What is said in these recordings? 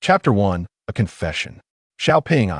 Chapter 1, A Confession. Xiaoping,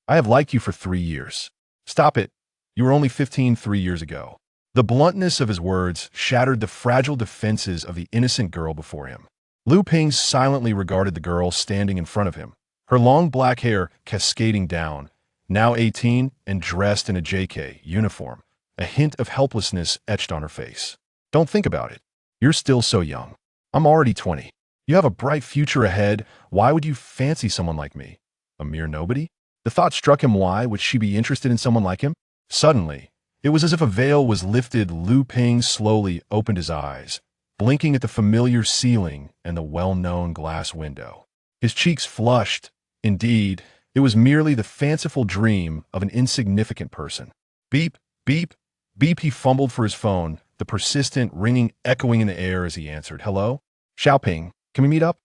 I have liked you for 3 years. Stop it. You were only 15 3 years ago. The bluntness of his words shattered the fragile defenses of the innocent girl before him. Lu Ping silently regarded the girl standing in front of him, her long black hair cascading down, now 18 and dressed in a JK uniform, a hint of helplessness etched on her face. Don't think about it. You're still so young. I'm already 20. You have a bright future ahead. Why would you fancy someone like me? A mere nobody? The thought struck him. Why would she be interested in someone like him? Suddenly, it was as if a veil was lifted. Lu Ping slowly opened his eyes, blinking at the familiar ceiling and the well-known glass window. His cheeks flushed. Indeed, it was merely the fanciful dream of an insignificant person. Beep, beep, beep. He fumbled for his phone, the persistent ringing echoing in the air as he answered. Hello? Xiaoping, can we meet up?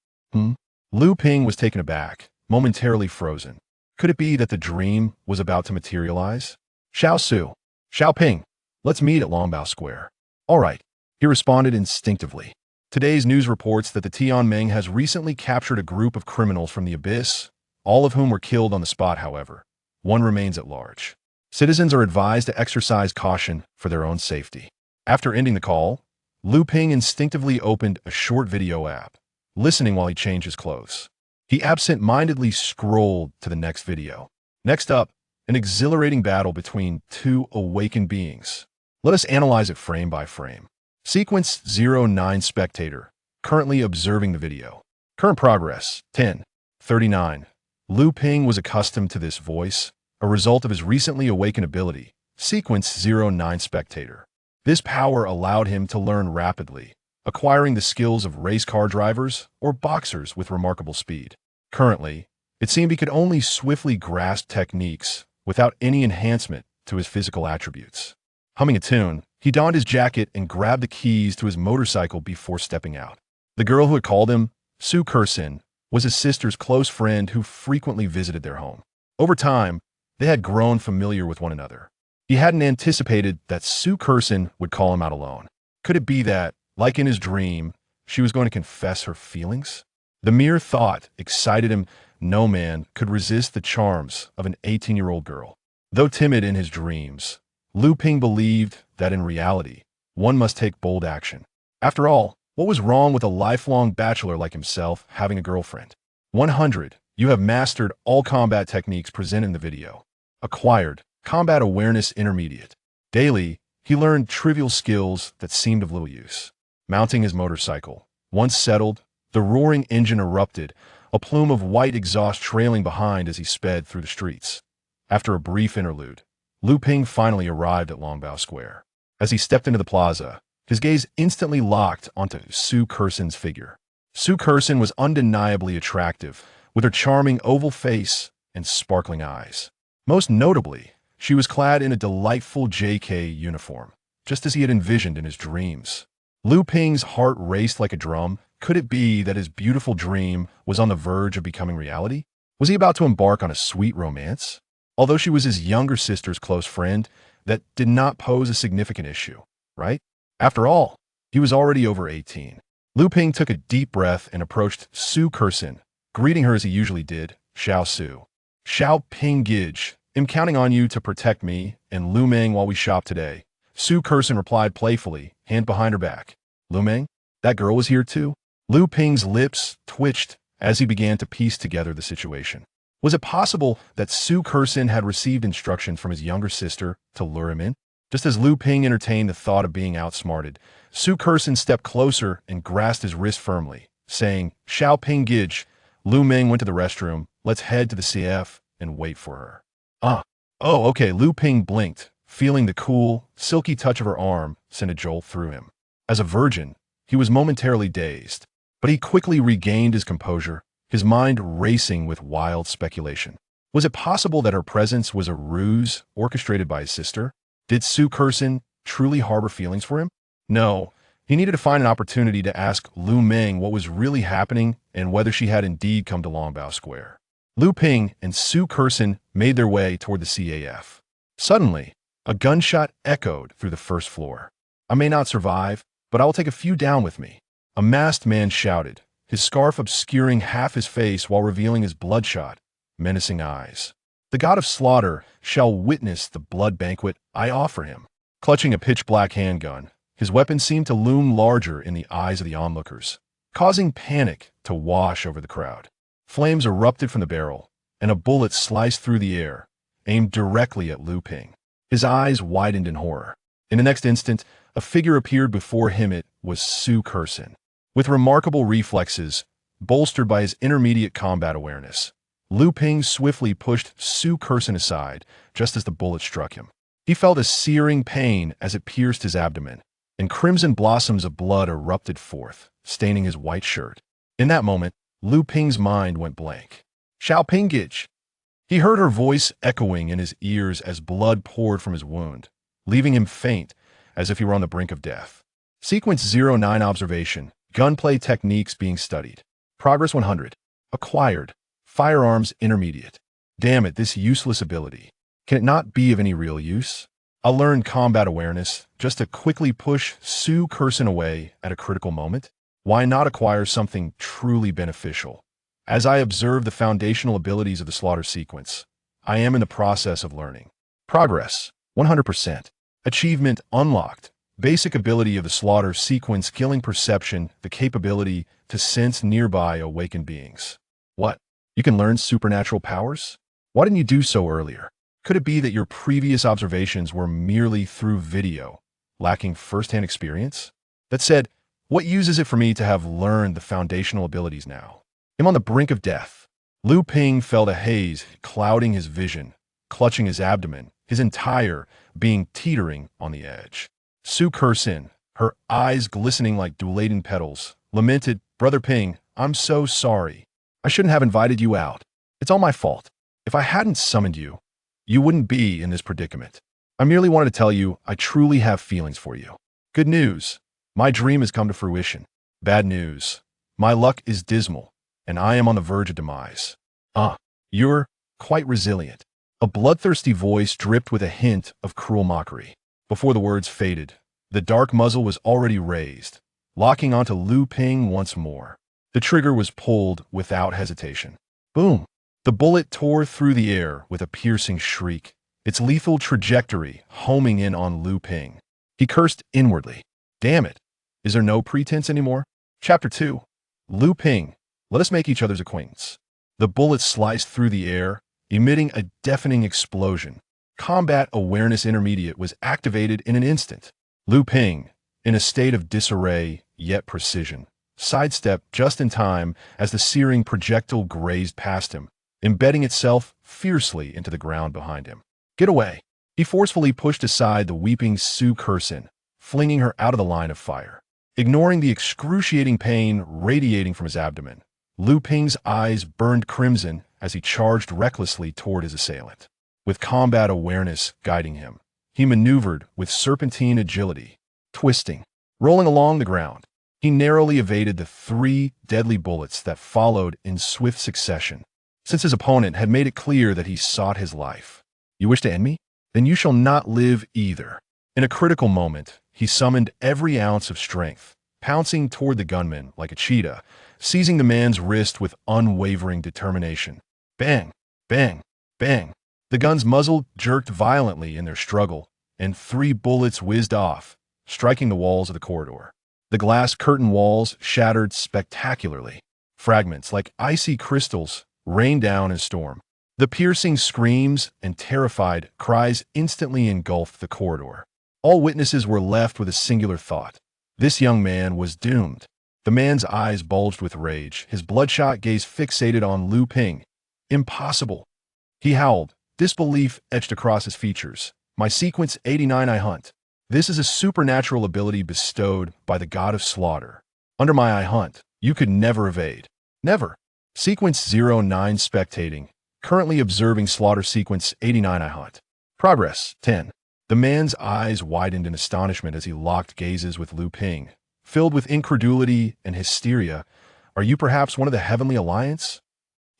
Lu Ping was taken aback, momentarily frozen. Could it be that the dream was about to materialize? Xiaoping, let's meet at Longbao Square. All right, he responded instinctively. Today's news reports that the Tianming has recently captured a group of criminals from the abyss, all of whom were killed on the spot. However, one remains at large. Citizens are advised to exercise caution for their own safety. After ending the call, Lu Ping instinctively opened a short video app, listening while he changed his clothes. He absent-mindedly scrolled to the next video. Next up, an exhilarating battle between two awakened beings. Let us analyze it frame by frame. Sequence 09 spectator, currently observing the video. Current progress, 10:39. Lu Ping was accustomed to this voice, a result of his recently awakened ability. Sequence 09 spectator. This power allowed him to learn rapidly, acquiring the skills of race car drivers or boxers with remarkable speed. Currently, it seemed he could only swiftly grasp techniques without any enhancement to his physical attributes. Humming a tune, he donned his jacket and grabbed the keys to his motorcycle before stepping out. The girl who had called him, Su Kersin, was his sister's close friend who frequently visited their home. Over time, they had grown familiar with one another. He hadn't anticipated that Su Kersin would call him out alone. Could it be that, like in his dream, she was going to confess her feelings? The mere thought excited him. No man could resist the charms of an 18-year-old girl. Though timid in his dreams, Lu Ping believed that in reality, one must take bold action. After all, what was wrong with a lifelong bachelor like himself having a girlfriend? 100. You have mastered all combat techniques presented in the video. Acquired combat awareness intermediate. Daily, he learned trivial skills that seemed of little use. Mounting his motorcycle. Once settled, the roaring engine erupted, a plume of white exhaust trailing behind as he sped through the streets. After a brief interlude, Lu Ping finally arrived at Longbao Square. As he stepped into the plaza, his gaze instantly locked onto Su Kersin's figure. Su Kersin was undeniably attractive, with her charming oval face and sparkling eyes. Most notably, she was clad in a delightful JK uniform, just as he had envisioned in his dreams. Lu Ping's heart raced like a drum. Could it be that his beautiful dream was on the verge of becoming reality? Was he about to embark on a sweet romance? Although she was his younger sister's close friend, that did not pose a significant issue, right? After all, he was already over 18. Lu Ping took a deep breath and approached Su Kersin, greeting her as he usually did. Xiaoping Gij, I'm counting on you to protect me and Lu Meng while we shop today. Su Kersin replied playfully, hand behind her back. Lu Meng? That girl was here too? Lu Ping's lips twitched as he began to piece together the situation. Was it possible that Su Kersin had received instructions from his younger sister to lure him in? Just as Lu Ping entertained the thought of being outsmarted, Su Kersin stepped closer and grasped his wrist firmly, saying, Xiaoping Gij. Lu Meng went to the restroom. Let's head to the CF and wait for her. Okay. Lu Ping blinked, feeling the cool, silky touch of her arm send a jolt through him. As a virgin, he was momentarily dazed, but he quickly regained his composure, his mind racing with wild speculation. Was it possible that her presence was a ruse orchestrated by his sister? Did Su Kersin truly harbor feelings for him? No, he needed to find an opportunity to ask Lu Meng what was really happening and whether she had indeed come to Longbao Square. Lu Ping and Su Kersin made their way toward the CAF. Suddenly, a gunshot echoed through the first floor. I may not survive, but I will take a few down with me. A masked man shouted, his scarf obscuring half his face while revealing his bloodshot, menacing eyes. The god of slaughter shall witness the blood banquet I offer him. Clutching a pitch-black handgun, his weapon seemed to loom larger in the eyes of the onlookers, causing panic to wash over the crowd. Flames erupted from the barrel, and a bullet sliced through the air, aimed directly at Lu Ping. His eyes widened in horror. In the next instant, a figure appeared before him. It was Su Kersin. With remarkable reflexes, bolstered by his intermediate combat awareness, Lu Ping swiftly pushed Su Kersin aside just as the bullet struck him. He felt a searing pain as it pierced his abdomen, and crimson blossoms of blood erupted forth, staining his white shirt. In that moment, Lu Ping's mind went blank. Xiao Pinggage! He heard her voice echoing in his ears as blood poured from his wound, leaving him faint as if he were on the brink of death. Sequence 09 observation. Gunplay techniques being studied. Progress 100. Acquired. Firearms intermediate. Damn it, this useless ability. Can it not be of any real use? I'll learn combat awareness just to quickly push Su Kersin away at a critical moment. Why not acquire something truly beneficial? As I observe the foundational abilities of the slaughter sequence, I am in the process of learning. Progress 100%. Achievement unlocked. Basic ability of the slaughter sequence: killing perception, the capability to sense nearby awakened beings. What? You can learn supernatural powers? Why didn't you do so earlier? Could it be that your previous observations were merely through video, lacking first-hand experience? That said, what use is it for me to have learned the foundational abilities now? I'm on the brink of death. Lu Ping felt a haze clouding his vision, clutching his abdomen, his entire being teetering on the edge. Su Kersin, her eyes glistening like dilating petals, lamented, "Brother Ping, I'm so sorry. I shouldn't have invited you out. It's all my fault. If I hadn't summoned you, you wouldn't be in this predicament. I merely wanted to tell you I truly have feelings for you. Good news. My dream has come to fruition. Bad news. My luck is dismal, and I am on the verge of demise. You're quite resilient." A bloodthirsty voice dripped with a hint of cruel mockery. Before the words faded, the dark muzzle was already raised, locking onto Lu Ping once more. The trigger was pulled without hesitation. Boom! The bullet tore through the air with a piercing shriek, its lethal trajectory homing in on Lu Ping. He cursed inwardly. Damn it! Is there no pretense anymore? Chapter 2. Lu Ping, let us make each other's acquaintance. The bullet sliced through the air, emitting a deafening explosion. Combat Awareness Intermediate was activated in an instant. Lu Ping, in a state of disarray yet precision, sidestepped just in time as the searing projectile grazed past him, embedding itself fiercely into the ground behind him. Get away! He forcefully pushed aside the weeping Su Kersin, flinging her out of the line of fire. Ignoring the excruciating pain radiating from his abdomen, Lu Ping's eyes burned crimson as he charged recklessly toward his assailant. With combat awareness guiding him, he maneuvered with serpentine agility, twisting, rolling along the ground. He narrowly evaded the 3 deadly bullets that followed in swift succession, since his opponent had made it clear that he sought his life. You wish to end me? Then you shall not live either. In a critical moment, he summoned every ounce of strength, pouncing toward the gunman like a cheetah, seizing the man's wrist with unwavering determination. Bang! Bang! Bang! The gun's muzzle jerked violently in their struggle, and 3 bullets whizzed off, striking the walls of the corridor. The glass curtain walls shattered spectacularly. Fragments, like icy crystals, rained down in a storm. The piercing screams and terrified cries instantly engulfed the corridor. All witnesses were left with a singular thought. This young man was doomed. The man's eyes bulged with rage, his bloodshot gaze fixated on Lu Ping. Impossible! He howled, disbelief etched across his features. My sequence 89 I hunt. This is a supernatural ability bestowed by the god of slaughter. Under my I hunt, you could never evade. Never. Sequence 09 spectating. Currently observing slaughter sequence 89 I hunt. Progress 10. The man's eyes widened in astonishment as he locked gazes with Lu Ping. Filled with incredulity and hysteria, are you perhaps one of the Heavenly Alliance?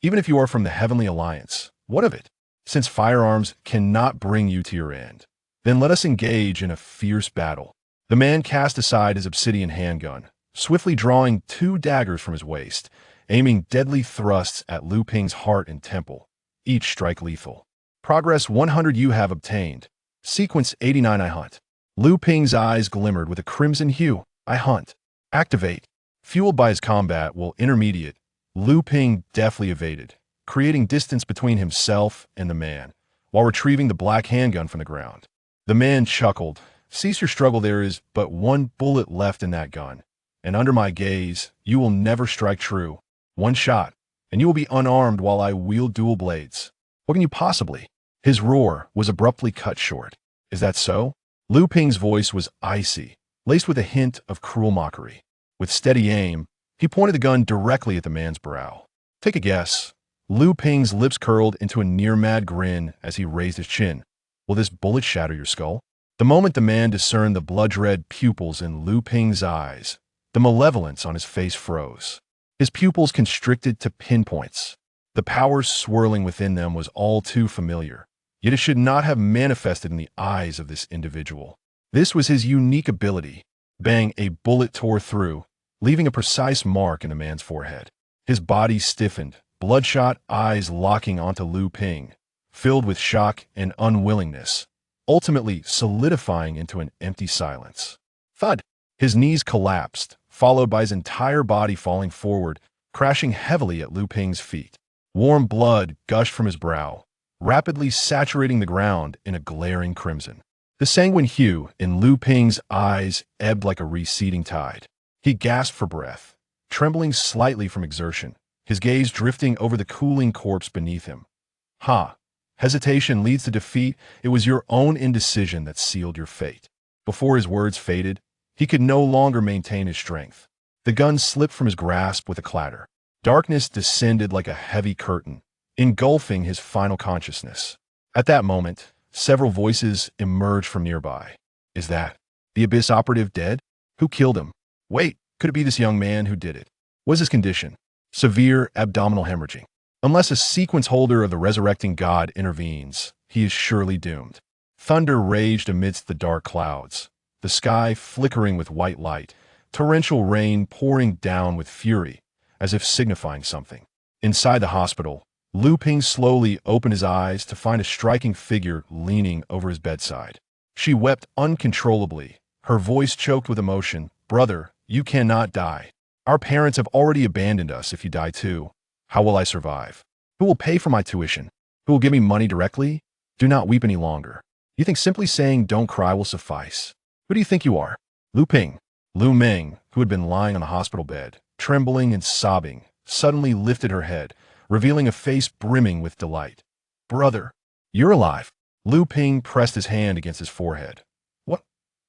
Even if you are from the Heavenly Alliance, what of it? Since firearms cannot bring you to your end, then let us engage in a fierce battle. The man cast aside his obsidian handgun, swiftly drawing 2 daggers from his waist, aiming deadly thrusts at Lu Ping's heart and temple, each strike lethal. Progress 100 you have obtained. Sequence 89 I hunt. Lu Ping's eyes glimmered with a crimson hue. I hunt. Activate. Fueled by his combat while intermediate, Lu Ping deftly evaded, creating distance between himself and the man, while retrieving the black handgun from the ground. The man chuckled. Cease your struggle, there is but 1 bullet left in that gun, and under my gaze, you will never strike true. 1 shot, and you will be unarmed while I wield dual blades. What can you possibly? His roar was abruptly cut short. Is that so? Lu Ping's voice was icy, laced with a hint of cruel mockery. With steady aim, he pointed the gun directly at the man's brow. Take a guess. Lu Ping's lips curled into a near-mad grin as he raised his chin. Will this bullet shatter your skull? The moment the man discerned the blood-red pupils in Lu Ping's eyes, the malevolence on his face froze. His pupils constricted to pinpoints. The power swirling within them was all too familiar, yet it should not have manifested in the eyes of this individual. This was his unique ability. Bang, a bullet tore through, leaving a precise mark in the man's forehead. His body stiffened, bloodshot eyes locking onto Lu Ping, filled with shock and unwillingness, ultimately solidifying into an empty silence. Thud! His knees collapsed, followed by his entire body falling forward, crashing heavily at Lu Ping's feet. Warm blood gushed from his brow, rapidly saturating the ground in a glaring crimson. The sanguine hue in Lu Ping's eyes ebbed like a receding tide. He gasped for breath, trembling slightly from exertion, his gaze drifting over the cooling corpse beneath him. Ha! Hesitation leads to defeat. It was your own indecision that sealed your fate. Before his words faded, he could no longer maintain his strength. The gun slipped from his grasp with a clatter. Darkness descended like a heavy curtain, engulfing his final consciousness. At that moment, several voices emerged from nearby. Is that the Abyss operative dead? Who killed him? Wait, could it be this young man who did it? Was his condition severe abdominal hemorrhaging? Unless a sequence holder of the resurrecting god intervenes, he is surely doomed. Thunder raged amidst the dark clouds, the sky flickering with white light, torrential rain pouring down with fury, as if signifying something. Inside the hospital, Lu Ping slowly opened his eyes to find a striking figure leaning over his bedside. She wept uncontrollably, her voice choked with emotion. Brother, you cannot die. Our parents have already abandoned us. If you die too, how will I survive? Who will pay for my tuition? Who will give me money directly? Do not weep any longer. You think simply saying don't cry will suffice? Who do you think you are? Lu Ping. Lu Meng, who had been lying on the hospital bed, trembling and sobbing, suddenly lifted her head, revealing a face brimming with delight. Brother, you're alive. Lu Ping pressed his hand against his forehead. What?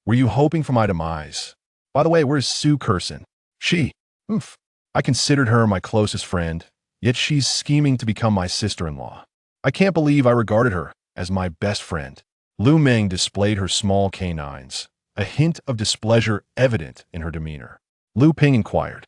Were you hoping for my demise? By the way, where's Su Curson? She. I considered her my closest friend, yet she's scheming to become my sister-in-law. I can't believe I regarded her as my best friend. Lu Meng displayed her small canines, a hint of displeasure evident in her demeanor. Lu Ping inquired,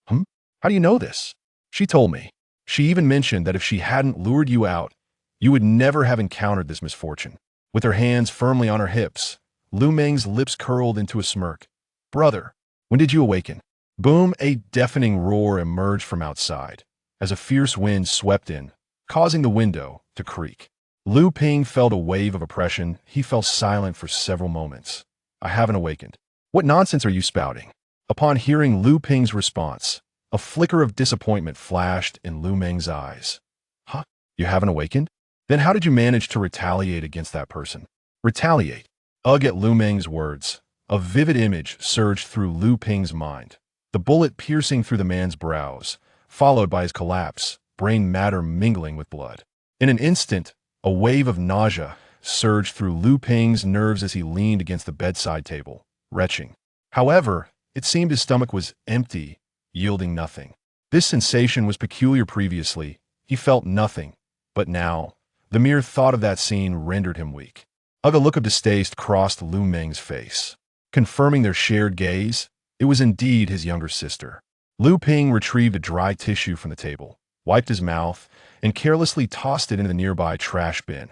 How do you know this? She told me. She even mentioned that if she hadn't lured you out, you would never have encountered this misfortune. With her hands firmly on her hips, Lu Meng's lips curled into a smirk. Brother, when did you awaken? Boom! A deafening roar emerged from outside, as a fierce wind swept in, causing the window to creak. Lu Ping felt a wave of oppression. He fell silent for several moments. I haven't awakened. What nonsense are you spouting? Upon hearing Lu Ping's response, a flicker of disappointment flashed in Lu Meng's eyes. Huh? You haven't awakened? Then how did you manage to retaliate against that person? Retaliate? Ugh at Lu Meng's words. A vivid image surged through Lu Ping's mind. The bullet piercing through the man's brows, followed by his collapse, brain matter mingling with blood. In an instant, a wave of nausea surged through Lu Ping's nerves as he leaned against the bedside table, retching. However, it seemed his stomach was empty, yielding nothing. This sensation was peculiar previously. He felt nothing, but now, the mere thought of that scene rendered him weak. A look of distaste crossed Lu Meng's face. Confirming their shared gaze, it was indeed his younger sister. Lu Ping retrieved a dry tissue from the table, wiped his mouth, and carelessly tossed it into the nearby trash bin,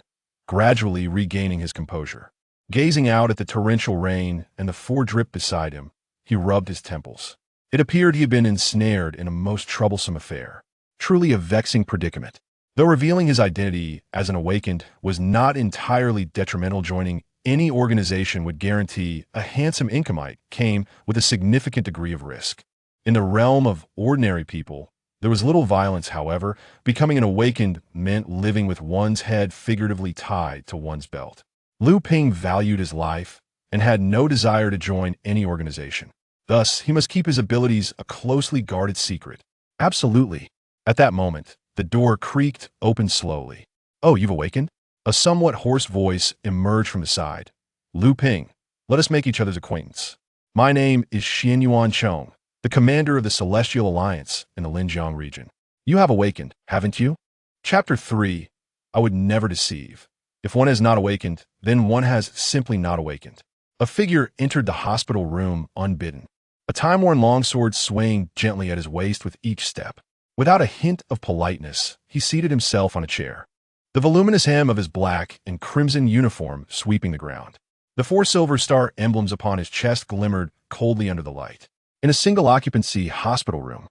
gradually regaining his composure. Gazing out at the torrential rain and the four drip beside him, he rubbed his temples. It appeared he had been ensnared in a most troublesome affair, truly a vexing predicament. Though revealing his identity as an awakened was not entirely detrimental, joining any organization would guarantee a handsome income came with a significant degree of risk. In the realm of ordinary people, there was little violence, however. Becoming an awakened meant living with one's head figuratively tied to one's belt. Liu Ping valued his life and had no desire to join any organization. Thus, he must keep his abilities a closely guarded secret. Absolutely. At that moment, the door creaked open slowly. "Oh, you've awakened?" A somewhat hoarse voice emerged from the side. "Liu Ping, let us make each other's acquaintance. My name is Xianyuan Chong, the commander of the Celestial Alliance in the Linjiang region. You have awakened, haven't you?" Chapter 3. I would never deceive. If one has not awakened, then one has simply not awakened. A figure entered the hospital room unbidden, a time-worn longsword swaying gently at his waist with each step. Without a hint of politeness, he seated himself on a chair, the voluminous hem of his black and crimson uniform sweeping the ground. The 4 silver star emblems upon his chest glimmered coldly under the light. In a single-occupancy hospital room,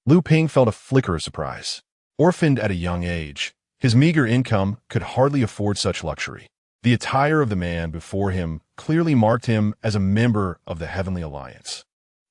Liu Ping felt a flicker of surprise. Orphaned at a young age, his meager income could hardly afford such luxury. The attire of the man before him clearly marked him as a member of the Heavenly Alliance.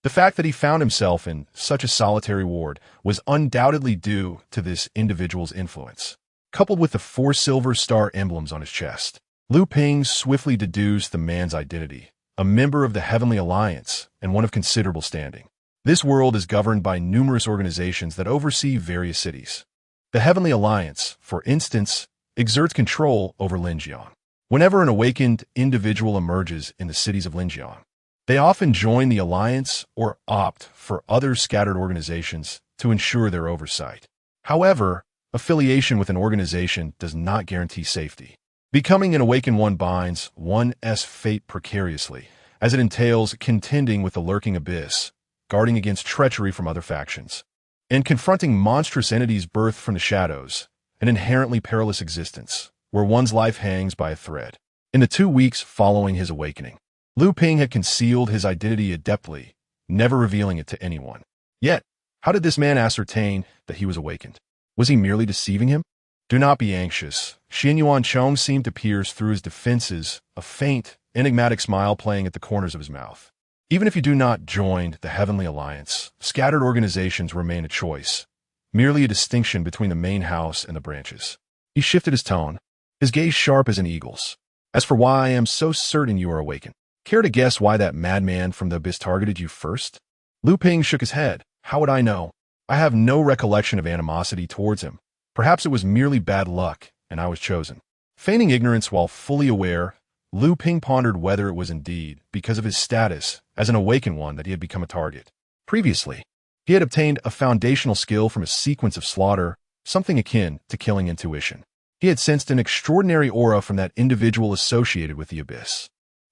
The fact that he found himself in such a solitary ward was undoubtedly due to this individual's influence. Coupled with the 4 silver star emblems on his chest, Liu Ping swiftly deduced the man's identity, a member of the Heavenly Alliance and one of considerable standing. This world is governed by numerous organizations that oversee various cities. The Heavenly Alliance, for instance, exerts control over Linjiang. Whenever an awakened individual emerges in the cities of Linjiang, they often join the alliance or opt for other scattered organizations to ensure their oversight. However, affiliation with an organization does not guarantee safety. Becoming an awakened one binds one's fate precariously, as it entails contending with the lurking abyss, guarding against treachery from other factions, and confronting monstrous entities birthed from the shadows, an inherently perilous existence, where one's life hangs by a thread. In the 2 weeks following his awakening, Liu Ping had concealed his identity adeptly, never revealing it to anyone. Yet, how did this man ascertain that he was awakened? Was he merely deceiving him? Do not be anxious. Xianyuan Chong seemed to pierce through his defenses, a faint, enigmatic smile playing at the corners of his mouth. Even if you do not join the Heavenly Alliance, scattered organizations remain a choice, merely a distinction between the main house and the branches. He shifted his tone, his gaze sharp as an eagle's. As for why I am so certain you are awakened, care to guess why that madman from the abyss targeted you first? Liu Ping shook his head. How would I know? I have no recollection of animosity towards him. Perhaps it was merely bad luck, and I was chosen. Feigning ignorance while fully aware, Liu Ping pondered whether it was indeed because of his status as an awakened one that he had become a target. Previously, he had obtained a foundational skill from a sequence of slaughter, something akin to killing intuition. He had sensed an extraordinary aura from that individual associated with the abyss.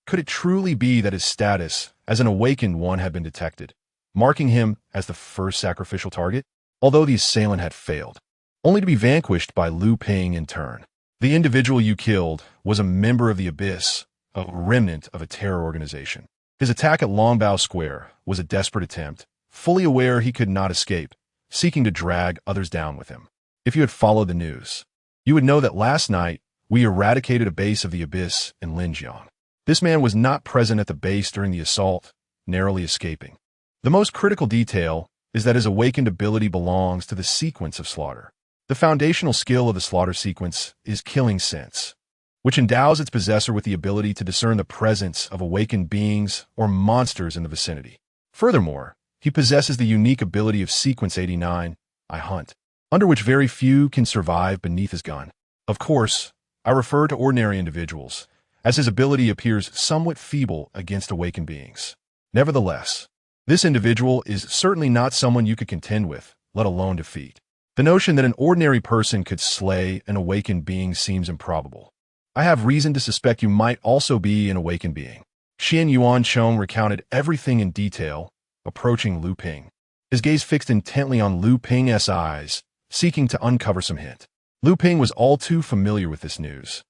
Could it truly be that his status as an awakened one had been detected, marking him as the first sacrificial target? Although the assailant had failed, only to be vanquished by Liu Ping in turn. The individual you killed was a member of the abyss, a remnant of a terror organization. His attack at Longbao Square was a desperate attempt, fully aware he could not escape, seeking to drag others down with him. If you had followed the news, you would know that last night we eradicated a base of the abyss in Linjiang. This man was not present at the base during the assault, narrowly escaping. The most critical detail is that his awakened ability belongs to the sequence of slaughter. The foundational skill of the slaughter sequence is killing sense, which endows its possessor with the ability to discern the presence of awakened beings or monsters in the vicinity. Furthermore, he possesses the unique ability of sequence 89, I hunt, under which very few can survive beneath his gun. Of course, I refer to ordinary individuals, as his ability appears somewhat feeble against awakened beings. Nevertheless, this individual is certainly not someone you could contend with, let alone defeat. The notion that an ordinary person could slay an awakened being seems improbable. I have reason to suspect you might also be an awakened being. Xianyuan Chong recounted everything in detail, approaching Liu Ping, his gaze fixed intently on Liu Ping's eyes, seeking to uncover some hint. Liu Ping was all too familiar with this news,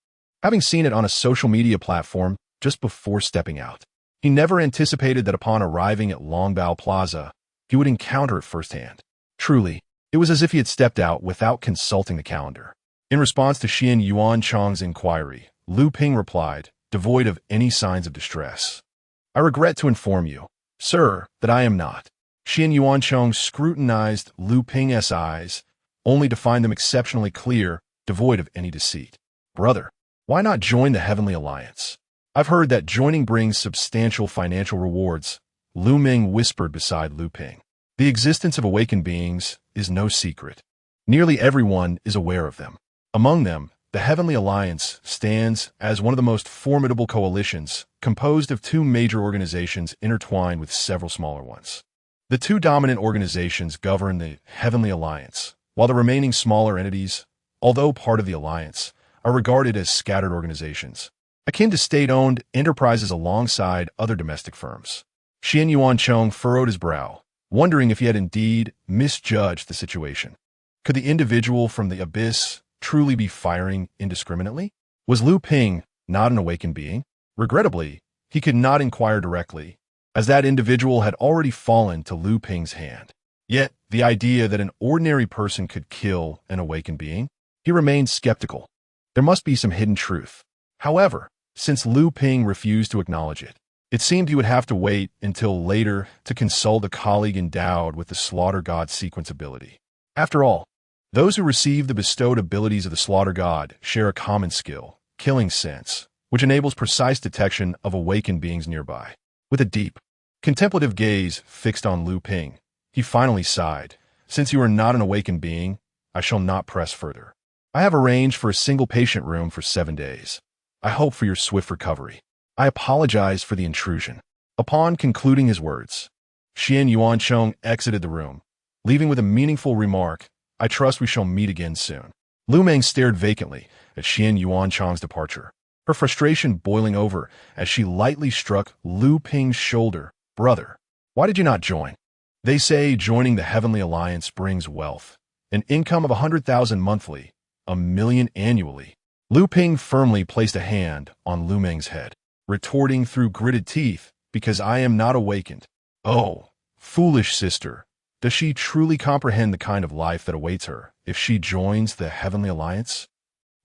having seen it on a social media platform just before stepping out. He never anticipated that upon arriving at Longbao Plaza, he would encounter it firsthand. Truly, it was as if he had stepped out without consulting the calendar. In response to Xian Yuanchang's inquiry, Lu Ping replied, devoid of any signs of distress. I regret to inform you, sir, that I am not. Xian Yuanchang scrutinized Lu Ping's eyes, only to find them exceptionally clear, devoid of any deceit. Brother, why not join the Heavenly Alliance? I've heard that joining brings substantial financial rewards, Lu Ming whispered beside Lu Ping. The existence of awakened beings is no secret. Nearly everyone is aware of them. Among them, the Heavenly Alliance stands as one of the most formidable coalitions, composed of two major organizations intertwined with several smaller ones. The two dominant organizations govern the Heavenly Alliance, while the remaining smaller entities, although part of the alliance, are regarded as scattered organizations, akin to state-owned enterprises alongside other domestic firms. Xian Yuancheng furrowed his brow, wondering if he had indeed misjudged the situation. Could the individual from the abyss truly be firing indiscriminately? Was Lu Ping not an awakened being? Regrettably, he could not inquire directly, as that individual had already fallen to Lu Ping's hand. Yet, the idea that an ordinary person could kill an awakened being, he remained skeptical. There must be some hidden truth. However, since Lu Ping refused to acknowledge it, it seemed he would have to wait until later to consult a colleague endowed with the Slaughter God sequence ability. After all, those who receive the bestowed abilities of the Slaughter God share a common skill, killing sense, which enables precise detection of awakened beings nearby. With a deep, contemplative gaze fixed on Lu Ping, he finally sighed. Since you are not an awakened being, I shall not press further. I have arranged for a single patient room for 7 days. I hope for your swift recovery. I apologize for the intrusion. Upon concluding his words, Xian Yuancheng exited the room, leaving with a meaningful remark, I trust we shall meet again soon. Lu Ming stared vacantly at Xian Yuancheng's departure, her frustration boiling over as she lightly struck Lu Ping's shoulder. Brother, why did you not join? They say joining the Heavenly Alliance brings wealth, an income of 100,000 monthly, 1,000,000 annually. Lu Ping firmly placed a hand on Lu Ming's head, retorting through gritted teeth, because I am not awakened. Oh, foolish sister, does she truly comprehend the kind of life that awaits her if she joins the Heavenly Alliance?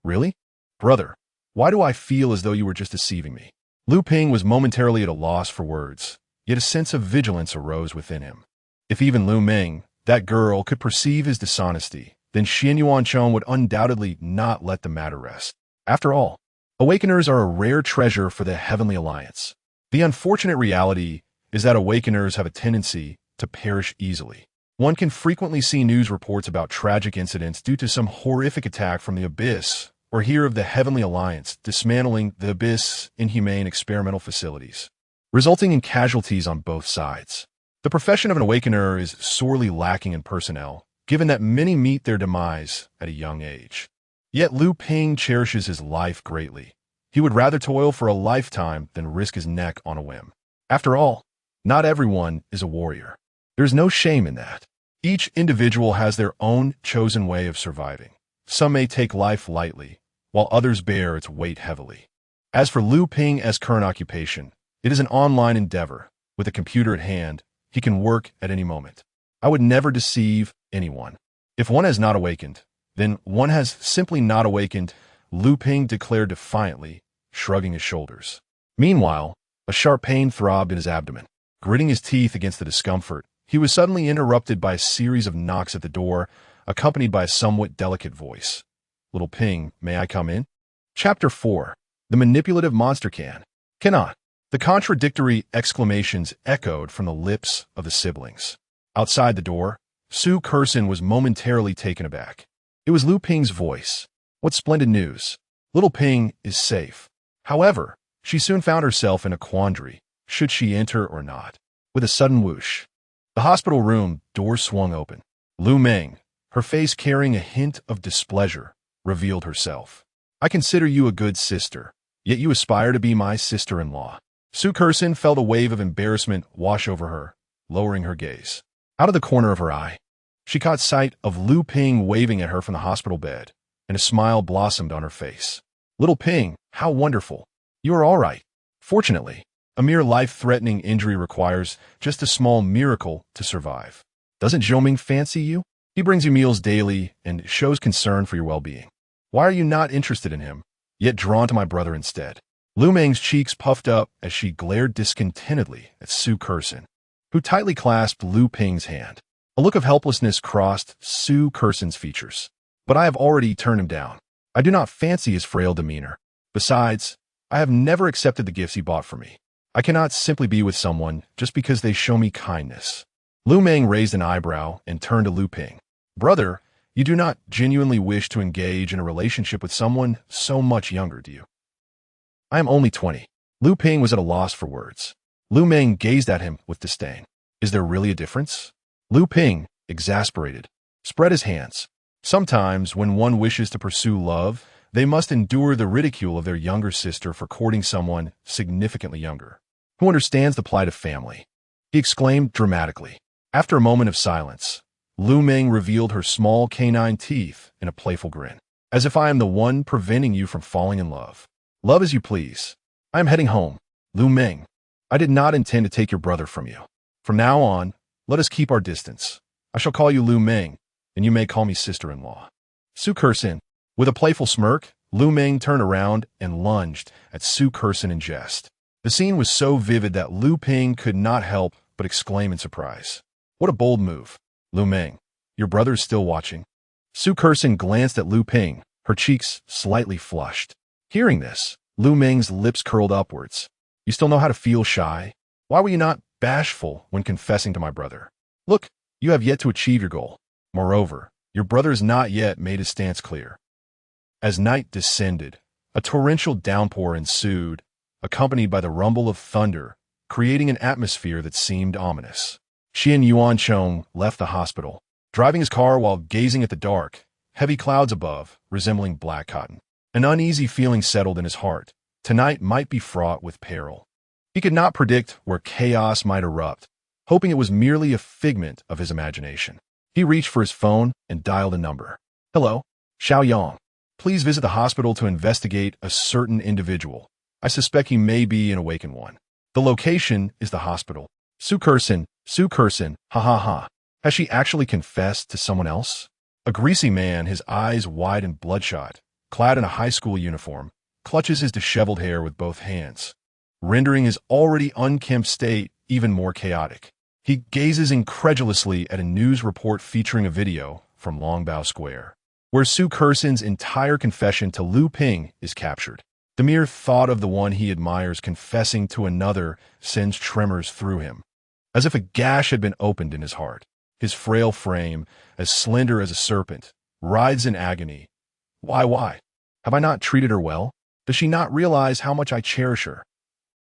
Really? Brother, why do I feel as though you were just deceiving me? Lu Ping was momentarily at a loss for words, yet a sense of vigilance arose within him. If even Lu Ming, that girl, could perceive his dishonesty, then Xian Yuancheng would undoubtedly not let the matter rest. After all, awakeners are a rare treasure for the Heavenly Alliance. The unfortunate reality is that awakeners have a tendency to perish easily. One can frequently see news reports about tragic incidents due to some horrific attack from the Abyss, or hear of the Heavenly Alliance dismantling the Abyss inhumane experimental facilities, resulting in casualties on both sides. The profession of an awakener is sorely lacking in personnel, given that many meet their demise at a young age. Yet Lu Ping cherishes his life greatly. He would rather toil for a lifetime than risk his neck on a whim. After all, not everyone is a warrior. There's no shame in that. Each individual has their own chosen way of surviving. Some may take life lightly, while others bear its weight heavily. As for Lu Ping's current occupation, it is an online endeavor. With a computer at hand, he can work at any moment. I would never deceive anyone. If one has not awakened, then one has simply not awakened, Lu Ping declared defiantly, shrugging his shoulders. Meanwhile, a sharp pain throbbed in his abdomen. Gritting his teeth against the discomfort, he was suddenly interrupted by a series of knocks at the door, accompanied by a somewhat delicate voice. Little Ping, may I come in? Chapter 4. The Manipulative Monster Cannot. The contradictory exclamations echoed from the lips of the siblings. Outside the door, Su Curson was momentarily taken aback. It was Lu Ping's voice. What splendid news. Little Ping is safe. However, she soon found herself in a quandary. Should she enter or not? With a sudden whoosh, the hospital room door swung open. Lu Ming, her face carrying a hint of displeasure, revealed herself. I consider you a good sister, yet you aspire to be my sister-in-law. Su Curson felt a wave of embarrassment wash over her, lowering her gaze. Out of the corner of her eye, she caught sight of Lu Ping waving at her from the hospital bed, and a smile blossomed on her face. Little Ping, how wonderful. You are all right. Fortunately, A mere life-threatening injury requires just a small miracle to survive. Doesn't Zhou Ming fancy you? He brings you meals daily and shows concern for your well-being. Why are you not interested in him, yet drawn to my brother instead? Lu Meng's cheeks puffed up as she glared discontentedly at Su Kersen, who tightly clasped Lu Ping's hand. A look of helplessness crossed Su Kersen's features. But I have already turned him down. I do not fancy his frail demeanor. Besides, I have never accepted the gifts he bought for me. I cannot simply be with someone just because they show me kindness. Lu Meng raised an eyebrow and turned to Lu Ping. Brother, you do not genuinely wish to engage in a relationship with someone so much younger, do you? I am only 20. Lu Ping was at a loss for words. Lu Meng gazed at him with disdain. Is there really a difference? Lu Ping, exasperated, spread his hands. Sometimes, when one wishes to pursue love, they must endure the ridicule of their younger sister for courting someone significantly younger, who understands the plight of family. He exclaimed dramatically. After a moment of silence, Lu Meng revealed her small canine teeth in a playful grin. As if I am the one preventing you from falling in love. Love as you please. I am heading home. Lu Meng, I did not intend to take your brother from you. From now on, let us keep our distance. I shall call you Lu Meng, and you may call me sister-in-law. Su Kersen. With a playful smirk, Lu Meng turned around and lunged at Su Kersen in jest. The scene was so vivid that Lu Ping could not help but exclaim in surprise. What a bold move. Lu Meng, your brother is still watching. Su Kersen glanced at Lu Ping, her cheeks slightly flushed. Hearing this, Lu Meng's lips curled upwards. You still know how to feel shy? Why were you not bashful when confessing to my brother? Look, you have yet to achieve your goal. Moreover, your brother has not yet made his stance clear. As night descended, a torrential downpour ensued, accompanied by the rumble of thunder, creating an atmosphere that seemed ominous. Xian Yuanchong left the hospital, driving his car while gazing at the dark, heavy clouds above, resembling black cotton. An uneasy feeling settled in his heart. Tonight might be fraught with peril. He could not predict where chaos might erupt, hoping it was merely a figment of his imagination. He reached for his phone and dialed a number. Hello, Xiaoyang. Please visit the hospital to investigate a certain individual. I suspect he may be an awakened one. The location is the hospital. Su Kersen, ha ha ha. Has she actually confessed to someone else? A greasy man, his eyes wide and bloodshot, clad in a high school uniform, clutches his disheveled hair with both hands, rendering his already unkempt state even more chaotic. He gazes incredulously at a news report featuring a video from Longbao Square, where Su Kersen's entire confession to Lu Ping is captured. The mere thought of the one he admires confessing to another sends tremors through him, as if a gash had been opened in his heart. His frail frame, as slender as a serpent, writhes in agony. Why? Have I not treated her well? Does she not realize how much I cherish her?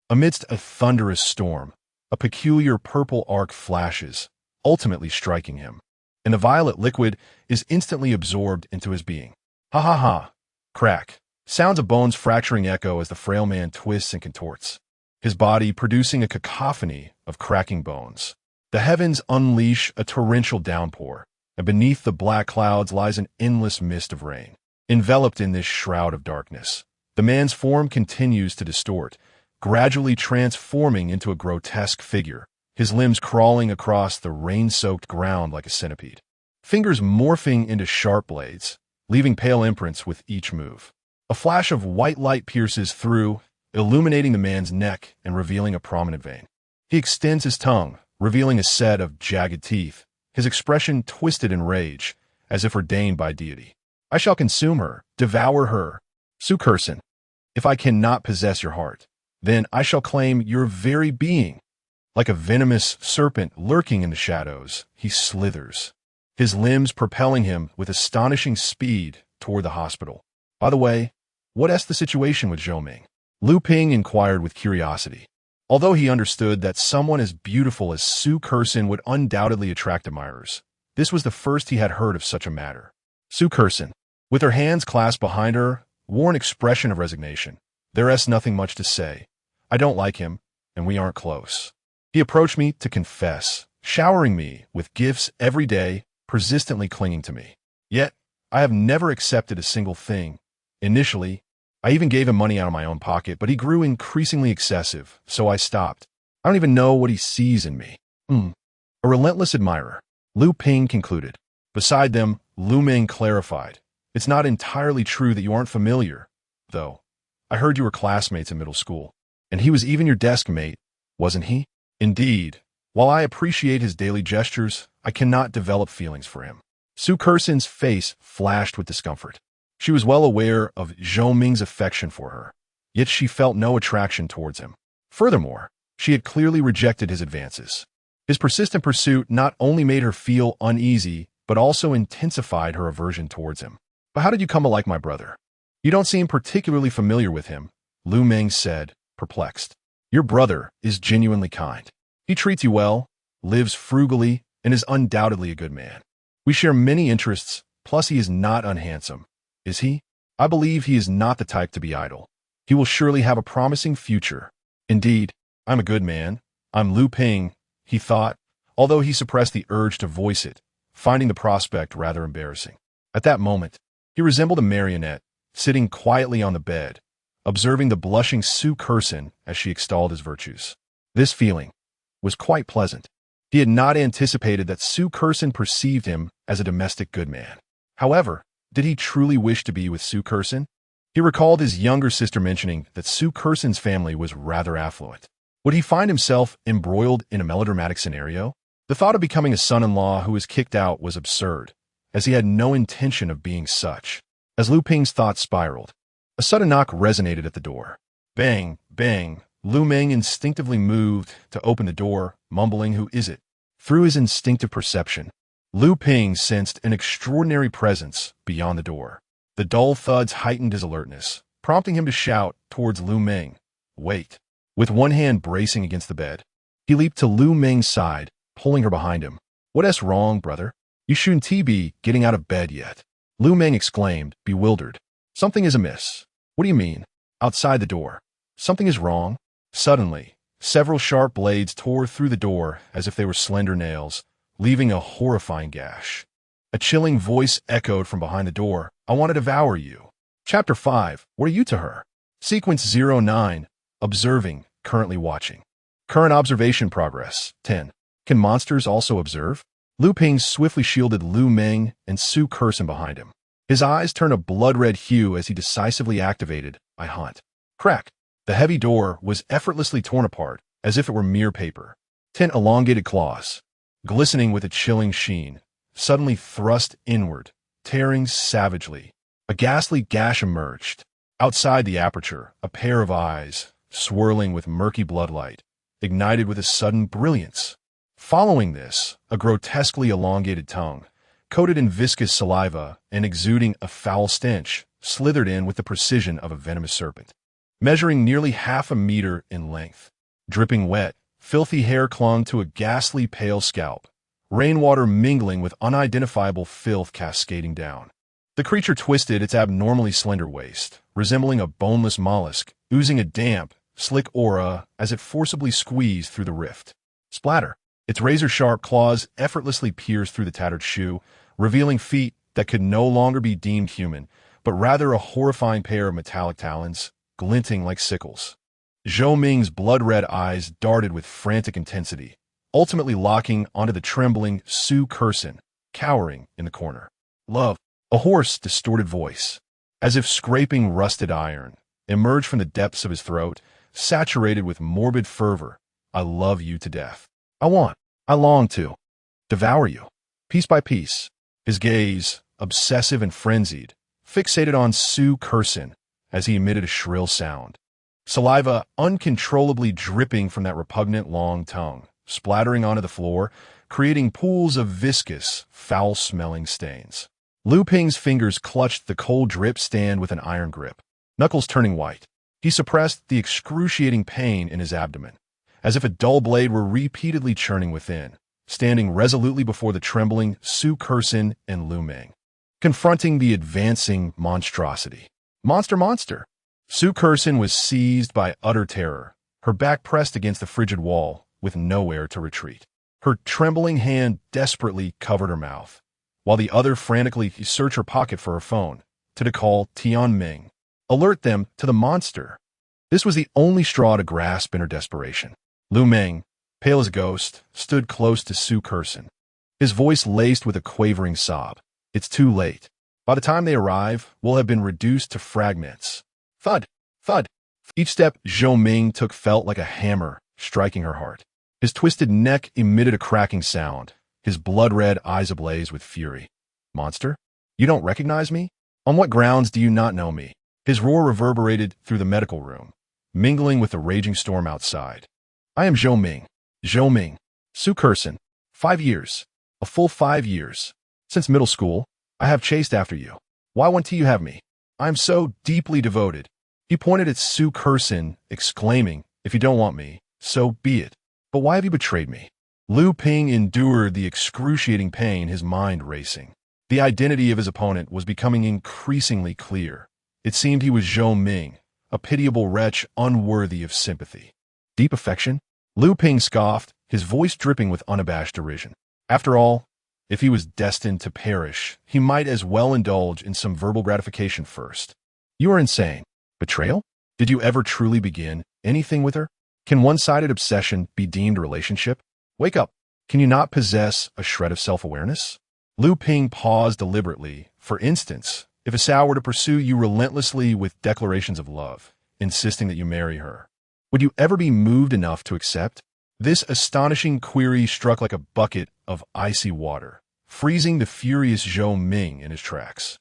Amidst a thunderous storm, a peculiar purple arc flashes, ultimately striking him, and the violet liquid is instantly absorbed into his being. Ha ha ha! Crack! Sounds of bones fracturing echo as the frail man twists and contorts, his body producing a cacophony of cracking bones. The heavens unleash a torrential downpour, and beneath the black clouds lies an endless mist of rain. Enveloped in this shroud of darkness, the man's form continues to distort, gradually transforming into a grotesque figure, his limbs crawling across the rain-soaked ground like a centipede, fingers morphing into sharp blades, leaving pale imprints with each move. A flash of white light pierces through, illuminating the man's neck and revealing a prominent vein. He extends his tongue, revealing a set of jagged teeth, his expression twisted in rage, as if ordained by deity. I shall consume her, devour her. Su Kersen, if I cannot possess your heart, then I shall claim your very being. Like a venomous serpent lurking in the shadows, he slithers, his limbs propelling him with astonishing speed toward the hospital. By the way, what's the situation with Zhou Ming? Lu Ping inquired with curiosity. Although he understood that someone as beautiful as Su Kersen would undoubtedly attract admirers, this was the first he had heard of such a matter. Su Kersen, with her hands clasped behind her, wore an expression of resignation. There's nothing much to say. I don't like him, and we aren't close. He approached me to confess, showering me with gifts every day, persistently clinging to me. Yet, I have never accepted a single thing. Initially, I even gave him money out of my own pocket, but he grew increasingly excessive, so I stopped. I don't even know what he sees in me. A relentless admirer, Lu Ping concluded. Beside them, Lu Ming clarified. It's not entirely true that you aren't familiar, though. I heard you were classmates in middle school. And he was even your desk mate, wasn't he? Indeed. While I appreciate his daily gestures, I cannot develop feelings for him. Su Kersen's face flashed with discomfort. She was well aware of Zhou Ming's affection for her, yet she felt no attraction towards him. Furthermore, she had clearly rejected his advances. His persistent pursuit not only made her feel uneasy, but also intensified her aversion towards him. But how did you come to like my brother? You don't seem particularly familiar with him, Lu Ming said, perplexed. Your brother is genuinely kind. He treats you well, lives frugally, and is undoubtedly a good man. We share many interests, plus he is not unhandsome. Is he? I believe he is not the type to be idle. He will surely have a promising future. Indeed, I'm a good man. I'm Lu Ping, he thought, although he suppressed the urge to voice it, finding the prospect rather embarrassing. At that moment, he resembled a marionette, sitting quietly on the bed, observing the blushing Su Kersen as she extolled his virtues. This feeling was quite pleasant. He had not anticipated that Su Kersen perceived him as a domestic good man. However, did he truly wish to be with Su Kersen? He recalled his younger sister mentioning that Su Kersen's family was rather affluent. Would he find himself embroiled in a melodramatic scenario? The thought of becoming a son-in-law who was kicked out was absurd, as he had no intention of being such. As Lu Ping's thoughts spiraled, a sudden knock resonated at the door. Bang, bang. Lu Ming instinctively moved to open the door, mumbling, "Who is it?" Through his instinctive perception, Lu Ping sensed an extraordinary presence beyond the door. The dull thuds heightened his alertness, prompting him to shout towards Lu Ming, "Wait." With one hand bracing against the bed, he leaped to Lu Ming's side, pulling her behind him. "What's wrong, brother? You shouldn't be getting out of bed yet." Lu Ming exclaimed, bewildered. "Something is amiss." "What do you mean?" "Outside the door. Something is wrong." Suddenly, several sharp blades tore through the door as if they were slender nails, leaving a horrifying gash. A chilling voice echoed from behind the door, "I want to devour you." Chapter 5. What are you to her? Sequence 09. Observing, currently watching. Current observation progress, 10. Can monsters also observe? Lu Ping swiftly shielded Lu Ming and Su Kersen behind him. His eyes turned a blood-red hue as he decisively activated, "I hunt." Crack! The heavy door was effortlessly torn apart, as if it were mere paper. 10 elongated claws, glistening with a chilling sheen, suddenly thrust inward, tearing savagely. A ghastly gash emerged. Outside the aperture, a pair of eyes, swirling with murky bloodlight, ignited with a sudden brilliance. Following this, a grotesquely elongated tongue, coated in viscous saliva and exuding a foul stench, slithered in with the precision of a venomous serpent. Measuring nearly half a meter in length, dripping wet, filthy hair clung to a ghastly pale scalp, rainwater mingling with unidentifiable filth cascading down. The creature twisted its abnormally slender waist, resembling a boneless mollusk, oozing a damp, slick aura as it forcibly squeezed through the rift. Splatter! Its razor-sharp claws effortlessly pierced through the tattered shoe, revealing feet that could no longer be deemed human, but rather a horrifying pair of metallic talons, glinting like sickles. Zhou Ming's blood-red eyes darted with frantic intensity, ultimately locking onto the trembling Su Kersen, cowering in the corner. "Love," a hoarse, distorted voice, as if scraping rusted iron, emerged from the depths of his throat, saturated with morbid fervor. "I love you to death. I long to devour you." Piece by piece, his gaze, obsessive and frenzied, fixated on Su Kersen as he emitted a shrill sound. Saliva uncontrollably dripping from that repugnant long tongue, splattering onto the floor, creating pools of viscous, foul-smelling stains. Lu Ping's fingers clutched the cold drip stand with an iron grip, knuckles turning white. He suppressed the excruciating pain in his abdomen, as if a dull blade were repeatedly churning within, standing resolutely before the trembling Su Kersen and Lu Ming, confronting the advancing monstrosity. Monster! Su Kersen was seized by utter terror, her back pressed against the frigid wall, with nowhere to retreat. Her trembling hand desperately covered her mouth, while the other frantically searched her pocket for her phone, to call Tian Ming. Alert them to the monster. This was the only straw to grasp in her desperation. Lu Meng, pale as a ghost, stood close to Su Kerson, his voice laced with a quavering sob. It's too late. By the time they arrive, we'll have been reduced to fragments. Thud, thud. Each step Zhou Ming took felt like a hammer, striking her heart. His twisted neck emitted a cracking sound, his blood-red eyes ablaze with fury. Monster? You don't recognize me? On what grounds do you not know me? His roar reverberated through the medical room, mingling with the raging storm outside. I am Zhou Ming. Zhou Ming. Su Kerson. 5 years. A full 5 years. Since middle school, I have chased after you. Why won't you have me? I am so deeply devoted. He pointed at Su Kerson, exclaiming, if you don't want me, so be it. But why have you betrayed me? Lu Ping endured the excruciating pain, his mind racing. The identity of his opponent was becoming increasingly clear. It seemed he was Zhou Ming, a pitiable wretch unworthy of sympathy. Deep affection? Lu Ping scoffed, his voice dripping with unabashed derision. After all, if he was destined to perish, he might as well indulge in some verbal gratification first. You are insane. Betrayal? Did you ever truly begin anything with her? Can one-sided obsession be deemed a relationship? Wake up. Can you not possess a shred of self-awareness? Lu Ping paused deliberately. For instance, if a Sao were to pursue you relentlessly with declarations of love, insisting that you marry her, would you ever be moved enough to accept? This astonishing query struck like a bucket of icy water, freezing the furious Zhou Ming in his tracks.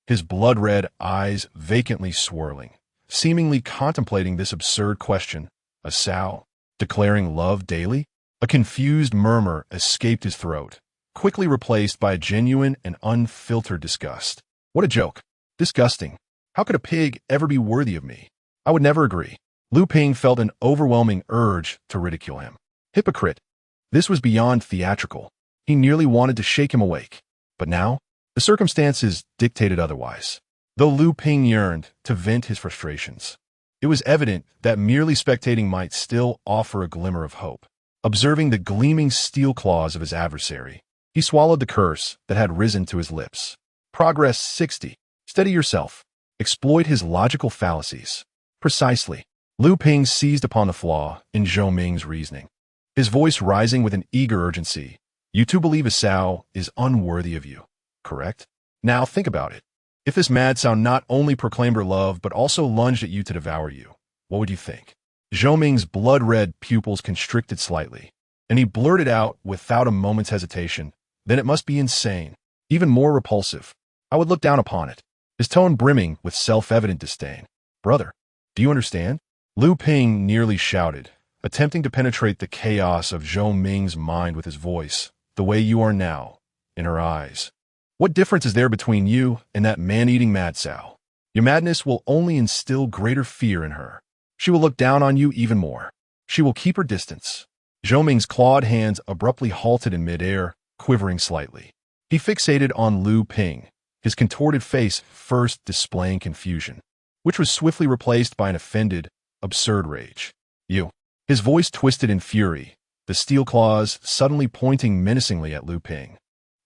His blood-red eyes vacantly swirling, seemingly contemplating this absurd question. A Sao declaring love daily? A confused murmur escaped his throat, quickly replaced by a genuine and unfiltered disgust. What a joke. Disgusting. How could a pig ever be worthy of me? I would never agree. Lu Ping felt an overwhelming urge to ridicule him. Hypocrite. This was beyond theatrical. He nearly wanted to shake him awake. But now, the circumstances dictated otherwise. Though Lu Ping yearned to vent his frustrations, it was evident that merely spectating might still offer a glimmer of hope. Observing the gleaming steel claws of his adversary, he swallowed the curse that had risen to his lips. Progress 60. Steady yourself. Exploit his logical fallacies. Precisely. Lu Ping seized upon the flaw in Zhou Ming's reasoning, his voice rising with an eager urgency. You two believe a Sao is unworthy of you, correct? Now think about it. If this mad Sao not only proclaimed her love but also lunged at you to devour you, what would you think? Zhou Ming's blood-red pupils constricted slightly, and he blurted out without a moment's hesitation, then it must be insane, even more repulsive. I would look down upon it, his tone brimming with self-evident disdain. Brother, do you understand? Lu Ping nearly shouted, attempting to penetrate the chaos of Zhou Ming's mind with his voice, the way you are now, in her eyes. What difference is there between you and that man-eating mad Sao? Your madness will only instill greater fear in her. She will look down on you even more. She will keep her distance. Zhou Ming's clawed hands abruptly halted in midair, quivering slightly. He fixated on Lu Ping, his contorted face first displaying confusion, which was swiftly replaced by an offended, absurd rage. You. His voice twisted in fury, the steel claws suddenly pointing menacingly at Lu Ping.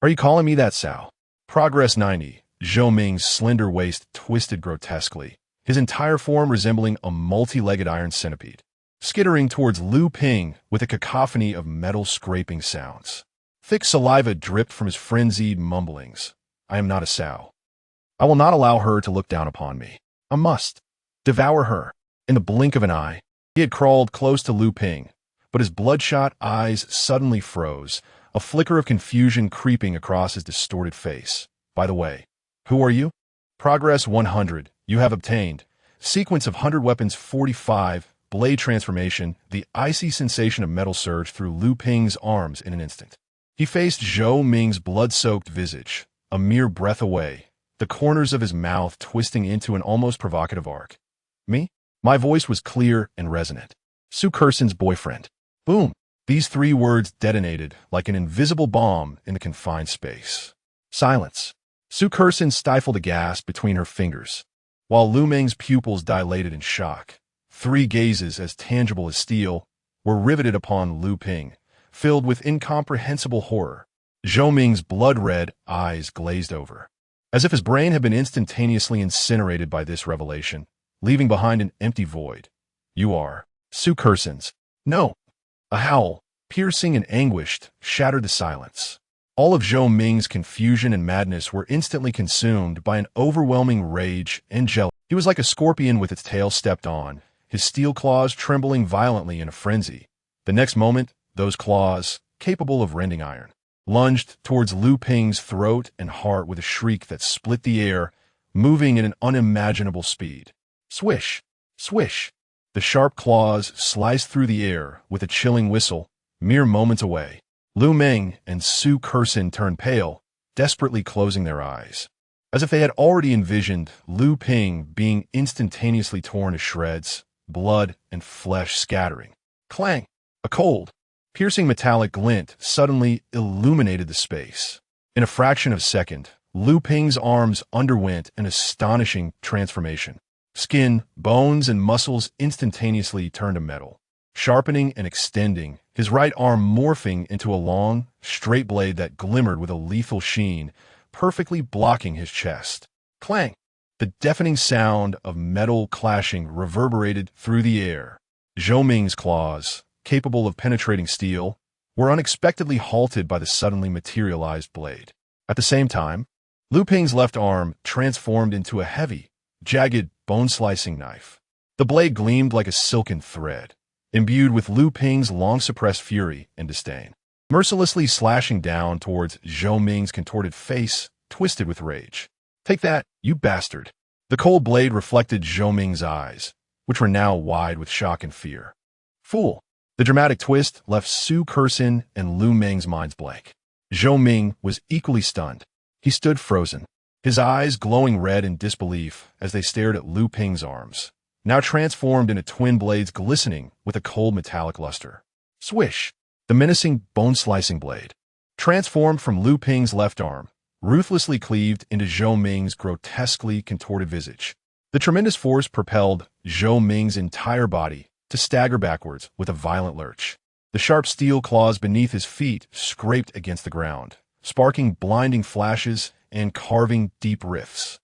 Are you calling me that, Sao? Progress 90. Zhou Ming's slender waist twisted grotesquely, his entire form resembling a multi-legged iron centipede, skittering towards Lu Ping with a cacophony of metal scraping sounds. Thick saliva dripped from his frenzied mumblings. I am not a Sao. I will not allow her to look down upon me. I must devour her. In the blink of an eye, he had crawled close to Lu Ping, but his bloodshot eyes suddenly froze, a flicker of confusion creeping across his distorted face. By the way, who are you? Progress 100. You have obtained. Sequence of 100 weapons 45. Blade transformation. The icy sensation of metal surged through Lu Ping's arms in an instant. He faced Zhou Ming's blood-soaked visage, a mere breath away, the corners of his mouth twisting into an almost provocative arc. Me? My voice was clear and resonant. Su Kerson's boyfriend. Boom. These 3 words detonated like an invisible bomb in the confined space. Silence. Su Kerson stifled a gasp between her fingers, while Lu Ming's pupils dilated in shock. 3 gazes as tangible as steel were riveted upon Lu Ping, filled with incomprehensible horror. Zhou Ming's blood-red eyes glazed over. as if his brain had been instantaneously incinerated by this revelation, leaving behind an empty void. "You are Superpowers." "No." A howl, piercing and anguished, shattered the silence. All of Zhou Ming's confusion and madness were instantly consumed by an overwhelming rage and jealousy. He was like a scorpion with its tail stepped on, his steel claws trembling violently in a frenzy. The next moment, those claws, capable of rending iron, lunged towards Lu Ping's throat and heart with a shriek that split the air, moving at an unimaginable speed. Swish! Swish! The sharp claws sliced through the air with a chilling whistle, mere moments away. Lu Ming and Superpowers turned pale, desperately closing their eyes, as if they had already envisioned Lu Ping being instantaneously torn to shreds, blood and flesh scattering. Clang! A cold, piercing metallic glint suddenly illuminated the space. In a fraction of a second, Lu Ping's arms underwent an astonishing transformation. Skin, bones, and muscles instantaneously turned to metal, sharpening and extending, his right arm morphing into a long, straight blade that glimmered with a lethal sheen, perfectly blocking his chest. Clang! The deafening sound of metal clashing reverberated through the air. Zhou Ming's claws, capable of penetrating steel, were unexpectedly halted by the suddenly materialized blade. At the same time, Lu Ping's left arm transformed into a heavy, jagged, bone-slicing knife. The blade gleamed like a silken thread, imbued with Lu Ping's long-suppressed fury and disdain, mercilessly slashing down towards Zhou Ming's contorted face, twisted with rage. "Take that, you bastard!" The cold blade reflected Zhou Ming's eyes, which were now wide with shock and fear. "Fool!" The dramatic twist left Superpowers and Lu Ming's minds blank. Zhou Ming was equally stunned. He stood frozen, his eyes glowing red in disbelief as they stared at Lu Ping's arms, now transformed into twin blades glistening with a cold metallic luster. Swish! The menacing bone-slicing blade, transformed from Lu Ping's left arm, ruthlessly cleaved into Zhou Ming's grotesquely contorted visage. The tremendous force propelled Zhou Ming's entire body to stagger backwards with a violent lurch. The sharp steel claws beneath his feet scraped against the ground, sparking blinding flashes and carving deep rifts.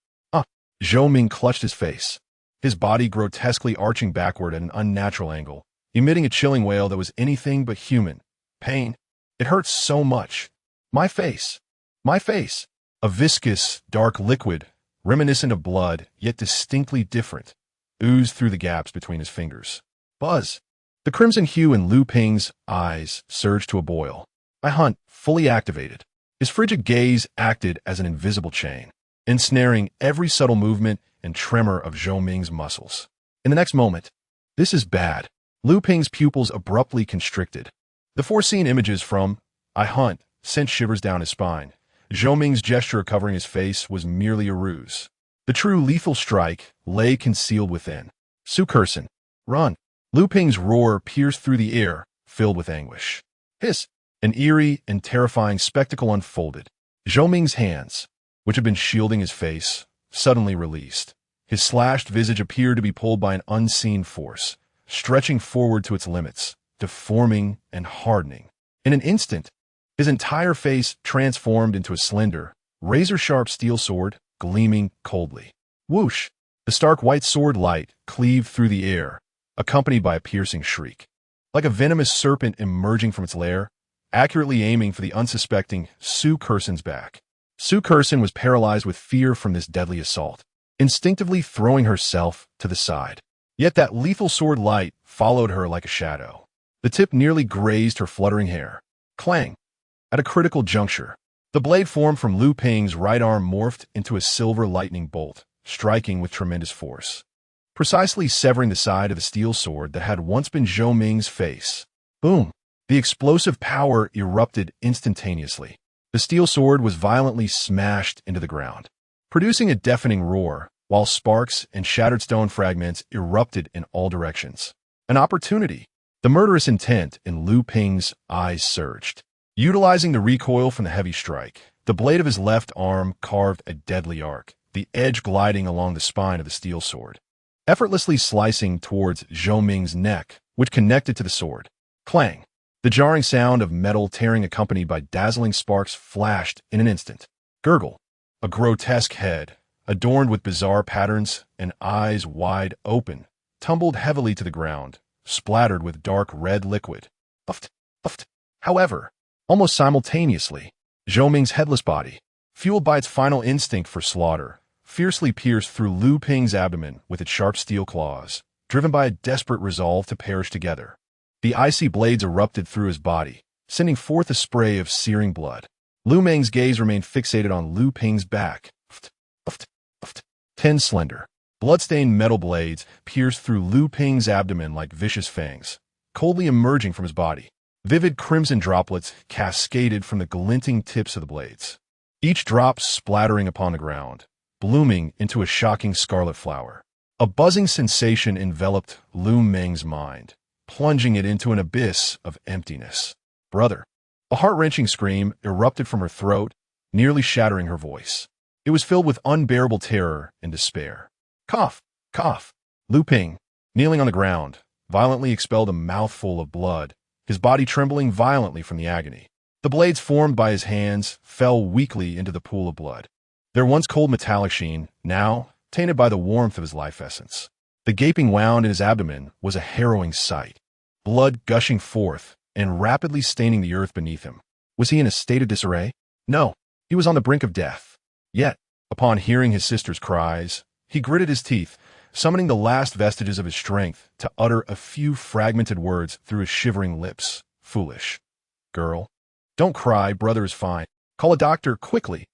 Zhou Ming clutched his face, his body grotesquely arching backward at an unnatural angle, emitting a chilling wail that was anything but human. Pain. It hurts so much. My face. My face. A viscous, dark liquid, reminiscent of blood, yet distinctly different, oozed through the gaps between his fingers. Buzz. The crimson hue in Lu Ping's eyes surged to a boil. I hunt, fully activated. His frigid gaze acted as an invisible chain, ensnaring every subtle movement and tremor of Zhou Ming's muscles. In the next moment, this is bad. Lu Ping's pupils abruptly constricted. The foreseen images from I hunt sent shivers down his spine. Zhou Ming's gesture covering his face was merely a ruse. The true lethal strike lay concealed within. Superpowers, run! Lu Ping's roar pierced through the air, filled with anguish. Hiss! An eerie and terrifying spectacle unfolded. Zhou Ming's hands, which had been shielding his face, suddenly released. His slashed visage appeared to be pulled by an unseen force, stretching forward to its limits, deforming and hardening. In an instant, his entire face transformed into a slender, razor-sharp steel sword, gleaming coldly. Whoosh! The stark white sword light cleaved through the air, accompanied by a piercing shriek. Like a venomous serpent emerging from its lair, accurately aiming for the unsuspecting Superpowers' back. Superpowers was paralyzed with fear from this deadly assault, instinctively throwing herself to the side. Yet that lethal sword light followed her like a shadow. The tip nearly grazed her fluttering hair. Clang! At a critical juncture, the blade formed from Lu Ping's right arm morphed into a silver lightning bolt, striking with tremendous force, precisely severing the side of the steel sword that had once been Zhou Ming's face. Boom! The explosive power erupted instantaneously. The steel sword was violently smashed into the ground, producing a deafening roar, while sparks and shattered stone fragments erupted in all directions. An opportunity. The murderous intent in Lu Ping's eyes surged. Utilizing the recoil from the heavy strike, the blade of his left arm carved a deadly arc, the edge gliding along the spine of the steel sword, effortlessly slicing towards Zhou Ming's neck, which connected to the sword. Clang! The jarring sound of metal tearing accompanied by dazzling sparks flashed in an instant. Gurgle! A grotesque head, adorned with bizarre patterns and eyes wide open, tumbled heavily to the ground, splattered with dark red liquid. Puffed, puffed. However, almost simultaneously, Zhou Ming's headless body, fueled by its final instinct for slaughter, fiercely pierced through Lu Ping's abdomen with its sharp steel claws, driven by a desperate resolve to perish together. The icy blades erupted through his body, sending forth a spray of searing blood. Lu Ming's gaze remained fixated on Lu Ping's back. Puffed, puffed, puffed. 10 slender, blood-stained metal blades pierced through Lu Ping's abdomen like vicious fangs, coldly emerging from his body. Vivid crimson droplets cascaded from the glinting tips of the blades, each drop splattering upon the ground, blooming into a shocking scarlet flower. A buzzing sensation enveloped Lu Ming's mind, plunging it into an abyss of emptiness. Brother! A heart-wrenching scream erupted from her throat, nearly shattering her voice. It was filled with unbearable terror and despair. Cough! Cough! Lu Ping, kneeling on the ground, violently expelled a mouthful of blood, his body trembling violently from the agony. The blades formed by his hands fell weakly into the pool of blood. Their once cold metallic sheen, now tainted by the warmth of his life essence. The gaping wound in his abdomen was a harrowing sight, blood gushing forth and rapidly staining the earth beneath him. Was he in a state of disarray? No, he was on the brink of death. Yet, upon hearing his sister's cries, he gritted his teeth, summoning the last vestiges of his strength to utter a few fragmented words through his shivering lips. Foolish girl. Don't cry, brother is fine. Call a doctor, quickly.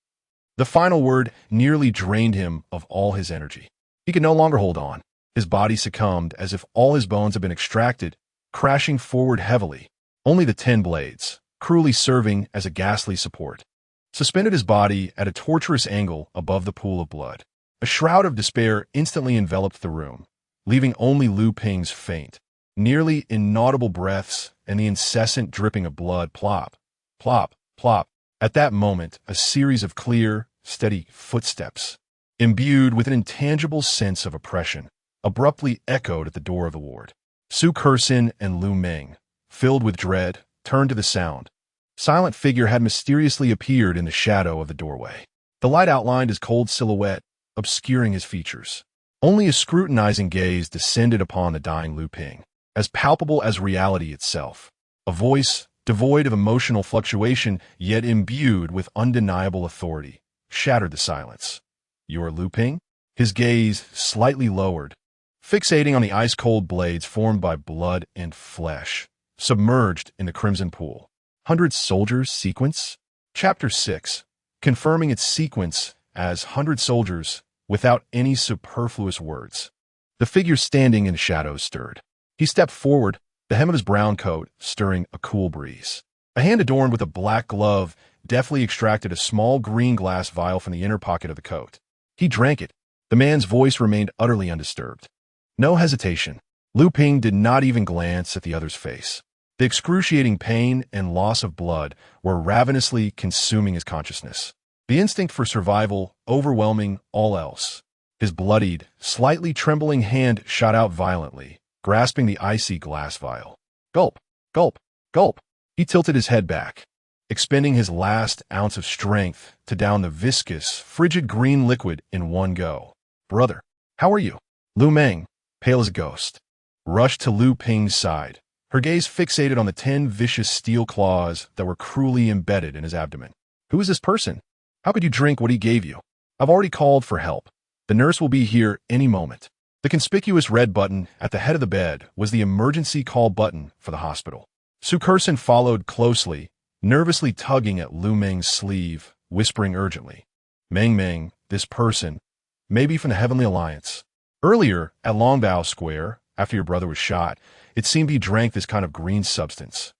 The final word nearly drained him of all his energy. He could no longer hold on. His body succumbed as if all his bones had been extracted, crashing forward heavily. Only the 10 blades, cruelly serving as a ghastly support, suspended his body at a torturous angle above the pool of blood. A shroud of despair instantly enveloped the room, leaving only Lu Ping's faint, nearly inaudible breaths and the incessant dripping of blood. Plop, plop, plop. At that moment, a series of clear, steady footsteps, imbued with an intangible sense of oppression, abruptly echoed at the door of the ward. Su Kersin and Lu Ming, filled with dread, turned to the sound. Silent figure had mysteriously appeared in the shadow of the doorway. The light outlined his cold silhouette, obscuring his features. Only a scrutinizing gaze descended upon the dying Lu Ping, as palpable as reality itself. A voice, devoid of emotional fluctuation, yet imbued with undeniable authority, shattered the silence. You are Lu Ping? His gaze slightly lowered, fixating on the ice-cold blades formed by blood and flesh, submerged in the crimson pool. 100 Soldiers Sequence? Chapter 6, confirming its sequence as 100 soldiers without any superfluous words. The figure standing in the shadows stirred. He stepped forward, the hem of his brown coat stirring a cool breeze. A hand adorned with a black glove deftly extracted a small green glass vial from the inner pocket of the coat. He drank it. The man's voice remained utterly undisturbed. No hesitation. Lu Ping did not even glance at the other's face. The excruciating pain and loss of blood were ravenously consuming his consciousness. The instinct for survival overwhelming all else. His bloodied, slightly trembling hand shot out violently, grasping the icy glass vial. Gulp, gulp, gulp. He tilted his head back, expending his last ounce of strength to down the viscous, frigid green liquid in one go. Brother, how are you? Lu Ming, pale as a ghost, rushed to Lu Ping's side, her gaze fixated on the 10 vicious steel claws that were cruelly embedded in his abdomen. Who is this person? How could you drink what he gave you? I've already called for help. The nurse will be here any moment. The conspicuous red button at the head of the bed was the emergency call button for the hospital. Su Kersin followed closely, nervously tugging at Lu Ming's sleeve, whispering urgently. Ming, this person, maybe from the Heavenly Alliance. Earlier, at Longbao Square, after your brother was shot, it seemed he drank this kind of green substance,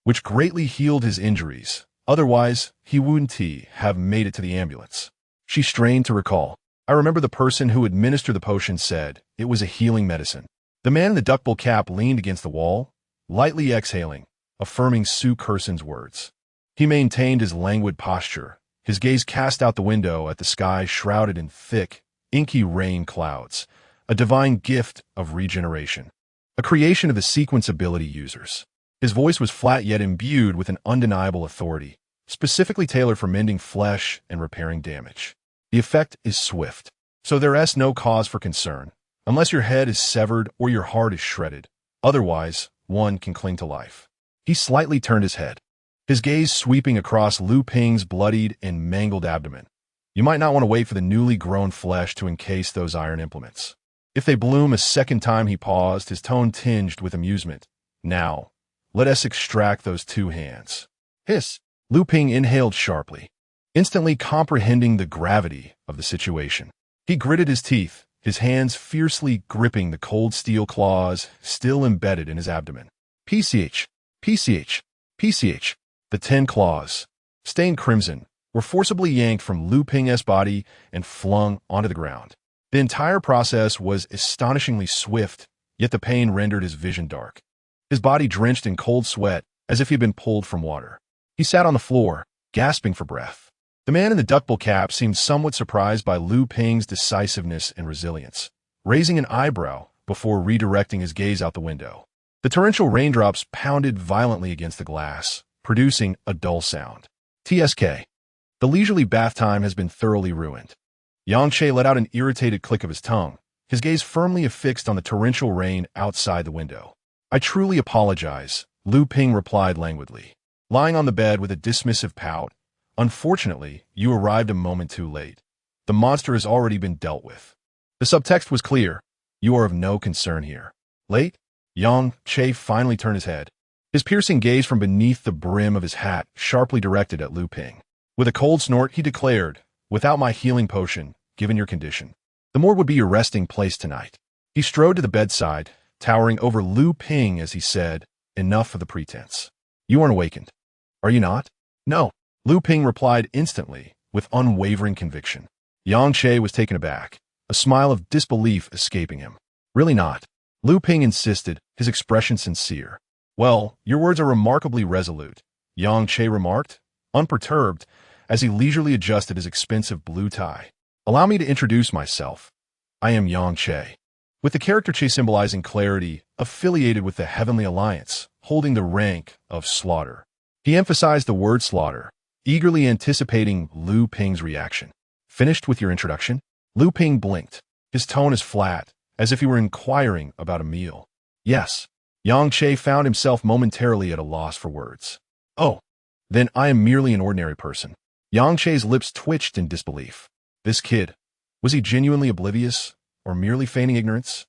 which greatly healed his injuries. Otherwise, he wouldn't have made it to the ambulance. She strained to recall. I remember the person who administered the potion said it was a healing medicine. The man in the duckbill cap leaned against the wall, lightly exhaling, affirming Su Kersin's words. He maintained his languid posture, his gaze cast out the window at the sky shrouded in thick, inky rain clouds, a divine gift of regeneration, a creation of the sequence ability users. His voice was flat yet imbued with an undeniable authority, specifically tailored for mending flesh and repairing damage. The effect is swift, so there is no cause for concern, unless your head is severed or your heart is shredded. Otherwise, one can cling to life. He slightly turned his head, his gaze sweeping across Lu Ping's bloodied and mangled abdomen. You might not want to wait for the newly grown flesh to encase those iron implements. If they bloom a second time, he paused, his tone tinged with amusement. Now, let us extract those 2 hands. Hiss! Lu Ping inhaled sharply, instantly comprehending the gravity of the situation. He gritted his teeth, his hands fiercely gripping the cold steel claws still embedded in his abdomen. PCH, PCH, PCH. The 10 claws, stained crimson, were forcibly yanked from Lu Ping's body and flung onto the ground. The entire process was astonishingly swift, yet the pain rendered his vision dark. His body drenched in cold sweat, as if he had been pulled from water. He sat on the floor, gasping for breath. The man in the duckbill cap seemed somewhat surprised by Lu Ping's decisiveness and resilience, raising an eyebrow before redirecting his gaze out the window. The torrential raindrops pounded violently against the glass, producing a dull sound. TSK. The leisurely bath time has been thoroughly ruined. Yang Che let out an irritated click of his tongue, his gaze firmly affixed on the torrential rain outside the window. I truly apologize, Lu Ping replied languidly, lying on the bed with a dismissive pout. Unfortunately, you arrived a moment too late. The monster has already been dealt with. The subtext was clear. You are of no concern here. Late? Yang Che finally turned his head, his piercing gaze from beneath the brim of his hat sharply directed at Lu Ping. With a cold snort, he declared, without my healing potion, given your condition, the morgue would be your resting place tonight. He strode to the bedside, towering over Lu Ping as he said, enough of the pretense. You aren't awakened, are you not? No, Lu Ping replied instantly, with unwavering conviction. Yang Che was taken aback, a smile of disbelief escaping him. Really not, Lu Ping insisted, his expression sincere. Well, your words are remarkably resolute, Yang Che remarked, unperturbed, as he leisurely adjusted his expensive blue tie. Allow me to introduce myself. I am Yang Che, with the character Che symbolizing clarity, affiliated with the Heavenly Alliance, holding the rank of Slaughter. He emphasized the word slaughter, eagerly anticipating Lu Ping's reaction. Finished with your introduction? Lu Ping blinked, his tone as flat, as if he were inquiring about a meal. Yes. Yang Che found himself momentarily at a loss for words. Oh, then I am merely an ordinary person. Yang Che's lips twitched in disbelief. This kid, was he genuinely oblivious, or merely feigning ignorance?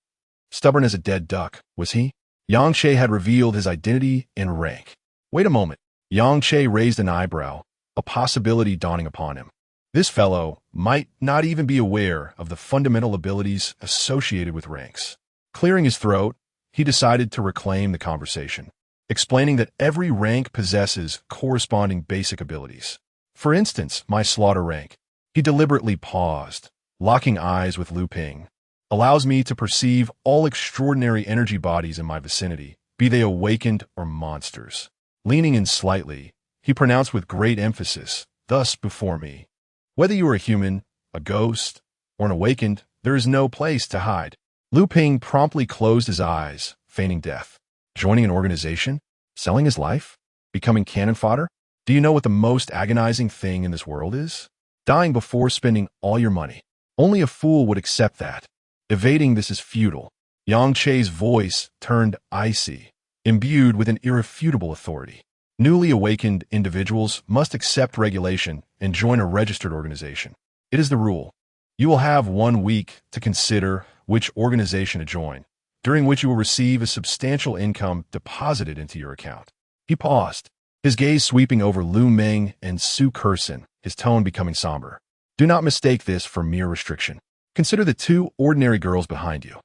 Stubborn as a dead duck, was he? Yang Che had revealed his identity and rank. Wait a moment. Yang Che raised an eyebrow, a possibility dawning upon him. This fellow might not even be aware of the fundamental abilities associated with ranks. Clearing his throat, he decided to reclaim the conversation, explaining that every rank possesses corresponding basic abilities. For instance, my slaughter rank, he deliberately paused, locking eyes with Lu Ping, allows me to perceive all extraordinary energy bodies in my vicinity, be they awakened or monsters. Leaning in slightly, he pronounced with great emphasis, thus before me. Whether you are a human, a ghost, or an awakened, there is no place to hide. Lu Ping promptly closed his eyes, feigning death. Joining an organization? Selling his life? Becoming cannon fodder? Do you know what the most agonizing thing in this world is? Dying before spending all your money. Only a fool would accept that. Evading this is futile. Yang Che's voice turned icy, imbued with an irrefutable authority. Newly awakened individuals must accept regulation and join a registered organization. It is the rule. You will have 1 week to consider which organization to join, during which you will receive a substantial income deposited into your account. He paused, his gaze sweeping over Lu Meng and Su Kersen, his tone becoming somber. Do not mistake this for mere restriction. Consider the 2 ordinary girls behind you.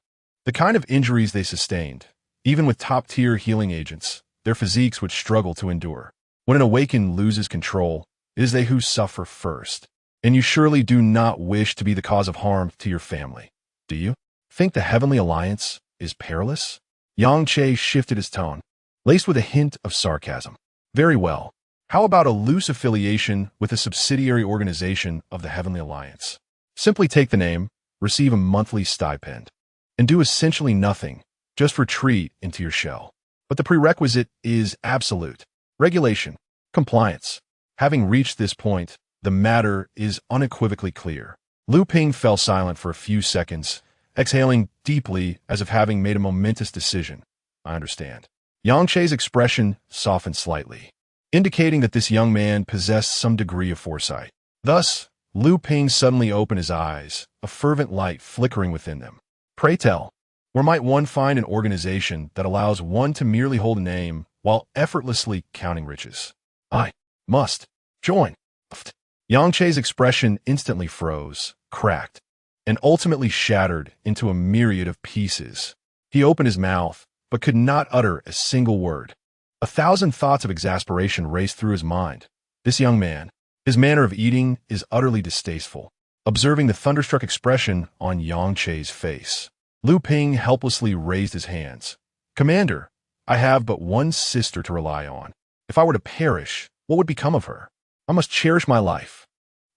The kind of injuries they sustained, even with top-tier healing agents, their physiques would struggle to endure. When an awakened loses control, it is they who suffer first. And you surely do not wish to be the cause of harm to your family, do you? Think the Heavenly Alliance is perilous? Yang Che shifted his tone, laced with a hint of sarcasm. Very well. How about a loose affiliation with a subsidiary organization of the Heavenly Alliance? Simply take the name, receive a monthly stipend, and do essentially nothing, just retreat into your shell. But the prerequisite is absolute. Regulation. Compliance. Having reached this point, the matter is unequivocally clear. Lu Ping fell silent for a few seconds, exhaling deeply as if having made a momentous decision. I understand. Yang Che's expression softened slightly, indicating that this young man possessed some degree of foresight. Thus, Lu Ping suddenly opened his eyes, a fervent light flickering within them. Pray tell, where might one find an organization that allows one to merely hold a name while effortlessly counting riches? I must join. Yang Che's expression instantly froze, cracked, and ultimately shattered into a myriad of pieces. He opened his mouth, but could not utter a single word. 1,000 thoughts of exasperation raced through his mind. This young man, his manner of eating is utterly distasteful. Observing the thunderstruck expression on Yang Che's face, Lu Ping helplessly raised his hands. Commander, I have but one sister to rely on. If I were to perish, what would become of her? I must cherish my life.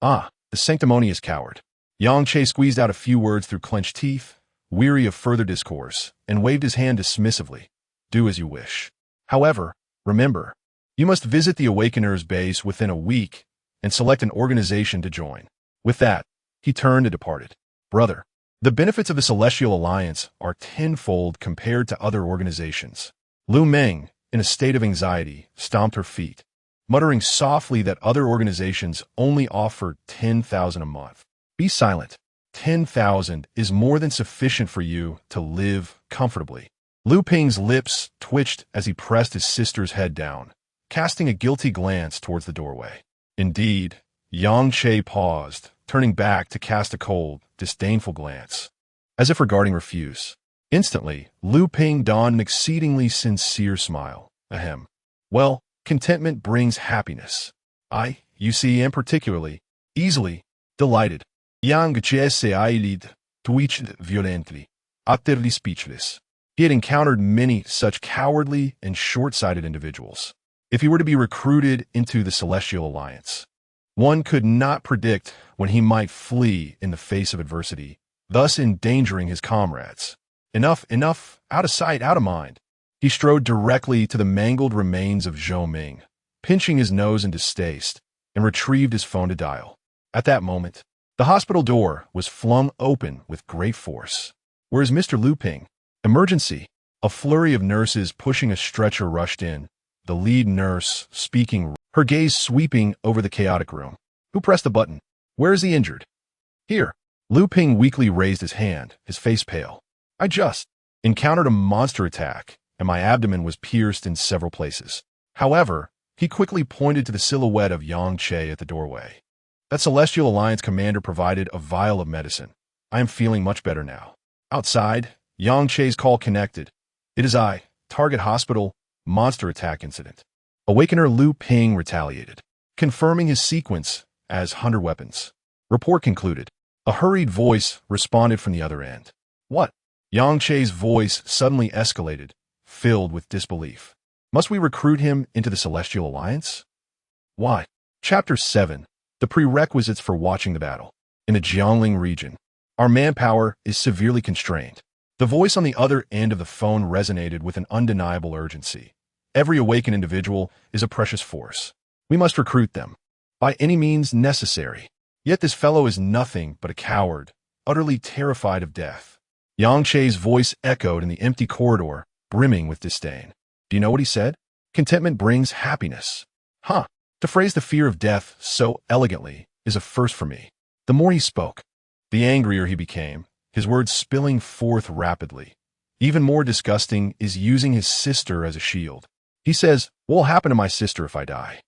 Ah, the sanctimonious coward. Yang Che squeezed out a few words through clenched teeth, weary of further discourse, and waved his hand dismissively. Do as you wish. However, remember, you must visit the Awakeners base within a week and select an organization to join. With that, he turned and departed. Brother, the benefits of the Celestial Alliance are tenfold compared to other organizations. Lu Meng, in a state of anxiety, stomped her feet, muttering softly that other organizations only offer 10,000 a month. Be silent. 10,000 is more than sufficient for you to live comfortably. Lu Ping's lips twitched as he pressed his sister's head down, casting a guilty glance towards the doorway. Indeed, Yang Che paused, turning back to cast a cold, disdainful glance, as if regarding refuse. Instantly, Lu Ping donned an exceedingly sincere smile. Ahem. Well, contentment brings happiness. You see, am particularly, easily, delighted. Yang Che se eyelid twitched violently, utterly speechless. He had encountered many such cowardly and short-sighted individuals. If he were to be recruited into the Celestial Alliance, one could not predict when he might flee in the face of adversity, thus endangering his comrades. Enough, out of sight, out of mind. He strode directly to the mangled remains of Zhou Ming, pinching his nose in distaste, and retrieved his phone to dial. At that moment, the hospital door was flung open with great force. Where is Mr. Lu Ping? Emergency. A flurry of nurses pushing a stretcher rushed in, the lead nurse speaking, her gaze sweeping over the chaotic room. Who pressed the button? Where is the injured? Here. Lu Ping weakly raised his hand, his face pale. I just encountered a monster attack, and my abdomen was pierced in several places. However, he quickly pointed to the silhouette of Yang Che at the doorway. That Celestial Alliance commander provided a vial of medicine. I am feeling much better now. Outside, Yang Che's call connected. It is I, target hospital, monster attack incident. Awakener Lu Ping retaliated, confirming his sequence as 100 weapons. Report concluded. A hurried voice responded from the other end. What? Yang Che's voice suddenly escalated, filled with disbelief. Must we recruit him into the Celestial Alliance? Why? Chapter 7. The prerequisites for watching the battle. In the Jiangling region, our manpower is severely constrained. The voice on the other end of the phone resonated with an undeniable urgency. Every awakened individual is a precious force. We must recruit them, by any means necessary. Yet this fellow is nothing but a coward, utterly terrified of death. Yang Che's voice echoed in the empty corridor, brimming with disdain. Do you know what he said? Contentment brings happiness. Huh. To phrase the fear of death so elegantly is a first for me. The more he spoke, the angrier he became, his words spilling forth rapidly. Even more disgusting is using his sister as a shield. He says, what will happen to my sister if I die?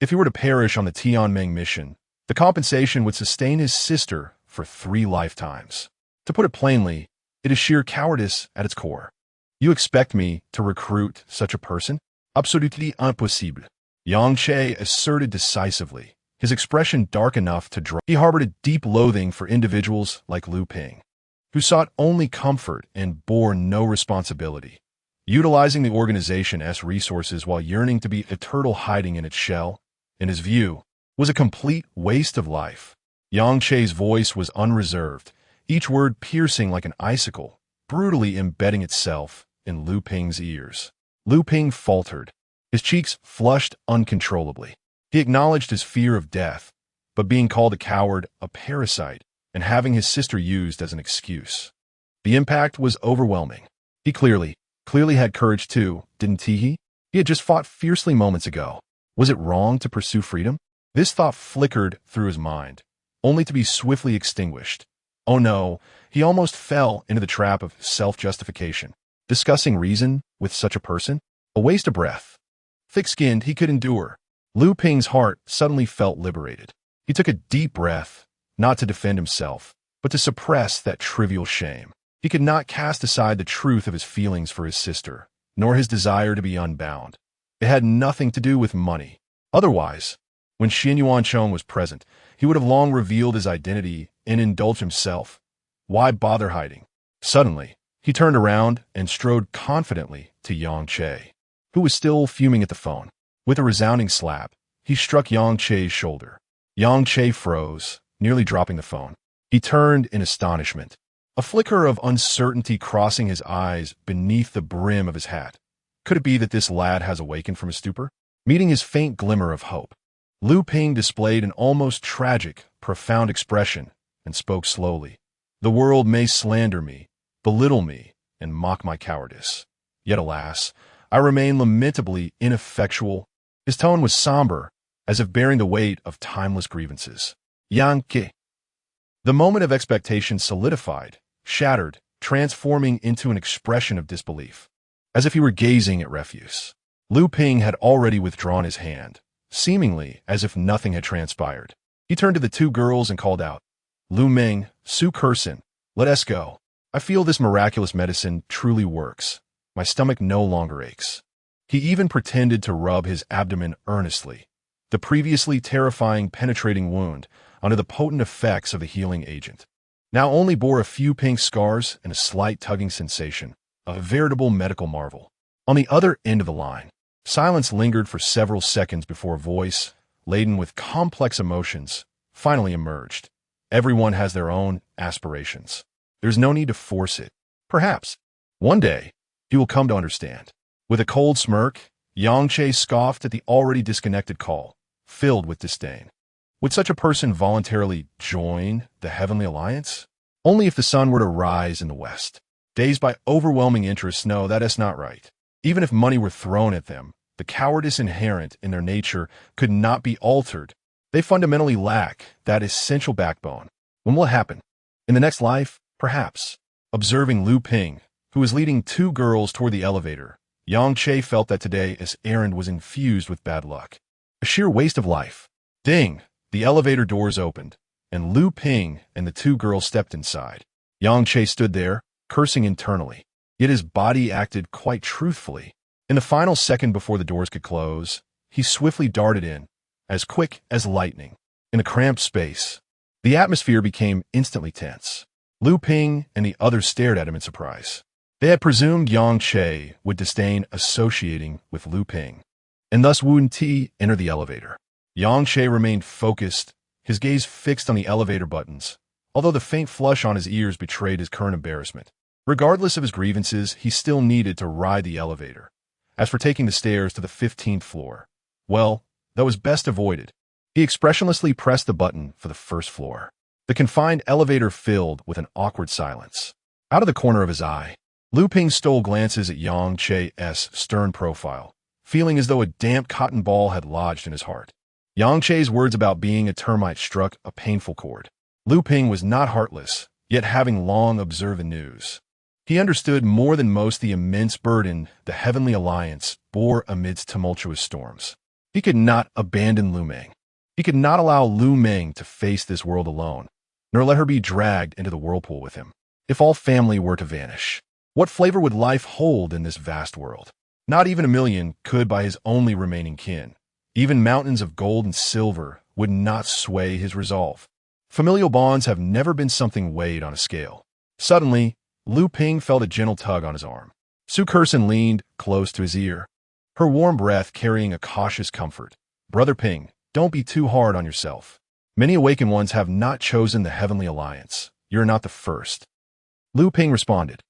If he were to perish on the Tianming mission, the compensation would sustain his sister for 3 lifetimes. To put it plainly, it is sheer cowardice at its core. You expect me to recruit such a person? Absolutely impossible. Yang Che asserted decisively, his expression dark enough to draw. He harbored a deep loathing for individuals like Lu Ping, who sought only comfort and bore no responsibility, utilizing the organization's resources while yearning to be a turtle hiding in its shell, in his view, was a complete waste of life. Yang Che's voice was unreserved, each word piercing like an icicle, brutally embedding itself in Lu Ping's ears. Lu Ping faltered. His cheeks flushed uncontrollably. He acknowledged his fear of death, but being called a coward, a parasite, and having his sister used as an excuse. The impact was overwhelming. He clearly had courage too, didn't he? He had just fought fiercely moments ago. Was it wrong to pursue freedom? This thought flickered through his mind, only to be swiftly extinguished. Oh no, he almost fell into the trap of self-justification. Discussing reason with such a person? A waste of breath. Thick-skinned, he could endure. Lu Ping's heart suddenly felt liberated. He took a deep breath, not to defend himself, but to suppress that trivial shame. He could not cast aside the truth of his feelings for his sister, nor his desire to be unbound. It had nothing to do with money. Otherwise, when Xin Yuancheng was present, he would have long revealed his identity and indulged himself. Why bother hiding? Suddenly, he turned around and strode confidently to Yang Che, who was still fuming at the phone. With a resounding slap, he struck Yang Che's shoulder. Yang Che froze, nearly dropping the phone. He turned in astonishment, a flicker of uncertainty crossing his eyes beneath the brim of his hat. Could it be that this lad has awakened from his stupor? Meeting his faint glimmer of hope, Lu Ping displayed an almost tragic, profound expression and spoke slowly. The world may slander me, belittle me, and mock my cowardice. Yet alas, I remain lamentably ineffectual. His tone was somber, as if bearing the weight of timeless grievances. Yang Ke. The moment of expectation solidified, shattered, transforming into an expression of disbelief. As if he were gazing at refuse. Lu Ping had already withdrawn his hand, seemingly as if nothing had transpired. He turned to the two girls and called out, Lu Ming, Su Kersen, let us go. I feel this miraculous medicine truly works. My stomach no longer aches. He even pretended to rub his abdomen earnestly, the previously terrifying penetrating wound, under the potent effects of the healing agent. Now only bore a few pink scars and a slight tugging sensation, a veritable medical marvel. On the other end of the line, silence lingered for several seconds before a voice, laden with complex emotions, finally emerged. Everyone has their own aspirations. There's no need to force it. Perhaps, one day, he will come to understand. With a cold smirk, Yang Che scoffed at the already disconnected call, filled with disdain. Would such a person voluntarily join the Heavenly Alliance? Only if the sun were to rise in the west. Dazed by overwhelming interest, no, that is not right. Even if money were thrown at them, the cowardice inherent in their nature could not be altered. They fundamentally lack that essential backbone. When will it happen? In the next life? Perhaps. Observing Lu Ping, who was leading two girls toward the elevator, Yang Che felt that today his errand was infused with bad luck. A sheer waste of life. Ding! The elevator doors opened, and Lu Ping and the two girls stepped inside. Yang Che stood there, cursing internally. Yet his body acted quite truthfully. In the final second before the doors could close, he swiftly darted in, as quick as lightning. In a cramped space, the atmosphere became instantly tense. Lu Ping and the others stared at him in surprise. They had presumed Yang Che would disdain associating with Lu Ping, and thus wouldn't he enter the elevator. Yang Che remained focused, his gaze fixed on the elevator buttons, although the faint flush on his ears betrayed his current embarrassment. Regardless of his grievances, he still needed to ride the elevator. As for taking the stairs to the 15th floor, well, that was best avoided. He expressionlessly pressed the button for the first floor. The confined elevator filled with an awkward silence. Out of the corner of his eye, Lu Ping stole glances at Yang Che's stern profile, feeling as though a damp cotton ball had lodged in his heart. Yang Che's words about being a termite struck a painful chord. Lu Ping was not heartless, yet having long observed the news, he understood more than most the immense burden the Heavenly Alliance bore amidst tumultuous storms. He could not abandon Lu Meng. He could not allow Lu Meng to face this world alone, nor let her be dragged into the whirlpool with him. If all family were to vanish, what flavor would life hold in this vast world? Not even a million could by his only remaining kin. Even mountains of gold and silver would not sway his resolve. Familial bonds have never been something weighed on a scale. Suddenly, Lu Ping felt a gentle tug on his arm. Su Kersen leaned close to his ear, her warm breath carrying a cautious comfort. Brother Ping, don't be too hard on yourself. Many awakened ones have not chosen the Heavenly Alliance. You're not the first. Lu Ping responded.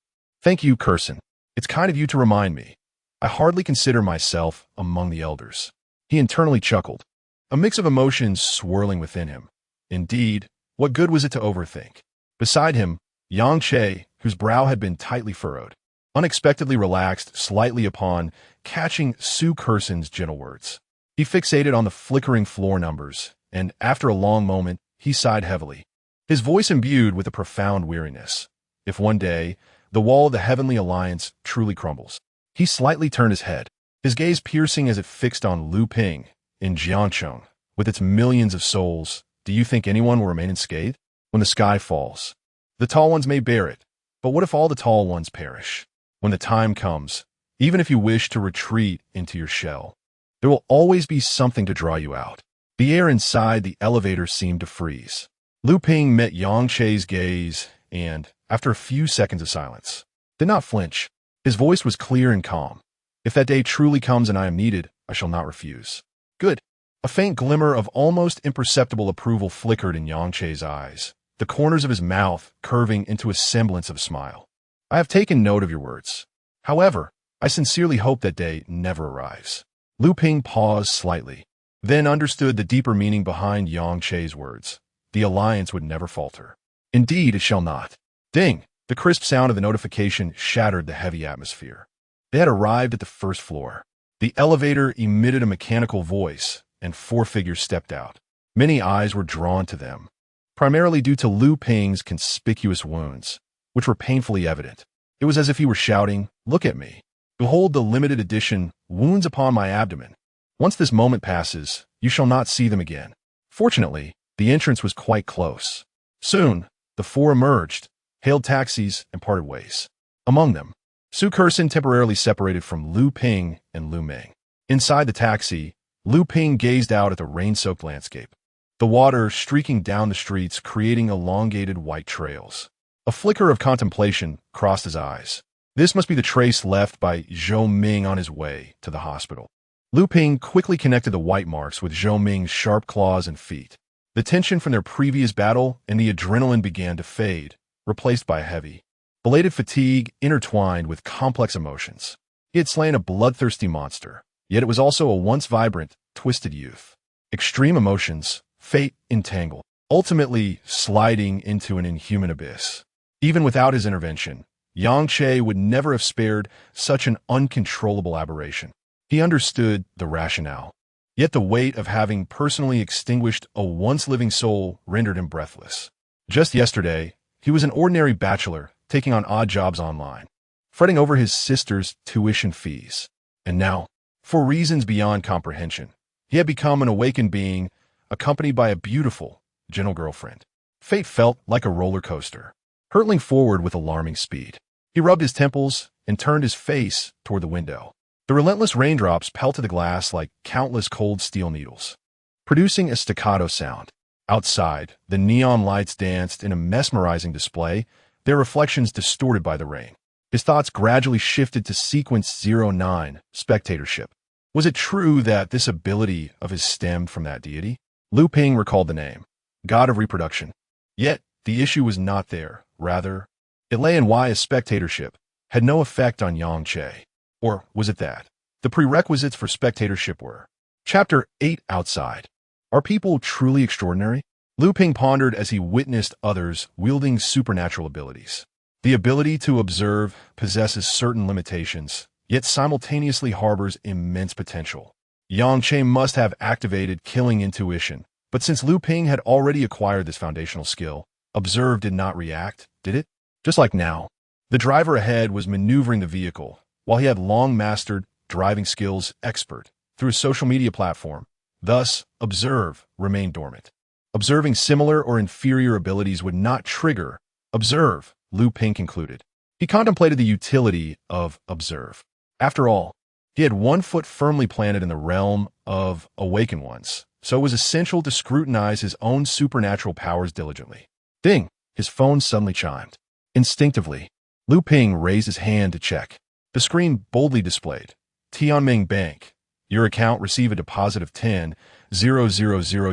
Thank you, Kersen. It's kind of you to remind me. I hardly consider myself among the elders. He internally chuckled, a mix of emotions swirling within him. Indeed, What good was it to overthink? Beside him, Yang Che, whose brow had been tightly furrowed, unexpectedly relaxed slightly upon catching Su Kerson's gentle words. He fixated on the flickering floor numbers, and after a long moment, he sighed heavily, his voice imbued with a profound weariness. If one day, the wall of the Heavenly Alliance truly crumbles. He slightly turned his head, his gaze piercing as it fixed on Lu Ping in Jiancheng. With its millions of souls, do you think anyone will remain unscathed? When the sky falls, the tall ones may bear it, but what if all the tall ones perish? When the time comes, even if you wish to retreat into your shell, there will always be something to draw you out. The air inside the elevator seemed to freeze. Lu Ping met Yang Che's gaze and, after a few seconds of silence, did not flinch. His voice was clear and calm. If that day truly comes and I am needed, I shall not refuse. Good. A faint glimmer of almost imperceptible approval flickered in Yang Che's eyes, the corners of his mouth curving into a semblance of a smile. I have taken note of your words. However, I sincerely hope that day never arrives. Lu Ping paused slightly, then understood the deeper meaning behind Yang Che's words. The alliance would never falter. Indeed, it shall not. Ding! The crisp sound of the notification shattered the heavy atmosphere. They had arrived at the first floor. The elevator emitted a mechanical voice, and 4 figures stepped out. Many eyes were drawn to them, primarily due to Lu Ping's conspicuous wounds, which were painfully evident. It was as if he were shouting, "Look at me. Behold the limited edition wounds upon my abdomen. Once this moment passes, you shall not see them again." Fortunately, the entrance was quite close. Soon, the 4 emerged, hailed taxis, and parted ways. Among them, Su Kerson temporarily separated from Lu Ping and Lu Ming. Inside the taxi, Lu Ping gazed out at the rain-soaked landscape, the water streaking down the streets creating elongated white trails. A flicker of contemplation crossed his eyes. This must be the trace left by Zhou Ming on his way to the hospital. Lu Ping quickly connected the white marks with Zhou Ming's sharp claws and feet. The tension from their previous battle and the adrenaline began to fade, replaced by a heavy, belated fatigue intertwined with complex emotions. He had slain a bloodthirsty monster, yet it was also a once vibrant, twisted youth. Extreme emotions, fate entangled, ultimately sliding into an inhuman abyss. Even without his intervention, Yang Che would never have spared such an uncontrollable aberration. He understood the rationale. Yet the weight of having personally extinguished a once-living soul rendered him breathless. Just yesterday, he was an ordinary bachelor taking on odd jobs online, fretting over his sister's tuition fees. And now, for reasons beyond comprehension, he had become an awakened being accompanied by a beautiful, gentle girlfriend. Fate felt like a roller coaster, hurtling forward with alarming speed. He rubbed his temples and turned his face toward the window. The relentless raindrops pelted the glass like countless cold steel needles, producing a staccato sound. Outside, the neon lights danced in a mesmerizing display, their reflections distorted by the rain. His thoughts gradually shifted to Sequence 09, spectatorship. Was it true that this ability of his stemmed from that deity? Lu Ping recalled the name, god of reproduction. Yet, the issue was not there. Rather, it lay in why a spectatorship had no effect on Yang Che. Or was it that the prerequisites for spectatorship were? Chapter 8 Outside. Are people truly extraordinary? Lu Ping pondered as he witnessed others wielding supernatural abilities. The ability to observe possesses certain limitations, yet simultaneously harbors immense potential. Yang Che must have activated killing intuition, but since Lu Ping had already acquired this foundational skill, observe did not react, did it? Just like now, the driver ahead was maneuvering the vehicle, while he had long mastered driving skills expert through a social media platform. Thus, observe remained dormant. Observing similar or inferior abilities would not trigger observe, Lu Ping concluded. He contemplated the utility of observe. After all, he had one foot firmly planted in the realm of awakened ones, so it was essential to scrutinize his own supernatural powers diligently. Ding! His phone suddenly chimed. Instinctively, Lu Ping raised his hand to check. The screen boldly displayed, Tianming Bank. Your account received a deposit of 10,000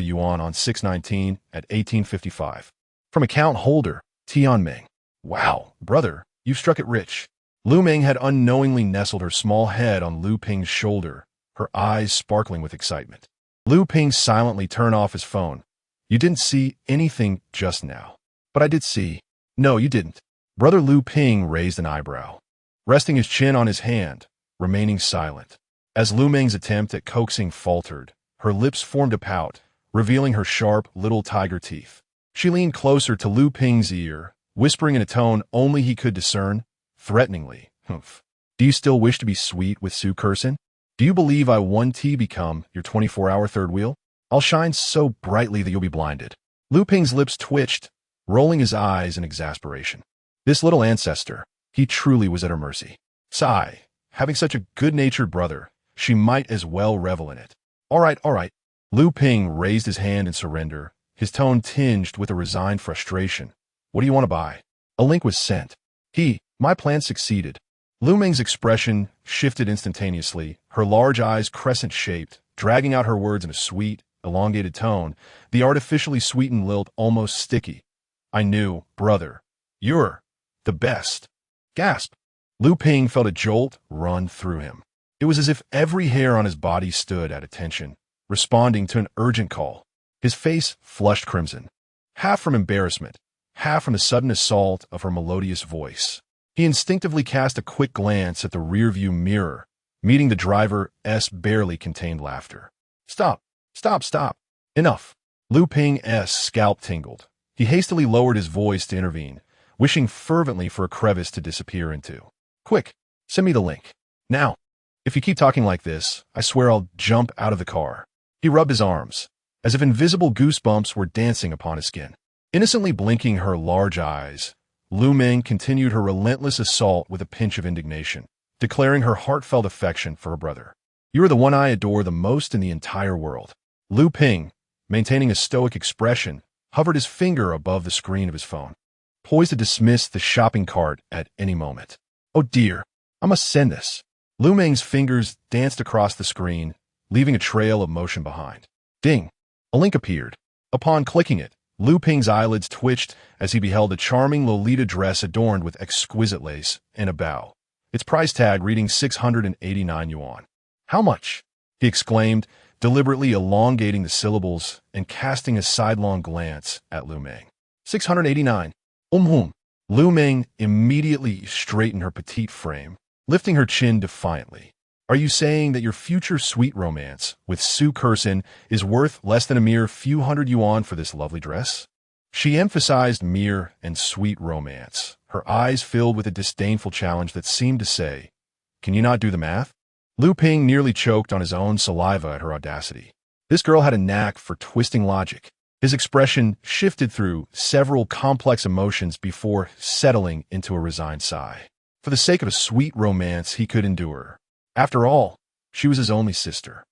yuan on 6/19 at 1855. From account holder, Tianming. Wow, brother, you've struck it rich. Lu Ming had unknowingly nestled her small head on Lu Ping's shoulder, her eyes sparkling with excitement. Lu Ping silently turned off his phone, You didn't see anything just now. But I did see. No, you didn't. Brother Lu Ping raised an eyebrow, resting his chin on his hand, remaining silent. As Lu Meng's attempt at coaxing faltered, her lips formed a pout, revealing her sharp, little tiger teeth. She leaned closer to Lu Ping's ear, whispering in a tone only he could discern, threateningly, "Humph. Do you still wish to be sweet with Su Curson? Do you believe I want to become your 24-hour third wheel? I'll shine so brightly that you'll be blinded." Lu Ping's lips twitched, rolling his eyes in exasperation. This little ancestor, he truly was at her mercy. Sigh, having such a good-natured brother, she might as well revel in it. All right, all right. Lu Ping raised his hand in surrender, his tone tinged with a resigned frustration. What do you want to buy? A link was sent. My plan succeeded. Lu Meng's expression shifted instantaneously, her large eyes crescent-shaped, dragging out her words in a sweet, elongated tone, the artificially sweetened lilt almost sticky. I knew, brother. You're the best. Gasp. Lu Ping felt a jolt run through him. It was as if every hair on his body stood at attention, responding to an urgent call. His face flushed crimson, half from embarrassment, half from the sudden assault of her melodious voice. He instinctively cast a quick glance at the rearview mirror, meeting the driver's barely contained laughter. Stop. Stop, stop. Enough. Lu Ping's scalp tingled. He hastily lowered his voice to intervene, wishing fervently for a crevice to disappear into. Quick, send me the link. Now. If you keep talking like this, I swear I'll jump out of the car. He rubbed his arms, as if invisible goosebumps were dancing upon his skin. Innocently blinking her large eyes, Lu Meng continued her relentless assault with a pinch of indignation, declaring her heartfelt affection for her brother. You are the one I adore the most in the entire world. Lu Ping, maintaining a stoic expression, hovered his finger above the screen of his phone, poised to dismiss the shopping cart at any moment. Oh dear, I must send this. Lu Meng's fingers danced across the screen, leaving a trail of motion behind. Ding! A link appeared. Upon clicking it, Lu Ping's eyelids twitched as he beheld a charming Lolita dress adorned with exquisite lace and a bow, its price tag reading 689 yuan. How much? He exclaimed, deliberately elongating the syllables and casting a sidelong glance at Lu Meng. 689. Lu Meng immediately straightened her petite frame, lifting her chin defiantly. Are you saying that your future sweet romance with Su Curson is worth less than a mere few hundred yuan for this lovely dress? She emphasized mere and sweet romance, her eyes filled with a disdainful challenge that seemed to say, Can you not do the math? Lu Ping nearly choked on his own saliva at her audacity. This girl had a knack for twisting logic. His expression shifted through several complex emotions before settling into a resigned sigh. For the sake of a sweet romance he could endure. After all, she was his only sister.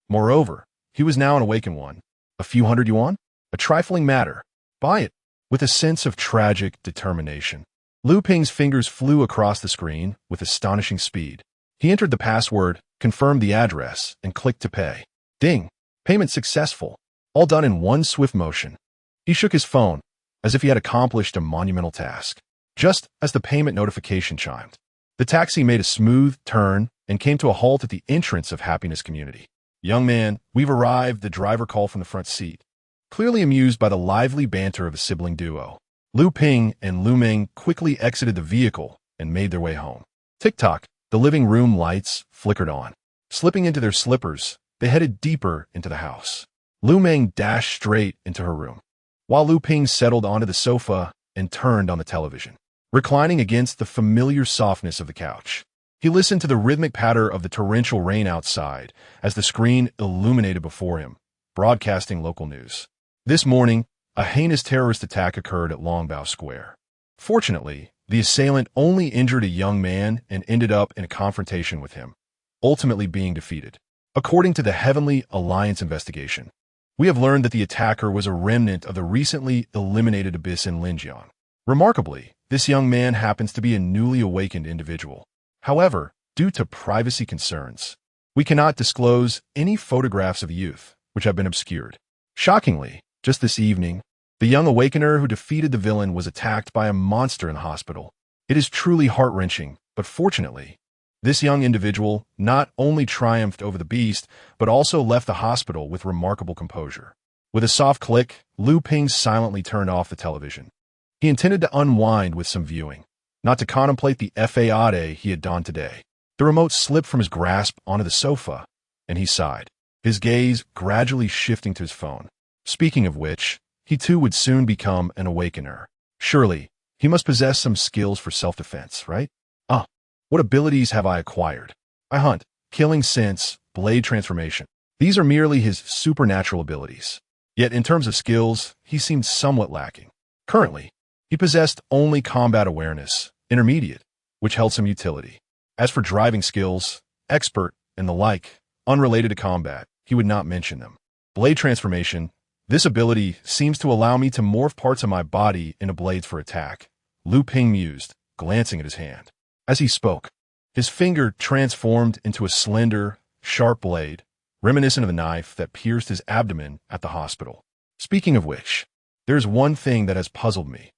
Moreover, he was now an awakened one. A few hundred yuan? A trifling matter. Buy it. With a sense of tragic determination, Lu Ping's fingers flew across the screen with astonishing speed. He entered the password, confirmed the address, and clicked to pay. Ding! Payment successful. All done in one swift motion. He shook his phone, as if he had accomplished a monumental task. Just as the payment notification chimed, the taxi made a smooth turn and came to a halt at the entrance of Happiness Community. Young man, we've arrived, the driver called from the front seat. Clearly amused by the lively banter of a sibling duo, Lu Ping and Lu Meng quickly exited the vehicle and made their way home. Tick-tock, the living room lights flickered on. Slipping into their slippers, they headed deeper into the house. Lu Meng dashed straight into her room, while Lu Ping settled onto the sofa and turned on the television. Reclining against the familiar softness of the couch, he listened to the rhythmic patter of the torrential rain outside as the screen illuminated before him, broadcasting local news. This morning, a heinous terrorist attack occurred at Longbao Square. Fortunately, the assailant only injured a young man and ended up in a confrontation with him, ultimately being defeated. According to the Heavenly Alliance investigation, we have learned that the attacker was a remnant of the recently eliminated abyss in Linjiang. Remarkably, this young man happens to be a newly awakened individual. However, due to privacy concerns, we cannot disclose any photographs of youth, which have been obscured. Shockingly, just this evening, the young awakener who defeated the villain was attacked by a monster in the hospital. It is truly heart-wrenching, but fortunately, this young individual not only triumphed over the beast, but also left the hospital with remarkable composure. With a soft click, Lu Ping silently turned off the television. He intended to unwind with some viewing, not to contemplate the fade he had donned today. The remote slipped from his grasp onto the sofa, and he sighed, his gaze gradually shifting to his phone. Speaking of which, he too would soon become an awakener. Surely, he must possess some skills for self-defense, right? What abilities have I acquired? I hunt, killing sense, blade transformation. These are merely his supernatural abilities. Yet in terms of skills, he seemed somewhat lacking. Currently, he possessed only combat awareness, intermediate, which held some utility. As for driving skills, expert, and the like, unrelated to combat, he would not mention them. Blade transformation, this ability seems to allow me to morph parts of my body into blades for attack, Lu Ping mused, glancing at his hand. As he spoke, his finger transformed into a slender, sharp blade, reminiscent of the knife that pierced his abdomen at the hospital. Speaking of which, there's one thing that has puzzled me.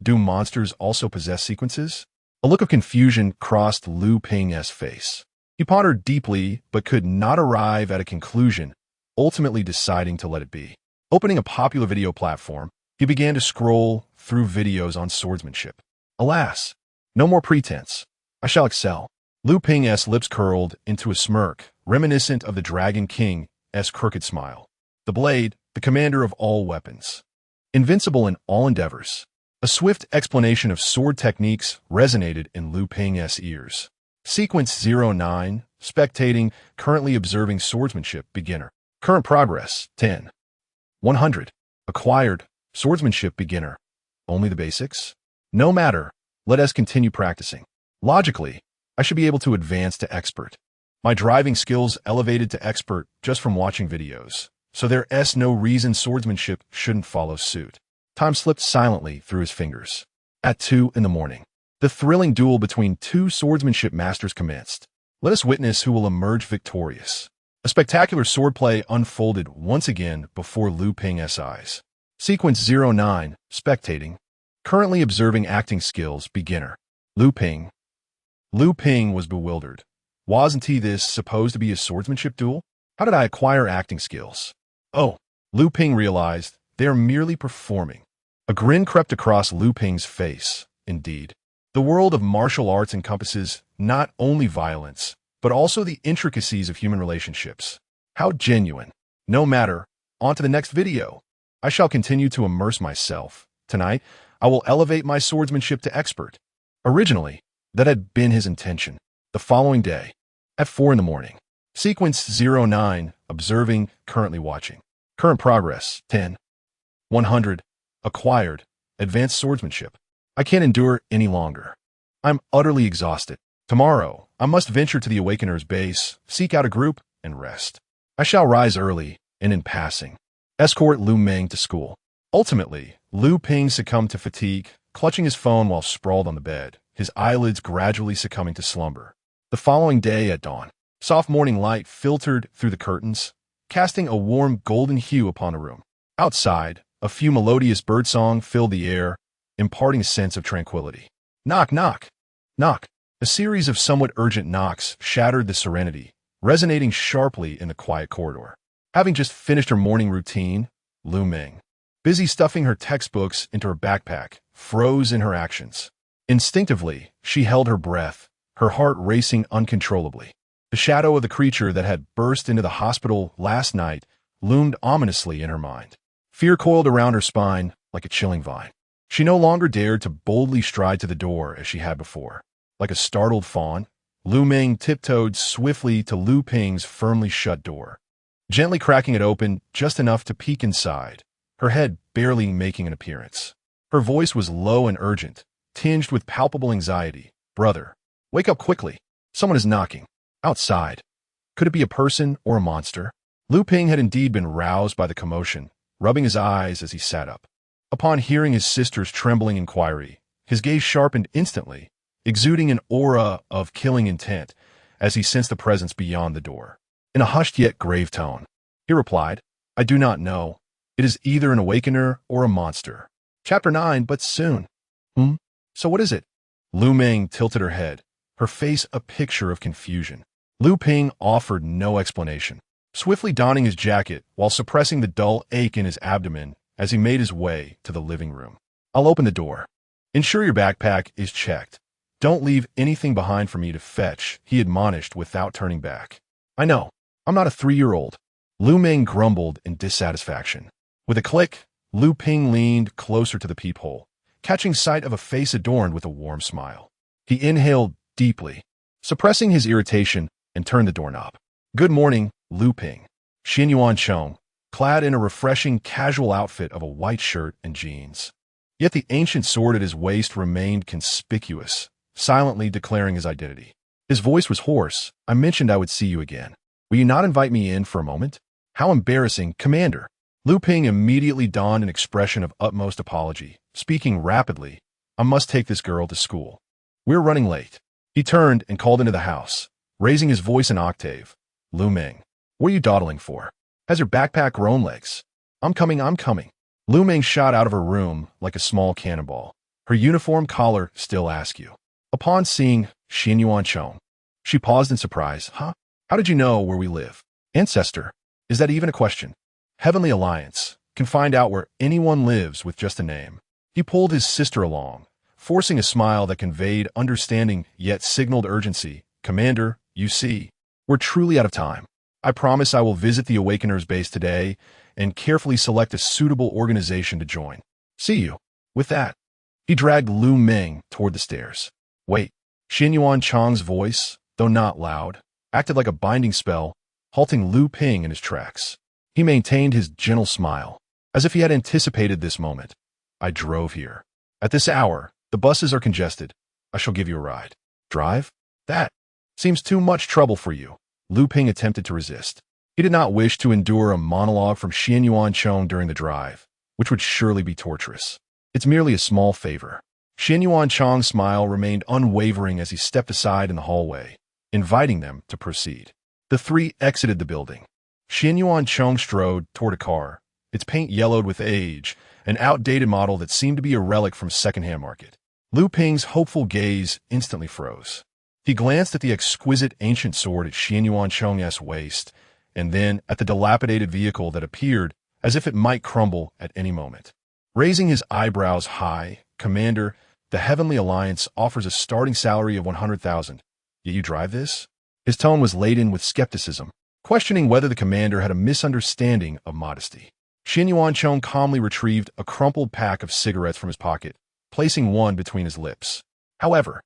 Do monsters also possess sequences? A look of confusion crossed Lu Ping's face. He pondered deeply, but could not arrive at a conclusion, ultimately deciding to let it be. Opening a popular video platform, he began to scroll through videos on swordsmanship. Alas, no more pretense. I shall excel. Lu Ping's lips curled into a smirk, reminiscent of the Dragon King's crooked smile. The blade, the commander of all weapons. Invincible in all endeavors. A swift explanation of sword techniques resonated in Lu Ping's ears. Sequence 09, spectating, currently observing swordsmanship, beginner. Current progress, 10. 100. Acquired, swordsmanship, beginner. Only the basics? No matter, let us continue practicing. Logically, I should be able to advance to expert. My driving skills elevated to expert just from watching videos, so there's no reason swordsmanship shouldn't follow suit. Time slipped silently through his fingers. At 2 in the morning, the thrilling duel between two swordsmanship masters commenced. Let us witness who will emerge victorious. A spectacular swordplay unfolded once again before Lu Ping's eyes. Sequence 09, spectating. Currently observing acting skills, beginner. Lu Ping. Lu Ping was bewildered. Wasn't this supposed to be a swordsmanship duel? How did I acquire acting skills? Oh, Lu Ping realized they are merely performing. A grin crept across Lu Ping's face. Indeed, the world of martial arts encompasses not only violence, but also the intricacies of human relationships. How genuine. No matter. On to the next video. I shall continue to immerse myself. Tonight, I will elevate my swordsmanship to expert. Originally, that had been his intention. The following day, at 4 in the morning. Sequence 09, observing, currently watching. Current progress, 10. 100. Acquired, advanced swordsmanship. I can't endure any longer. I'm utterly exhausted. Tomorrow, I must venture to the Awakeners' base, seek out a group, and rest. I shall rise early, and in passing, escort Lu Meng to school. Ultimately, Lu Ping succumbed to fatigue, clutching his phone while sprawled on the bed, his eyelids gradually succumbing to slumber. The following day at dawn, soft morning light filtered through the curtains, casting a warm golden hue upon the room. Outside, a few melodious birdsong filled the air, imparting a sense of tranquility. Knock, knock, knock. A series of somewhat urgent knocks shattered the serenity, resonating sharply in the quiet corridor. Having just finished her morning routine, Lu Meng, busy stuffing her textbooks into her backpack, froze in her actions. Instinctively, she held her breath, her heart racing uncontrollably. The shadow of the creature that had burst into the hospital last night loomed ominously in her mind. Fear coiled around her spine like a chilling vine. She no longer dared to boldly stride to the door as she had before. Like a startled fawn, Lu Meng tiptoed swiftly to Lu Ping's firmly shut door, gently cracking it open just enough to peek inside, her head barely making an appearance. Her voice was low and urgent, tinged with palpable anxiety. Brother, wake up quickly. Someone is knocking. Outside. Could it be a person or a monster? Lu Ping had indeed been roused by the commotion, rubbing his eyes as he sat up. Upon hearing his sister's trembling inquiry, his gaze sharpened instantly, exuding an aura of killing intent as he sensed the presence beyond the door. In a hushed yet grave tone, he replied, I do not know. It is either an awakener or a monster. Chapter 9, but soon. So what is it? Lu Meng tilted her head, her face a picture of confusion. Lu Ping offered no explanation. swiftly donning his jacket while suppressing the dull ache in his abdomen as he made his way to the living room. I'll open the door. Ensure your backpack is checked. Don't leave anything behind for me to fetch, he admonished without turning back. I know. I'm not a 3-year-old. Lu Meng grumbled in dissatisfaction. With a click, Lu Ping leaned closer to the peephole, catching sight of a face adorned with a warm smile. He inhaled deeply, suppressing his irritation, and turned the doorknob. Good morning, Lu Ping. Xin Yuan Chong, clad in a refreshing casual outfit of a white shirt and jeans. Yet the ancient sword at his waist remained conspicuous, silently declaring his identity. His voice was hoarse. I mentioned I would see you again. Will you not invite me in for a moment? How embarrassing, Commander. Lu Ping immediately donned an expression of utmost apology, speaking rapidly. I must take this girl to school. We're running late. He turned and called into the house, raising his voice an octave. Lu Meng, what are you dawdling for? Has your backpack grown legs? I'm coming. Lu Meng shot out of her room like a small cannonball, her uniform collar still askew. Upon seeing Xin Yuan Chong, she paused in surprise. Huh? How did you know where we live? Ancestor. Is that even a question? Heavenly Alliance can find out where anyone lives with just a name. He pulled his sister along, forcing a smile that conveyed understanding yet signaled urgency. Commander, you see, we're truly out of time. I promise I will visit the Awakeners base today and carefully select a suitable organization to join. See you. With that, he dragged Lu Meng toward the stairs. Wait. Xin Yuan Chong's voice, though not loud, acted like a binding spell, halting Lu Ping in his tracks. He maintained his gentle smile, as if he had anticipated this moment. I drove here. At this hour, the buses are congested. I shall give you a ride. Drive? That seems too much trouble for you. Lu Ping attempted to resist. He did not wish to endure a monologue from Xin Yuan Chong during the drive, which would surely be torturous. It's merely a small favor. Xin Yuan Chong's smile remained unwavering as he stepped aside in the hallway, inviting them to proceed. The three exited the building. Xin Yuan Chong strode toward a car, its paint yellowed with age, an outdated model that seemed to be a relic from a second-hand market. Lu Ping's hopeful gaze instantly froze. He glanced at the exquisite ancient sword at Xin Yuan Chong's waist, and then at the dilapidated vehicle that appeared as if it might crumble at any moment. Raising his eyebrows high, Commander, the Heavenly Alliance offers a starting salary of 100,000. Yet you drive this? His tone was laden with skepticism, questioning whether the commander had a misunderstanding of modesty. Xin Yuan Chong calmly retrieved a crumpled pack of cigarettes from his pocket, placing one between his lips. However,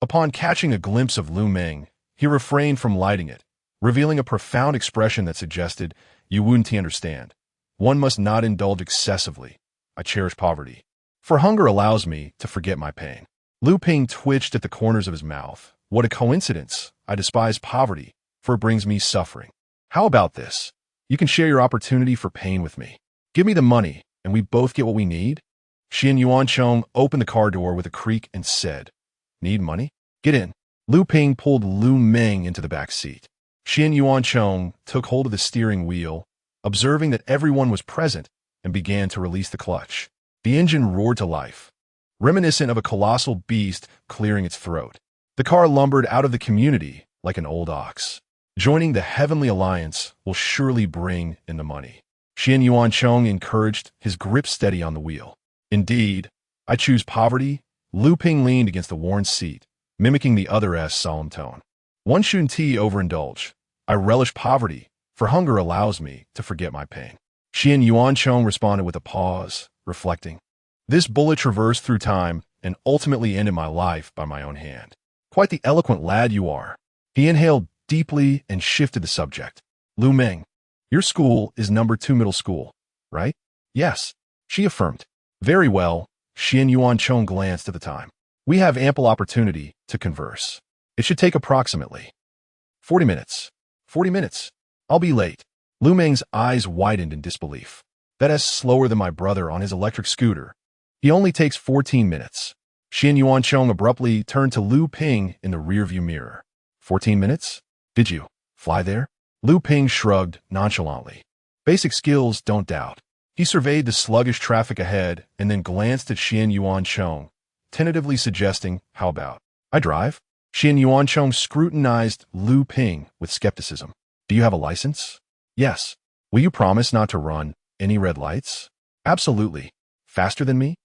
upon catching a glimpse of Lu Meng, he refrained from lighting it, revealing a profound expression that suggested, you wouldn't understand. One must not indulge excessively. I cherish poverty. For hunger allows me to forget my pain. Lu Ping twitched at the corners of his mouth. What a coincidence. I despise poverty, for it brings me suffering. How about this? You can share your opportunity for pain with me. Give me the money, and we both get what we need? Xin Yuan Chong opened the car door with a creak and said, Need money? Get in. Lu Ping pulled Lu Meng into the back seat. Xin Yuan Chong took hold of the steering wheel, observing that everyone was present, and began to release the clutch. The engine roared to life, reminiscent of a colossal beast clearing its throat. The car lumbered out of the community like an old ox. Joining the Heavenly Alliance will surely bring in the money. Xin Yuan Chong encouraged, his grip steady on the wheel. Indeed, I choose poverty. Lu Ping leaned against the worn seat, mimicking the other's solemn tone. One shouldn't overindulge. I relish poverty, for hunger allows me to forget my pain. Xin Yuan Chong responded with a pause, reflecting. This bullet traversed through time and ultimately ended my life by my own hand. Quite the eloquent lad you are. He inhaled deeply and shifted the subject. Lu Meng, your school is number 2 middle school, right? Yes, she affirmed. Very well. Xin Yuan Chong glanced at the time. We have ample opportunity to converse. It should take approximately 40 minutes. 40 minutes. I'll be late. Lu Meng's eyes widened in disbelief. That is slower than my brother on his electric scooter. He only takes 14 minutes. Xin Yuan Chong abruptly turned to Lu Ping in the rearview mirror. 14 minutes? Did you fly there? Lu Ping shrugged nonchalantly. Basic skills, don't doubt. He surveyed the sluggish traffic ahead and then glanced at Xin Yuan Chong, tentatively suggesting, how about I drive? Xin Yuan Chong scrutinized Lu Ping with skepticism. Do you have a license? Yes. Will you promise not to run any red lights? Absolutely. Faster than me?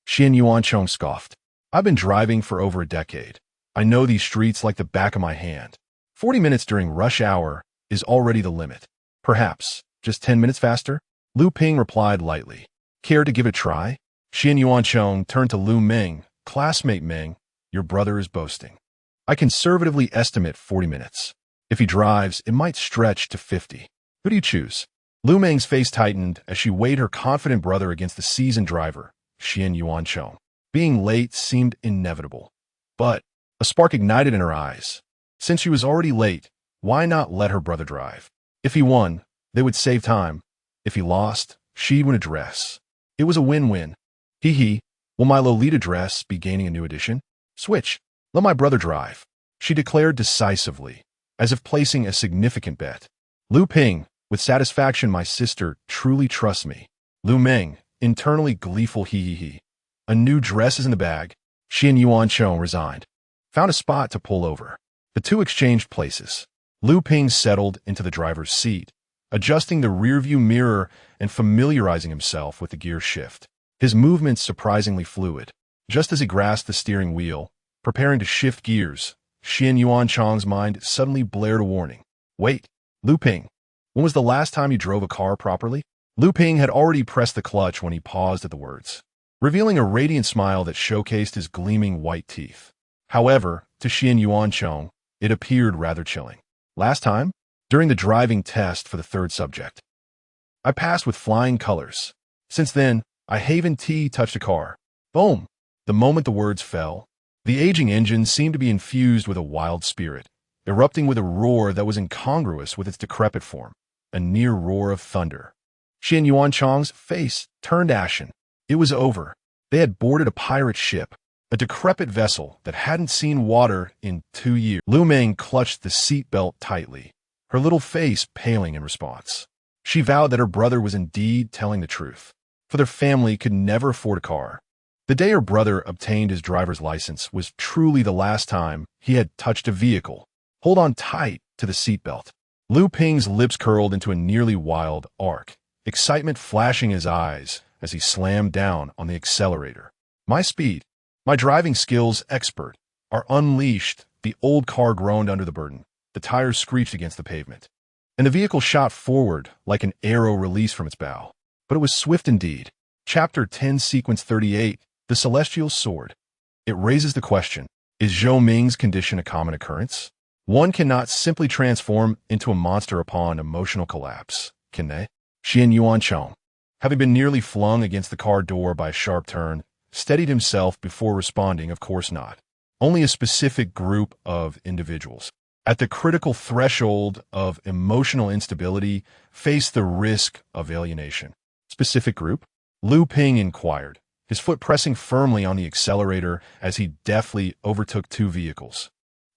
Xian Yuanchong scoffed. I've been driving for over a decade. I know these streets like the back of my hand. 40 minutes during rush hour is already the limit. Perhaps just 10 minutes faster? Lu Ping replied lightly. Care to give it a try? Xian Yuanchong turned to Lu Meng. Classmate Meng, your brother is boasting. I conservatively estimate 40 minutes. If he drives, it might stretch to 50. Who do you choose? Lu Meng's face tightened as she weighed her confident brother against the seasoned driver, Xian Yuanchong. Being late seemed inevitable. But a spark ignited in her eyes. Since she was already late, why not let her brother drive? If he won, they would save time. If he lost, she'd win a dress. It was a win-win. Hee. Will my Lolita dress be gaining a new edition? Switch. Let my brother drive, she declared decisively, as if placing a significant bet. Lu Ping, with satisfaction, my sister truly trusts me. Lu Meng, internally gleeful hee. A new dress is in the bag. Xian Yuanchong resigned. Found a spot to pull over. The two exchanged places. Lu Ping settled into the driver's seat, adjusting the rearview mirror and familiarizing himself with the gear shift. His movements surprisingly fluid. Just as he grasped the steering wheel, preparing to shift gears, Xian Yuanchong's mind suddenly blared a warning. Wait, Lu Ping. When was the last time you drove a car properly? Lu Ping had already pressed the clutch when he paused at the words, revealing a radiant smile that showcased his gleaming white teeth. However, to Xian Yuanchong, it appeared rather chilling. Last time? During the driving test for the third subject. I passed with flying colors. Since then, I haven't touched a car. Boom! The moment the words fell, the aging engine seemed to be infused with a wild spirit, erupting with a roar that was incongruous with its decrepit form, a near roar of thunder. Xian Yuanchong's face turned ashen. It was over. They had boarded a pirate ship, a decrepit vessel that hadn't seen water in 2 years. Lu Meng clutched the seatbelt tightly, her little face paling in response. She vowed that her brother was indeed telling the truth, for their family could never afford a car. The day her brother obtained his driver's license was truly the last time he had touched a vehicle. Hold on tight to the seatbelt. Lu Ping's lips curled into a nearly wild arc, excitement flashing his eyes as he slammed down on the accelerator. My speed, my driving skills expert, are unleashed. The old car groaned under the burden. The tires screeched against the pavement, and the vehicle shot forward like an arrow released from its bow. But it was swift indeed. Chapter 10, Sequence 38, The Celestial Sword. It raises the question, is Zhou Ming's condition a common occurrence? One cannot simply transform into a monster upon emotional collapse, can they? Xian Yuanchong, having been nearly flung against the car door by a sharp turn, steadied himself before responding. Of course not. Only a specific group of individuals, at the critical threshold of emotional instability, face the risk of alienation. Specific group? Lu Ping inquired, his foot pressing firmly on the accelerator as he deftly overtook two vehicles,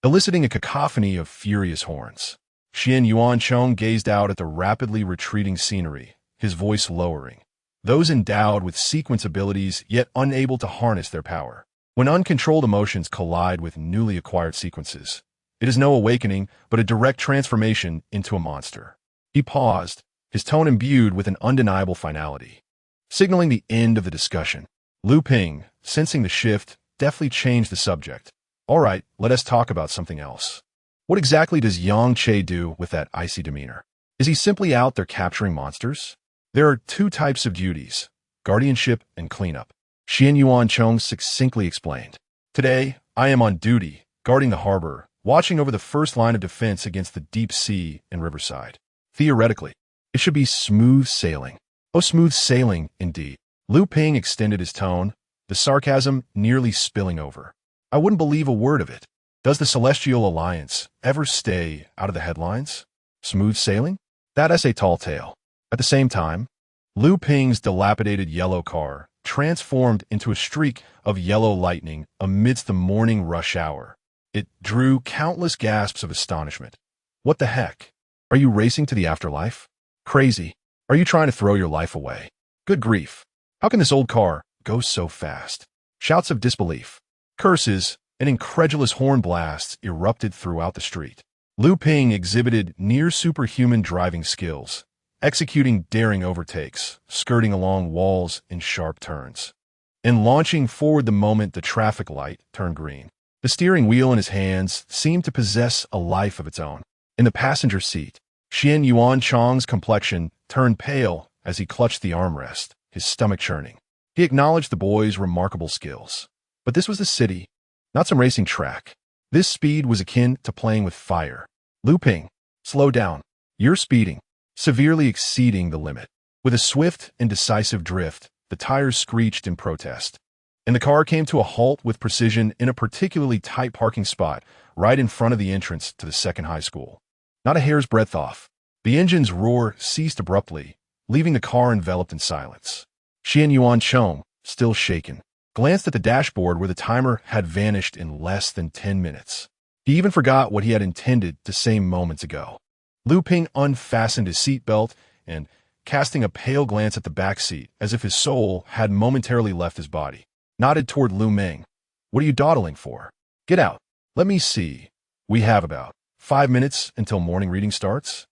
eliciting a cacophony of furious horns. Xian Yuanchong gazed out at the rapidly retreating scenery, his voice lowering. Those endowed with sequence abilities yet unable to harness their power. When uncontrolled emotions collide with newly acquired sequences, it is no awakening but a direct transformation into a monster. He paused, his tone imbued with an undeniable finality, signaling the end of the discussion. Lu Ping, sensing the shift, deftly changed the subject. All right, let us talk about something else. What exactly does Yang Che do with that icy demeanor? Is he simply out there capturing monsters? There are two types of duties, guardianship and cleanup. Xian Yuanchong succinctly explained. Today, I am on duty, guarding the harbor, watching over the first line of defense against the deep sea and riverside. Theoretically, it should be smooth sailing. Oh, smooth sailing, indeed. Lu Ping extended his tone, the sarcasm nearly spilling over. I wouldn't believe a word of it. Does the Celestial Alliance ever stay out of the headlines? Smooth sailing? That's a tall tale. At the same time, Lu Ping's dilapidated yellow car transformed into a streak of yellow lightning amidst the morning rush hour. It drew countless gasps of astonishment. What the heck? Are you racing to the afterlife? Crazy. Are you trying to throw your life away? Good grief. How can this old car go so fast? Shouts of disbelief, curses, and incredulous horn blasts erupted throughout the street. Lu Ping exhibited near superhuman driving skills, executing daring overtakes, skirting along walls in sharp turns, and launching forward the moment the traffic light turned green. The steering wheel in his hands seemed to possess a life of its own. In the passenger seat, Xian Yuancheng's complexion turned pale as he clutched the armrest, his stomach churning. He acknowledged the boy's remarkable skills. But this was the city, not some racing track. This speed was akin to playing with fire. Lu Ping, slow down. You're speeding, severely exceeding the limit. With a swift and decisive drift, the tires screeched in protest, and the car came to a halt with precision in a particularly tight parking spot right in front of the entrance to the second high school. Not a hair's breadth off. The engine's roar ceased abruptly, leaving the car enveloped in silence. Xian Yuancheng, still shaken, glanced at the dashboard where the timer had vanished in less than 10 minutes. He even forgot what he had intended to say moments ago. Lu Ping unfastened his seatbelt and, casting a pale glance at the back seat as if his soul had momentarily left his body, nodded toward Lu Ming. What are you dawdling for? Get out. Let me see. We have about 5 minutes until morning reading starts.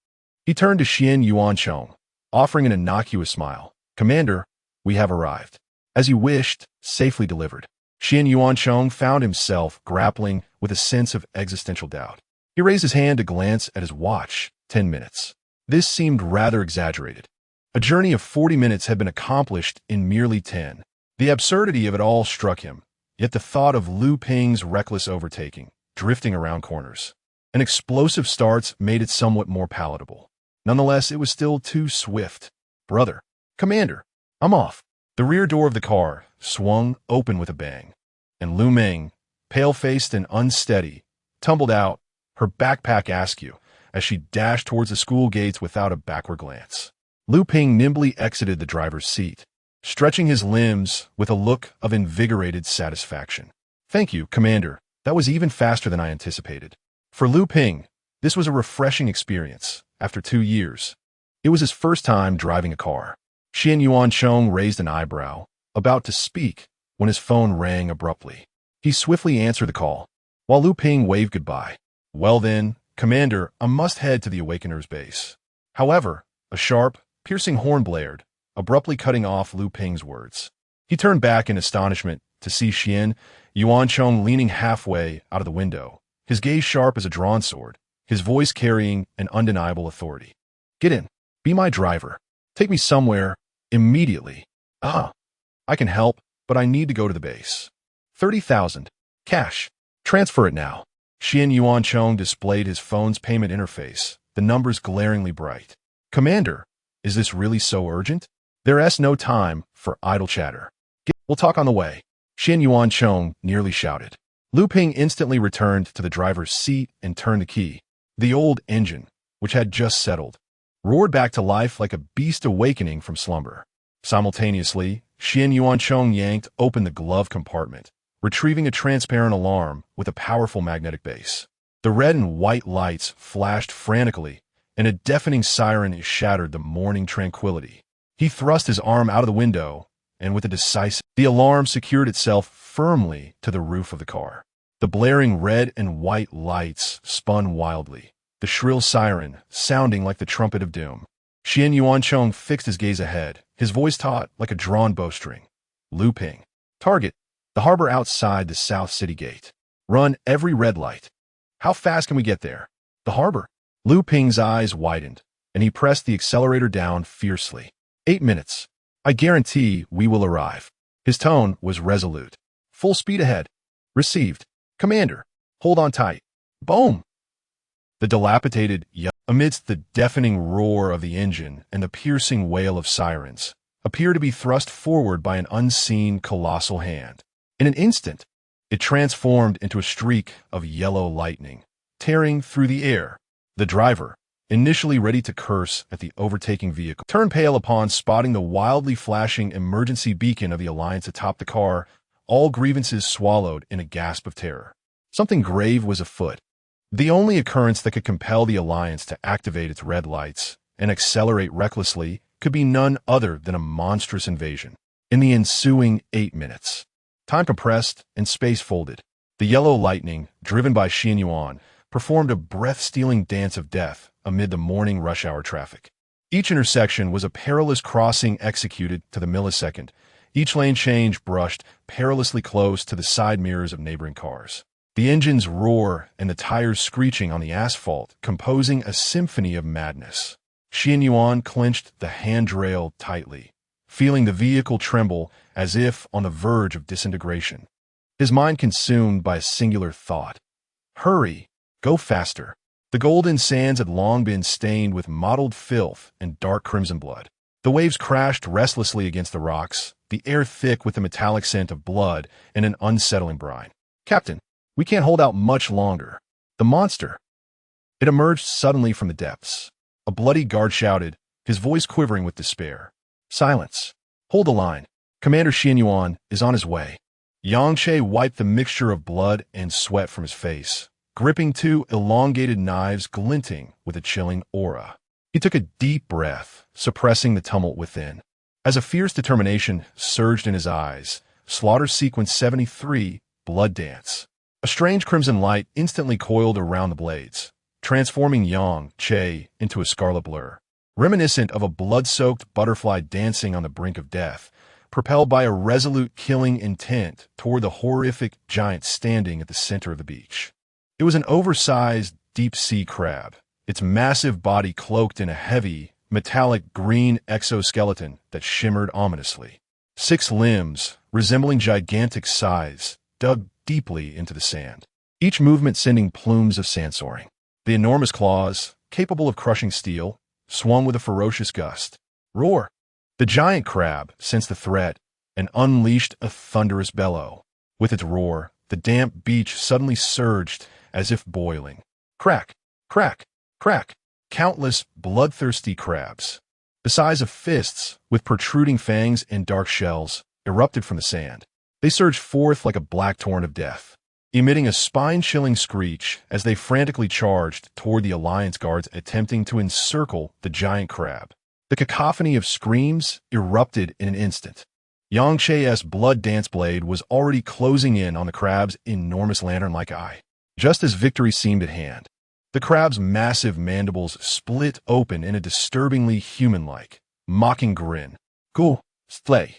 He turned to Xian Yuancheng, offering an innocuous smile. Commander, we have arrived. As you wished, safely delivered. Xian Yuancheng found himself grappling with a sense of existential doubt. He raised his hand to glance at his watch. 10 minutes. This seemed rather exaggerated. A journey of 40 minutes had been accomplished in merely 10. The absurdity of it all struck him, yet the thought of Lu Ping's reckless overtaking, drifting around corners, and explosive starts made it somewhat more palatable. Nonetheless, it was still too swift. Brother, Commander, I'm off. The rear door of the car swung open with a bang, and Lu Ming, pale-faced and unsteady, tumbled out, her backpack askew, as she dashed towards the school gates without a backward glance. Lu Ping nimbly exited the driver's seat, stretching his limbs with a look of invigorated satisfaction. Thank you, Commander. That was even faster than I anticipated. For Lu Ping, this was a refreshing experience. After 2 years, it was his first time driving a car. Xian Yuancheng raised an eyebrow, about to speak, when his phone rang abruptly. He swiftly answered the call, while Lu Ping waved goodbye. Well then, Commander, I must head to the awakeners' base. However, a sharp, piercing horn blared, abruptly cutting off Lu Ping's words. He turned back in astonishment to see Xian Yuancheng leaning halfway out of the window, his gaze sharp as a drawn sword, his voice carrying an undeniable authority. Get in. Be my driver. Take me somewhere, immediately. I can help, but I need to go to the base. 30,000. Cash. Transfer it now. Xian Yuancheng displayed his phone's payment interface, the numbers glaringly bright. Commander, is this really so urgent? There's no time for idle chatter. We'll talk on the way. Xian Yuancheng nearly shouted. Lu Ping instantly returned to the driver's seat and turned the key. The old engine, which had just settled, roared back to life like a beast awakening from slumber. Simultaneously, Xian Yuancheng yanked open the glove compartment, retrieving a transparent alarm with a powerful magnetic base. The red and white lights flashed frantically, and a deafening siren shattered the morning tranquility. He thrust his arm out of the window, and with a decisive, the alarm secured itself firmly to the roof of the car. The blaring red and white lights spun wildly, the shrill siren sounding like the trumpet of doom. Xian Yuancheng fixed his gaze ahead, his voice taut like a drawn bowstring. Lu Ping. Target. The harbor outside the South City Gate. Run every red light. How fast can we get there? The harbor. Lu Ping's eyes widened, and he pressed the accelerator down fiercely. 8 minutes. I guarantee we will arrive. His tone was resolute. Full speed ahead. Received. Commander, hold on tight. Boom! The dilapidated yacht, amidst the deafening roar of the engine and the piercing wail of sirens, appeared to be thrust forward by an unseen colossal hand. In an instant, it transformed into a streak of yellow lightning, tearing through the air. The driver, initially ready to curse at the overtaking vehicle, turned pale upon spotting the wildly flashing emergency beacon of the Alliance atop the car, all grievances swallowed in a gasp of terror. Something grave was afoot. The only occurrence that could compel the Alliance to activate its red lights and accelerate recklessly could be none other than a monstrous invasion. In the ensuing 8 minutes, time compressed and space folded. The yellow lightning, driven by Xian Yuan, performed a breath-stealing dance of death amid the morning rush-hour traffic. Each intersection was a perilous crossing executed to the millisecond, each lane change brushed perilously close to the side mirrors of neighboring cars. The engine's roar and the tires screeching on the asphalt, composing a symphony of madness. Xian Yuan clenched the handrail tightly, feeling the vehicle tremble as if on the verge of disintegration. His mind consumed by a singular thought. Hurry! Go faster! The golden sands had long been stained with mottled filth and dark crimson blood. The waves crashed restlessly against the rocks, the air thick with the metallic scent of blood and an unsettling brine. Captain, we can't hold out much longer. The monster! It emerged suddenly from the depths. A bloody guard shouted, his voice quivering with despair. Silence. Hold the line. Commander Xian Yuan is on his way. Yang Che wiped the mixture of blood and sweat from his face, gripping two elongated knives glinting with a chilling aura. He took a deep breath, suppressing the tumult within. As a fierce determination surged in his eyes, Slaughter Sequence 73, Blood Dance. A strange crimson light instantly coiled around the blades, transforming Yang Che into a scarlet blur, reminiscent of a blood-soaked butterfly dancing on the brink of death, propelled by a resolute killing intent toward the horrific giant standing at the center of the beach. It was an oversized, deep-sea crab, its massive body cloaked in a heavy, metallic green exoskeleton that shimmered ominously. 6 limbs, resembling gigantic scythes, dug deeply into the sand, each movement sending plumes of sand soaring. The enormous claws, capable of crushing steel, swung with a ferocious gust. Roar! The giant crab sensed the threat and unleashed a thunderous bellow. With its roar, the damp beach suddenly surged as if boiling. Crack! Crack! Crack! Countless bloodthirsty crabs, the size of fists, with protruding fangs and dark shells, erupted from the sand. They surged forth like a black torrent of death, emitting a spine-chilling screech as they frantically charged toward the Alliance guards attempting to encircle the giant crab. The cacophony of screams erupted in an instant. Yang Che's blood dance blade was already closing in on the crab's enormous lantern-like eye. Just as victory seemed at hand, the crab's massive mandibles split open in a disturbingly human-like, mocking grin. Cool, slay.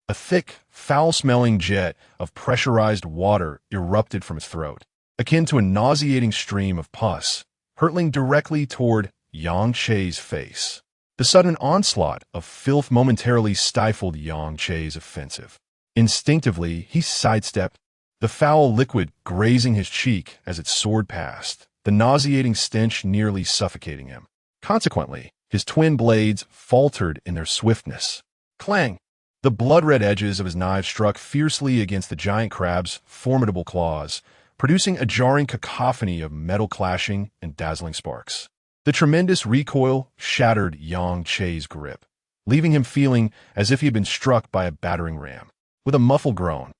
A thick, foul-smelling jet of pressurized water erupted from its throat, akin to a nauseating stream of pus, hurtling directly toward Yang Che's face. The sudden onslaught of filth momentarily stifled Yang Che's offensive. Instinctively, he sidestepped, the foul liquid grazing his cheek as it soared past, the nauseating stench nearly suffocating him. Consequently, his twin blades faltered in their swiftness. Clang! The blood-red edges of his knives struck fiercely against the giant crab's formidable claws, producing a jarring cacophony of metal clashing and dazzling sparks. The tremendous recoil shattered Yang Che's grip, leaving him feeling as if he had been struck by a battering ram. With a muffled groan,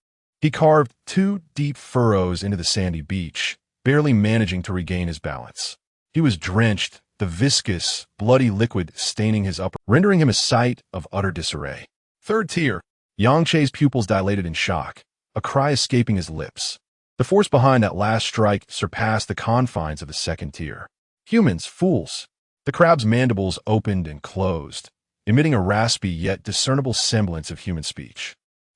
he carved 2 deep furrows into the sandy beach, barely managing to regain his balance. He was drenched, the viscous, bloody liquid staining his upper, rendering him a sight of utter disarray. Third tier. Yang Che's pupils dilated in shock, a cry escaping his lips. The force behind that last strike surpassed the confines of the second tier. Humans, fools. The crab's mandibles opened and closed, emitting a raspy yet discernible semblance of human speech.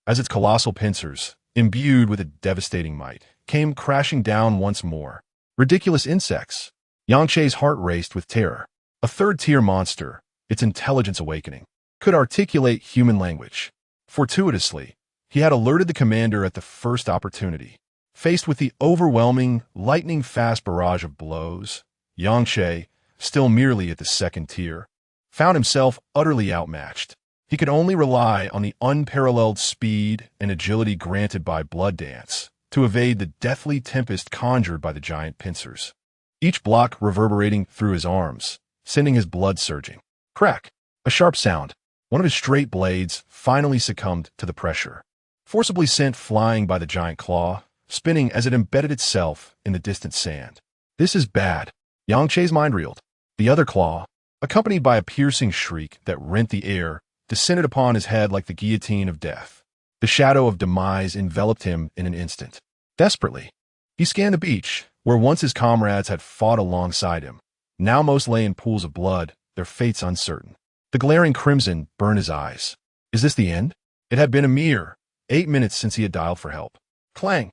As its colossal pincers, imbued with a devastating might, came crashing down once more. Ridiculous insects. Yang Che's heart raced with terror. A third-tier monster, its intelligence awakening, could articulate human language. Fortuitously, he had alerted the commander at the first opportunity. Faced with the overwhelming, lightning-fast barrage of blows, Yang Che, still merely at the second tier, found himself utterly outmatched. He could only rely on the unparalleled speed and agility granted by Blood Dance to evade the deathly tempest conjured by the giant pincers, each block reverberating through his arms, sending his blood surging. Crack! A sharp sound. One of his straight blades finally succumbed to the pressure, forcibly sent flying by the giant claw, spinning as it embedded itself in the distant sand. This is bad. Yang Che's mind reeled. The other claw, accompanied by a piercing shriek that rent the air, descended upon his head like the guillotine of death. The shadow of demise enveloped him in an instant. Desperately, he scanned the beach, where once his comrades had fought alongside him. Now most lay in pools of blood, their fates uncertain. The glaring crimson burned his eyes. Is this the end? It had been a mere 8 minutes since he had dialed for help. Clang!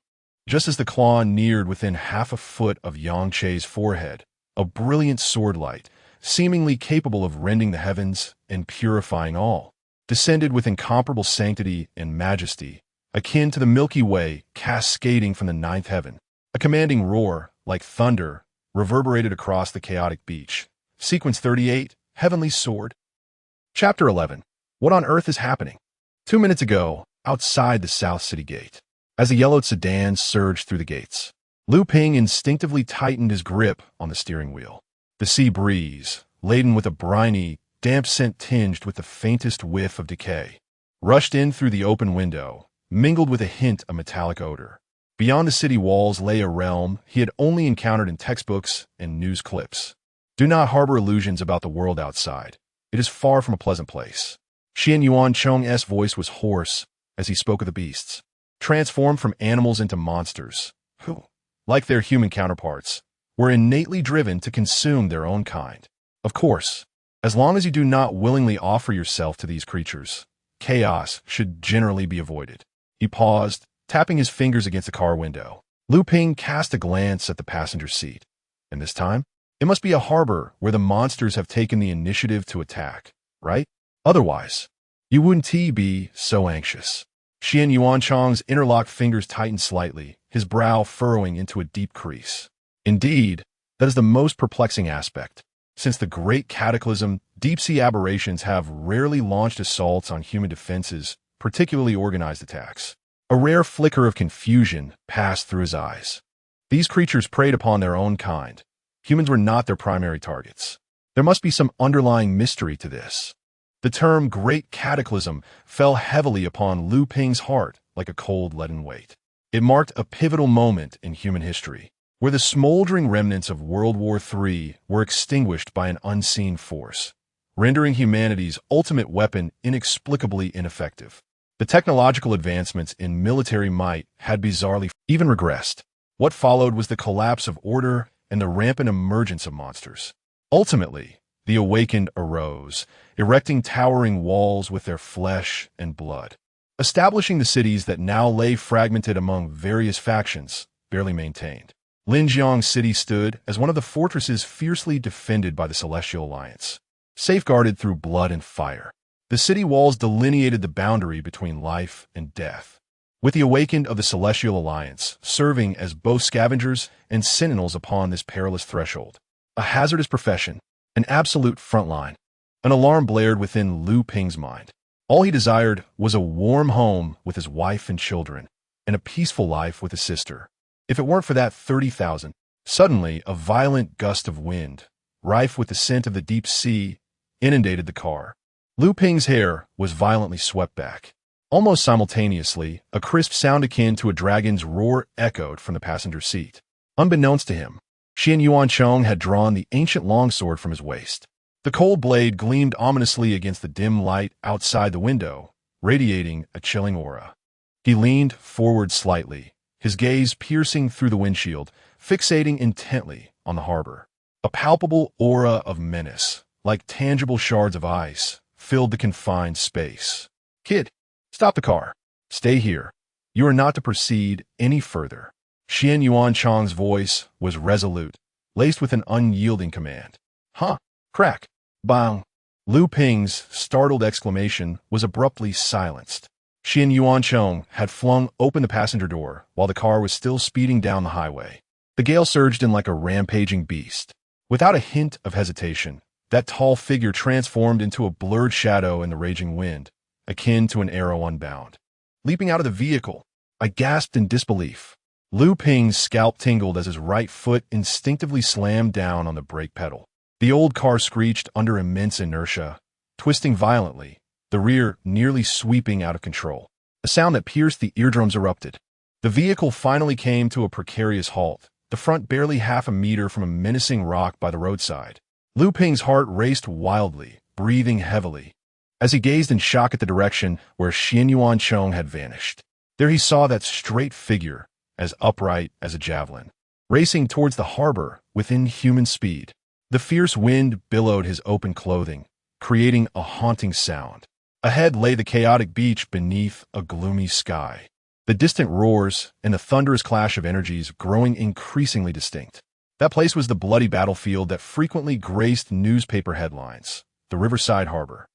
Just as the claw neared within half a foot of Yang Che's forehead, a brilliant sword light, seemingly capable of rending the heavens and purifying all, descended with incomparable sanctity and majesty, akin to the Milky Way cascading from the ninth heaven. A commanding roar, like thunder, reverberated across the chaotic beach. Sequence 38, Heavenly Sword. Chapter 11. What on earth is happening? 2 minutes ago, outside the South City Gate, as a yellowed sedan surged through the gates, Lu Ping instinctively tightened his grip on the steering wheel. The sea breeze, laden with a briny, damp scent tinged with the faintest whiff of decay, rushed in through the open window, mingled with a hint of metallic odor. Beyond the city walls lay a realm he had only encountered in textbooks and news clips. Do not harbor illusions about the world outside. It is far from a pleasant place. Xian Yuan Chong's voice was hoarse as he spoke of the beasts, transformed from animals into monsters, who, like their human counterparts, were innately driven to consume their own kind. Of course, as long as you do not willingly offer yourself to these creatures, chaos should generally be avoided. He paused, tapping his fingers against the car window. Lu Ping cast a glance at the passenger seat. And this time, it must be a harbor where the monsters have taken the initiative to attack, right? Otherwise, you wouldn't be so anxious. Xian Yuanchang's interlocked fingers tightened slightly, his brow furrowing into a deep crease. Indeed, that is the most perplexing aspect. Since the Great Cataclysm, deep-sea aberrations have rarely launched assaults on human defenses, particularly organized attacks. A rare flicker of confusion passed through his eyes. These creatures preyed upon their own kind. Humans were not their primary targets. There must be some underlying mystery to this. The term Great Cataclysm fell heavily upon Lu Ping's heart like a cold leaden weight. It marked a pivotal moment in human history, where the smoldering remnants of World War III were extinguished by an unseen force, rendering humanity's ultimate weapon inexplicably ineffective. The technological advancements in military might had bizarrely even regressed. What followed was the collapse of order and the rampant emergence of monsters. Ultimately, the awakened arose, erecting towering walls with their flesh and blood, establishing the cities that now lay fragmented among various factions, barely maintained. Linjiang City stood as one of the fortresses fiercely defended by the Celestial Alliance, safeguarded through blood and fire. The city walls delineated the boundary between life and death, with the awakened of the Celestial Alliance serving as both scavengers and sentinels upon this perilous threshold. A hazardous profession, an absolute front line. An alarm blared within Lu Ping's mind. All he desired was a warm home with his wife and children, and a peaceful life with his sister. If it weren't for that 30,000, suddenly a violent gust of wind, rife with the scent of the deep sea, inundated the car. Lu Ping's hair was violently swept back. Almost simultaneously, a crisp sound akin to a dragon's roar echoed from the passenger seat. Unbeknownst to him, Xian Yuanchong had drawn the ancient longsword from his waist. The cold blade gleamed ominously against the dim light outside the window, radiating a chilling aura. He leaned forward slightly, his gaze piercing through the windshield, fixating intently on the harbor. A palpable aura of menace, like tangible shards of ice, filled the confined space. Kid, stop the car. Stay here. You are not to proceed any further. Xian Yuanchang's voice was resolute, laced with an unyielding command. Huh? Crack. Bang. Lu Ping's startled exclamation was abruptly silenced. Xian Yuanchong had flung open the passenger door while the car was still speeding down the highway. The gale surged in like a rampaging beast. Without a hint of hesitation, that tall figure transformed into a blurred shadow in the raging wind, akin to an arrow unbound. Leaping out of the vehicle, I gasped in disbelief. Lu Ping's scalp tingled as his right foot instinctively slammed down on the brake pedal. The old car screeched under immense inertia, twisting violently, the rear nearly sweeping out of control. A sound that pierced the eardrums erupted. The vehicle finally came to a precarious halt, the front barely half a meter from a menacing rock by the roadside. Lu Ping's heart raced wildly, breathing heavily, as he gazed in shock at the direction where Xian Yuanchong had vanished. There he saw that straight figure, as upright as a javelin, racing towards the harbor within human speed. The fierce wind billowed his open clothing, creating a haunting sound. Ahead lay the chaotic beach beneath a gloomy sky. The distant roars and the thunderous clash of energies growing increasingly distinct. That place was the bloody battlefield that frequently graced newspaper headlines, the Riverside Harbor.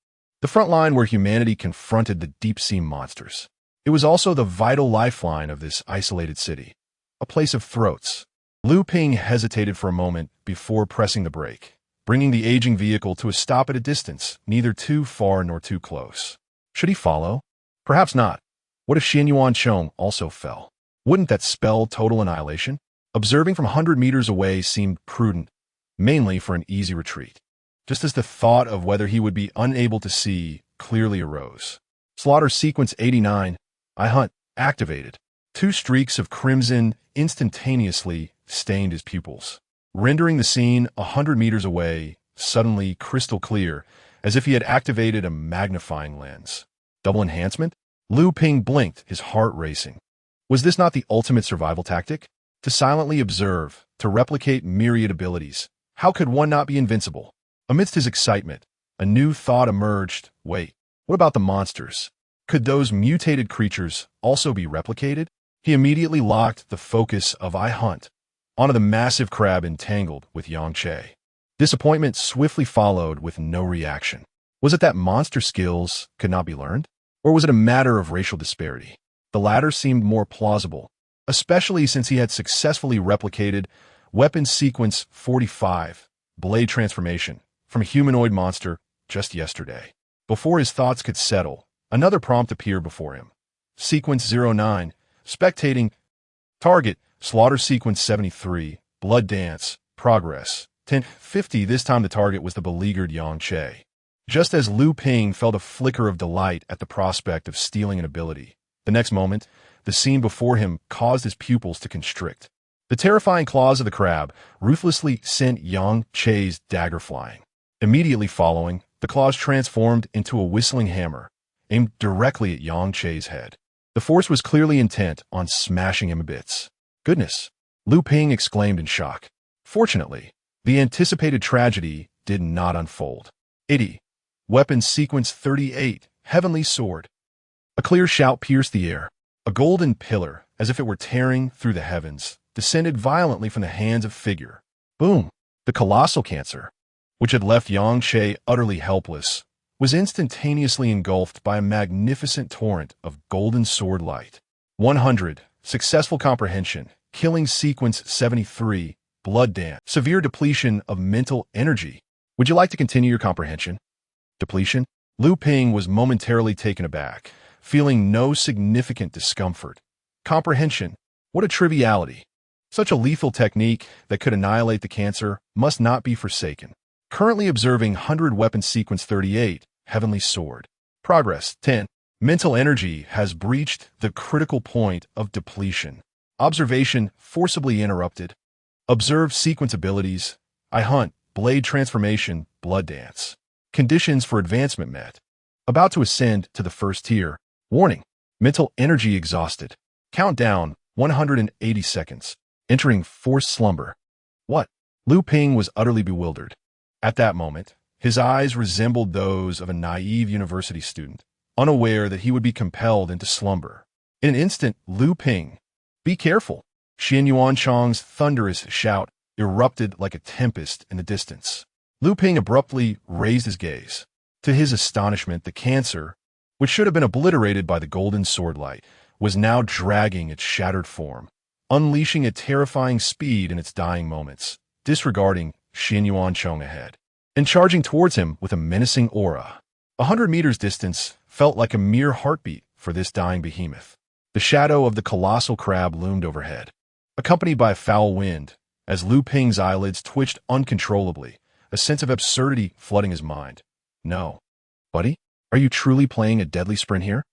The front line where humanity confronted the deep-sea monsters. It was also the vital lifeline of this isolated city, a place of throats. Lu Ping hesitated for a moment before pressing the brake, bringing the aging vehicle to a stop at a distance, neither too far nor too close. Should he follow? Perhaps not. What if Xian Yuanchong also fell? Wouldn't that spell total annihilation? Observing from 100 meters away seemed prudent, mainly for an easy retreat, just as the thought of whether he would be unable to see clearly arose. Slaughter Sequence 89, I Hunt, activated. 2 streaks of crimson instantaneously stained his pupils, rendering the scene 100 meters away suddenly crystal clear, as if he had activated a magnifying lens. Double enhancement? Lu Ping blinked, his heart racing. Was this not the ultimate survival tactic? To silently observe, to replicate myriad abilities. How could one not be invincible? Amidst his excitement, a new thought emerged. Wait, what about the monsters? Could those mutated creatures also be replicated? He immediately locked the focus of I Hunt onto the massive crab entangled with Yang Che. Disappointment swiftly followed with no reaction. Was it that monster skills could not be learned? Or was it a matter of racial disparity? The latter seemed more plausible, especially since he had successfully replicated Weapon Sequence 45, Blade Transformation, from a humanoid monster just yesterday. Before his thoughts could settle, another prompt appeared before him. Sequence 09, Spectating. Target, Slaughter Sequence 73, Blood Dance, Progress, 1050. This time the target was the beleaguered Yang Che. Just as Lu Ping felt a flicker of delight at the prospect of stealing an ability, the next moment, the scene before him caused his pupils to constrict. The terrifying claws of the crab ruthlessly sent Yang Che's dagger flying. Immediately following, the claws transformed into a whistling hammer, aimed directly at Yang Che's head. The force was clearly intent on smashing him to bits. Goodness! Lu Ping exclaimed in shock. Fortunately, the anticipated tragedy did not unfold. 80. Weapon Sequence 38, Heavenly Sword. A clear shout pierced the air. A golden pillar, as if it were tearing through the heavens, descended violently from the hands of figure. Boom! The colossal cancer, which had left Yang Che utterly helpless, was instantaneously engulfed by a magnificent torrent of golden sword light. 100. Successful comprehension. Killing Sequence 73. Blood Dance. Severe depletion of mental energy. Would you like to continue your comprehension? Depletion? Lu Ping was momentarily taken aback, feeling no significant discomfort. Comprehension? What a triviality. Such a lethal technique that could annihilate the cancer must not be forsaken. Currently observing 100 Weapon Sequence 38, Heavenly Sword. Progress 10. Mental energy has breached the critical point of depletion. Observation forcibly interrupted. Observe sequence abilities. I Hunt, Blade Transformation, Blood Dance. Conditions for advancement met. About to ascend to the first tier. Warning. Mental energy exhausted. Countdown 180 seconds. Entering forced slumber. What? Lu Ping was utterly bewildered. At that moment, his eyes resembled those of a naive university student, unaware that he would be compelled into slumber. In an instant, Lu Ping. Be careful. Xian Yuanchong's thunderous shout erupted like a tempest in the distance. Lu Ping abruptly raised his gaze. To his astonishment, the cancer, which should have been obliterated by the golden sword light, was now dragging its shattered form, unleashing a terrifying speed in its dying moments, disregarding Xian Yuanchong ahead, and charging towards him with a menacing aura. 100 meters distance felt like a mere heartbeat for this dying behemoth. The shadow of the colossal crab loomed overhead, accompanied by a foul wind, as Lu Ping's eyelids twitched uncontrollably, a sense of absurdity flooding his mind. No. Buddy, are you truly playing a deadly sprint here?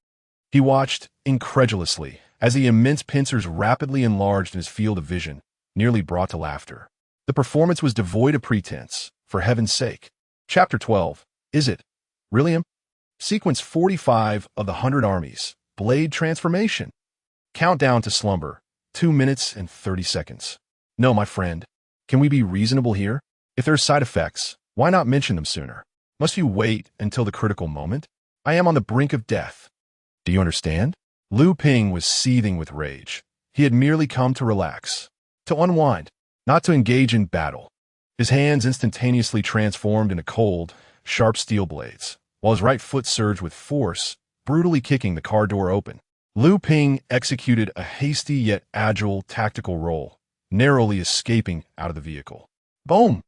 He watched incredulously as the immense pincers rapidly enlarged in his field of vision, nearly brought to laughter. The performance was devoid of pretense, for heaven's sake. Chapter 12. Is it? Really? Sequence 45 of the 100 Armies. Blade Transformation. Countdown to slumber. 2 minutes and 30 seconds. No, my friend. Can we be reasonable here? If there are side effects, why not mention them sooner? Must you wait until the critical moment? I am on the brink of death. Do you understand? Lu Ping was seething with rage. He had merely come to relax, to unwind, not to engage in battle. His hands instantaneously transformed into cold, sharp steel blades, while his right foot surged with force, brutally kicking the car door open. Lu Ping executed a hasty yet agile tactical roll, narrowly escaping out of the vehicle. Boom!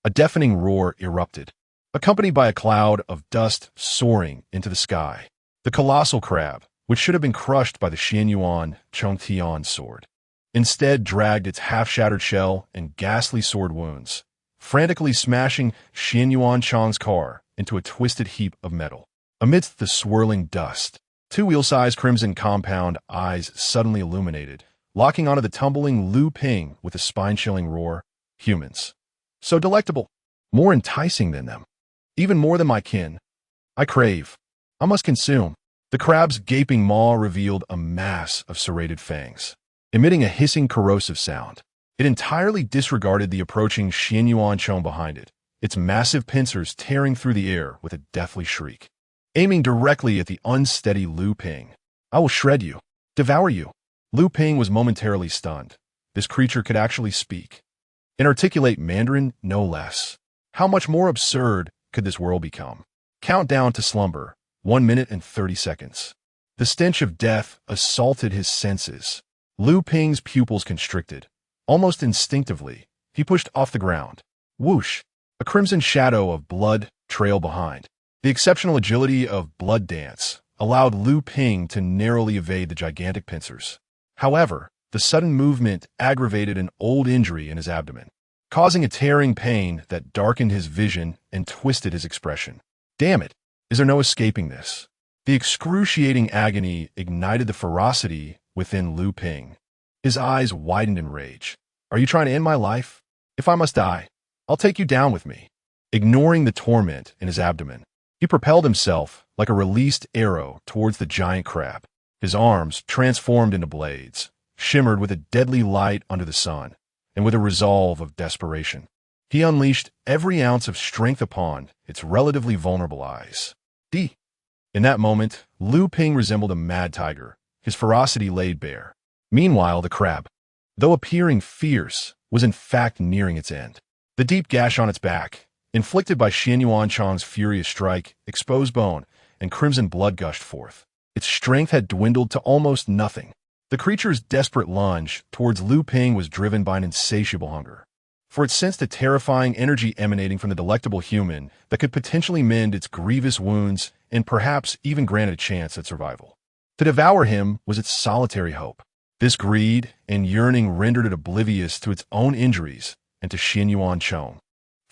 A deafening roar erupted, accompanied by a cloud of dust soaring into the sky. The colossal crab, which should have been crushed by the Xianyuan Chongtian sword, instead dragged its half-shattered shell and ghastly sword wounds, frantically smashing Xianyuan Chang's car into a twisted heap of metal. Amidst the swirling dust, two wheel-sized crimson compound eyes suddenly illuminated, locking onto the tumbling Lu Ping with a spine-chilling roar. Humans. So delectable. More enticing than them. Even more than my kin. I crave. I must consume. The crab's gaping maw revealed a mass of serrated fangs, emitting a hissing corrosive sound. It entirely disregarded the approaching Xianyuan Chong behind it, its massive pincers tearing through the air with a deathly shriek. Aiming directly at the unsteady Lu Ping. I will shred you. Devour you. Lu Ping was momentarily stunned. This creature could actually speak. Inarticulate Mandarin, no less. How much more absurd could this world become? Countdown to slumber. 1 minute and 30 seconds. The stench of death assaulted his senses. Lu Ping's pupils constricted. Almost instinctively, he pushed off the ground. Whoosh! A crimson shadow of blood trailed behind. The exceptional agility of Blood Dance allowed Lu Ping to narrowly evade the gigantic pincers. However, the sudden movement aggravated an old injury in his abdomen, causing a tearing pain that darkened his vision and twisted his expression. Damn it! Is there no escaping this? The excruciating agony ignited the ferocity within Lu Ping. His eyes widened in rage. Are you trying to end my life? If I must die, I'll take you down with me. Ignoring the torment in his abdomen, he propelled himself like a released arrow towards the giant crab. His arms, transformed into blades, shimmered with a deadly light under the sun, and with a resolve of desperation. He unleashed every ounce of strength upon its relatively vulnerable eyes. In that moment, Lu Ping resembled a mad tiger, his ferocity laid bare. Meanwhile, the crab, though appearing fierce, was in fact nearing its end. The deep gash on its back, inflicted by Xianyuan Chang's furious strike, exposed bone, and crimson blood gushed forth. Its strength had dwindled to almost nothing. The creature's desperate lunge towards Lu Ping was driven by an insatiable hunger, for it sensed a terrifying energy emanating from the delectable human that could potentially mend its grievous wounds and perhaps even grant it a chance at survival. To devour him was its solitary hope. This greed and yearning rendered it oblivious to its own injuries and to Xianyuan Chong,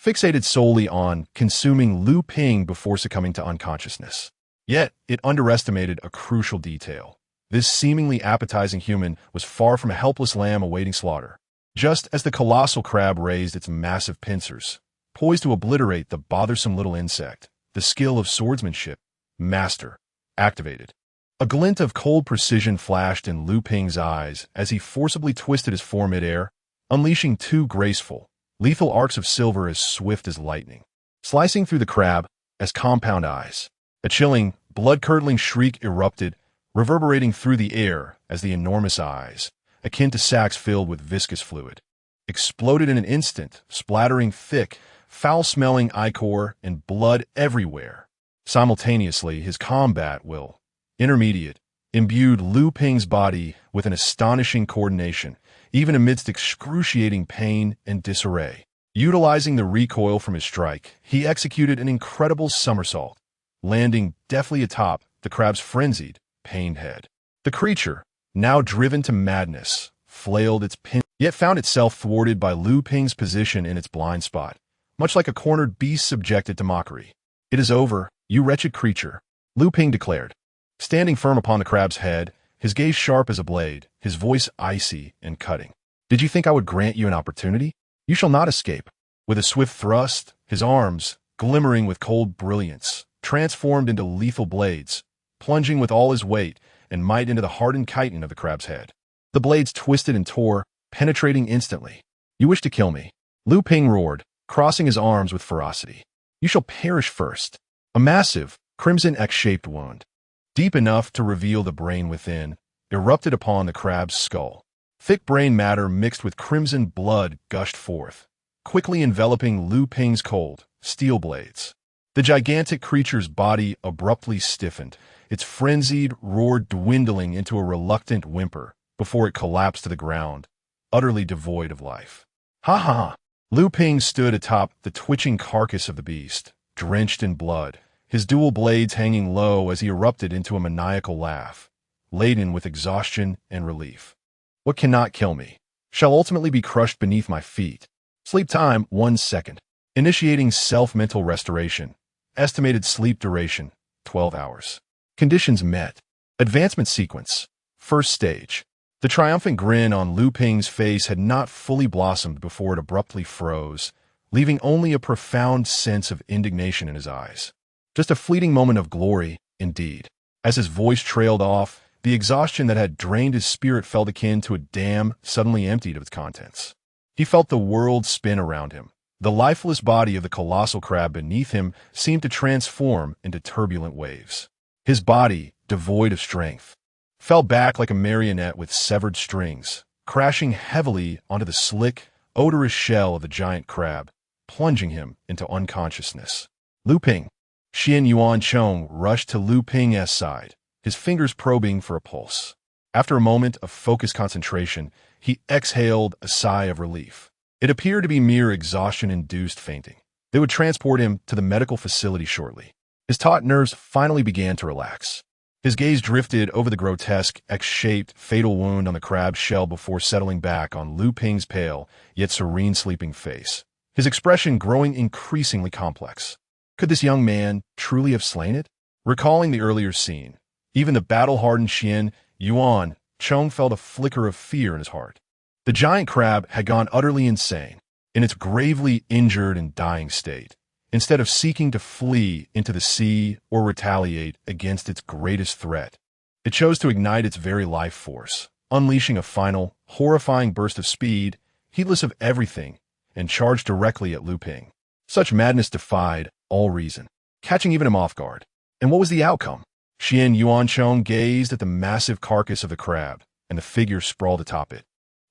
fixated solely on consuming Lu Ping before succumbing to unconsciousness. Yet, it underestimated a crucial detail. This seemingly appetizing human was far from a helpless lamb awaiting slaughter. Just as the colossal crab raised its massive pincers, poised to obliterate the bothersome little insect, the skill of swordsmanship, master, activated. A glint of cold precision flashed in Lu Ping's eyes as he forcibly twisted his form mid-air, unleashing two graceful, lethal arcs of silver as swift as lightning, slicing through the crab as compound eyes. A chilling, blood-curdling shriek erupted, reverberating through the air as the enormous eyes, akin to sacks filled with viscous fluid, exploded in an instant, splattering thick, foul-smelling ichor and blood everywhere. Simultaneously, his combat will, intermediate, imbued Lu Ping's body with an astonishing coordination, even amidst excruciating pain and disarray. Utilizing the recoil from his strike, he executed an incredible somersault, landing deftly atop the crab's frenzied, pained head. The creature, now driven to madness, flailed its pin, yet found itself thwarted by Lu Ping's position in its blind spot, much like a cornered beast subjected to mockery. "It is over, you wretched creature," Lu Ping declared. Standing firm upon the crab's head, his gaze sharp as a blade, his voice icy and cutting. "Did you think I would grant you an opportunity? You shall not escape." With a swift thrust, his arms, glimmering with cold brilliance, transformed into lethal blades, plunging with all his weight and might into the hardened chitin of the crab's head. The blades twisted and tore, penetrating instantly. "You wish to kill me?" Lu Ping roared, crossing his arms with ferocity. You shall perish first. A massive, crimson X-shaped wound, deep enough to reveal the brain within, erupted upon the crab's skull. Thick brain matter mixed with crimson blood gushed forth, quickly enveloping Lu Ping's cold, steel blades. The gigantic creature's body abruptly stiffened, its frenzied roar dwindling into a reluctant whimper before it collapsed to the ground, utterly devoid of life. Ha ha ha! Lu Ping stood atop the twitching carcass of the beast, drenched in blood, his dual blades hanging low as he erupted into a maniacal laugh, laden with exhaustion and relief. What cannot kill me shall ultimately be crushed beneath my feet. Sleep time, 1 second. Initiating self-mental restoration. Estimated sleep duration, 12 hours. Conditions met. Advancement sequence. First stage. The triumphant grin on Lu Ping's face had not fully blossomed before it abruptly froze, leaving only a profound sense of indignation in his eyes. Just a fleeting moment of glory, indeed. As his voice trailed off, the exhaustion that had drained his spirit felt akin to a dam suddenly emptied of its contents. He felt the world spin around him. The lifeless body of the colossal crab beneath him seemed to transform into turbulent waves. His body, devoid of strength, fell back like a marionette with severed strings, crashing heavily onto the slick, odorous shell of the giant crab, plunging him into unconsciousness. Lu Ping. Xian Yuancheng rushed to Lu Ping's side, his fingers probing for a pulse. After a moment of focused concentration, he exhaled a sigh of relief. It appeared to be mere exhaustion-induced fainting. They would transport him to the medical facility shortly. His taut nerves finally began to relax. His gaze drifted over the grotesque, X-shaped, fatal wound on the crab's shell before settling back on Lu Ping's pale, yet serene sleeping face, his expression growing increasingly complex. Could this young man truly have slain it? Recalling the earlier scene, even the battle-hardened Xian Yuancheng felt a flicker of fear in his heart. The giant crab had gone utterly insane, in its gravely injured and dying state, instead of seeking to flee into the sea or retaliate against its greatest threat. It chose to ignite its very life force, unleashing a final, horrifying burst of speed, heedless of everything, and charged directly at Lu Ping. Such madness defied all reason, catching even him off guard. And what was the outcome? Xian Yuancheng gazed at the massive carcass of the crab, and the figure sprawled atop it,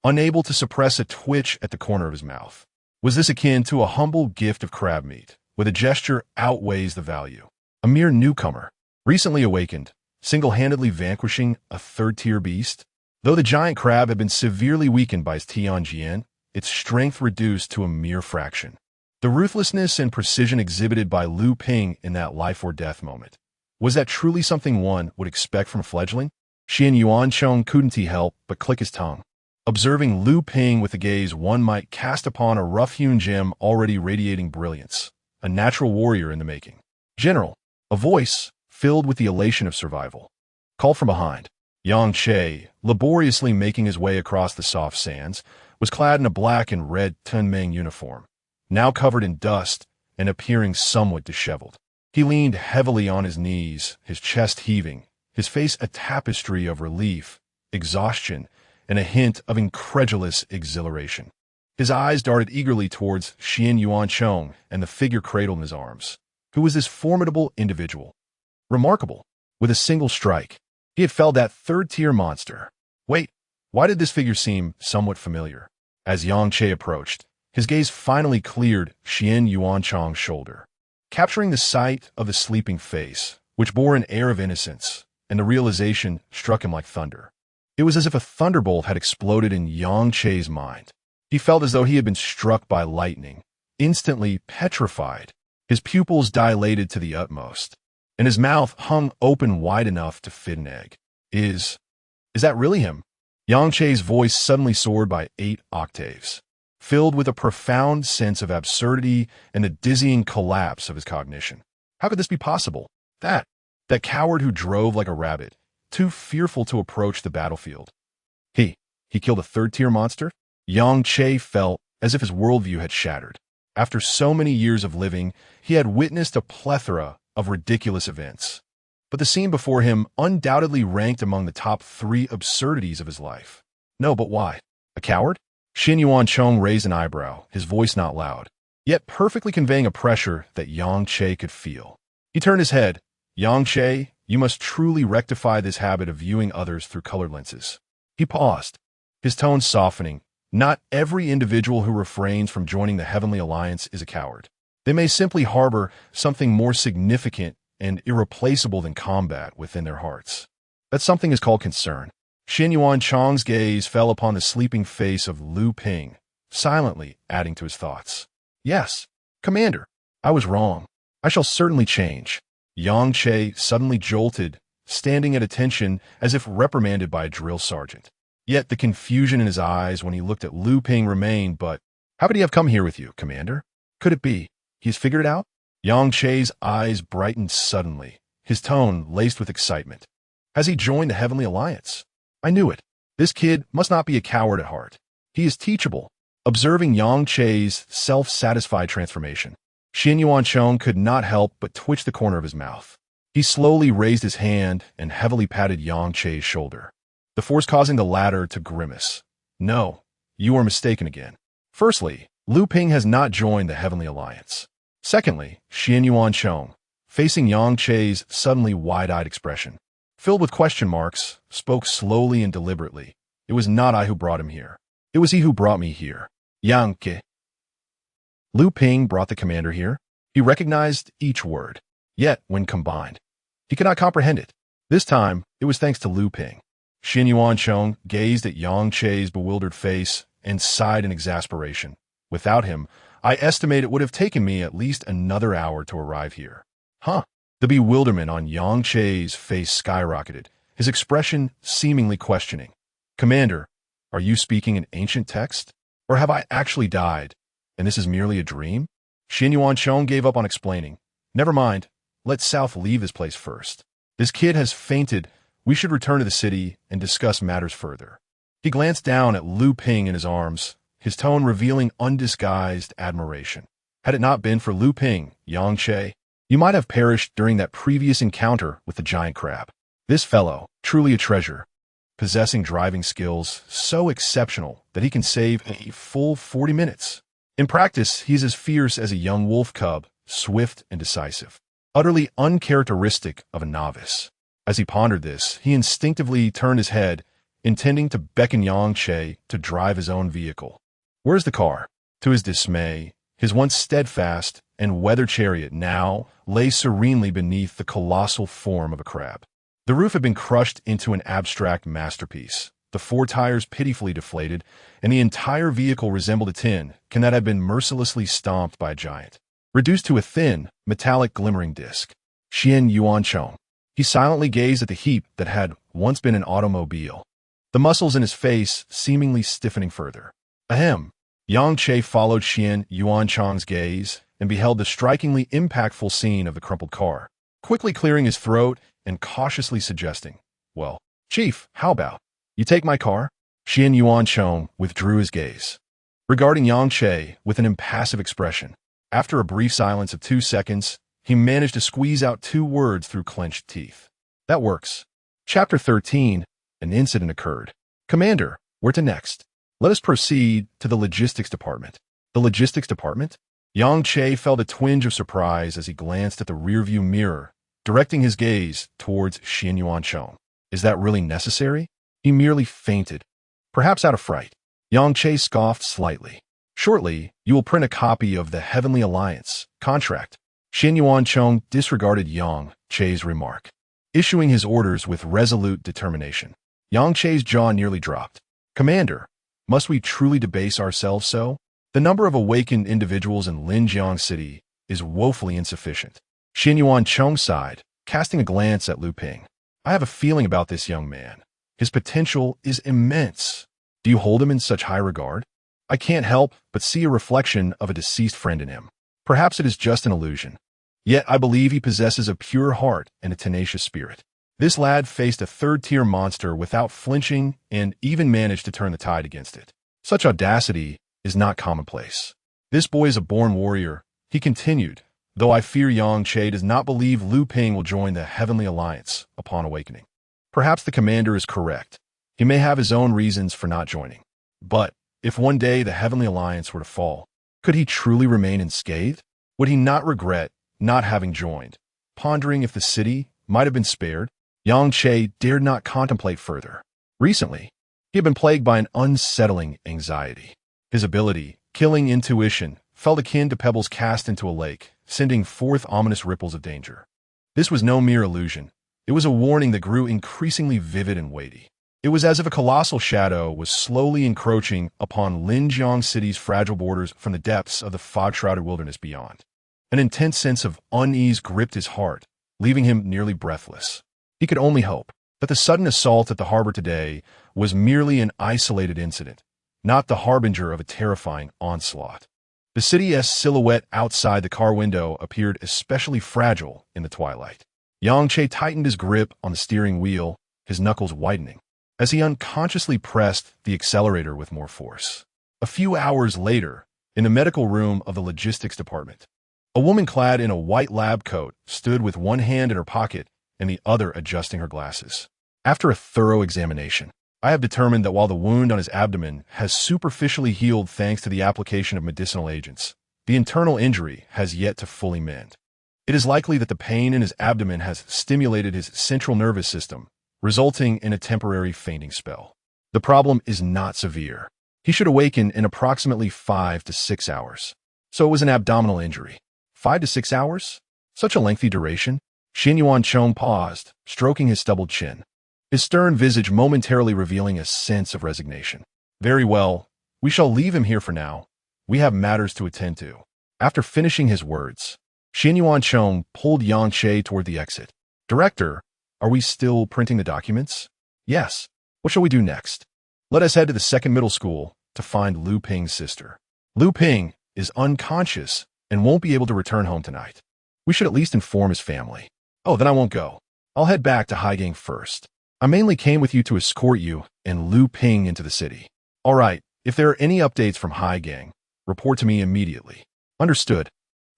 unable to suppress a twitch at the corner of his mouth. Was this akin to a humble gift of crab meat, where the gesture outweighs the value? A mere newcomer, recently awakened, single-handedly vanquishing a third-tier beast? Though the giant crab had been severely weakened by his Tianjian, its strength reduced to a mere fraction. The ruthlessness and precision exhibited by Lu Ping in that life-or-death moment, was that truly something one would expect from a fledgling? Xian Yuancheng couldn't help but click his tongue, observing Lu Ping with a gaze one might cast upon a rough-hewn gem already radiating brilliance, a natural warrior in the making. General, a voice filled with the elation of survival, called from behind. Yang Che, laboriously making his way across the soft sands, was clad in a black and red Tunmeng uniform, now covered in dust and appearing somewhat disheveled. He leaned heavily on his knees, his chest heaving, his face a tapestry of relief, exhaustion, and a hint of incredulous exhilaration. His eyes darted eagerly towards Xian Yuancheng and the figure cradled in his arms. Who was this formidable individual? Remarkable. With a single strike, he had felled that third-tier monster. Wait, why did this figure seem somewhat familiar? As Yang Che approached, his gaze finally cleared Xian Yuancheng's shoulder, capturing the sight of the sleeping face, which bore an air of innocence, and the realization struck him like thunder. It was as if a thunderbolt had exploded in Yang Che's mind. He felt as though he had been struck by lightning, instantly petrified. His pupils dilated to the utmost, and his mouth hung open wide enough to fit an egg. Is that really him? Yang Che's voice suddenly soared by 8 octaves, filled with a profound sense of absurdity and the dizzying collapse of his cognition. How could this be possible? That coward who drove like a rabbit, too fearful to approach the battlefield. He killed a third-tier monster? Yang Che felt as if his worldview had shattered. After so many years of living, he had witnessed a plethora of ridiculous events. But the scene before him undoubtedly ranked among the top 3 absurdities of his life. No, but why? A coward? Xian Yuancheng raised an eyebrow, his voice not loud. yet perfectly conveying a pressure that Yang Che could feel. He turned his head. Yang Che, you must truly rectify this habit of viewing others through colored lenses. He paused, his tone softening. Not every individual who refrains from joining the Heavenly Alliance is a coward. They may simply harbor something more significant and irreplaceable than combat within their hearts. That something is called concern. Xin Yuan Chang's gaze fell upon the sleeping face of Lu Ping, silently adding to his thoughts. Yes, Commander, I was wrong. I shall certainly change. Yang Che suddenly jolted, standing at attention as if reprimanded by a drill sergeant. Yet the confusion in his eyes when he looked at Lu Ping remained. But how could he have come here with you, Commander? Could it be he has figured it out? Yang Che's eyes brightened suddenly, his tone laced with excitement. Has he joined the Heavenly Alliance? I knew it. This kid must not be a coward at heart. He is teachable. Observing Yang Che's self-satisfied transformation, Xin Yuancheng could not help but twitch the corner of his mouth. He slowly raised his hand and heavily patted Yang Che's shoulder, the force causing the latter to grimace. No, you are mistaken again. Firstly, Lu Ping has not joined the Heavenly Alliance. Secondly, Xin Yuancheng, facing Yang Che's suddenly wide-eyed expression, filled with question marks, spoke slowly and deliberately. It was not I who brought him here. It was he who brought me here. Yang Ke. Lu Ping brought the commander here. He recognized each word. Yet, when combined, he could not comprehend it. This time, it was thanks to Lu Ping. Xin Yuancheng gazed at Yang Che's bewildered face and sighed in exasperation. Without him, I estimate it would have taken me at least another hour to arrive here. Huh? The bewilderment on Yang Che's face skyrocketed, his expression seemingly questioning. Commander, are you speaking an ancient text? Or have I actually died, and this is merely a dream? Xin Yuancheng gave up on explaining. Never mind, let South leave this place first. This kid has fainted. We should return to the city and discuss matters further. He glanced down at Lu Ping in his arms, his tone revealing undisguised admiration. Had it not been for Lu Ping, Yang Che, you might have perished during that previous encounter with the giant crab. This fellow, truly a treasure, possessing driving skills so exceptional that he can save a full 40 minutes. In practice, he's as fierce as a young wolf cub, swift and decisive, utterly uncharacteristic of a novice. As he pondered this, he instinctively turned his head, intending to beckon Yang Che to drive his own vehicle. Where's the car? To his dismay, his once steadfast and weathered chariot now lay serenely beneath the colossal form of a crab. The roof had been crushed into an abstract masterpiece, the four tires pitifully deflated, and the entire vehicle resembled a tin can that had been mercilessly stomped by a giant, reduced to a thin, metallic glimmering disc. Xin Yuancheng. He silently gazed at the heap that had once been an automobile, the muscles in his face seemingly stiffening further. Ahem. Yang Che followed Xin Yuancheng's gaze and beheld the strikingly impactful scene of the crumpled car, quickly clearing his throat and cautiously suggesting, well, Chief, how about you take my car? Xin Yuancheng withdrew his gaze, regarding Yang Che with an impassive expression. After a brief silence of 2 seconds, he managed to squeeze out 2 words through clenched teeth. That works. Chapter 13, an incident occurred. Commander, where to next? Let us proceed to the logistics department. The logistics department? Yang Che felt a twinge of surprise as he glanced at the rearview mirror, directing his gaze towards Xin Yuancheng. Is that really necessary? He merely fainted, perhaps out of fright. Yang Che scoffed slightly. Shortly, you will print a copy of the Heavenly Alliance contract. Xin Yuancheng disregarded Yang Che's remark, issuing his orders with resolute determination. Yang Che's jaw nearly dropped. Commander, must we truly debase ourselves so? The number of awakened individuals in Linjiang City is woefully insufficient. Xin Yuancheng sighed, casting a glance at Lu Ping. I have a feeling about this young man. His potential is immense. Do you hold him in such high regard? I can't help but see a reflection of a deceased friend in him. Perhaps it is just an illusion. Yet I believe he possesses a pure heart and a tenacious spirit. This lad faced a third-tier monster without flinching and even managed to turn the tide against it. Such audacity is not commonplace. This boy is a born warrior, he continued, though I fear Yang Che does not believe Lu Ping will join the Heavenly Alliance upon awakening. Perhaps the commander is correct. He may have his own reasons for not joining. But if one day the Heavenly Alliance were to fall, Could he truly remain unscathed? Would he not regret not having joined? Pondering if the city might have been spared, Yang Che dared not contemplate further. Recently, he had been plagued by an unsettling anxiety. His ability, killing intuition, felt akin to pebbles cast into a lake, sending forth ominous ripples of danger. This was no mere illusion. It was a warning that grew increasingly vivid and weighty. It was as if a colossal shadow was slowly encroaching upon Linjiang City's fragile borders from the depths of the fog-shrouded wilderness beyond. An intense sense of unease gripped his heart, leaving him nearly breathless. He could only hope that the sudden assault at the harbor today was merely an isolated incident, not the harbinger of a terrifying onslaught. The city's silhouette outside the car window appeared especially fragile in the twilight. Yang Che tightened his grip on the steering wheel, his knuckles widening, as he unconsciously pressed the accelerator with more force. A few hours later, in the medical room of the logistics department, a woman clad in a white lab coat stood with one hand in her pocket and the other adjusting her glasses. After a thorough examination, I have determined that while the wound on his abdomen has superficially healed thanks to the application of medicinal agents, the internal injury has yet to fully mend. It is likely that the pain in his abdomen has stimulated his central nervous system, resulting in a temporary fainting spell. The problem is not severe. He should awaken in approximately 5 to 6 hours. So it was an abdominal injury. 5 to 6 hours? Such a lengthy duration? Xin Yuanchong paused, stroking his stubbled chin, his stern visage momentarily revealing a sense of resignation. Very well, we shall leave him here for now. We have matters to attend to. After finishing his words, Xin Yuanchong pulled Yang Che toward the exit. Director, are we still printing the documents? Yes. What shall we do next? Let us head to the second middle school to find Lu Ping's sister. Lu Ping is unconscious and won't be able to return home tonight. We should at least inform his family. Oh, then I won't go. I'll head back to Haigang first. I mainly came with you to escort you and Lu Ping into the city. All right, if there are any updates from Haigang, report to me immediately. Understood.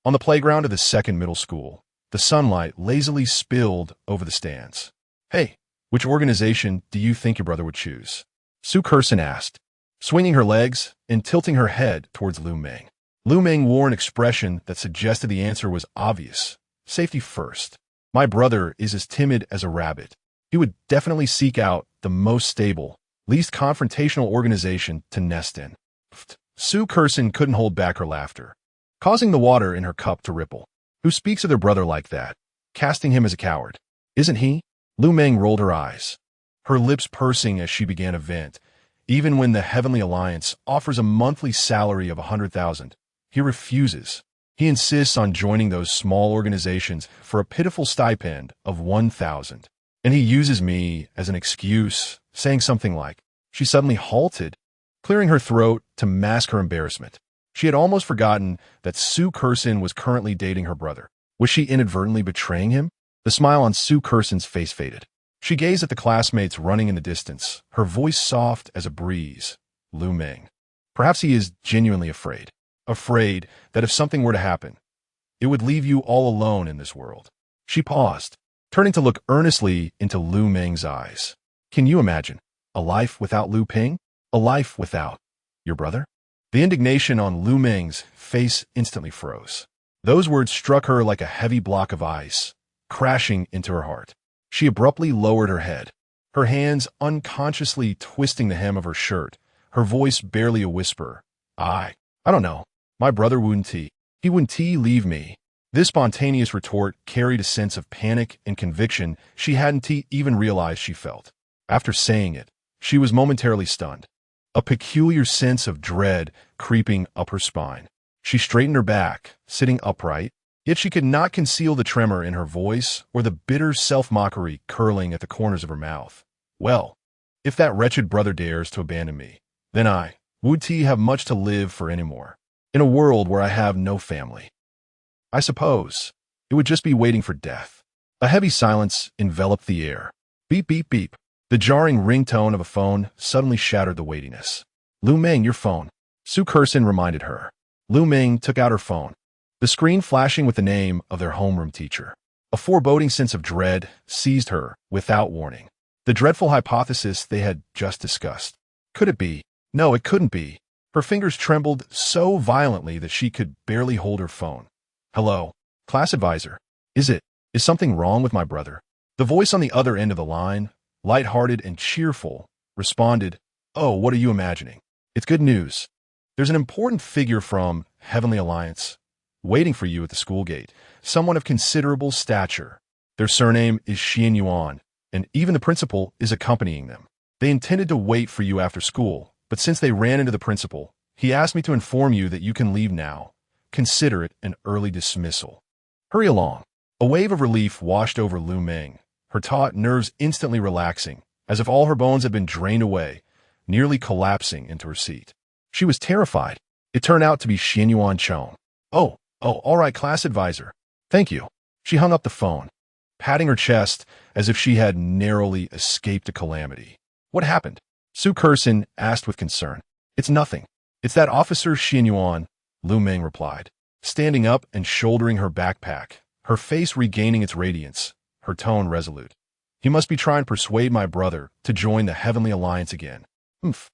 On the playground of the second middle school, the sunlight lazily spilled over the stands. Hey, which organization do you think your brother would choose? Su Kersen asked, swinging her legs and tilting her head towards Lu Meng. Lu Meng wore an expression that suggested the answer was obvious. Safety first. My brother is as timid as a rabbit. He would definitely seek out the most stable, least confrontational organization to nest in. Su Kersen couldn't hold back her laughter, causing the water in her cup to ripple. Who speaks of their brother like that, casting him as a coward? Isn't he? Lu Meng rolled her eyes, her lips pursing as she began a vent. Even when the Heavenly Alliance offers a monthly salary of 100,000, he refuses. He insists on joining those small organizations for a pitiful stipend of 1,000. And he uses me as an excuse, saying something like, she suddenly halted, clearing her throat to mask her embarrassment. She had almost forgotten that Su Kersen was currently dating her brother. Was she inadvertently betraying him? The smile on Su Kersen's face faded. She gazed at the classmates running in the distance, her voice soft as a breeze. Lu Meng. Perhaps he is genuinely afraid. Afraid that if something were to happen, it would leave you all alone in this world. She paused, turning to look earnestly into Lu Meng's eyes. Can you imagine a life without Lu Ping? A life without your brother? The indignation on Lu Meng's face instantly froze. Those words struck her like a heavy block of ice, crashing into her heart. She abruptly lowered her head, her hands unconsciously twisting the hem of her shirt, her voice barely a whisper. I don't know. My brother wouldn't he wouldn't leave me. This spontaneous retort carried a sense of panic and conviction she hadn't even realized she felt. After saying it, she was momentarily stunned, a peculiar sense of dread creeping up her spine. She straightened her back, sitting upright, yet she could not conceal the tremor in her voice or the bitter self-mockery curling at the corners of her mouth. Well, if that wretched brother dares to abandon me, then I would have much to live for anymore. In a world where I have no family, I suppose it would just be waiting for death. A heavy silence enveloped the air. Beep, beep, beep. The jarring ringtone of a phone suddenly shattered the weightiness. Lu Meng, your phone. Su Kersen reminded her. Lu Meng took out her phone, the screen flashing with the name of their homeroom teacher. A foreboding sense of dread seized her without warning. The dreadful hypothesis they had just discussed. Could it be? No, it couldn't be. Her fingers trembled so violently that she could barely hold her phone. "Hello, class advisor. Is something wrong with my brother?" The voice on the other end of the line, light-hearted and cheerful, responded, "Oh, what are you imagining? It's good news. There's an important figure from Heavenly Alliance waiting for you at the school gate, someone of considerable stature. Their surname is Xian Yuan, and even the principal is accompanying them. They intended to wait for you after school, but since they ran into the principal, he asked me to inform you that you can leave now. Consider it an early dismissal. Hurry along." A wave of relief washed over Lu Meng, her taut nerves instantly relaxing, as if all her bones had been drained away, nearly collapsing into her seat. She was terrified. It turned out to be Xian Yuan Chong. Oh, all right, class advisor. Thank you." She hung up the phone, patting her chest as if she had narrowly escaped a calamity. "What happened?" Su Kersen asked with concern. "It's nothing. It's that officer Xian Yuan," Lu Meng replied, standing up and shouldering her backpack, her face regaining its radiance, her tone resolute. "He must be trying to persuade my brother to join the Heavenly Alliance again. Oomph.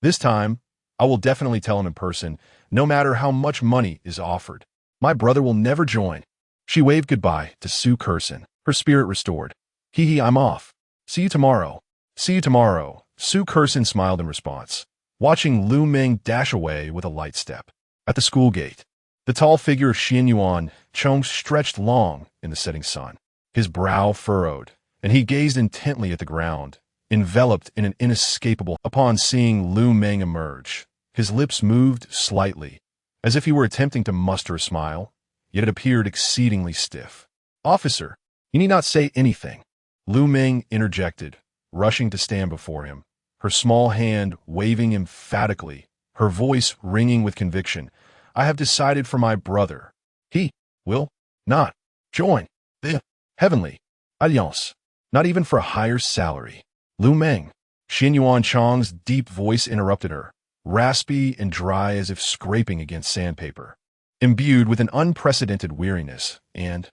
This time, I will definitely tell him in person, no matter how much money is offered. My brother will never join." She waved goodbye to Su Kersen, her spirit restored. "Hee, I'm off. See you tomorrow." "See you tomorrow," Su Kersen smiled in response, watching Lu Meng dash away with a light step. At the school gate, the tall figure of Xian Yuan Chong stretched long in the setting sun, his brow furrowed, and he gazed intently at the ground, enveloped in an inescapable. Upon seeing Lu Meng emerge, his lips moved slightly, as if he were attempting to muster a smile, yet it appeared exceedingly stiff. "Officer, you need not say anything," Lu Meng interjected, rushing to stand before him, her small hand waving emphatically, her voice ringing with conviction. "I have decided for my brother. He will not join the Heavenly Alliance, not even for a higher salary." "Lu Meng," Xian Yuan Chong's deep voice interrupted her, raspy and dry as if scraping against sandpaper, imbued with an unprecedented weariness and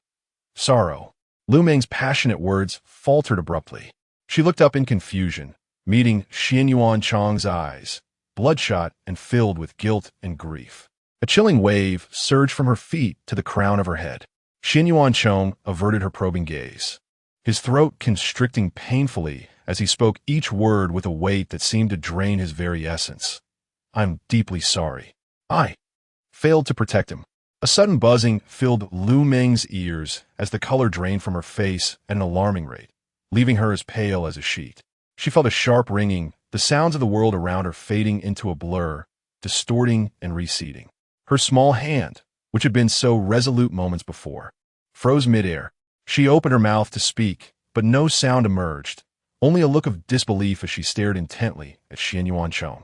sorrow. Lu Meng's passionate words faltered abruptly. She looked up in confusion, meeting Xian Yuan Chong's eyes, bloodshot and filled with guilt and grief. A chilling wave surged from her feet to the crown of her head. Xian Yuan Chong averted her probing gaze, his throat constricting painfully as he spoke each word with a weight that seemed to drain his very essence. "I'm deeply sorry. I failed to protect him." A sudden buzzing filled Lu Meng's ears as the color drained from her face at an alarming rate, leaving her as pale as a sheet. She felt a sharp ringing, the sounds of the world around her fading into a blur, distorting and receding. Her small hand, which had been so resolute moments before, froze midair. She opened her mouth to speak, but no sound emerged, only a look of disbelief as she stared intently at Xian Yuan Chong.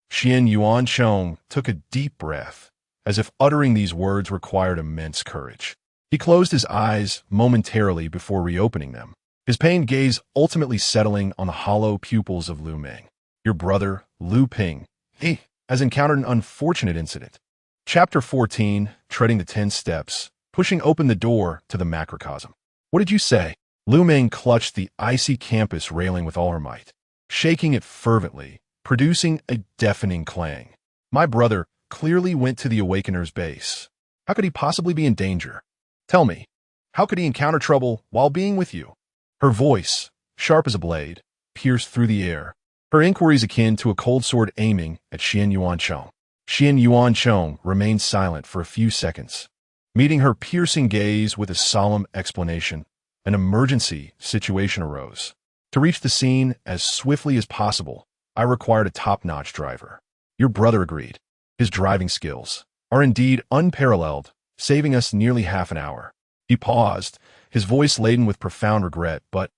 Xian Yuan Chong took a deep breath, as if uttering these words required immense courage. He closed his eyes momentarily before reopening them, his pained gaze ultimately settling on the hollow pupils of Lu Meng. "Your brother, Lu Ping, he has encountered an unfortunate incident." Chapter 14, Treading the 10 Steps, pushing open the door to the macrocosm. "What did you say?" Lu Meng clutched the icy campus railing with all her might, shaking it fervently, producing a deafening clang. "My brother clearly went to the awakeners' base. How could he possibly be in danger? Tell me, how could he encounter trouble while being with you?" Her voice, sharp as a blade, pierced through the air, her inquiries akin to a cold sword aiming at Xian Yuan Chong. Xian Yuan Chong remained silent for a few seconds, meeting her piercing gaze with a solemn explanation. An emergency situation arose. To reach the scene as swiftly as possible, I required a top-notch driver. Your brother agreed. His driving skills are indeed unparalleled, saving us nearly half an hour. He paused, his voice laden with profound regret, but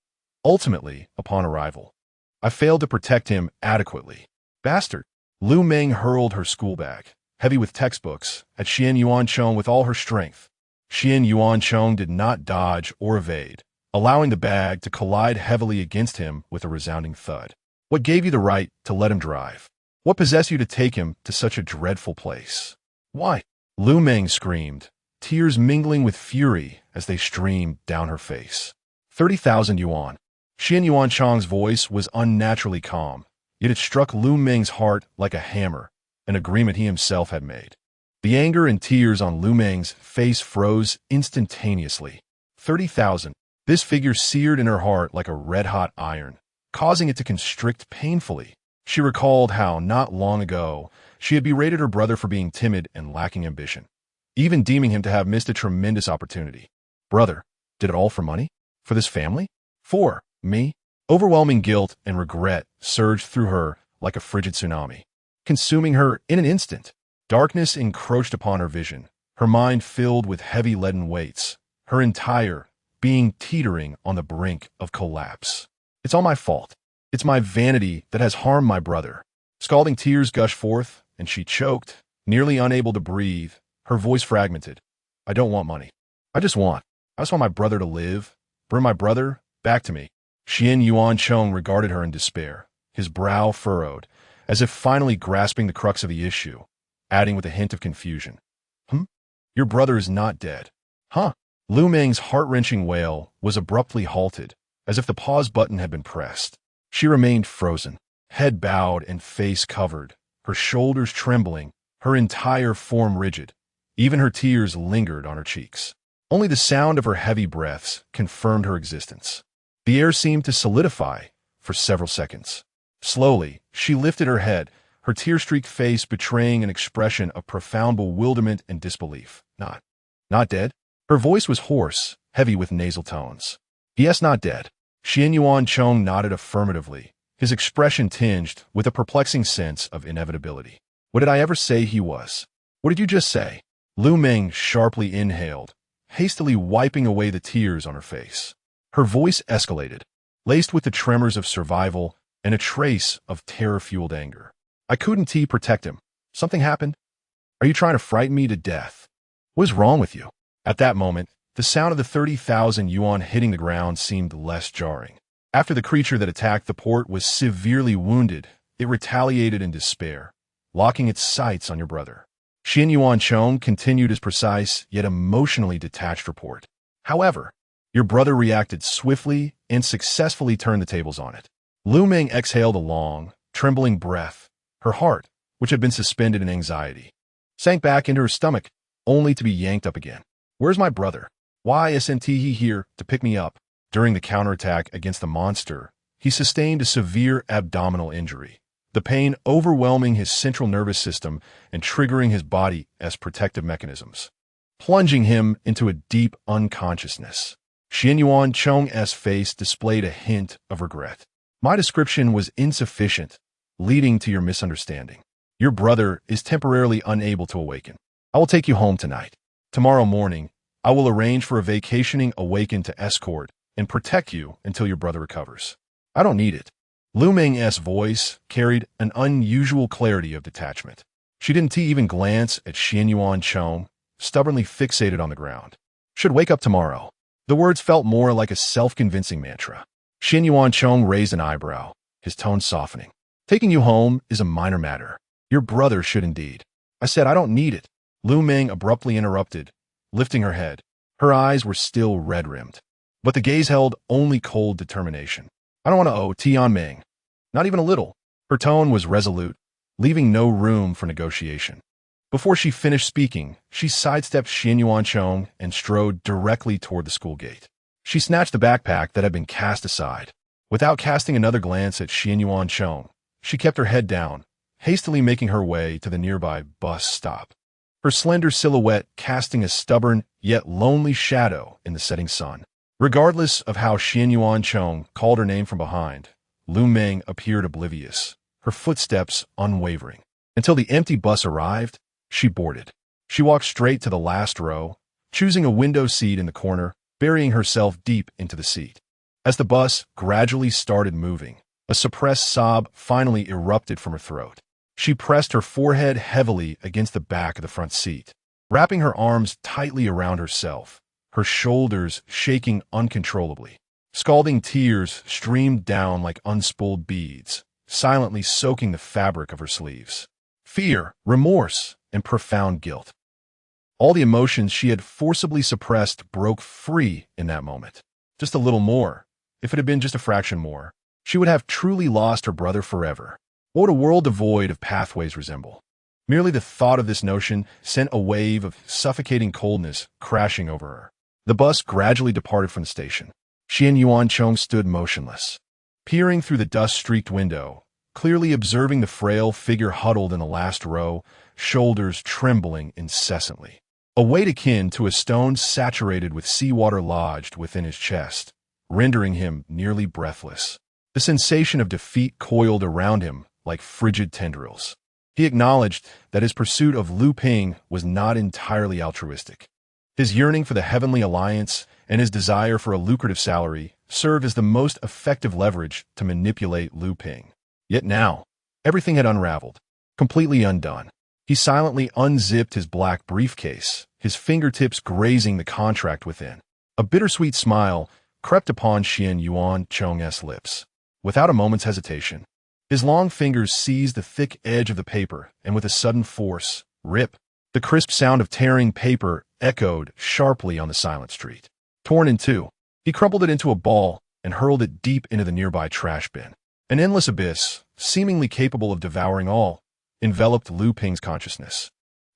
ultimately, upon arrival, I failed to protect him adequately. Bastard! Lu Meng hurled her school bag, heavy with textbooks, at Xian Yuan Chong with all her strength. Xian Yuan Chong did not dodge or evade, allowing the bag to collide heavily against him with a resounding thud. What gave you the right to let him drive? What possessed you to take him to such a dreadful place? Why? Lu Meng screamed, tears mingling with fury as they streamed down her face. 30,000 yuan. Xian Yuan Chong's voice was unnaturally calm, yet it struck Lu Meng's heart like a hammer, an agreement he himself had made. The anger and tears on Lu Meng's face froze instantaneously. 30,000. This figure seared in her heart like a red-hot iron, causing it to constrict painfully. She recalled how, not long ago, she had berated her brother for being timid and lacking ambition, even deeming him to have missed a tremendous opportunity. Brother, did it all for money? For this family? For me? Overwhelming guilt and regret surged through her like a frigid tsunami, consuming her in an instant. Darkness encroached upon her vision, her mind filled with heavy leaden weights, her entire being teetering on the brink of collapse. It's all my fault. It's my vanity that has harmed my brother. Scalding tears gushed forth, and she choked, nearly unable to breathe, her voice fragmented. I don't want money. I just want my brother to live. Bring my brother back to me. Xian Yuancheng regarded her in despair, his brow furrowed, as if finally grasping the crux of the issue, adding with a hint of confusion. Your brother is not dead. Huh? Lu Meng's heart-wrenching wail was abruptly halted, as if the pause button had been pressed. She remained frozen, head bowed and face covered, her shoulders trembling, her entire form rigid. Even her tears lingered on her cheeks. Only the sound of her heavy breaths confirmed her existence. The air seemed to solidify for several seconds. Slowly, she lifted her head, her tear-streaked face betraying an expression of profound bewilderment and disbelief. Not dead? Her voice was hoarse, heavy with nasal tones. Yes, not dead. Xian Yuancheng nodded affirmatively, his expression tinged with a perplexing sense of inevitability. What did I ever say he was? What did you just say? Lu Meng sharply inhaled, hastily wiping away the tears on her face. Her voice escalated, laced with the tremors of survival and a trace of terror-fueled anger. I couldn't protect him. Something happened? Are you trying to frighten me to death? What is wrong with you? At that moment, the sound of the 30,000 yuan hitting the ground seemed less jarring. After the creature that attacked the port was severely wounded, it retaliated in despair, locking its sights on your brother. Xian Yuancheng continued his precise yet emotionally detached report. However, your brother reacted swiftly and successfully turned the tables on it. Lu Meng exhaled a long, trembling breath. Her heart, which had been suspended in anxiety, sank back into her stomach, only to be yanked up again. Where's my brother? Why isn't he here to pick me up? During the counterattack against the monster, he sustained a severe abdominal injury, the pain overwhelming his central nervous system and triggering his body as protective mechanisms, plunging him into a deep unconsciousness. Xian Yuancheng's face displayed a hint of regret. My description was insufficient, leading to your misunderstanding. Your brother is temporarily unable to awaken. I will take you home tonight. Tomorrow morning, I will arrange for a vacationing awaken to escort and protect you until your brother recovers. I don't need it. Lu Meng's voice carried an unusual clarity of detachment. She didn't even glance at Xian Yuancheng, stubbornly fixated on the ground. Should wake up tomorrow. The words felt more like a self-convincing mantra. Xian Yuancheng raised an eyebrow, his tone softening. Taking you home is a minor matter. Your brother should indeed. I said I don't need it. Lu Meng abruptly interrupted, lifting her head. Her eyes were still red-rimmed, but the gaze held only cold determination. I don't want to owe Tian Meng. Not even a little. Her tone was resolute, leaving no room for negotiation. Before she finished speaking, she sidestepped Xian Yuancheng and strode directly toward the school gate. She snatched the backpack that had been cast aside. Without casting another glance at Xian Yuancheng, she kept her head down, hastily making her way to the nearby bus stop, her slender silhouette casting a stubborn yet lonely shadow in the setting sun. Regardless of how Xian Yuancheng called her name from behind, Lu Meng appeared oblivious, her footsteps unwavering. Until the empty bus arrived, she boarded. She walked straight to the last row, choosing a window seat in the corner, burying herself deep into the seat. As the bus gradually started moving, a suppressed sob finally erupted from her throat. She pressed her forehead heavily against the back of the front seat, wrapping her arms tightly around herself, her shoulders shaking uncontrollably. Scalding tears streamed down like unspooled beads, silently soaking the fabric of her sleeves. Fear, remorse, and profound guilt. All the emotions she had forcibly suppressed broke free in that moment. Just a little more, if it had been just a fraction more, she would have truly lost her brother forever. What would a world devoid of pathways resemble? Merely the thought of this notion sent a wave of suffocating coldness crashing over her. The bus gradually departed from the station. Xian Yuancheng stood motionless, peering through the dust-streaked window, clearly observing the frail figure huddled in the last row, shoulders trembling incessantly. A weight akin to a stone saturated with seawater lodged within his chest, rendering him nearly breathless. The sensation of defeat coiled around him like frigid tendrils. He acknowledged that his pursuit of Lu Ping was not entirely altruistic. His yearning for the Heavenly Alliance and his desire for a lucrative salary served as the most effective leverage to manipulate Lu Ping. Yet now, everything had unraveled, completely undone. He silently unzipped his black briefcase, his fingertips grazing the contract within. A bittersweet smile crept upon Xian Yuancheng's lips. Without a moment's hesitation, his long fingers seized the thick edge of the paper, and with a sudden force, rip! The crisp sound of tearing paper echoed sharply on the silent street. Torn in two, he crumpled it into a ball and hurled it deep into the nearby trash bin. An endless abyss, seemingly capable of devouring all, enveloped Lu Ping's consciousness.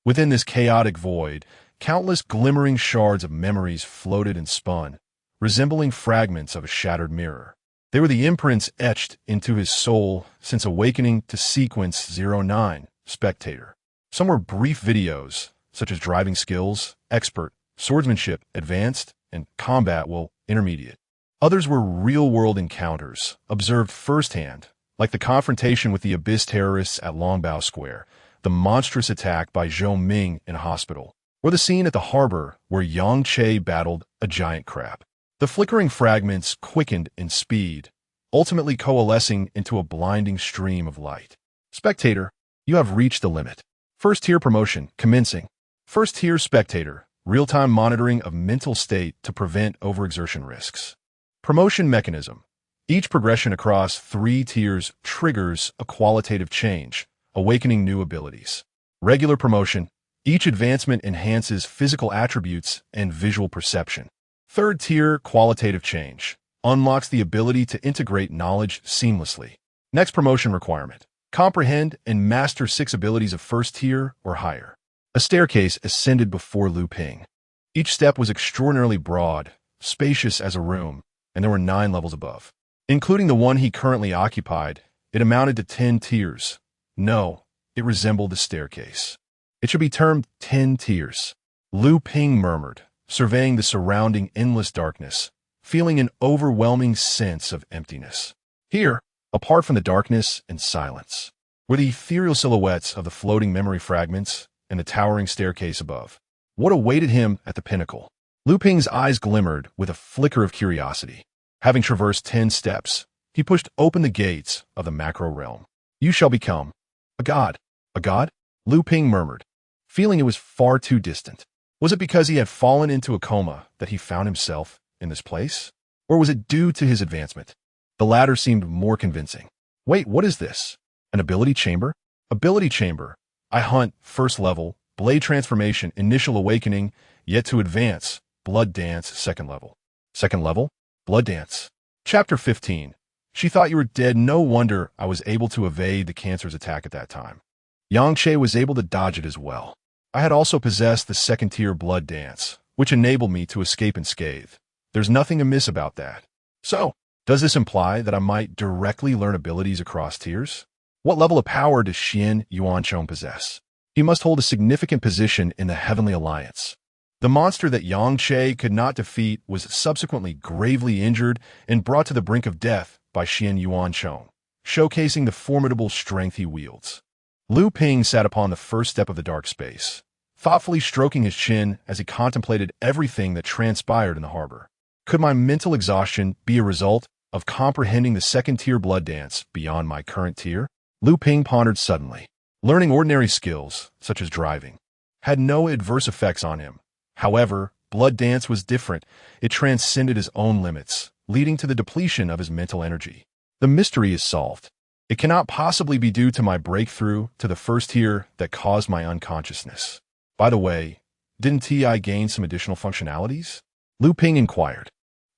Within this chaotic void, countless glimmering shards of memories floated and spun, resembling fragments of a shattered mirror. They were the imprints etched into his soul since awakening to Sequence 09, Spectator. Some were brief videos, such as driving skills, expert, swordsmanship, advanced, and combat, intermediate. Others were real-world encounters, observed firsthand, like the confrontation with the Abyss terrorists at Longbao Square, the monstrous attack by Zhou Ming in a hospital, or the scene at the harbor where Yang Che battled a giant crab. The flickering fragments quickened in speed, ultimately coalescing into a blinding stream of light. Spectator, you have reached the limit. First tier promotion commencing. First tier Spectator, real-time monitoring of mental state to prevent overexertion risks. Promotion mechanism. Each progression across 3 tiers triggers a qualitative change, awakening new abilities. Regular promotion. Each advancement enhances physical attributes and visual perception. Third tier qualitative change unlocks the ability to integrate knowledge seamlessly. Next promotion requirement. Comprehend and master 6 abilities of first tier or higher. A staircase ascended before Lu Ping. Each step was extraordinarily broad, spacious as a room, and there were 9 levels above. Including the one he currently occupied, it amounted to 10 tiers. No, it resembled a staircase. It should be termed 10 tiers. Lu Ping murmured, surveying the surrounding endless darkness, feeling an overwhelming sense of emptiness. Here, apart from the darkness and silence, were the ethereal silhouettes of the floating memory fragments and the towering staircase above. What awaited him at the pinnacle? Lu Ping's eyes glimmered with a flicker of curiosity. Having traversed 10 steps, he pushed open the gates of the macro realm. You shall become a god. A god? Lu Ping murmured, feeling it was far too distant. Was it because he had fallen into a coma that he found himself in this place? Or was it due to his advancement? The latter seemed more convincing. Wait, what is this? An ability chamber? Ability chamber. I hunt, first level, blade transformation, initial awakening, yet to advance, blood dance, second level. Second level? Blood dance. Chapter 15. She thought you were dead. No wonder I was able to evade the cancer's attack at that time. Yang Che was able to dodge it as well. I had also possessed the second tier blood dance, which enabled me to escape unscathed. There's nothing amiss about that. So, does this imply that I might directly learn abilities across tiers? What level of power does Xian Yuancheng possess? He must hold a significant position in the Heavenly Alliance. The monster that Yang Che could not defeat was subsequently gravely injured and brought to the brink of death by Xian Yuancheng, showcasing the formidable strength he wields. Lu Ping sat upon the first step of the dark space, thoughtfully stroking his chin as he contemplated everything that transpired in the harbor. Could my mental exhaustion be a result of comprehending the second-tier blood dance beyond my current tier? Lu Ping pondered suddenly. Learning ordinary skills, such as driving, had no adverse effects on him. However, blood dance was different. It transcended his own limits, leading to the depletion of his mental energy. The mystery is solved. It cannot possibly be due to my breakthrough to the first tier that caused my unconsciousness. By the way, didn't TI gain some additional functionalities? Lu Ping inquired.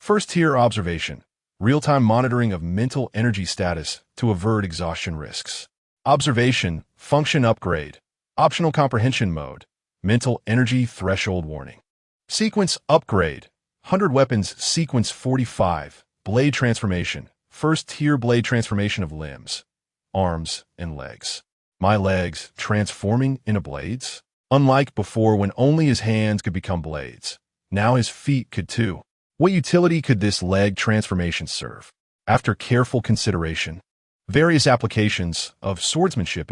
First tier observation. Real-time monitoring of mental energy status to avert exhaustion risks. Observation, function upgrade. Optional comprehension mode. Mental energy threshold warning. Sequence upgrade. 100 weapons sequence 45. Blade transformation. First tier blade transformation of limbs, arms, and legs. My legs transforming into blades? Unlike before when only his hands could become blades, now his feet could too. What utility could this leg transformation serve? After careful consideration, various applications of swordsmanship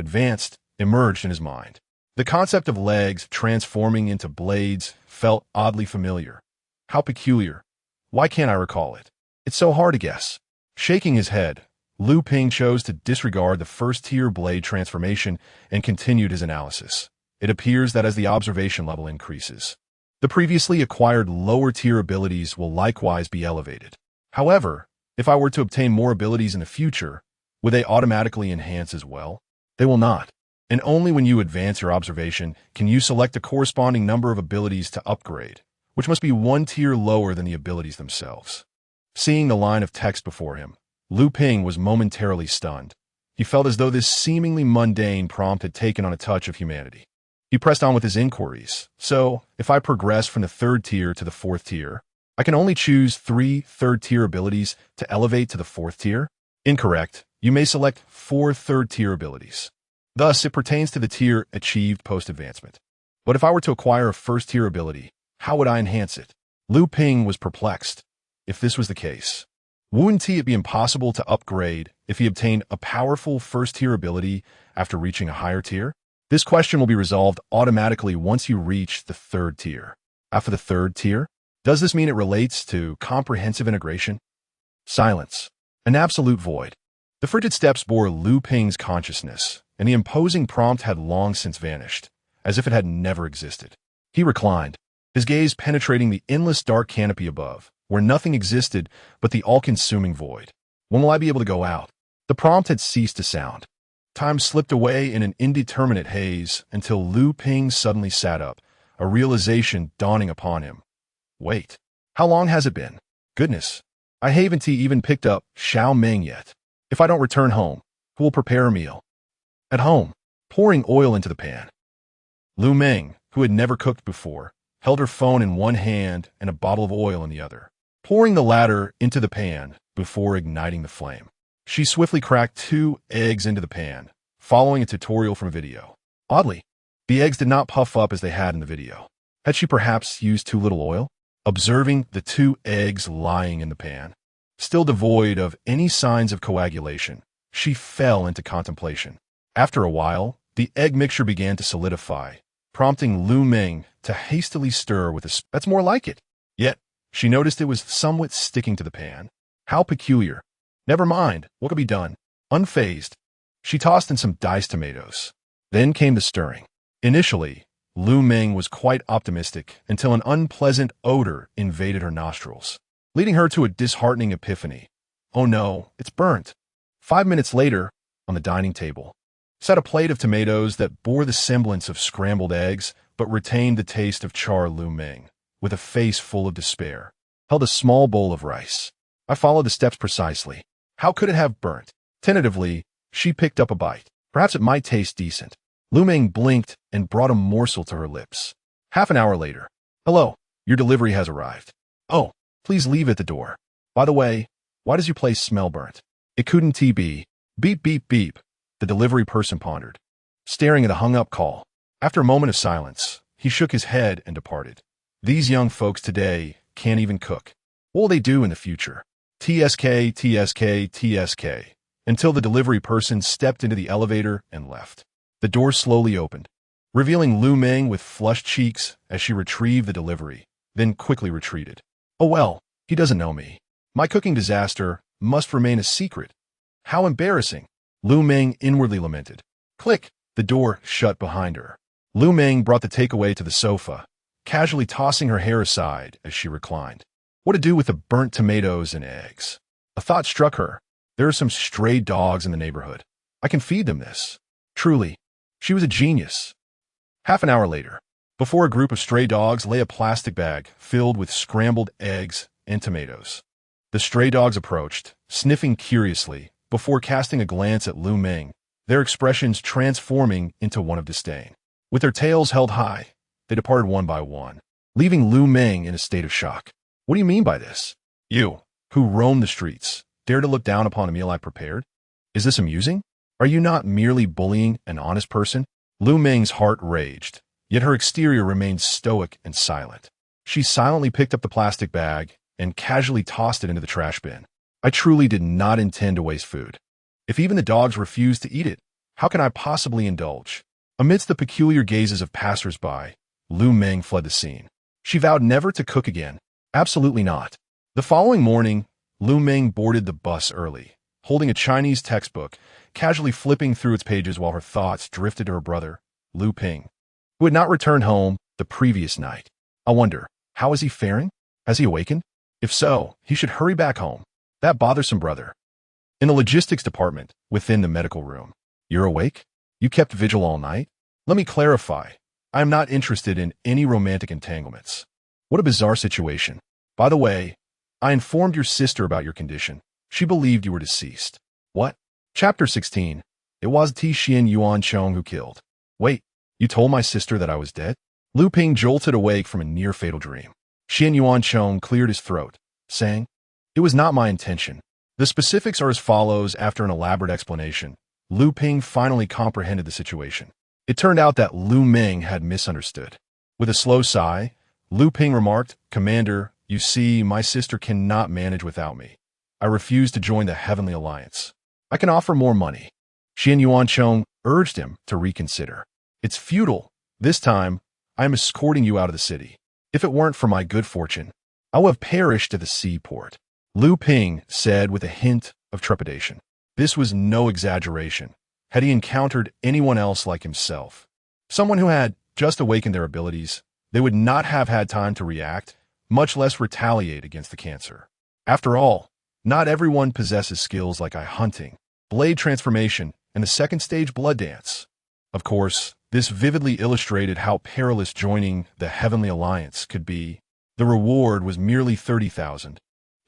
emerged in his mind. The concept of legs transforming into blades felt oddly familiar. How peculiar. Why can't I recall it? It's so hard to guess. Shaking his head, Liu Ping chose to disregard the first-tier blade transformation and continued his analysis. It appears that as the observation level increases, the previously acquired lower-tier abilities will likewise be elevated. However, if I were to obtain more abilities in the future, would they automatically enhance as well? They will not. And only when you advance your observation can you select a corresponding number of abilities to upgrade, which must be one tier lower than the abilities themselves. Seeing the line of text before him, Liu Ping was momentarily stunned. He felt as though this seemingly mundane prompt had taken on a touch of humanity. He pressed on with his inquiries. So, if I progress from the 3rd tier to the 4th tier, I can only choose 3 3rd-tier abilities to elevate to the 4th tier? Incorrect. You may select 4 3rd-tier abilities. Thus, it pertains to the tier achieved post-advancement. But if I were to acquire a 1st-tier ability, how would I enhance it? Liu Ping was perplexed. If this was the case, wouldn't it be impossible to upgrade if he obtained a powerful 1st-tier ability after reaching a higher tier? This question will be resolved automatically once you reach the 3rd tier. After the 3rd tier, does this mean it relates to comprehensive integration? Silence. An absolute void. The frigid steps bore Liu Ping's consciousness, and the imposing prompt had long since vanished, as if it had never existed. He reclined, his gaze penetrating the endless dark canopy above, where nothing existed but the all-consuming void. When will I be able to go out? The prompt had ceased to sound. Time slipped away in an indeterminate haze until Liu Ping suddenly sat up, a realization dawning upon him. Wait, how long has it been? Goodness, I haven't even picked up Xiao Meng yet. If I don't return home, who will prepare a meal? At home, pouring oil into the pan. Liu Meng, who had never cooked before, held her phone in one hand and a bottle of oil in the other, pouring the latter into the pan before igniting the flame. She swiftly cracked 2 eggs into the pan, following a tutorial from a video. Oddly, the eggs did not puff up as they had in the video. Had she perhaps used too little oil? Observing the 2 eggs lying in the pan, still devoid of any signs of coagulation, she fell into contemplation. After a while, the egg mixture began to solidify, prompting Liu Meng to hastily stir with a spoon. That's more like it. Yet, she noticed it was somewhat sticking to the pan. How peculiar. Never mind, what could be done? Unfazed, she tossed in some diced tomatoes. Then came the stirring. Initially, Liu Meng was quite optimistic until an unpleasant odor invaded her nostrils, leading her to a disheartening epiphany. Oh no, it's burnt. 5 minutes later, on the dining table, sat a plate of tomatoes that bore the semblance of scrambled eggs but retained the taste of char. Liu Meng, with a face full of despair, held a small bowl of rice. I followed the steps precisely. How could it have burnt? Tentatively, she picked up a bite. Perhaps it might taste decent. Liu Meng blinked and brought a morsel to her lips. Half an hour later. Hello, your delivery has arrived. Oh, please leave at the door. By the way, why does your place smell burnt? It couldn't be. Beep, beep, beep, the delivery person pondered, staring at a hung-up call. After a moment of silence, he shook his head and departed. These young folks today can't even cook. What will they do in the future? TSK, TSK, TSK, until the delivery person stepped into the elevator and left. The door slowly opened, revealing Liu Meng with flushed cheeks as she retrieved the delivery, then quickly retreated. Oh well, he doesn't know me. My cooking disaster must remain a secret. How embarrassing, Liu Meng inwardly lamented. Click, the door shut behind her. Liu Meng brought the takeaway to the sofa, casually tossing her hair aside as she reclined. What to do with the burnt tomatoes and eggs? A thought struck her. There are some stray dogs in the neighborhood. I can feed them this. Truly, she was a genius. Half an hour later, before a group of stray dogs lay a plastic bag filled with scrambled eggs and tomatoes. The stray dogs approached, sniffing curiously, before casting a glance at Liu Meng, their expressions transforming into one of disdain. With their tails held high, they departed one by one, leaving Lu Meng in a state of shock. What do you mean by this? You, who roam the streets, dare to look down upon a meal I prepared? Is this amusing? Are you not merely bullying an honest person? Lu Meng's heart raged, yet her exterior remained stoic and silent. She silently picked up the plastic bag and casually tossed it into the trash bin. I truly did not intend to waste food. If even the dogs refuse to eat it, how can I possibly indulge? Amidst the peculiar gazes of passers-by, Lu Meng fled the scene. She vowed never to cook again. Absolutely not. The following morning, Lu Meng boarded the bus early, holding a Chinese textbook, casually flipping through its pages while her thoughts drifted to her brother, Lu Ping, who had not returned home the previous night. I wonder, how is he faring? Has he awakened? If so, he should hurry back home. That bothersome brother. In the logistics department, within the medical room. You're awake? You kept vigil all night? Let me clarify. I am not interested in any romantic entanglements. What a bizarre situation. By the way, I informed your sister about your condition. She believed you were deceased. What? Chapter 16. It was Xian Yuan Chong who killed. Wait, you told my sister that I was dead? Lu Ping jolted awake from a near-fatal dream. Xian Yuan Chong cleared his throat, saying, "It was not my intention." The specifics are as follows. After an elaborate explanation, Lu Ping finally comprehended the situation. It turned out that Lu Meng had misunderstood. With a slow sigh, Lu Ping remarked, "Commander, you see, my sister cannot manage without me. I refuse to join the Heavenly Alliance. I can offer more money." Xian Yuan Chong urged him to reconsider. "It's futile. This time, I am escorting you out of the city. If it weren't for my good fortune, I would have perished at the seaport." Lu Ping said with a hint of trepidation. This was no exaggeration. Had he encountered anyone else like himself, someone who had just awakened their abilities, they would not have had time to react, much less retaliate against the cancer. After all, not everyone possesses skills like eye hunting, blade transformation, and the second stage blood dance. Of course, this vividly illustrated how perilous joining the Heavenly Alliance could be. The reward was merely 30,000.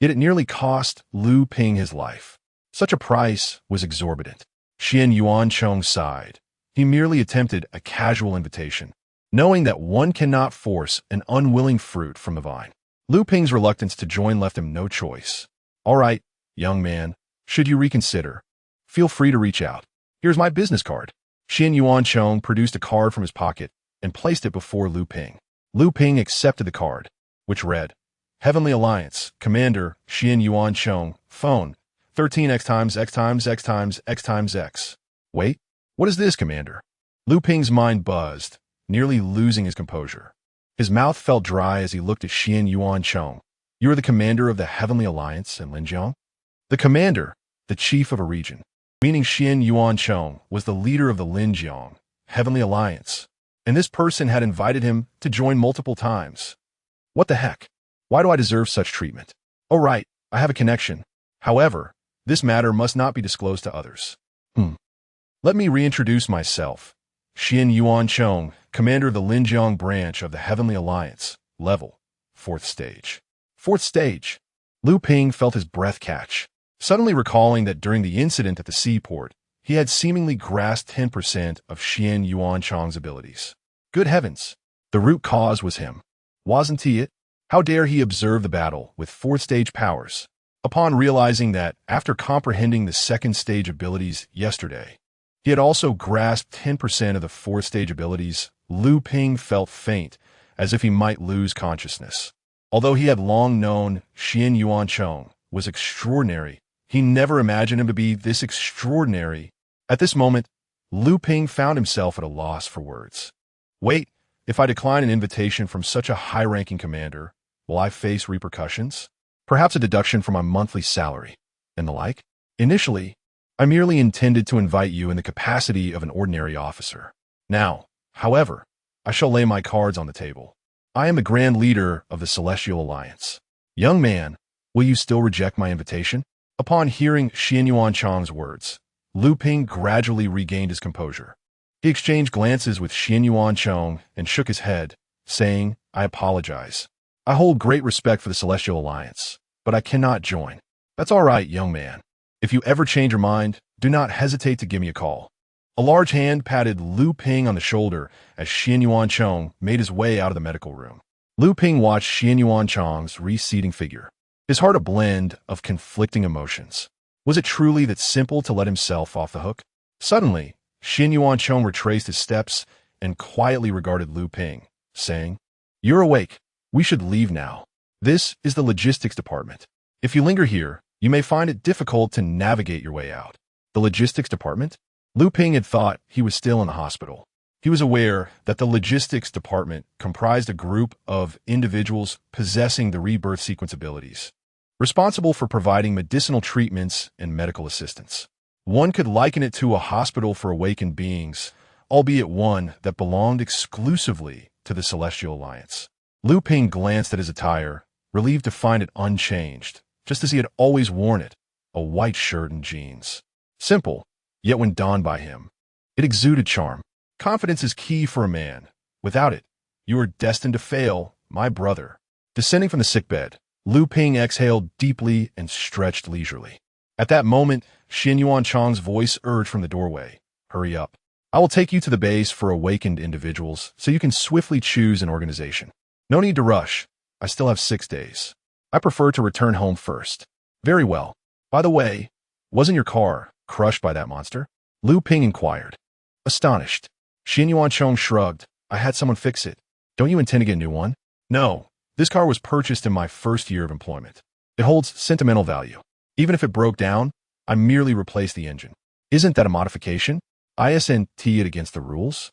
Yet it nearly cost Lu Ping his life. Such a price was exorbitant. Xian Yuan Chong sighed. He merely attempted a casual invitation, knowing that one cannot force an unwilling fruit from the vine. Lu Ping's reluctance to join left him no choice. "All right, young man, should you reconsider, feel free to reach out. Here's my business card." Xian Yuan Chong produced a card from his pocket and placed it before Lu Ping. Lu Ping accepted the card, which read, "Heavenly Alliance, Commander Xian Yuan Chong, phone 13x times x times x times x times x. Wait, what is this, Commander?" Lu Ping's mind buzzed, nearly losing his composure. His mouth felt dry as he looked at Xian Yuan Chong. "You are the commander of the Heavenly Alliance in Linjiang?" The commander, the chief of a region, meaning Xian Yuan Chong was the leader of the Linjiang Heavenly Alliance, and this person had invited him to join multiple times. What the heck? Why do I deserve such treatment? Oh right, I have a connection. However, this matter must not be disclosed to others. Let me reintroduce myself. Xian Yuan Chong, commander of the Linjiang branch of the Heavenly Alliance, level 4th stage. 4th stage. Lu Ping felt his breath catch, suddenly recalling that during the incident at the seaport, he had seemingly grasped 10% of Xian Yuan Chong's abilities. Good heavens, the root cause was him. Wasn't he it? How dare he observe the battle with 4th stage powers? Upon realizing that, after comprehending the 2nd stage abilities yesterday, he had also grasped 10% of the 4th stage abilities, Lu Ping felt faint, as if he might lose consciousness. Although he had long known Xian Yuan Chong was extraordinary, he never imagined him to be this extraordinary. At this moment, Lu Ping found himself at a loss for words. Wait, if I decline an invitation from such a high-ranking commander, will I face repercussions? Perhaps a deduction from my monthly salary, and the like? Initially, I merely intended to invite you in the capacity of an ordinary officer. Now, however, I shall lay my cards on the table. I am the Grand Leader of the Celestial Alliance. Young man, will you still reject my invitation? Upon hearing Xian Yuan Chong's words, Lu Ping gradually regained his composure. He exchanged glances with Xian Yuan Chong and shook his head, saying, "I apologize. I hold great respect for the Celestial Alliance, but I cannot join." "That's all right, young man. If you ever change your mind, do not hesitate to give me a call. A large hand patted Lu Ping on the shoulder as Xian Yuancheng made his way out of the medical room. Lu Ping watched Xian Yuancheng's receding figure, his heart a blend of conflicting emotions. Was it truly that simple to let himself off the hook? Suddenly, Xian Yuancheng retraced his steps and quietly regarded Lu Ping, saying, "You're awake. We should leave now. This is the logistics department. If you linger here, you may find it difficult to navigate your way out." The logistics department? Lu Ping had thought he was still in the hospital. He was aware that the logistics department comprised a group of individuals possessing the rebirth sequence abilities, responsible for providing medicinal treatments and medical assistance. One could liken it to a hospital for awakened beings, albeit one that belonged exclusively to the Celestial Alliance. Lu Ping glanced at his attire, relieved to find it unchanged, just as he had always worn it, a white shirt and jeans. Simple, yet when donned by him, it exuded charm. Confidence is key for a man. Without it, you are destined to fail, my brother. Descending from the sickbed, Lu Ping exhaled deeply and stretched leisurely. At that moment, Xian Yuancheng's voice urged from the doorway, "Hurry up. I will take you to the base for awakened individuals so you can swiftly choose an organization. No need to rush. I still have 6 days. I prefer to return home first." "Very well. By the way, wasn't your car crushed by that monster?" Lu Ping inquired. Astonished, Xian Yuancheng shrugged. "I had someone fix it. Don't you intend to get a new one?" "No. This car was purchased in my first year of employment. It holds sentimental value. Even if it broke down, I merely replaced the engine." "Isn't that a modification? Isn't it against the rules?"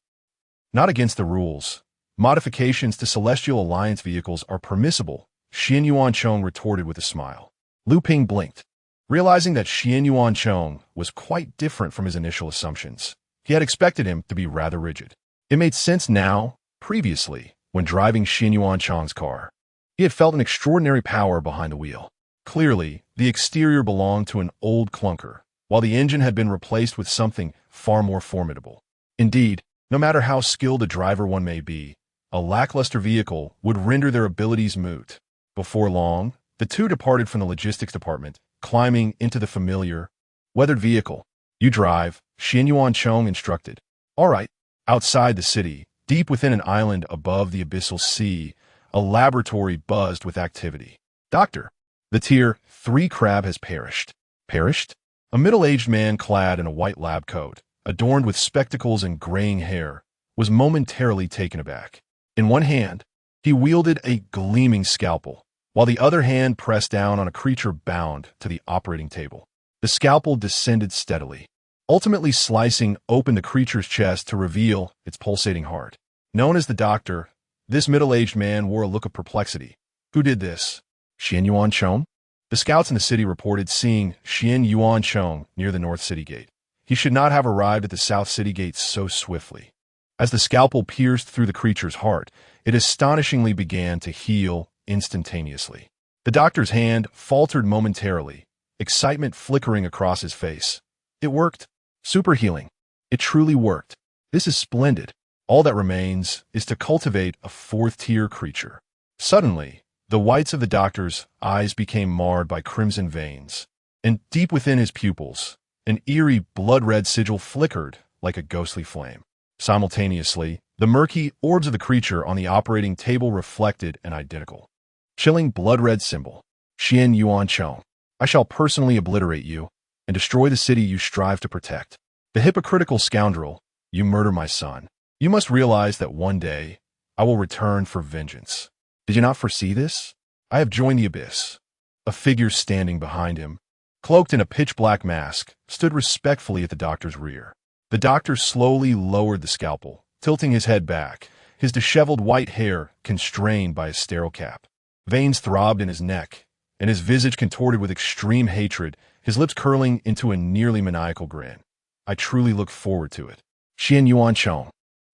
"Not against the rules. Modifications to Celestial Alliance vehicles are permissible," Xian Yuancheng retorted with a smile. Lu Ping blinked, realizing that Xian Yuancheng was quite different from his initial assumptions. He had expected him to be rather rigid. It made sense now. Previously, when driving Xian Yuancheng's car, he had felt an extraordinary power behind the wheel. Clearly, the exterior belonged to an old clunker, while the engine had been replaced with something far more formidable. Indeed, no matter how skilled a driver one may be, a lackluster vehicle would render their abilities moot. Before long, the two departed from the logistics department, climbing into the familiar, weathered vehicle. "You drive," Xian Yuancheng instructed. "All right." Outside the city, deep within an island above the abyssal sea, a laboratory buzzed with activity. "Doctor, the Tier 3 crab has perished." "Perished?" A middle-aged man clad in a white lab coat, adorned with spectacles and graying hair, was momentarily taken aback. In one hand, he wielded a gleaming scalpel, while the other hand pressed down on a creature bound to the operating table. The scalpel descended steadily, ultimately slicing open the creature's chest to reveal its pulsating heart. Known as the Doctor, this middle-aged man wore a look of perplexity. "Who did this? Xian Yuancheng?" The scouts in the city reported seeing Xian Yuancheng near the North City Gate. He should not have arrived at the South City Gate so swiftly. As the scalpel pierced through the creature's heart, it astonishingly began to heal instantaneously. The doctor's hand faltered momentarily, excitement flickering across his face. "It worked. Super healing. It truly worked. This is splendid. All that remains is to cultivate a 4th-tier creature." Suddenly, the whites of the doctor's eyes became marred by crimson veins, and deep within his pupils, an eerie blood-red sigil flickered like a ghostly flame. Simultaneously, the murky orbs of the creature on the operating table reflected an identical, chilling blood-red symbol. "Xian Yuancheng, I shall personally obliterate you and destroy the city you strive to protect. The hypocritical scoundrel, you murder my son. You must realize that one day I will return for vengeance. Did you not foresee this? I have joined the abyss." A figure standing behind him, cloaked in a pitch-black mask, stood respectfully at the doctor's rear. The doctor slowly lowered the scalpel, tilting his head back, his disheveled white hair constrained by his sterile cap. Veins throbbed in his neck, and his visage contorted with extreme hatred, his lips curling into a nearly maniacal grin. "I truly look forward to it. Xian Yuancheng,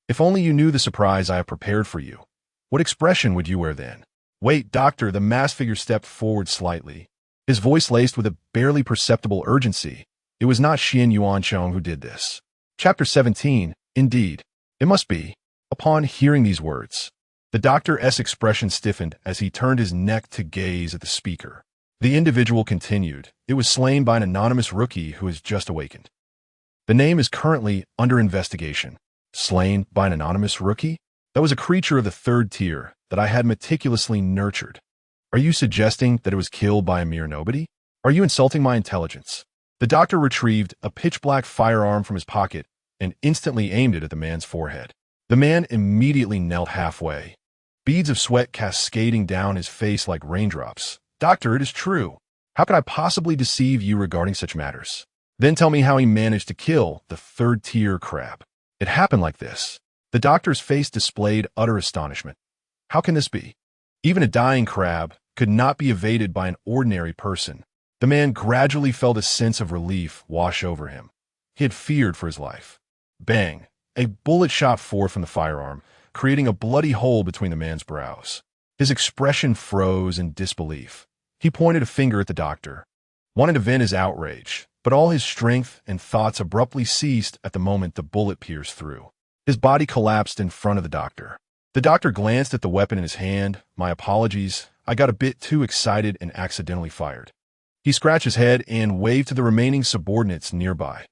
if only you knew the surprise I have prepared for you. What expression would you wear then?" "Wait, doctor," the masked figure stepped forward slightly, his voice laced with a barely perceptible urgency. "It was not Xian Yuancheng who did this." Chapter 17, Indeed. It must be. Upon hearing these words, the doctor's expression stiffened as he turned his neck to gaze at the speaker. The individual continued, "It was slain by an anonymous rookie who has just awakened." The name is currently under investigation. Slain by an anonymous rookie? That was a creature of the third tier that I had meticulously nurtured. Are you suggesting that it was killed by a mere nobody? Are you insulting my intelligence? The doctor retrieved a pitch-black firearm from his pocket and instantly aimed it at the man's forehead. The man immediately knelt halfway, beads of sweat cascading down his face like raindrops. Doctor, it is true. How could I possibly deceive you regarding such matters? Then tell me how he managed to kill the third-tier crab. It happened like this. The doctor's face displayed utter astonishment. How can this be? Even a dying crab could not be evaded by an ordinary person. The man gradually felt a sense of relief wash over him. He had feared for his life. Bang! A bullet shot forth from the firearm, creating a bloody hole between the man's brows. His expression froze in disbelief. He pointed a finger at the doctor, wanted to vent his outrage, but all his strength and thoughts abruptly ceased at the moment the bullet pierced through. His body collapsed in front of the doctor. The doctor glanced at the weapon in his hand. My apologies. I got a bit too excited and accidentally fired. He scratched his head and waved to the remaining subordinates nearby.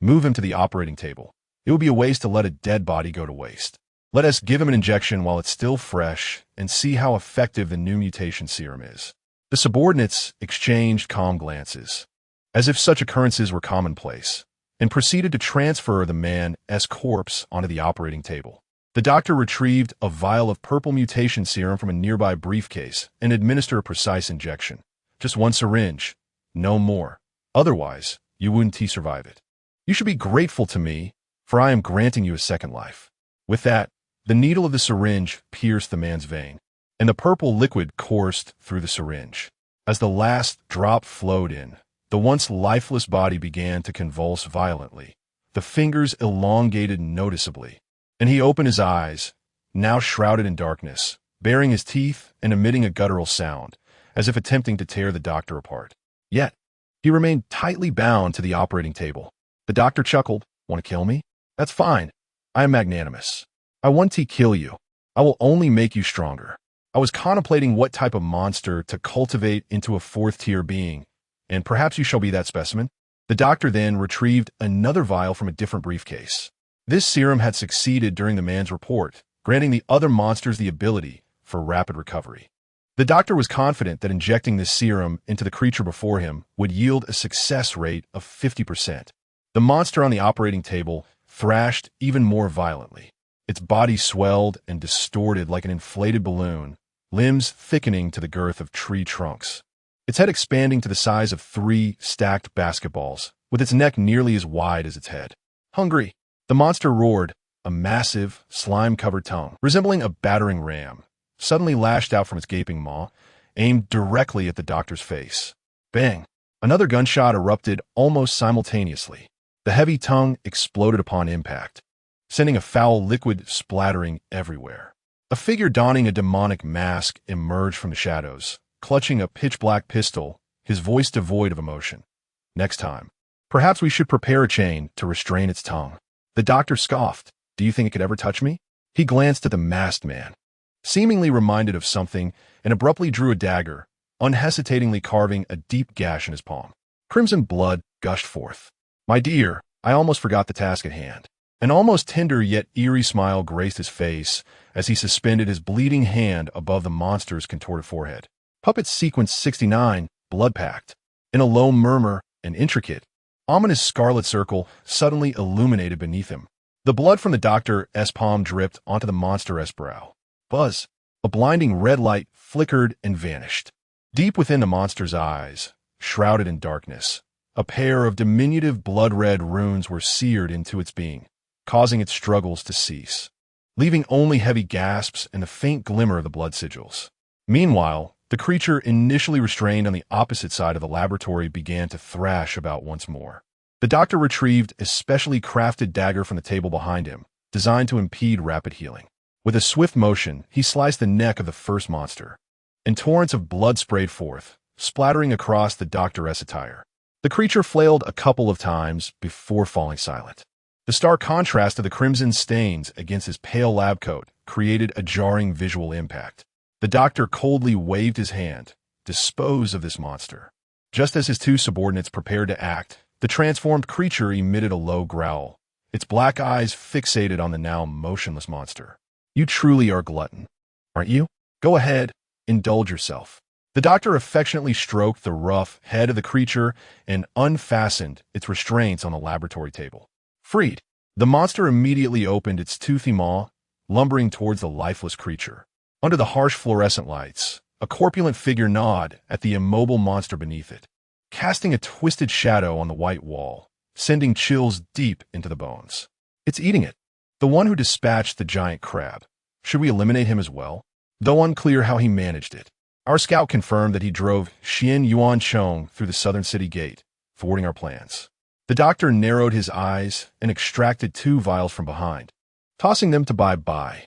Move him to the operating table. It would be a waste to let a dead body go to waste. Let us give him an injection while it's still fresh and see how effective the new mutation serum is. The subordinates exchanged calm glances, as if such occurrences were commonplace, and proceeded to transfer the man's corpse onto the operating table. The doctor retrieved a vial of purple mutation serum from a nearby briefcase and administered a precise injection. Just one syringe, no more. Otherwise, you wouldn't survive it. You should be grateful to me, for I am granting you a second life. With that, the needle of the syringe pierced the man's vein, and the purple liquid coursed through the syringe. As the last drop flowed in, the once lifeless body began to convulse violently. The fingers elongated noticeably, and he opened his eyes, now shrouded in darkness, baring his teeth and emitting a guttural sound, as if attempting to tear the doctor apart. Yet, he remained tightly bound to the operating table. The doctor chuckled. Want to kill me? That's fine. I am magnanimous. I want to kill you. I will only make you stronger. I was contemplating what type of monster to cultivate into a fourth-tier being, and perhaps you shall be that specimen. The doctor then retrieved another vial from a different briefcase. This serum had succeeded during the man's report, granting the other monsters the ability for rapid recovery. The doctor was confident that injecting this serum into the creature before him would yield a success rate of 50%. The monster on the operating table thrashed even more violently. Its body swelled and distorted like an inflated balloon, limbs thickening to the girth of tree trunks. Its head expanding to the size of 3 stacked basketballs, with its neck nearly as wide as its head. Hungry, the monster roared, a massive, slime-covered tongue, resembling a battering ram, suddenly lashed out from its gaping maw, aimed directly at the doctor's face. Bang! Another gunshot erupted almost simultaneously. The heavy tongue exploded upon impact, sending a foul liquid splattering everywhere. A figure donning a demonic mask emerged from the shadows, clutching a pitch-black pistol, his voice devoid of emotion. Next time, perhaps we should prepare a chain to restrain its tongue. The doctor scoffed. Do you think it could ever touch me? He glanced at the masked man, seemingly reminded of something, and abruptly drew a dagger, unhesitatingly carving a deep gash in his palm. Crimson blood gushed forth. My dear, I almost forgot the task at hand. An almost tender yet eerie smile graced his face as he suspended his bleeding hand above the monster's contorted forehead. Puppet Sequence 69, blood-packed. In a low murmur, an intricate, ominous scarlet circle suddenly illuminated beneath him. The blood from the doctor's palm dripped onto the monster's brow. Buzz! A blinding red light flickered and vanished. Deep within the monster's eyes, shrouded in darkness, a pair of diminutive blood-red runes were seared into its being, causing its struggles to cease, leaving only heavy gasps and the faint glimmer of the blood sigils. Meanwhile, the creature initially restrained on the opposite side of the laboratory began to thrash about once more. The doctor retrieved a specially crafted dagger from the table behind him, designed to impede rapid healing. With a swift motion, he sliced the neck of the first monster, and torrents of blood sprayed forth, splattering across the doctor's attire. The creature flailed a couple of times before falling silent. The stark contrast of the crimson stains against his pale lab coat created a jarring visual impact. The doctor coldly waved his hand, dispose of this monster. Just as his 2 subordinates prepared to act, The transformed creature emitted a low growl, its black eyes fixated on the now motionless monster. You truly are a glutton, aren't you? Go ahead, indulge yourself. The doctor affectionately stroked the rough head of the creature and unfastened its restraints on the laboratory table. Freed, the monster immediately opened its toothy maw, lumbering towards the lifeless creature. Under the harsh fluorescent lights, a corpulent figure gnawed at the immobile monster beneath it, casting a twisted shadow on the white wall, sending chills deep into the bones. It's eating it. The one who dispatched the giant crab. Should we eliminate him as well? Though unclear how he managed it, our scout confirmed that he drove Xian Yuan Chong through the southern city gate, thwarting our plans. The doctor narrowed his eyes and extracted 2 vials from behind, tossing them to bye-bye.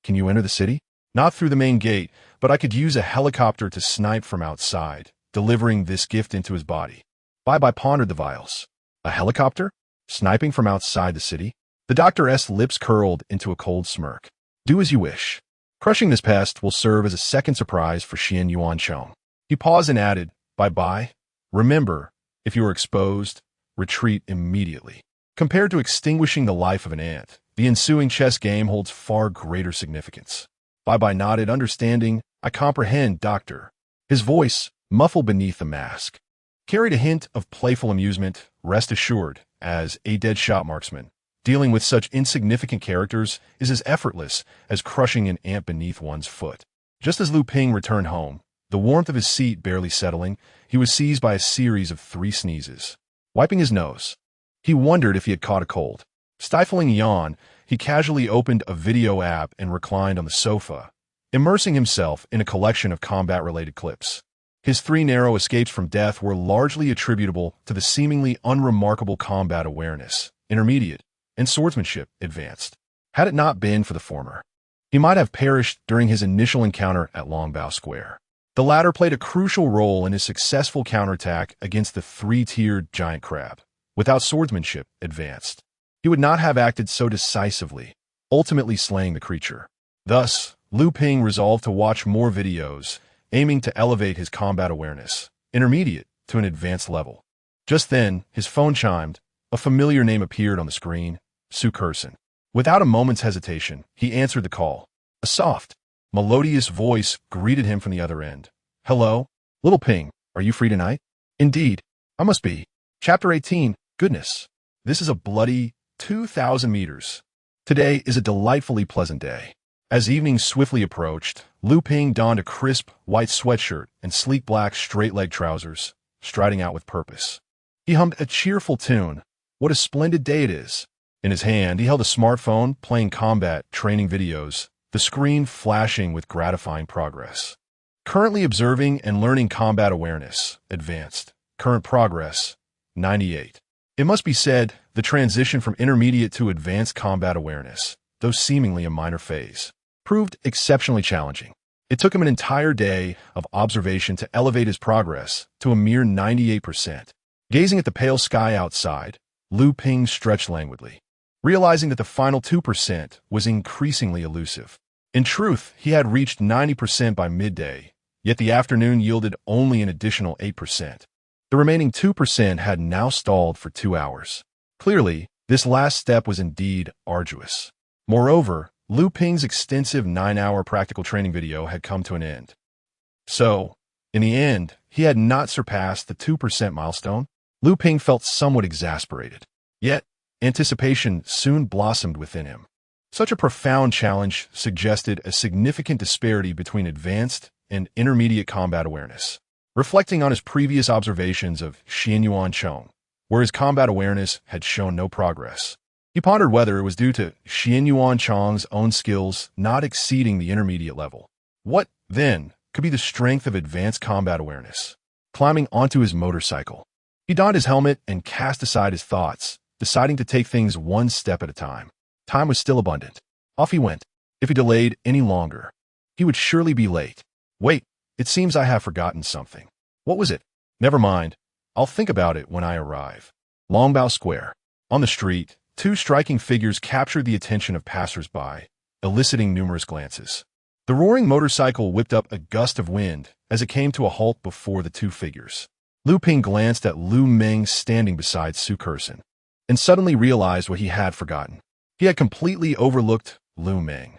Can you enter the city? Not through the main gate, but I could use a helicopter to snipe from outside, delivering this gift into his body. Bye-bye pondered the vials. A helicopter? Sniping from outside the city? The doctor's lips curled into a cold smirk. Do as you wish. Crushing this pest will serve as a second surprise for Xian Yuan Chong. He paused and added, bye-bye. Remember, if you are exposed, retreat immediately. Compared to extinguishing the life of an ant, the ensuing chess game holds far greater significance. Bye-bye nodded, understanding. I comprehend, doctor. His voice, muffled beneath the mask, carried a hint of playful amusement. Rest assured, as a dead shot marksman, dealing with such insignificant characters is as effortless as crushing an ant beneath one's foot. Just as Lu Ping returned home, the warmth of his seat barely settling, he was seized by a series of 3 sneezes. Wiping his nose, he wondered if he had caught a cold. Stifling a yawn, he casually opened a video app and reclined on the sofa, immersing himself in a collection of combat-related clips. His 3 narrow escapes from death were largely attributable to the seemingly unremarkable combat awareness, intermediate, and swordsmanship, advanced. Had it not been for the former, he might have perished during his initial encounter at Longbow Square. The latter played a crucial role in his successful counterattack against the 3-tiered giant crab. Without swordsmanship, advanced, he would not have acted so decisively, ultimately slaying the creature. Thus, Lu Ping resolved to watch more videos, aiming to elevate his combat awareness, intermediate, to an advanced level. Just then, his phone chimed. A familiar name appeared on the screen, Su Curson. Without a moment's hesitation, he answered the call. A soft, melodious voice greeted him from the other end. Hello? Little Ping, are you free tonight? Indeed, I must be. Chapter 18, Goodness. This is a bloody 2,000 meters. Today is a delightfully pleasant day. As evening swiftly approached, Lu Ping donned a crisp white sweatshirt and sleek black straight-leg trousers, striding out with purpose. He hummed a cheerful tune. What a splendid day it is. In his hand, he held a smartphone playing combat training videos, the screen flashing with gratifying progress. Currently observing and learning combat awareness, advanced. Current progress, 98. It must be said, the transition from intermediate to advanced combat awareness, though seemingly a minor phase, proved exceptionally challenging. It took him an entire day of observation to elevate his progress to a mere 98%. Gazing at the pale sky outside, Lu Ping stretched languidly, realizing that the final 2% was increasingly elusive. In truth, he had reached 90% by midday, yet the afternoon yielded only an additional 8%. The remaining 2% had now stalled for 2 hours. Clearly, this last step was indeed arduous. Moreover, Lu Ping's extensive 9-hour practical training video had come to an end. So, in the end, he had not surpassed the 2% milestone. Lu Ping felt somewhat exasperated. Yet, anticipation soon blossomed within him. Such a profound challenge suggested a significant disparity between advanced and intermediate combat awareness. Reflecting on his previous observations of Xian Yuan Chong, where his combat awareness had shown no progress, he pondered whether it was due to Xian Yuan Chong's own skills not exceeding the intermediate level. What, then, could be the strength of advanced combat awareness? Climbing onto his motorcycle, he donned his helmet and cast aside his thoughts, deciding to take things one step at a time. Time was still abundant. Off he went. If he delayed any longer, he would surely be late. Wait, it seems I have forgotten something. What was it? Never mind. I'll think about it when I arrive. Longbow Square. On the street, 2 striking figures captured the attention of passers-by, eliciting numerous glances. The roaring motorcycle whipped up a gust of wind as it came to a halt before the 2 figures. Lu Ping glanced at Lu Meng standing beside Su Kerson, and suddenly realized what he had forgotten. He had completely overlooked Lu Meng.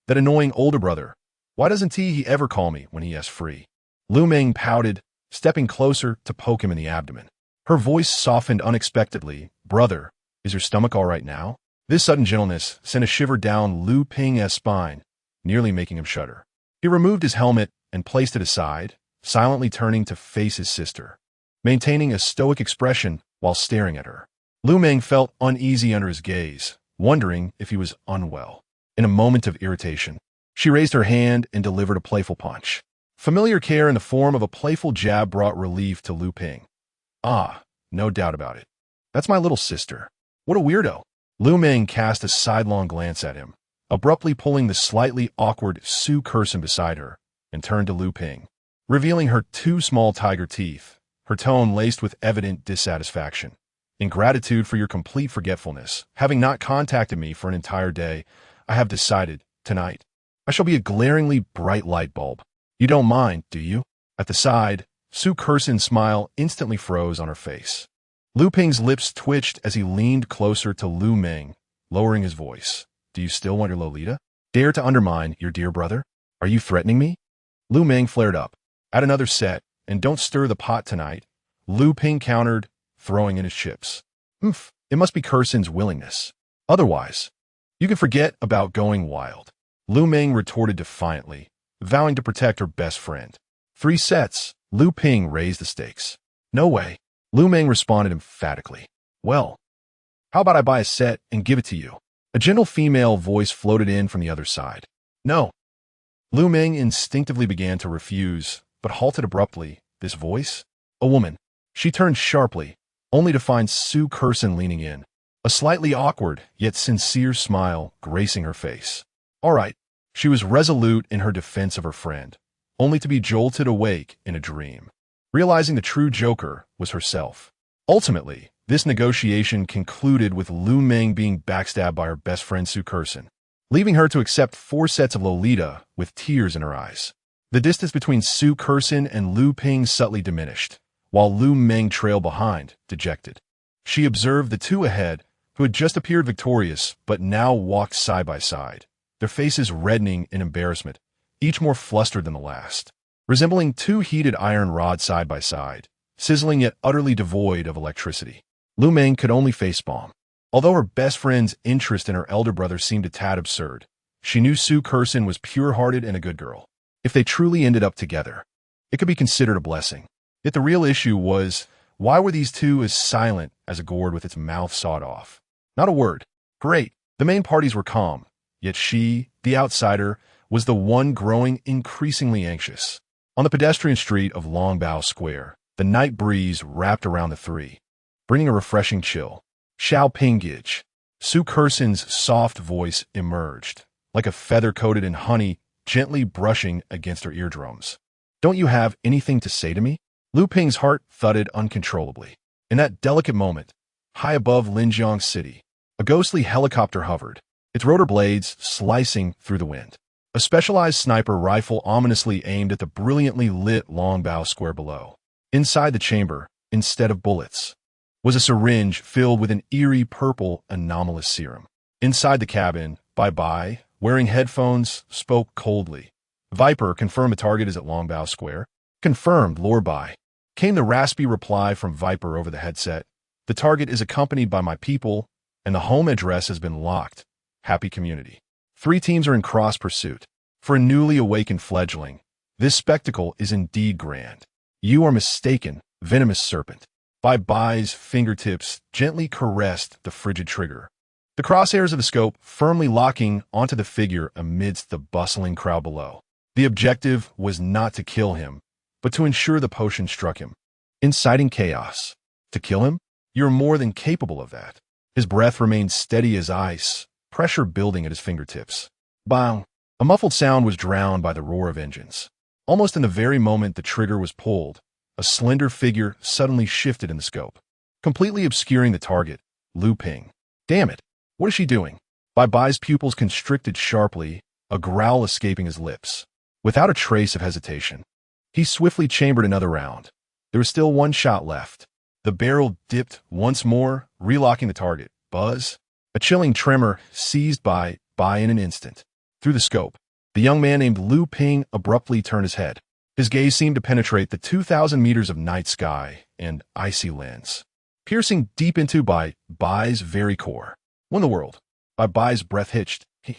That annoying older brother. Why doesn't he ever call me when he has free? Lu Meng pouted, stepping closer to poke him in the abdomen. Her voice softened unexpectedly. Brother, is your stomach all right now? This sudden gentleness sent a shiver down Lu Ping's spine, nearly making him shudder. He removed his helmet and placed it aside, silently turning to face his sister, maintaining a stoic expression while staring at her. Lu Meng felt uneasy under his gaze, wondering if he was unwell. In a moment of irritation, she raised her hand and delivered a playful punch. Familiar care in the form of a playful jab brought relief to Lu Ping. Ah, no doubt about it. That's my little sister. What a weirdo. Lu Meng cast a sidelong glance at him, abruptly pulling the slightly awkward Su Kerson beside her, and turned to Lu Ping, revealing her two small tiger teeth, her tone laced with evident dissatisfaction. In gratitude for your complete forgetfulness, having not contacted me for an entire day, I have decided, tonight, I shall be a glaringly bright light bulb. You don't mind, do you? At the side, Su Kerson's smile instantly froze on her face. Lu Ping's lips twitched as he leaned closer to Lu Meng, lowering his voice. Do you still want your Lolita? Dare to undermine your dear brother? Are you threatening me? Lu Meng flared up. Add another set, and don't stir the pot tonight. Lu Ping countered, throwing in his chips. It must be Kerson's willingness. Otherwise, you can forget about going wild. Lu Meng retorted defiantly, vowing to protect her best friend. 3 sets. Lu Ping raised the stakes. No way. Lu Meng responded emphatically. Well, how about I buy a set and give it to you? A gentle female voice floated in from the other side. No. Lu Meng instinctively began to refuse, but halted abruptly. This voice? A woman. She turned sharply, only to find Su Kerson leaning in, a slightly awkward yet sincere smile gracing her face. All right. She was resolute in her defense of her friend, only to be jolted awake in a dream, realizing the true joker was herself. Ultimately, this negotiation concluded with Lu Meng being backstabbed by her best friend Su Kerson, leaving her to accept 4 sets of Lolita with tears in her eyes. The distance between Su Kerson and Lu Ping subtly diminished, while Lu Meng trailed behind, dejected. She observed the two ahead, who had just appeared victorious but now walked side by side, their faces reddening in embarrassment, each more flustered than the last, resembling 2 heated iron rods side by side, sizzling yet utterly devoid of electricity. Lu Meng could only facepalm. Although her best friend's interest in her elder brother seemed a tad absurd, she knew Su Kerson was pure-hearted and a good girl. If they truly ended up together, it could be considered a blessing. Yet the real issue was, why were these two as silent as a gourd with its mouth sawed off? Not a word. Great. The main parties were calm, yet she, the outsider, was the one growing increasingly anxious. On the pedestrian street of Longbao Square, the night breeze wrapped around the three, bringing a refreshing chill. Xiao Pinggage. Su Kerson's soft voice emerged, like a feather coated in honey, gently brushing against her eardrums. Don't you have anything to say to me? Lu Ping's heart thudded uncontrollably. In that delicate moment, high above Linjiang City, a ghostly helicopter hovered, its rotor blades slicing through the wind. A specialized sniper rifle ominously aimed at the brilliantly lit Longbao Square below. Inside the chamber, instead of bullets, was a syringe filled with an eerie purple anomalous serum. Inside the cabin, Bye-Bye, wearing headphones, spoke coldly. Viper, confirm the target is at Longbao Square. Confirmed, Lord Bai. Came the raspy reply from Viper over the headset. The target is accompanied by my people, and the home address has been locked. Happy community. 3 teams are in cross pursuit. For a newly awakened fledgling, this spectacle is indeed grand. You are mistaken, venomous serpent. Bye-Bye's fingertips gently caressed the frigid trigger, the crosshairs of the scope firmly locking onto the figure amidst the bustling crowd below. The objective was not to kill him, but to ensure the potion struck him, inciting chaos. To kill him? You're more than capable of that. His breath remained steady as ice, pressure building at his fingertips. Bang! A muffled sound was drowned by the roar of engines. Almost in the very moment the trigger was pulled, a slender figure suddenly shifted in the scope, completely obscuring the target, Lu Ping. Damn it! What is she doing? Bye-Bye's pupils constricted sharply, a growl escaping his lips. Without a trace of hesitation, he swiftly chambered another round, There was still one shot left. The barrel dipped once more, relocking the target. Buzz. A chilling tremor seized by in an instant. Through the scope, the young man named Lu Ping abruptly turned his head. His gaze seemed to penetrate the 2,000 meters of night sky and icy lands, piercing deep into Bai's very core. What in the world? Bai's breath hitched. He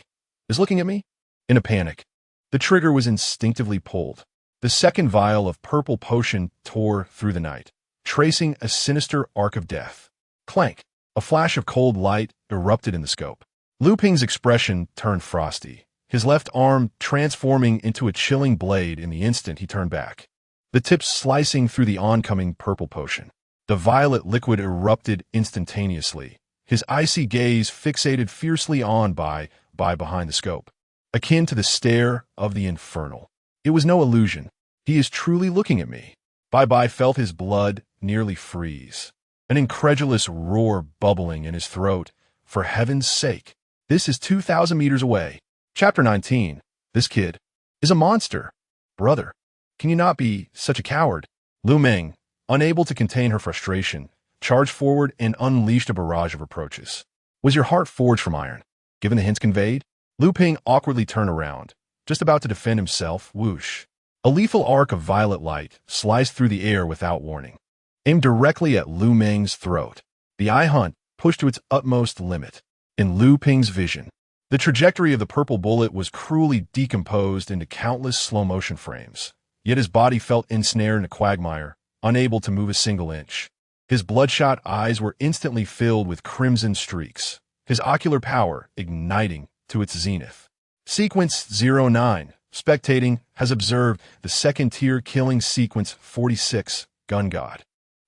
is looking at me? In a panic, the trigger was instinctively pulled. The second vial of purple potion tore through the night, tracing a sinister arc of death. Clank! A flash of cold light erupted in the scope. Lu Ping's expression turned frosty, his left arm transforming into a chilling blade in the instant he turned back, the tip slicing through the oncoming purple potion. The violet liquid erupted instantaneously, his icy gaze fixated fiercely on Bai behind the scope, akin to the stare of the infernal. It was no illusion. He is truly looking at me. Bai felt his blood nearly freeze, an incredulous roar bubbling in his throat. For heaven's sake, this is 2,000 meters away. Chapter 19. This kid is a monster. Brother, can you not be such a coward? Lu Meng, unable to contain her frustration, charged forward and unleashed a barrage of reproaches. Was your heart forged from iron? Given the hints conveyed? Lu Ping awkwardly turned around, just about to defend himself. Whoosh. A lethal arc of violet light sliced through the air without warning, aimed directly at Lu Meng's throat. The eye hunt pushed to its utmost limit. In Lu Ping's vision, the trajectory of the purple bullet was cruelly decomposed into countless slow-motion frames, yet his body felt ensnared in a quagmire, unable to move a single inch. His bloodshot eyes were instantly filled with crimson streaks, his ocular power igniting to its zenith. Sequence 09, spectating, has observed the second-tier killing sequence 46, Gun God.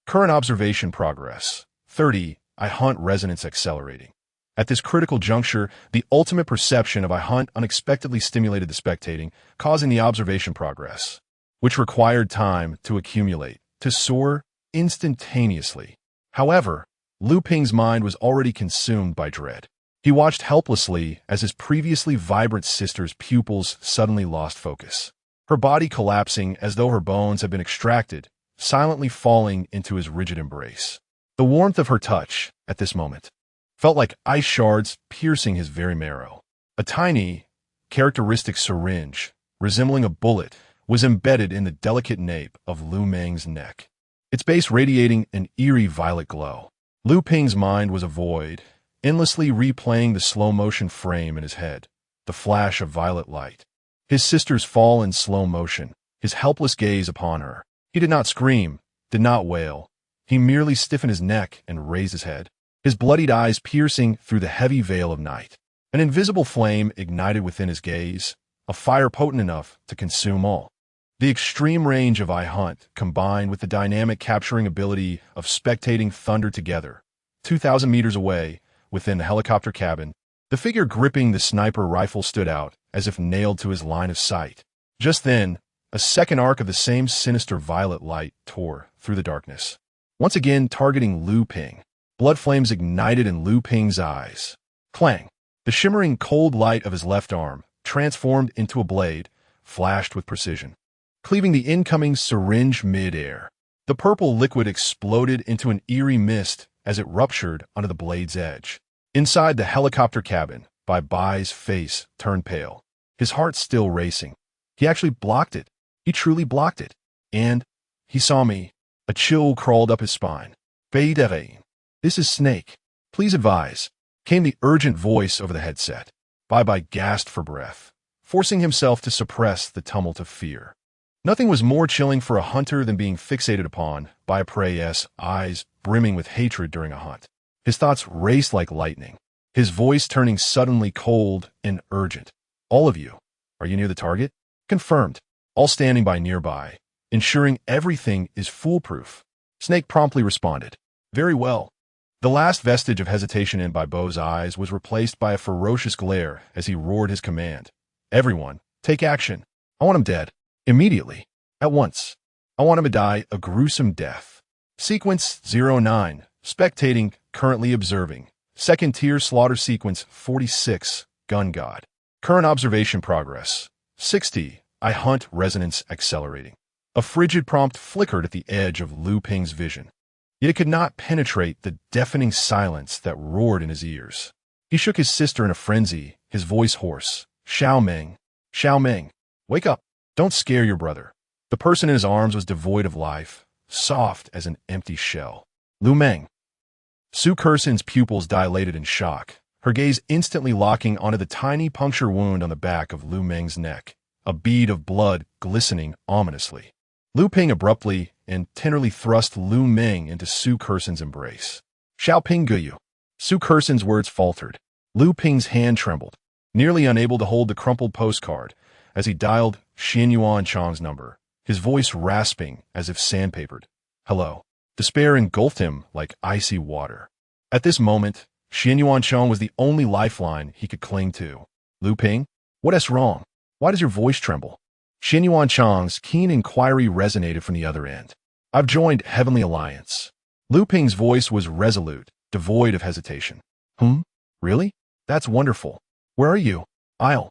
Current observation progress, 30, I hunt resonance accelerating. At this critical juncture, the ultimate perception of I hunt unexpectedly stimulated the spectating, causing the observation progress, which required time to accumulate, to soar instantaneously. However, Lu Ping's mind was already consumed by dread. He watched helplessly as his previously vibrant sister's pupils suddenly lost focus, her body collapsing as though her bones had been extracted, silently falling into his rigid embrace. The warmth of her touch, at this moment, felt like ice shards piercing his very marrow. A tiny, characteristic syringe, resembling a bullet, was embedded in the delicate nape of Lu Meng's neck, its base radiating an eerie violet glow. Lu Ping's mind was a void, endlessly replaying the slow-motion frame in his head, the flash of violet light, his sister's fall in slow motion, his helpless gaze upon her. He did not scream, did not wail. He merely stiffened his neck and raised his head, his bloodied eyes piercing through the heavy veil of night. An invisible flame ignited within his gaze, a fire potent enough to consume all. The extreme range of I hunt, combined with the dynamic capturing ability of spectating thunder together, 2,000 meters away, within the helicopter cabin, the figure gripping the sniper rifle stood out, as if nailed to his line of sight. Just then, a second arc of the same sinister violet light tore through the darkness, once again targeting Lu Ping. Blood flames ignited in Lu Ping's eyes. Clang! The shimmering cold light of his left arm, transformed into a blade, flashed with precision, cleaving the incoming syringe mid-air. The purple liquid exploded into an eerie mist as it ruptured under the blade's edge. Inside the helicopter cabin, Bai's face turned pale, his heart still racing. He actually blocked it. He truly blocked it. And he saw me. A chill crawled up his spine. This is Snake. Please advise, came the urgent voice over the headset. Bai gasped for breath, forcing himself to suppress the tumult of fear. Nothing was more chilling for a hunter than being fixated upon by a prey's eyes brimming with hatred during a hunt. His thoughts raced like lightning, his voice turning suddenly cold and urgent. All of you, are you near the target? Confirmed. All standing by nearby, ensuring everything is foolproof. Snake promptly responded. Very well. The last vestige of hesitation in Bai's eyes was replaced by a ferocious glare as he roared his command. Everyone, take action. I want him dead. Immediately. At once. I want him to die a gruesome death. Sequence 09, spectating, currently observing. Second-tier slaughter sequence 46, Gun God. Current observation progress, 60, I hunt resonance accelerating. A frigid prompt flickered at the edge of Lu Ping's vision. Yet it could not penetrate the deafening silence that roared in his ears. He shook his sister in a frenzy, his voice hoarse. Xiao Meng, wake up. Don't scare your brother. The person in his arms was devoid of life, soft as an empty shell. Lu Meng. Su Kerson's pupils dilated in shock, her gaze instantly locking onto the tiny puncture wound on the back of Lu Meng's neck, a bead of blood glistening ominously. Lu Ping abruptly and tenderly thrust Lu Meng into Su Kerson's embrace. Xiao Ping Guyu. Su Kerson's words faltered. Lu Ping's hand trembled, nearly unable to hold the crumpled postcard, as he dialed Xianyuan Chang's number, his voice rasping as if sandpapered. Hello. Despair engulfed him like icy water. At this moment, Xianyuan Chang was the only lifeline he could cling to. Lu Ping? What is wrong? Why does your voice tremble? Xianyuan Chang's keen inquiry resonated from the other end. I've joined Heavenly Alliance. Lu Ping's voice was resolute, devoid of hesitation. Really? That's wonderful. Where are you? I'll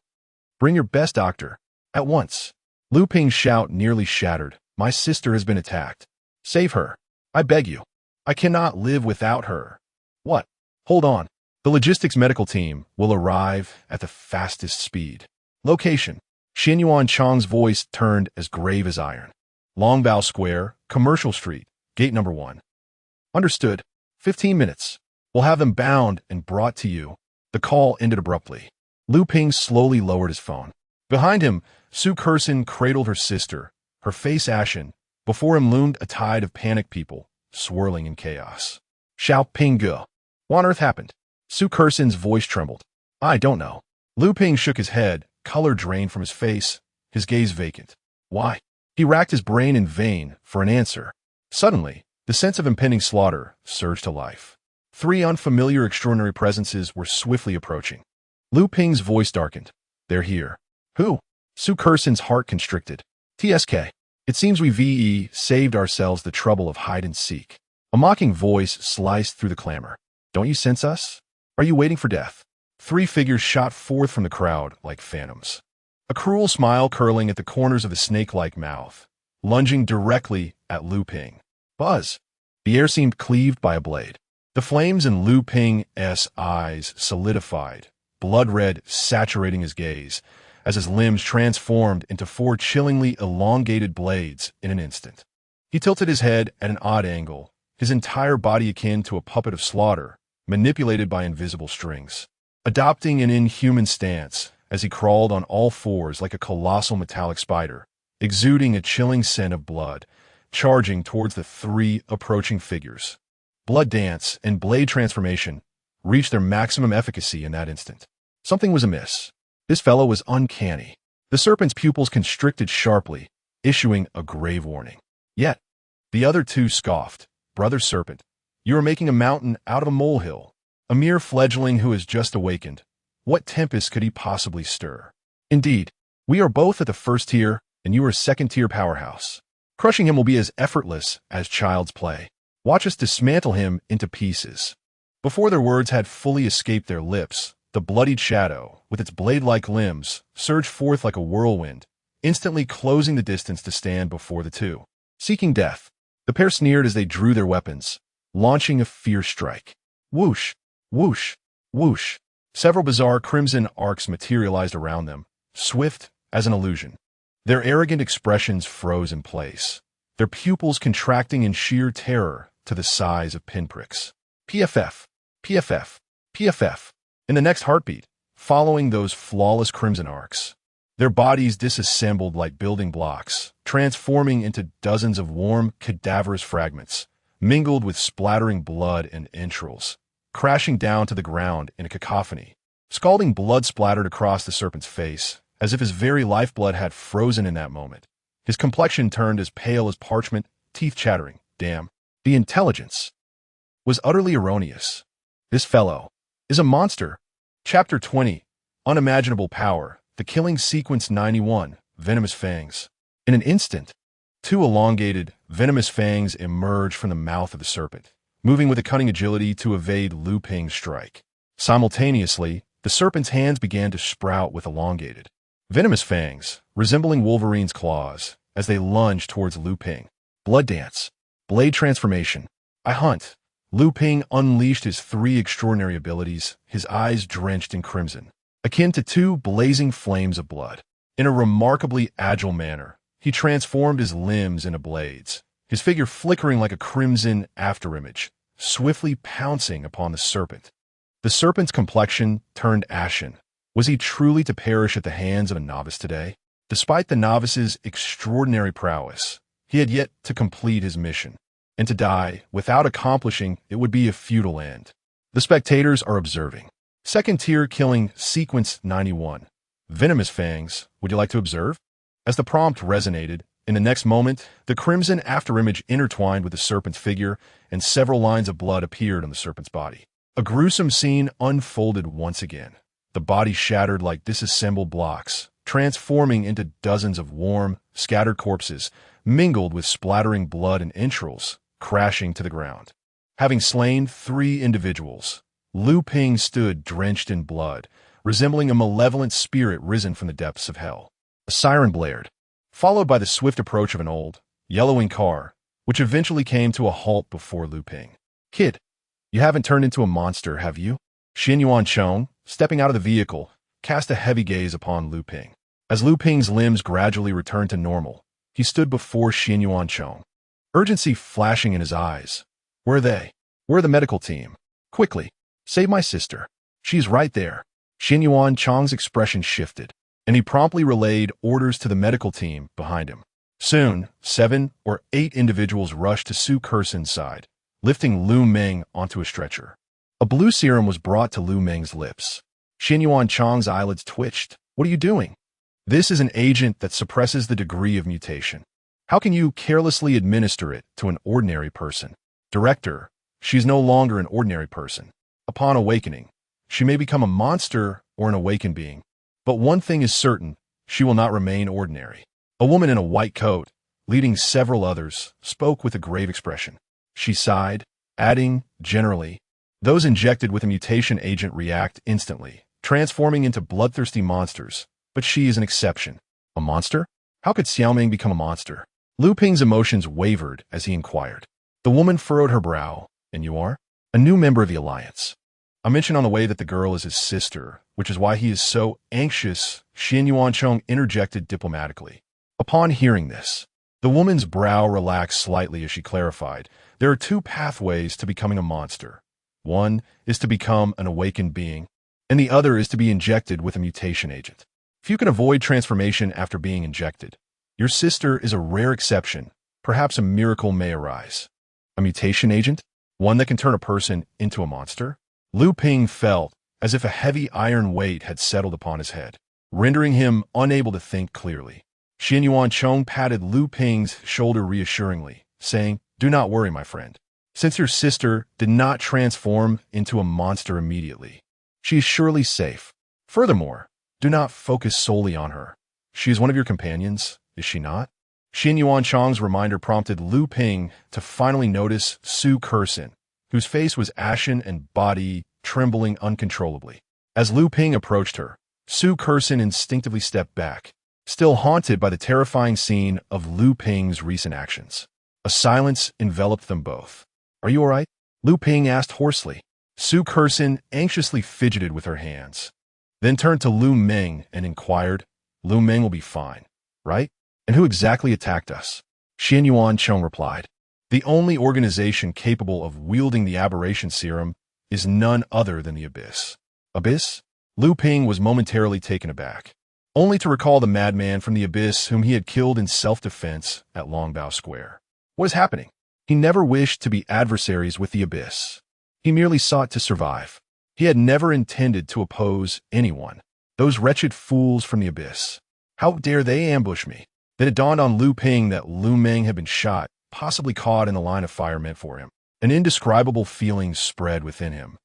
bring your best doctor. At once. Lu Ping's shout nearly shattered. My sister has been attacked. Save her. I beg you. I cannot live without her. What? Hold on. The logistics medical team will arrive at the fastest speed. Location. Xianyuan Chang's voice turned as grave as iron. Longbow Square, Commercial Street, gate number 1. Understood. 15 minutes. We'll have them bound and brought to you. The call ended abruptly. Lu Ping slowly lowered his phone. Behind him, Su Kerson cradled her sister, her face ashen. Before him loomed a tide of panicked people, swirling in chaos. Xiao Ping Ge. What on earth happened? Su Kerson's voice trembled. I don't know. Lu Ping shook his head, color drained from his face, his gaze vacant. Why? He racked his brain in vain for an answer. Suddenly, the sense of impending slaughter surged to life. 3 unfamiliar extraordinary presences were swiftly approaching. Lu Ping's voice darkened. They're here. Who? Su Kerson's heart constricted. TSK. It seems we saved ourselves the trouble of hide and seek. A mocking voice sliced through the clamor. Don't you sense us? Are you waiting for death? 3 figures shot forth from the crowd like phantoms. A cruel smile curling at the corners of the snake-like mouth, lunging directly at Lu Ping. Buzz. The air seemed cleaved by a blade. The flames in Lu Ping's eyes solidified, blood red saturating his gaze, as his limbs transformed into 4 chillingly elongated blades in an instant. He tilted his head at an odd angle, his entire body akin to a puppet of slaughter, manipulated by invisible strings. Adopting an inhuman stance, as he crawled on all 4s like a colossal metallic spider, exuding a chilling scent of blood, charging towards the 3 approaching figures. Blood dance and blade transformation reached their maximum efficacy in that instant. Something was amiss. This fellow was uncanny. The serpent's pupils constricted sharply, issuing a grave warning. Yet, the other 2 scoffed. Brother Serpent, you are making a mountain out of a molehill. A mere fledgling who has just awakened. What tempest could he possibly stir? Indeed, we are both at the 1st tier, and you are a 2nd-tier powerhouse. Crushing him will be as effortless as child's play. Watch us dismantle him into pieces. Before their words had fully escaped their lips, the bloodied shadow, with its blade-like limbs, surged forth like a whirlwind, instantly closing the distance to stand before the 2. Seeking death, the pair sneered as they drew their weapons, launching a fierce strike. Whoosh, whoosh, whoosh. Several bizarre crimson arcs materialized around them, swift as an illusion. Their arrogant expressions froze in place, their pupils contracting in sheer terror to the size of pinpricks. PFF, PFF, PFF. In the next heartbeat, following those flawless crimson arcs, their bodies disassembled like building blocks, transforming into dozens of warm, cadaverous fragments, mingled with splattering blood and entrails, crashing down to the ground in a cacophony. Scalding blood splattered across the serpent's face, as if his very lifeblood had frozen in that moment. His complexion turned as pale as parchment, teeth chattering. Damn. The intelligence was utterly erroneous. This fellow is a monster. Chapter 20. Unimaginable Power. The Killing Sequence 91. Venomous Fangs. In an instant, 2 elongated, venomous fangs emerged from the mouth of the serpent, moving with a cunning agility to evade Lu Ping's strike. Simultaneously, the serpent's hands began to sprout with elongated, venomous fangs, resembling Wolverine's claws, as they lunged towards Lu Ping. Blood dance. Blade transformation. I hunt. Lu Ping unleashed his 3 extraordinary abilities, his eyes drenched in crimson, akin to 2 blazing flames of blood. In a remarkably agile manner, he transformed his limbs into blades, his figure flickering like a crimson afterimage, swiftly pouncing upon the serpent. The serpent's complexion turned ashen. Was he truly to perish at the hands of a novice today? Despite the novice's extraordinary prowess, he had yet to complete his mission, and to die without accomplishing it would be a futile end. The spectators are observing. Second-tier killing sequence 91. Venomous fangs, would you like to observe? As the prompt resonated, in the next moment, the crimson afterimage intertwined with the serpent's figure, and several lines of blood appeared on the serpent's body. A gruesome scene unfolded once again. The body shattered like disassembled blocks, transforming into dozens of warm, scattered corpses, mingled with splattering blood and entrails, crashing to the ground. Having slain 3 individuals, Lu Ping stood drenched in blood, resembling a malevolent spirit risen from the depths of hell. A siren blared, followed by the swift approach of an old, yellowing car, which eventually came to a halt before Lu Ping. Kid, you haven't turned into a monster, have you? Xin Yuancheng, stepping out of the vehicle, cast a heavy gaze upon Lu Ping. As Lu Ping's limbs gradually returned to normal, he stood before Xin Yuancheng, urgency flashing in his eyes. Where are they? Where are the medical team? Quickly, save my sister. She's right there. Xin Yuancheng's expression shifted, and he promptly relayed orders to the medical team behind him. Soon, 7 or 8 individuals rushed to Su Kersen's side, lifting Lu Meng onto a stretcher. A blue serum was brought to Lu Meng's lips. Xin Yuancheng's eyelids twitched. What are you doing? This is an agent that suppresses the degree of mutation. How can you carelessly administer it to an ordinary person? Director, she's no longer an ordinary person. Upon awakening, she may become a monster or an awakened being. But one thing is certain, she will not remain ordinary. A woman in a white coat, leading several others, spoke with a grave expression. She sighed, adding, generally, those injected with a mutation agent react instantly, transforming into bloodthirsty monsters, but she is an exception. A monster? How could Xiaoming become a monster? Lu Ping's emotions wavered as he inquired. The woman furrowed her brow. And you are? A new member of the Alliance. I mentioned on the way that the girl is his sister, which is why he is so anxious, Xin Yuancheng interjected diplomatically. Upon hearing this, the woman's brow relaxed slightly as she clarified, there are 2 pathways to becoming a monster. One is to become an awakened being, and the other is to be injected with a mutation agent. If you can avoid transformation after being injected, your sister is a rare exception. Perhaps a miracle may arise. A mutation agent? One that can turn a person into a monster? Lu Ping felt as if a heavy iron weight had settled upon his head, rendering him unable to think clearly. Xin Yuancheng patted Lu Ping's shoulder reassuringly, saying, "Do not worry, my friend. Since your sister did not transform into a monster immediately, she is surely safe. Furthermore, do not focus solely on her. She is one of your companions, is she not?" Xin Yuancheng's reminder prompted Lu Ping to finally notice Su Kersen, whose face was ashen and body trembling uncontrollably. As Lu Ping approached her, Su Kersen instinctively stepped back, still haunted by the terrifying scene of Lu Ping's recent actions. A silence enveloped them both. "Are you all right?" Lu Ping asked hoarsely. Su Kersen anxiously fidgeted with her hands, then turned to Lu Meng and inquired, "Lu Meng will be fine, right? And who exactly attacked us?" Xin Yuancheng replied, "The only organization capable of wielding the aberration serum is none other than the Abyss." Abyss? Lu Ping was momentarily taken aback, only to recall the madman from the Abyss whom he had killed in self-defense at Longbao Square. What is happening? He never wished to be adversaries with the Abyss. He merely sought to survive. He had never intended to oppose anyone. Those wretched fools from the Abyss. How dare they ambush me? Then it dawned on Lu Ping that Lu Meng had been shot, possibly caught in the line of fire meant for him. An indescribable feeling spread within him,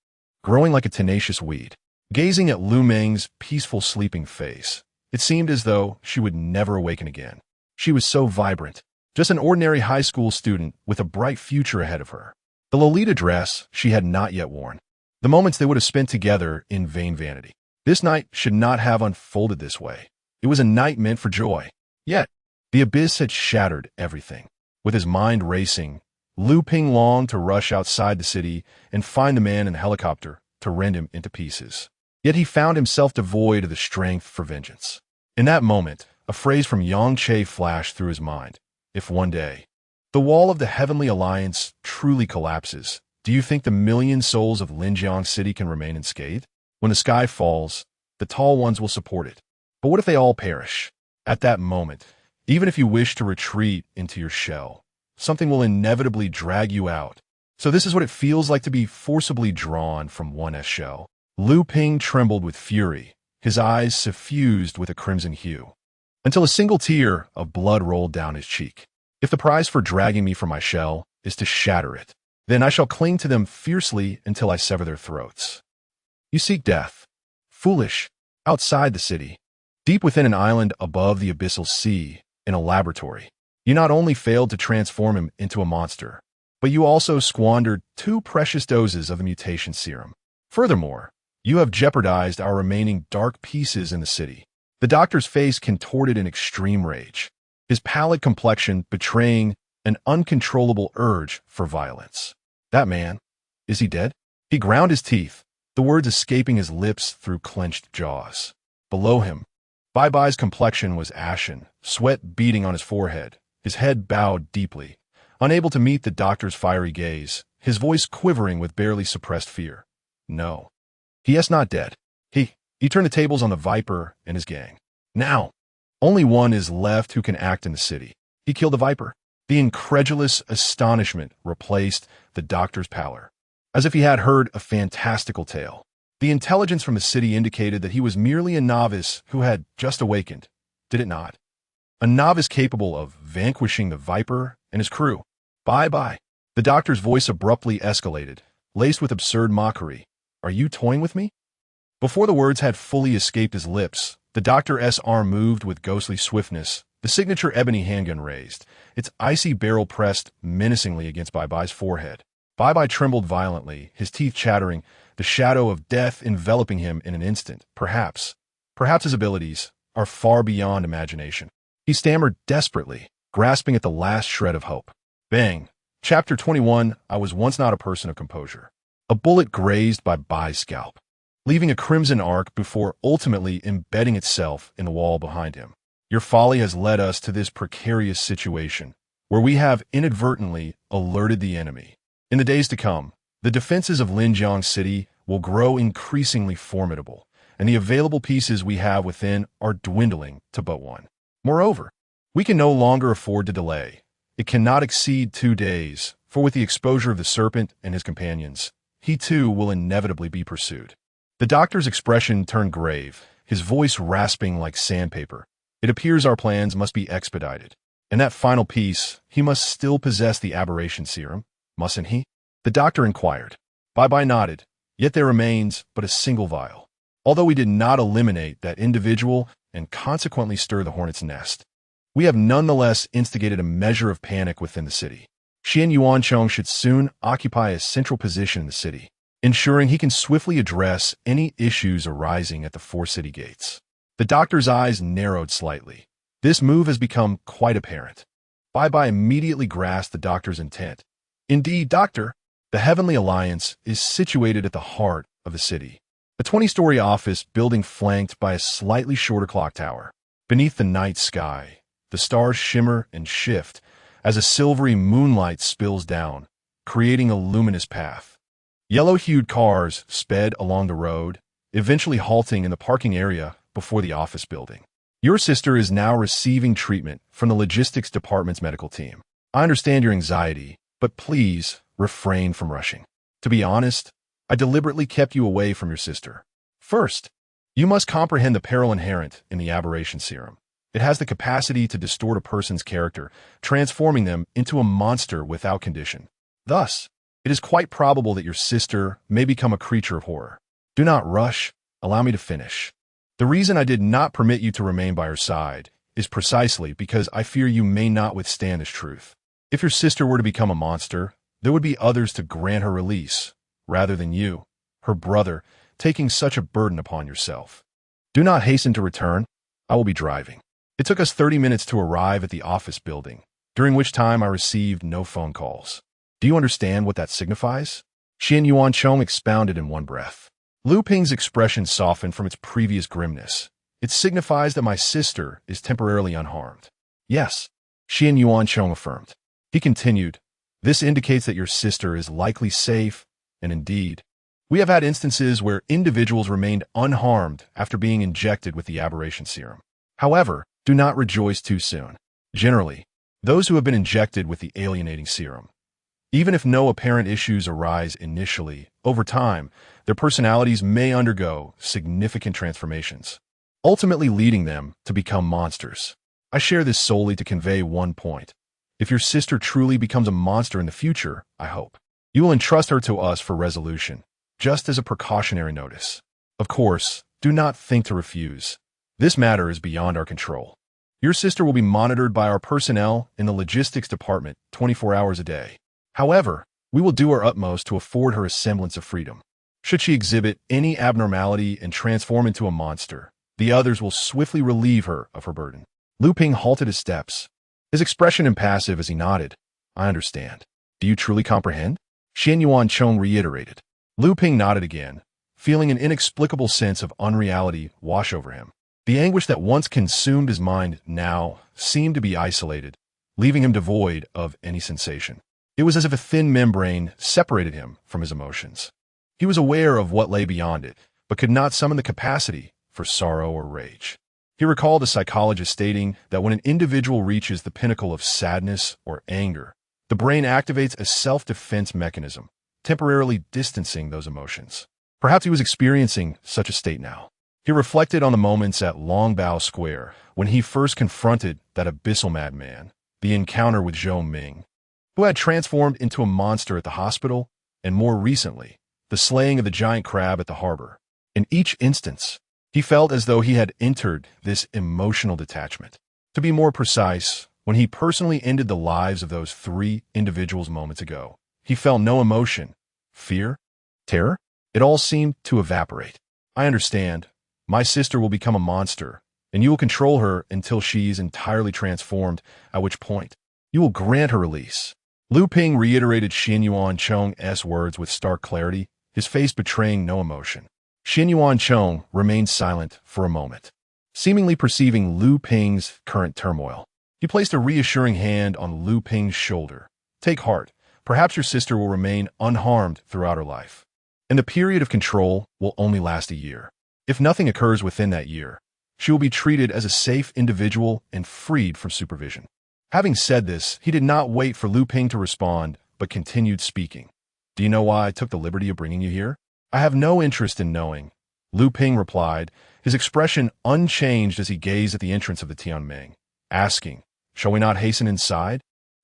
growing like a tenacious weed. Gazing at Lu Meng's peaceful sleeping face, it seemed as though she would never awaken again. She was so vibrant, just an ordinary high school student with a bright future ahead of her. The Lolita dress she had not yet worn. The moments they would have spent together in vain vanity. This night should not have unfolded this way. It was a night meant for joy. Yet, The abyss had shattered everything. With his mind racing, Lu Ping longed to rush outside the city and find the man in the helicopter to rend him into pieces. Yet he found himself devoid of the strength for vengeance. In that moment, a phrase from Yang Che flashed through his mind. If one day the wall of the Heavenly Alliance truly collapses, do you think the million souls of Linjiang City can remain unscathed? When the sky falls, the tall ones will support it. But what if they all perish? At that moment, even if you wish to retreat into your shell, something will inevitably drag you out. So this is what it feels like to be forcibly drawn from one's shell. Lu Ping trembled with fury, his eyes suffused with a crimson hue, until a single tear of blood rolled down his cheek. If the price for dragging me from my shell is to shatter it, then I shall cling to them fiercely until I sever their throats. You seek death. Foolish. Outside the city, deep within an island above the abyssal sea, in a laboratory, you not only failed to transform him into a monster, but you also squandered 2 precious doses of the mutation serum. Furthermore, you have jeopardized our remaining dark pieces in the city. The doctor's face contorted in extreme rage, his pallid complexion betraying an uncontrollable urge for violence. That man, is he dead? He ground his teeth, the words escaping his lips through clenched jaws. Below him, Bai Bai's complexion was ashen, sweat beading on his forehead, his head bowed deeply, unable to meet the doctor's fiery gaze, his voice quivering with barely suppressed fear. No. He is not dead. He turned the tables on the Viper and his gang. Now, only one is left who can act in the city. He killed the Viper. The incredulous astonishment replaced the doctor's pallor, as if he had heard a fantastical tale. The intelligence from the city indicated that he was merely a novice who had just awakened, did it not? A novice capable of vanquishing the Viper and his crew. Bye-bye. The doctor's voice abruptly escalated, laced with absurd mockery. Are you toying with me? Before the words had fully escaped his lips, the doctor's arm moved with ghostly swiftness, the signature ebony handgun raised, its icy barrel pressed menacingly against Bai Bai's forehead. Bai Bai trembled violently, his teeth chattering, the shadow of death enveloping him in an instant. Perhaps his abilities are far beyond imagination. He stammered desperately, grasping at the last shred of hope. Bang! Chapter 21. I was once not a person of composure. A bullet grazed Bai Bai's scalp, leaving a crimson arc before ultimately embedding itself in the wall behind him. Your folly has led us to this precarious situation, where we have inadvertently alerted the enemy. In the days to come, the defenses of Linjiang City will grow increasingly formidable, and the available pieces we have within are dwindling to but one. Moreover, we can no longer afford to delay. It cannot exceed 2 days, for with the exposure of the serpent and his companions, he too will inevitably be pursued. The doctor's expression turned grave, his voice rasping like sandpaper. It appears our plans must be expedited. In that final piece, he must still possess the aberration serum, mustn't he? The doctor inquired. Bai Bai nodded, yet there remains but a single vial. Although we did not eliminate that individual and consequently stir the hornet's nest, we have nonetheless instigated a measure of panic within the city. Xian Yuancheng should soon occupy a central position in the city, ensuring he can swiftly address any issues arising at the 4 city gates. The doctor's eyes narrowed slightly. This move has become quite apparent. Bai Bai immediately grasped the doctor's intent. Indeed, Doctor, the Heavenly Alliance is situated at the heart of the city. A 20-story office building flanked by a slightly shorter clock tower. Beneath the night sky, the stars shimmer and shift as a silvery moonlight spills down, creating a luminous path. Yellow-hued cars sped along the road, eventually halting in the parking area before the office building. Your sister is now receiving treatment from the logistics department's medical team. I understand your anxiety, but please refrain from rushing. To be honest, I deliberately kept you away from your sister. First, you must comprehend the peril inherent in the aberration serum. It has the capacity to distort a person's character, transforming them into a monster without condition. Thus, it is quite probable that your sister may become a creature of horror. Do not rush. Allow me to finish. The reason I did not permit you to remain by her side is precisely because I fear you may not withstand this truth. If your sister were to become a monster, there would be others to grant her release, rather than you, her brother, taking such a burden upon yourself. Do not hasten to return. I will be driving. It took us 30 minutes to arrive at the office building, during which time I received no phone calls. Do you understand what that signifies? Xian Yuanchong expounded in one breath. Lu Ping's expression softened from its previous grimness. It signifies that my sister is temporarily unharmed. Yes, Xian Yuanchong affirmed. He continued, this indicates that your sister is likely safe, and indeed, we have had instances where individuals remained unharmed after being injected with the aberration serum. However, do not rejoice too soon. Generally, those who have been injected with the alienating serum, even if no apparent issues arise initially, over time, their personalities may undergo significant transformations, ultimately leading them to become monsters. I share this solely to convey one point. If your sister truly becomes a monster in the future, I hope, you will entrust her to us for resolution, just as a precautionary notice. Of course, do not think to refuse. This matter is beyond our control. Your sister will be monitored by our personnel in the logistics department 24 hours a day. However, we will do our utmost to afford her a semblance of freedom. Should she exhibit any abnormality and transform into a monster, the others will swiftly relieve her of her burden. Lu Ping halted his steps, his expression impassive as he nodded. I understand. Do you truly comprehend? Xian Yuanchong reiterated. Lu Ping nodded again, feeling an inexplicable sense of unreality wash over him. The anguish that once consumed his mind now seemed to be isolated, leaving him devoid of any sensation. It was as if a thin membrane separated him from his emotions. He was aware of what lay beyond it, but could not summon the capacity for sorrow or rage. He recalled a psychologist stating that when an individual reaches the pinnacle of sadness or anger, the brain activates a self-defense mechanism, temporarily distancing those emotions. Perhaps he was experiencing such a state now. He reflected on the moments at Longbao Square when he first confronted that abyssal madman, the encounter with Zhou Ming, who had transformed into a monster at the hospital, and more recently, the slaying of the giant crab at the harbor. In each instance, he felt as though he had entered this emotional detachment. To be more precise, when he personally ended the lives of those 3 individuals moments ago, he felt no emotion, fear, terror. It all seemed to evaporate. I understand. My sister will become a monster, and you will control her until she is entirely transformed, at which point you will grant her release. Lu Ping reiterated Xian Yuanchong's words with stark clarity, his face betraying no emotion. Xian Yuanchong remained silent for a moment, seemingly perceiving Lu Ping's current turmoil. He placed a reassuring hand on Lu Ping's shoulder. Take heart. Perhaps your sister will remain unharmed throughout her life, and the period of control will only last a year. If nothing occurs within that year, she will be treated as a safe individual and freed from supervision. Having said this, he did not wait for Lu Ping to respond, but continued speaking. Do you know why I took the liberty of bringing you here? I have no interest in knowing, Lu Ping replied, his expression unchanged as he gazed at the entrance of the Tianming, asking, shall we not hasten inside?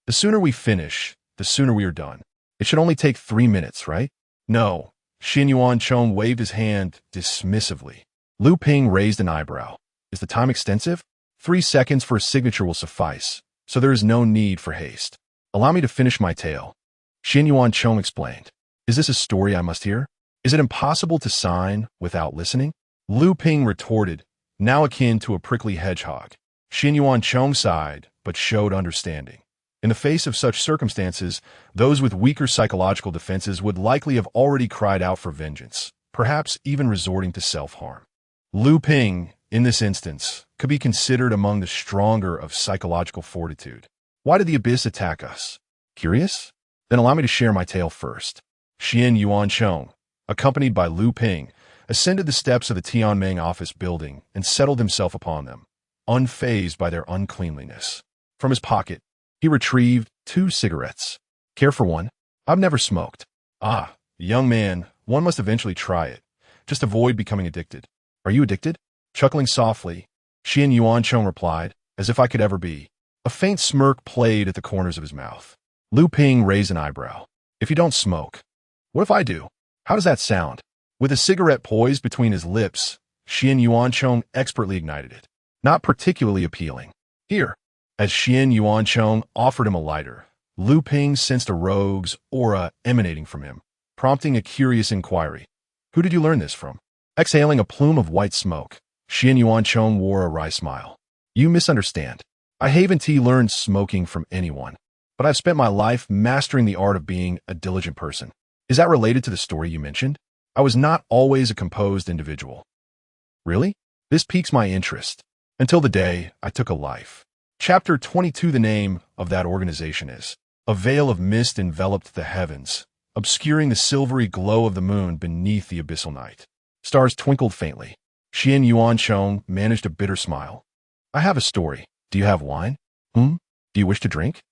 The sooner we finish, the sooner we are done. It should only take 3 minutes, right? No. Xian Yuanchong waved his hand dismissively. Lu Ping raised an eyebrow. Is the time extensive? 3 seconds for a signature will suffice, so there is no need for haste. Allow me to finish my tale. Xian Yuanchong explained. Is this a story I must hear? Is it impossible to sign without listening? Lu Ping retorted, now akin to a prickly hedgehog. Xian Yuanchong sighed, but showed understanding. In the face of such circumstances, those with weaker psychological defenses would likely have already cried out for vengeance, perhaps even resorting to self-harm. Lu Ping, in this instance, could be considered among the stronger of psychological fortitude. Why did the abyss attack us? Curious? Then allow me to share my tale first. Xian Yuanchong, accompanied by Lu Ping, ascended the steps of the Tianming office building and settled himself upon them, unfazed by their uncleanliness. From his pocket, he retrieved 2 cigarettes. Care for one? I've never smoked. Ah, young man, one must eventually try it. Just avoid becoming addicted. Are you addicted? Chuckling softly, Xian Yuanchong replied, as if I could ever be. A faint smirk played at the corners of his mouth. Lu Ping raised an eyebrow. If you don't smoke, what if I do? How does that sound? With a cigarette poised between his lips, Xian Yuanchong expertly ignited it. Not particularly appealing. Here. As Xian Yuanchong offered him a lighter, Lu Ping sensed a rogue's aura emanating from him, prompting a curious inquiry. Who did you learn this from? Exhaling a plume of white smoke, Xian Yuanchong wore a wry smile. You misunderstand. I haven't learned smoking from anyone, but I've spent my life mastering the art of being a diligent person. Is that related to the story you mentioned? I was not always a composed individual. Really? This piques my interest. Until the day I took a life. Chapter 22. The name of that organization is A veil of mist enveloped the heavens, obscuring the silvery glow of the moon beneath the abyssal night. Stars twinkled faintly. Xian Yuanchong managed a bitter smile. I have a story. Do you have wine? Do you wish to drink?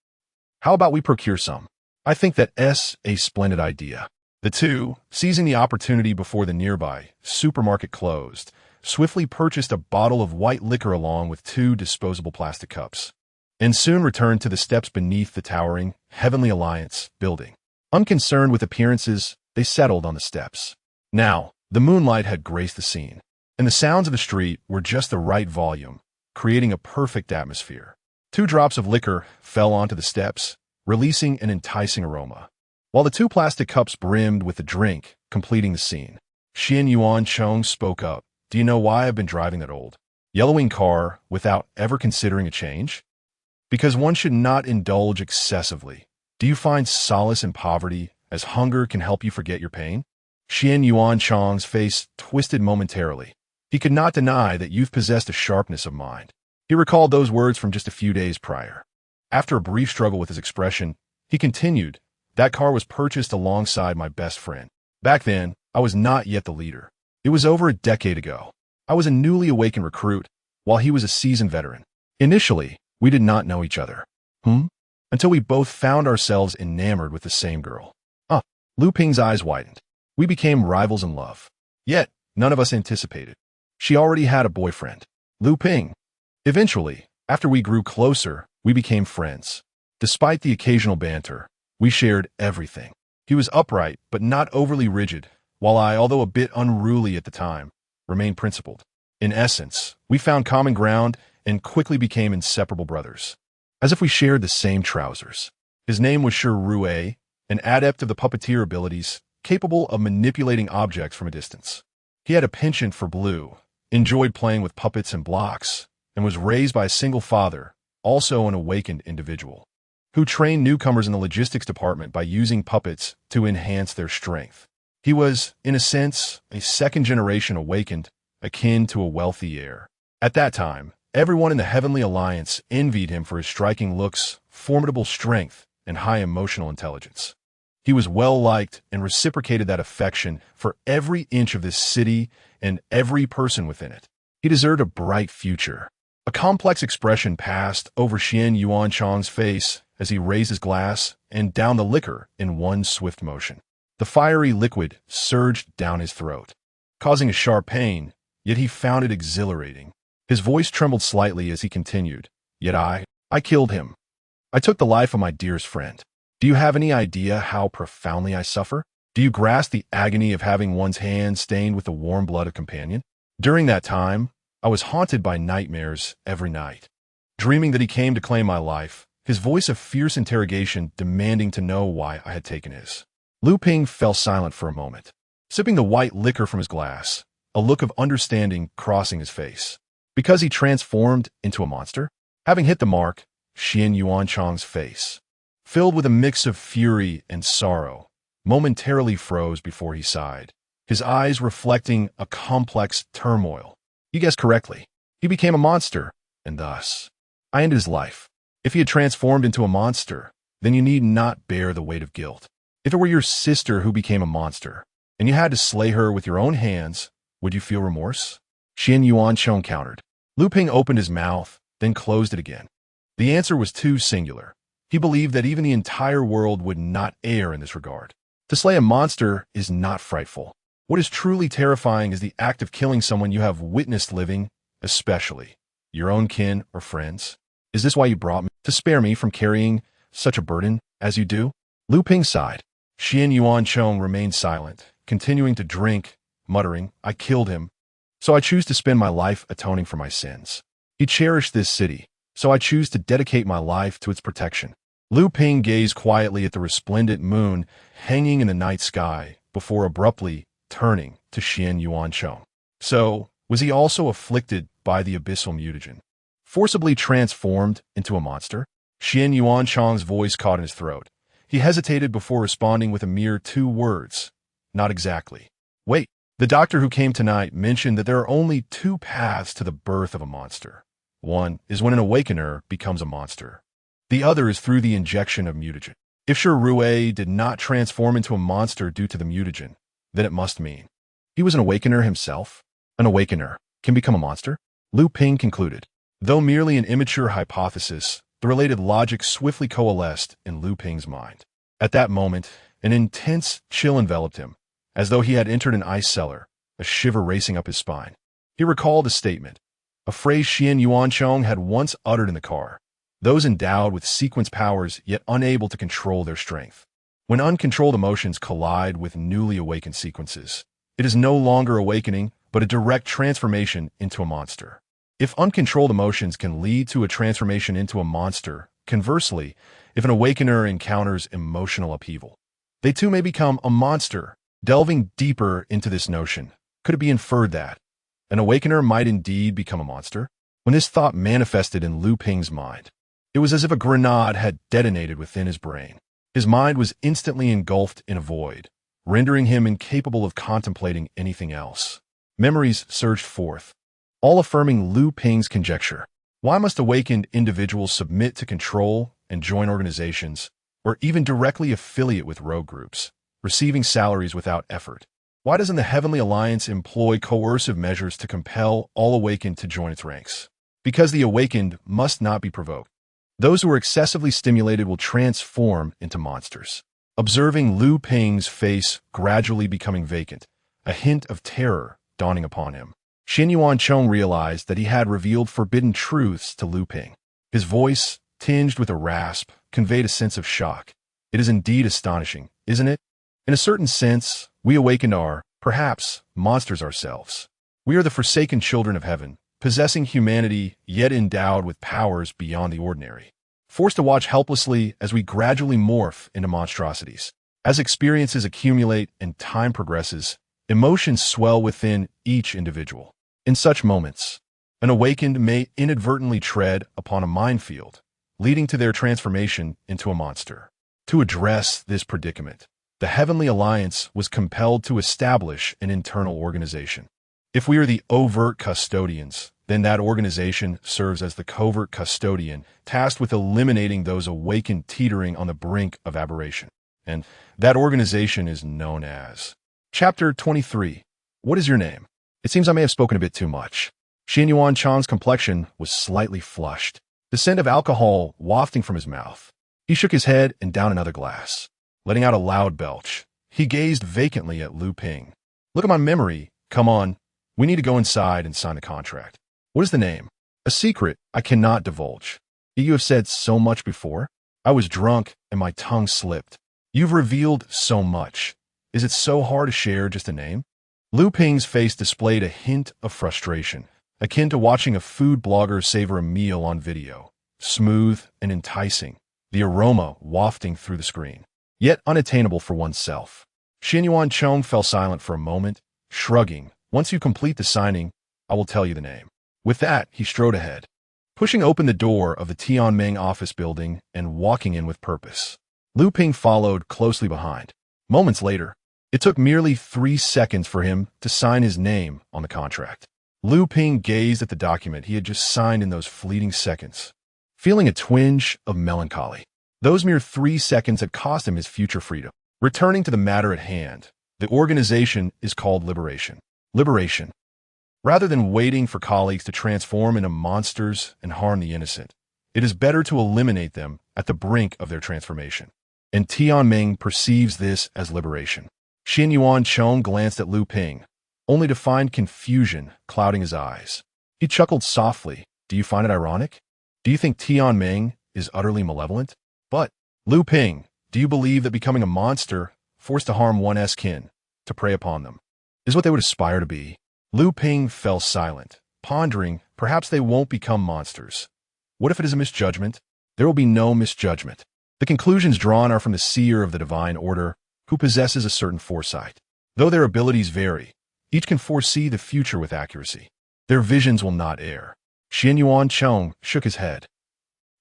How about we procure some? I think that's a splendid idea. The two, seizing the opportunity before the nearby supermarket closed, swiftly purchased a bottle of white liquor along with 2 disposable plastic cups, and soon returned to the steps beneath the towering Heavenly Alliance building. Unconcerned with appearances, they settled on the steps. Now, the moonlight had graced the scene, and the sounds of the street were just the right volume, creating a perfect atmosphere. 2 drops of liquor fell onto the steps, releasing an enticing aroma, while the 2 plastic cups brimmed with the drink, completing the scene. Xian Yuanchong spoke up. Do you know why I've been driving that old, yellowing car without ever considering a change? Because one should not indulge excessively. Do you find solace in poverty, as hunger can help you forget your pain? Xian Yuanchong's face twisted momentarily. He could not deny that youth possessed a sharpness of mind. He recalled those words from just a few days prior. After a brief struggle with his expression, he continued, that car was purchased alongside my best friend. Back then, I was not yet the leader. It was over a decade ago. I was a newly awakened recruit, while he was a seasoned veteran. Initially, we did not know each other. Until we both found ourselves enamored with the same girl. Lu Ping's eyes widened. We became rivals in love. Yet, none of us anticipated. She already had a boyfriend, Lu Ping. Eventually, after we grew closer, we became friends. Despite the occasional banter, we shared everything. He was upright, but not overly rigid, while I, although a bit unruly at the time, remained principled. In essence, we found common ground and quickly became inseparable brothers, as if we shared the same trousers. His name was Shi Rue, an adept of the puppeteer abilities, capable of manipulating objects from a distance. He had a penchant for blue, enjoyed playing with puppets and blocks, and was raised by a single father, also an awakened individual, who trained newcomers in the logistics department by using puppets to enhance their strength. He was, in a sense, a second-generation awakened, akin to a wealthy heir. At that time, everyone in the Heavenly Alliance envied him for his striking looks, formidable strength, and high emotional intelligence. He was well-liked and reciprocated that affection for every inch of this city and every person within it. He deserved a bright future. A complex expression passed over Xian Yuanchong's face as he raised his glass and downed the liquor in one swift motion. The fiery liquid surged down his throat, causing a sharp pain, yet he found it exhilarating. His voice trembled slightly as he continued, Yet I killed him. I took the life of my dearest friend. Do you have any idea how profoundly I suffer? Do you grasp the agony of having one's hand stained with the warm blood of companion? During that time, I was haunted by nightmares every night, dreaming that he came to claim my life, his voice of fierce interrogation demanding to know why I had taken his. Lu Ping fell silent for a moment, sipping the white liquor from his glass, a look of understanding crossing his face. Because he transformed into a monster? Having hit the mark, Xian Yuanchong's face, filled with a mix of fury and sorrow, momentarily froze before he sighed, his eyes reflecting a complex turmoil. You guessed correctly. He became a monster, and thus, I ended his life. If he had transformed into a monster, then you need not bear the weight of guilt. If it were your sister who became a monster, and you had to slay her with your own hands, would you feel remorse? Xian Yuanchong countered. Lu Ping opened his mouth, then closed it again. The answer was too singular. He believed that even the entire world would not err in this regard. To slay a monster is not frightful. What is truly terrifying is the act of killing someone you have witnessed living, especially your own kin or friends. Is this why you brought me? To spare me from carrying such a burden as you do? Lu Ping sighed. Xian Yuanchong remained silent, continuing to drink, muttering, I killed him, so I choose to spend my life atoning for my sins. He cherished this city, so I choose to dedicate my life to its protection. Lu Ping gazed quietly at the resplendent moon hanging in the night sky before abruptly turning to Xian Yuanchong. So, was he also afflicted by the abyssal mutagen? forcibly transformed into a monster? Xian Yuanchang's voice caught in his throat. He hesitated before responding with a mere 2 words. Not exactly. Wait, the doctor who came tonight mentioned that there are only 2 paths to the birth of a monster. One is when an awakener becomes a monster. The other is through the injection of mutagen. If Shi Rui did not transform into a monster due to the mutagen, then it must mean he was an awakener himself. An awakener can become a monster? Lu Ping concluded. Though merely an immature hypothesis, the related logic swiftly coalesced in Lu Ping's mind. At that moment, an intense chill enveloped him, as though he had entered an ice cellar, a shiver racing up his spine. He recalled a statement, a phrase Xian Yuanchong had once uttered in the car. Those endowed with sequence powers yet unable to control their strength. When uncontrolled emotions collide with newly awakened sequences, it is no longer awakening, but a direct transformation into a monster. If uncontrolled emotions can lead to a transformation into a monster, conversely, if an awakener encounters emotional upheaval, they too may become a monster. Delving deeper into this notion, could it be inferred that an awakener might indeed become a monster? When this thought manifested in Lu Ping's mind, it was as if a grenade had detonated within his brain. His mind was instantly engulfed in a void, rendering him incapable of contemplating anything else. Memories surged forth, all affirming Lu Ping's conjecture. Why must awakened individuals submit to control and join organizations, or even directly affiliate with rogue groups, receiving salaries without effort? Why doesn't the Heavenly Alliance employ coercive measures to compel all awakened to join its ranks? Because the awakened must not be provoked. Those who are excessively stimulated will transform into monsters. Observing Lu Ping's face gradually becoming vacant, a hint of terror dawning upon him, Xian Yuanchong realized that he had revealed forbidden truths to Lu Ping. His voice, tinged with a rasp, conveyed a sense of shock. It is indeed astonishing, isn't it? In a certain sense, we awakened are, perhaps, monsters ourselves. We are the forsaken children of heaven, possessing humanity yet endowed with powers beyond the ordinary, forced to watch helplessly as we gradually morph into monstrosities. As experiences accumulate and time progresses, emotions swell within each individual. In such moments, an awakened may inadvertently tread upon a minefield, leading to their transformation into a monster. To address this predicament, the Heavenly Alliance was compelled to establish an internal organization. If we are the overt custodians, then that organization serves as the covert custodian, tasked with eliminating those awakened teetering on the brink of aberration. And that organization is known as... Chapter 23. What is your name? It seems I may have spoken a bit too much. Xian Yuanchang's complexion was slightly flushed, the scent of alcohol wafting from his mouth. He shook his head and downed another glass. Letting out a loud belch, he gazed vacantly at Lu Ping. Look at my memory. Come on. We need to go inside and sign the contract. What is the name? A secret I cannot divulge. You have said so much before. I was drunk and my tongue slipped. You've revealed so much. Is it so hard to share just a name? Lu Ping's face displayed a hint of frustration, akin to watching a food blogger savor a meal on video. Smooth and enticing, the aroma wafting through the screen, yet unattainable for oneself. Xian Yuanchong fell silent for a moment, shrugging. Once you complete the signing, I will tell you the name. With that, he strode ahead, pushing open the door of the Tianming office building and walking in with purpose. Lu Ping followed closely behind. Moments later, it took merely 3 seconds for him to sign his name on the contract. Lu Ping gazed at the document he had just signed in those fleeting seconds, feeling a twinge of melancholy. Those mere 3 seconds had cost him his future freedom. Returning to the matter at hand, the organization is called Liberation. Liberation. Rather than waiting for colleagues to transform into monsters and harm the innocent, it is better to eliminate them at the brink of their transformation. And Tianming perceives this as liberation. Xian Yuanchong glanced at Lu Ping, only to find confusion clouding his eyes. He chuckled softly. Do you find it ironic? Do you think Tianming is utterly malevolent? But, Lu Ping, do you believe that becoming a monster, forced to harm one's kin, to prey upon them, is what they would aspire to be? Lu Ping fell silent, pondering, perhaps they won't become monsters. What if it is a misjudgment? There will be no misjudgment. The conclusions drawn are from the seer of the divine order, who possesses a certain foresight. Though their abilities vary, each can foresee the future with accuracy. Their visions will not err. Xianyuan Chong shook his head.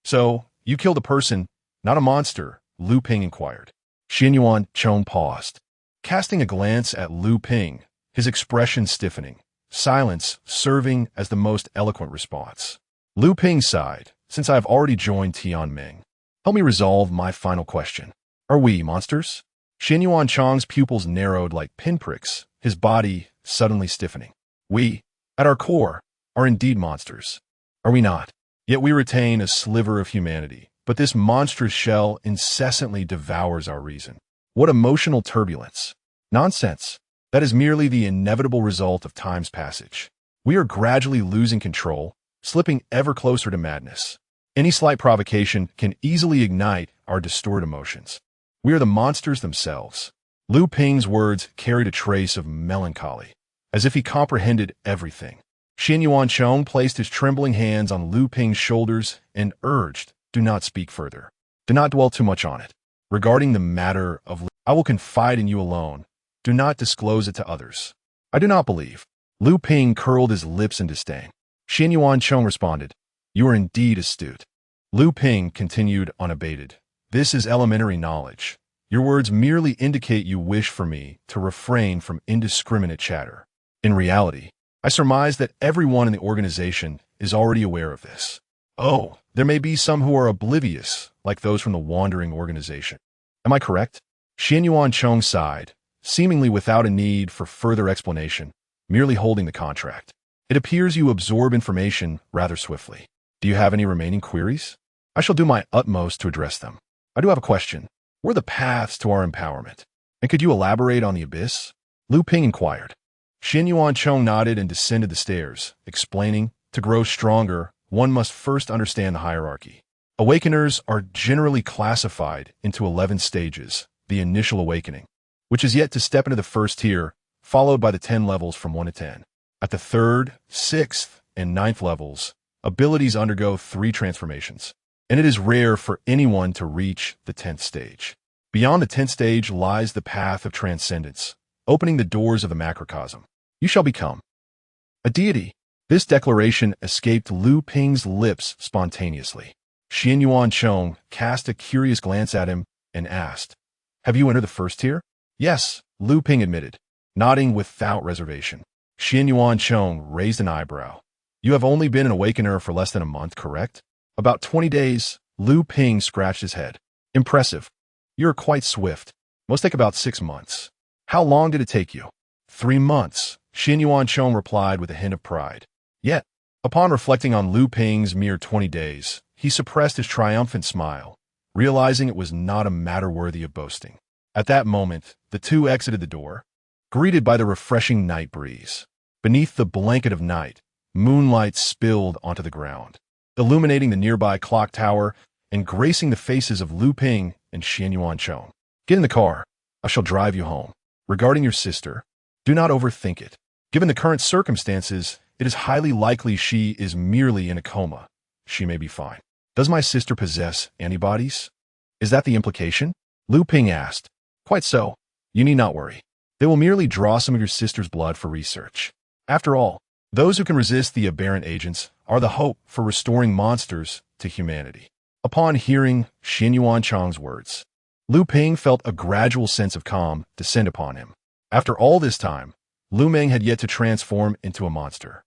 So, you killed a person, not a monster, Lu Ping inquired. Xianyuan Chong paused, casting a glance at Lu Ping, his expression stiffening, silence serving as the most eloquent response. Lu Ping sighed, since I have already joined Tianming. Help me resolve my final question. Are we monsters? Xianyuan Chong's pupils narrowed like pinpricks, his body suddenly stiffening. We, at our core, are indeed monsters. Are we not? Yet we retain a sliver of humanity, but this monstrous shell incessantly devours our reason. What emotional turbulence! Nonsense! That is merely the inevitable result of time's passage. We are gradually losing control, slipping ever closer to madness. Any slight provocation can easily ignite our distorted emotions. We are the monsters themselves. Lu Ping's words carried a trace of melancholy, as if he comprehended everything. Xianyuan Chong placed his trembling hands on Lu Ping's shoulders and urged, do not speak further. Do not dwell too much on it. Regarding the matter of I will confide in you alone. Do not disclose it to others. I do not believe. Lu Ping curled his lips in disdain. Xianyuan Chong responded, you are indeed astute. Lu Ping continued unabated. This is elementary knowledge. Your words merely indicate you wish for me to refrain from indiscriminate chatter. In reality, I surmise that everyone in the organization is already aware of this. Oh, there may be some who are oblivious, like those from the wandering organization. Am I correct? Xianyuan Chong sighed, seemingly without a need for further explanation, merely holding the contract. It appears you absorb information rather swiftly. Do you have any remaining queries? I shall do my utmost to address them. I do have a question. What are the paths to our empowerment? And could you elaborate on the abyss? Lu Ping inquired. Xianyuan Chong nodded and descended the stairs, explaining, to grow stronger, one must first understand the hierarchy. Awakeners are generally classified into 11 stages, the initial awakening, which is yet to step into the first tier, followed by the 10 levels from 1 to 10. At the 3rd, 6th, and 9th levels, abilities undergo 3 transformations, and it is rare for anyone to reach the 10th stage. Beyond the 10th stage lies the path of transcendence, opening the doors of the macrocosm. You shall become a deity. This declaration escaped Lu Ping's lips spontaneously. Xianyuan Chong cast a curious glance at him and asked, have you entered the first tier? Yes, Lu Ping admitted, nodding without reservation. Xianyuan Chong raised an eyebrow. You have only been an awakener for less than a month, correct? About 20 days, Lu Ping scratched his head. Impressive. You're quite swift. Most take about 6 months. How long did it take you? 3 months, Xianyuan Chong replied with a hint of pride. Yet, upon reflecting on Lu Ping's mere 20 days, he suppressed his triumphant smile, realizing it was not a matter worthy of boasting. At that moment, the two exited the door, greeted by the refreshing night breeze. Beneath the blanket of night, moonlight spilled onto the ground, illuminating the nearby clock tower and gracing the faces of Lu Ping and Xianyuan Chong. Get in the car. I shall drive you home. Regarding your sister, do not overthink it. Given the current circumstances, it is highly likely she is merely in a coma. She may be fine. Does my sister possess antibodies? Is that the implication? Lu Ping asked. Quite so. You need not worry. They will merely draw some of your sister's blood for research. After all, those who can resist the aberrant agents are the hope for restoring monsters to humanity. Upon hearing Xianyuan Chong's words, Lu Ping felt a gradual sense of calm descend upon him. After all this time, Lu Meng had yet to transform into a monster.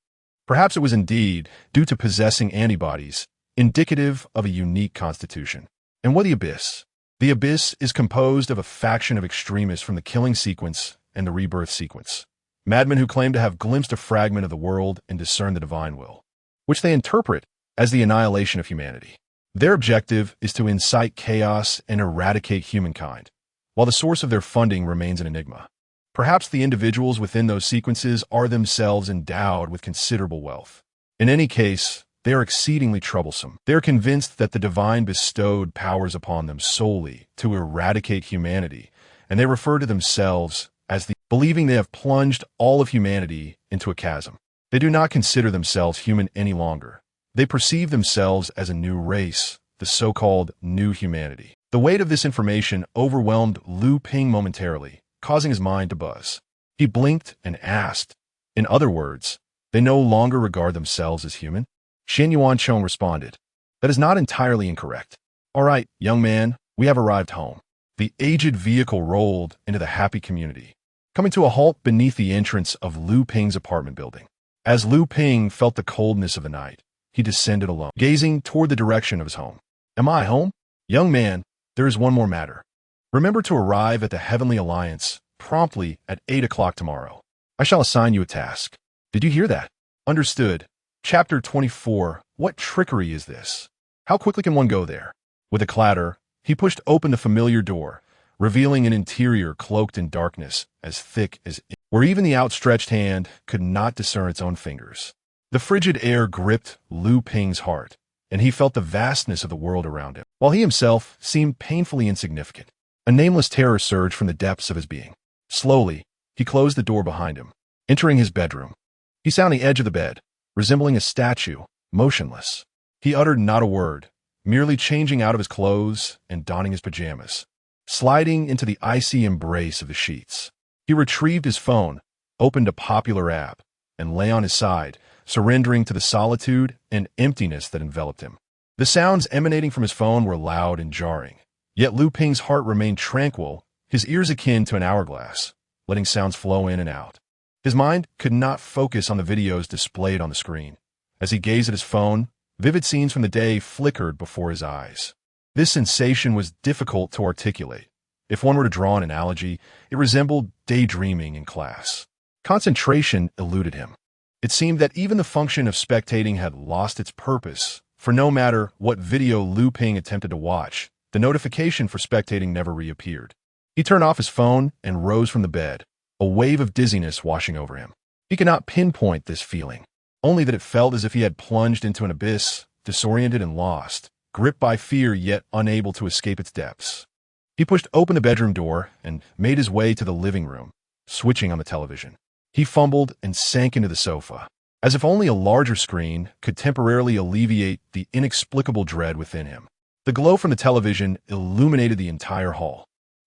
Perhaps it was indeed due to possessing antibodies, indicative of a unique constitution. And what the Abyss? The Abyss is composed of a faction of extremists from the Killing Sequence and the Rebirth Sequence. Madmen who claim to have glimpsed a fragment of the world and discern the divine will, which they interpret as the annihilation of humanity. Their objective is to incite chaos and eradicate humankind, while the source of their funding remains an enigma. Perhaps the individuals within those sequences are themselves endowed with considerable wealth. In any case, they are exceedingly troublesome. They are convinced that the divine bestowed powers upon them solely to eradicate humanity, and they refer to themselves as believing they have plunged all of humanity into a chasm. They do not consider themselves human any longer. They perceive themselves as a new race, the so-called new humanity. The weight of this information overwhelmed Lu Ping momentarily, causing his mind to buzz. He blinked and asked, in other words, they no longer regard themselves as human? Shen Yuanchong responded. That is not entirely incorrect. All right, young man, we have arrived home. The aged vehicle rolled into the happy community, coming to a halt beneath the entrance of Lu Ping's apartment building. As Lu Ping felt the coldness of the night, he descended alone, gazing toward the direction of his home. Am I home? Young man, there is one more matter. Remember to arrive at the Heavenly Alliance promptly at 8 o'clock tomorrow. I shall assign you a task. Did you hear that? Understood. Chapter 24. What trickery is this? How quickly can one go there? With a clatter, he pushed open the familiar door, revealing an interior cloaked in darkness as thick as ink, where even the outstretched hand could not discern its own fingers. The frigid air gripped Lu Ping's heart, and he felt the vastness of the world around him, while he himself seemed painfully insignificant. A nameless terror surged from the depths of his being. Slowly, he closed the door behind him, entering his bedroom. He sat on the edge of the bed, resembling a statue, motionless. He uttered not a word, merely changing out of his clothes and donning his pajamas, sliding into the icy embrace of the sheets. He retrieved his phone, opened a popular app, and lay on his side, surrendering to the solitude and emptiness that enveloped him. The sounds emanating from his phone were loud and jarring, yet Lu Ping's heart remained tranquil, his ears akin to an hourglass, letting sounds flow in and out. His mind could not focus on the videos displayed on the screen. As he gazed at his phone, vivid scenes from the day flickered before his eyes. This sensation was difficult to articulate. If one were to draw an analogy, it resembled daydreaming in class. Concentration eluded him. It seemed that even the function of spectating had lost its purpose, for no matter what video Lu Ping attempted to watch, the notification for spectating never reappeared. He turned off his phone and rose from the bed, a wave of dizziness washing over him. He could not pinpoint this feeling, only that it felt as if he had plunged into an abyss, disoriented and lost, gripped by fear yet unable to escape its depths. He pushed open the bedroom door and made his way to the living room, switching on the television. He fumbled and sank into the sofa, as if only a larger screen could temporarily alleviate the inexplicable dread within him. The glow from the television illuminated the entire hall,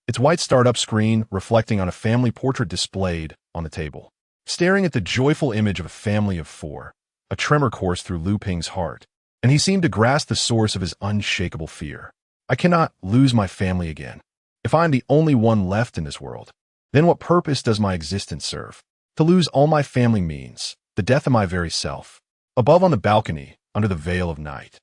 its white startup screen reflecting on a family portrait displayed on the table. Staring at the joyful image of a family of 4, a tremor coursed through Lu Ping's heart, and he seemed to grasp the source of his unshakable fear. I cannot lose my family again. If I am the only one left in this world, then what purpose does my existence serve? To lose all my family means the death of my very self. Above on the balcony, under the veil of night,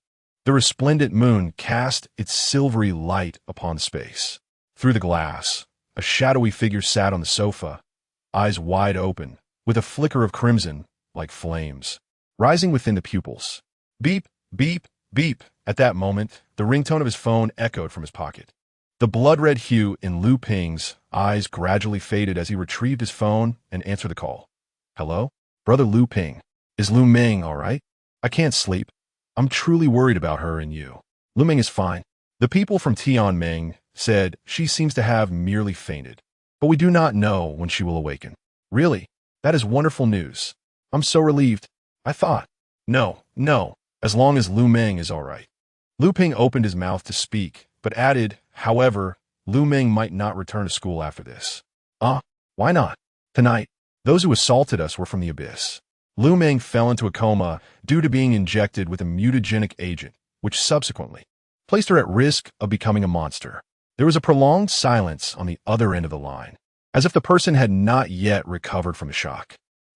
the resplendent moon cast its silvery light upon space. Through the glass, a shadowy figure sat on the sofa, eyes wide open, with a flicker of crimson, like flames, rising within the pupils. Beep, beep, beep. At that moment, the ringtone of his phone echoed from his pocket. The blood-red hue in Lu Ping's eyes gradually faded as he retrieved his phone and answered the call. Hello? Brother Lu Ping. Is Lu Ming all right? I can't sleep. I'm truly worried about her and you. Lu Ming is fine. The people from Tianming said she seems to have merely fainted, but we do not know when she will awaken. Really? That is wonderful news. I'm so relieved. I thought. No, as long as Lu Ming is all right. Lu Ping opened his mouth to speak, but added, however, Lu Ming might not return to school after this. Why not? Tonight, those who assaulted us were from the abyss. Lu Ming fell into a coma due to being injected with a mutagenic agent, which subsequently placed her at risk of becoming a monster. There was a prolonged silence on the other end of the line, as if the person had not yet recovered from the shock.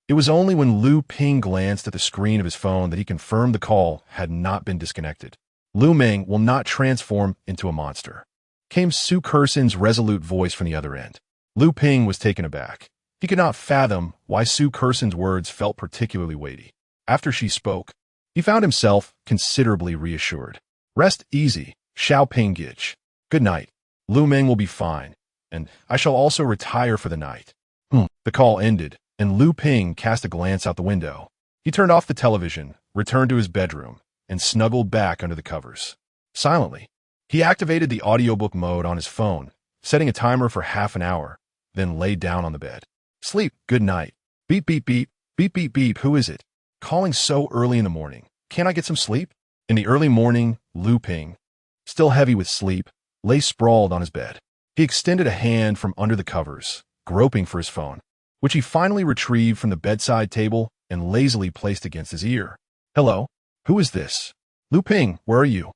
It was only when Lu Ping glanced at the screen of his phone that he confirmed the call had not been disconnected. Lu Ming will not transform into a monster, came Su Kerson's resolute voice from the other end. Lu Ping was taken aback. He could not fathom why Su Kerson's words felt particularly weighty. After she spoke, he found himself considerably reassured. Rest easy, Xiao Ping Gich. Good night. Lu Ming will be fine, and I shall also retire for the night. The call ended, and Lu Ping cast a glance out the window. He turned off the television, returned to his bedroom, and snuggled back under the covers. Silently, he activated the audiobook mode on his phone, setting a timer for half an hour, then lay down on the bed. Sleep, good night. Beep, beep, beep, beep, beep, beep, who is it? Calling so early in the morning. Can't I get some sleep? In the early morning, Lu Ping, still heavy with sleep, lay sprawled on his bed. He extended a hand from under the covers, groping for his phone, which he finally retrieved from the bedside table and lazily placed against his ear. Hello? Who is this? Lu Ping, where are you?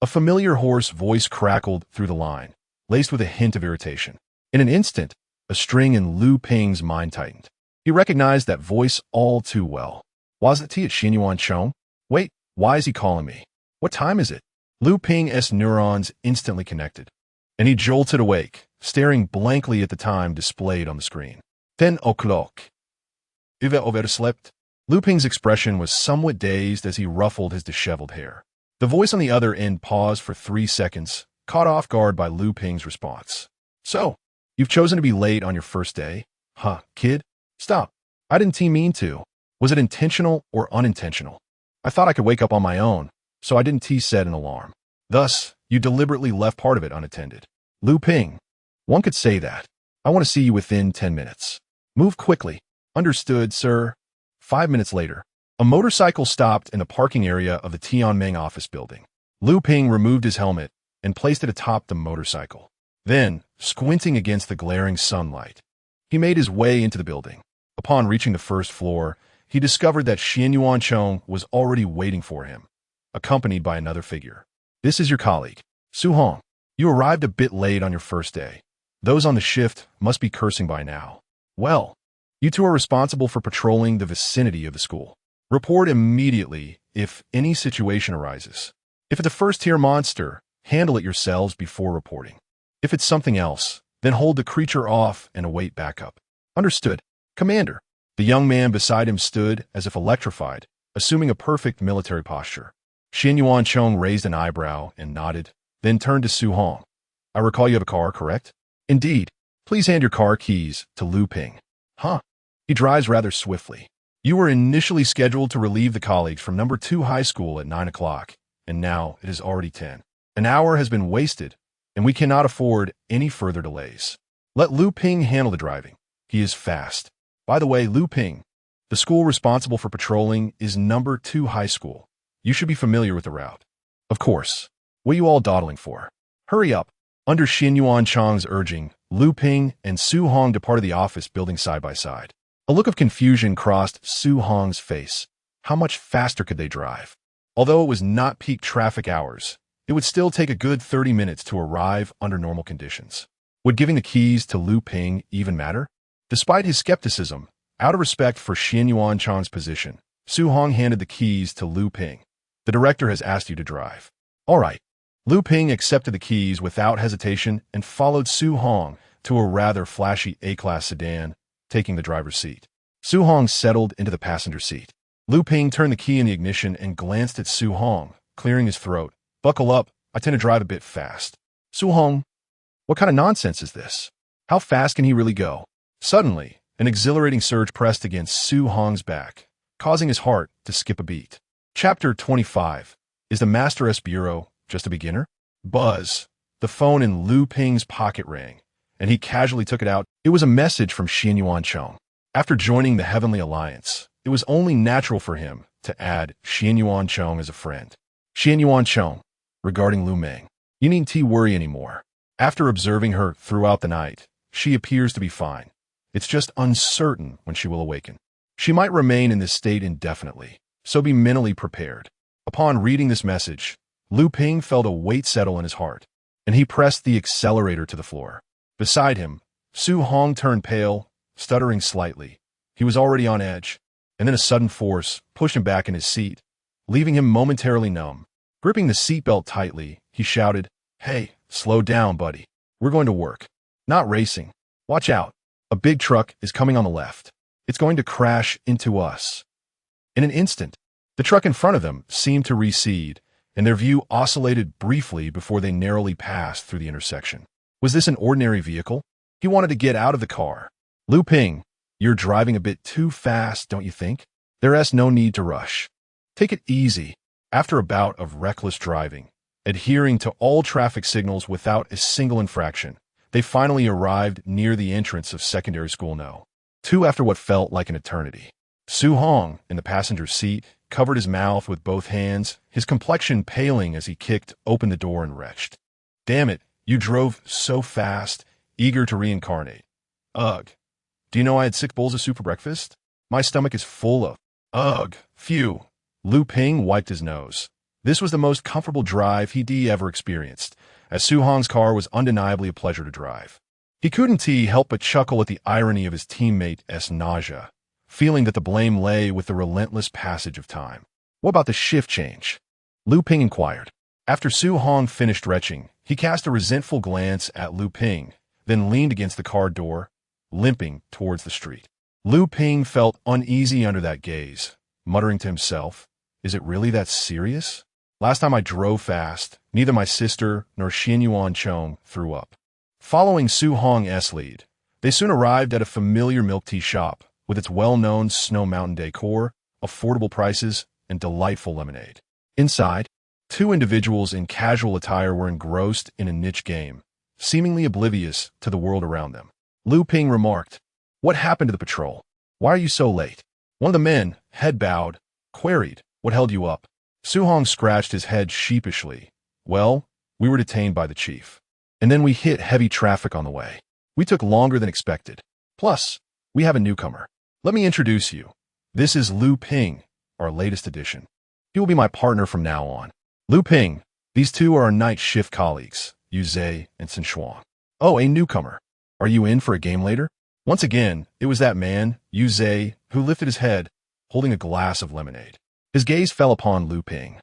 A familiar hoarse voice crackled through the line, laced with a hint of irritation. In an instant, a string in Lu Ping's mind tightened. He recognized that voice all too well. Wasn't he at Xianyuan Chong? Wait, why is he calling me? What time is it? Lu Ping's neurons instantly connected, and he jolted awake, staring blankly at the time displayed on the screen. 10 o'clock. You've overslept. Lu Ping's expression was somewhat dazed as he ruffled his disheveled hair. The voice on the other end paused for 3 seconds, caught off guard by Lu Ping's response. So, you've chosen to be late on your first day? Huh, kid? Stop. I didn't mean to. Was it intentional or unintentional? I thought I could wake up on my own, so I didn't set an alarm. Thus, you deliberately left part of it unattended. Lu Ping. One could say that. I want to see you within 10 minutes. Move quickly. Understood, sir. 5 minutes later, a motorcycle stopped in the parking area of the Tianming office building. Lu Ping removed his helmet and placed it atop the motorcycle. Then, squinting against the glaring sunlight, he made his way into the building. Upon reaching the first floor, he discovered that Xianyuan Chong was already waiting for him, accompanied by another figure. This is your colleague, Su Hong. You arrived a bit late on your first day. Those on the shift must be cursing by now. Well, you two are responsible for patrolling the vicinity of the school. Report immediately if any situation arises. If it's a first-tier monster, handle it yourselves before reporting. If it's something else, then hold the creature off and await backup. Understood, Commander. The young man beside him stood as if electrified, assuming a perfect military posture. Xianyuan Chong raised an eyebrow and nodded, then turned to Su Hong. I recall you have a car, correct? Indeed. Please hand your car keys to Lu Ping. Huh. He drives rather swiftly. You were initially scheduled to relieve the colleagues from number 2 high school at 9 o'clock, and now it is already 10. An hour has been wasted, and we cannot afford any further delays. Let Lu Ping handle the driving. He is fast. By the way, Lu Ping, the school responsible for patrolling is number 2 high school. You should be familiar with the route. Of course. What are you all dawdling for? Hurry up. Under Xianyuan Chong's urging, Lu Ping and Su Hong departed the office building side by side. A look of confusion crossed Su Hong's face. How much faster could they drive? Although it was not peak traffic hours, it would still take a good 30 minutes to arrive under normal conditions. Would giving the keys to Lu Ping even matter? Despite his skepticism, out of respect for Xianyuan Chong's position, Su Hong handed the keys to Lu Ping. The director has asked you to drive. All right. Lu Ping accepted the keys without hesitation and followed Su Hong to a rather flashy A-class sedan, taking the driver's seat. Su Hong settled into the passenger seat. Lu Ping turned the key in the ignition and glanced at Su Hong, clearing his throat. Buckle up, I tend to drive a bit fast. Su Hong, what kind of nonsense is this? How fast can he really go? Suddenly, an exhilarating surge pressed against Su Hong's back, causing his heart to skip a beat. Chapter 25. Is the Master S Bureau just a beginner? Buzz. The phone in Lu Ping's pocket rang, and he casually took it out. It was a message from Xianyuan Chong. After joining the Heavenly Alliance, it was only natural for him to add Xianyuan Chong as a friend. Xianyuan Chong, regarding Lu Meng. You needn't worry anymore. After observing her throughout the night, she appears to be fine. It's just uncertain when she will awaken. She might remain in this state indefinitely, so be mentally prepared. Upon reading this message, Lu Ping felt a weight settle in his heart, and he pressed the accelerator to the floor. Beside him, Su Hong turned pale, stuttering slightly. He was already on edge, and then a sudden force pushed him back in his seat, leaving him momentarily numb. Gripping the seatbelt tightly, he shouted, "Hey, slow down, buddy. We're going to work, not racing. Watch out. A big truck is coming on the left. It's going to crash into us." In an instant, the truck in front of them seemed to recede, and their view oscillated briefly before they narrowly passed through the intersection. Was this an ordinary vehicle? He wanted to get out of the car. Lu Ping, you're driving a bit too fast, don't you think? There's no need to rush. Take it easy. After a bout of reckless driving, adhering to all traffic signals without a single infraction, they finally arrived near the entrance of secondary school No. 2 after what felt like an eternity. Su Hong, in the passenger seat, covered his mouth with both hands, his complexion paling as he kicked open the door and retched. Damn it, you drove so fast, eager to reincarnate. Ugh. Do you know I had 6 bowls of soup for breakfast? My stomach is full of. Ugh. Phew. Liu Ping wiped his nose. This was the most comfortable drive he'd ever experienced, as Su Hong's car was undeniably a pleasure to drive. He couldn't help but chuckle at the irony of his teammate's nausea, feeling that the blame lay with the relentless passage of time. What about the shift change? Liu Ping inquired. After Su Hong finished retching, he cast a resentful glance at Liu Ping, then leaned against the car door, limping towards the street. Liu Ping felt uneasy under that gaze, muttering to himself, "Is it really that serious? Last time I drove fast, neither my sister nor Xin Yuan Chong threw up." Following Su Hong's lead, they soon arrived at a familiar milk tea shop with its well-known Snow Mountain decor, affordable prices, and delightful lemonade. Inside, two individuals in casual attire were engrossed in a niche game, seemingly oblivious to the world around them. Liu Ping remarked, "What happened to the patrol? Why are you so late?" One of the men, head bowed, queried, "What held you up?" Su Hong scratched his head sheepishly. "Well, we were detained by the chief. And then we hit heavy traffic on the way. We took longer than expected. Plus, we have a newcomer. Let me introduce you. This is Liu Ping, our latest addition. He will be my partner from now on." Liu Ping, these two are our night shift colleagues, Yu Zhe and Sin Shuang. "Oh, a newcomer. Are you in for a game later?" Once again, it was that man, Yu Zhe, who lifted his head, holding a glass of lemonade. His gaze fell upon Liu Ping,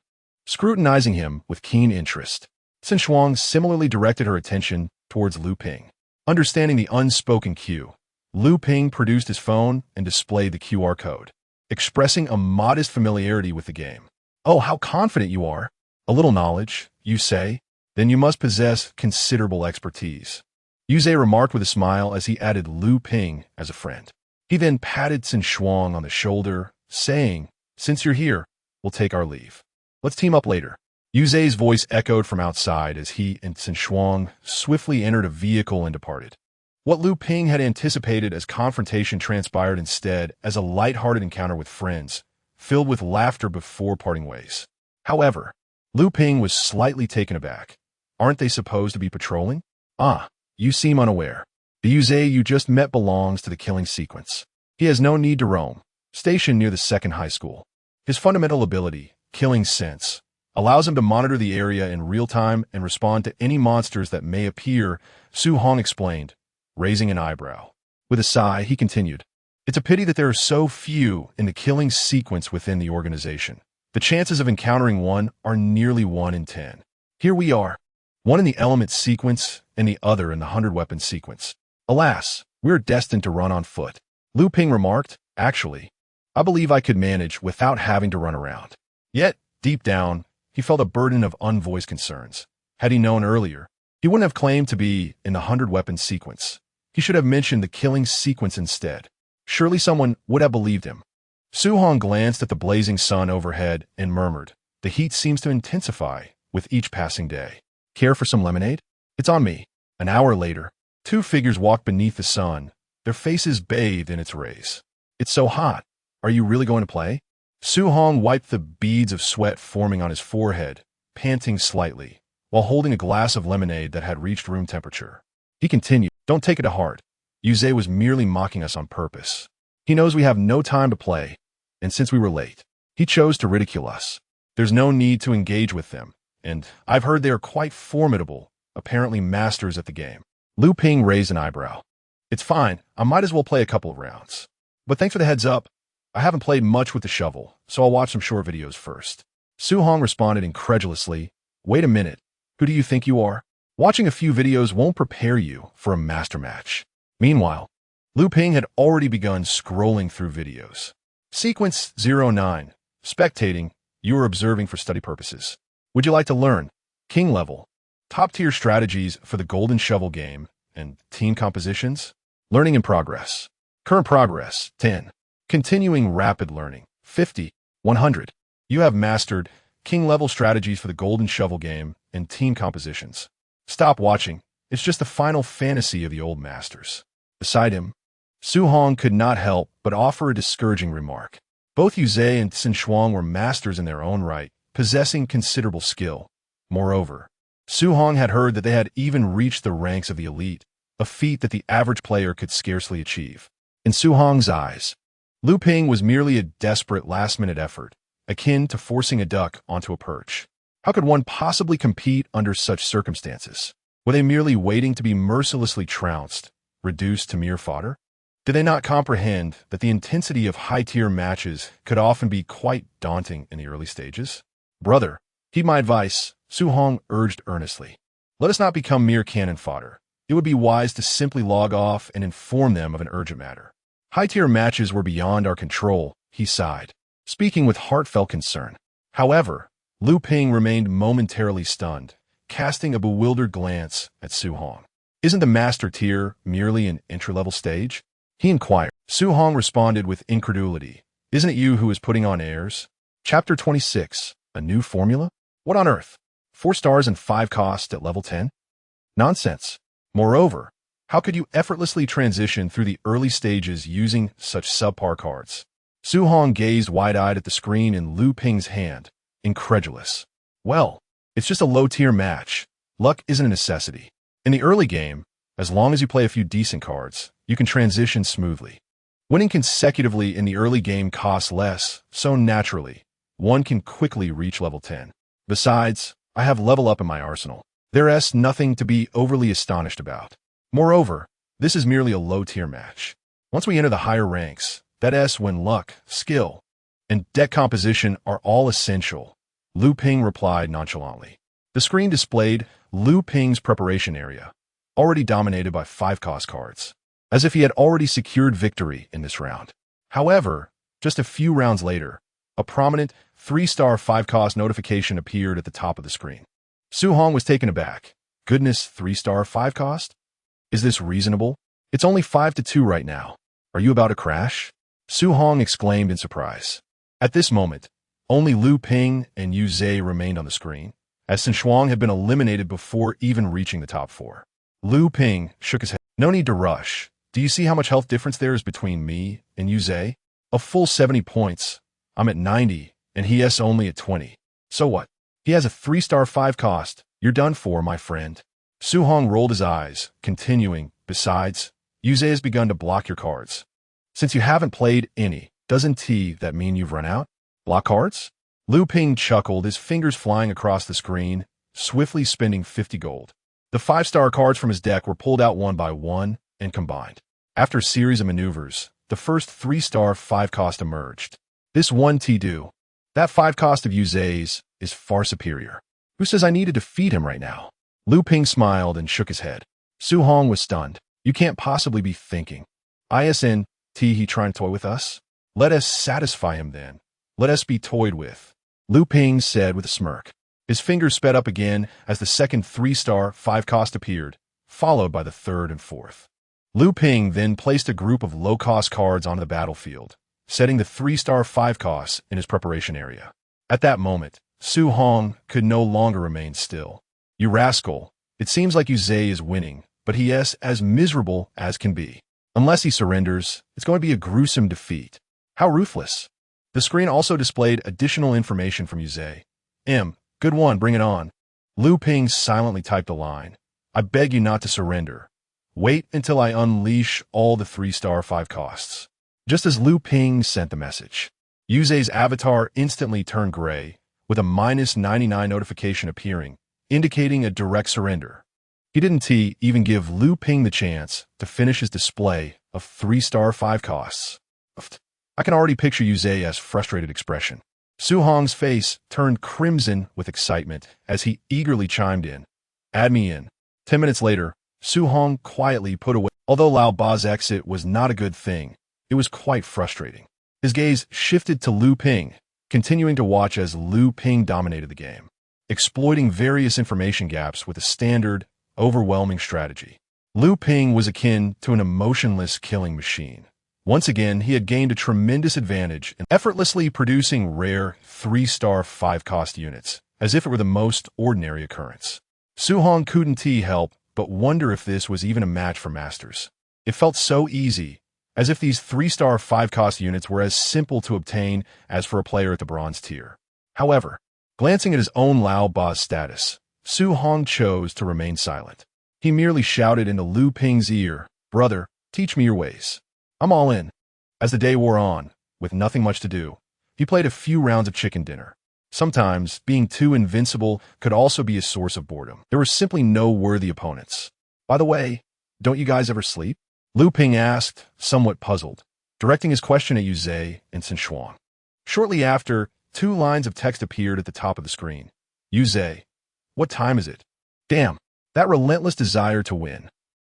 scrutinizing him with keen interest. Sin Shuang similarly directed her attention towards Liu Ping. Understanding the unspoken cue, Liu Ping produced his phone and displayed the QR code, expressing a modest familiarity with the game. "Oh, how confident you are. A little knowledge, you say? Then you must possess considerable expertise." Yu Zhe remarked with a smile as he added Liu Ping as a friend. He then patted Sin Shuang on the shoulder, saying, "Since you're here, we'll take our leave. Let's team up later." Yu Zhe's voice echoed from outside as he and Sin Shuang swiftly entered a vehicle and departed. What Liu Ping had anticipated as confrontation transpired instead as a light-hearted encounter with friends, filled with laughter before parting ways. However, Liu Ping was slightly taken aback. "Aren't they supposed to be patrolling?" "Ah, you seem unaware. The Yu Zhe you just met belongs to the killing sequence. He has no need to roam, stationed near the second high school. His fundamental ability, killing sense, allows him to monitor the area in real time and respond to any monsters that may appear," Su Hong explained, raising an eyebrow. With a sigh, he continued, "It's a pity that there are so few in the killing sequence within the organization. The chances of encountering one are nearly 1 in 10. Here we are, one in the element sequence and the other in the 100-weapon sequence. Alas, we're destined to run on foot." Liu Ping remarked, "Actually, I believe I could manage without having to run around." Yet, deep down, he felt a burden of unvoiced concerns. Had he known earlier, he wouldn't have claimed to be in the 100-weapon sequence. He should have mentioned the killing sequence instead. Surely someone would have believed him. Su Hong glanced at the blazing sun overhead and murmured, "The heat seems to intensify with each passing day. Care for some lemonade? It's on me." An hour later, two figures walked beneath the sun, their faces bathed in its rays. "It's so hot. Are you really going to play?" Su Hong wiped the beads of sweat forming on his forehead, panting slightly, while holding a glass of lemonade that had reached room temperature. He continued, "Don't take it to heart. Yu Zhe was merely mocking us on purpose. He knows we have no time to play, and since we were late, he chose to ridicule us. There's no need to engage with them, and I've heard they are quite formidable, apparently masters at the game." Liu Ping raised an eyebrow. "It's fine. I might as well play a couple of rounds. But thanks for the heads up. I haven't played much with the shovel, so I'll watch some short videos first." Su Hong responded incredulously, "Wait a minute. Who do you think you are? Watching a few videos won't prepare you for a master match." Meanwhile, Liu Ping had already begun scrolling through videos. Sequence 09. Spectating. You are observing for study purposes. Would you like to learn? King level. Top-tier strategies for the Golden Shovel game and team compositions? Learning in progress. Current progress, 10. Continuing rapid learning, 50, 100. You have mastered king-level strategies for the Golden Shovel game and team compositions. Stop watching. It's just the final fantasy of the old masters. Beside him, Su Hong could not help but offer a discouraging remark. Both Yu Zhe and Sin Shuang were masters in their own right, possessing considerable skill. Moreover, Su Hong had heard that they had even reached the ranks of the elite, a feat that the average player could scarcely achieve. In Su Hong's eyes, Liu Ping was merely a desperate last-minute effort, akin to forcing a duck onto a perch. How could one possibly compete under such circumstances? Were they merely waiting to be mercilessly trounced, reduced to mere fodder? Did they not comprehend that the intensity of high-tier matches could often be quite daunting in the early stages? Brother, heed my advice, Su Hong urged earnestly. Let us not become mere cannon fodder. It would be wise to simply log off and inform them of an urgent matter. High-tier matches were beyond our control, he sighed, speaking with heartfelt concern. However, Lu Ping remained momentarily stunned, casting a bewildered glance at Su Hong. Isn't the master tier merely an entry-level stage? He inquired. Su Hong responded with incredulity. Isn't it you who is putting on airs? Chapter 26. A new formula? What on earth? 4 stars and 5 cost at level 10? Nonsense. Moreover, how could you effortlessly transition through the early stages using such subpar cards? Su Hong gazed wide-eyed at the screen in Lu Ping's hand, incredulous. Well, it's just a low-tier match. Luck isn't a necessity. In the early game, as long as you play a few decent cards, you can transition smoothly. Winning consecutively in the early game costs less, so naturally, one can quickly reach level 10. Besides, I have level up in my arsenal. There's nothing to be overly astonished about. Moreover, this is merely a low-tier match. Once we enter the higher ranks, that's when luck, skill, and deck composition are all essential, Lu Ping replied nonchalantly. The screen displayed Lu Ping's preparation area, already dominated by 5-cost cards, as if he had already secured victory in this round. However, just a few rounds later, a prominent 3-star 5-cost notification appeared at the top of the screen. Su Hong was taken aback. Goodness, 3-star 5-cost? Is this reasonable? It's only 5-2 right now. Are you about to crash? Su Hong exclaimed in surprise. At this moment, only Lu Ping and Yu Zhe remained on the screen, as Sin Shuang had been eliminated before even reaching the top 4. Lu Ping shook his head. No need to rush. Do you see how much health difference there is between me and Yu Zhe? A full 70 points. I'm at 90, and he is only at 20. So what? He has a 3-star 5 cost. You're done for, my friend. Su Hong rolled his eyes, continuing, besides, Yu Zhe has begun to block your cards. Since you haven't played any, doesn't that mean you've run out? Block cards? Lu Ping chuckled, his fingers flying across the screen, swiftly spending 50 gold. The 5-star cards from his deck were pulled out one by one and combined. After a series of maneuvers, the first 3-star 5-cost emerged. This one do. That 5-cost of Yu Zhe's is far superior. Who says I need to defeat him right now? Lu Ping smiled and shook his head. Su Hong was stunned. You can't possibly be thinking. ISN, he trying to toy with us? Let us satisfy him then. Let us be toyed with. Lu Ping said with a smirk. His fingers sped up again as the second 3-star 5-cost appeared, followed by the third and fourth. Lu Ping then placed a group of low-cost cards onto the battlefield, setting the 3-star 5-costs in his preparation area. At that moment, Su Hong could no longer remain still. You rascal, it seems like Yu Zhe is winning, but he is as miserable as can be. Unless he surrenders, it's going to be a gruesome defeat. How ruthless. The screen also displayed additional information from Yu Zhe. Good one, bring it on. Lu Ping silently typed a line. I beg you not to surrender. Wait until I unleash all the 3-star 5 costs. Just as Lu Ping sent the message, Yu Zhe's avatar instantly turned gray, with a -99 notification appearing, indicating a direct surrender. He didn't even give Lu Ping the chance to finish his display of 3-star 5 costs. I can already picture Yu Zhe's frustrated expression. Su Hong's face turned crimson with excitement as he eagerly chimed in. Add me in. 10 minutes later, Su Hong quietly put away. Although Lao Ba's exit was not a good thing, it was quite frustrating. His gaze shifted to Lu Ping, continuing to watch as Lu Ping dominated the game, exploiting various information gaps with a standard, overwhelming strategy. Lu Ping was akin to an emotionless killing machine. Once again, he had gained a tremendous advantage in effortlessly producing rare 3-star 5-cost units, as if it were the most ordinary occurrence. Su Hong couldn't help but wonder if this was even a match for masters. It felt so easy, as if these 3-star 5-cost units were as simple to obtain as for a player at the bronze tier. However, glancing at his own Lao Ba's status, Su Hong chose to remain silent. He merely shouted into Lu Ping's ear, Brother, teach me your ways. I'm all in. As the day wore on, with nothing much to do, He played a few rounds of chicken dinner. Sometimes, being too invincible could also be a source of boredom. There were simply no worthy opponents. By the way, don't you guys ever sleep? Lu Ping asked, somewhat puzzled, directing his question at Yuzhe and Sinshuang. Shortly after, 2 lines of text appeared at the top of the screen. Yuzhe, what time is it? Damn, that relentless desire to win.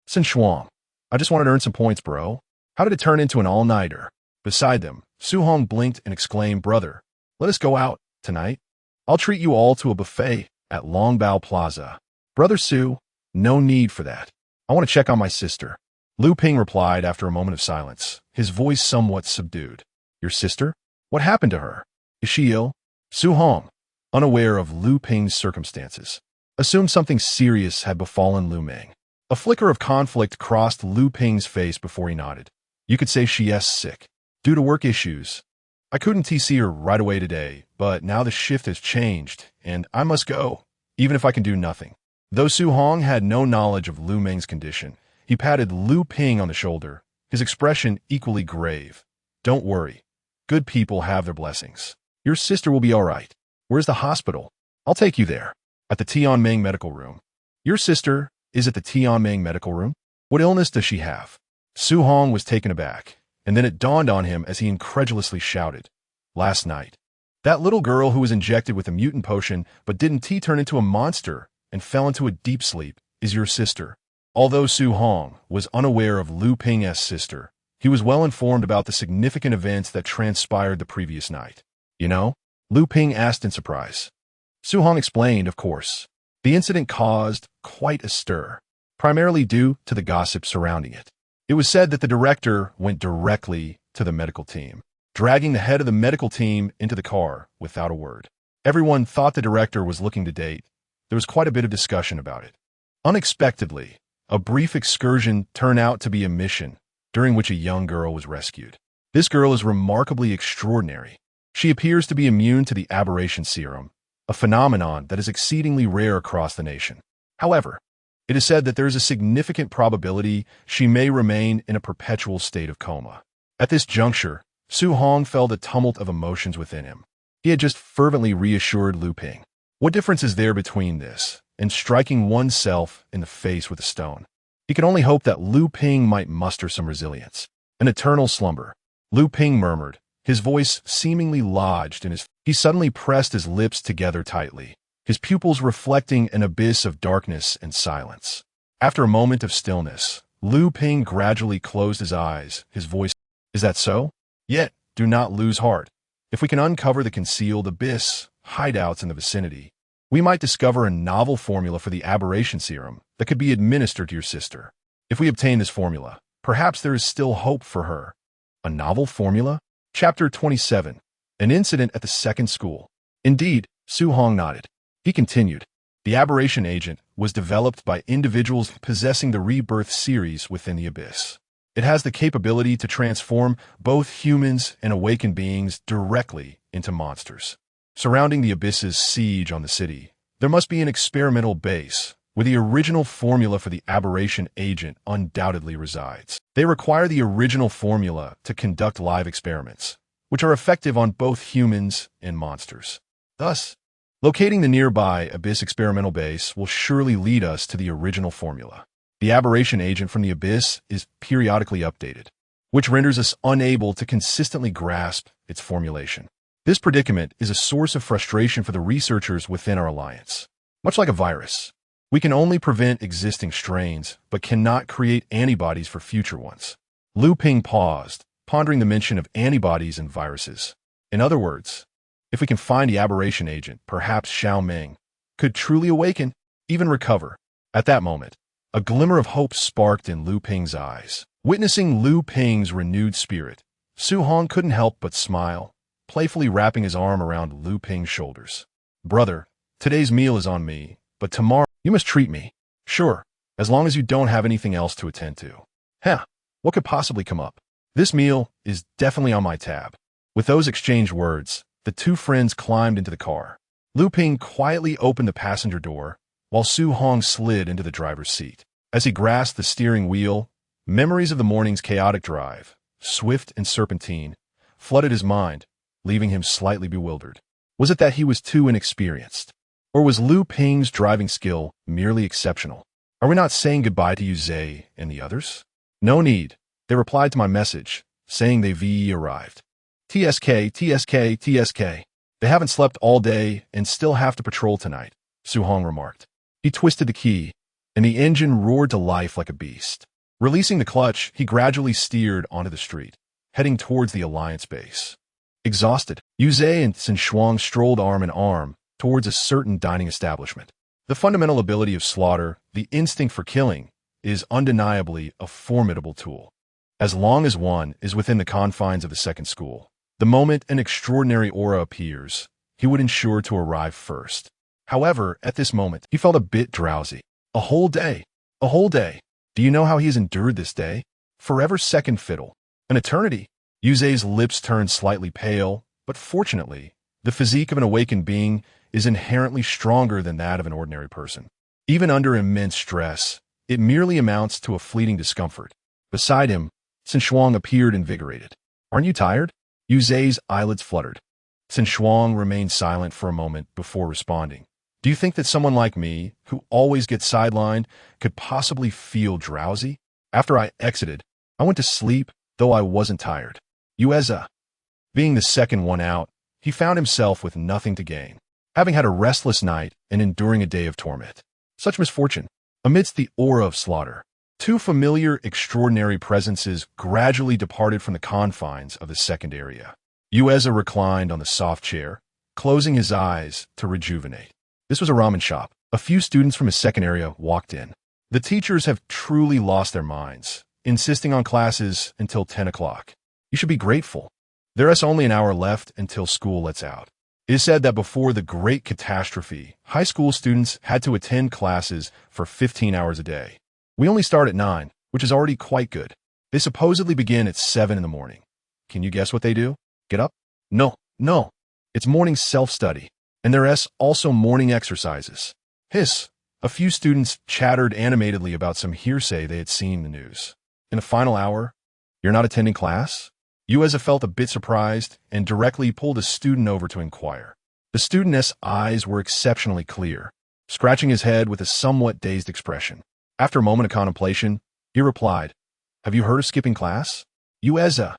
Sinshuang, I just wanted to earn some points, bro. How did it turn into an all-nighter? Beside them, Su Hong blinked and exclaimed, brother, let us go out tonight. I'll treat you all to a buffet at Longbao Plaza. Brother Su, no need for that. I want to check on my sister. Lu Ping replied after a moment of silence, his voice somewhat subdued. Your sister? What happened to her? Is she ill? Su Hong, unaware of Lu Ping's circumstances, assumed something serious had befallen Lu Ming. A flicker of conflict crossed Lu Ping's face before he nodded. You could say she is sick. Due to work issues. I couldn't see her right away today, but now the shift has changed, and I must go, even if I can do nothing. Though Su Hong had no knowledge of Lu Ming's condition, he patted Lu Ping on the shoulder, his expression equally grave. Don't worry. Good people have their blessings. Your sister will be all right. Where's the hospital? I'll take you there. At the Tianming Medical Room. Your sister is at the Tianming Medical Room? What illness does she have? Su Hong was taken aback, and then it dawned on him as he incredulously shouted. Last night. That little girl who was injected with a mutant potion but didn't turn into a monster and fell into a deep sleep is your sister. Although Su Hong was unaware of Lu Ping's sister, he was well informed about the significant events that transpired the previous night. You know? Lu Ping asked in surprise. Su Hong explained, of course. The incident caused quite a stir, primarily due to the gossip surrounding it. It was said that the director went directly to the medical team, dragging the head of the medical team into the car without a word. Everyone thought the director was looking to date. There was quite a bit of discussion about it. Unexpectedly, a brief excursion turned out to be a mission during which a young girl was rescued. This girl is remarkably extraordinary. She appears to be immune to the aberration serum, a phenomenon that is exceedingly rare across the nation. However, it is said that there is a significant probability she may remain in a perpetual state of coma. At this juncture, Su Hong felt a tumult of emotions within him. He had just fervently reassured Lu Ping. What difference is there between this and striking oneself in the face with a stone? He could only hope that Lu Ping might muster some resilience. An eternal slumber. Lu Ping murmured, his voice seemingly lodged in his... He suddenly pressed his lips together tightly, his pupils reflecting an abyss of darkness and silence. After a moment of stillness, Lu Ping gradually closed his eyes, his voice... Is that so? Yet, do not lose heart. If we can uncover the concealed abyss, hideouts in the vicinity, we might discover a novel formula for the aberration serum that could be administered to your sister. If we obtain this formula, perhaps there is still hope for her. A novel formula? Chapter 27. An incident at the second school. Indeed, Su Hong nodded. He continued. The aberration agent was developed by individuals possessing the rebirth series within the abyss. It has the capability to transform both humans and awakened beings directly into monsters. Surrounding the abyss's siege on the city, there must be an experimental base where the original formula for the aberration agent undoubtedly resides. They require the original formula to conduct live experiments, which are effective on both humans and monsters. Thus, locating the nearby abyss experimental base will surely lead us to the original formula. The aberration agent from the abyss is periodically updated, which renders us unable to consistently grasp its formulation. This predicament is a source of frustration for the researchers within our alliance. Much like a virus, we can only prevent existing strains, but cannot create antibodies for future ones. Lu Ping paused, pondering the mention of antibodies and viruses. In other words, if we can find the aberration agent, perhaps Xiao Ming could truly awaken, even recover. At that moment, a glimmer of hope sparked in Lu Ping's eyes. Witnessing Lu Ping's renewed spirit, Su Hong couldn't help but smile, playfully wrapping his arm around Lu Ping's shoulders. Brother, today's meal is on me, but tomorrow you must treat me. Sure, as long as you don't have anything else to attend to. What could possibly come up? This meal is definitely on my tab. With those exchanged words, the two friends climbed into the car. Lu Ping quietly opened the passenger door, while Su Hong slid into the driver's seat. As he grasped the steering wheel, memories of the morning's chaotic drive, swift and serpentine, flooded his mind, leaving him slightly bewildered. Was it that he was too inexperienced? Or was Lu Ping's driving skill merely exceptional? Are we not saying goodbye to Zhe and the others? No need. They replied to my message, saying they VE arrived. TSK, TSK, TSK. They haven't slept all day and still have to patrol tonight, Su Hong remarked. He twisted the key, and the engine roared to life like a beast. Releasing the clutch, he gradually steered onto the street, heading towards the Alliance base. Exhausted, Yu Zhe and Sin Shuang strolled arm in arm towards a certain dining establishment. The fundamental ability of slaughter, the instinct for killing, is undeniably a formidable tool. As long as one is within the confines of the second school, the moment an extraordinary aura appears, he would ensure to arrive first. However, at this moment, he felt a bit drowsy. A whole day. A whole day. Do you know how he has endured this day? Forever second fiddle. An eternity. Yu Zhe's lips turned slightly pale, but fortunately, the physique of an awakened being is inherently stronger than that of an ordinary person. Even under immense stress, it merely amounts to a fleeting discomfort. Beside him, Sin Shuang appeared invigorated. Aren't you tired? Yu Zhe's eyelids fluttered. Sin Shuang remained silent for a moment before responding. Do you think that someone like me, who always gets sidelined, could possibly feel drowsy? After I exited, I went to sleep, though I wasn't tired. Yueza. Being the second one out, he found himself with nothing to gain, having had a restless night and enduring a day of torment. Such misfortune. Amidst the aura of slaughter, two familiar, extraordinary presences gradually departed from the confines of the second area. Yueza reclined on the soft chair, closing his eyes to rejuvenate. This was a ramen shop. A few students from his second area walked in. The teachers have truly lost their minds, insisting on classes until 10 o'clock. You should be grateful. There is only an hour left until school lets out. It is said that before the great catastrophe, high school students had to attend classes for 15 hours a day. We only start at 9, which is already quite good. They supposedly begin at 7 in the morning. Can you guess what they do? Get up? No. It's morning self-study. And there's also morning exercises. Hiss. A few students chattered animatedly about some hearsay they had seen in the news. In the final hour, you're not attending class? Yueza felt a bit surprised and directly pulled a student over to inquire. The student's eyes were exceptionally clear, scratching his head with a somewhat dazed expression. After a moment of contemplation, he replied, Have you heard of skipping class? Yueza.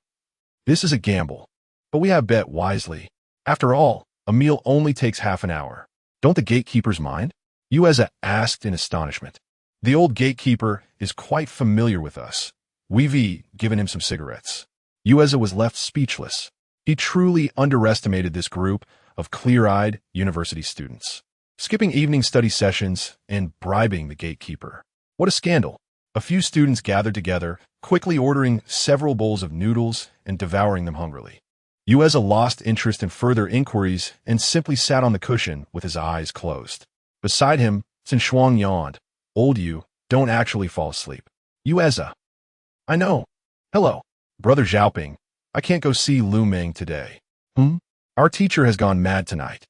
This is a gamble, but we have bet wisely. After all, a meal only takes half an hour. Don't the gatekeepers mind? Yueza asked in astonishment. The old gatekeeper is quite familiar with us. We've given him some cigarettes. Yueza was left speechless. He truly underestimated this group of clear-eyed university students. Skipping evening study sessions and bribing the gatekeeper. What a scandal. A few students gathered together, quickly ordering several bowls of noodles and devouring them hungrily. Yueza lost interest in further inquiries and simply sat on the cushion with his eyes closed. Beside him, Sin Shuang yawned. Old Yu, don't actually fall asleep. Yueza. I know. Hello. Brother Xiaoping, I can't go see Lu Ming today. Our teacher has gone mad tonight,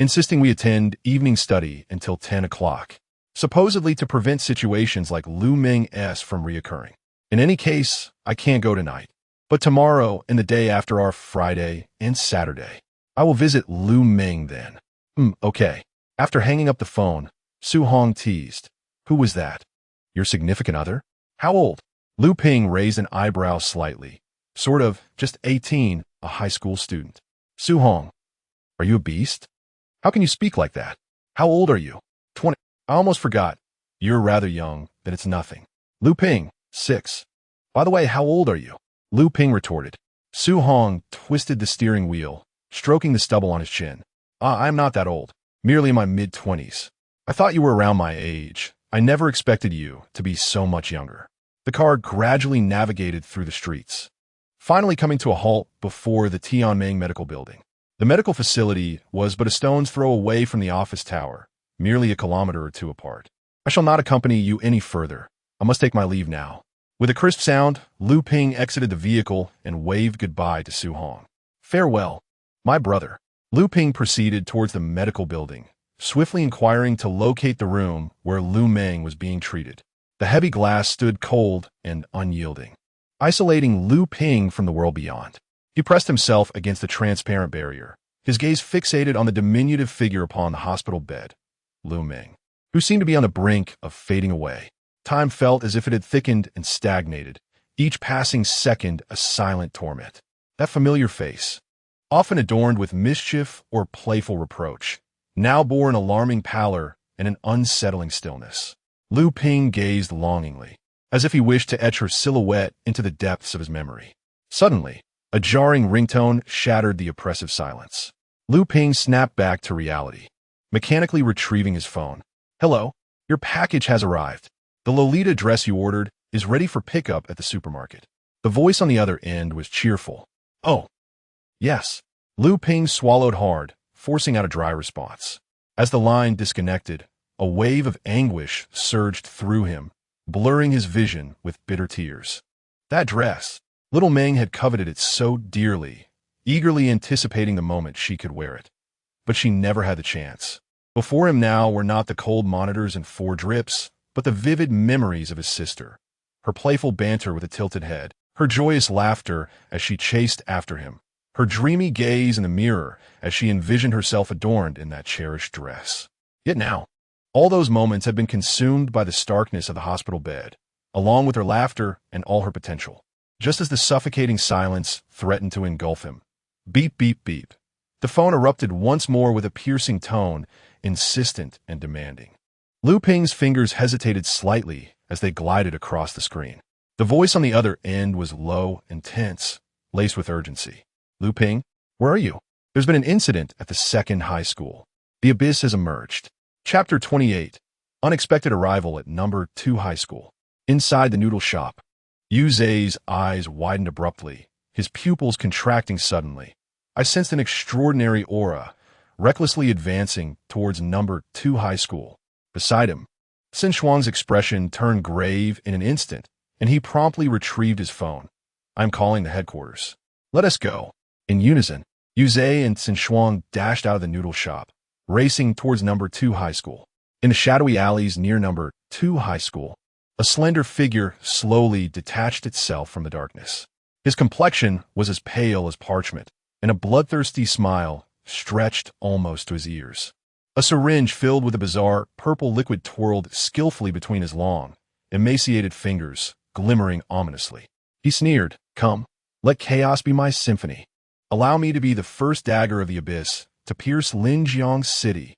insisting we attend evening study until 10 o'clock, supposedly to prevent situations like Lu Ming's from reoccurring. In any case, I can't go tonight, but tomorrow and the day after are Friday and Saturday. I will visit Lu Ming then. Okay. After hanging up the phone, Su Hong teased. Who was that? Your significant other? How old? Lu Ping raised an eyebrow slightly. Sort of, just 18, a high school student. Su Hong, are you a beast? How can you speak like that? How old are you? 20. I almost forgot. You're rather young, then it's nothing. Lu Ping, 6. By the way, how old are you? Lu Ping retorted. Su Hong twisted the steering wheel, stroking the stubble on his chin. I'm not that old. Merely in my mid-20s. I thought you were around my age. I never expected you to be so much younger. The car gradually navigated through the streets, finally coming to a halt before the Tianming Medical Building. The medical facility was but a stone's throw away from the office tower, merely a kilometer or two apart. I shall not accompany you any further. I must take my leave now. With a crisp sound, Lu Ping exited the vehicle and waved goodbye to Su Hong. Farewell, my brother. Lu Ping proceeded towards the medical building, swiftly inquiring to locate the room where Lu Ming was being treated. The heavy glass stood cold and unyielding, isolating Lu Ping from the world beyond. He pressed himself against the transparent barrier, his gaze fixated on the diminutive figure upon the hospital bed, Lu Ming, who seemed to be on the brink of fading away. Time felt as if it had thickened and stagnated, each passing second a silent torment. That familiar face, often adorned with mischief or playful reproach, now bore an alarming pallor and an unsettling stillness. Lu Ping gazed longingly, as if he wished to etch her silhouette into the depths of his memory. Suddenly, a jarring ringtone shattered the oppressive silence. Lu Ping snapped back to reality, mechanically retrieving his phone. "Hello, your package has arrived. The Lolita dress you ordered is ready for pickup at the supermarket." The voice on the other end was cheerful. "Oh, yes." Lu Ping swallowed hard, forcing out a dry response. As the line disconnected, a wave of anguish surged through him, blurring his vision with bitter tears. That dress! Little Meng had coveted it so dearly, eagerly anticipating the moment she could wear it. But she never had the chance. Before him now were not the cold monitors and 4 drips, but the vivid memories of his sister, her playful banter with a tilted head, her joyous laughter as she chased after him, her dreamy gaze in the mirror as she envisioned herself adorned in that cherished dress. Yet now, all those moments had been consumed by the starkness of the hospital bed, along with her laughter and all her potential. Just as the suffocating silence threatened to engulf him. Beep, beep, beep. The phone erupted once more with a piercing tone, insistent and demanding. Lu Ping's fingers hesitated slightly as they glided across the screen. The voice on the other end was low and tense, laced with urgency. "Lu Ping, where are you? There's been an incident at the second high school. The abyss has emerged." Chapter 28. Unexpected arrival at number 2 high school. Inside the noodle shop, Yu Zhe's eyes widened abruptly, his pupils contracting suddenly. I sensed an extraordinary aura, recklessly advancing towards number 2 high school. Beside him, Xin Shuang's expression turned grave in an instant, and he promptly retrieved his phone. "I'm calling the headquarters. Let us go." In unison, Yu Zhe and Xin Shuang dashed out of the noodle shop, racing towards number 2 high school. In the shadowy alleys near number 2 high school, a slender figure slowly detached itself from the darkness. His complexion was as pale as parchment, and a bloodthirsty smile stretched almost to his ears. A syringe filled with a bizarre purple liquid twirled skillfully between his long, emaciated fingers, glimmering ominously. He sneered, "Come, let chaos be my symphony. Allow me to be the first dagger of the abyss to pierce Linjiang's city."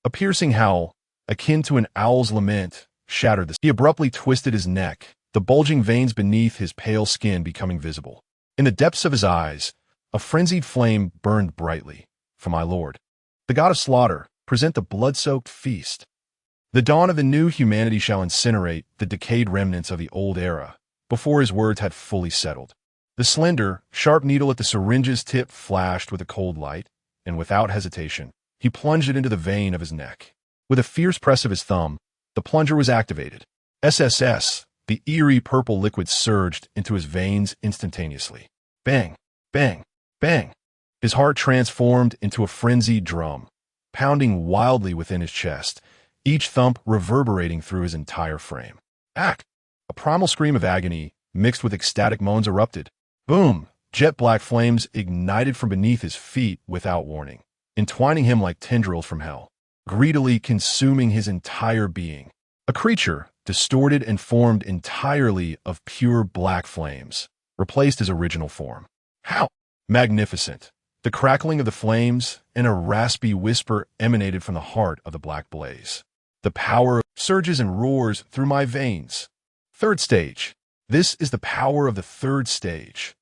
A piercing howl, akin to an owl's lament, shattered this. He abruptly twisted his neck, the bulging veins beneath his pale skin becoming visible. In the depths of his eyes, a frenzied flame burned brightly. "For my lord, the god of slaughter, present the blood-soaked feast. The dawn of the new humanity shall incinerate the decayed remnants of the old era," before his words had fully settled. The slender, sharp needle at the syringe's tip flashed with a cold light, and without hesitation, he plunged it into the vein of his neck. With a fierce press of his thumb, the plunger was activated. SSS, the eerie purple liquid surged into his veins instantaneously. Bang, bang, bang. His heart transformed into a frenzied drum, pounding wildly within his chest, each thump reverberating through his entire frame. Ack! A primal scream of agony, mixed with ecstatic moans, erupted. Boom! Jet black flames ignited from beneath his feet without warning, entwining him like tendrils from hell, greedily consuming his entire being. A creature, distorted and formed entirely of pure black flames, replaced his original form. How magnificent! The crackling of the flames and a raspy whisper emanated from the heart of the black blaze. The power surges and roars through my veins. Third stage. This is the power of the third stage.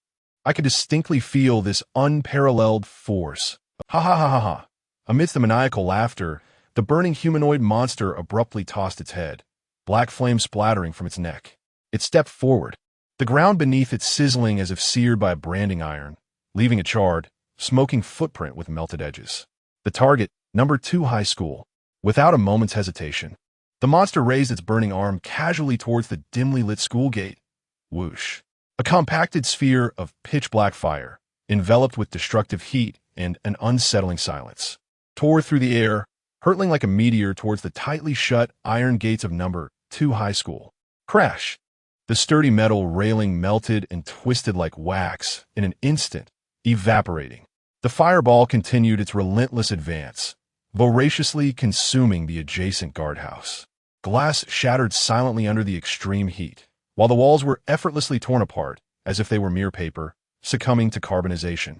I could distinctly feel this unparalleled force. Ha ha ha ha ha. Amidst the maniacal laughter, the burning humanoid monster abruptly tossed its head, black flame splattering from its neck. It stepped forward, the ground beneath it sizzling as if seared by a branding iron, leaving a charred, smoking footprint with melted edges. The target, number 2 high school. Without a moment's hesitation, the monster raised its burning arm casually towards the dimly lit school gate. Whoosh. A compacted sphere of pitch-black fire, enveloped with destructive heat and an unsettling silence, tore through the air, hurtling like a meteor towards the tightly shut iron gates of number 2 high school. Crash! The sturdy metal railing melted and twisted like wax in an instant, evaporating. The fireball continued its relentless advance, voraciously consuming the adjacent guardhouse. Glass shattered silently under the extreme heat, while the walls were effortlessly torn apart, as if they were mere paper, succumbing to carbonization.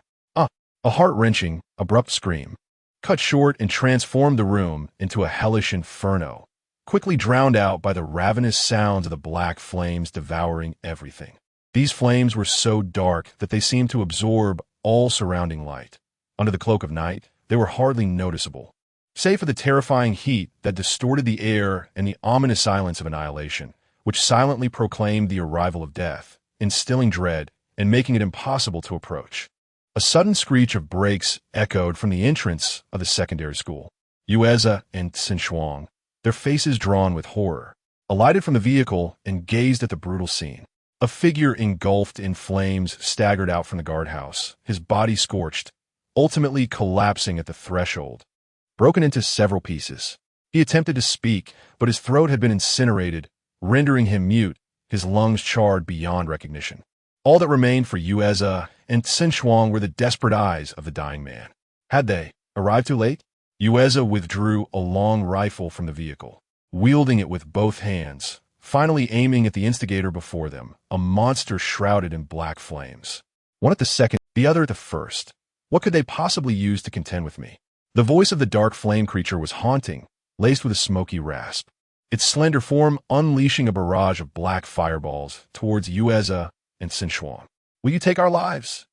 A heart-wrenching, abrupt scream, cut short and transformed the room into a hellish inferno, quickly drowned out by the ravenous sounds of the black flames devouring everything. These flames were so dark that they seemed to absorb all surrounding light. Under the cloak of night, they were hardly noticeable, save for the terrifying heat that distorted the air and the ominous silence of annihilation, which silently proclaimed the arrival of death, instilling dread and making it impossible to approach. A sudden screech of brakes echoed from the entrance of the secondary school. Yueza and Sinshuang, their faces drawn with horror, alighted from the vehicle and gazed at the brutal scene. A figure engulfed in flames staggered out from the guardhouse, his body scorched, ultimately collapsing at the threshold, broken into several pieces. He attempted to speak, but his throat had been incinerated, rendering him mute, his lungs charred beyond recognition. All that remained for Yueza and Sinshuang were the desperate eyes of the dying man. Had they arrived too late? Yueza withdrew a long rifle from the vehicle, wielding it with both hands, finally aiming at the instigator before them, a monster shrouded in black flames. One at the second, the other at the first. What could they possibly use to contend with me? The voice of the dark flame creature was haunting, laced with a smoky rasp, its slender form unleashing a barrage of black fireballs towards Yueza and Sinshuang. Will you take our lives?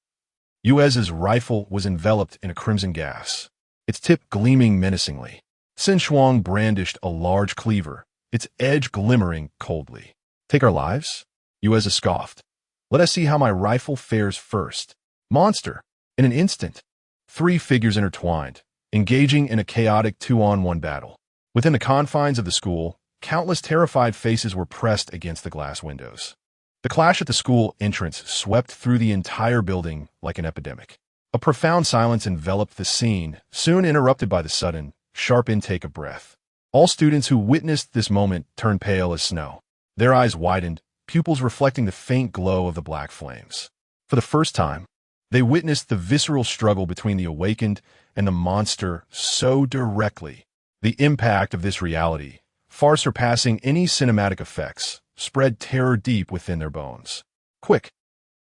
Yueza's rifle was enveloped in a crimson gas, its tip gleaming menacingly. Sinshuang brandished a large cleaver, its edge glimmering coldly. Take our lives? Yueza scoffed. Let us see how my rifle fares first. Monster! In an instant, three figures intertwined, engaging in a chaotic 2-on-1 battle. Within the confines of the school, countless terrified faces were pressed against the glass windows. The clash at the school entrance swept through the entire building like an epidemic. A profound silence enveloped the scene, soon interrupted by the sudden, sharp intake of breath. All students who witnessed this moment turned pale as snow. Their eyes widened, pupils reflecting the faint glow of the black flames. For the first time, they witnessed the visceral struggle between the awakened and the monster so directly. The impact of this reality, far surpassing any cinematic effects, spread terror deep within their bones. Quick!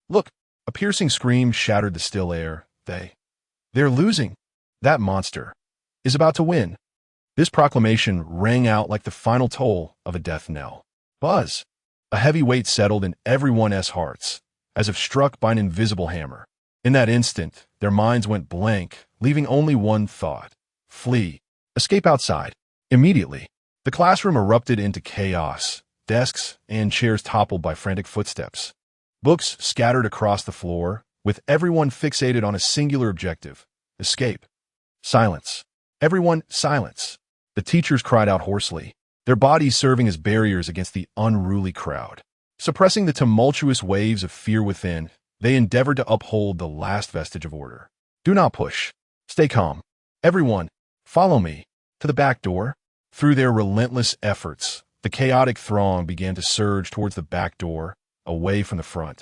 Look! A piercing scream shattered the still air. They're losing. That monster is about to win. This proclamation rang out like the final toll of a death knell. Buzz! A heavy weight settled in everyone's hearts, as if struck by an invisible hammer. In that instant, their minds went blank, leaving only one thought. Flee. Escape outside. Immediately. The classroom erupted into chaos. Desks and chairs toppled by frantic footsteps. Books scattered across the floor, with everyone fixated on a singular objective. Escape. Silence. Everyone, silence. The teachers cried out hoarsely, their bodies serving as barriers against the unruly crowd. Suppressing the tumultuous waves of fear within, they endeavored to uphold the last vestige of order. Do not push. Stay calm. Everyone, follow me. To the back door. Through their relentless efforts, the chaotic throng began to surge towards the back door, away from the front,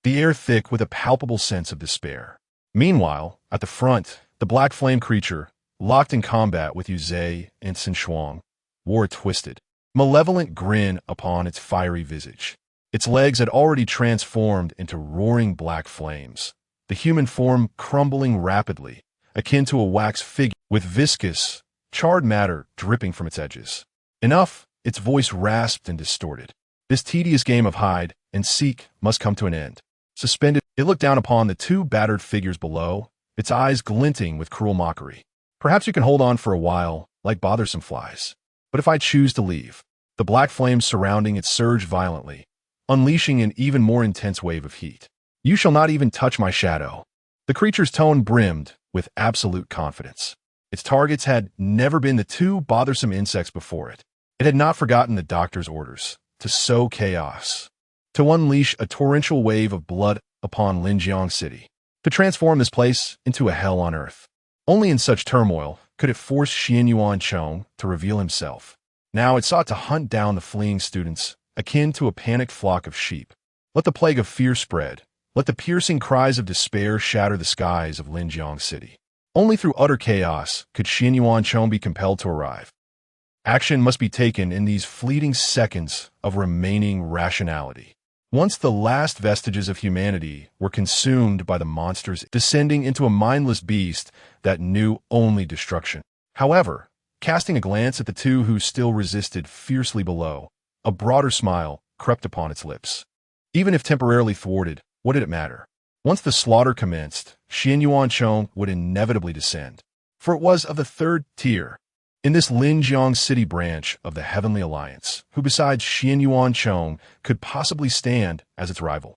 the air thick with a palpable sense of despair. Meanwhile, at the front, the black flame creature, locked in combat with Yuze and Sinshuang, wore a twisted, malevolent grin upon its fiery visage. Its legs had already transformed into roaring black flames, the human form crumbling rapidly, akin to a wax figure with viscous, charred matter dripping from its edges. Enough! Its voice rasped and distorted. This tedious game of hide and seek must come to an end. Suspended, it looked down upon the two battered figures below, its eyes glinting with cruel mockery. Perhaps you can hold on for a while, like bothersome flies. But if I choose to leave, the black flames surrounding it surged violently, unleashing an even more intense wave of heat. You shall not even touch my shadow. The creature's tone brimmed with absolute confidence. Its targets had never been the two bothersome insects before it. It had not forgotten the doctor's orders to sow chaos, to unleash a torrential wave of blood upon Linjiang City, to transform this place into a hell on earth. Only in such turmoil could it force Xian Yuan Chong to reveal himself. Now it sought to hunt down the fleeing students, akin to a panicked flock of sheep. Let the plague of fear spread. Let the piercing cries of despair shatter the skies of Linjiang City. Only through utter chaos could Xian Yuancheng be compelled to arrive. Action must be taken in these fleeting seconds of remaining rationality. Once the last vestiges of humanity were consumed by the monsters, descending into a mindless beast that knew only destruction. However, casting a glance at the two who still resisted fiercely below, a broader smile crept upon its lips. Even if temporarily thwarted, what did it matter? Once the slaughter commenced, Xian Yuancheng would inevitably descend, for it was of the third tier, in this Linjiang City branch of the Heavenly Alliance, who besides Xian Yuancheng could possibly stand as its rival.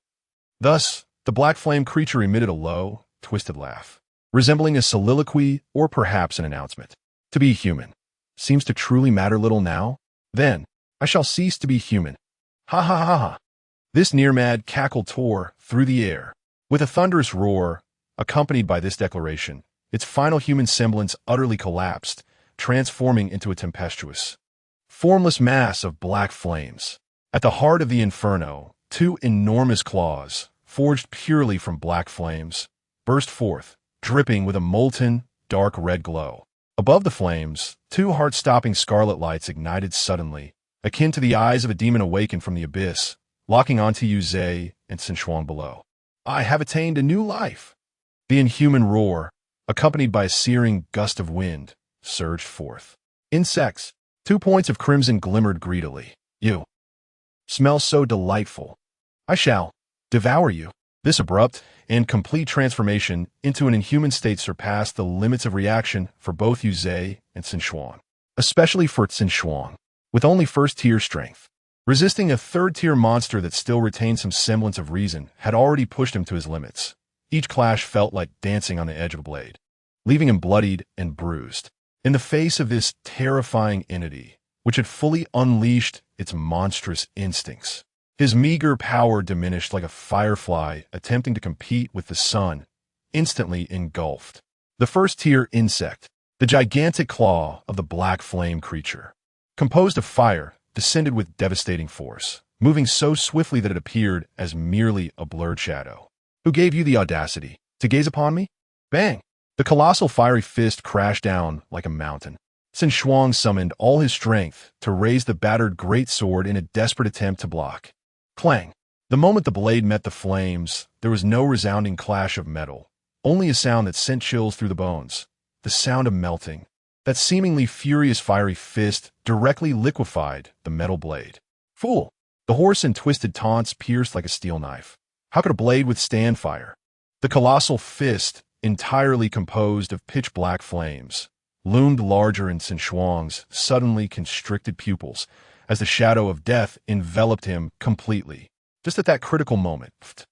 Thus, the black flame creature emitted a low, twisted laugh, resembling a soliloquy or perhaps an announcement. To be human seems to truly matter little now? Then, I shall cease to be human. Ha ha ha ha. This near-mad cackle tore through the air. With a thunderous roar, accompanied by this declaration, its final human semblance utterly collapsed, transforming into a tempestuous, formless mass of black flames. At the heart of the inferno, two enormous claws, forged purely from black flames, burst forth, dripping with a molten, dark red glow. Above the flames, two heart-stopping scarlet lights ignited suddenly, akin to the eyes of a demon awakened from the abyss, locking onto Yu Zhe and Sinshuang below. I have attained a new life. The inhuman roar, accompanied by a searing gust of wind, surged forth. Insects. 2 points of crimson glimmered greedily. You smell so delightful. I shall devour you. This abrupt and complete transformation into an inhuman state surpassed the limits of reaction for both Yu Zhe and Sinshuang, especially for Sinshuang, with only first-tier strength. Resisting a third-tier monster that still retained some semblance of reason had already pushed him to his limits. Each clash felt like dancing on the edge of a blade, leaving him bloodied and bruised. In the face of this terrifying entity, which had fully unleashed its monstrous instincts, his meager power diminished like a firefly attempting to compete with the sun, instantly engulfed. The first-tier insect, the gigantic claw of the black flame creature, composed of fire, descended with devastating force, moving so swiftly that it appeared as merely a blurred shadow. Who gave you the audacity to gaze upon me? Bang! The colossal fiery fist crashed down like a mountain. Sinshuang summoned all his strength to raise the battered great sword in a desperate attempt to block. Clang! The moment the blade met the flames, there was no resounding clash of metal, only a sound that sent chills through the bones. The sound of melting. That seemingly furious fiery fist directly liquefied the metal blade. Fool! The hoarse and twisted taunts pierced like a steel knife. How could a blade withstand fire? The colossal fist, entirely composed of pitch-black flames, loomed larger in Sinshuang's suddenly constricted pupils as the shadow of death enveloped him completely. Just at that critical moment,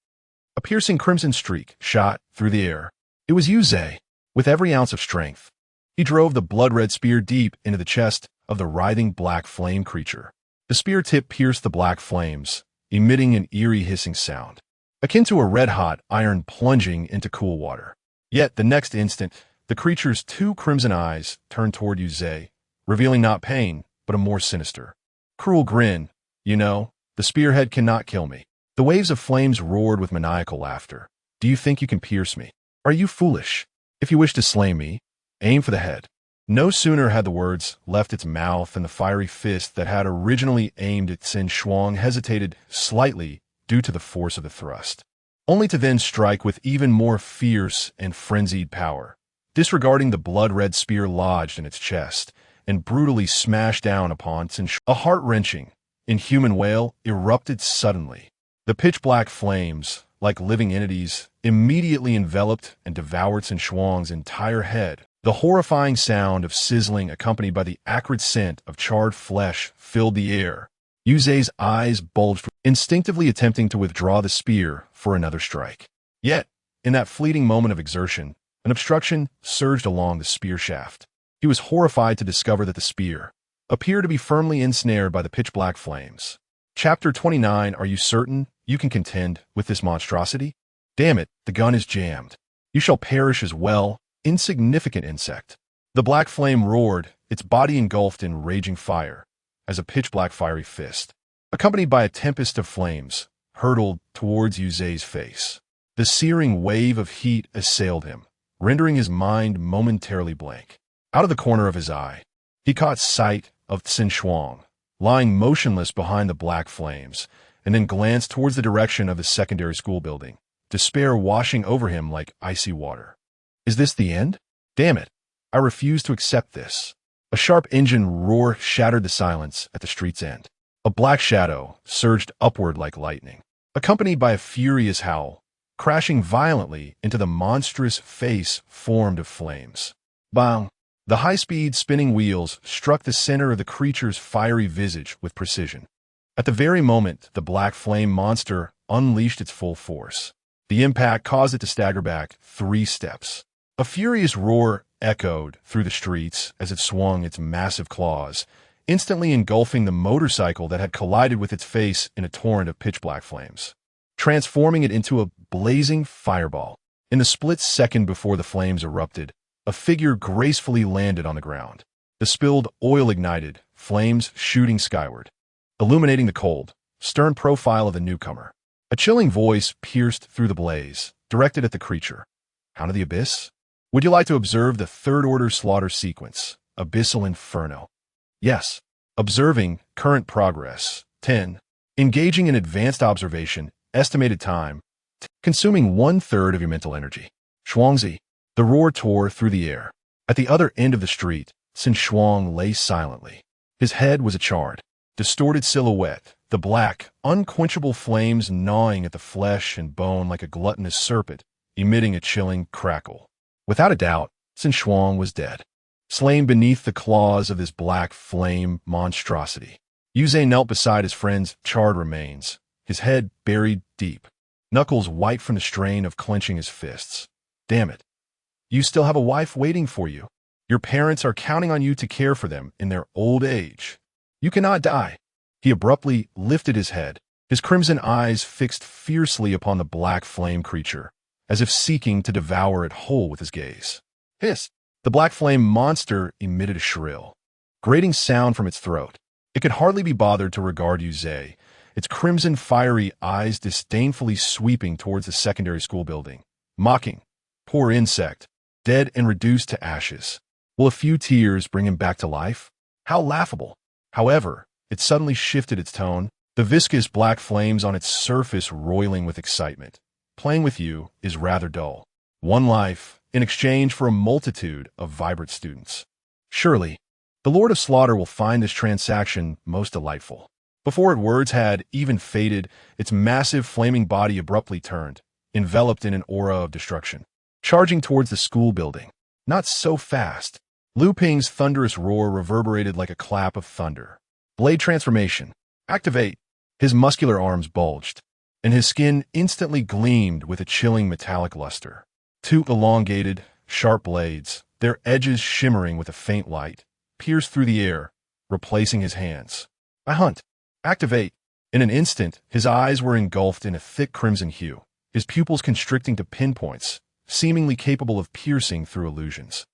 a piercing crimson streak shot through the air. It was Yu Zhe, with every ounce of strength. He drove the blood-red spear deep into the chest of the writhing black flame creature. The spear tip pierced the black flames, emitting an eerie hissing sound, akin to a red-hot iron plunging into cool water. Yet the next instant, the creature's 2 crimson eyes turned toward Yu Zhe, revealing not pain, but a more sinister, cruel grin. You know, the spearhead cannot kill me. The waves of flames roared with maniacal laughter. Do you think you can pierce me? Are you foolish? If you wish to slay me, aim for the head. No sooner had the words left its mouth than the fiery fist that had originally aimed at Sinshuang hesitated slightly due to the force of the thrust, only to then strike with even more fierce and frenzied power, disregarding the blood-red spear lodged in its chest, and brutally smashed down upon Sinshuang. A heart-wrenching, inhuman wail erupted suddenly. The pitch-black flames, like living entities, immediately enveloped and devoured Sinshuang's entire head. The horrifying sound of sizzling accompanied by the acrid scent of charred flesh filled the air. Yu Zhe's eyes bulged, instinctively attempting to withdraw the spear for another strike. Yet, in that fleeting moment of exertion, an obstruction surged along the spear shaft. He was horrified to discover that the spear appeared to be firmly ensnared by the pitch-black flames. Chapter 29. Are you certain you can contend with this monstrosity? Damn it, the gun is jammed. You shall perish as well, insignificant insect. The black flame roared, its body engulfed in raging fire, as a pitch-black fiery fist, accompanied by a tempest of flames, hurtled towards Yu Zhe's face. The searing wave of heat assailed him, rendering his mind momentarily blank. Out of the corner of his eye, he caught sight of Xin Shuang, lying motionless behind the black flames, and then glanced towards the direction of the secondary school building, despair washing over him like icy water. Is this the end? Damn it, I refuse to accept this. A sharp engine roar shattered the silence at the street's end. A black shadow surged upward like lightning, accompanied by a furious howl, crashing violently into the monstrous face formed of flames. Bang! The high-speed spinning wheels struck the center of the creature's fiery visage with precision. At the very moment the black flame monster unleashed its full force, the impact caused it to stagger back 3 steps. A furious roar echoed through the streets as it swung its massive claws, instantly engulfing the motorcycle that had collided with its face in a torrent of pitch-black flames, transforming it into a blazing fireball. In the split second before the flames erupted, a figure gracefully landed on the ground. The spilled oil ignited, flames shooting skyward, illuminating the cold, stern profile of the newcomer. A chilling voice pierced through the blaze, directed at the creature. Hound of the Abyss? Would you like to observe the third-order slaughter sequence, Abyssal Inferno? Yes. Observing current progress. 10. Engaging in advanced observation. Estimated time. Consuming 1/3 of your mental energy. Shuangzi. The roar tore through the air. At the other end of the street, Xin Shuang lay silently. His head was a charred, distorted silhouette, the black, unquenchable flames gnawing at the flesh and bone like a gluttonous serpent, emitting a chilling crackle. Without a doubt, Xin Shuang was dead, slain beneath the claws of this black flame monstrosity. Yuzhe knelt beside his friend's charred remains, his head buried deep, knuckles white from the strain of clenching his fists. Damn it. You still have a wife waiting for you. Your parents are counting on you to care for them in their old age. You cannot die. He abruptly lifted his head, his crimson eyes fixed fiercely upon the black flame creature, as if seeking to devour it whole with his gaze. Hiss! The black flame monster emitted a shrill, grating sound from its throat. It could hardly be bothered to regard Yuzhe, its crimson fiery eyes disdainfully sweeping towards the secondary school building, mocking. Poor insect, dead and reduced to ashes. Will a few tears bring him back to life? How laughable. However, it suddenly shifted its tone, the viscous black flames on its surface roiling with excitement. Playing with you is rather dull. One life, in exchange for a multitude of vibrant students. Surely, the Lord of Slaughter will find this transaction most delightful. Before its words had even faded, its massive flaming body abruptly turned, enveloped in an aura of destruction, charging towards the school building. Not so fast. Lu Ping's thunderous roar reverberated like a clap of thunder. Blade transformation. Activate. His muscular arms bulged, and his skin instantly gleamed with a chilling metallic luster. 2 elongated, sharp blades, their edges shimmering with a faint light, pierced through the air, replacing his hands. I hunt. Activate. In an instant, his eyes were engulfed in a thick crimson hue, his pupils constricting to pinpoints, seemingly capable of piercing through illusions,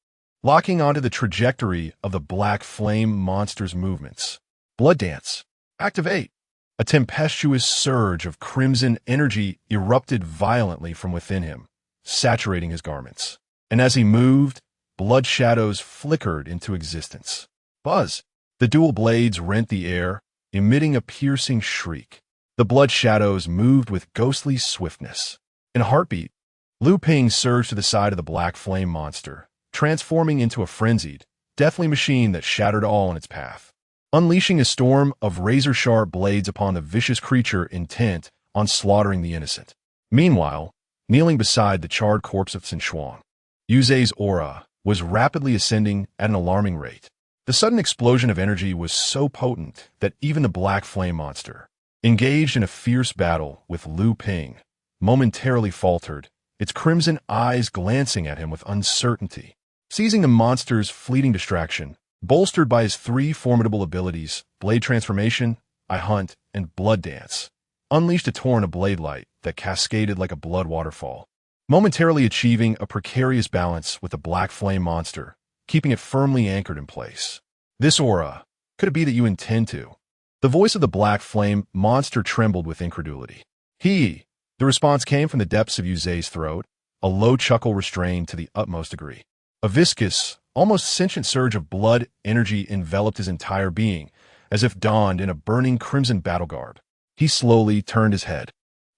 locking onto the trajectory of the black flame monster's movements. Blood dance. Activate. A tempestuous surge of crimson energy erupted violently from within him, saturating his garments. And as he moved, blood shadows flickered into existence. Buzz. The dual blades rent the air, emitting a piercing shriek. The blood shadows moved with ghostly swiftness. In a heartbeat, Lu Ping surged to the side of the black flame monster, transforming into a frenzied, deathly machine that shattered all in its path, unleashing a storm of razor-sharp blades upon the vicious creature intent on slaughtering the innocent. Meanwhile, kneeling beside the charred corpse of Xin Shuang, Yuzhe's aura was rapidly ascending at an alarming rate. The sudden explosion of energy was so potent that even the black flame monster, engaged in a fierce battle with Lu Ping, momentarily faltered, its crimson eyes glancing at him with uncertainty. Seizing the monster's fleeting distraction, bolstered by his 3 formidable abilities, Blade Transformation, I Hunt, and Blood Dance, unleashed a torrent of blade light that cascaded like a blood waterfall, momentarily achieving a precarious balance with the black flame monster, keeping it firmly anchored in place. This aura, could it be that you intend to? The voice of the black flame monster trembled with incredulity. He, The response came from the depths of Yuzei's throat, a low chuckle restrained to the utmost degree. A viscous, almost sentient surge of blood energy enveloped his entire being, as if donned in a burning crimson battle garb. He slowly turned his head,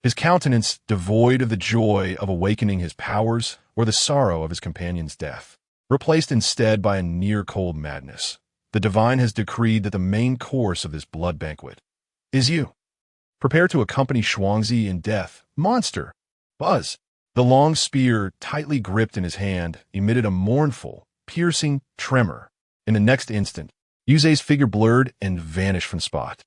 his countenance devoid of the joy of awakening his powers or the sorrow of his companion's death, replaced instead by a near-cold madness. The divine has decreed that the main course of this blood banquet is you. Prepare to accompany Shuangzi in death, monster. Buzz. The long spear, tightly gripped in his hand, emitted a mournful, piercing tremor. In the next instant, Yuzei's figure blurred and vanished from the spot.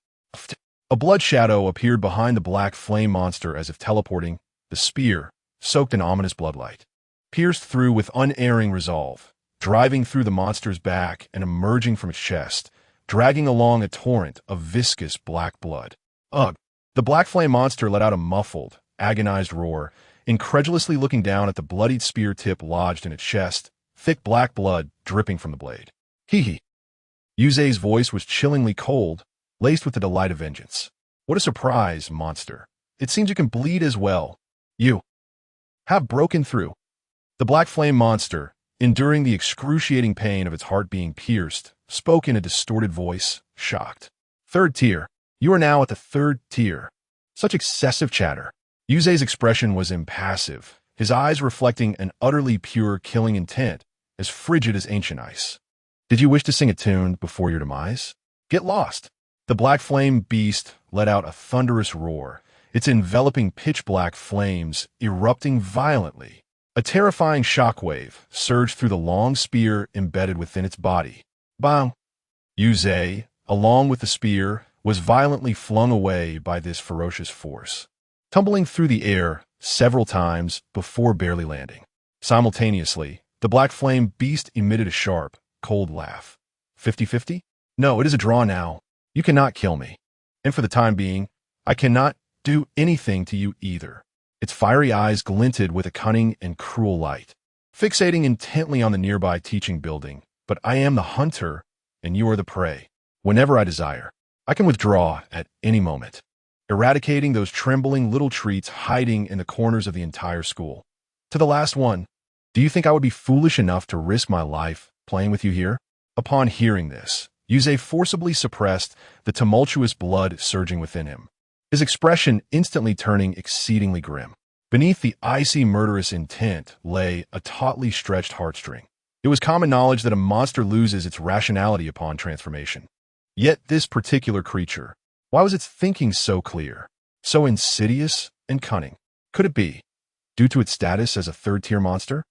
A blood shadow appeared behind the black flame monster as if teleporting. The spear, soaked in ominous bloodlight, pierced through with unerring resolve, driving through the monster's back and emerging from its chest, dragging along a torrent of viscous black blood. Ugh! The black flame monster let out a muffled, agonized roar, incredulously looking down at the bloodied spear tip lodged in its chest, thick black blood dripping from the blade. Hee. Yuzei's voice was chillingly cold, laced with the delight of vengeance. What a surprise, monster. It seems you can bleed as well. You have broken through. The black flame monster, enduring the excruciating pain of its heart being pierced, spoke in a distorted voice, shocked. Third tier. You are now at the third tier. Such excessive chatter. Yuzei's expression was impassive, his eyes reflecting an utterly pure killing intent, as frigid as ancient ice. Did you wish to sing a tune before your demise? Get lost. The black flame beast let out a thunderous roar, its enveloping pitch-black flames erupting violently. A terrifying shockwave surged through the long spear embedded within its body. Bang! Yuzei, along with the spear, was violently flung away by this ferocious force, tumbling through the air several times before barely landing. Simultaneously, the black flame beast emitted a sharp, cold laugh. 50-50? No, it is a draw now. You cannot kill me. And for the time being, I cannot do anything to you either. Its fiery eyes glinted with a cunning and cruel light, fixating intently on the nearby teaching building. But I am the hunter, and you are the prey. Whenever I desire, I can withdraw at any moment, eradicating those trembling little treats hiding in the corners of the entire school. To the last one, do you think I would be foolish enough to risk my life playing with you here? Upon hearing this, Yuzei forcibly suppressed the tumultuous blood surging within him, his expression instantly turning exceedingly grim. Beneath the icy murderous intent lay a tautly stretched heartstring. It was common knowledge that a monster loses its rationality upon transformation. Yet this particular creature, why was its thinking so clear, so insidious and cunning? Could it be due to its status as a third-tier monster?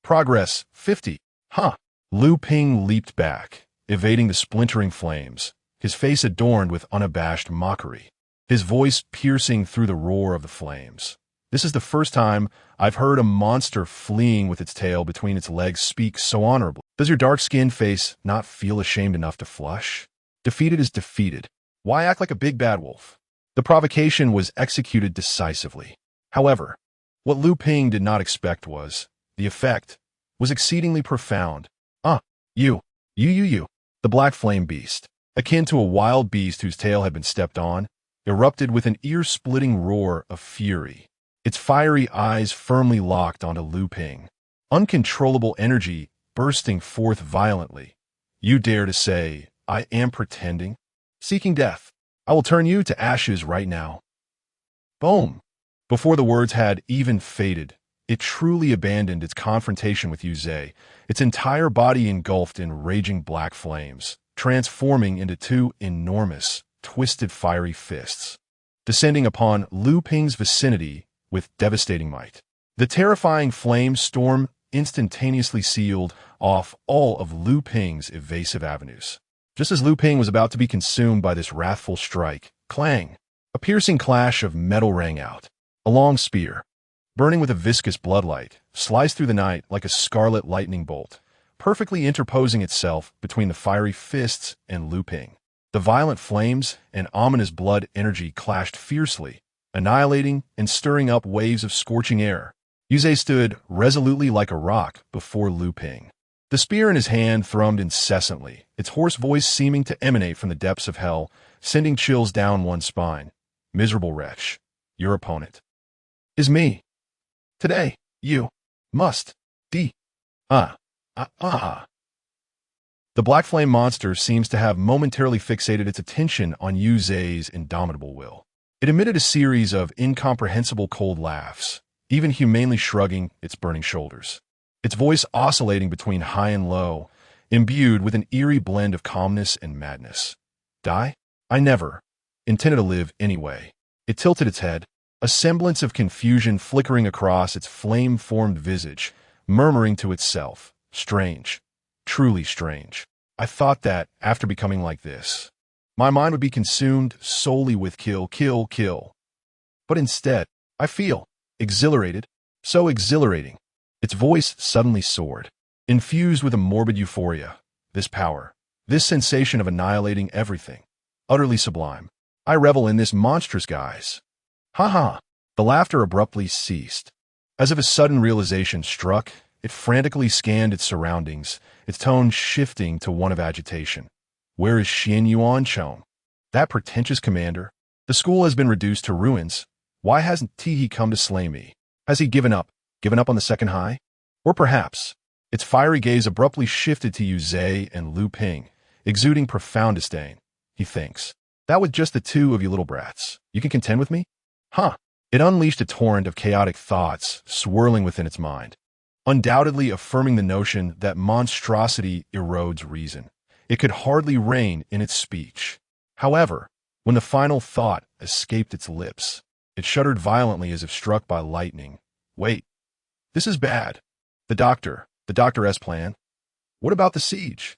Progress 50. Huh. Lu Ping leaped back, evading the splintering flames, his face adorned with unabashed mockery, his voice piercing through the roar of the flames. This is the first time I've heard a monster fleeing with its tail between its legs speak so honorably. Does your dark-skinned face not feel ashamed enough to flush? Defeated is defeated. Why act like a big bad wolf? The provocation was executed decisively. However, what Lu Ping did not expect was, the effect was exceedingly profound. You. The black flame beast, akin to a wild beast whose tail had been stepped on, erupted with an ear-splitting roar of fury, its fiery eyes firmly locked onto Lu Ping, uncontrollable energy bursting forth violently. You dare to say, I am pretending? Seeking death. I will turn you to ashes right now. Boom! Before the words had even faded, it truly abandoned its confrontation with Yuzei, its entire body engulfed in raging black flames, transforming into two enormous, twisted fiery fists, descending upon Lu Ping's vicinity with devastating might. The terrifying flame storm instantaneously sealed off all of Lu Ping's evasive avenues. Just as Lu Ping was about to be consumed by this wrathful strike, clang! A piercing clash of metal rang out. A long spear, burning with a viscous bloodlight, sliced through the night like a scarlet lightning bolt, perfectly interposing itself between the fiery fists and Lu Ping. The violent flames and ominous blood energy clashed fiercely, annihilating and stirring up waves of scorching air. Yuzei stood resolutely like a rock before Lu Ping. The spear in his hand thrummed incessantly, its hoarse voice seeming to emanate from the depths of hell, sending chills down one's spine. Miserable wretch, your opponent is me. Today, you must d ah ah ah. The black flame monster seems to have momentarily fixated its attention on Yu Zhe's indomitable will. It emitted a series of incomprehensible cold laughs, even humanely shrugging its burning shoulders. Its voice oscillating between high and low, imbued with an eerie blend of calmness and madness. Die? I never intended to live anyway. It tilted its head, a semblance of confusion flickering across its flame-formed visage, murmuring to itself, strange, truly strange. I thought that, after becoming like this, my mind would be consumed solely with kill, kill, kill. But instead, I feel exhilarated, so exhilarating. Its voice suddenly soared, infused with a morbid euphoria. This power, this sensation of annihilating everything, utterly sublime. I revel in this monstrous guise. Ha ha! The laughter abruptly ceased. As if a sudden realization struck, it frantically scanned its surroundings, its tone shifting to one of agitation. Where is Xian Yuancheng? That pretentious commander? The school has been reduced to ruins. Why hasn't he come to slay me? Has he given up? Given up on the second high? Or perhaps, its fiery gaze abruptly shifted to Yu Zhe and Lu Ping, exuding profound disdain. He thinks, that with just the two of you little brats, you can contend with me? Huh. It unleashed a torrent of chaotic thoughts swirling within its mind, undoubtedly affirming the notion that monstrosity erodes reason. It could hardly rein in its speech. However, when the final thought escaped its lips, it shuddered violently as if struck by lightning. Wait. This is bad. The doctor's plan. What about the siege?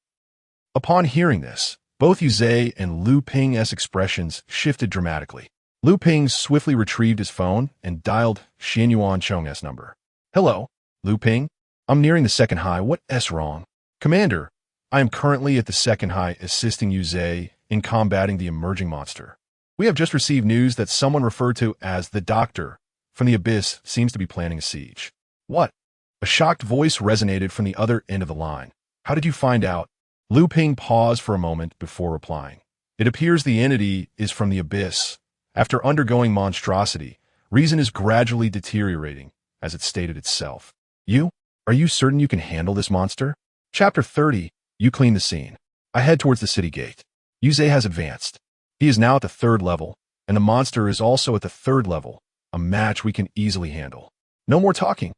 Upon hearing this, both Yu Zhe and Lu Ping's expressions shifted dramatically. Lu Ping swiftly retrieved his phone and dialed Xian Yuancheng's number. Hello, Lu Ping. I'm nearing the second high. What's wrong? Commander, I am currently at the second high assisting Yu Zhe in combating the emerging monster. We have just received news that someone referred to as the Doctor from the Abyss seems to be planning a siege. What? A shocked voice resonated from the other end of the line. How did you find out? Lu Ping paused for a moment before replying. It appears the entity is from the Abyss. After undergoing monstrosity, reason is gradually deteriorating, as it stated itself. Are you certain you can handle this monster? Chapter 30, you clean the scene. I head towards the city gate. Yu Zhe has advanced. He is now at the 3rd level, and the monster is also at the 3rd level, a match we can easily handle. No more talking.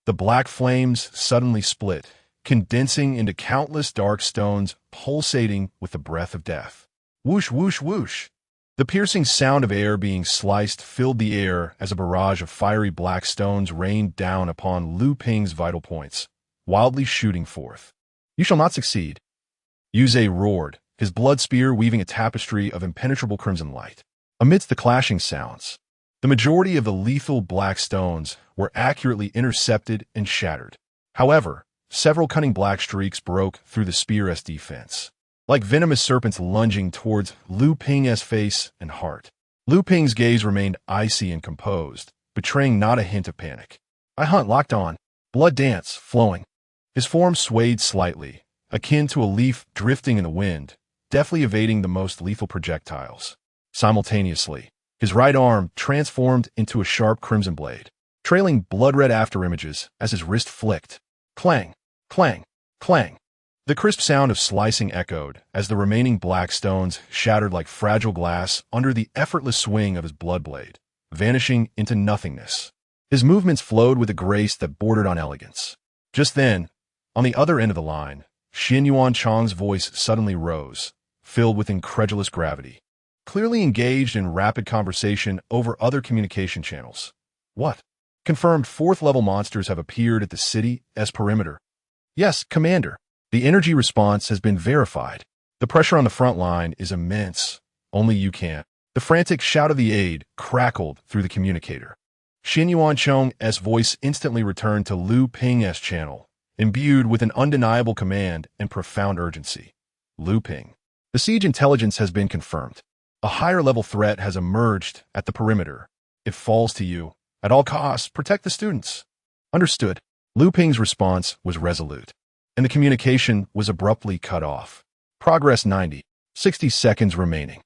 The black flames suddenly split, condensing into countless dark stones pulsating with the breath of death. Whoosh, whoosh, whoosh. The piercing sound of air being sliced filled the air as a barrage of fiery black stones rained down upon Lu Ping's vital points, wildly shooting forth. You shall not succeed. Yu Zhe roared, his blood spear weaving a tapestry of impenetrable crimson light. Amidst the clashing sounds, the majority of the lethal black stones were accurately intercepted and shattered. However, several cunning black streaks broke through the spear's defense, like venomous serpents lunging towards Lu Ping's face and heart. Lu Ping's gaze remained icy and composed, betraying not a hint of panic. I hunt locked on, blood dance flowing. His form swayed slightly, akin to a leaf drifting in the wind, deftly evading the most lethal projectiles. Simultaneously, his right arm transformed into a sharp crimson blade, trailing blood-red afterimages as his wrist flicked. Clang, clang, clang. The crisp sound of slicing echoed as the remaining black stones shattered like fragile glass under the effortless swing of his blood blade, vanishing into nothingness. His movements flowed with a grace that bordered on elegance. Just then, on the other end of the line, Xian Yuancheng's voice suddenly rose, filled with incredulous gravity, clearly engaged in rapid conversation over other communication channels. What? Confirmed 4th-level monsters have appeared at the city's perimeter. Yes, Commander. The energy response has been verified. The pressure on the front line is immense. Only you can. The frantic shout of the aide crackled through the communicator. Xian Yuancheng's voice instantly returned to Lu Ping's channel, imbued with an undeniable command and profound urgency. Lu Ping. The siege intelligence has been confirmed. A higher-level threat has emerged at the perimeter. It falls to you. At all costs, protect the students. Understood. Lu Ping's response was resolute, and the communication was abruptly cut off. Progress 90. 60 seconds remaining.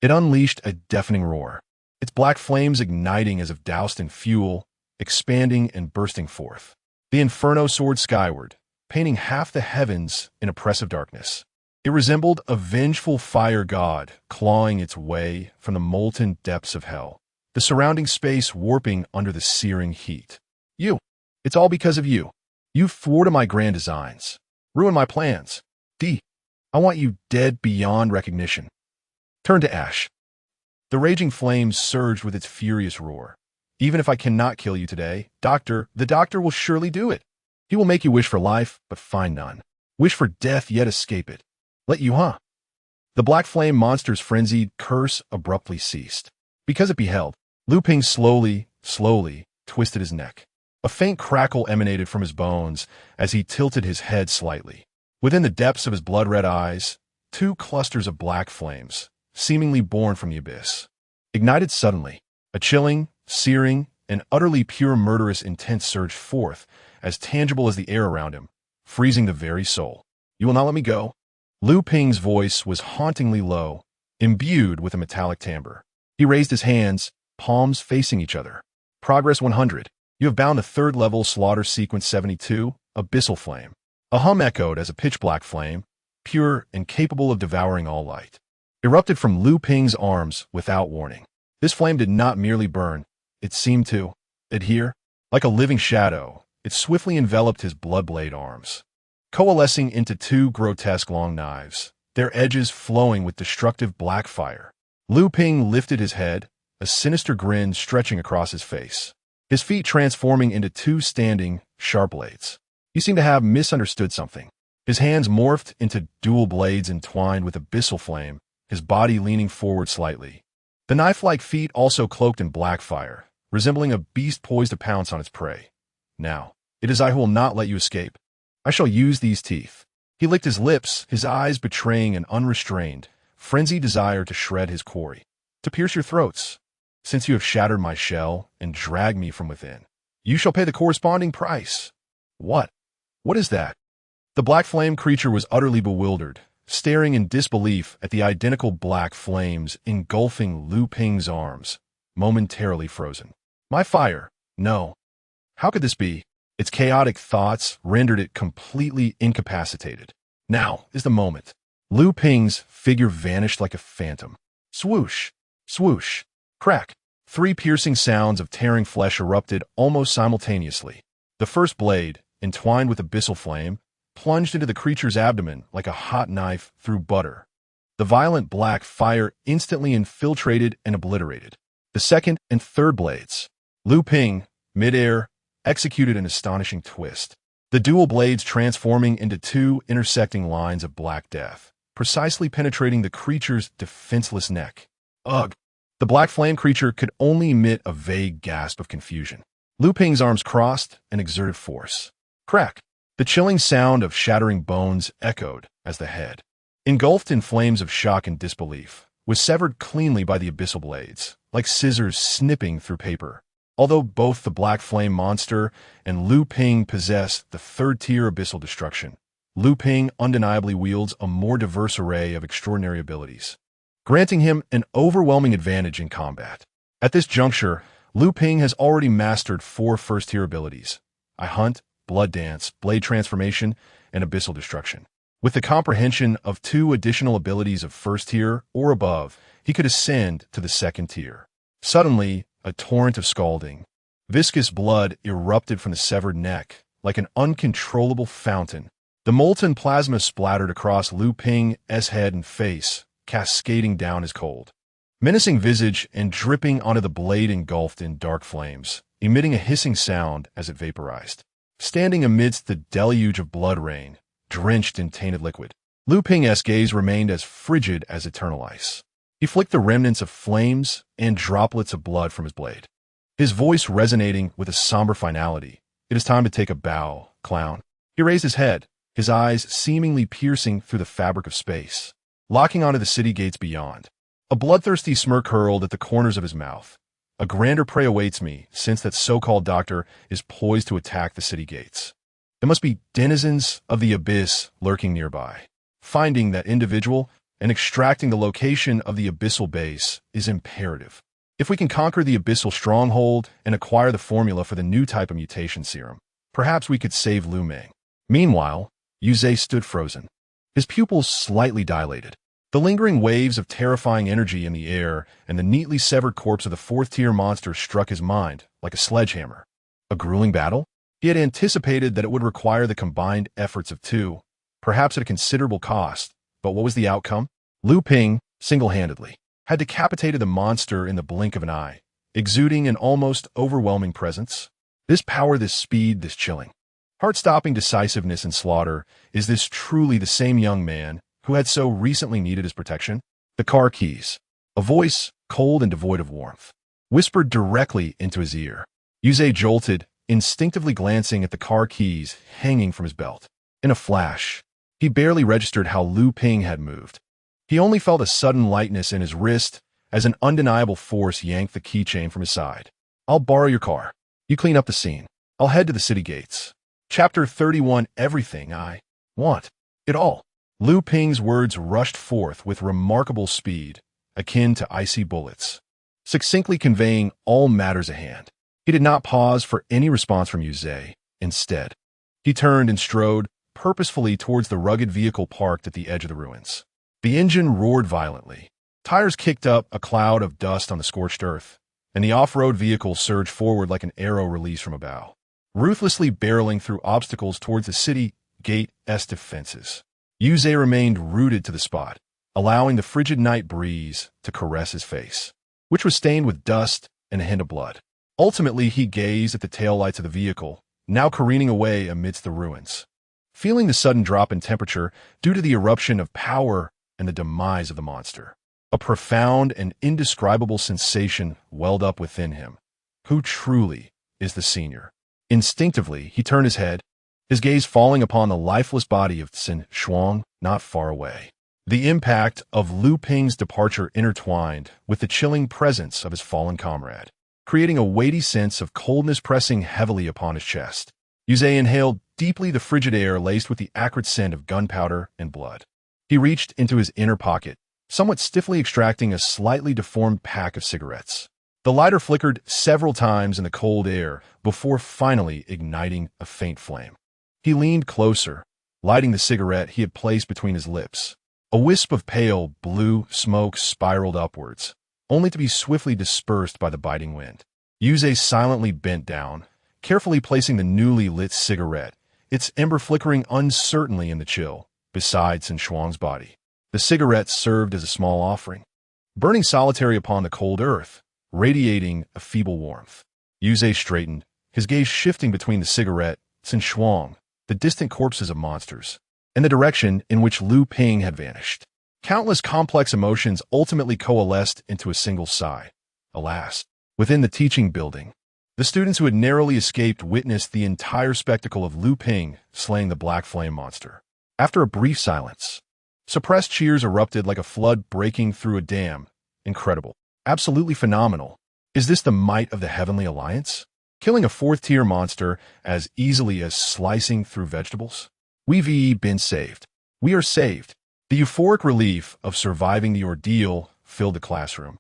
It unleashed a deafening roar. its black flames igniting as if doused in fuel, expanding and bursting forth. The inferno soared skyward, painting half the heavens in oppressive darkness. It resembled a vengeful fire god clawing its way from the molten depths of hell, the surrounding space warping under the searing heat. You. It's all because of you. You thwarted my grand designs, ruined my plans. I want you dead beyond recognition. Turn to ash. The raging flames surged with its furious roar. Even if I cannot kill you today, the doctor will surely do it. He will make you wish for life, but find none. Wish for death, yet escape it. Let you, huh? The black flame monster's frenzied curse abruptly ceased. Because it beheld, Lu Ping slowly twisted his neck. A faint crackle emanated from his bones as he tilted his head slightly. Within the depths of his blood-red eyes, two clusters of black flames, seemingly born from the abyss, ignited suddenly. A chilling, searing, and utterly pure murderous intent surged forth, as tangible as the air around him, freezing the very soul. You will not let me go? Lu Ping's voice was hauntingly low, imbued with a metallic timbre. He raised his hands, palms facing each other. Progress 100. You have bound the third-level slaughter sequence 72, Abyssal Flame. A hum echoed as a pitch-black flame, pure and capable of devouring all light, erupted from Lu Ping's arms without warning. This flame did not merely burn, it seemed to adhere. Like a living shadow, it swiftly enveloped his blood-blade arms, coalescing into two grotesque long knives, their edges flowing with destructive black fire. Lu Ping lifted his head, a sinister grin stretching across his face, his feet transforming into two standing, sharp blades. He seemed to have misunderstood something. His hands morphed into dual blades entwined with abyssal flame, his body leaning forward slightly. The knife-like feet also cloaked in black fire, resembling a beast poised to pounce on its prey. Now, it is I who will not let you escape. I shall use these teeth. He licked his lips, his eyes betraying an unrestrained, frenzied desire to shred his quarry, to pierce your throats. Since you have shattered my shell and dragged me from within, you shall pay the corresponding price. What? What is that? The black flame creature was utterly bewildered, staring in disbelief at the identical black flames engulfing Lu Ping's arms, momentarily frozen. My fire? No. How could this be? Its chaotic thoughts rendered it completely incapacitated. Now is the moment. Lu Ping's figure vanished like a phantom. Swoosh, swoosh, crack. Three piercing sounds of tearing flesh erupted almost simultaneously. The first blade, entwined with abyssal flame, plunged into the creature's abdomen like a hot knife through butter. The violent black fire instantly infiltrated and obliterated the second and third blades. Lu Ping, midair, executed an astonishing twist, the dual blades transforming into two intersecting lines of black death, precisely penetrating the creature's defenseless neck. Ugh! The black flame creature could only emit a vague gasp of confusion. Lu Ping's arms crossed and exerted force. Crack! The chilling sound of shattering bones echoed as the head, engulfed in flames of shock and disbelief, was severed cleanly by the abyssal blades, like scissors snipping through paper. Although both the black flame monster and Lu Ping possess the third-tier abyssal destruction, Lu Ping undeniably wields a more diverse array of extraordinary abilities, granting him an overwhelming advantage in combat. At this juncture, Lu Ping has already mastered 4 first-tier abilities: I Hunt, Blood Dance, Blade Transformation, and Abyssal Destruction. With the comprehension of 2 additional abilities of first tier or above, he could ascend to the second tier. Suddenly, a torrent of scalding, viscous blood erupted from the severed neck like an uncontrollable fountain. The molten plasma splattered across Lu Ping's head and face, cascading down his cold, menacing visage and dripping onto the blade engulfed in dark flames, emitting a hissing sound as it vaporized. Standing amidst the deluge of blood rain, drenched in tainted liquid, Lu Ping's gaze remained as frigid as eternal ice. He flicked the remnants of flames and droplets of blood from his blade, his voice resonating with a somber finality. It is time to take a bow, clown. He raised his head, his eyes seemingly piercing through the fabric of space, locking onto the city gates beyond. A bloodthirsty smirk curled at the corners of his mouth. A grander prey awaits me, since that so-called doctor is poised to attack the city gates. There must be denizens of the abyss lurking nearby. Finding that individual and extracting the location of the abyssal base is imperative. If we can conquer the abyssal stronghold and acquire the formula for the new type of mutation serum, perhaps we could save Lu Ming. Meanwhile, Yuzhe stood frozen, his pupils slightly dilated. The lingering waves of terrifying energy in the air and the neatly severed corpse of the fourth-tier monster struck his mind like a sledgehammer. A grueling battle? He had anticipated that it would require the combined efforts of two, perhaps at a considerable cost, but what was the outcome? Lu Ping, single-handedly, had decapitated the monster in the blink of an eye, exuding an almost overwhelming presence. This power, this speed, this chilling, heart-stopping decisiveness and slaughter, is this truly the same young man who had so recently needed his protection? The car keys. A voice, cold and devoid of warmth, whispered directly into his ear. Yuzhe jolted, instinctively glancing at the car keys hanging from his belt. In a flash, he barely registered how Lu Ping had moved. He only felt a sudden lightness in his wrist as an undeniable force yanked the keychain from his side. I'll borrow your car. You clean up the scene. I'll head to the city gates. Chapter 31. Everything I want. It all. Lu Ping's words rushed forth with remarkable speed, akin to icy bullets, succinctly conveying all matters at hand. He did not pause for any response from Yuzhe. Instead, he turned and strode purposefully towards the rugged vehicle parked at the edge of the ruins. The engine roared violently. Tires kicked up a cloud of dust on the scorched earth, and the off-road vehicle surged forward like an arrow released from a bow, ruthlessly barreling through obstacles towards the city gate's defenses. Yuzhe remained rooted to the spot, allowing the frigid night breeze to caress his face, which was stained with dust and a hint of blood. Ultimately, he gazed at the taillights of the vehicle, now careening away amidst the ruins. Feeling the sudden drop in temperature due to the eruption of power and the demise of the monster, a profound and indescribable sensation welled up within him. Who truly is the senior? Instinctively, he turned his head, his gaze falling upon the lifeless body of Xin Shuang not far away. The impact of Lu Ping's departure intertwined with the chilling presence of his fallen comrade, creating a weighty sense of coldness pressing heavily upon his chest. Yuzhe inhaled deeply the frigid air laced with the acrid scent of gunpowder and blood. He reached into his inner pocket, somewhat stiffly extracting a slightly deformed pack of cigarettes. The lighter flickered several times in the cold air before finally igniting a faint flame. He leaned closer, lighting the cigarette he had placed between his lips. A wisp of pale blue smoke spiraled upwards, only to be swiftly dispersed by the biting wind. Yuzhe silently bent down, carefully placing the newly lit cigarette, its ember flickering uncertainly in the chill, beside Xin Shuang's body. The cigarette served as a small offering, burning solitary upon the cold earth, radiating a feeble warmth. Yuzhe straightened, his gaze shifting between the cigarette, Xin Shuang, the distant corpses of monsters, and the direction in which Lu Ping had vanished. Countless complex emotions ultimately coalesced into a single sigh. Alas, within the teaching building, the students who had narrowly escaped witnessed the entire spectacle of Lu Ping slaying the black flame monster. After a brief silence, suppressed cheers erupted like a flood breaking through a dam. Incredible. Absolutely phenomenal. Is this the might of the Heavenly Alliance? Killing a fourth-tier monster as easily as slicing through vegetables? We've been saved. We are saved. The euphoric relief of surviving the ordeal filled the classroom.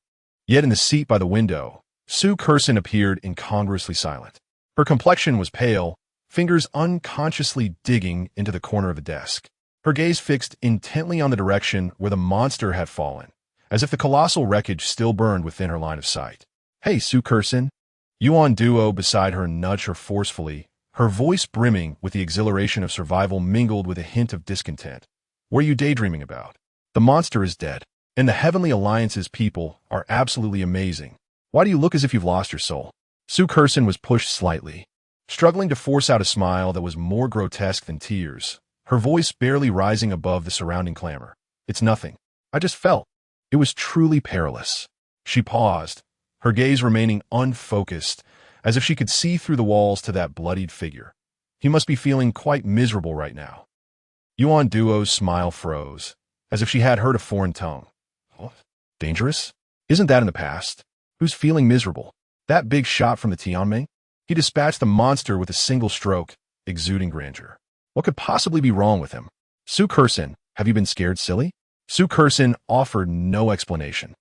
Yet in the seat by the window, Su Curson appeared incongruously silent. Her complexion was pale, fingers unconsciously digging into the corner of the desk. Her gaze fixed intently on the direction where the monster had fallen, as if the colossal wreckage still burned within her line of sight. Hey, Su Curson. Yuan Duo beside her nudged her forcefully, her voice brimming with the exhilaration of survival mingled with a hint of discontent. What are you daydreaming about? The monster is dead, and the Heavenly Alliance's people are absolutely amazing. Why do you look as if you've lost your soul? Su Curson was pushed slightly, struggling to force out a smile that was more grotesque than tears, her voice barely rising above the surrounding clamor. It's nothing. I just felt. It was truly perilous. She paused, her gaze remaining unfocused, as if she could see through the walls to that bloodied figure. He must be feeling quite miserable right now. Yuan Duo's smile froze, as if she had heard a foreign tongue. What? Dangerous? Isn't that in the past? Who's feeling miserable? That big shot from the Tianming? He dispatched the monster with a single stroke, exuding grandeur. What could possibly be wrong with him? Su Curson, have you been scared, silly? Su Curson offered no explanation,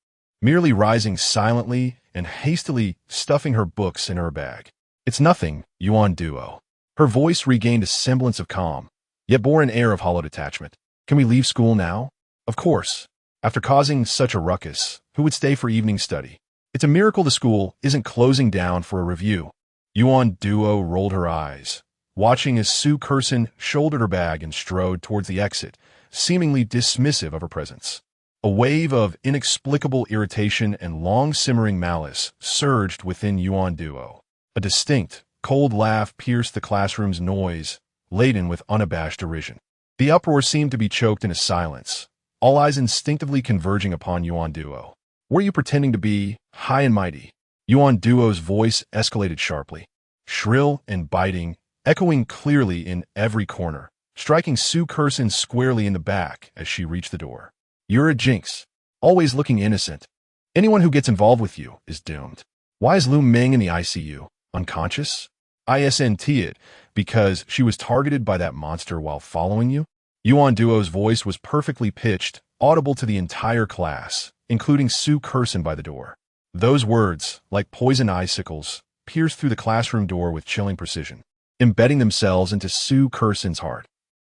merely rising silently and hastily stuffing her books in her bag. "It's nothing, Yuan Duo." Her voice regained a semblance of calm, yet bore an air of hollow detachment. "Can we leave school now?" "Of course. After causing such a ruckus, who would stay for evening study? It's a miracle the school isn't closing down for a review." Yuan Duo rolled her eyes, watching as Su Curson shouldered her bag and strode towards the exit, seemingly dismissive of her presence. A wave of inexplicable irritation and long-simmering malice surged within Yuan Duo. A distinct, cold laugh pierced the classroom's noise, laden with unabashed derision. The uproar seemed to be choked in a silence, all eyes instinctively converging upon Yuan Duo. "Were you pretending to be high and mighty?" Yuan Duo's voice escalated sharply, shrill and biting, echoing clearly in every corner, striking Su Curson squarely in the back as she reached the door. "You're a jinx, always looking innocent. Anyone who gets involved with you is doomed. Why is Lu Ming in the ICU? Unconscious? Isn't it because she was targeted by that monster while following you?" Yuan Duo's voice was perfectly pitched, audible to the entire class, including Su Curson by the door. Those words, like poison icicles, pierced through the classroom door with chilling precision, embedding themselves into Su Curson's heart.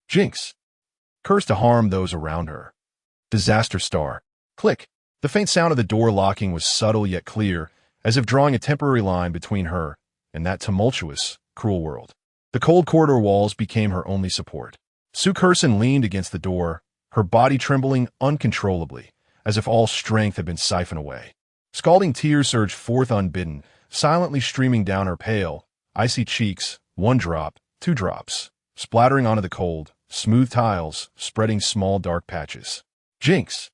Jinx. Cursed to harm those around her. Disaster star. Click. The faint sound of the door locking was subtle yet clear, as if drawing a temporary line between her and that tumultuous, cruel world. The cold corridor walls became her only support. Su Curson leaned against the door, her body trembling uncontrollably, as if all strength had been siphoned away. Scalding tears surged forth unbidden, silently streaming down her pale, icy cheeks, 1 drop, 2 drops, splattering onto the cold, smooth tiles, spreading small dark patches. Jinx!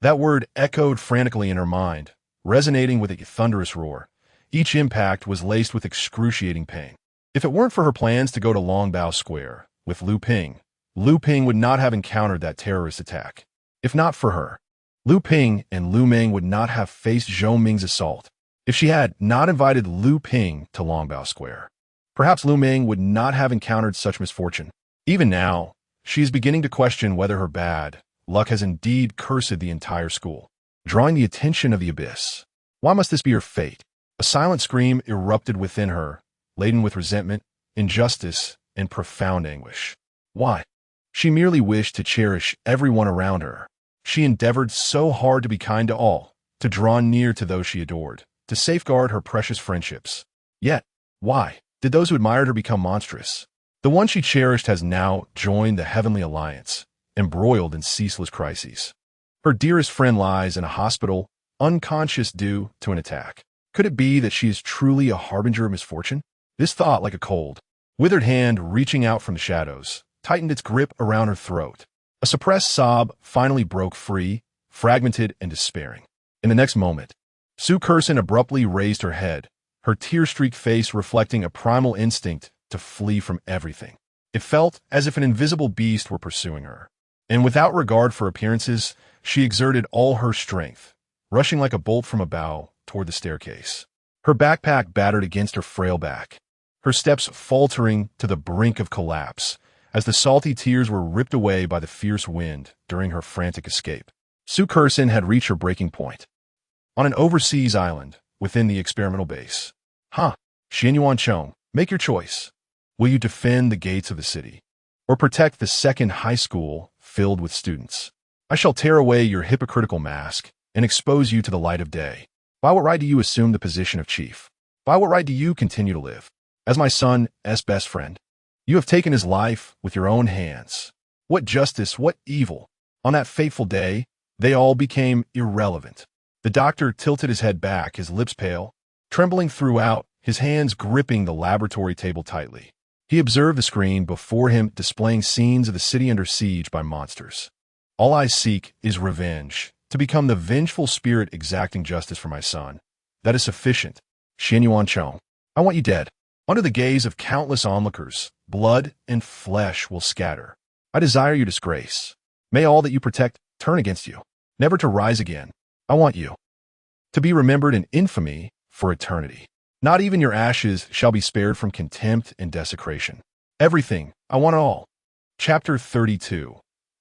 That word echoed frantically in her mind, resonating with a thunderous roar. Each impact was laced with excruciating pain. If it weren't for her plans to go to Longbao Square with Lu Ping would not have encountered that terrorist attack. If not for her, Lu Ping and Lu Ming would not have faced Zhou Ming's assault. If she had not invited Lu Ping to Longbao Square, perhaps Lu Ming would not have encountered such misfortune. Even now, she is beginning to question whether her bad luck has indeed cursed the entire school, drawing the attention of the abyss. Why must this be her fate? A silent scream erupted within her, laden with resentment, injustice, and profound anguish. Why? She merely wished to cherish everyone around her. She endeavored so hard to be kind to all, to draw near to those she adored, to safeguard her precious friendships. Yet, why did those who admired her become monstrous? The one she cherished has now joined the Heavenly Alliance, embroiled in ceaseless crises. Her dearest friend lies in a hospital, unconscious due to an attack. Could it be that she is truly a harbinger of misfortune? This thought, like a cold, withered hand reaching out from the shadows, tightened its grip around her throat. A suppressed sob finally broke free, fragmented and despairing. In the next moment, Su Curson abruptly raised her head, her tear-streaked face reflecting a primal instinct to flee from everything. It felt as if an invisible beast were pursuing her. And without regard for appearances, she exerted all her strength, rushing like a bolt from a bow toward the staircase. Her backpack battered against her frail back, her steps faltering to the brink of collapse as the salty tears were ripped away by the fierce wind during her frantic escape. Su Curson had reached her breaking point. On an overseas island within the experimental base. Xin Yuancheng, make your choice. Will you defend the gates of the city, or protect the second high school filled with students? I shall tear away your hypocritical mask and expose you to the light of day. By what right do you assume the position of chief? By what right do you continue to live as my son's best friend? You have taken his life with your own hands. What justice, what evil? On that fateful day, they all became irrelevant. The doctor tilted his head back, his lips pale, trembling throughout, his hands gripping the laboratory table tightly. He observed the screen before him displaying scenes of the city under siege by monsters. All I seek is revenge, to become the vengeful spirit exacting justice for my son. That is sufficient. Xin Yuancheng, I want you dead. Under the gaze of countless onlookers, blood and flesh will scatter. I desire your disgrace. May all that you protect turn against you, never to rise again. I want you to be remembered in infamy for eternity. Not even your ashes shall be spared from contempt and desecration. Everything, I want it all. Chapter 32.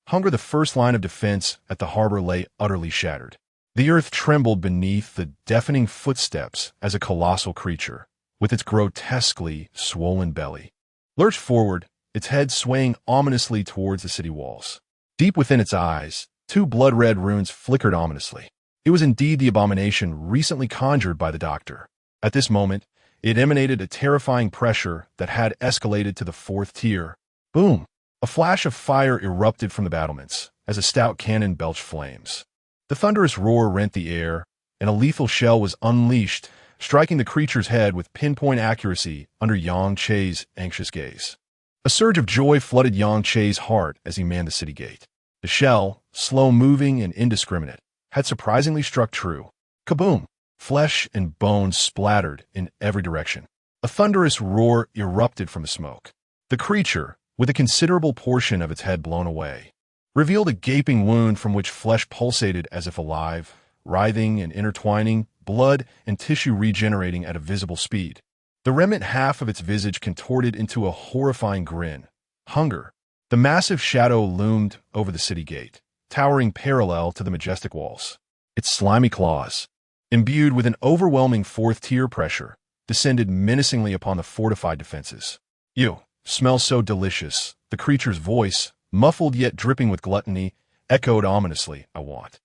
Hunger. The first line of defense at the harbor lay utterly shattered. The earth trembled beneath the deafening footsteps as a colossal creature, with its grotesquely swollen belly, lurched forward, its head swaying ominously towards the city walls. Deep within its eyes, two blood-red runes flickered ominously. It was indeed the abomination recently conjured by the doctor. At this moment, it emanated a terrifying pressure that had escalated to the fourth tier. Boom! A flash of fire erupted from the battlements as a stout cannon belched flames. The thunderous roar rent the air, and a lethal shell was unleashed, striking the creature's head with pinpoint accuracy under Yang Che's anxious gaze. A surge of joy flooded Yang Che's heart as he manned the city gate. The shell, slow-moving and indiscriminate, had surprisingly struck true. Kaboom! Flesh and bones splattered in every direction. A thunderous roar erupted from the smoke. The creature, with a considerable portion of its head blown away, revealed a gaping wound from which flesh pulsated as if alive, writhing and intertwining, blood and tissue regenerating at a visible speed. The remnant half of its visage contorted into a horrifying grin. Hunger. The massive shadow loomed over the city gate, towering parallel to the majestic walls. Its slimy claws, imbued with an overwhelming fourth-tier pressure, descended menacingly upon the fortified defenses. "You smell so delicious," the creature's voice, muffled yet dripping with gluttony, echoed ominously. "I want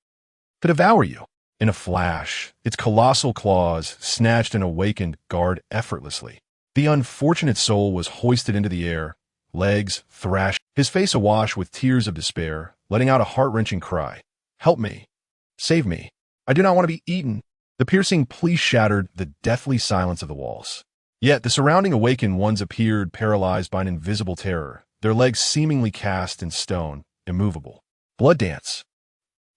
to devour you." In a flash, its colossal claws snatched an awakened guard effortlessly. The unfortunate soul was hoisted into the air, legs thrashed, his face awash with tears of despair, letting out a heart-wrenching cry. "Help me! Save me! I do not want to be eaten!" The piercing plea shattered the deathly silence of the walls. Yet the surrounding awakened ones appeared paralyzed by an invisible terror, their legs seemingly cast in stone, immovable. Blood dance.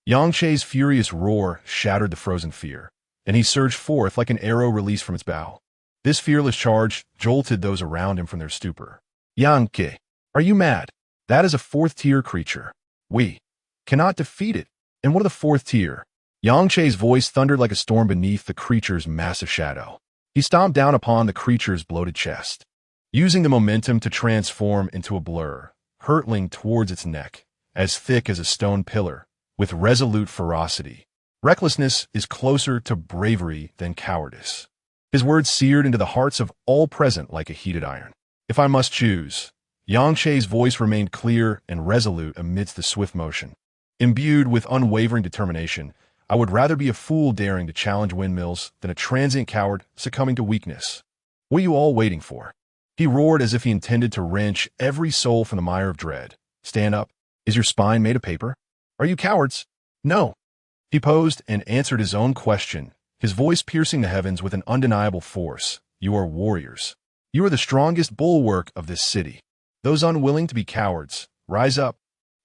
Yang Che's furious roar shattered the frozen fear, and he surged forth like an arrow released from its bow. This fearless charge jolted those around him from their stupor. "Yang Che, are you mad? That is a fourth-tier creature. We cannot defeat it." "And what of the fourth tier?" Yang Che's voice thundered like a storm beneath the creature's massive shadow. He stomped down upon the creature's bloated chest, using the momentum to transform into a blur, hurtling towards its neck, as thick as a stone pillar, with resolute ferocity. Recklessness is closer to bravery than cowardice. His words seared into the hearts of all present like a heated iron. "If I must choose," Yang Che's voice remained clear and resolute amidst the swift motion. Imbued with unwavering determination, "I would rather be a fool daring to challenge windmills than a transient coward succumbing to weakness. What are you all waiting for?" He roared as if he intended to wrench every soul from the mire of dread. "Stand up. Is your spine made of paper? Are you cowards?" "No." He posed and answered his own question, his voice piercing the heavens with an undeniable force. "You are warriors. You are the strongest bulwark of this city. Those unwilling to be cowards, rise up."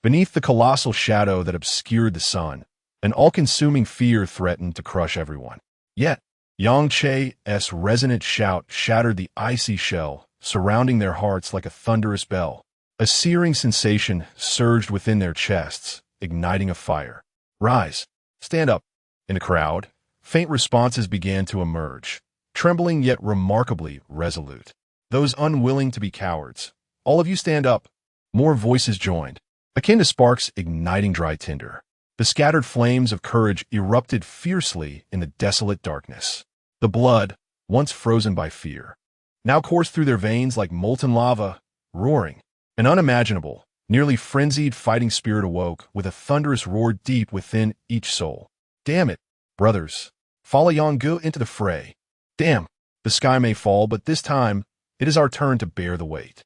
Beneath the colossal shadow that obscured the sun, an all-consuming fear threatened to crush everyone. Yet, Yang Che's resonant shout shattered the icy shell, surrounding their hearts like a thunderous bell. A searing sensation surged within their chests, igniting a fire. "Rise! Stand up!" In the crowd, faint responses began to emerge, trembling yet remarkably resolute. "Those unwilling to be cowards, all of you stand up." More voices joined, akin to sparks igniting dry tinder. The scattered flames of courage erupted fiercely in the desolate darkness. The blood, once frozen by fear, now coursed through their veins like molten lava, roaring. An unimaginable, nearly frenzied fighting spirit awoke with a thunderous roar deep within each soul. "Damn it, brothers! Follow Yongu into the fray. Damn, the sky may fall, but this time, it is our turn to bear the weight."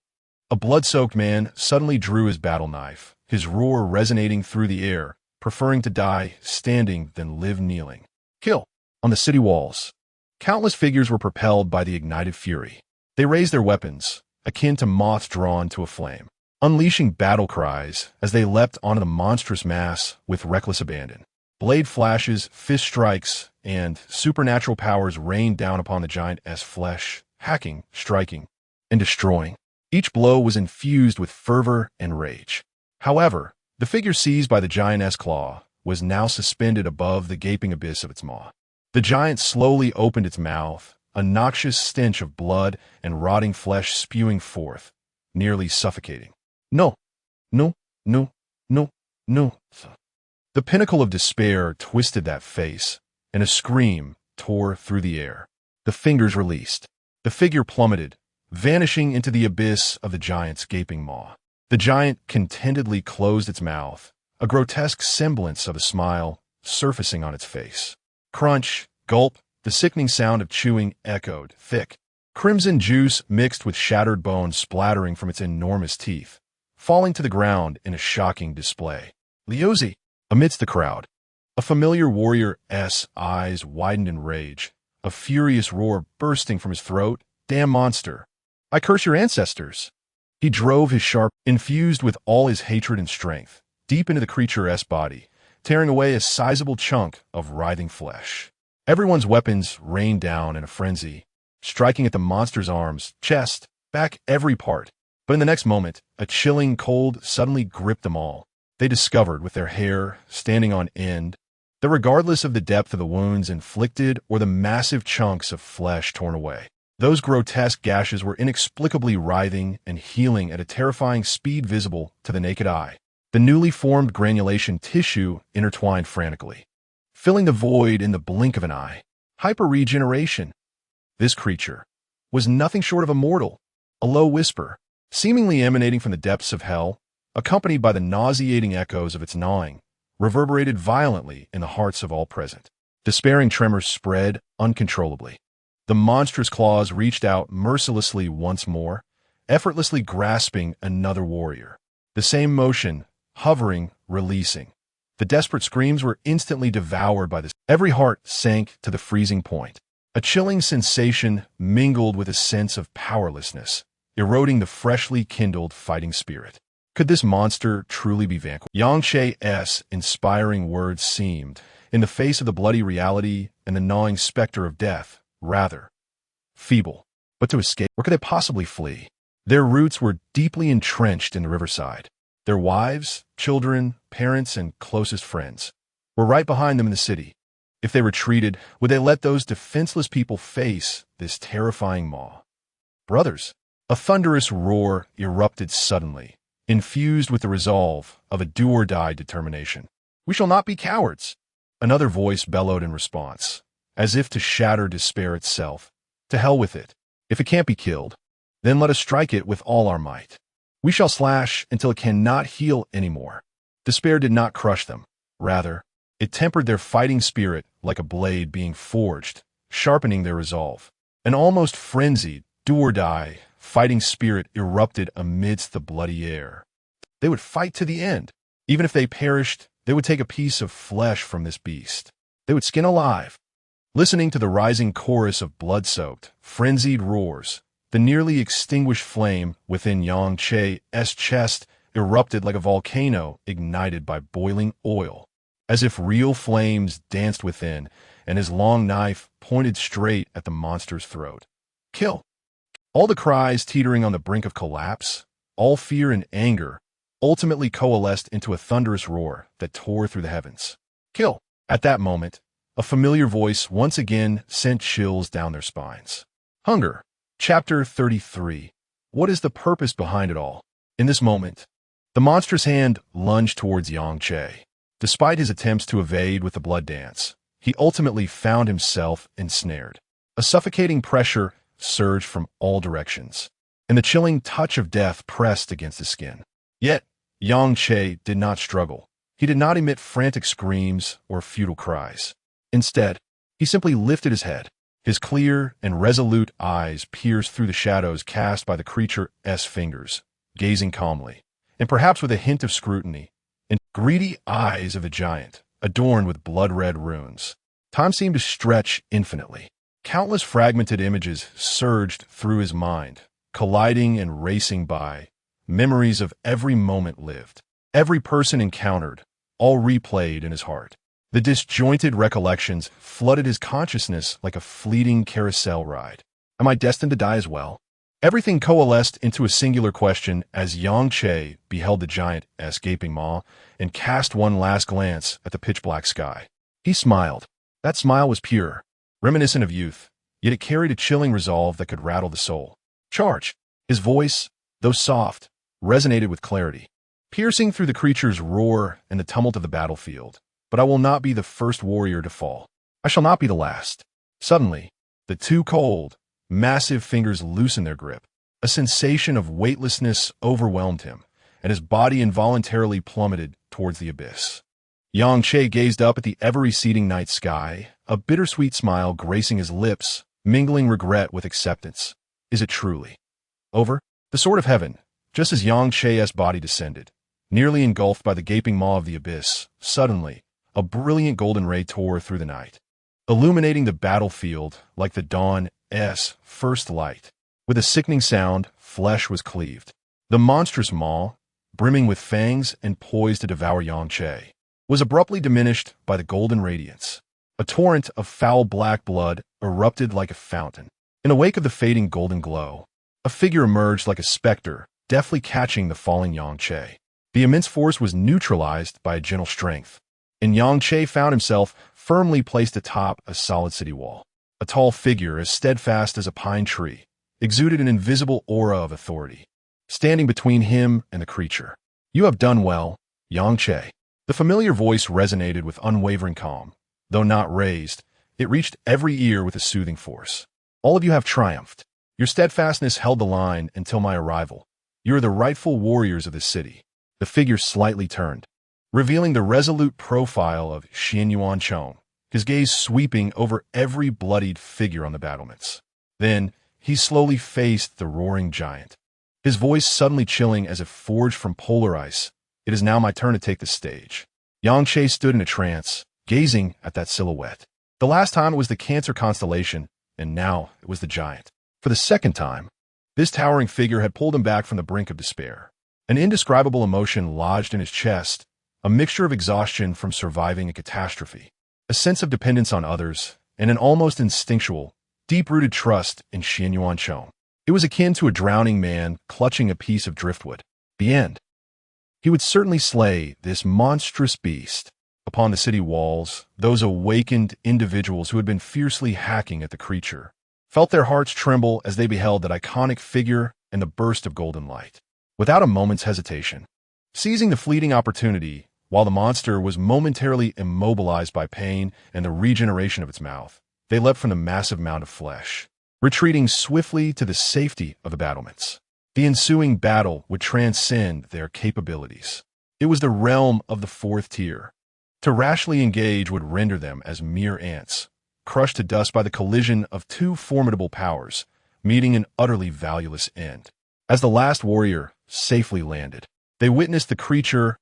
A blood-soaked man suddenly drew his battle knife, his roar resonating through the air, preferring to die standing than live kneeling. "Kill!" On the city walls, countless figures were propelled by the ignited fury. They raised their weapons, akin to moths drawn to a flame, unleashing battle cries as they leapt onto the monstrous mass with reckless abandon. Blade flashes, fist strikes, and supernatural powers rained down upon the giant's flesh, hacking, striking, and destroying. Each blow was infused with fervor and rage. However, the figure seized by the giant's claw was now suspended above the gaping abyss of its maw. The giant slowly opened its mouth, a noxious stench of blood and rotting flesh spewing forth, nearly suffocating. "No, no, no, no, no." The pinnacle of despair twisted that face, and a scream tore through the air. The fingers released. The figure plummeted, vanishing into the abyss of the giant's gaping maw. The giant contentedly closed its mouth, a grotesque semblance of a smile surfacing on its face. Crunch, gulp, the sickening sound of chewing echoed, thick. Crimson juice mixed with shattered bone splattering from its enormous teeth, falling to the ground in a shocking display. Liuzi! Amidst the crowd, a familiar warrior's eyes widened in rage, a furious roar bursting from his throat. Damn monster! I curse your ancestors! He drove his sharp, infused with all his hatred and strength, deep into the creature's body, tearing away a sizable chunk of writhing flesh. Everyone's weapons rained down in a frenzy, striking at the monster's arms, chest, back, every part. But in the next moment, a chilling cold suddenly gripped them all. They discovered, with their hair standing on end, that regardless of the depth of the wounds inflicted or the massive chunks of flesh torn away, those grotesque gashes were inexplicably writhing and healing at a terrifying speed visible to the naked eye. The newly formed granulation tissue intertwined frantically, filling the void in the blink of an eye. Hyper-regeneration. This creature was nothing short of immortal. A low whisper, seemingly emanating from the depths of hell, accompanied by the nauseating echoes of its gnawing, reverberated violently in the hearts of all present. Despairing tremors spread uncontrollably. The monstrous claws reached out mercilessly once more, effortlessly grasping another warrior. The same motion, hovering, releasing. The desperate screams were instantly devoured by this. Every heart sank to the freezing point. A chilling sensation mingled with a sense of powerlessness, eroding the freshly kindled fighting spirit. Could this monster truly be vanquished? Yang Che's inspiring words seemed, in the face of the bloody reality and the gnawing specter of death, rather feeble. But to escape, where could they possibly flee? Their roots were deeply entrenched in the riverside. Their wives, children, parents, and closest friends were right behind them in the city. If they retreated, would they let those defenseless people face this terrifying maw? Brothers! A thunderous roar erupted suddenly, infused with the resolve of a do-or-die determination. We shall not be cowards! Another voice bellowed in response, as if to shatter despair itself. To hell with it. If it can't be killed, then let us strike it with all our might. We shall slash until it cannot heal anymore. Despair did not crush them. Rather, it tempered their fighting spirit like a blade being forged, sharpening their resolve. An almost frenzied, do-or-die, fighting spirit erupted amidst the bloody air. They would fight to the end. Even if they perished, they would take a piece of flesh from this beast. They would skin alive. Listening to the rising chorus of blood-soaked, frenzied roars, the nearly extinguished flame within Yang Che's chest erupted like a volcano ignited by boiling oil, as if real flames danced within, and his long knife pointed straight at the monster's throat. Kill! All the cries teetering on the brink of collapse, all fear and anger, ultimately coalesced into a thunderous roar that tore through the heavens. Kill! At that moment, a familiar voice once again sent chills down their spines. Hunger. Chapter 33. What is the purpose behind it all? In this moment, the monstrous hand lunged towards Yang Che. Despite his attempts to evade with the blood dance, he ultimately found himself ensnared. A suffocating pressure surged from all directions, and the chilling touch of death pressed against his skin. Yet, Yang Che did not struggle. He did not emit frantic screams or futile cries. Instead, he simply lifted his head. His clear and resolute eyes pierced through the shadows cast by the creature's fingers, gazing calmly, and perhaps with a hint of scrutiny, in greedy eyes of a giant, adorned with blood-red runes. Time seemed to stretch infinitely. Countless fragmented images surged through his mind, colliding and racing by, memories of every moment lived, every person encountered, all replayed in his heart. The disjointed recollections flooded his consciousness like a fleeting carousel ride. Am I destined to die as well? Everything coalesced into a singular question as Yang Che beheld the giant's gaping maw and cast one last glance at the pitch-black sky. He smiled. That smile was pure, reminiscent of youth, yet it carried a chilling resolve that could rattle the soul. Charge! His voice, though soft, resonated with clarity. piercing through the creature's roar and the tumult of the battlefield. But I will not be the first warrior to fall. I shall not be the last. Suddenly, the two cold, massive fingers loosened their grip. A sensation of weightlessness overwhelmed him, and his body involuntarily plummeted towards the abyss. Yang Che gazed up at the ever-receding night sky, a bittersweet smile gracing his lips, mingling regret with acceptance. Is it truly over? The sword of heaven, just as Yang Che's body descended, nearly engulfed by the gaping maw of the abyss, suddenly, a brilliant golden ray tore through the night, illuminating the battlefield like the dawn's first light. With a sickening sound, flesh was cleaved. The monstrous maw, brimming with fangs and poised to devour Yang Che, was abruptly diminished by the golden radiance. A torrent of foul black blood erupted like a fountain. In the wake of the fading golden glow, a figure emerged like a specter, deftly catching the falling Yang Che. The immense force was neutralized by a gentle strength, and Yang Che found himself firmly placed atop a solid city wall. A tall figure, as steadfast as a pine tree, exuded an invisible aura of authority, standing between him and the creature. You have done well, Yang Che. The familiar voice resonated with unwavering calm. Though not raised, it reached every ear with a soothing force. All of you have triumphed. Your steadfastness held the line until my arrival. You are the rightful warriors of this city. The figure slightly turned, revealing the resolute profile of Xianyuan Chong, his gaze sweeping over every bloodied figure on the battlements. Then, he slowly faced the roaring giant, his voice suddenly chilling as if forged from polar ice. It is now my turn to take the stage. Yang Che stood in a trance, gazing at that silhouette. The last time it was the Cancer constellation, and now it was the giant. For the second time, this towering figure had pulled him back from the brink of despair. An indescribable emotion lodged in his chest, a mixture of exhaustion from surviving a catastrophe, a sense of dependence on others, and an almost instinctual, deep-rooted trust in Xianyuan Chong. It was akin to a drowning man clutching a piece of driftwood. The end. He would certainly slay this monstrous beast. Upon the city walls, those awakened individuals who had been fiercely hacking at the creature felt their hearts tremble as they beheld that iconic figure and the burst of golden light. Without a moment's hesitation, seizing the fleeting opportunity, while the monster was momentarily immobilized by pain and the regeneration of its mouth, they leapt from the massive mound of flesh, retreating swiftly to the safety of the battlements. The ensuing battle would transcend their capabilities. It was the realm of the fourth tier. To rashly engage would render them as mere ants, crushed to dust by the collision of two formidable powers, meeting an utterly valueless end. As the last warrior safely landed, they witnessed the creature's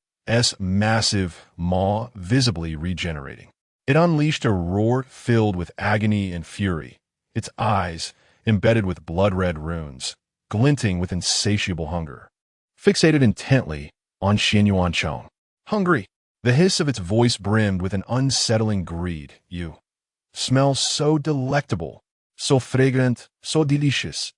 massive maw visibly regenerating. It unleashed a roar filled with agony and fury, its eyes, embedded with blood-red runes, glinting with insatiable hunger, fixated intently on Xianyuan Chong. Hungry! The hiss of its voice brimmed with an unsettling greed. You smell so delectable, so fragrant, so delicious.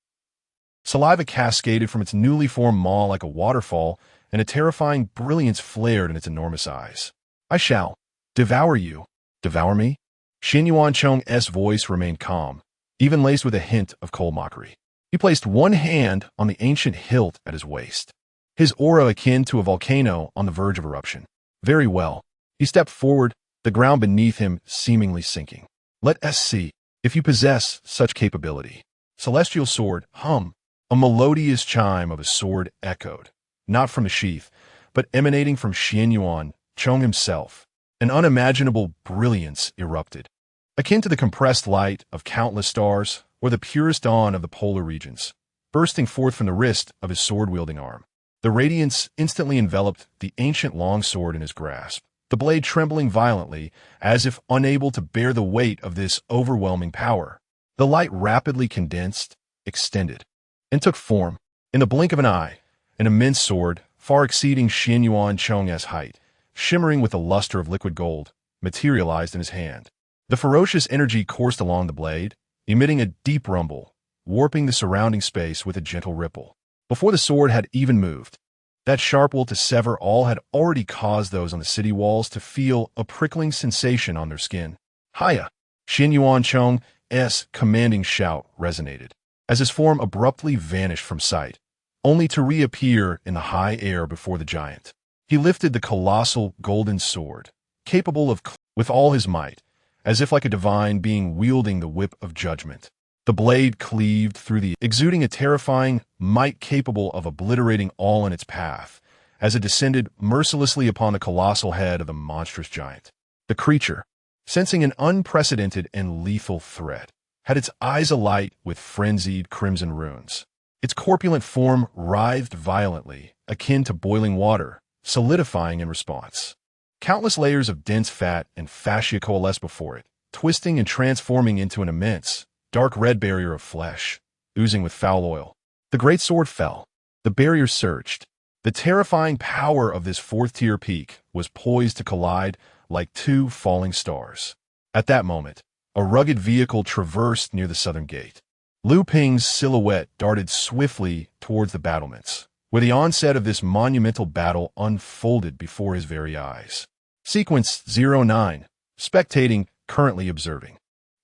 Saliva cascaded from its newly formed maw like a waterfall, and a terrifying brilliance flared in its enormous eyes. I shall devour you. Devour me? Xianyuan Chong's voice remained calm, even laced with a hint of cold mockery. He placed one hand on the ancient hilt at his waist, his aura akin to a volcano on the verge of eruption. Very well. He stepped forward, the ground beneath him seemingly sinking. Let us see if you possess such capability. Celestial sword, hum. A melodious chime of a sword echoed, not from the sheath, but emanating from Xianyuan Chong himself. An unimaginable brilliance erupted, akin to the compressed light of countless stars or the purest dawn of the polar regions, bursting forth from the wrist of his sword-wielding arm. The radiance instantly enveloped the ancient longsword in his grasp, the blade trembling violently as if unable to bear the weight of this overwhelming power. The light rapidly condensed, extended, and took form. In the blink of an eye, an immense sword, far exceeding Xianyuan Chong's height, shimmering with the luster of liquid gold, materialized in his hand. The ferocious energy coursed along the blade, emitting a deep rumble, warping the surrounding space with a gentle ripple. Before the sword had even moved, that sharp will to sever all had already caused those on the city walls to feel a prickling sensation on their skin. Hiya! Xianyuan Chong's commanding shout resonated, as his form abruptly vanished from sight, only to reappear in the high air before the giant. He lifted the colossal golden sword, capable of with all his might, as if like a divine being wielding the whip of judgment. The blade cleaved through the exuding a terrifying might capable of obliterating all in its path, as it descended mercilessly upon the colossal head of the monstrous giant. The creature, sensing an unprecedented and lethal threat, had its eyes alight with frenzied crimson runes. Its corpulent form writhed violently, akin to boiling water, solidifying in response. Countless layers of dense fat and fascia coalesced before it, twisting and transforming into an immense, dark red barrier of flesh, oozing with foul oil. The great sword fell. The barrier surged. The terrifying power of this fourth-tier peak was poised to collide like two falling stars. At that moment, a rugged vehicle traversed near the southern gate. Lu Ping's silhouette darted swiftly towards the battlements, where the onset of this monumental battle unfolded before his very eyes. Sequence 09. Spectating, currently observing.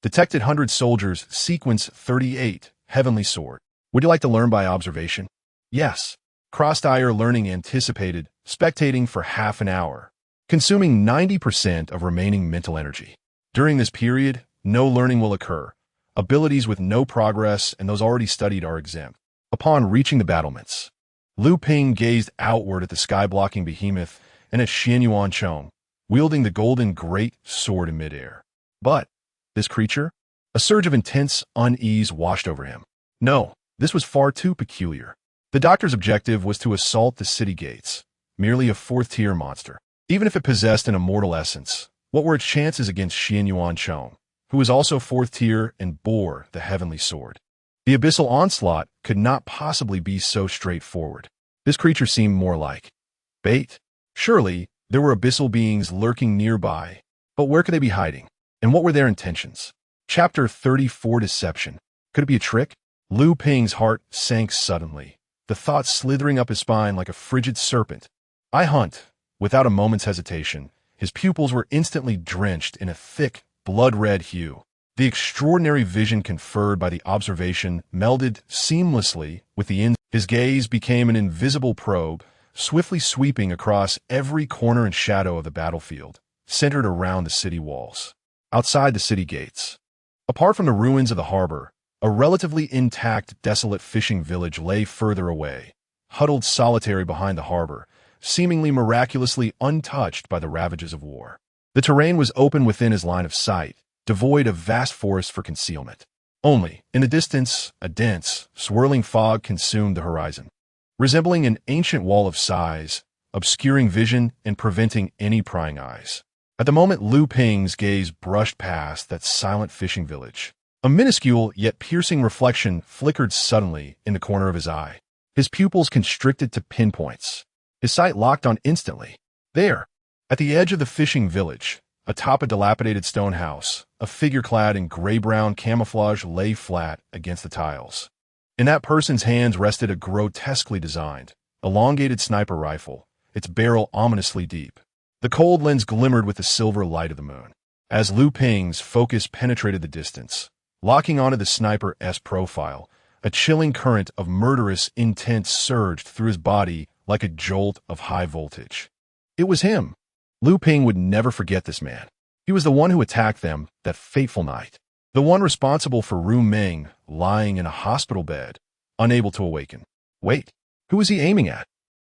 Detected 100 soldiers. Sequence 38. Heavenly Sword. Would you like to learn by observation? Yes. Crossed-eye learning anticipated, spectating for half an hour, consuming 90% of remaining mental energy. During this period, no learning will occur. Abilities with no progress and those already studied are exempt. Upon reaching the battlements, Lu Ping gazed outward at the sky-blocking behemoth and at Xian Yuanchong, wielding the golden great sword in midair. But this creature? A surge of intense unease washed over him. No, this was far too peculiar. The doctor's objective was to assault the city gates, merely a fourth-tier monster. Even if it possessed an immortal essence, what were its chances against Xian Yuanchong, who was also fourth-tier and bore the heavenly sword? The abyssal onslaught could not possibly be so straightforward. This creature seemed more like bait. Surely, there were abyssal beings lurking nearby, but where could they be hiding? And what were their intentions? Chapter 34 Deception. Could it be a trick? Lu Ping's heart sank suddenly, the thought slithering up his spine like a frigid serpent. I hunt. Without a moment's hesitation, his pupils were instantly drenched in a thick, blood-red hue. The extraordinary vision conferred by the observation melded seamlessly with the his gaze became an invisible probe, swiftly sweeping across every corner and shadow of the battlefield, centered around the city walls. Outside the city gates, apart from the ruins of the harbor, a relatively intact, desolate fishing village lay further away, huddled solitary behind the harbor, seemingly miraculously untouched by the ravages of war. The terrain was open within his line of sight, devoid of vast forests for concealment. Only, in the distance, a dense, swirling fog consumed the horizon, resembling an ancient wall of size, obscuring vision and preventing any prying eyes. At the moment Lu Ping's gaze brushed past that silent fishing village, a minuscule yet piercing reflection flickered suddenly in the corner of his eye. His pupils constricted to pinpoints. His sight locked on instantly. There, at the edge of the fishing village, atop a dilapidated stone house, a figure clad in gray-brown camouflage lay flat against the tiles. In that person's hands rested a grotesquely designed, elongated sniper rifle, its barrel ominously deep. The cold lens glimmered with the silver light of the moon. As Lu Ping's focus penetrated the distance, locking onto the sniper's profile, a chilling current of murderous intent surged through his body like a jolt of high voltage. It was him. Lu Ping would never forget this man. He was the one who attacked them that fateful night. The one responsible for Ru Meng lying in a hospital bed, unable to awaken. Wait, who was he aiming at?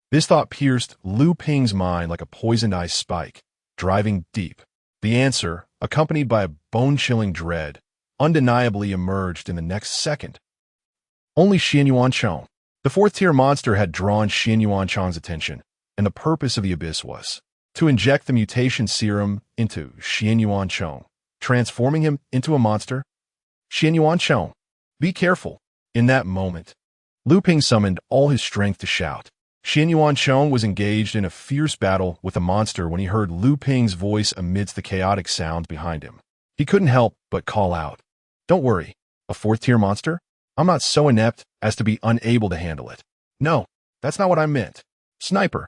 This thought pierced Lu Ping's mind like a poisoned ice spike, driving deep. The answer, accompanied by a bone-chilling dread, undeniably emerged in the next second. Only Xian Yuanchong. The fourth-tier monster had drawn Xian Yuanchong's attention, and the purpose of the abyss was to inject the mutation serum into Xian Yuanchong, transforming him into a monster. Xian Yuanchong, be careful. In that moment, Lu Ping summoned all his strength to shout. Xian Yuanchong was engaged in a fierce battle with a monster when he heard Lu Ping's voice amidst the chaotic sounds behind him. He couldn't help but call out, "Don't worry, a fourth-tier monster? I'm not so inept as to be unable to handle it. No, that's not what I meant. Sniper,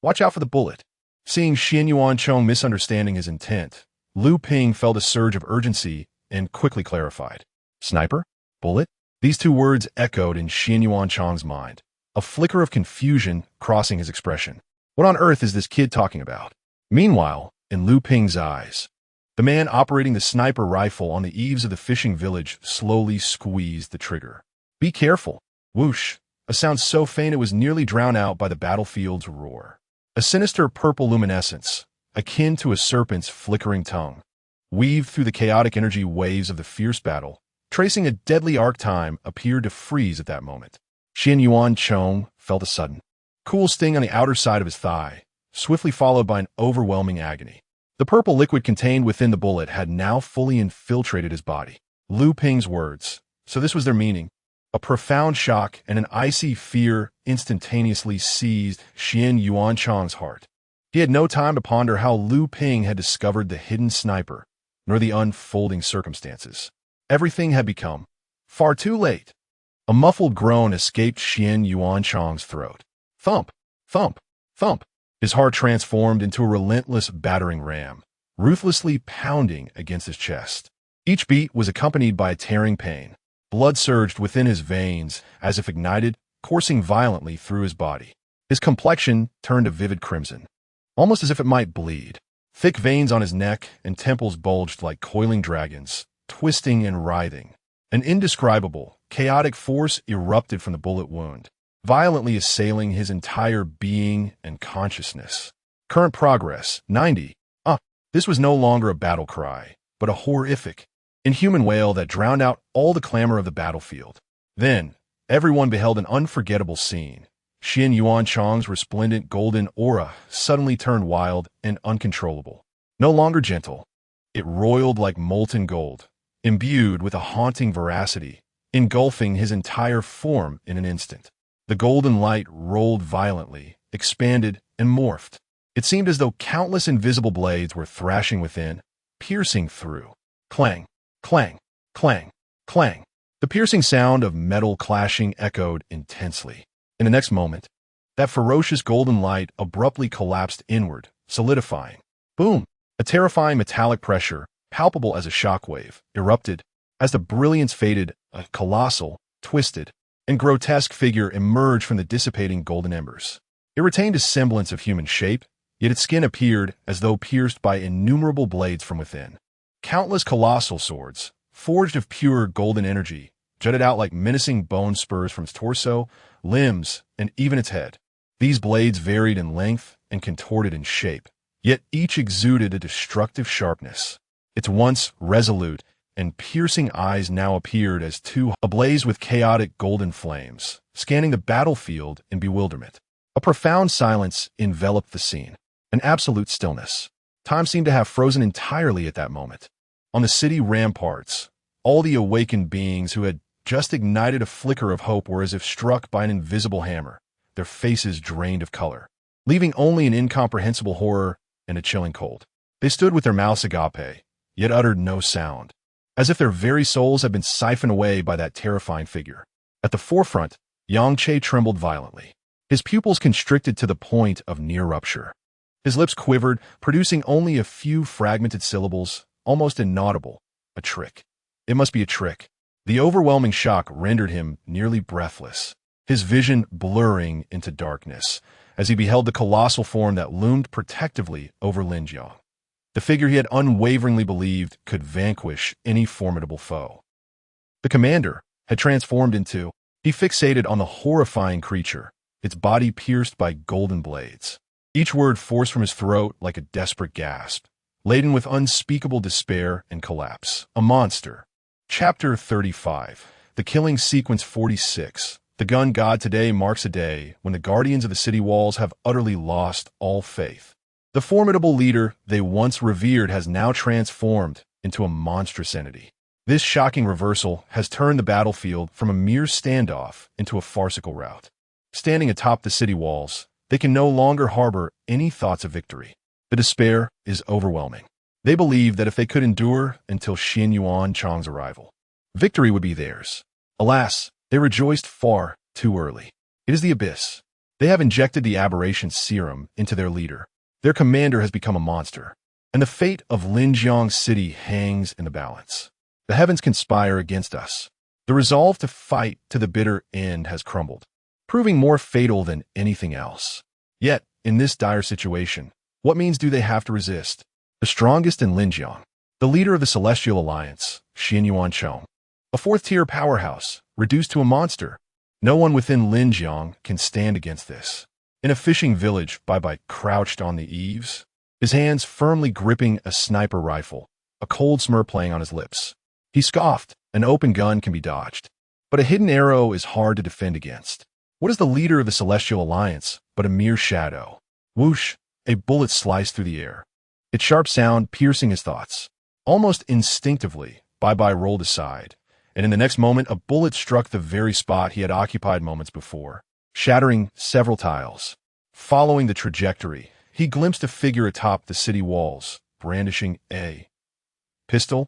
watch out for the bullet." Seeing Xian Yuanchong misunderstanding his intent, Lu Ping felt a surge of urgency and quickly clarified. Sniper? Bullet? These two words echoed in Xian Yuanchong's mind, a flicker of confusion crossing his expression. What on earth is this kid talking about? Meanwhile, in Lu Ping's eyes, the man operating the sniper rifle on the eaves of the fishing village slowly squeezed the trigger. Be careful. Whoosh. A sound so faint it was nearly drowned out by the battlefield's roar. A sinister purple luminescence, akin to a serpent's flickering tongue, weaved through the chaotic energy waves of the fierce battle, tracing a deadly arc time appeared to freeze at that moment. Xian Yuan Chong felt a sudden, cool sting on the outer side of his thigh, swiftly followed by an overwhelming agony. The purple liquid contained within the bullet had now fully infiltrated his body. Lu Ping's words, so this was their meaning. A profound shock and an icy fear instantaneously seized Xian Yuanchang's heart. He had no time to ponder how Lu Ping had discovered the hidden sniper, nor the unfolding circumstances. Everything had become far too late. A muffled groan escaped Xian Yuanchang's throat. Thump, thump, thump. His heart transformed into a relentless battering ram, ruthlessly pounding against his chest. Each beat was accompanied by a tearing pain. Blood surged within his veins, as if ignited, coursing violently through his body. His complexion turned a vivid crimson, almost as if it might bleed. Thick veins on his neck and temples bulged like coiling dragons, twisting and writhing. An indescribable, chaotic force erupted from the bullet wound, violently assailing his entire being and consciousness. Current progress, 90. This was no longer a battle cry, but a horrific, inhuman wail that drowned out all the clamor of the battlefield. Then, everyone beheld an unforgettable scene. Xian Yuanchang's resplendent golden aura suddenly turned wild and uncontrollable. No longer gentle, it roiled like molten gold, imbued with a haunting veracity, engulfing his entire form in an instant. The golden light rolled violently, expanded, and morphed. It seemed as though countless invisible blades were thrashing within, piercing through. Clang, clang, clang, clang. The piercing sound of metal clashing echoed intensely. In the next moment, that ferocious golden light abruptly collapsed inward, solidifying. Boom! A terrifying metallic pressure, palpable as a shockwave, erupted. As the brilliance faded, a colossal, twisted, and grotesque figure emerged from the dissipating golden embers. It retained a semblance of human shape, yet its skin appeared as though pierced by innumerable blades from within. Countless colossal swords, forged of pure golden energy, jutted out like menacing bone spurs from its torso, limbs, and even its head. These blades varied in length and contorted in shape, yet each exuded a destructive sharpness. Its once resolute and piercing eyes now appeared as two ablaze with chaotic golden flames, scanning the battlefield in bewilderment. A profound silence enveloped the scene, an absolute stillness. Time seemed to have frozen entirely at that moment. On the city ramparts, all the awakened beings who had just ignited a flicker of hope were as if struck by an invisible hammer, their faces drained of color, leaving only an incomprehensible horror and a chilling cold. They stood with their mouths agape, yet uttered no sound, as if their very souls had been siphoned away by that terrifying figure. At the forefront, Yang Che trembled violently. His pupils constricted to the point of near rupture. His lips quivered, producing only a few fragmented syllables, almost inaudible. A trick. It must be a trick. The overwhelming shock rendered him nearly breathless, his vision blurring into darkness, as he beheld the colossal form that loomed protectively over Linjiang, the figure he had unwaveringly believed could vanquish any formidable foe. The commander had transformed into, he fixated on the horrifying creature, its body pierced by golden blades. Each word forced from his throat like a desperate gasp, laden with unspeakable despair and collapse. A monster. Chapter 35. The Killing Sequence 46. The Gun God today marks a day when the guardians of the city walls have utterly lost all faith. The formidable leader they once revered has now transformed into a monstrous entity. This shocking reversal has turned the battlefield from a mere standoff into a farcical rout. Standing atop the city walls, they can no longer harbor any thoughts of victory. The despair is overwhelming. They believe that if they could endure until Xian Yuanchang's arrival, victory would be theirs. Alas, they rejoiced far too early. It is the abyss. They have injected the aberration serum into their leader. Their commander has become a monster, and the fate of Linjiang City hangs in the balance. The heavens conspire against us. The resolve to fight to the bitter end has crumbled, proving more fatal than anything else. Yet, in this dire situation, what means do they have to resist? The strongest in Linjiang, the leader of the Celestial Alliance, Xianyuanchong, a fourth-tier powerhouse, reduced to a monster. No one within Linjiang can stand against this. In a fishing village, Bai crouched on the eaves, his hands firmly gripping a sniper rifle, a cold smirk playing on his lips. He scoffed, an open gun can be dodged, but a hidden arrow is hard to defend against. What is the leader of the Celestial Alliance but a mere shadow? Whoosh, a bullet sliced through the air, its sharp sound piercing his thoughts. Almost instinctively, Bai rolled aside, and in the next moment a bullet struck the very spot he had occupied moments before, shattering several tiles. Following the trajectory, he glimpsed a figure atop the city walls, brandishing a pistol.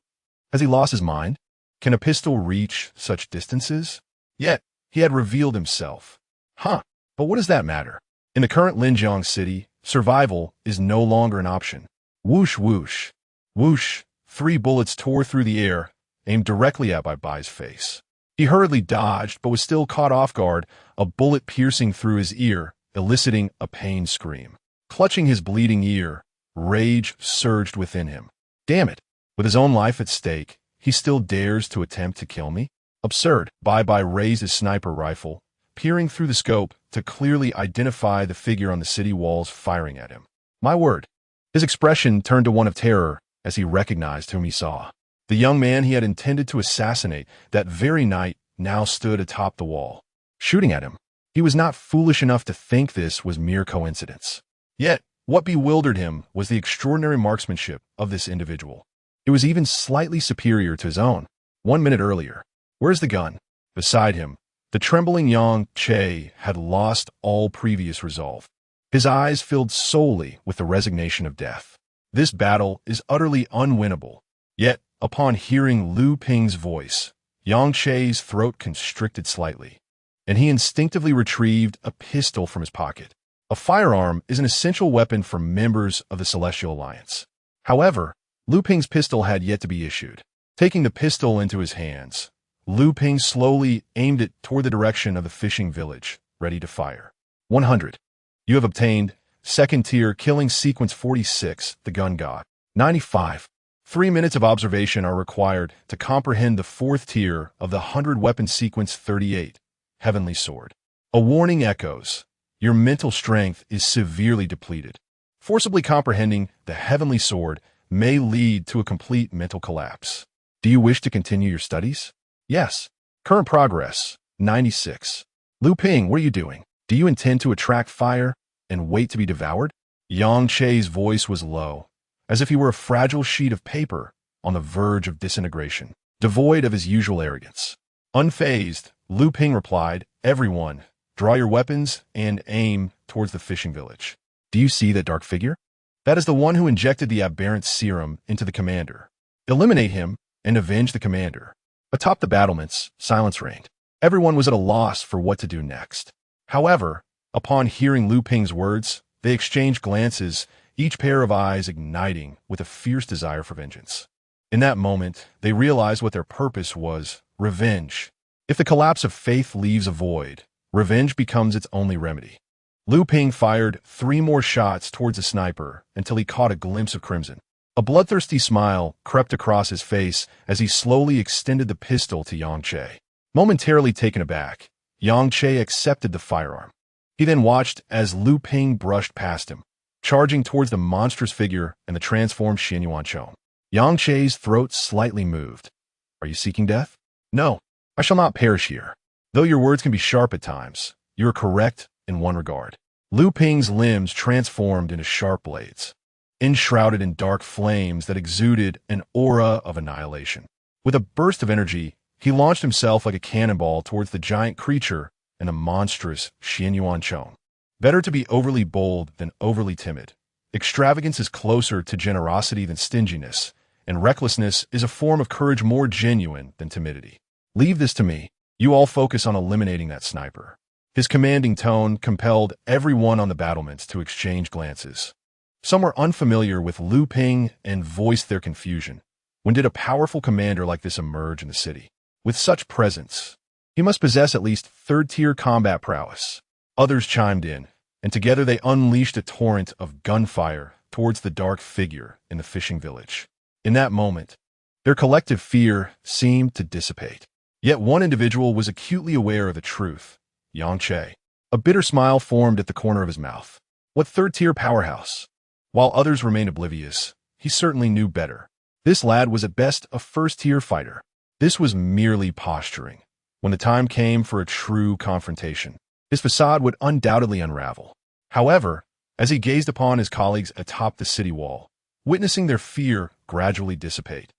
Has he lost his mind? Can a pistol reach such distances? Yet, he had revealed himself. But what does that matter? In the current Linjiang city, survival is no longer an option. Whoosh, whoosh, whoosh. 3 bullets tore through the air, aimed directly at Bai's face. He hurriedly dodged, but was still caught off guard, a bullet piercing through his ear, eliciting a pain scream. Clutching his bleeding ear, rage surged within him. Damn it! With his own life at stake, he still dares to attempt to kill me? Absurd. Bai raised his sniper rifle, peering through the scope to clearly identify the figure on the city walls firing at him. My word. His expression turned to one of terror as he recognized whom he saw. The young man he had intended to assassinate that very night now stood atop the wall, shooting at him. He was not foolish enough to think this was mere coincidence. Yet, what bewildered him was the extraordinary marksmanship of this individual. It was even slightly superior to his own. 1 minute earlier. Where's the gun? Beside him, the trembling Yang Che had lost all previous resolve. His eyes filled solely with the resignation of death. This battle is utterly unwinnable. Yet, upon hearing Lu Ping's voice, Yang Che's throat constricted slightly, and he instinctively retrieved a pistol from his pocket. A firearm is an essential weapon for members of the Celestial Alliance. However, Lu Ping's pistol had yet to be issued. Taking the pistol into his hands, Lu Ping slowly aimed it toward the direction of the fishing village, ready to fire. 100. You have obtained second tier killing sequence 46, the gun god. 95. 3 minutes of observation are required to comprehend the fourth tier of the 100 weapon sequence 38, heavenly sword. A warning echoes. Your mental strength is severely depleted. Forcibly comprehending the heavenly sword may lead to a complete mental collapse. Do you wish to continue your studies? Yes. Current progress, 96. Lu Ping, what are you doing? Do you intend to attract fire and wait to be devoured? Yang Che's voice was low, as if he were a fragile sheet of paper on the verge of disintegration, devoid of his usual arrogance. Unfazed, Lu Ping replied, Everyone, draw your weapons and aim towards the fishing village. Do you see that dark figure? That is the one who injected the aberrant serum into the commander. Eliminate him and avenge the commander. Atop the battlements, silence reigned. Everyone was at a loss for what to do next. However, upon hearing Lu Ping's words, they exchanged glances, each pair of eyes igniting with a fierce desire for vengeance. In that moment, they realized what their purpose was: revenge. If the collapse of faith leaves a void, revenge becomes its only remedy. Lu Ping fired 3 more shots towards the sniper until he caught a glimpse of crimson. A bloodthirsty smile crept across his face as he slowly extended the pistol to Yang Che. Momentarily taken aback, Yang Che accepted the firearm. He then watched as Lu Ping brushed past him, charging towards the monstrous figure and the transformed Xianyuanchong. Yang Che's throat slightly moved. Are you seeking death? No, I shall not perish here. Though your words can be sharp at times, you are correct in one regard. Lu Ping's limbs transformed into sharp blades, enshrouded in dark flames that exuded an aura of annihilation. With a burst of energy, he launched himself like a cannonball towards the giant creature and the monstrous Xianyuanchong. Better to be overly bold than overly timid. Extravagance is closer to generosity than stinginess, and recklessness is a form of courage more genuine than timidity. Leave this to me. You all focus on eliminating that sniper. His commanding tone compelled everyone on the battlements to exchange glances. Some were unfamiliar with Lu Ping and voiced their confusion. When did a powerful commander like this emerge in the city? With such presence, he must possess at least third-tier combat prowess. Others chimed in. and together they unleashed a torrent of gunfire towards the dark figure in the fishing village. In that moment, their collective fear seemed to dissipate. Yet one individual was acutely aware of the truth, Yang Che. A bitter smile formed at the corner of his mouth. What third-tier powerhouse? While others remained oblivious, he certainly knew better. This lad was at best a first-tier fighter. This was merely posturing. When the time came for a true confrontation, his facade would undoubtedly unravel. However, as he gazed upon his colleagues atop the city wall, witnessing their fear gradually dissipate,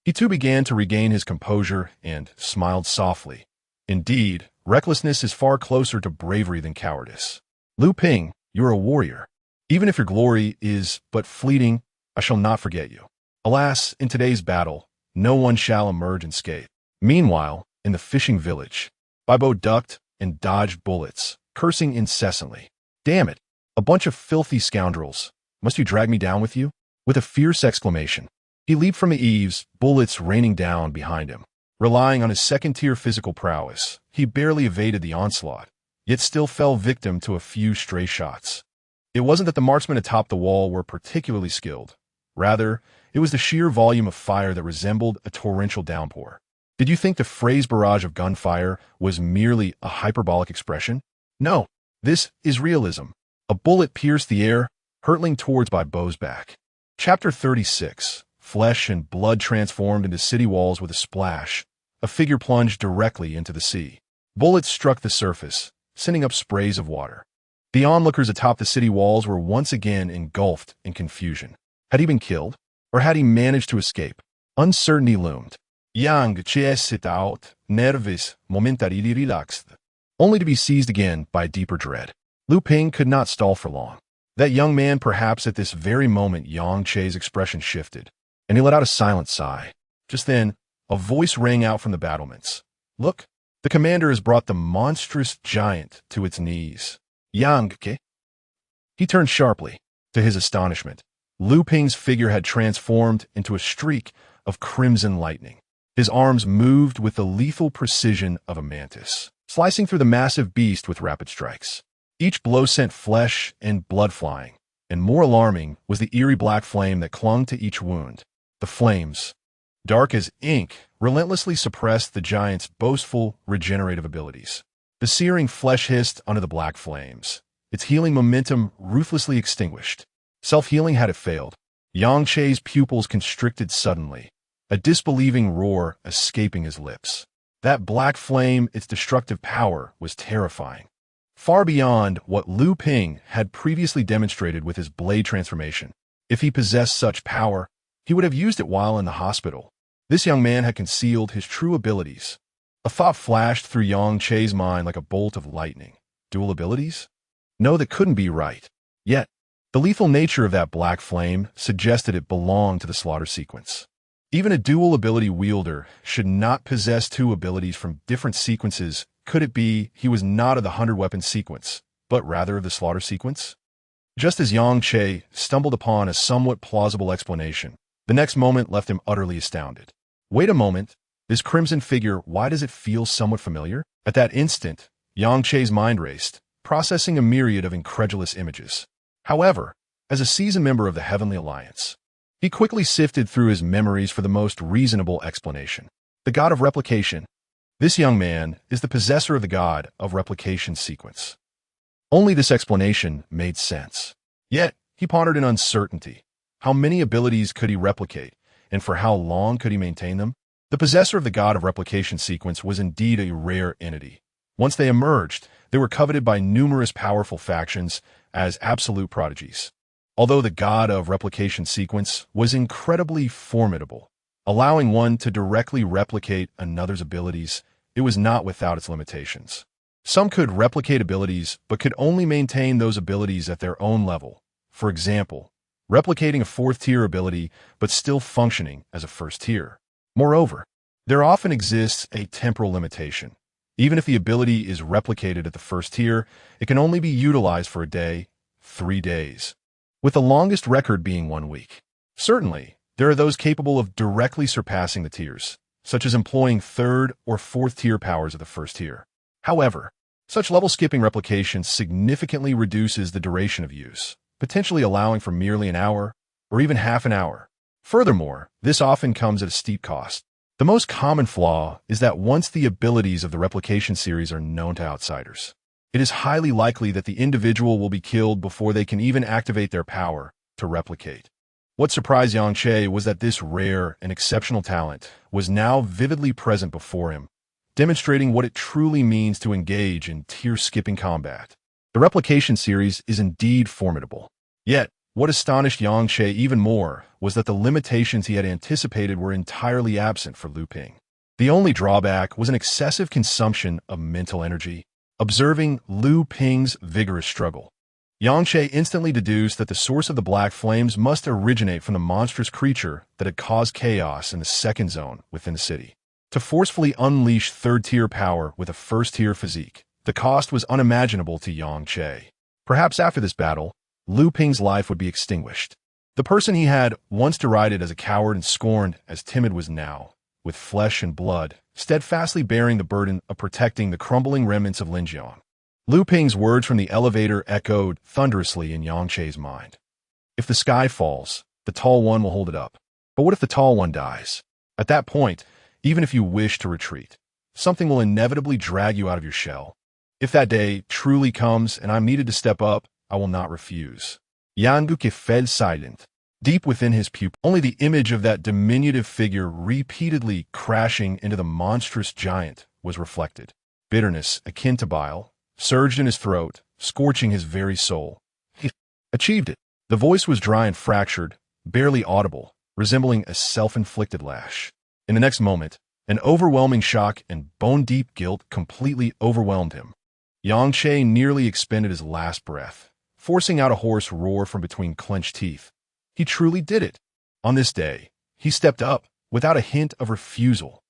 he too began to regain his composure and smiled softly. Indeed, recklessness is far closer to bravery than cowardice. Lu Ping, you are a warrior. Even if your glory is but fleeting, I shall not forget you. Alas, in today's battle, no one shall emerge unscathed. Meanwhile, in the fishing village, Baibo ducked and dodged bullets, cursing incessantly. Damn it, a bunch of filthy scoundrels. Must you drag me down with you? With a fierce exclamation, he leaped from the eaves, bullets raining down behind him. Relying on his second-tier physical prowess, he barely evaded the onslaught, yet still fell victim to a few stray shots. It wasn't that the marksmen atop the wall were particularly skilled. Rather, it was the sheer volume of fire that resembled a torrential downpour. Did you think the phrase barrage of gunfire was merely a hyperbolic expression? No, this is realism. A bullet pierced the air, hurtling towards Baibo's back. Chapter 36. Flesh and blood transformed into city walls with a splash. A figure plunged directly into the sea. Bullets struck the surface, sending up sprays of water. The onlookers atop the city walls were once again engulfed in confusion. Had he been killed? Or had he managed to escape? Uncertainty loomed. Yang Che sit out, nervous, momentarily relaxed, only to be seized again by deeper dread. Lu Ping could not stall for long. That young man, perhaps at this very moment, Yang Che's expression shifted, and he let out a silent sigh. Just then, a voice rang out from the battlements. Look, the commander has brought the monstrous giant to its knees. Yang Che? He turned sharply. To his astonishment, Lu Ping's figure had transformed into a streak of crimson lightning. His arms moved with the lethal precision of a mantis, slicing through the massive beast with rapid strikes. Each blow sent flesh and blood flying, and more alarming was the eerie black flame that clung to each wound. The flames, dark as ink, relentlessly suppressed the giant's boastful regenerative abilities. The searing flesh hissed under the black flames, its healing momentum ruthlessly extinguished. Self-healing had it failed. Yang Che's pupils constricted suddenly, a disbelieving roar escaping his lips. That black flame, its destructive power, was terrifying. Far beyond what Lu Ping had previously demonstrated with his blade transformation. If he possessed such power, he would have used it while in the hospital. This young man had concealed his true abilities. A thought flashed through Yang Che's mind like a bolt of lightning. Dual abilities? No, that couldn't be right. Yet, the lethal nature of that black flame suggested it belonged to the slaughter sequence. Even a dual ability wielder should not possess two abilities from different sequences. Could it be he was not of the 100-weapon sequence, but rather of the slaughter sequence? Just as Yang Che stumbled upon a somewhat plausible explanation, the next moment left him utterly astounded. Wait a moment, this crimson figure, why does it feel somewhat familiar? At that instant, Yang Che's mind raced, processing a myriad of incredulous images. However, as a seasoned member of the Heavenly Alliance, he quickly sifted through his memories for the most reasonable explanation. The god of replication. This young man is the possessor of the god of replication sequence. Only this explanation made sense. Yet, he pondered in uncertainty. How many abilities could he replicate, and for how long could he maintain them? The possessor of the god of replication sequence was indeed a rare entity. Once they emerged, they were coveted by numerous powerful factions as absolute prodigies. Although the god of replication sequence was incredibly formidable, allowing one to directly replicate another's abilities, it was not without its limitations. Some could replicate abilities, but could only maintain those abilities at their own level. For example, replicating a fourth-tier ability, but still functioning as a first tier. Moreover, there often exists a temporal limitation. Even if the ability is replicated at the first tier, it can only be utilized for a day, 3 days, with the longest record being 1 week. Certainly, there are those capable of directly surpassing the tiers, such as employing third or fourth tier powers of the first tier. However, Such level-skipping replication significantly reduces the duration of use, potentially allowing for merely an hour or even half an hour. Furthermore, this often comes at a steep cost. The most common flaw is that once the abilities of the replication series are known to outsiders, it is highly likely that the individual will be killed before they can even activate their power to replicate. What surprised Yang Che was that this rare and exceptional talent was now vividly present before him, demonstrating what it truly means to engage in tier-skipping combat. The replication series is indeed formidable. Yet, what astonished Yang Che even more was that the limitations he had anticipated were entirely absent for Lu Ping. The only drawback was an excessive consumption of mental energy. Observing Lu Ping's vigorous struggle, Yang Che instantly deduced that the source of the black flames must originate from the monstrous creature that had caused chaos in the second zone within the city. To forcefully unleash third-tier power with a first-tier physique, the cost was unimaginable to Yang Che. Perhaps after this battle, Lu Ping's life would be extinguished. The person he had once derided as a coward and scorned as timid was now, with flesh and blood, steadfastly bearing the burden of protecting the crumbling remnants of Linjiang. Lu Ping's words from the elevator echoed thunderously in Yang Che's mind. If the sky falls, the tall one will hold it up. But what if the tall one dies? At that point, even if you wish to retreat, something will inevitably drag you out of your shell. If that day truly comes and I'm needed to step up, I will not refuse. Yang Guke fell silent. Deep within his pupil, only the image of that diminutive figure repeatedly crashing into the monstrous giant was reflected. Bitterness, akin to bile, surged in his throat, scorching his very soul. He achieved it. The voice was dry and fractured, barely audible, resembling a self-inflicted lash. In the next moment, an overwhelming shock and bone-deep guilt completely overwhelmed him. Yang Che nearly expended his last breath, forcing out a hoarse roar from between clenched teeth. He truly did it. On this day, he stepped up, without a hint of refusal.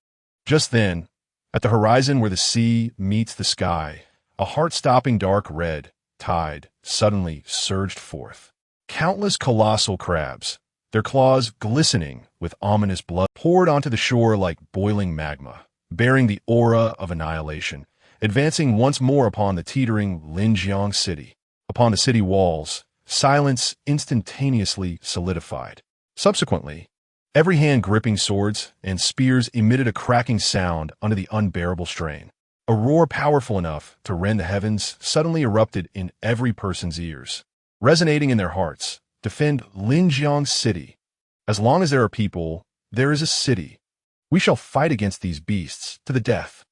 Just then, at the horizon where the sea meets the sky, a heart-stopping dark red tide suddenly surged forth. Countless colossal crabs, their claws glistening with ominous blood, poured onto the shore like boiling magma, bearing the aura of annihilation, advancing once more upon the teetering Linjiang city. Upon the city walls, silence instantaneously solidified. Subsequently, every hand gripping swords and spears emitted a cracking sound under the unbearable strain. A roar powerful enough to rend the heavens suddenly erupted in every person's ears. Resonating in their hearts, defend Linjiang City. As long as there are people, there is a city. We shall fight against these beasts to the death.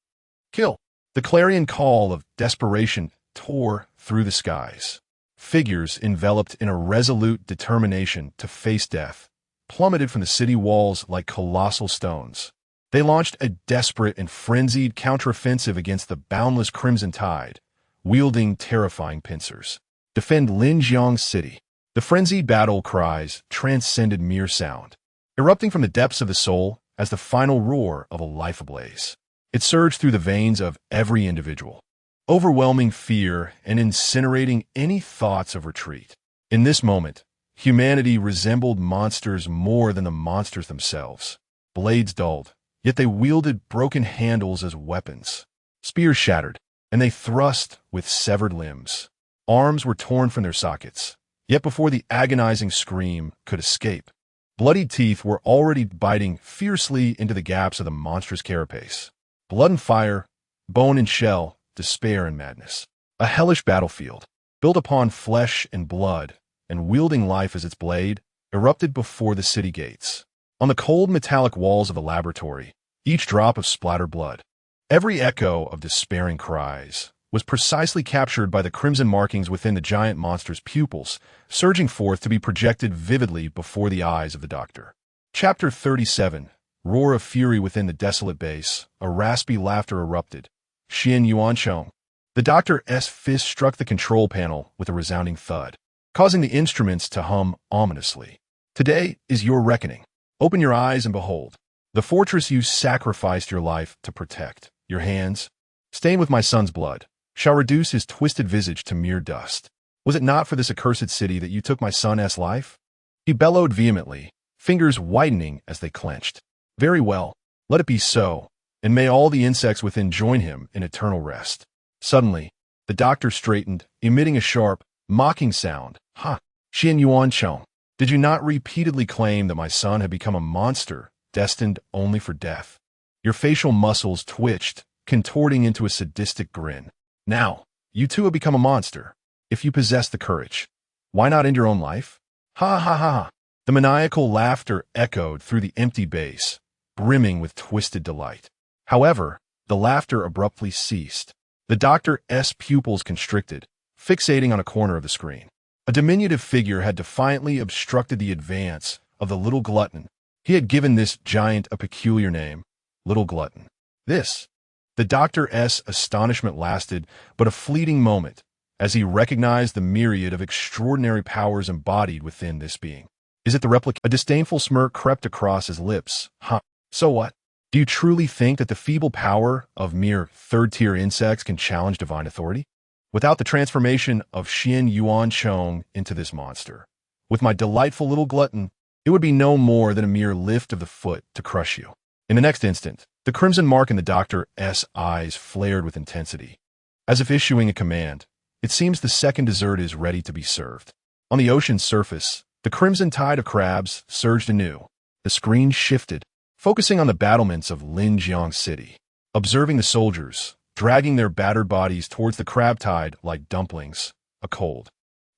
Kill. The clarion call of desperation tore through the skies. Figures enveloped in a resolute determination to face death plummeted from the city walls like colossal stones. They launched a desperate and frenzied counteroffensive against the boundless crimson tide, wielding terrifying pincers. Defend Linjiang City. The frenzied battle cries transcended mere sound, erupting from the depths of the soul as the final roar of a life ablaze. It surged through the veins of every individual, overwhelming fear and incinerating any thoughts of retreat. In this moment, humanity resembled monsters more than the monsters themselves. Blades dulled, yet they wielded broken handles as weapons. Spears shattered, and they thrust with severed limbs. Arms were torn from their sockets, yet before the agonizing scream could escape, bloodied teeth were already biting fiercely into the gaps of the monstrous carapace. Blood and fire, bone and shell, despair and madness. A hellish battlefield, built upon flesh and blood, and wielding life as its blade, erupted before the city gates. On the cold metallic walls of the laboratory, each drop of splattered blood, every echo of despairing cries, was precisely captured by the crimson markings within the giant monster's pupils, surging forth to be projected vividly before the eyes of the doctor. Chapter 37. Roar of fury within the desolate base, a raspy laughter erupted. Xian Yuanchong. The doctor's fist struck the control panel with a resounding thud, causing the instruments to hum ominously. Today is your reckoning. Open your eyes and behold. The fortress you sacrificed your life to protect. Your hands, stained with my son's blood, shall reduce his twisted visage to mere dust. Was it not for this accursed city that you took my son's life? He bellowed vehemently, fingers whitening as they clenched. Very well, let it be so, and may all the insects within join him in eternal rest. Suddenly, the doctor straightened, emitting a sharp, mocking sound. Ha! Xian Yuancheng, did you not repeatedly claim that my son had become a monster, destined only for death? Your facial muscles twitched, contorting into a sadistic grin. Now, you too have become a monster. If you possess the courage, why not end your own life? Ha ha ha! The maniacal laughter echoed through the empty base, brimming with twisted delight. However, the laughter abruptly ceased. The doctor's pupils constricted, fixating on a corner of the screen. A diminutive figure had defiantly obstructed the advance of the little glutton. He had given this giant a peculiar name, Little Glutton. The doctor's astonishment lasted but a fleeting moment, as he recognized the myriad of extraordinary powers embodied within this being. Is it the replica? A disdainful smirk crept across his lips. Huh. So what? Do you truly think that the feeble power of mere third-tier insects can challenge divine authority? Without the transformation of Xian Yuancheng into this monster, with my delightful little glutton, it would be no more than a mere lift of the foot to crush you. In the next instant, the crimson mark in the doctor's eyes flared with intensity. As if issuing a command, it seems the second dessert is ready to be served. On the ocean's surface, the crimson tide of crabs surged anew. The screen shifted, focusing on the battlements of Linjiang City, observing the soldiers, dragging their battered bodies towards the crab tide like dumplings. A cold,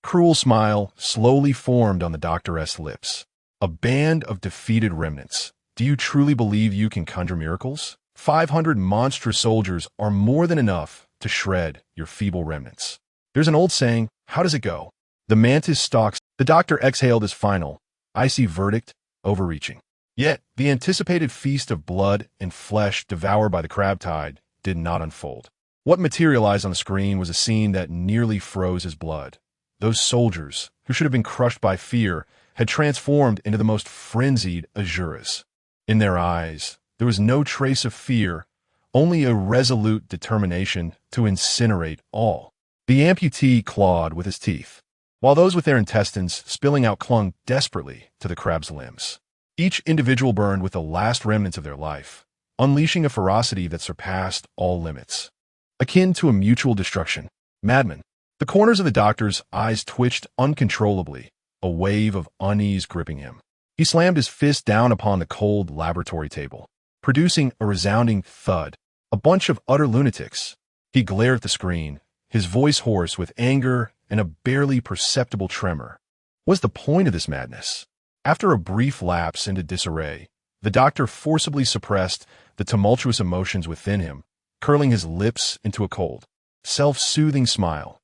cruel smile slowly formed on the doctor's lips. A band of defeated remnants. Do you truly believe you can conjure miracles? 500 monstrous soldiers are more than enough to shred your feeble remnants. There's an old saying, how does it go? The mantis stalks. The doctor exhaled his final, icy verdict, overreaching. Yet, the anticipated feast of blood and flesh devoured by the crab tide did not unfold. What materialized on the screen was a scene that nearly froze his blood. Those soldiers, who should have been crushed by fear, had transformed into the most frenzied azuras. In their eyes, there was no trace of fear, only a resolute determination to incinerate all. The amputee clawed with his teeth, while those with their intestines spilling out clung desperately to the crab's limbs. Each individual burned with the last remnants of their life, unleashing a ferocity that surpassed all limits. Akin to a mutual destruction. Madman. The corners of the doctor's eyes twitched uncontrollably, a wave of unease gripping him. He slammed his fist down upon the cold laboratory table, producing a resounding thud. A bunch of utter lunatics. He glared at the screen, his voice hoarse with anger and a barely perceptible tremor. What was the point of this madness? After a brief lapse into disarray, the doctor forcibly suppressed the tumultuous emotions within him, curling his lips into a cold, self-soothing smile.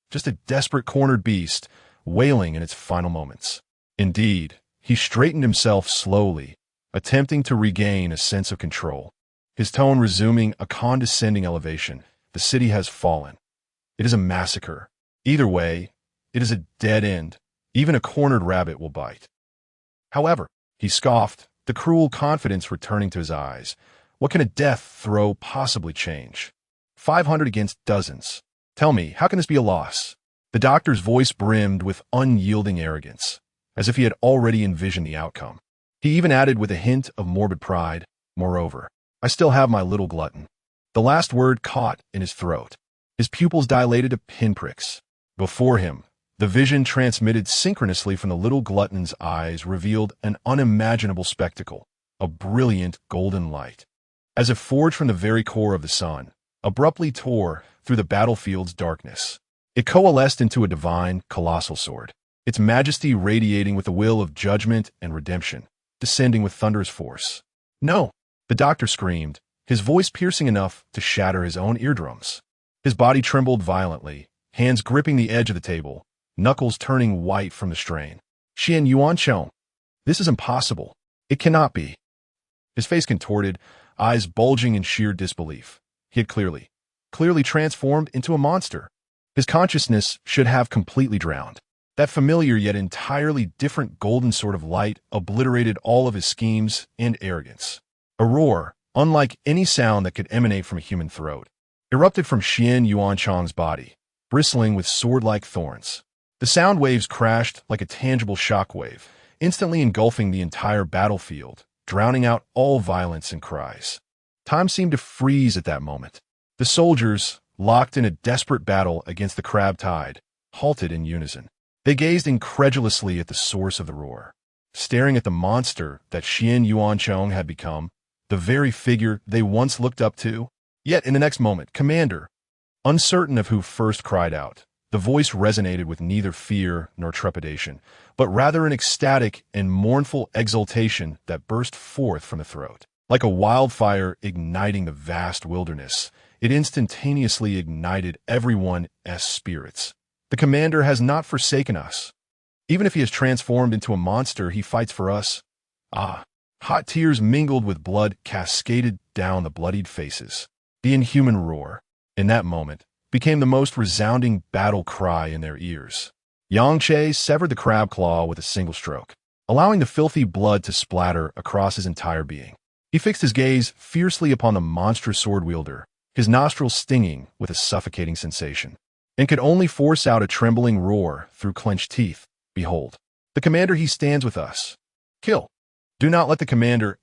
Just a desperate cornered beast, wailing in its final moments. Indeed, he straightened himself slowly, attempting to regain a sense of control. His tone resuming a condescending elevation. The city has fallen. It is a massacre. Either way, it is a dead end. Even a cornered rabbit will bite. However, he scoffed, the cruel confidence returning to his eyes. What can a death throw possibly change? 500 against dozens. Tell me, how can this be a loss? The doctor's voice brimmed with unyielding arrogance, as if he had already envisioned the outcome. He even added with a hint of morbid pride, moreover, I still have my little glutton. The last word caught in his throat. His pupils dilated to pinpricks. Before him, the vision transmitted synchronously from the little glutton's eyes revealed an unimaginable spectacle, a brilliant golden light. As if forged from the very core of the sun, abruptly tore through the battlefield's darkness. It coalesced into a divine, colossal sword, its majesty radiating with the will of judgment and redemption, descending with thunderous force. No! The doctor screamed, his voice piercing enough to shatter his own eardrums. His body trembled violently, hands gripping the edge of the table, knuckles turning white from the strain. Xian Yuancheng, this is impossible. It cannot be. His face contorted, eyes bulging in sheer disbelief. He had clearly transformed into a monster. His consciousness should have completely drowned. That familiar yet entirely different golden sort of light obliterated all of his schemes and arrogance. A roar, unlike any sound that could emanate from a human throat, erupted from Xian Yuancheng's body, bristling with sword-like thorns. The sound waves crashed like a tangible shockwave, instantly engulfing the entire battlefield, drowning out all violence and cries. Time seemed to freeze at that moment. The soldiers, locked in a desperate battle against the crab tide, halted in unison. They gazed incredulously at the source of the roar, staring at the monster that Xian Yuancheng had become, the very figure they once looked up to. Yet in the next moment, Commander, uncertain of who first cried out, the voice resonated with neither fear nor trepidation, but rather an ecstatic and mournful exultation that burst forth from the throat. Like a wildfire igniting the vast wilderness, it instantaneously ignited everyone's spirits. The commander has not forsaken us. Even if he has transformed into a monster, he fights for us. Ah, hot tears mingled with blood cascaded down the bloodied faces. The inhuman roar, in that moment, became the most resounding battle cry in their ears. Yang Che severed the crab claw with a single stroke, allowing the filthy blood to splatter across his entire being. He fixed his gaze fiercely upon the monstrous sword wielder, his nostrils stinging with a suffocating sensation, and could only force out a trembling roar through clenched teeth. Behold, the commander, he stands with us. Kill. Do not let the commander's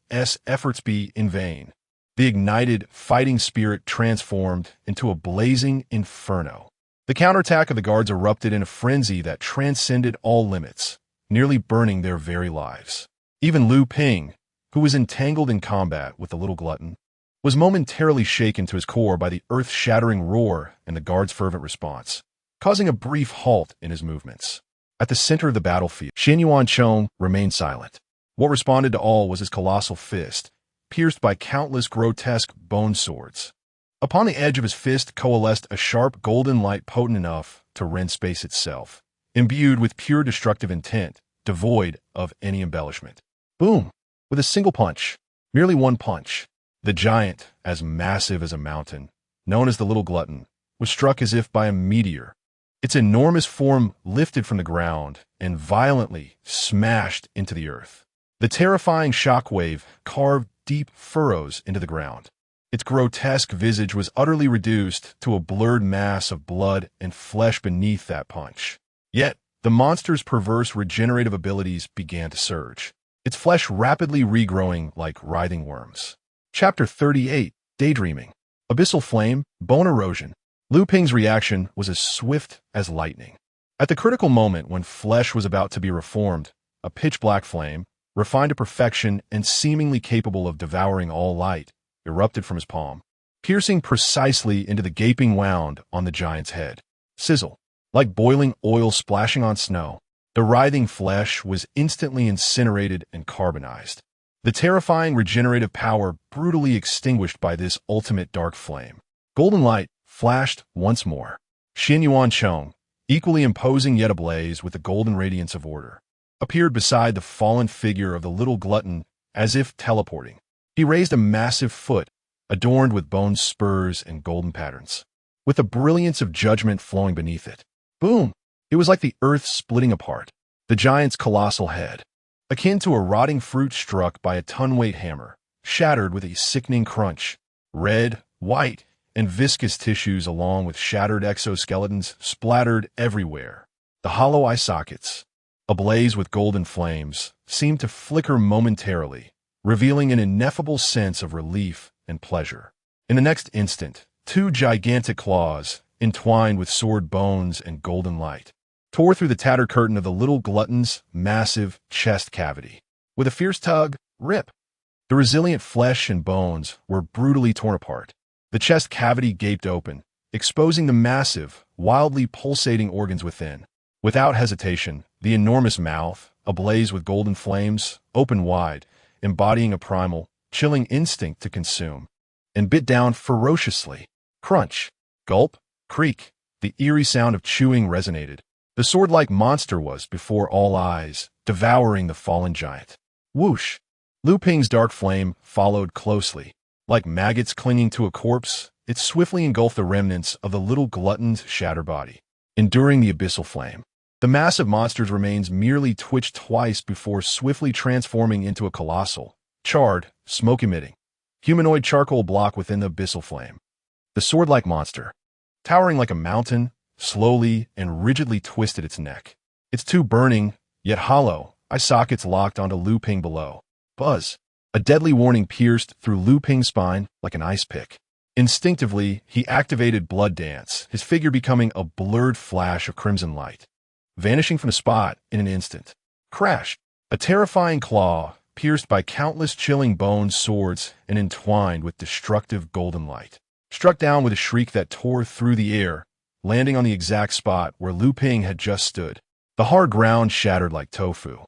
efforts be in vain. The ignited fighting spirit transformed into a blazing inferno. The counterattack of the guards erupted in a frenzy that transcended all limits, nearly burning their very lives. Even Lu Ping, who was entangled in combat with the little glutton, was momentarily shaken to his core by the earth-shattering roar and the guard's fervent response, causing a brief halt in his movements. At the center of the battlefield, Xian Yuancheng remained silent. What responded to all was his colossal fist, pierced by countless grotesque bone swords. Upon the edge of his fist coalesced a sharp golden light potent enough to rend space itself, imbued with pure destructive intent, devoid of any embellishment. Boom! With a single punch, merely one punch, the giant, as massive as a mountain, known as the Little Glutton, was struck as if by a meteor. Its enormous form lifted from the ground and violently smashed into the earth. The terrifying shockwave carved deep furrows into the ground. Its grotesque visage was utterly reduced to a blurred mass of blood and flesh beneath that punch. Yet, the monster's perverse regenerative abilities began to surge, its flesh rapidly regrowing like writhing worms. Chapter 38, Daydreaming. Abyssal Flame, Bone Erosion. Lu Ping's reaction was as swift as lightning. At the critical moment when flesh was about to be reformed, a pitch-black flame, refined to perfection and seemingly capable of devouring all light, erupted from his palm, piercing precisely into the gaping wound on the giant's head. Sizzle. Like boiling oil splashing on snow, the writhing flesh was instantly incinerated and carbonized. The terrifying regenerative power brutally extinguished by this ultimate dark flame. Golden light flashed once more. Xian Yuancheng, equally imposing yet ablaze with the golden radiance of order, appeared beside the fallen figure of the little glutton as if teleporting. He raised a massive foot, adorned with bone spurs and golden patterns, with the brilliance of judgment flowing beneath it. Boom! It was like the earth splitting apart. The giant's colossal head, akin to a rotting fruit struck by a ton-weight hammer, shattered with a sickening crunch. Red, white, and viscous tissues along with shattered exoskeletons splattered everywhere. The hollow eye sockets, ablaze with golden flames, seemed to flicker momentarily, revealing an ineffable sense of relief and pleasure. In the next instant, two gigantic claws, entwined with sword bones and golden light, tore through the tattered curtain of the little glutton's massive chest cavity. With a fierce tug, rip! The resilient flesh and bones were brutally torn apart. The chest cavity gaped open, exposing the massive, wildly pulsating organs within. Without hesitation, the enormous mouth, ablaze with golden flames, opened wide, embodying a primal, chilling instinct to consume, and bit down ferociously. Crunch, gulp, creak, the eerie sound of chewing resonated. The sword-like monster was before all eyes, devouring the fallen giant. Whoosh! Lu Ping's dark flame followed closely. Like maggots clinging to a corpse, it swiftly engulfed the remnants of the little glutton's shattered body. Enduring the abyssal flame, the massive monster's remains merely twitched twice before swiftly transforming into a colossal, charred, smoke-emitting, humanoid charcoal block within the abyssal flame. The sword-like monster, towering like a mountain, slowly and rigidly twisted its neck. Its two burning, yet hollow, eye sockets locked onto Lu Ping below. Buzz! A deadly warning pierced through Lu Ping's spine like an ice pick. Instinctively, he activated Blood Dance, his figure becoming a blurred flash of crimson light, vanishing from the spot in an instant. Crash! A terrifying claw, pierced by countless chilling bone swords and entwined with destructive golden light, struck down with a shriek that tore through the air, landing on the exact spot where Lu Ping had just stood. The hard ground shattered like tofu,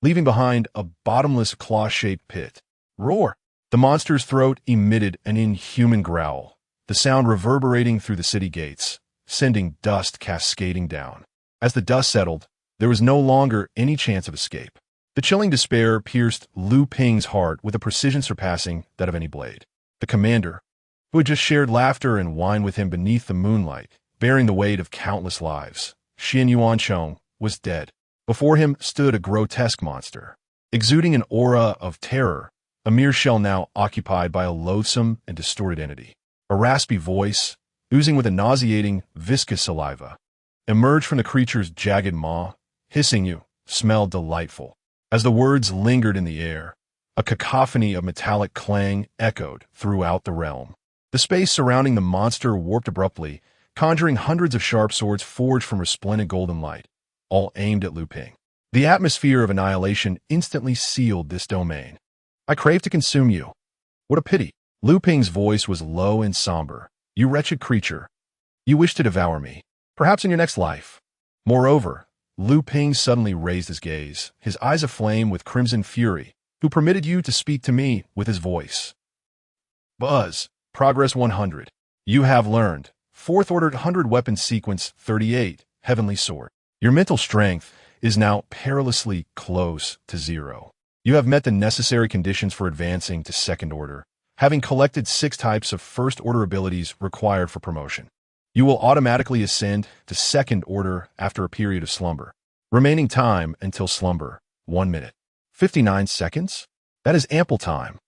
leaving behind a bottomless claw-shaped pit. Roar! The monster's throat emitted an inhuman growl, the sound reverberating through the city gates, sending dust cascading down. As the dust settled, there was no longer any chance of escape. The chilling despair pierced Lu Ping's heart with a precision surpassing that of any blade. The commander, who had just shared laughter and wine with him beneath the moonlight, bearing the weight of countless lives, Xin Yuancheng, was dead. Before him stood a grotesque monster, exuding an aura of terror, a mere shell now occupied by a loathsome and distorted entity. A raspy voice, oozing with a nauseating, viscous saliva, emerged from the creature's jagged maw, hissing, "You smell delightful." As the words lingered in the air, a cacophony of metallic clang echoed throughout the realm. The space surrounding the monster warped abruptly, conjuring hundreds of sharp swords forged from resplendent golden light, all aimed at Lu Ping. The atmosphere of annihilation instantly sealed this domain. "I crave to consume you. What a pity." Lu Ping's voice was low and somber. "You wretched creature. You wish to devour me, perhaps in your next life." Moreover, Lu Ping suddenly raised his gaze, his eyes aflame with crimson fury. "Who permitted you to speak to me with his voice?" Buzz. Progress 100. You have learned. 4th Order 100 Weapon Sequence 38, Heavenly Sword. Your mental strength is now perilously close to 0. You have met the necessary conditions for advancing to 2nd Order, having collected 6 types of 1st Order abilities required for promotion. You will automatically ascend to 2nd Order after a period of slumber. Remaining time until slumber, 1 minute. 59 seconds? That is ample time.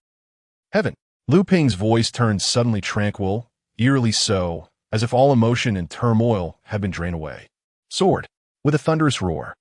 Heaven. Lu Ping's voice turned suddenly tranquil, eerily so, as if all emotion and turmoil had been drained away. Sword. With a thunderous roar.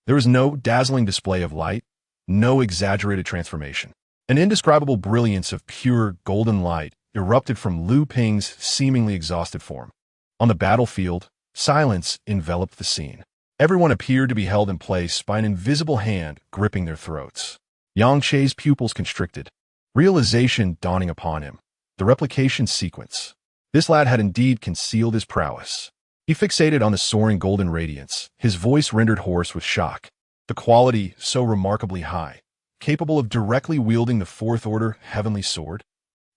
There was no dazzling display of light, no exaggerated transformation. An indescribable brilliance of pure golden light erupted from Lu Ping's seemingly exhausted form. On the battlefield, silence enveloped the scene. Everyone appeared to be held in place by an invisible hand gripping their throats. Yang Che's pupils constricted, realization dawning upon him. The replication sequence. This lad had indeed concealed his prowess. He fixated on the soaring golden radiance, his voice rendered hoarse with shock. The quality so remarkably high, capable of directly wielding the 4th Order Heavenly Sword.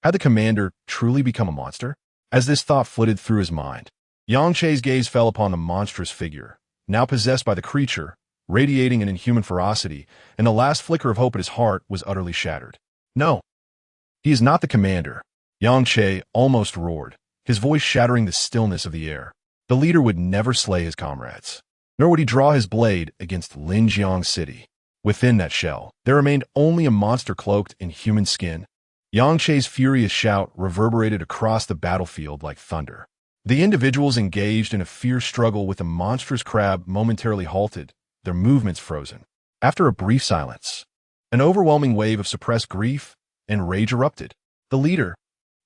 Had the commander truly become a monster? As this thought flitted through his mind, Yang Che's gaze fell upon the monstrous figure, now possessed by the creature, radiating an inhuman ferocity, and the last flicker of hope at his heart was utterly shattered. No, he is not the commander. Yang Che almost roared, his voice shattering the stillness of the air. The leader would never slay his comrades, nor would he draw his blade against Linjiang City. Within that shell, there remained only a monster cloaked in human skin. Yang Che's furious shout reverberated across the battlefield like thunder. The individuals engaged in a fierce struggle with the monstrous crab momentarily halted, their movements frozen. After a brief silence, an overwhelming wave of suppressed grief and rage erupted. The leader,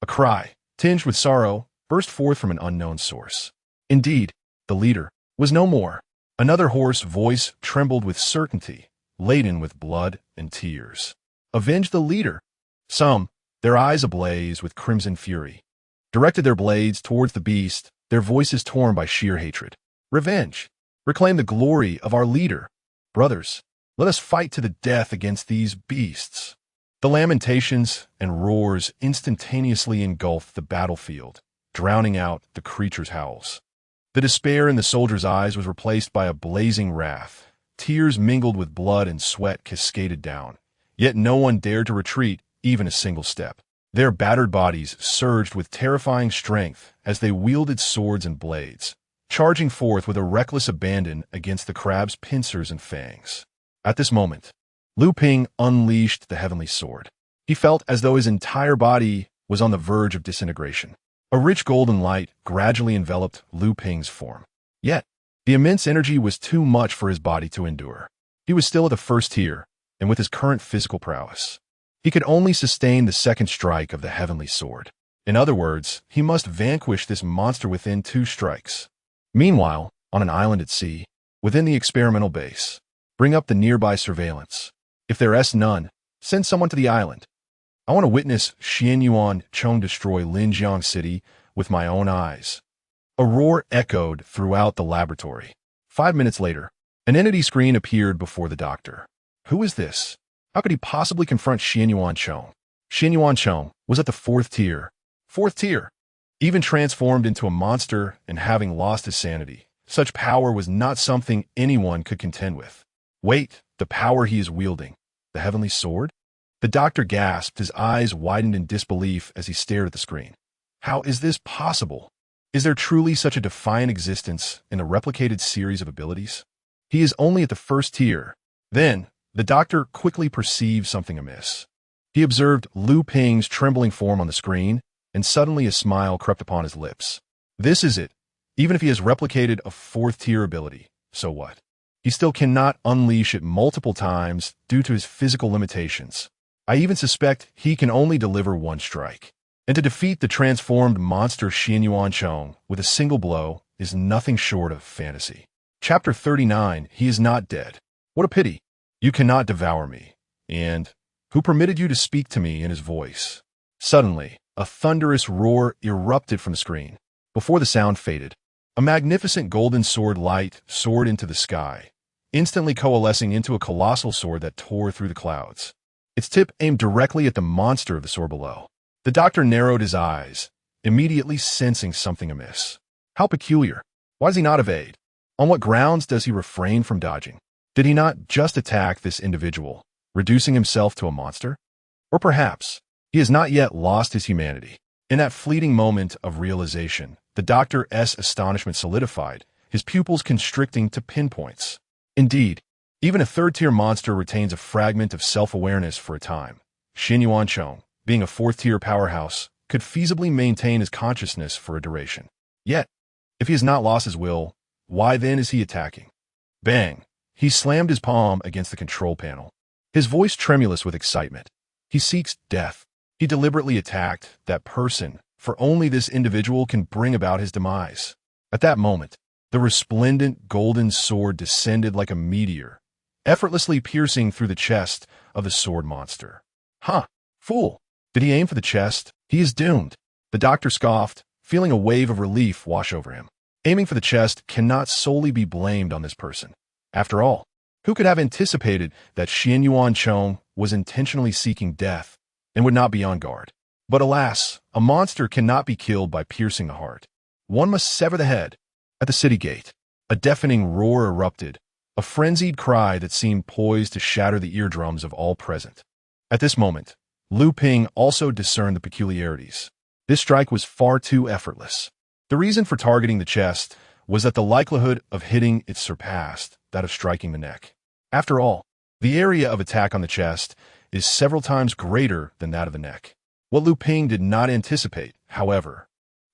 a cry, tinged with sorrow, burst forth from an unknown source. Indeed, the leader was no more. Another hoarse voice trembled with certainty, laden with blood and tears. Avenge the leader. Some, their eyes ablaze with crimson fury, directed their blades towards the beast, their voices torn by sheer hatred. Revenge. Reclaim the glory of our leader. Brothers, let us fight to the death against these beasts. The lamentations and roars instantaneously engulfed the battlefield, drowning out the creature's howls. The despair in the soldiers' eyes was replaced by a blazing wrath. Tears mingled with blood and sweat cascaded down, yet no one dared to retreat even a single step. Their battered bodies surged with terrifying strength as they wielded swords and blades, charging forth with a reckless abandon against the crab's pincers and fangs. At this moment, Lu Ping unleashed the heavenly sword. He felt as though his entire body was on the verge of disintegration. A rich golden light gradually enveloped Lu Ping's form. Yet, the immense energy was too much for his body to endure. He was still at the 1st tier, and with his current physical prowess, he could only sustain the 2nd strike of the heavenly sword. In other words, he must vanquish this monster within 2 strikes. Meanwhile, on an island at sea, within the experimental base, bring up the nearby surveillance. If there's none, send someone to the island. I want to witness Xianyuan Chong destroy Linjiang City with my own eyes. A roar echoed throughout the laboratory. 5 minutes later, an entity screen appeared before the doctor. Who is this? How could he possibly confront Xianyuan Chong? Xianyuan Chong was at the 4th tier. 4th tier. Even transformed into a monster and having lost his sanity, such power was not something anyone could contend with. Wait, the power he is wielding. The heavenly sword? The doctor gasped, his eyes widened in disbelief as he stared at the screen. How is this possible? Is there truly such a defiant existence in a replicated series of abilities? He is only at the 1st tier. Then, the doctor quickly perceived something amiss. He observed Lu Ping's trembling form on the screen, and suddenly a smile crept upon his lips. This is it. Even if he has replicated a 4th tier ability, so what? He still cannot unleash it multiple times due to his physical limitations. I even suspect he can only deliver 1 strike. And to defeat the transformed monster Xianyuan Chong with a single blow is nothing short of fantasy. Chapter 39, He is not dead. What a pity. You cannot devour me. And who permitted you to speak to me in his voice? Suddenly, a thunderous roar erupted from the screen. Before the sound faded, a magnificent golden sword light soared into the sky, instantly coalescing into a colossal sword that tore through the clouds. Its tip aimed directly at the monster of the sword below. The doctor narrowed his eyes, immediately sensing something amiss. How peculiar. Why does he not evade? On what grounds does he refrain from dodging? Did he not just attack this individual, reducing himself to a monster? Or perhaps he has not yet lost his humanity. In that fleeting moment of realization, the doctor's astonishment solidified, his pupils constricting to pinpoints. Indeed, even a 3rd-tier monster retains a fragment of self-awareness for a time. Xianyuan Chong, being a 4th-tier powerhouse, could feasibly maintain his consciousness for a duration. Yet, if he has not lost his will, why then is he attacking? Bang! He slammed his palm against the control panel, his voice tremulous with excitement. He seeks death. He deliberately attacked that person, for only this individual can bring about his demise. At that moment, the resplendent golden sword descended like a meteor, effortlessly piercing through the chest of the sword monster. Huh! Fool! Did he aim for the chest? He is doomed. The doctor scoffed, feeling a wave of relief wash over him. Aiming for the chest cannot solely be blamed on this person. After all, who could have anticipated that Xianyuan Chong was intentionally seeking death and would not be on guard? But alas, a monster cannot be killed by piercing the heart. One must sever the head. At the city gate, a deafening roar erupted, a frenzied cry that seemed poised to shatter the eardrums of all present. At this moment, Lu Ping also discerned the peculiarities. This strike was far too effortless. The reason for targeting the chest was that the likelihood of hitting it surpassed that of striking the neck. After all, the area of attack on the chest is several times greater than that of the neck. What Lu Ping did not anticipate, however,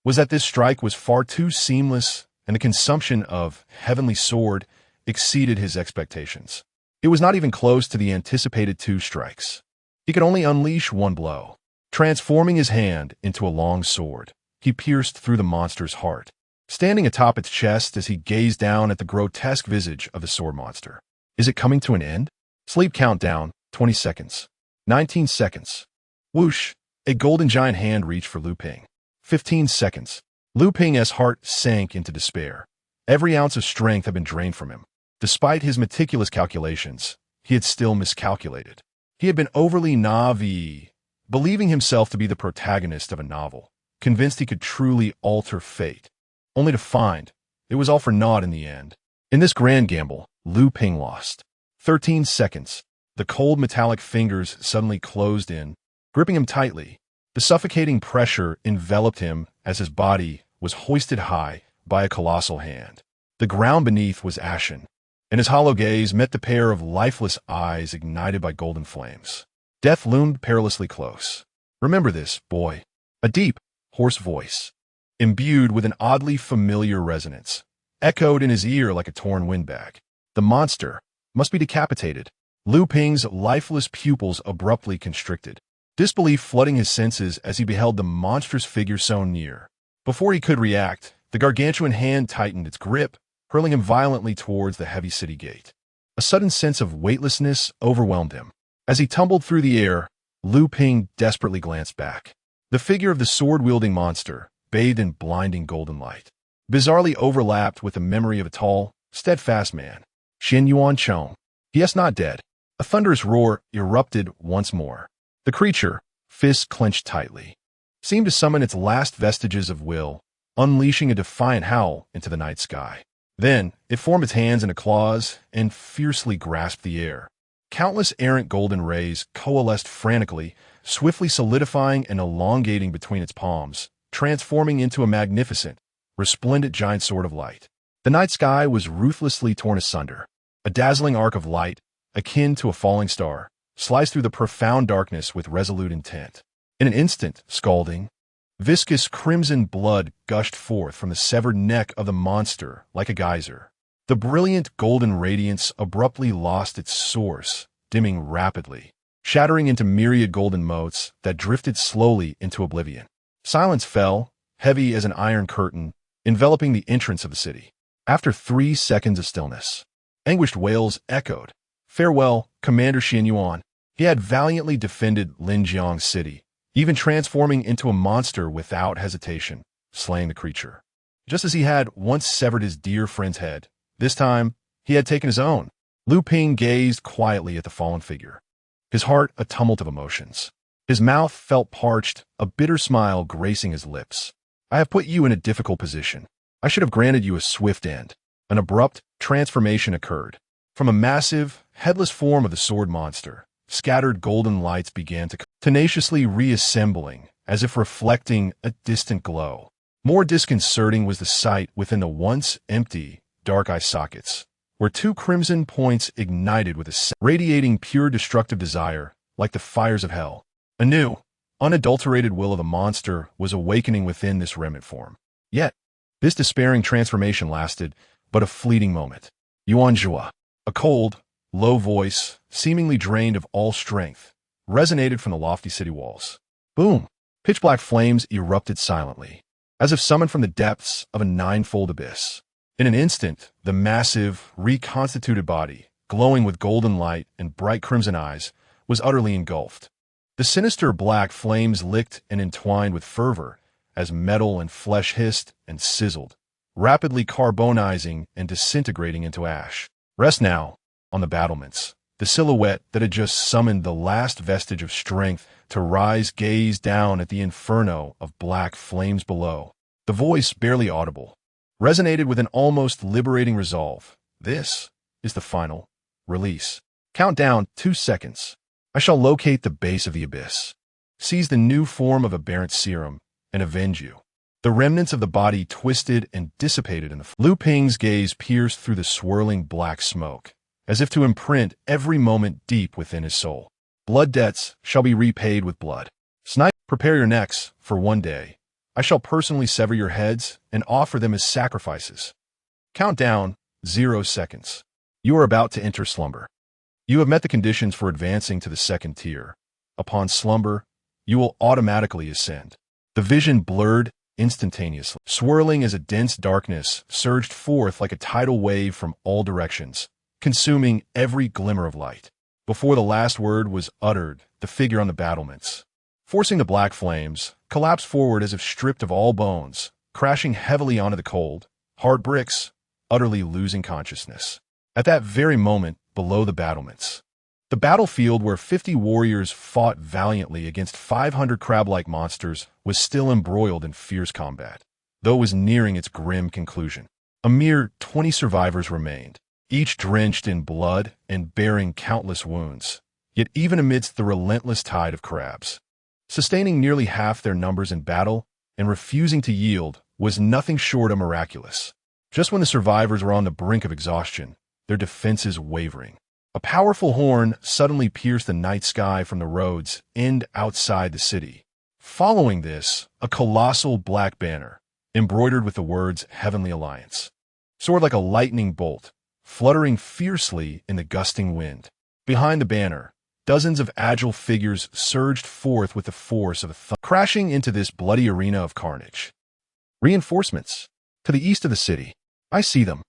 was that this strike was far too seamless and the consumption of Heavenly Sword exceeded his expectations. It was not even close to the anticipated 2 strikes. He could only unleash 1 blow. Transforming his hand into a long sword, he pierced through the monster's heart, standing atop its chest as he gazed down at the grotesque visage of the sword monster. Is it coming to an end? Sleep countdown, 20 seconds. 19 seconds. Whoosh! A golden giant hand reached for Lu Ping. 15 seconds. Lu Ping's heart sank into despair. Every ounce of strength had been drained from him. Despite his meticulous calculations, he had still miscalculated. He had been overly naive, believing himself to be the protagonist of a novel, convinced he could truly alter fate, only to find it was all for naught in the end. In this grand gamble, Lu Ping lost. 13 seconds. The cold metallic fingers suddenly closed in, gripping him tightly. The suffocating pressure enveloped him as his body was hoisted high by a colossal hand. The ground beneath was ashen, and his hollow gaze met the pair of lifeless eyes ignited by golden flames. Death loomed perilously close. Remember this, boy. A deep, hoarse voice, imbued with an oddly familiar resonance, echoed in his ear like a torn windbag. The monster must be decapitated. Lu Ping's lifeless pupils abruptly constricted. disbelief flooding his senses as he beheld the monstrous figure so near. Before he could react, the gargantuan hand tightened its grip, hurling him violently towards the heavy city gate. A sudden sense of weightlessness overwhelmed him. As he tumbled through the air, Lu Ping desperately glanced back. The figure of the sword-wielding monster, bathed in blinding golden light, bizarrely overlapped with the memory of a tall, steadfast man. Xin Yuan Chong. He is not dead. A thunderous roar erupted once more. The creature, fists clenched tightly, seemed to summon its last vestiges of will, unleashing a defiant howl into the night sky. Then, it formed its hands into claws and fiercely grasped the air. Countless errant golden rays coalesced frantically, swiftly solidifying and elongating between its palms, transforming into a magnificent, resplendent giant sword of light. The night sky was ruthlessly torn asunder. A dazzling arc of light, akin to a falling star, sliced through the profound darkness with resolute intent. In an instant, scalding, viscous crimson blood gushed forth from the severed neck of the monster like a geyser. The brilliant golden radiance abruptly lost its source, dimming rapidly, shattering into myriad golden motes that drifted slowly into oblivion. Silence fell, heavy as an iron curtain, enveloping the entrance of the city. After 3 seconds of stillness, anguished wails echoed. Farewell, Commander Xin Yuan. He had valiantly defended Linjiang's city, even transforming into a monster without hesitation, slaying the creature. Just as he had once severed his dear friend's head, this time he had taken his own. Lu Ping gazed quietly at the fallen figure, his heart a tumult of emotions. His mouth felt parched, a bitter smile gracing his lips. I have put you in a difficult position. I should have granted you a swift end. An abrupt transformation occurred. From a massive, headless form of the sword monster, scattered golden lights began to tenaciously reassembling, as if reflecting a distant glow. More disconcerting was the sight within the once empty, dark eye sockets, where 2 crimson points ignited with a radiating pure destructive desire, like the fires of hell. A new, unadulterated will of the monster was awakening within this remnant form. Yet, this despairing transformation lasted but a fleeting moment. Yuan Zhua, a cold, low voice, seemingly drained of all strength, resonated from the lofty city walls. Boom! Pitch-black flames erupted silently, as if summoned from the depths of a 9-fold abyss. In an instant, the massive, reconstituted body, glowing with golden light and bright crimson eyes, was utterly engulfed. The sinister black flames licked and entwined with fervor as metal and flesh hissed and sizzled, rapidly carbonizing and disintegrating into ash. Rest now, on the battlements. The silhouette that had just summoned the last vestige of strength to rise gazed down at the inferno of black flames below. The voice, barely audible, resonated with an almost liberating resolve. This is the final release. Count down 2 seconds. I shall locate the base of the abyss, seize the new form of aberrant serum, and avenge you. The remnants of the body twisted and dissipated in the Lu Ping's gaze pierced through the swirling black smoke, as if to imprint every moment deep within his soul. Blood debts shall be repaid with blood. Snipe, prepare your necks, for one day I shall personally sever your heads and offer them as sacrifices. Count down 0 seconds. You are about to enter slumber. You have met the conditions for advancing to the 2nd tier. Upon slumber, you will automatically ascend. The vision blurred instantaneously, swirling as a dense darkness surged forth like a tidal wave from all directions, consuming every glimmer of light. Before the last word was uttered, the figure on the battlements, forcing the black flames, collapsed forward as if stripped of all bones, crashing heavily onto the cold, hard bricks, utterly losing consciousness. At that very moment, below the battlements, the battlefield where 50 warriors fought valiantly against 500 crab-like monsters was still embroiled in fierce combat, though it was nearing its grim conclusion. A mere 20 survivors remained, each drenched in blood and bearing countless wounds, yet even amidst the relentless tide of crabs, sustaining nearly half their numbers in battle and refusing to yield was nothing short of miraculous. Just when the survivors were on the brink of exhaustion, their defenses wavering, a powerful horn suddenly pierced the night sky from the roads end outside the city. Following this, a colossal black banner, embroidered with the words Heavenly Alliance, soared like a lightning bolt, fluttering fiercely in the gusting wind. Behind the banner, dozens of agile figures surged forth with the force of a thunder, crashing into this bloody arena of carnage. Reinforcements. To the east of the city. I see them.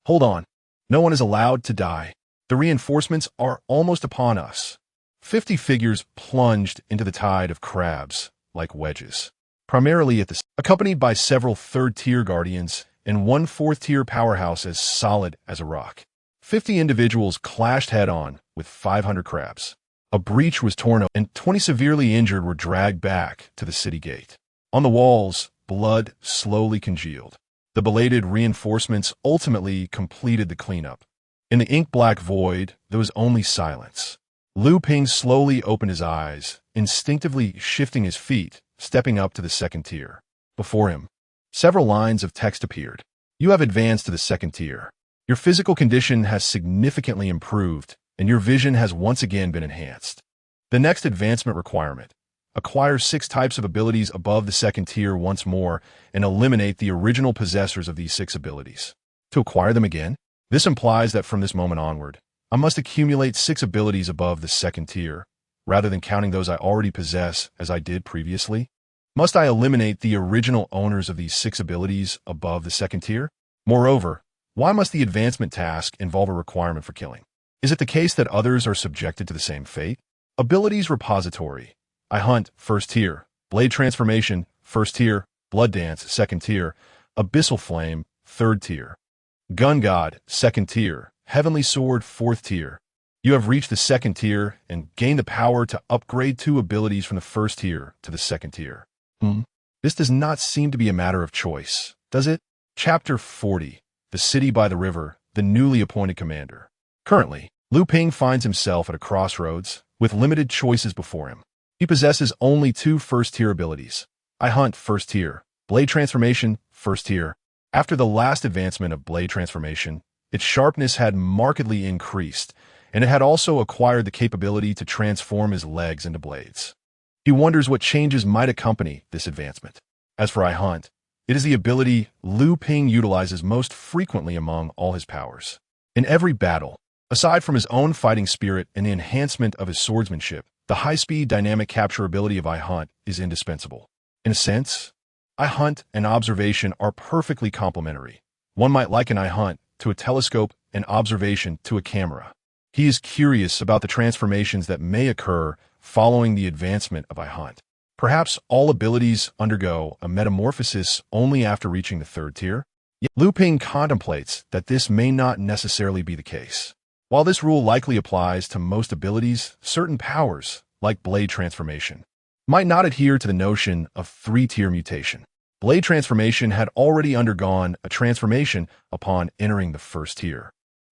Hold on. No one is allowed to die. The reinforcements are almost upon us. 50 figures plunged into the tide of crabs like wedges, primarily at the accompanied by several third-tier guardians and one fourth-tier powerhouse as solid as a rock. 50 individuals clashed head-on with 500 crabs. A breach was torn open, and 20 severely injured were dragged back to the city gate. On the walls, blood slowly congealed. The belated reinforcements ultimately completed the cleanup. In the ink-black void, there was only silence. Liu Ping slowly opened his eyes, instinctively shifting his feet, stepping up to the second tier. Before him, several lines of text appeared. You have advanced to the second tier. Your physical condition has significantly improved, and your vision has once again been enhanced. The next advancement requirement: acquire 6 types of abilities above the second tier once more and eliminate the original possessors of these 6 abilities. To acquire them again? This implies that from this moment onward, I must accumulate 6 abilities above the second tier, rather than counting those I already possess as I did previously. Must I eliminate the original owners of these 6 abilities above the second tier? Moreover, why must the advancement task involve a requirement for killing? Is it the case that others are subjected to the same fate? Abilities repository. I hunt, first tier. Blade transformation, first tier. Blood dance, second tier. Abyssal flame, third tier. Gun god, second tier. Heavenly sword, fourth tier. You have reached the second tier and gained the power to upgrade 2 abilities from the first tier to the second tier. This does not seem to be a matter of choice, does it? Chapter 40. The City by the River, the newly appointed commander. Currently, Liu Ping finds himself at a crossroads with limited choices before him. He possesses only 2 first-tier abilities. I hunt, first tier. Blade transformation, first tier. After the last advancement of blade transformation, its sharpness had markedly increased, and it had also acquired the capability to transform his legs into blades. He wonders what changes might accompany this advancement. As for I hunt, it is the ability Liu Ping utilizes most frequently among all his powers. In every battle, aside from his own fighting spirit and the enhancement of his swordsmanship, the high-speed dynamic capture ability of I hunt is indispensable. In a sense, I hunt and observation are perfectly complementary. One might liken I hunt to a telescope and observation to a camera. He is curious about the transformations that may occur following the advancement of I hunt. Perhaps all abilities undergo a metamorphosis only after reaching the third tier? Yet Liu Ping contemplates that this may not necessarily be the case. While this rule likely applies to most abilities, certain powers, like blade transformation, might not adhere to the notion of 3-tier mutation. Blade transformation had already undergone a transformation upon entering the first tier.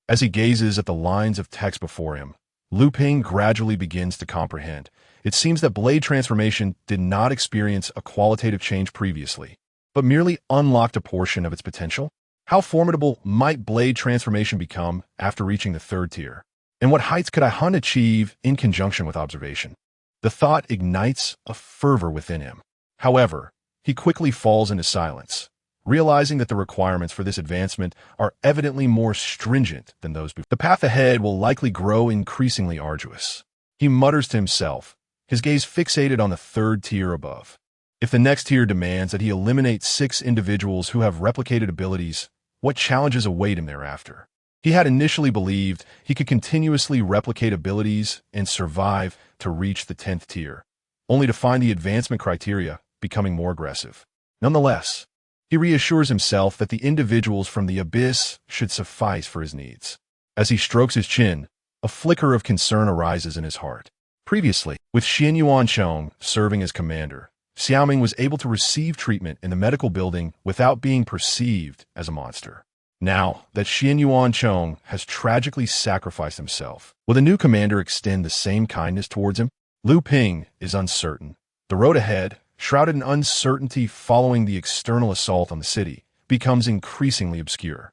As he gazes at the lines of text before him, Liu Ping gradually begins to comprehend. It seems that blade transformation did not experience a qualitative change previously, but merely unlocked a portion of its potential. How formidable might blade transformation become after reaching the third tier? And what heights could I hunt achieve in conjunction with observation? The thought ignites a fervor within him. However, he quickly falls into silence, realizing that the requirements for this advancement are evidently more stringent than those before. The path ahead will likely grow increasingly arduous. He mutters to himself, his gaze fixated on the third tier above. If the next tier demands that he eliminate 6 individuals who have replicated abilities, what challenges await him thereafter? He had initially believed he could continuously replicate abilities and survive to reach the 10th tier, only to find the advancement criteria becoming more aggressive. Nonetheless, he reassures himself that the individuals from the abyss should suffice for his needs. As he strokes his chin, a flicker of concern arises in his heart. Previously, with Xian Yuancheng serving as commander, Xiaoming was able to receive treatment in the medical building without being perceived as a monster. Now that Xian Yuancheng has tragically sacrificed himself, will the new commander extend the same kindness towards him? Liu Ping is uncertain. The road ahead, shrouded in uncertainty following the external assault on the city, becomes increasingly obscure.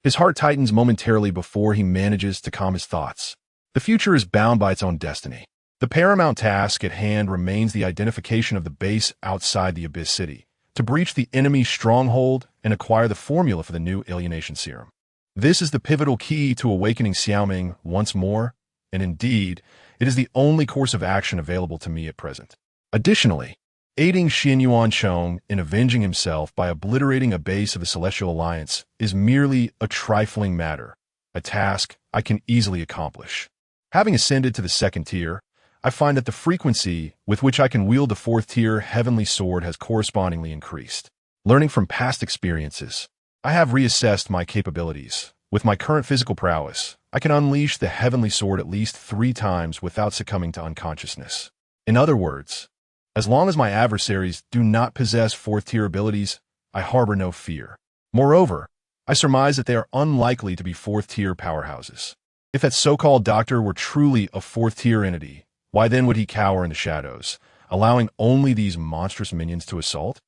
His heart tightens momentarily before he manages to calm his thoughts. The future is bound by its own destiny. The paramount task at hand remains the identification of the base outside the Abyss City, to breach the enemy's stronghold and acquire the formula for the new alienation serum. This is the pivotal key to awakening Xiaoming once more, and indeed, It is the only course of action available to me at present. Additionally, aiding Xian Yuancheng in avenging himself by obliterating a base of the Celestial Alliance is merely a trifling matter, a task I can easily accomplish. Having ascended to the second tier, I find that the frequency with which I can wield the fourth tier heavenly sword has correspondingly increased. Learning from past experiences, I have reassessed my capabilities. With my current physical prowess, I can unleash the heavenly sword at least 3 times without succumbing to unconsciousness. In other words, as long as my adversaries do not possess fourth-tier abilities, I harbor no fear. Moreover, I surmise that they are unlikely to be fourth-tier powerhouses. If that so-called doctor were truly a fourth-tier entity, why then would he cower in the shadows, allowing only these monstrous minions to assault?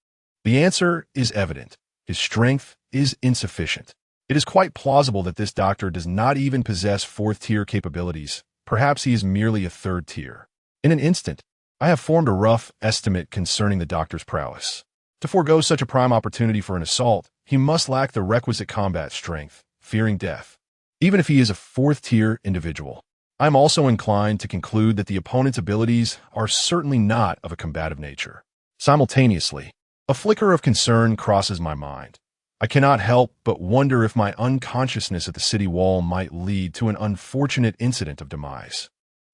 The answer is evident. His strength is insufficient. It is quite plausible that this doctor does not even possess fourth-tier capabilities. Perhaps he is merely a third tier. In an instant, I have formed a rough estimate concerning the doctor's prowess. To forego such a prime opportunity for an assault, he must lack the requisite combat strength, fearing death. Even if he is a fourth-tier individual, I am also inclined to conclude that the opponent's abilities are certainly not of a combative nature. Simultaneously, a flicker of concern crosses my mind. I cannot help but wonder if my unconsciousness at the city wall might lead to an unfortunate incident of demise.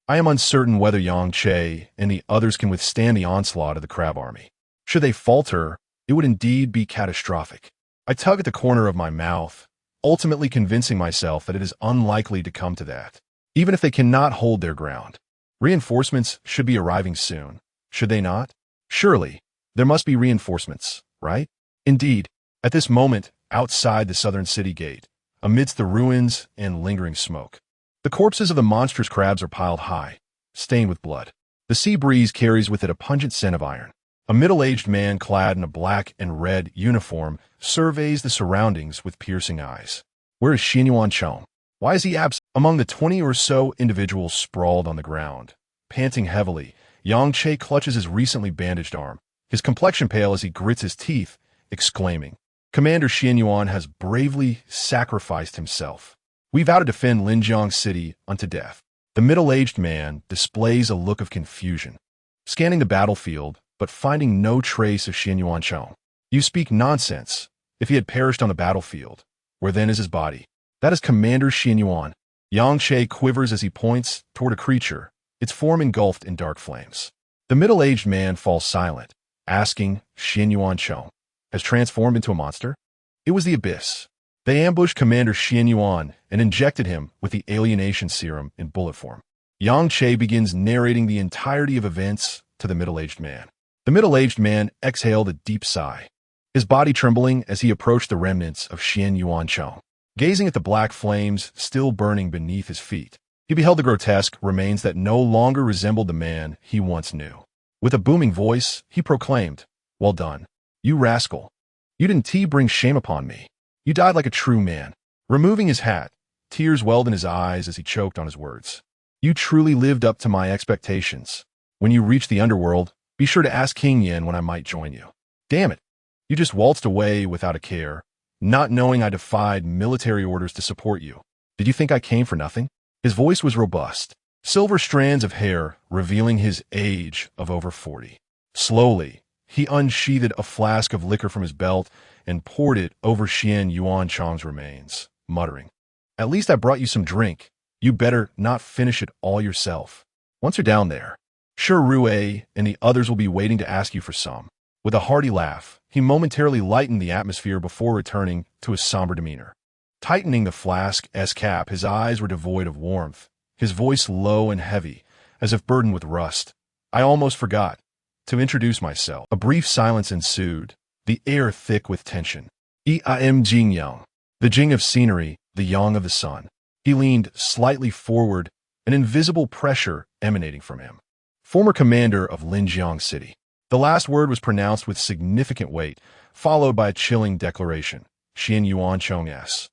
I am uncertain whether Yang Che and the others can withstand the onslaught of the crab army. Should they falter, it would indeed be catastrophic. I tug at the corner of my mouth, ultimately convincing myself that it is unlikely to come to that. Even if they cannot hold their ground, reinforcements should be arriving soon, should they not? Surely, there must be reinforcements, right? Indeed, at this moment, outside the southern city gate, amidst the ruins and lingering smoke, the corpses of the monstrous crabs are piled high, stained with blood. The sea breeze carries with it a pungent scent of iron. A middle-aged man clad in a black and red uniform surveys the surroundings with piercing eyes. Where is Xian Yuancheng? Why is he absent? Among the 20 or so individuals sprawled on the ground, panting heavily, Yang Che clutches his recently bandaged arm, his complexion pale as he grits his teeth, exclaiming, "Commander Xian Yuan has bravely sacrificed himself. We vow to defend Linjiang City unto death." The middle-aged man displays a look of confusion, scanning the battlefield, but finding no trace of Xian Yuancheng. "You speak nonsense. If he had perished on the battlefield, where then is his body?" "That is Commander Xian Yuan." Yang Che quivers as he points toward a creature, its form engulfed in dark flames. The middle-aged man falls silent, asking, "Xian Yuancheng has transformed into a monster?" It was the abyss. They ambushed Commander Xian Yuan and injected him with the alienation serum in bullet form. Yang Che begins narrating the entirety of events to the middle-aged man. The middle-aged man exhaled a deep sigh, his body trembling as he approached the remnants of Xian Yuancheng. Gazing at the black flames still burning beneath his feet, he beheld the grotesque remains that no longer resembled the man he once knew. With a booming voice, he proclaimed, "Well done, you rascal. You didn't bring shame upon me. You died like a true man." Removing his hat, tears welled in his eyes as he choked on his words. "You truly lived up to my expectations. When you reach the underworld, be sure to ask King Yin when I might join you. Damn it, you just waltzed away without a care, not knowing I defied military orders to support you. Did you think I came for nothing?" His voice was robust, silver strands of hair revealing his age of over 40. Slowly, he unsheathed a flask of liquor from his belt and poured it over Xian Yuancheng's remains, muttering, "At least I brought you some drink. You better not finish it all yourself. Once you're down there, sure Rue and the others will be waiting to ask you for some." With a hearty laugh, he momentarily lightened the atmosphere before returning to his somber demeanor. Tightening the flask's cap, his eyes were devoid of warmth, his voice low and heavy, as if burdened with rust. "I almost forgot to introduce myself." A brief silence ensued, the air thick with tension. "I am Jing Yang, the Jing of scenery, the Yang of the sun." He leaned slightly forward, an invisible pressure emanating from him. "Former commander of Linjiang City." The last word was pronounced with significant weight, followed by a chilling declaration. "Xian Yuancheng S.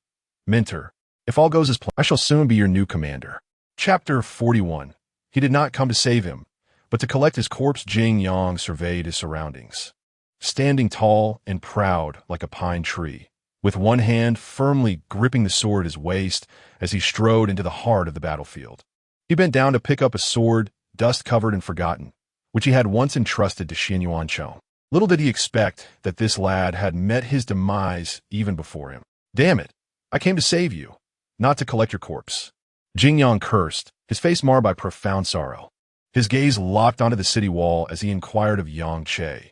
Mentor, if all goes as planned, I shall soon be your new commander." Chapter 41. He did not come to save him, but to collect his corpse. Jing Yang surveyed his surroundings. Standing tall and proud like a pine tree, with one hand firmly gripping the sword at his waist as he strode into the heart of the battlefield, He bent down to pick up a sword, dust-covered and forgotten, which he had once entrusted to Xian Yuancheng. Little did he expect that this lad had met his demise even before him. Damn it! I came to save you, not to collect your corpse. Jing Yang cursed, his face marred by profound sorrow. His gaze locked onto the city wall as he inquired of Yang Che.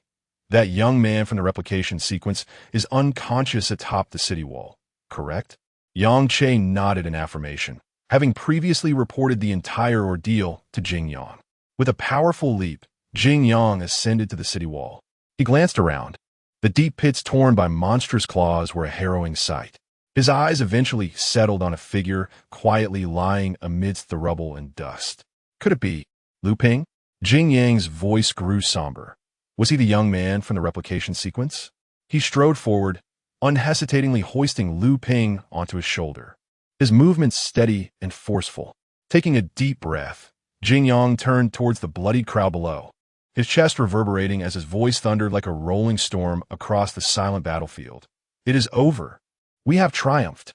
That young man from the replication sequence is unconscious atop the city wall, correct? Yang Che nodded in affirmation, having previously reported the entire ordeal to Jing Yang. With a powerful leap, Jing Yang ascended to the city wall. He glanced around. The deep pits torn by monstrous claws were a harrowing sight. His eyes eventually settled on a figure quietly lying amidst the rubble and dust. Could it be Lu Ping? Jing Yang's voice grew somber. Was he the young man from the replication sequence? He strode forward, unhesitatingly hoisting Lu Ping onto his shoulder. His movements steady and forceful. Taking a deep breath, Jing Yang turned towards the bloodied crowd below, his chest reverberating as his voice thundered like a rolling storm across the silent battlefield. It is over. We have triumphed.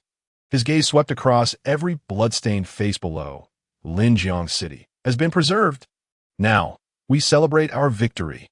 His gaze swept across every blood-stained face below. Linjiang City has been preserved. Now, we celebrate our victory.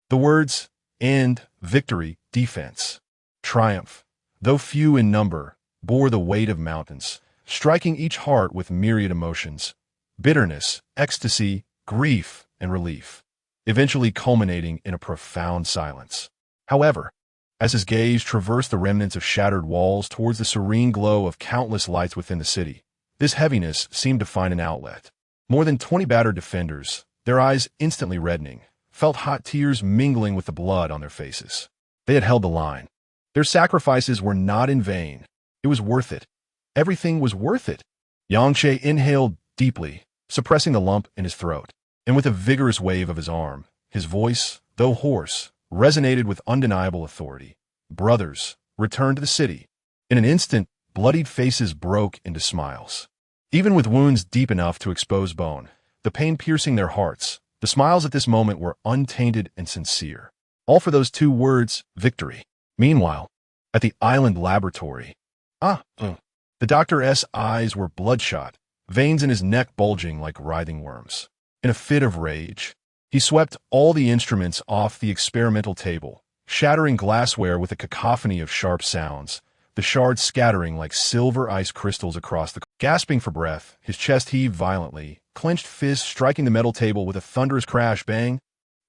The words, end, victory, defense, triumph, though few in number, bore the weight of mountains, striking each heart with myriad emotions, bitterness, ecstasy, grief, and relief, eventually culminating in a profound silence. However, as his gaze traversed the remnants of shattered walls towards the serene glow of countless lights within the city, this heaviness seemed to find an outlet. More than 20 battered defenders, their eyes instantly reddening, felt hot tears mingling with the blood on their faces. They had held the line. Their sacrifices were not in vain. It was worth it. Everything was worth it. Yang Che inhaled deeply, suppressing the lump in his throat, and with a vigorous wave of his arm, his voice, though hoarse, resonated with undeniable authority. Brothers, return to the city. In an instant, bloodied faces broke into smiles. Even with wounds deep enough to expose bone, the pain piercing their hearts, the smiles at this moment were untainted and sincere. All for those two words, victory. Meanwhile, at the island laboratory, the doctor's eyes were bloodshot, veins in his neck bulging like writhing worms. In a fit of rage, he swept all the instruments off the experimental table, shattering glassware with a cacophony of sharp sounds, the shards scattering like silver ice crystals across the... Gasping for breath, his chest heaved violently, clenched fists striking the metal table with a thunderous crash. Bang!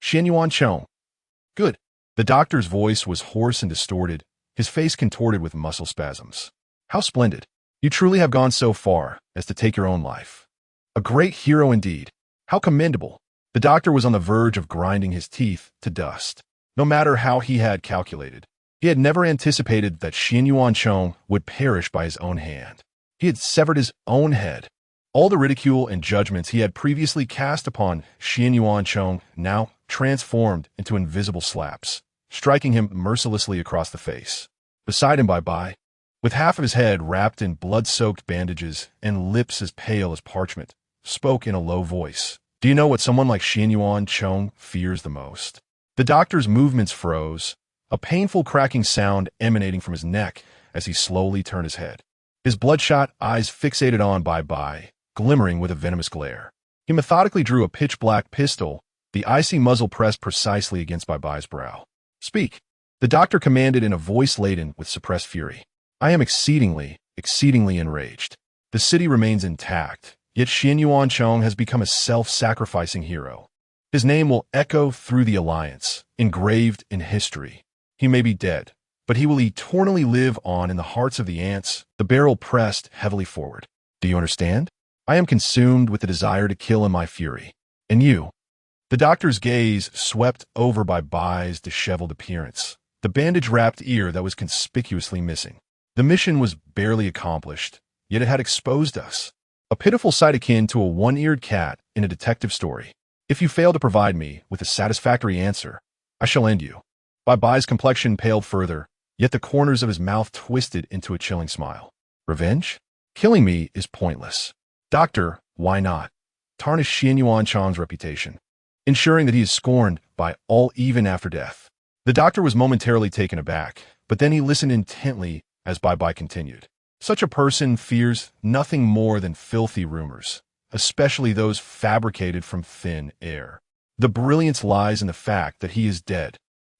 Xian Yuancheng. Good. The doctor's voice was hoarse and distorted, his face contorted with muscle spasms. How splendid. You truly have gone so far as to take your own life. A great hero indeed. How commendable. The doctor was on the verge of grinding his teeth to dust. No matter how he had calculated, he had never anticipated that Xian Yuancheng would perish by his own hand. He had severed his own head. All the ridicule and judgments he had previously cast upon Xian Yuancheng now transformed into invisible slaps, striking him mercilessly across the face. Beside him Bai, with half of his head wrapped in blood-soaked bandages and lips as pale as parchment, spoke in a low voice. Do you know what someone like Xian Yuancheng fears the most? The doctor's movements froze, a painful cracking sound emanating from his neck as he slowly turned his head. His bloodshot eyes fixated on Bai, glimmering with a venomous glare. He methodically drew a pitch-black pistol, the icy muzzle pressed precisely against Bai's brow. Speak, the doctor commanded in a voice laden with suppressed fury. I am exceedingly enraged. The city remains intact, yet Xian Yuancheng has become a self-sacrificing hero. His name will echo through the Alliance, engraved in history. He may be dead, but he will eternally live on in the hearts of the ants, the barrel pressed heavily forward. Do you understand? I am consumed with the desire to kill in my fury. And you? The doctor's gaze swept over Bai's disheveled appearance, the bandage-wrapped ear that was conspicuously missing. The mission was barely accomplished, yet it had exposed us. A pitiful sight akin to a one-eared cat in a detective story. If you fail to provide me with a satisfactory answer, I shall end you. Bai's complexion paled further, yet the corners of his mouth twisted into a chilling smile. Revenge? Killing me is pointless. Doctor, why not? Tarnish Xian Yuancheng's reputation, ensuring that he is scorned by all even after death. The doctor was momentarily taken aback, but then he listened intently as Bai continued. Such a person fears nothing more than filthy rumors, especially those fabricated from thin air. The brilliance lies in the fact that he is dead.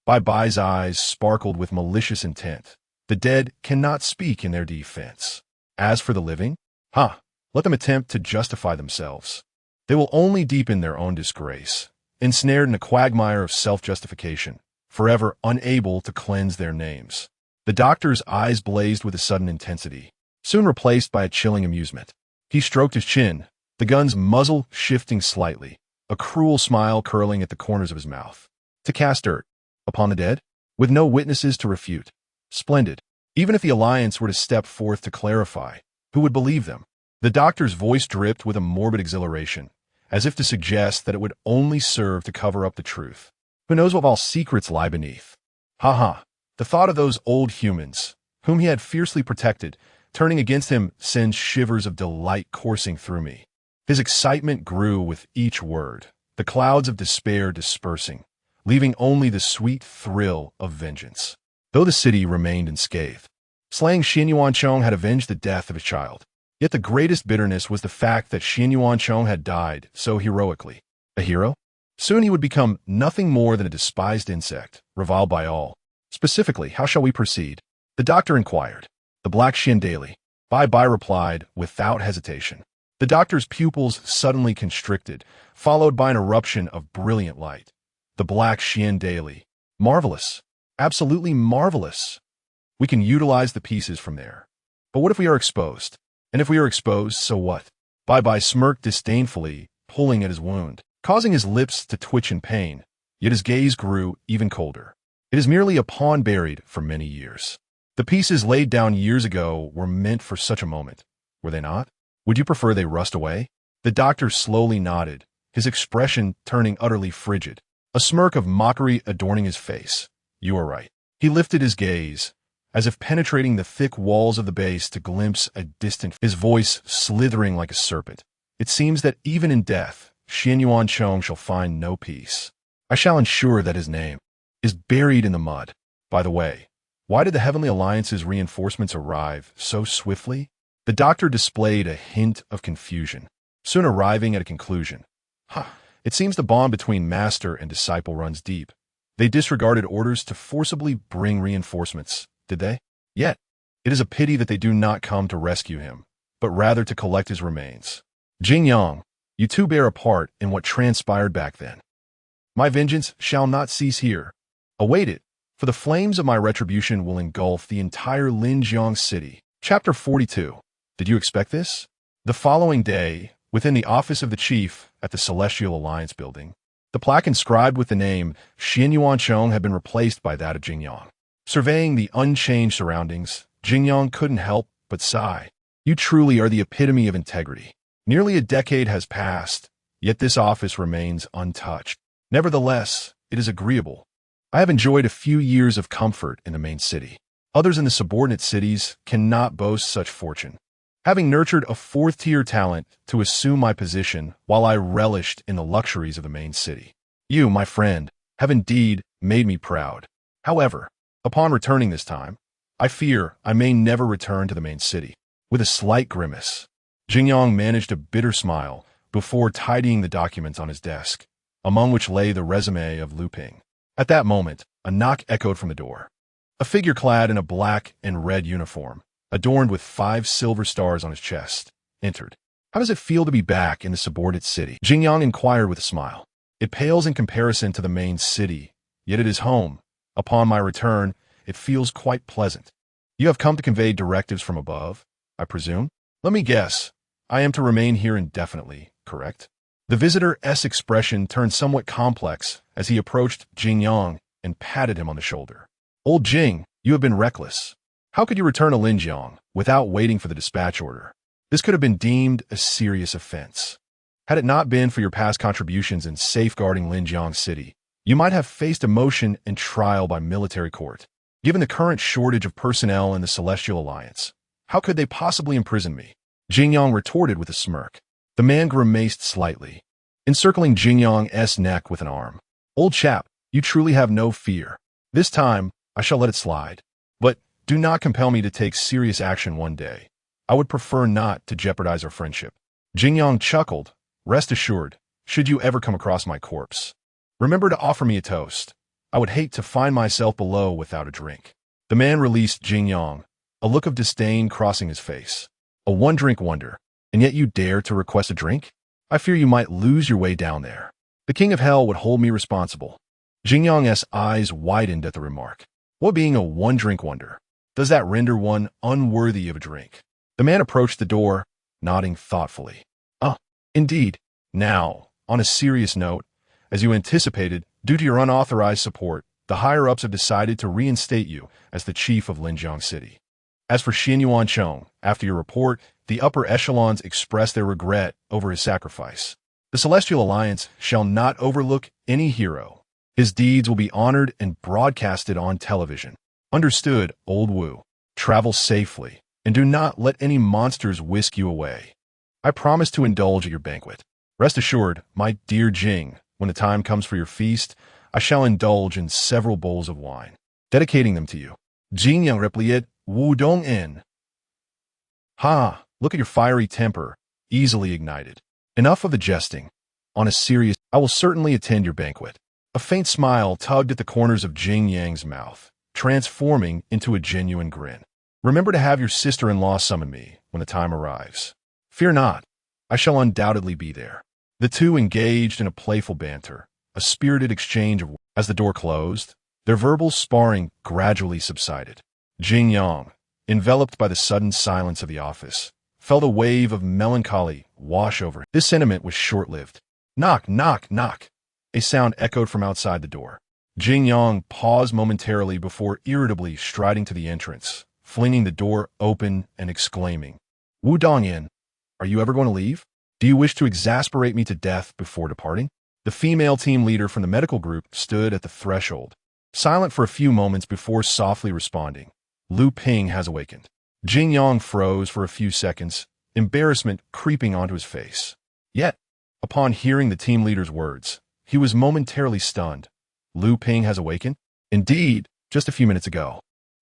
Bai Bai's eyes sparkled with malicious intent. The dead cannot speak in their defense. As for the living, let them attempt to justify themselves. They will only deepen their own disgrace, ensnared in a quagmire of self-justification, forever unable to cleanse their names. The doctor's eyes blazed with a sudden intensity, soon replaced by a chilling amusement. He stroked his chin, the gun's muzzle shifting slightly, a cruel smile curling at the corners of his mouth. To cast dirt upon the dead, with no witnesses to refute. Splendid. Even if the Alliance were to step forth to clarify, who would believe them? The doctor's voice dripped with a morbid exhilaration, as if to suggest that it would only serve to cover up the truth. Who knows what all secrets lie beneath? The thought of those old humans, whom he had fiercely protected, turning against him sends shivers of delight coursing through me. His excitement grew with each word, the clouds of despair dispersing, leaving only the sweet thrill of vengeance. Though the city remained unscathed, slaying Xian Yuanchong had avenged the death of his child. Yet the greatest bitterness was the fact that Xian Yuanchong had died so heroically. A hero? Soon he would become nothing more than a despised insect, reviled by all. Specifically, how shall we proceed? The doctor inquired. The Black Xian Daily. Bai Bai replied, without hesitation. The doctor's pupils suddenly constricted, followed by an eruption of brilliant light. The Black Xian Daily. Marvelous. Absolutely marvelous. We can utilize the pieces from there. But what if we are exposed? And if we are exposed, so what? Bai Bai smirked disdainfully, pulling at his wound, causing his lips to twitch in pain, yet his gaze grew even colder. It is merely a pawn buried for many years. The pieces laid down years ago were meant for such a moment, were they not? Would you prefer they rust away? The doctor slowly nodded, his expression turning utterly frigid, a smirk of mockery adorning his face. You are right. He lifted his gaze, as if penetrating the thick walls of the base to glimpse a distant, his voice slithering like a serpent. It seems that even in death, Xian Yuanchong shall find no peace. I shall ensure that his name is buried in the mud. By the way, why did the Heavenly Alliance's reinforcements arrive so swiftly? The doctor displayed a hint of confusion, soon arriving at a conclusion. It seems the bond between master and disciple runs deep. They disregarded orders to forcibly bring reinforcements, did they? Yet, it is a pity that they do not come to rescue him, but rather to collect his remains. Jing Yang, you two bear a part in what transpired back then. My vengeance shall not cease here. Await it, for the flames of my retribution will engulf the entire Linjiang city. Chapter 42. Did you expect this? The following day, within the office of the chief at the Celestial Alliance building, the plaque inscribed with the name Xian Yuanchong had been replaced by that of Jingyang. Surveying the unchanged surroundings, Jingyang couldn't help but sigh. You truly are the epitome of integrity. Nearly a decade has passed, yet this office remains untouched. Nevertheless, it is agreeable. I have enjoyed a few years of comfort in the main city. Others in the subordinate cities cannot boast such fortune. Having nurtured a fourth-tier talent to assume my position while I relished in the luxuries of the main city. You, my friend, have indeed made me proud. However, upon returning this time, I fear I may never return to the main city. With a slight grimace, Jingyang managed a bitter smile before tidying the documents on his desk, among which lay the resume of Lu Ping. At that moment, a knock echoed from the door. A figure clad in a black and red uniform, adorned with 5 silver stars on his chest, entered. How does it feel to be back in the subordinate city? Jingyang inquired with a smile. It pales in comparison to the main city, yet it is home. Upon my return, it feels quite pleasant. You have come to convey directives from above, I presume? Let me guess. I am to remain here indefinitely, correct? The visitor's expression turned somewhat complex as he approached Jingyang and patted him on the shoulder. Old Jing, you have been reckless. How could you return to Linjiang without waiting for the dispatch order? This could have been deemed a serious offense. Had it not been for your past contributions in safeguarding Linjiang City, you might have faced a motion and trial by military court. Given the current shortage of personnel in the Celestial Alliance, how could they possibly imprison me? Jingyang retorted with a smirk. The man grimaced slightly, encircling Jingyang's neck with an arm. Old chap, you truly have no fear. This time, I shall let it slide. But do not compel me to take serious action one day. I would prefer not to jeopardize our friendship. Jingyang chuckled. Rest assured, should you ever come across my corpse, remember to offer me a toast. I would hate to find myself below without a drink. The man released Jingyang, a look of disdain crossing his face. A one-drink wonder, and yet you dare to request a drink? I fear you might lose your way down there. The king of hell would hold me responsible. Jingyang's eyes widened at the remark. What being a one-drink wonder? Does that render one unworthy of a drink? The man approached the door, nodding thoughtfully. Ah, indeed. Now, on a serious note, as you anticipated, due to your unauthorized support, the higher-ups have decided to reinstate you as the chief of Linjiang City. As for Xianyuan Chong, after your report, the upper echelons expressed their regret over his sacrifice. The Celestial Alliance shall not overlook any hero. His deeds will be honored and broadcasted on television. Understood, Old Wu. Travel safely, and do not let any monsters whisk you away. I promise to indulge at your banquet. Rest assured, my dear Jing, when the time comes for your feast, I shall indulge in several bowls of wine, dedicating them to you. Jingyang replied, Wu Dong In. Ha, look at your fiery temper, easily ignited. Enough of the jesting. On a serious, I will certainly attend your banquet. A faint smile tugged at the corners of Jingyang's mouth, transforming into a genuine grin. Remember to have your sister-in-law summon me when the time arrives. Fear not, I shall undoubtedly be there. The two engaged in a playful banter, a spirited exchange of words. As the door closed, their verbal sparring gradually subsided. Jingyang, enveloped by the sudden silence of the office, felt a wave of melancholy wash over him. This sentiment was short-lived. Knock, knock, knock. A sound echoed from outside the door. Jingyang paused momentarily before irritably striding to the entrance, flinging the door open and exclaiming, Wu Dongyin, are you ever going to leave? Do you wish to exasperate me to death before departing? The female team leader from the medical group stood at the threshold, silent for a few moments before softly responding, Lu Ping has awakened. Jingyang froze for a few seconds, embarrassment creeping onto his face. Yet, upon hearing the team leader's words, he was momentarily stunned. Lu Ping has awakened? Indeed, just a few minutes ago.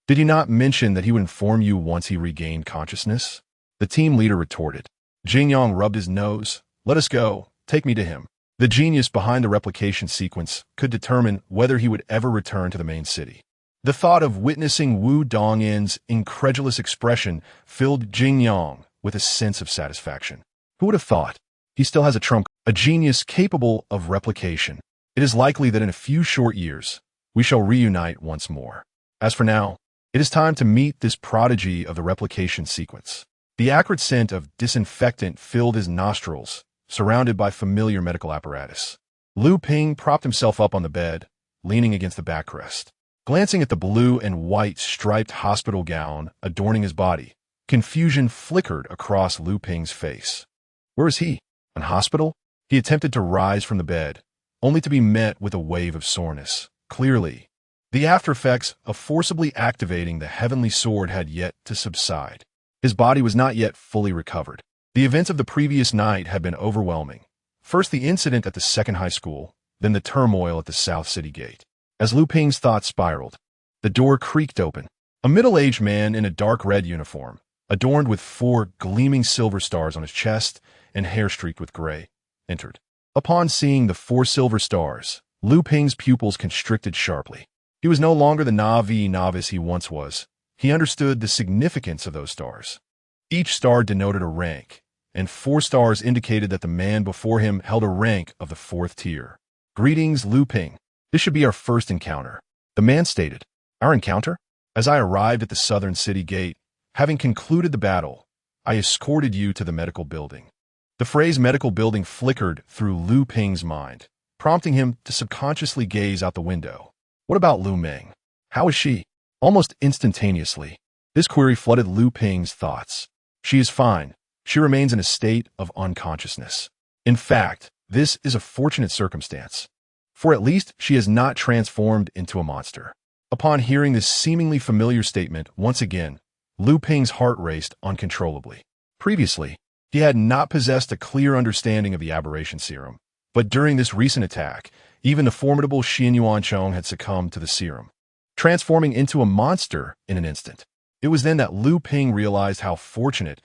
Did he not mention that he would inform you once he regained consciousness? The team leader retorted. Jingyang rubbed his nose. Let us go. Take me to him. The genius behind the replication sequence could determine whether he would ever return to the main city. The thought of witnessing Wu Dongyin's incredulous expression filled Jingyang with a sense of satisfaction. Who would have thought? He still has a trump, a genius capable of replication. It is likely that in a few short years, we shall reunite once more. As for now, it is time to meet this prodigy of the replication sequence. The acrid scent of disinfectant filled his nostrils, surrounded by familiar medical apparatus. Lu Ping propped himself up on the bed, leaning against the backrest. Glancing at the blue and white striped hospital gown adorning his body, confusion flickered across Lu Ping's face. Where is he? In hospital? He attempted to rise from the bed, only to be met with a wave of soreness. Clearly, the aftereffects of forcibly activating the heavenly sword had yet to subside. His body was not yet fully recovered. The events of the previous night had been overwhelming. First the incident at the second high school, then the turmoil at the South City Gate. As Lu Ping's thoughts spiraled, the door creaked open. A middle-aged man in a dark red uniform, adorned with 4 gleaming silver stars on his chest and hair streaked with gray, entered. Upon seeing the 4 silver stars, Lu Ping's pupils constricted sharply. He was no longer the Na'vi novice he once was. He understood the significance of those stars. Each star denoted a rank, and 4 stars indicated that the man before him held a rank of the 4th tier. Greetings, Lu Ping. This should be our first encounter. The man stated. Our encounter? As I arrived at the southern city gate, having concluded the battle, I escorted you to the medical building. The phrase medical building flickered through Lu Ping's mind, prompting him to subconsciously gaze out the window. What about Lu Meng? How is she? Almost instantaneously, this query flooded Lu Ping's thoughts. She is fine. She remains in a state of unconsciousness. In fact, this is a fortunate circumstance, for at least she has not transformed into a monster. Upon hearing this seemingly familiar statement once again, Lu Ping's heart raced uncontrollably. Previously, he had not possessed a clear understanding of the aberration serum, but during this recent attack, even the formidable Xianyuan Chong had succumbed to the serum, transforming into a monster in an instant. It was then that Lu Ping realized how fortunate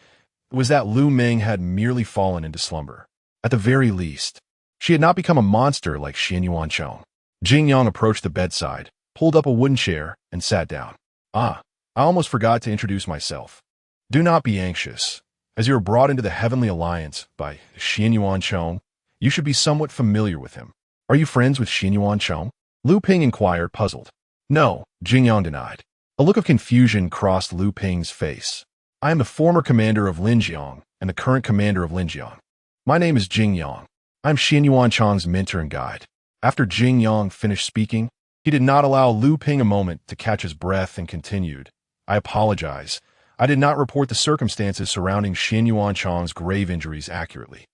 it it was that Lu Ming had merely fallen into slumber. At the very least, she had not become a monster like Xian Yuancheng. Jing Yang approached the bedside, pulled up a wooden chair, and sat down. I almost forgot to introduce myself. Do not be anxious. As you were brought into the Heavenly Alliance by Xian Yuancheng, you should be somewhat familiar with him. Are you friends with Xian Yuancheng? Lu Ping inquired, puzzled. No, Jing Yang denied. A look of confusion crossed Lu Ping's face. I am the former commander of Linjiang and the current commander of Linjiang. My name is Jing Yang. I am Xian Yuancheng's mentor and guide. After Jing Yang finished speaking, he did not allow Lu Ping a moment to catch his breath and continued. I apologize. I did not report the circumstances surrounding Xian Yuancheng's grave injuries accurately.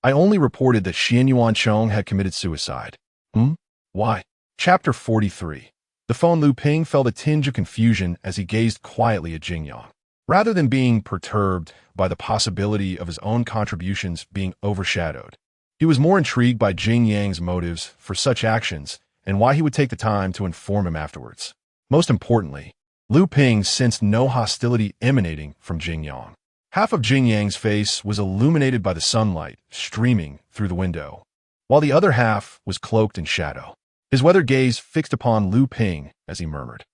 I only reported that Xian Yuancheng had committed suicide. Why? Chapter 43. The phone. Lu Ping felt a tinge of confusion as he gazed quietly at Jing Yang. Rather than being perturbed by the possibility of his own contributions being overshadowed, he was more intrigued by Jing Yang's motives for such actions and why he would take the time to inform him afterwards. Most importantly, Lu Ping sensed no hostility emanating from Jing Yang. Half of Jing Yang's face was illuminated by the sunlight streaming through the window, while the other half was cloaked in shadow. His weathered gaze fixed upon Lu Ping as he murmured,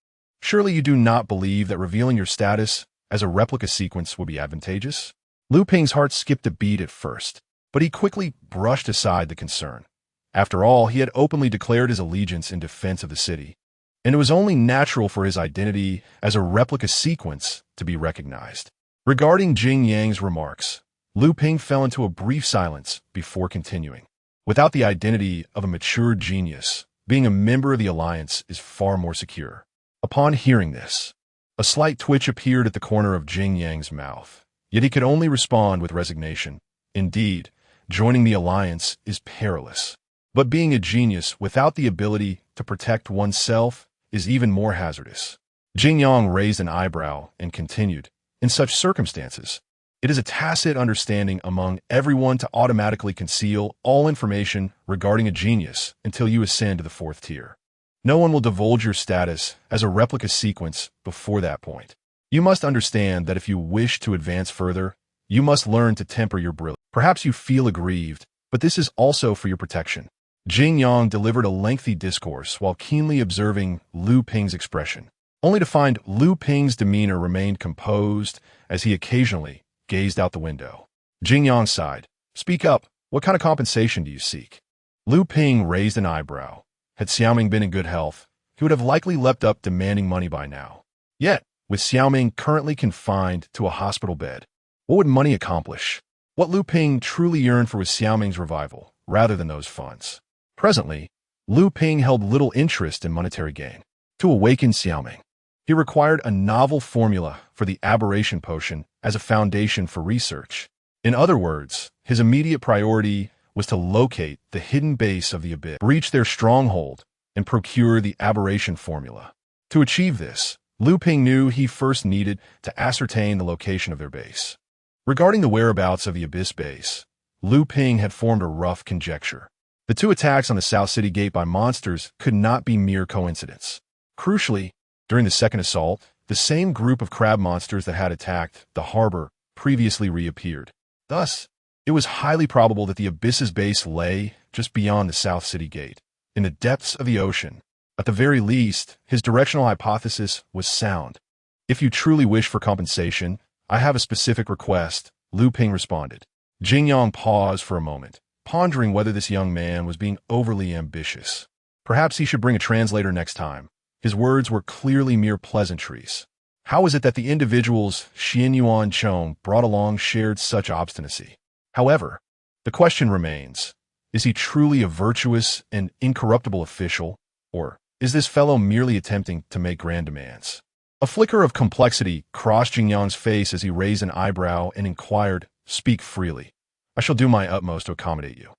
"Surely you do not believe that revealing your status as a replica sequence would be advantageous?" Lu Ping's heart skipped a beat at first, but he quickly brushed aside the concern. After all, he had openly declared his allegiance in defense of the city, and it was only natural for his identity as a replica sequence to be recognized. Regarding Jing Yang's remarks, Lu Ping fell into a brief silence before continuing. Without the identity of a mature genius, being a member of the Alliance is far more secure. Upon hearing this, a slight twitch appeared at the corner of Jing Yang's mouth, yet he could only respond with resignation. Indeed, joining the Alliance is perilous. But being a genius without the ability to protect oneself is even more hazardous. Jing Yang raised an eyebrow and continued, "In such circumstances, it is a tacit understanding among everyone to automatically conceal all information regarding a genius until you ascend to the 4th tier. No one will divulge your status as a replica sequence before that point. You must understand that if you wish to advance further, you must learn to temper your brilliance. Perhaps you feel aggrieved, but this is also for your protection." Jing Yang delivered a lengthy discourse while keenly observing Lu Ping's expression, only to find Lu Ping's demeanor remained composed as he occasionally gazed out the window. Jing Yang sighed. "Speak up. What kind of compensation do you seek?" Lu Ping raised an eyebrow. Had Xiaoming been in good health, he would have likely leapt up demanding money by now. Yet, with Xiaoming currently confined to a hospital bed, what would money accomplish? What Lu Ping truly yearned for was Xiaoming's revival, rather than those funds. Presently, Lu Ping held little interest in monetary gain. To awaken Xiaoming, he required a novel formula for the aberration potion as a foundation for research. In other words, his immediate priority was to locate the hidden base of the abyss, breach their stronghold, and procure the aberration formula. To achieve this, Lu Ping knew he first needed to ascertain the location of their base. Regarding the whereabouts of the abyss base, Lu Ping had formed a rough conjecture. The 2 attacks on the South City Gate by monsters could not be mere coincidence. Crucially, during the second assault, the same group of crab monsters that had attacked the harbor previously reappeared. Thus, it was highly probable that the abyss's base lay just beyond the South City Gate, in the depths of the ocean. At the very least, his directional hypothesis was sound. "If you truly wish for compensation, I have a specific request," Lu Ping responded. Jing Yang paused for a moment, pondering whether this young man was being overly ambitious. Perhaps he should bring a translator next time. His words were clearly mere pleasantries. How was it that the individuals Xian Yuancheng brought along shared such obstinacy? However, the question remains, is he truly a virtuous and incorruptible official, or is this fellow merely attempting to make grand demands? A flicker of complexity crossed Jing Yang's face as he raised an eyebrow and inquired, "Speak freely. I shall do my utmost to accommodate you."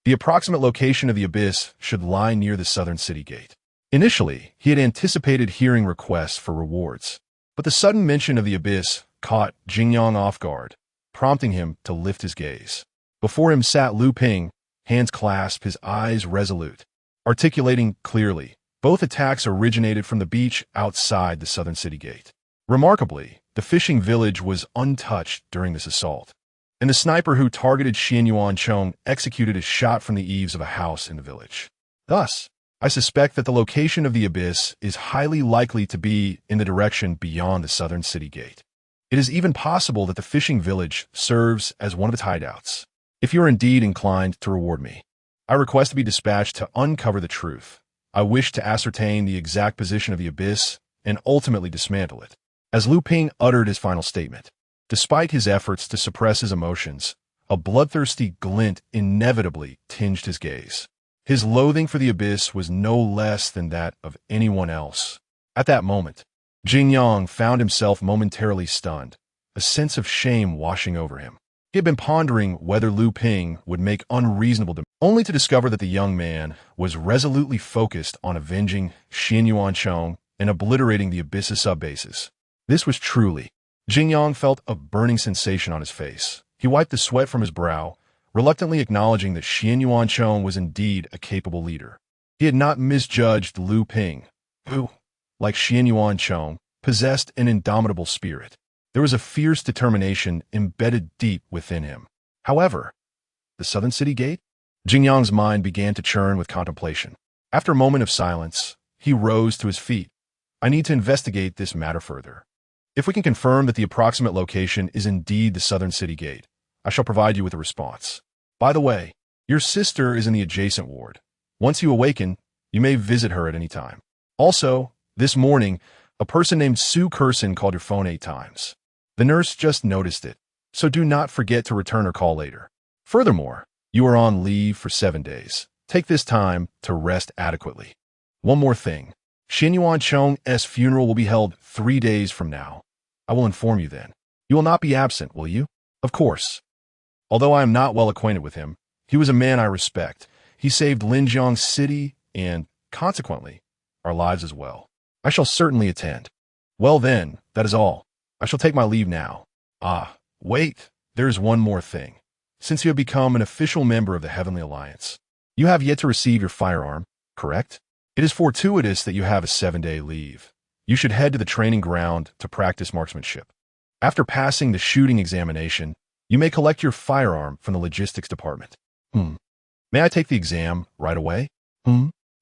The approximate location of the abyss should lie near the southern city gate. Initially, he had anticipated hearing requests for rewards, but the sudden mention of the abyss caught Jing Yang off guard, prompting him to lift his gaze. Before him sat Lu Ping, hands clasped, his eyes resolute, articulating clearly. Both attacks originated from the beach outside the southern city gate. Remarkably, the fishing village was untouched during this assault. and the sniper who targeted Xianyuan Chong executed a shot from the eaves of a house in the village. Thus, I suspect that the location of the abyss is highly likely to be in the direction beyond the southern city gate. It is even possible that the fishing village serves as one of its hideouts. If you are indeed inclined to reward me, I request to be dispatched to uncover the truth. I wish to ascertain the exact position of the abyss and ultimately dismantle it. As Lu Ping uttered his final statement, despite his efforts to suppress his emotions, a bloodthirsty glint inevitably tinged his gaze. His loathing for the abyss was no less than that of anyone else. At that moment, Jing Yang found himself momentarily stunned, a sense of shame washing over him. He had been pondering whether Lu Ping would make unreasonable demands, only to discover that the young man was resolutely focused on avenging Xianyuan Chong and obliterating the abyss's subbases. This was truly. Jing Yang felt a burning sensation on his face. He wiped the sweat from his brow, reluctantly acknowledging that Xianyuan Chong was indeed a capable leader. He had not misjudged Lu Ping, who, like Xianyuan Chong, possessed an indomitable spirit. There was a fierce determination embedded deep within him. However, the southern city gate? Jing Yang's mind began to churn with contemplation. After a moment of silence, he rose to his feet. I need to investigate this matter further. If we can confirm that the approximate location is indeed the southern city gate, I shall provide you with a response. By the way, your sister is in the adjacent ward. Once you awaken, you may visit her at any time. Also, this morning, a person named Su Kurson called your phone 8 times. The nurse just noticed it, so do not forget to return her call later. Furthermore, you are on leave for 7 days. Take this time to rest adequately. One more thing. Xianyuan Chong's funeral will be held 3 days from now. I will inform you then. You will not be absent, will you? Of course. Although I am not well acquainted with him, he was a man I respect. He saved Linjiang City and, consequently, our lives as well. I shall certainly attend. Well then, that is all. I shall take my leave now. Ah, wait, there is one more thing. Since you have become an official member of the Heavenly Alliance, you have yet to receive your firearm, correct? It is fortuitous that you have a 7-day leave. You should head to the training ground to practice marksmanship. After passing the shooting examination, you may collect your firearm from the logistics department. May I take the exam right away?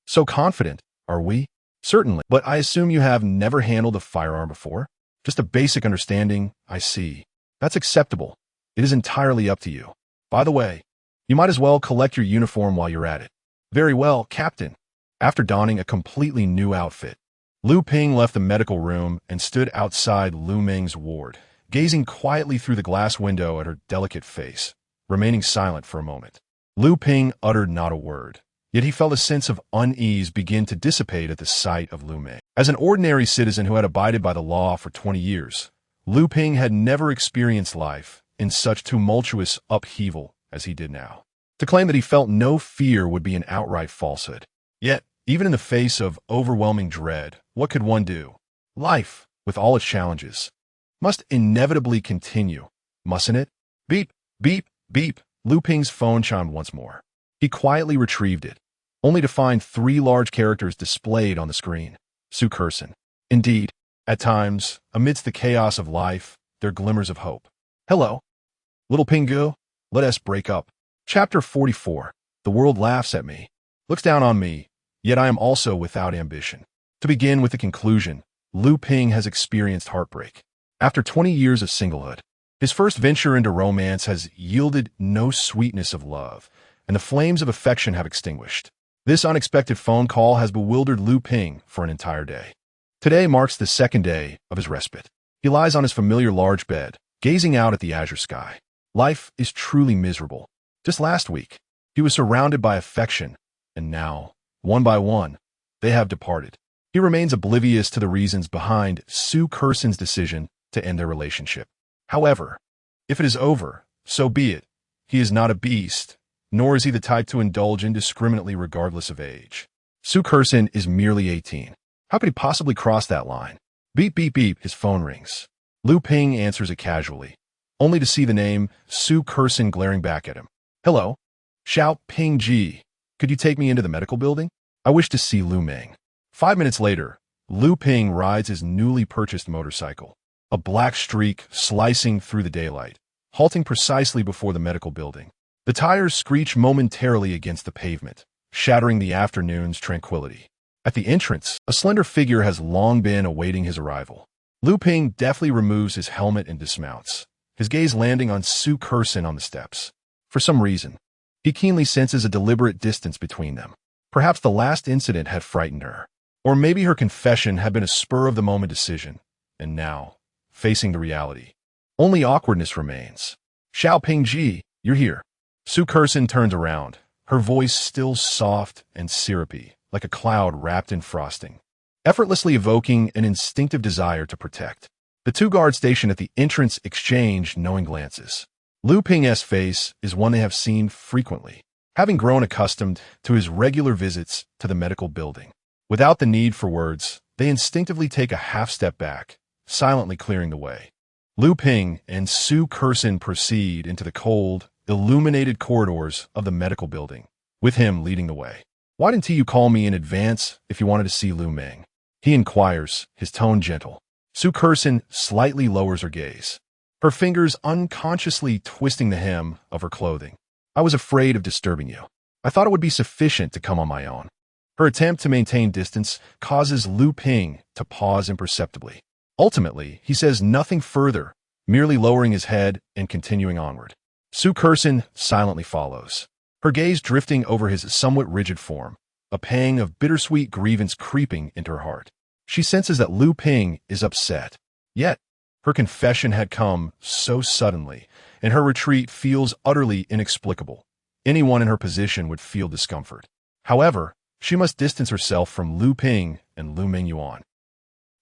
So confident, are we? Certainly, but I assume you have never handled a firearm before? Just a basic understanding, I see. That's acceptable. It is entirely up to you. By the way, you might as well collect your uniform while you're at it. Very well, Captain. After donning a completely new outfit, Lu Ping left the medical room and stood outside Lu Ming's ward, gazing quietly through the glass window at her delicate face, remaining silent for a moment. Lu Ping uttered not a word, yet he felt a sense of unease begin to dissipate at the sight of Lu Ming. As an ordinary citizen who had abided by the law for 20 years, Lu Ping had never experienced life in such tumultuous upheaval as he did now. To claim that he felt no fear would be an outright falsehood. Yet, even in the face of overwhelming dread, what could one do? Life, with all its challenges, must inevitably continue, mustn't it? Beep, beep, beep. Lu Ping's phone chimed once more. He quietly retrieved it, only to find 3 large characters displayed on the screen. Su Kurson. Indeed, at times, amidst the chaos of life, there are glimmers of hope. Hello. Little Pingu, let us break up. Chapter 44. The world laughs at me, looks down on me, yet I am also without ambition. To begin with the conclusion, Lu Ping has experienced heartbreak. After 20 years of singlehood, his first venture into romance has yielded no sweetness of love, and the flames of affection have extinguished. This unexpected phone call has bewildered Lu Ping for an entire day. Today marks the 2nd day of his respite. He lies on his familiar large bed, gazing out at the azure sky. Life is truly miserable. Just last week, he was surrounded by affection, and now, one by one, they have departed. He remains oblivious to the reasons behind Su Kurson's decision to end their relationship. However, if it is over, so be it. He is not a beast, nor is he the type to indulge indiscriminately regardless of age. Su Kurson is merely 18. How could he possibly cross that line? Beep, beep, beep, his phone rings. Lu Ping answers it casually, only to see the name Su Kurson glaring back at him. Hello? Xiao Ping Ji. Could you take me into the medical building? I wish to see Lu Ming. 5 minutes later, Lu Ping rides his newly purchased motorcycle, a black streak slicing through the daylight, halting precisely before the medical building. The tires screech momentarily against the pavement, shattering the afternoon's tranquility. At the entrance, a slender figure has long been awaiting his arrival. Lu Ping deftly removes his helmet and dismounts, his gaze landing on Su Kersin on the steps. For some reason, he keenly senses a deliberate distance between them. Perhaps the last incident had frightened her. Or maybe her confession had been a spur-of-the-moment decision. And now, facing the reality, only awkwardness remains. Xiao Pingji, you're here. Su Kersin turns around, her voice still soft and syrupy, like a cloud wrapped in frosting, effortlessly evoking an instinctive desire to protect. The two guards stationed at the entrance exchange knowing glances. Lu Ping's face is one they have seen frequently, having grown accustomed to his regular visits to the medical building. Without the need for words, they instinctively take a half-step back, silently clearing the way. Lu Ping and Su Kersin proceed into the cold, illuminated corridors of the medical building, with him leading the way. Why didn't you call me in advance if you wanted to see Lu Ming? He inquires, his tone gentle. Su Kersin slightly lowers her gaze, her fingers unconsciously twisting the hem of her clothing. I was afraid of disturbing you. I thought it would be sufficient to come on my own. Her attempt to maintain distance causes Lu Ping to pause imperceptibly. Ultimately, he says nothing further, merely lowering his head and continuing onward. Su Kersin silently follows, her gaze drifting over his somewhat rigid form, a pang of bittersweet grievance creeping into her heart. She senses that Lu Ping is upset. Yet, her confession had come so suddenly, and her retreat feels utterly inexplicable. Anyone in her position would feel discomfort. However, she must distance herself from Lu Ping and Lu Ming Yuan.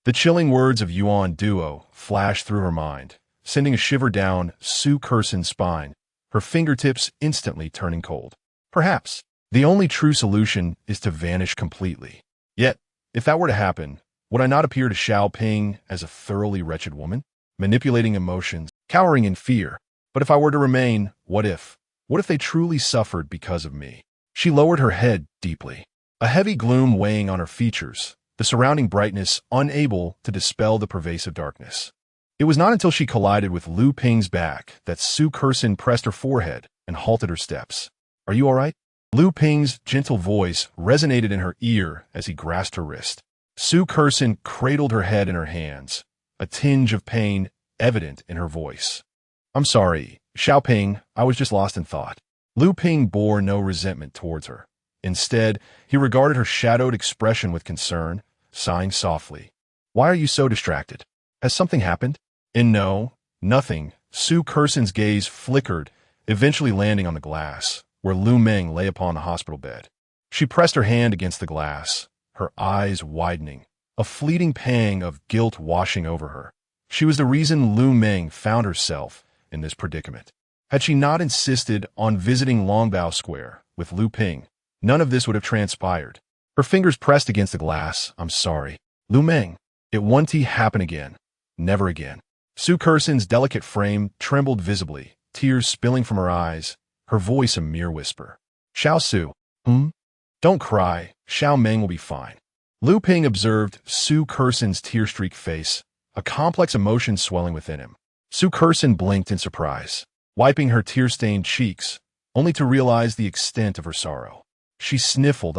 The chilling words of Yuan Duo flash through her mind, sending a shiver down Su Kersin's spine, her fingertips instantly turning cold. Perhaps, the only true solution is to vanish completely. Yet, if that were to happen, would I not appear to Xiao Ping as a thoroughly wretched woman, manipulating emotions, cowering in fear? But if I were to remain, what if? What if they truly suffered because of me? She lowered her head deeply, a heavy gloom weighing on her features, the surrounding brightness unable to dispel the pervasive darkness. It was not until she collided with Lu Ping's back that Su Kersin pressed her forehead and halted her steps. Are you all right? Lu Ping's gentle voice resonated in her ear as he grasped her wrist. Su Kersin cradled her head in her hands, a tinge of pain evident in her voice. I'm sorry, Xiao Ping, I was just lost in thought. Lu Ping bore no resentment towards her. Instead, he regarded her shadowed expression with concern, sighing softly. Why are you so distracted? Has something happened? And no, nothing. Su Kersin's gaze flickered, eventually landing on the glass, where Lu Ming lay upon the hospital bed. She pressed her hand against the glass, her eyes widening, a fleeting pang of guilt washing over her. She was the reason Lu Ming found herself in this predicament. Had she not insisted on visiting Longbao Square with Lu Ping, none of this would have transpired. Her fingers pressed against the glass. I'm sorry. Lu Ming, it won't happen again. Never again. Su Kersin's delicate frame trembled visibly, tears spilling from her eyes, her voice a mere whisper. Xiao Su, Don't cry. Xiao Ming will be fine. Lu Ping observed Su Kersin's tear-streaked face, a complex emotion swelling within him. Su Kersin blinked in surprise, wiping her tear-stained cheeks, only to realize the extent of her sorrow. She sniffled.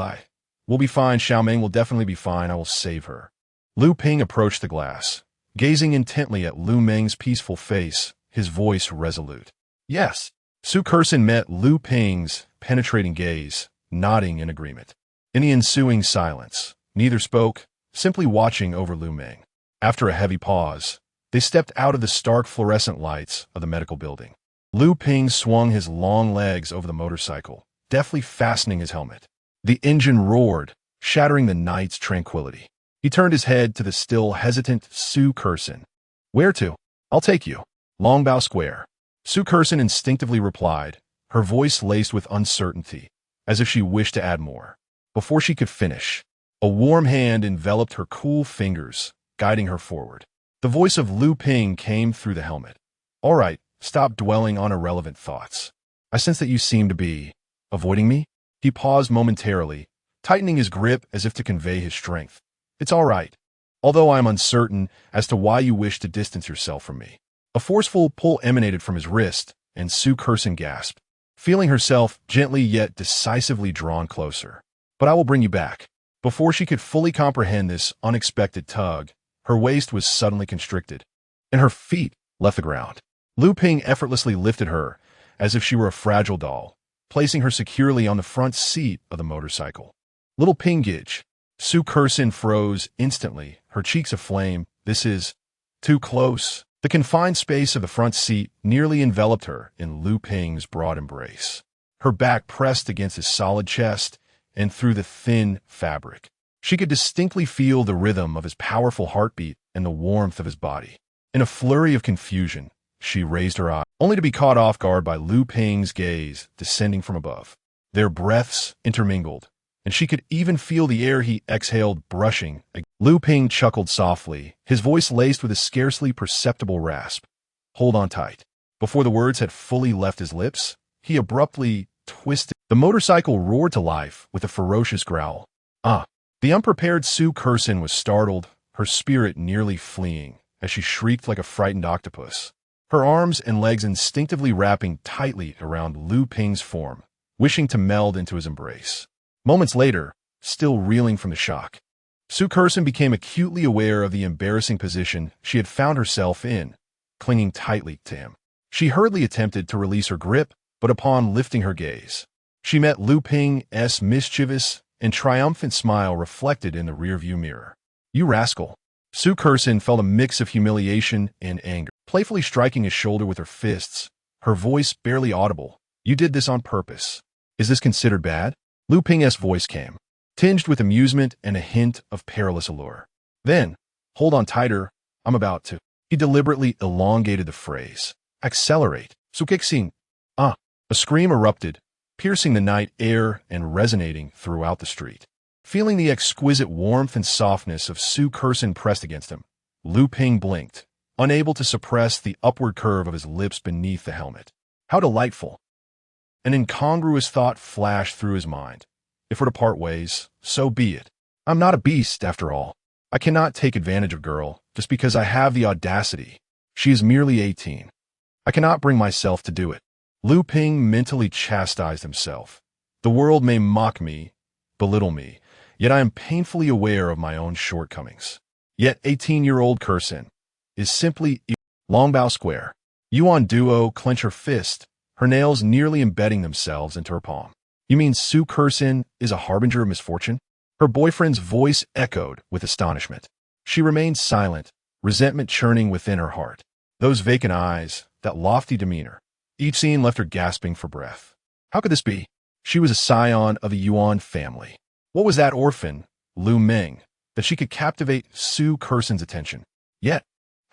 We'll be fine. Xiao Ming will definitely be fine. I will save her. Lu Ping approached the glass, gazing intently at Lu Ming's peaceful face, his voice resolute. Yes. Su Kersin met Lu Ping's penetrating gaze, nodding in agreement. In the ensuing silence, neither spoke, simply watching over Lu Ming. After a heavy pause, they stepped out of the stark fluorescent lights of the medical building. Lu Ping swung his long legs over the motorcycle, deftly fastening his helmet. The engine roared, shattering the night's tranquility. He turned his head to the still hesitant Su Kersin. Where to? I'll take you. Longbao Square. Su Kersin instinctively replied, her voice laced with uncertainty, as if she wished to add more. Before she could finish, a warm hand enveloped her cool fingers, guiding her forward. The voice of Lu Ping came through the helmet. All right, stop dwelling on irrelevant thoughts. I sense that you seem to be avoiding me. He paused momentarily, tightening his grip as if to convey his strength. It's all right, although I am uncertain as to why you wish to distance yourself from me. A forceful pull emanated from his wrist, and Su Curson gasped, feeling herself gently yet decisively drawn closer. But I will bring you back. Before she could fully comprehend this unexpected tug, her waist was suddenly constricted, and her feet left the ground. Lu Ping effortlessly lifted her, as if she were a fragile doll, placing her securely on the front seat of the motorcycle. Little Pingage. Su Curson froze instantly, her cheeks aflame. This is too close. The confined space of the front seat nearly enveloped her in Lu Ping's broad embrace. Her back pressed against his solid chest and through the thin fabric. She could distinctly feel the rhythm of his powerful heartbeat and the warmth of his body. In a flurry of confusion, she raised her eye, only to be caught off guard by Lu Ping's gaze descending from above. Their breaths intermingled, and she could even feel the air he exhaled brushing. Lu Ping chuckled softly, his voice laced with a scarcely perceptible rasp. Hold on tight. Before the words had fully left his lips, he abruptly twisted. The motorcycle roared to life with a ferocious growl. The unprepared Su Curson was startled, her spirit nearly fleeing, as she shrieked like a frightened octopus, her arms and legs instinctively wrapping tightly around Lu Ping's form, wishing to meld into his embrace. Moments later, still reeling from the shock, Su Curson became acutely aware of the embarrassing position she had found herself in, clinging tightly to him. She hurriedly attempted to release her grip, but upon lifting her gaze, she met Lu Ping's mischievous and triumphant smile reflected in the rearview mirror. You rascal. Su Curson felt a mix of humiliation and anger, playfully striking his shoulder with her fists, her voice barely audible. You did this on purpose. Is this considered bad? Lu Ping's voice came, tinged with amusement and a hint of perilous allure. Then, hold on tighter, I'm about to. He deliberately elongated the phrase. Accelerate. Sukixing. A scream erupted, piercing the night air and resonating throughout the street. Feeling the exquisite warmth and softness of Su Curson pressed against him, Lu Ping blinked, unable to suppress the upward curve of his lips beneath the helmet. How delightful! An incongruous thought flashed through his mind. If we're to part ways, so be it. I'm not a beast, after all. I cannot take advantage of a girl just because I have the audacity. She is merely 18. I cannot bring myself to do it. Lu Ping mentally chastised himself. The world may mock me, belittle me, yet I am painfully aware of my own shortcomings. Yet 18-year-old Curson is simply Longbow Square. Yuan Duo clenched her fist, her nails nearly embedding themselves into her palm. You mean Su Curson is a harbinger of misfortune? Her boyfriend's voice echoed with astonishment. She remained silent, resentment churning within her heart. Those vacant eyes, that lofty demeanor. Each scene left her gasping for breath. How could this be? She was a scion of the Yuan family. What was that orphan, Lu Meng, that she could captivate Su Curson's attention? Yet,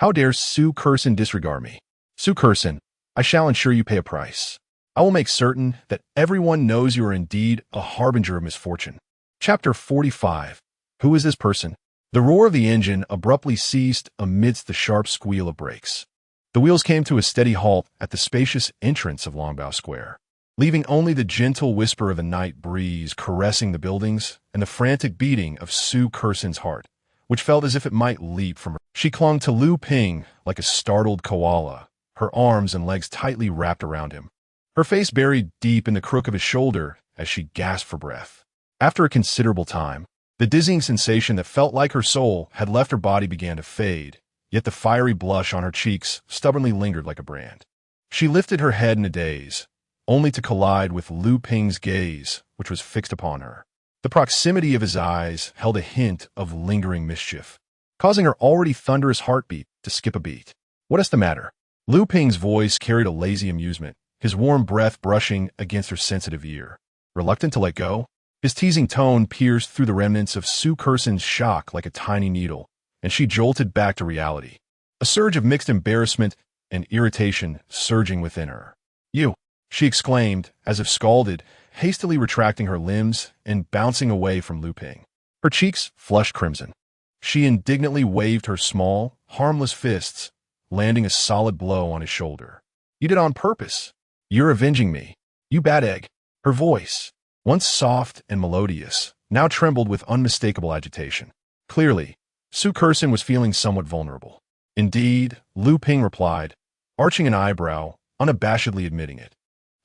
how dare Su Curson disregard me? Su Curson, I shall ensure you pay a price. I will make certain that everyone knows you are indeed a harbinger of misfortune. Chapter 45. Who is this person? The roar of the engine abruptly ceased amidst the sharp squeal of brakes. The wheels came to a steady halt at the spacious entrance of Longbow Square, leaving only the gentle whisper of the night breeze caressing the buildings and the frantic beating of Su Curson's heart, which felt as if it might leap from her. She clung to Lu Ping like a startled koala, her arms and legs tightly wrapped around him, her face buried deep in the crook of his shoulder as she gasped for breath. After a considerable time, the dizzying sensation that felt like her soul had left her body began to fade, yet the fiery blush on her cheeks stubbornly lingered like a brand. She lifted her head in a daze, only to collide with Lu Ping's gaze, which was fixed upon her. The proximity of his eyes held a hint of lingering mischief, causing her already thunderous heartbeat to skip a beat. What is the matter? Lu Ping's voice carried a lazy amusement, his warm breath brushing against her sensitive ear. Reluctant to let go, his teasing tone pierced through the remnants of Su Curson's shock like a tiny needle, and she jolted back to reality, a surge of mixed embarrassment and irritation surging within her. You, she exclaimed, as if scalded, hastily retracting her limbs and bouncing away from Lu Ping. Her cheeks flushed crimson. She indignantly waved her small, harmless fists, landing a solid blow on his shoulder. You did it on purpose. You're avenging me. You bad egg. Her voice, once soft and melodious, now trembled with unmistakable agitation. Clearly, Su Curson was feeling somewhat vulnerable. Indeed, Lu Ping replied, arching an eyebrow, unabashedly admitting it.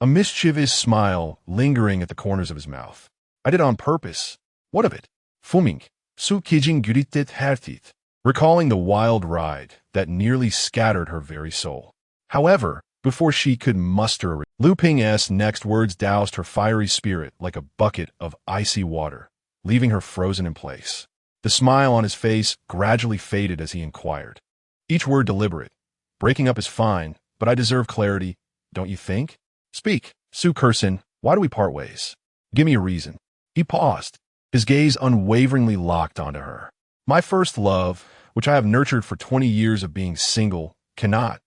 A mischievous smile lingering at the corners of his mouth. I did on purpose. What of it? Fuming. Su kijing guritet hertit. Recalling the wild ride that nearly scattered her very soul. However, before she could muster Lu Ping's next words doused her fiery spirit like a bucket of icy water, leaving her frozen in place. The smile on his face gradually faded as he inquired. Each word deliberate. Breaking up is fine, but I deserve clarity, don't you think? Speak, Su Kursin, why do we part ways? Give me a reason. He paused, his gaze unwaveringly locked onto her. My first love, which I have nurtured for 20 years of being single, cannot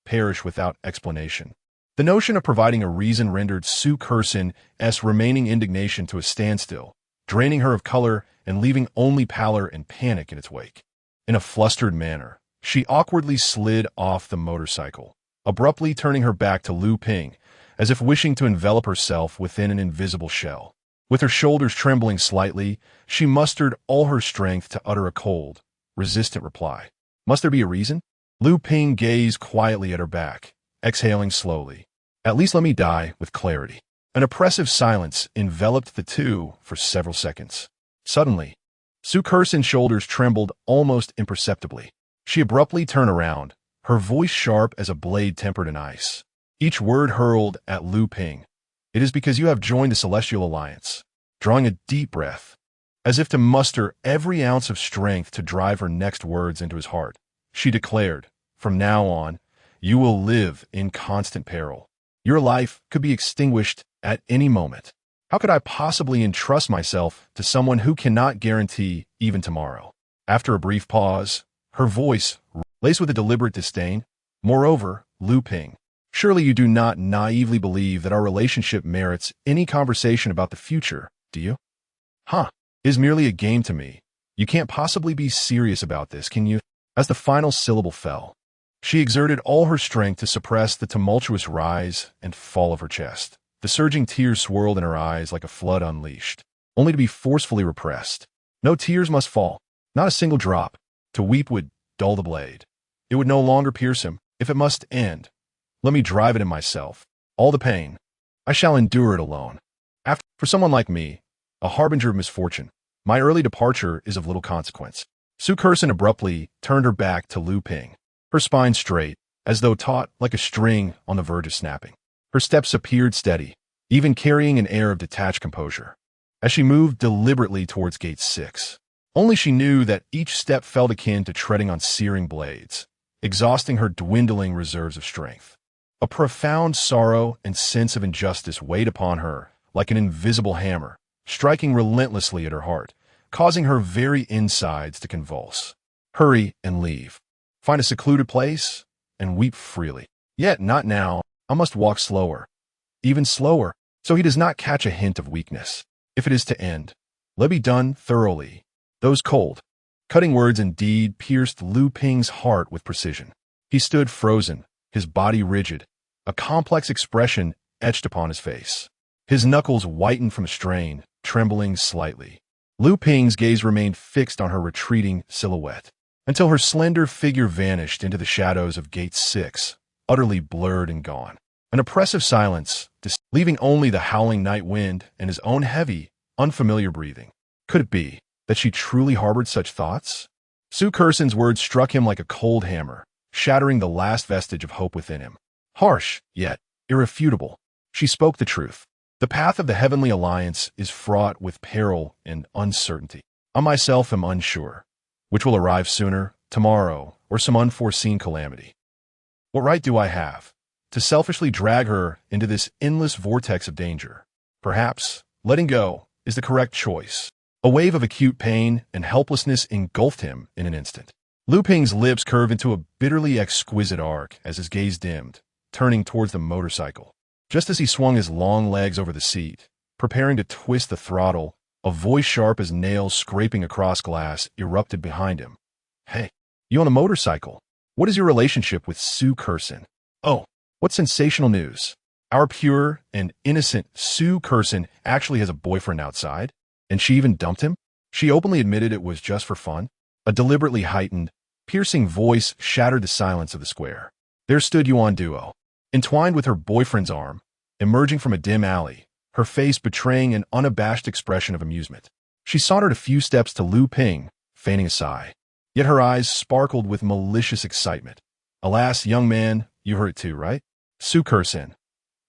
perish without explanation. The notion of providing a reason rendered Su Kursin's remaining indignation to a standstill, draining her of color and leaving only pallor and panic in its wake. In a flustered manner, she awkwardly slid off the motorcycle, abruptly turning her back to Lu Ping, as if wishing to envelop herself within an invisible shell. With her shoulders trembling slightly, she mustered all her strength to utter a cold, resistant reply. Must there be a reason? Lu Ping gazed quietly at her back, exhaling slowly. At least let me die with clarity. An oppressive silence enveloped the two for several seconds. Suddenly, Su Kursin's shoulders trembled almost imperceptibly. She abruptly turned around, her voice sharp as a blade tempered in ice. Each word hurled at Lu Ping. It is because you have joined the Celestial Alliance. Drawing a deep breath, as if to muster every ounce of strength to drive her next words into his heart, she declared, from now on, you will live in constant peril. Your life could be extinguished at any moment. How could I possibly entrust myself to someone who cannot guarantee even tomorrow? After a brief pause, her voice laced with a deliberate disdain. Moreover, Lu Ping, surely you do not naively believe that our relationship merits any conversation about the future, do you? It is merely a game to me. You can't possibly be serious about this, can you? As the final syllable fell, she exerted all her strength to suppress the tumultuous rise and fall of her chest. The surging tears swirled in her eyes like a flood unleashed, only to be forcefully repressed. No tears must fall, not a single drop. To weep would dull the blade. It would no longer pierce him. If it must end, let me drive it in myself. All the pain, I shall endure it alone. For someone like me, a harbinger of misfortune, my early departure is of little consequence. Su Kursin abruptly turned her back to Lu Ping, her spine straight, as though taut like a string on the verge of snapping. Her steps appeared steady, even carrying an air of detached composure, as she moved deliberately towards Gate 6. Only she knew that each step felt akin to treading on searing blades, exhausting her dwindling reserves of strength. A profound sorrow and sense of injustice weighed upon her like an invisible hammer, striking relentlessly at her heart, causing her very insides to convulse. Hurry and leave. Find a secluded place and weep freely. Yet not now. I must walk slower, even slower, so he does not catch a hint of weakness. If it is to end, let be done thoroughly. Those cold, cutting words indeed pierced Lu Ping's heart with precision. He stood frozen, his body rigid, a complex expression etched upon his face. His knuckles whitened from strain, trembling slightly. Lu Ping's gaze remained fixed on her retreating silhouette, until her slender figure vanished into the shadows of Gate 6, utterly blurred and gone. An oppressive silence, leaving only the howling night wind and his own heavy, unfamiliar breathing. Could it be that she truly harbored such thoughts? Su Kursin's words struck him like a cold hammer, shattering the last vestige of hope within him. Harsh, yet irrefutable, she spoke the truth. The path of the Heavenly Alliance is fraught with peril and uncertainty. I myself am unsure, which will arrive sooner, tomorrow, or some unforeseen calamity. What right do I have to selfishly drag her into this endless vortex of danger? Perhaps letting go is the correct choice. A wave of acute pain and helplessness engulfed him in an instant. Lu Ping's lips curved into a bitterly exquisite arc as his gaze dimmed, turning towards the motorcycle. Just as he swung his long legs over the seat, preparing to twist the throttle, a voice sharp as nails scraping across glass erupted behind him. Hey, you on a motorcycle? What is your relationship with Su Kursin? Oh, what sensational news. Our pure and innocent Su Kursin actually has a boyfriend outside, and she even dumped him? She openly admitted it was just for fun. A deliberately heightened, piercing voice shattered the silence of the square. There stood Yuan Duo, entwined with her boyfriend's arm, emerging from a dim alley, her face betraying an unabashed expression of amusement. She sauntered a few steps to Lu Ping, feigning a sigh. Yet her eyes sparkled with malicious excitement. Alas, young man, you heard it too, right? Su Kursin.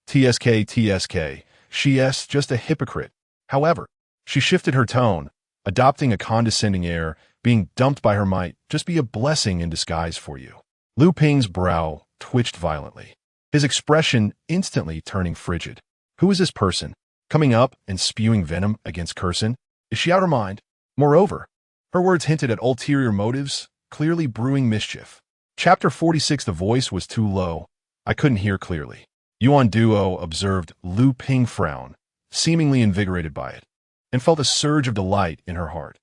TSK. She's just a hypocrite. However, she shifted her tone, adopting a condescending air. Being dumped by her might just be a blessing in disguise for you. Lu Ping's brow twitched violently, his expression instantly turning frigid. Who is this person, coming up and spewing venom against Kursin? Is she out of her mind? Moreover, her words hinted at ulterior motives, clearly brewing mischief. Chapter 46. The voice was too low. I couldn't hear clearly. Yuan Duo observed Lu Ping frown, seemingly invigorated by it, and felt a surge of delight in her heart.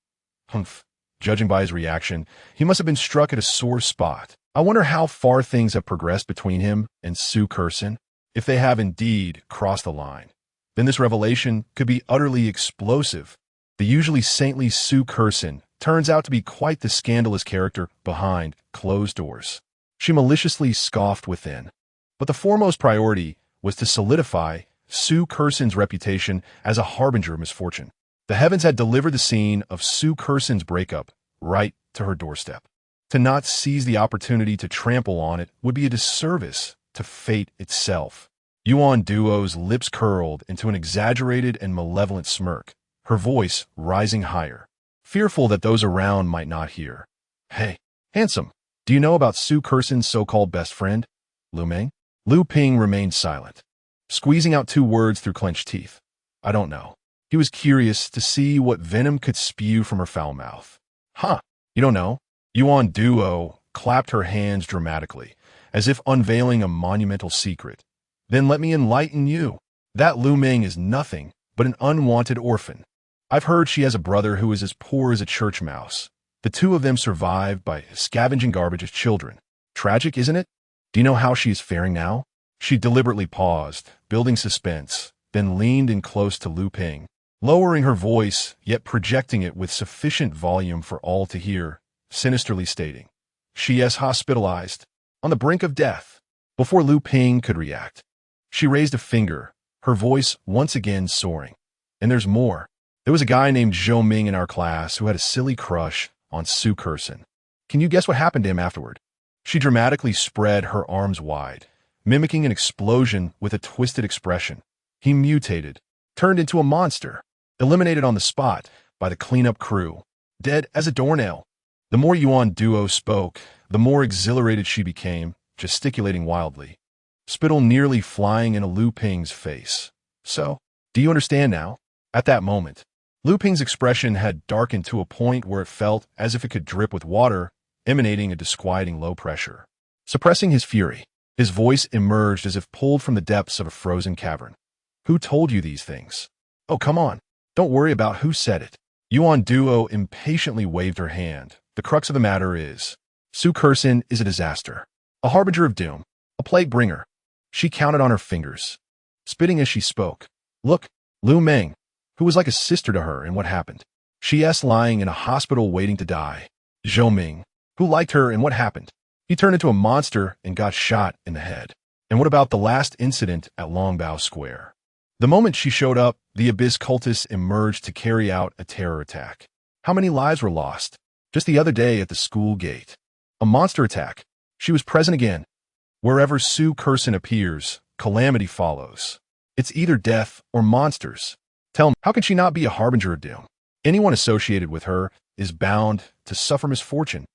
Humph. Judging by his reaction, he must have been struck at a sore spot. I wonder how far things have progressed between him and Su Kursin. If they have indeed crossed the line, then this revelation could be utterly explosive. The usually saintly Su Kursin turns out to be quite the scandalous character behind closed doors. She maliciously scoffed within. But the foremost priority was to solidify Su Kursin's reputation as a harbinger of misfortune. The heavens had delivered the scene of Su Kursin's breakup right to her doorstep. To not seize the opportunity to trample on it would be a disservice to fate itself. Yuan Duo's lips curled into an exaggerated and malevolent smirk, her voice rising higher, fearful that those around might not hear. Hey, handsome, do you know about Su Kursin's so-called best friend, Lu Meng? Lu Ping remained silent, squeezing out two words through clenched teeth. I don't know. He was curious to see what venom could spew from her foul mouth. Huh, you don't know? Yuan Duo clapped her hands dramatically, as if unveiling a monumental secret. Then let me enlighten you. That Lu Meng is nothing but an unwanted orphan. I've heard she has a brother who is as poor as a church mouse. The two of them survived by scavenging garbage as children. Tragic, isn't it? Do you know how she is faring now? She deliberately paused, building suspense, then leaned in close to Lu Ping, lowering her voice, yet projecting it with sufficient volume for all to hear, sinisterly stating, she is hospitalized, on the brink of death. Before Lu Ping could react, she raised a finger, her voice once again soaring. And there's more. There was a guy named Zhou Ming in our class who had a silly crush on Su Kursin. Can you guess what happened to him afterward? She dramatically spread her arms wide, mimicking an explosion with a twisted expression. He mutated, turned into a monster, eliminated on the spot by the cleanup crew, dead as a doornail. The more Yuan Duo spoke, the more exhilarated she became, gesticulating wildly, spittle nearly flying into Lu Ping's face. So, do you understand now? At that moment, Lu Ping's expression had darkened to a point where it felt as if it could drip with water, emanating a disquieting low pressure. Suppressing his fury, his voice emerged as if pulled from the depths of a frozen cavern. Who told you these things? Oh, come on. Don't worry about who said it. Yuan Duo impatiently waved her hand. The crux of the matter is, Su Kursin is a disaster, a harbinger of doom, a plague bringer. She counted on her fingers, spitting as she spoke. Look, Lu Meng, who was like a sister to her, and what happened? She's lying in a hospital waiting to die. Zhou Ming, who liked her, and what happened? He turned into a monster and got shot in the head. And what about the last incident at Longbow Square? The moment she showed up, the Abyss cultists emerged to carry out a terror attack. How many lives were lost? Just the other day at the school gate. A monster attack. She was present again. Wherever Su Kursin appears, calamity follows. It's either death or monsters. Tell me, how can she not be a harbinger of doom? Anyone associated with her is bound to suffer misfortune.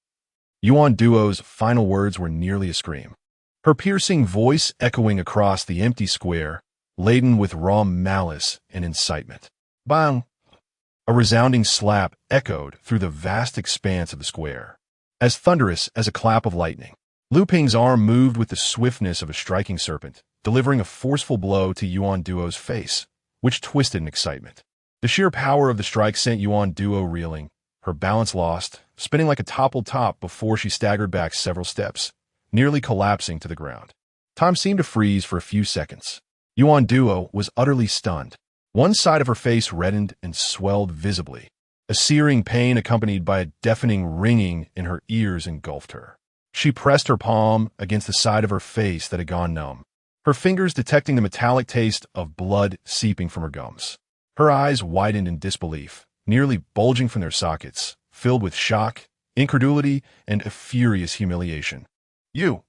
Yuan Duo's final words were nearly a scream, her piercing voice echoing across the empty square, laden with raw malice and incitement. Bang! A resounding slap echoed through the vast expanse of the square, as thunderous as a clap of lightning. Lu Ping's arm moved with the swiftness of a striking serpent, delivering a forceful blow to Yuan Duo's face, which twisted in excitement. The sheer power of the strike sent Yuan Duo reeling, her balance lost, spinning like a toppled top before she staggered back several steps, nearly collapsing to the ground. Time seemed to freeze for a few seconds. Yuan Duo was utterly stunned. One side of her face reddened and swelled visibly. A searing pain accompanied by a deafening ringing in her ears engulfed her. She pressed her palm against the side of her face that had gone numb, her fingers detecting the metallic taste of blood seeping from her gums. Her eyes widened in disbelief, nearly bulging from their sockets, filled with shock, incredulity, and a furious humiliation. You.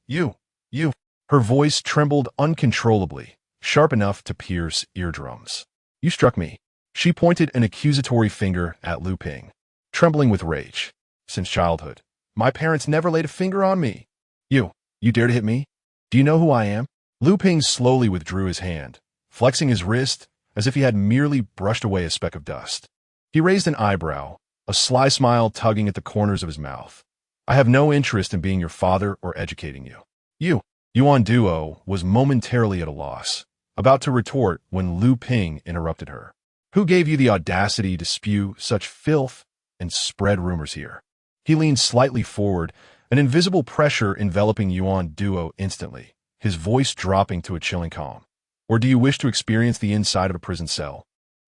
Her voice trembled uncontrollably, sharp enough to pierce eardrums. You struck me. She pointed an accusatory finger at Lu Ping, trembling with rage. Since childhood, my parents never laid a finger on me. You dare to hit me? Do you know who I am? Lu Ping slowly withdrew his hand, flexing his wrist as if he had merely brushed away a speck of dust. He raised an eyebrow, a sly smile tugging at the corners of his mouth. I have no interest in being your father or educating you. Yuan Duo was momentarily at a loss, about to retort when Lu Ping interrupted her. Who gave you the audacity to spew such filth and spread rumors here? He leaned slightly forward, an invisible pressure enveloping Yuan Duo instantly, his voice dropping to a chilling calm. Or do you wish to experience the inside of a prison cell?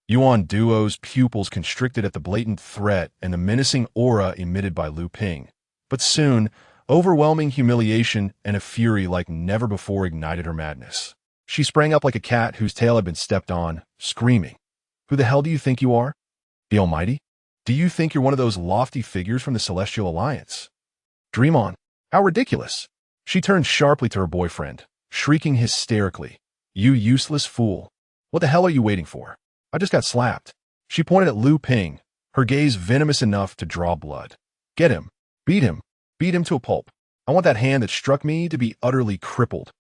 Yuan Duo's pupils constricted at the blatant threat and the menacing aura emitted by Lu Ping. But soon, overwhelming humiliation and a fury like never before ignited her madness. She sprang up like a cat whose tail had been stepped on, screaming. Who the hell do you think you are? The Almighty? Do you think you're one of those lofty figures from the Celestial Alliance? Dream on. How ridiculous. She turned sharply to her boyfriend, shrieking hysterically. You useless fool. What the hell are you waiting for? I just got slapped. She pointed at Lu Ping, her gaze venomous enough to draw blood. Get him. Beat him. Beat him to a pulp. I want that hand that struck me to be utterly crippled.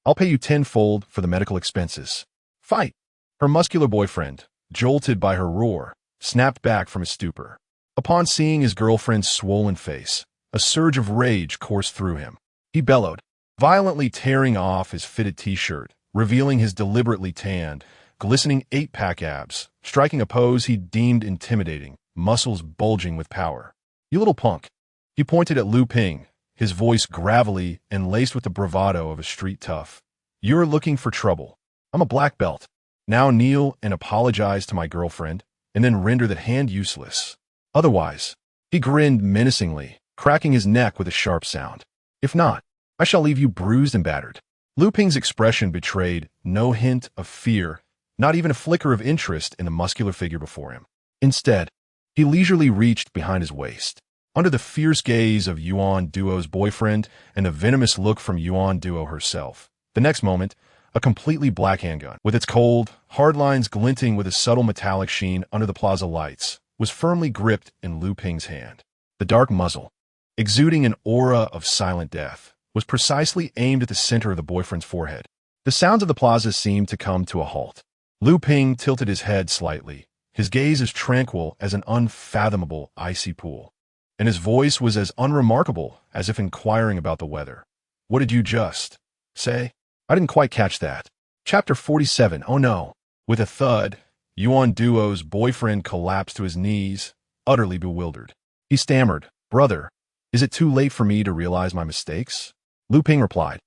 I'll pay you tenfold for the medical expenses. Fight. Her muscular boyfriend, jolted by her roar, snapped back from his stupor. Upon seeing his girlfriend's swollen face, a surge of rage coursed through him. He bellowed, violently tearing off his fitted t-shirt, revealing his deliberately tanned, glistening 8-pack abs, striking a pose he deemed intimidating, muscles bulging with power. You little punk. He pointed at Lu Ping, his voice gravelly and laced with the bravado of a street tough. You're looking for trouble. I'm a black belt. Now kneel and apologize to my girlfriend, and then render that hand useless. Otherwise, he grinned menacingly, cracking his neck with a sharp sound. If not, I shall leave you bruised and battered. Lu Ping's expression betrayed no hint of fear, not even a flicker of interest in the muscular figure before him. Instead, he leisurely reached behind his waist. Under the fierce gaze of Yuan Duo's boyfriend and the venomous look from Yuan Duo herself, the next moment, a completely black handgun, with its cold, hard lines glinting with a subtle metallic sheen under the plaza lights, was firmly gripped in Lu Ping's hand. The dark muzzle, exuding an aura of silent death, was precisely aimed at the center of the boyfriend's forehead. The sounds of the plaza seemed to come to a halt. Lu Ping tilted his head slightly, his gaze as tranquil as an unfathomable icy pool, and his voice was as unremarkable as if inquiring about the weather. What did you just say? I didn't quite catch that. Chapter 47. Oh no. With a thud, Yuan Duo's boyfriend collapsed to his knees, utterly bewildered. He stammered, Brother, is it too late for me to realize my mistakes? Lu Ping replied,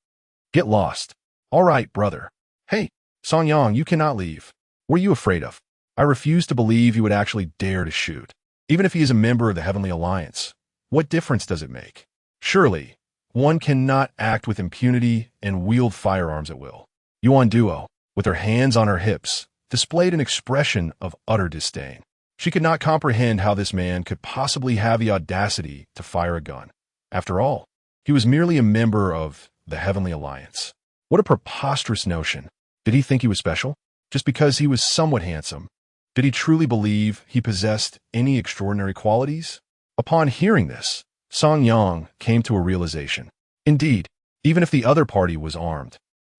Get lost. All right, brother. Hey, Song Yang, you cannot leave. What are you afraid of? I refuse to believe you would actually dare to shoot. Even if he is a member of the Heavenly Alliance, what difference does it make? Surely, one cannot act with impunity and wield firearms at will. Yuan Duo, with her hands on her hips, displayed an expression of utter disdain. She could not comprehend how this man could possibly have the audacity to fire a gun. After all, he was merely a member of the Heavenly Alliance. What a preposterous notion. Did he think he was special? Just because he was somewhat handsome? Did he truly believe he possessed any extraordinary qualities? Upon hearing this, Song Yang came to a realization. Indeed, even if the other party was armed,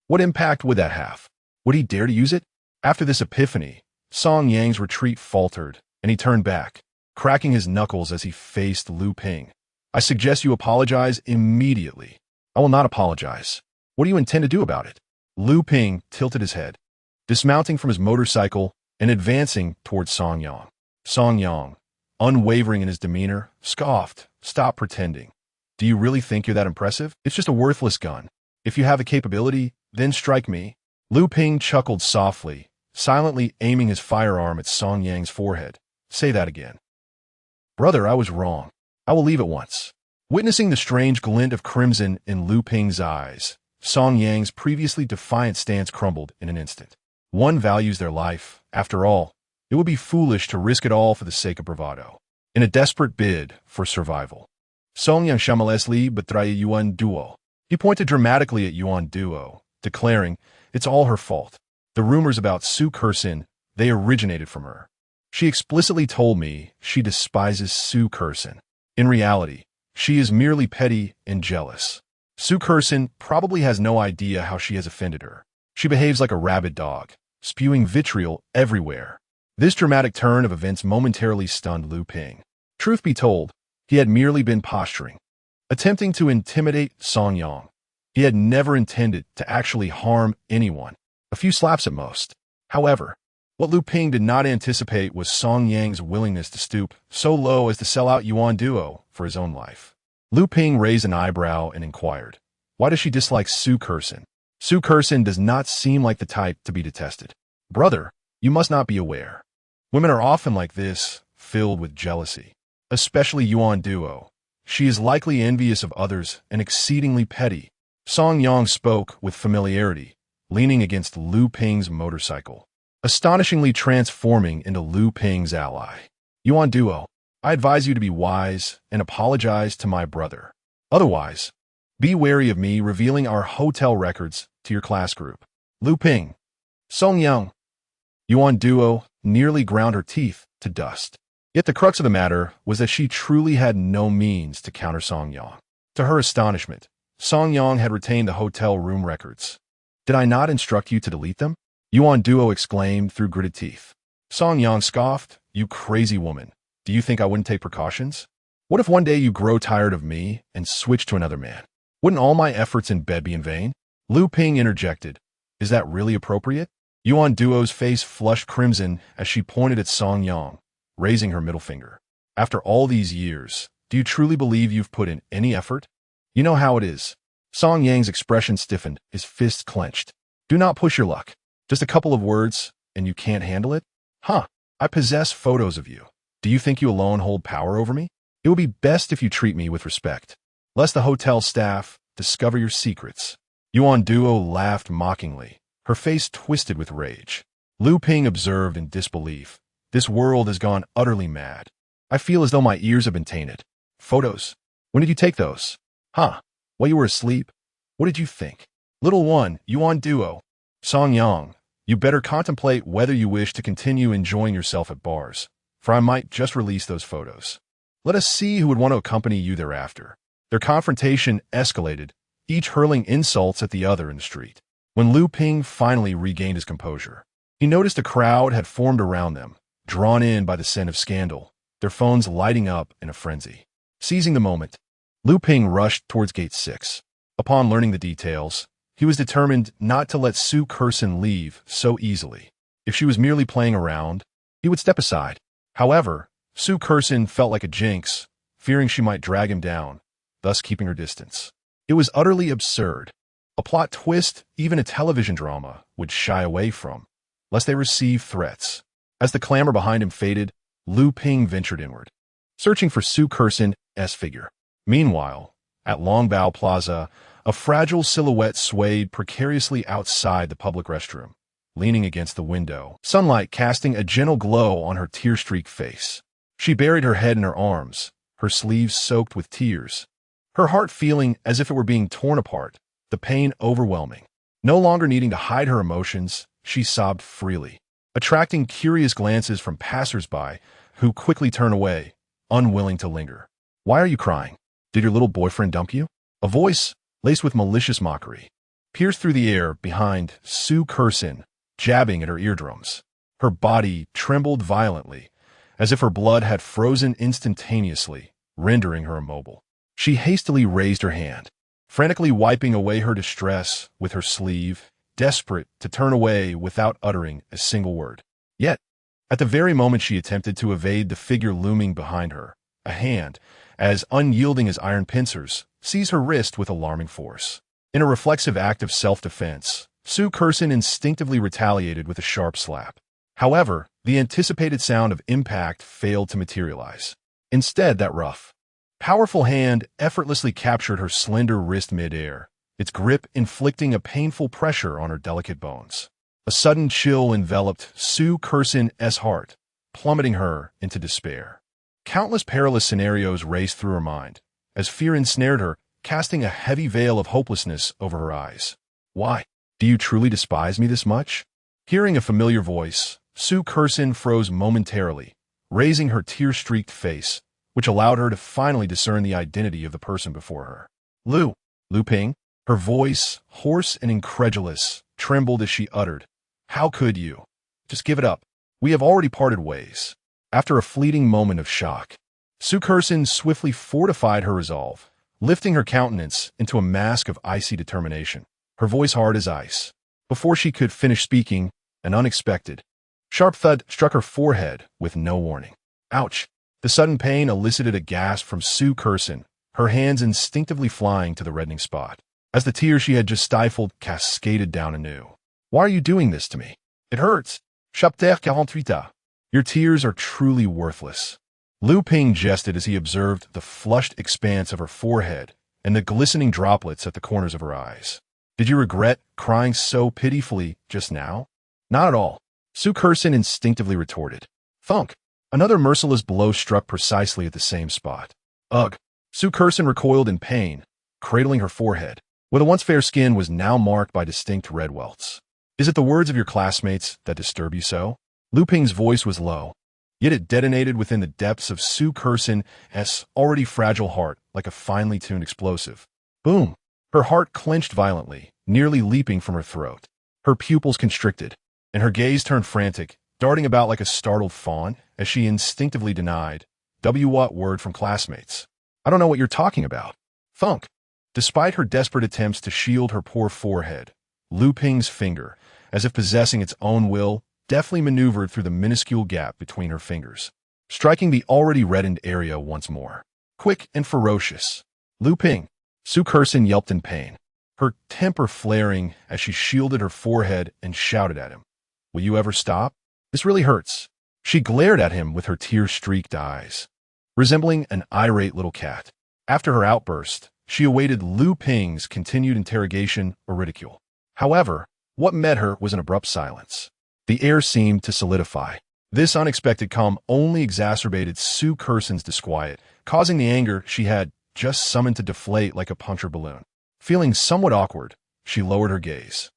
what impact would that have? Would he dare to use it? After this epiphany, Song Yang's retreat faltered, and he turned back, cracking his knuckles as he faced Lu Ping. I suggest you apologize immediately. I will not apologize. What do you intend to do about it? Lu Ping tilted his head, dismounting from his motorcycle and advancing towards Song Yang. Song Yang, unwavering in his demeanor, scoffed, Stop pretending. Do you really think you're that impressive? It's just a worthless gun. If you have the capability, then strike me. Lu Ping chuckled softly, silently aiming his firearm at Song Yang's forehead. Say that again. Brother, I was wrong. I will leave at once. Witnessing the strange glint of crimson in Lu Ping's eyes, Song Yang's previously defiant stance crumbled in an instant. One values their life. After all, it would be foolish to risk it all for the sake of bravado. In a desperate bid for survival, Song Yang shamelessly betrayed Yuan Duo. He pointed dramatically at Yuan Duo, declaring, "It's all her fault. The rumors about Su Kersin, they originated from her. She explicitly told me she despises Su Kersin. In reality, she is merely petty and jealous. Su Kersin probably has no idea how she has offended her. She behaves like a rabid dog, spewing vitriol everywhere." This dramatic turn of events momentarily stunned Lu Ping. Truth be told, he had merely been posturing, attempting to intimidate Song Yang. He had never intended to actually harm anyone, a few slaps at most. However, what Lu Ping did not anticipate was Song Yang's willingness to stoop so low as to sell out Yuan Duo for his own life. Lu Ping raised an eyebrow and inquired, "Why does she dislike Su Kersin? Su Kersin does not seem like the type to be detested." "Brother, you must not be aware. Women are often like this, filled with jealousy. Especially Yuan Duo. She is likely envious of others and exceedingly petty." Song Yang spoke with familiarity, leaning against Lu Ping's motorcycle, astonishingly transforming into Lu Ping's ally. "Yuan Duo, I advise you to be wise and apologize to my brother. Otherwise, be wary of me revealing our hotel records to your class group." Lu Ping, Song Yang, Yuan Duo nearly ground her teeth to dust. Yet the crux of the matter was that she truly had no means to counter Song Yang. To her astonishment, Song Yang had retained the hotel room records. "Did I not instruct you to delete them?" Yuan Duo exclaimed through gritted teeth. Song Yang scoffed, "You crazy woman. Do you think I wouldn't take precautions? What if one day you grow tired of me and switch to another man? Wouldn't all my efforts in bed be in vain?" Lu Ping interjected, "Is that really appropriate?" Yuan Duo's face flushed crimson as she pointed at Song Yang, raising her middle finger. "After all these years, do you truly believe you've put in any effort? You know how it is." Song Yang's expression stiffened, his fists clenched. "Do not push your luck. Just a couple of words, and you can't handle it? Huh, I possess photos of you. Do you think you alone hold power over me? It would be best if you treat me with respect, lest the hotel staff discover your secrets." Yuan Duo laughed mockingly, her face twisted with rage. Lu Ping observed in disbelief. "This world has gone utterly mad. I feel as though my ears have been tainted. Photos? When did you take those? Huh, while you were asleep? What did you think?" "Little one, Yuan Duo, Song Yang, you better contemplate whether you wish to continue enjoying yourself at bars, for I might just release those photos. Let us see who would want to accompany you thereafter." Their confrontation escalated, each hurling insults at the other in the street. When Lu Ping finally regained his composure, he noticed a crowd had formed around them, drawn in by the scent of scandal, their phones lighting up in a frenzy. Seizing the moment, Lu Ping rushed towards Gate 6. Upon learning the details, he was determined not to let Su Kersin leave so easily. If she was merely playing around, he would step aside. However, Su Kersin felt like a jinx, fearing she might drag him down, thus keeping her distance. It was utterly absurd, a plot twist even a television drama would shy away from, lest they receive threats. As the clamor behind him faded, Lu Ping ventured inward, searching for Su Kersin's figure. Meanwhile, at Longbao Plaza, a fragile silhouette swayed precariously outside the public restroom, leaning against the window, sunlight casting a gentle glow on her tear-streaked face. She buried her head in her arms, her sleeves soaked with tears, her heart feeling as if it were being torn apart, the pain overwhelming. No longer needing to hide her emotions, she sobbed freely, attracting curious glances from passers-by who quickly turned away, unwilling to linger. "Why are you crying? Did your little boyfriend dump you?" A voice, laced with malicious mockery, pierced through the air behind Su Kersin, jabbing at her eardrums. Her body trembled violently, as if her blood had frozen instantaneously, rendering her immobile. She hastily raised her hand, frantically wiping away her distress with her sleeve, desperate to turn away without uttering a single word. Yet, at the very moment she attempted to evade the figure looming behind her, a hand, as unyielding as iron pincers, seized her wrist with alarming force. In a reflexive act of self-defense, Su Kersin instinctively retaliated with a sharp slap. However, the anticipated sound of impact failed to materialize. Instead, that rough, powerful hand effortlessly captured her slender wrist mid-air, its grip inflicting a painful pressure on her delicate bones. A sudden chill enveloped Sue Kerson's heart, plummeting her into despair. Countless perilous scenarios raced through her mind, as fear ensnared her, casting a heavy veil of hopelessness over her eyes. Why? Do you truly despise me this much? Hearing a familiar voice, Sue Kerson froze momentarily, raising her tear-streaked face, which allowed her to finally discern the identity of the person before her. Lu Ping? Her voice, hoarse and incredulous, trembled as she uttered, "How could you? Just give it up. We have already parted ways." After a fleeting moment of shock, Sue Kerson swiftly fortified her resolve, lifting her countenance into a mask of icy determination, her voice hard as ice. Before she could finish speaking, an unexpected, sharp thud struck her forehead with no warning. Ouch! The sudden pain elicited a gasp from Sue Kerson, her hands instinctively flying to the reddening spot, as the tears she had just stifled cascaded down anew. "Why are you doing this to me? It hurts. Chapter 48. Your tears are truly worthless." Lu Ping jested as he observed the flushed expanse of her forehead and the glistening droplets at the corners of her eyes. "Did you regret crying so pitifully just now?" "Not at all," Sue Kerson instinctively retorted. Thunk! Another merciless blow struck precisely at the same spot. Ugh! Sue Kerson recoiled in pain, cradling her forehead, where the once fair skin was now marked by distinct red welts. "Is it the words of your classmates that disturb you so?" Lu Ping's voice was low, yet it detonated within the depths of Sue Kerson's already fragile heart like a finely tuned explosive. Boom! Her heart clenched violently, nearly leaping from her throat. Her pupils constricted, and her gaze turned frantic, darting about like a startled fawn as she instinctively denied, "What word from classmates? I don't know what you're talking about." Thunk! Despite her desperate attempts to shield her poor forehead, Lu Ping's finger, as if possessing its own will, deftly maneuvered through the minuscule gap between her fingers, striking the already reddened area once more. Quick and ferocious. "Lu Ping!" Sue Kerson yelped in pain, her temper flaring as she shielded her forehead and shouted at him, "Will you ever stop? This really hurts." She glared at him with her tear-streaked eyes, resembling an irate little cat. After her outburst, she awaited Lu Ping's continued interrogation or ridicule. However, what met her was an abrupt silence. The air seemed to solidify. This unexpected calm only exacerbated Sue Kerson's disquiet, causing the anger she had just summoned to deflate like a puncture balloon. Feeling somewhat awkward, she lowered her gaze,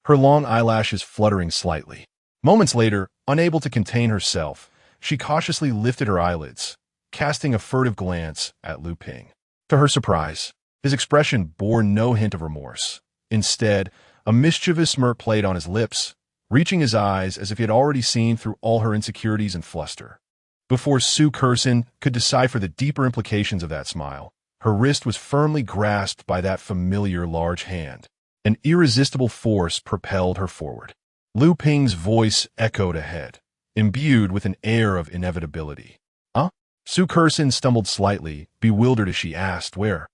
her long eyelashes fluttering slightly. Moments later, unable to contain herself, she cautiously lifted her eyelids, casting a furtive glance at Lu Ping. To her surprise, his expression bore no hint of remorse. Instead, a mischievous smirk played on his lips, reaching his eyes as if he had already seen through all her insecurities and fluster. Before Sue Kerson could decipher the deeper implications of that smile, her wrist was firmly grasped by that familiar large hand. An irresistible force propelled her forward. Lu Ping's voice echoed ahead, imbued with an air of inevitability. "Huh?" Sue Kerson stumbled slightly, bewildered as she asked, "Where?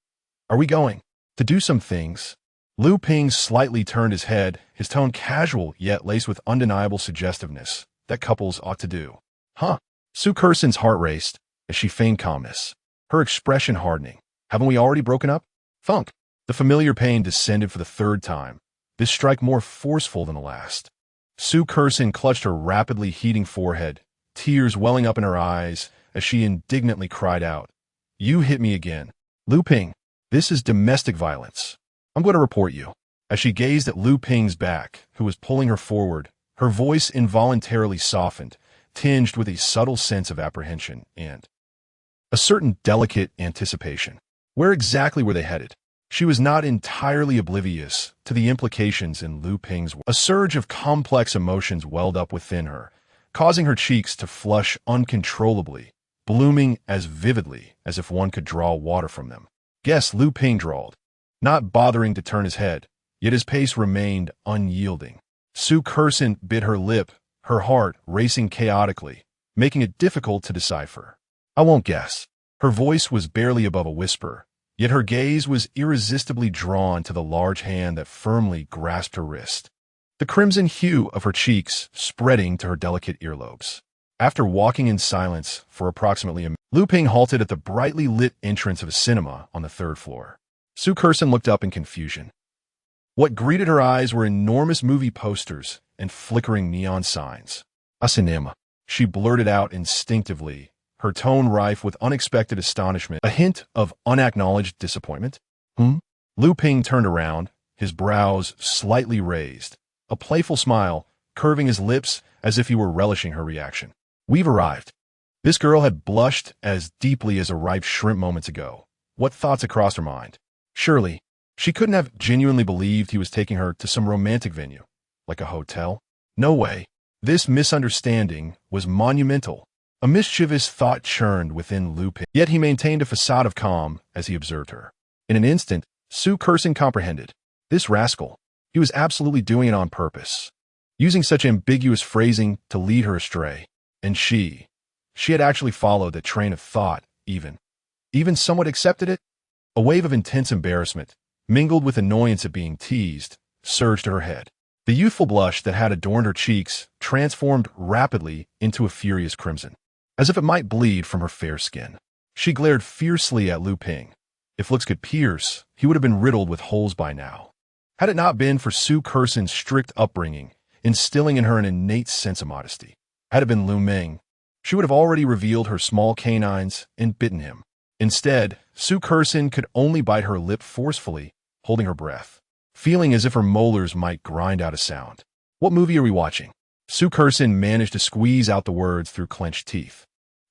Are we going? To do some things?" Lu Ping slightly turned his head, his tone casual yet laced with undeniable suggestiveness that couples ought to do. "Huh?" Sue Kerson's heart raced as she feigned calmness, her expression hardening. "Haven't we already broken up?" Thunk! The familiar pain descended for the third time, this strike more forceful than the last. Sue Kerson clutched her rapidly heating forehead, tears welling up in her eyes as she indignantly cried out, "You hit me again. Lu Ping, this is domestic violence. I'm going to report you." As she gazed at Lu Ping's back, who was pulling her forward, her voice involuntarily softened, tinged with a subtle sense of apprehension and a certain delicate anticipation. Where exactly were they headed? She was not entirely oblivious to the implications in Lu Ping's words. A surge of complex emotions welled up within her, causing her cheeks to flush uncontrollably, blooming as vividly as if one could draw water from them. "Guess," Lu Ping drawled, not bothering to turn his head, yet his pace remained unyielding. Sue Kerson bit her lip, her heart racing chaotically, making it difficult to decipher. "I won't guess." Her voice was barely above a whisper, yet her gaze was irresistibly drawn to the large hand that firmly grasped her wrist, the crimson hue of her cheeks spreading to her delicate earlobes. After walking in silence for approximately a minute, Lu Ping halted at the brightly lit entrance of a cinema on the third floor. Su Kerson looked up in confusion. What greeted her eyes were enormous movie posters and flickering neon signs. A cinema, she blurted out instinctively, her tone rife with unexpected astonishment, a hint of unacknowledged disappointment. Lu Ping turned around, his brows slightly raised, a playful smile curving his lips as if he were relishing her reaction. We've arrived. This girl had blushed as deeply as a ripe shrimp moments ago. What thoughts had crossed her mind? Surely, she couldn't have genuinely believed he was taking her to some romantic venue, like a hotel. No way. This misunderstanding was monumental. A mischievous thought churned within Lu Ping, yet he maintained a facade of calm as he observed her. In an instant, Su Kerson comprehended. This rascal, he was absolutely doing it on purpose, using such ambiguous phrasing to lead her astray. And she had actually followed that train of thought, even somewhat accepted it. A wave of intense embarrassment, mingled with annoyance at being teased, surged to her head. The youthful blush that had adorned her cheeks transformed rapidly into a furious crimson, as if it might bleed from her fair skin. She glared fiercely at Lu Ping. If looks could pierce, he would have been riddled with holes by now. Had it not been for Su Kerson's strict upbringing, instilling in her an innate sense of modesty. Had it been Lu Ming, she would have already revealed her small canines and bitten him. Instead, Su Kerson could only bite her lip forcefully, holding her breath, feeling as if her molars might grind out a sound. What movie are we watching? Su Kerson managed to squeeze out the words through clenched teeth,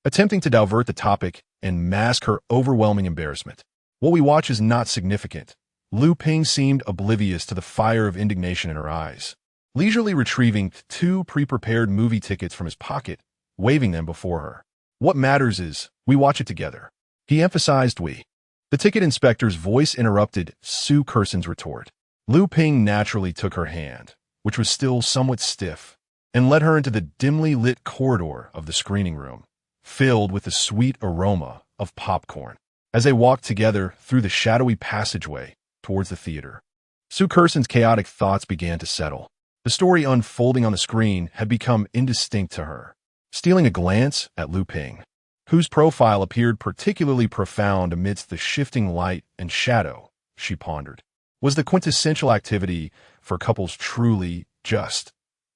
attempting to divert the topic and mask her overwhelming embarrassment. What we watch is not significant. Lu Ping seemed oblivious to the fire of indignation in her eyes, leisurely retrieving 2 pre-prepared movie tickets from his pocket, waving them before her. What matters is, we watch it together. He emphasized we. The ticket inspector's voice interrupted Su Kerson's retort. Lu Ping naturally took her hand, which was still somewhat stiff, and led her into the dimly lit corridor of the screening room, filled with the sweet aroma of popcorn. As they walked together through the shadowy passageway towards the theater, Su Kerson's chaotic thoughts began to settle. The story unfolding on the screen had become indistinct to her. Stealing a glance at Lu Ping, whose profile appeared particularly profound amidst the shifting light and shadow, she pondered. Was the quintessential activity for couples truly just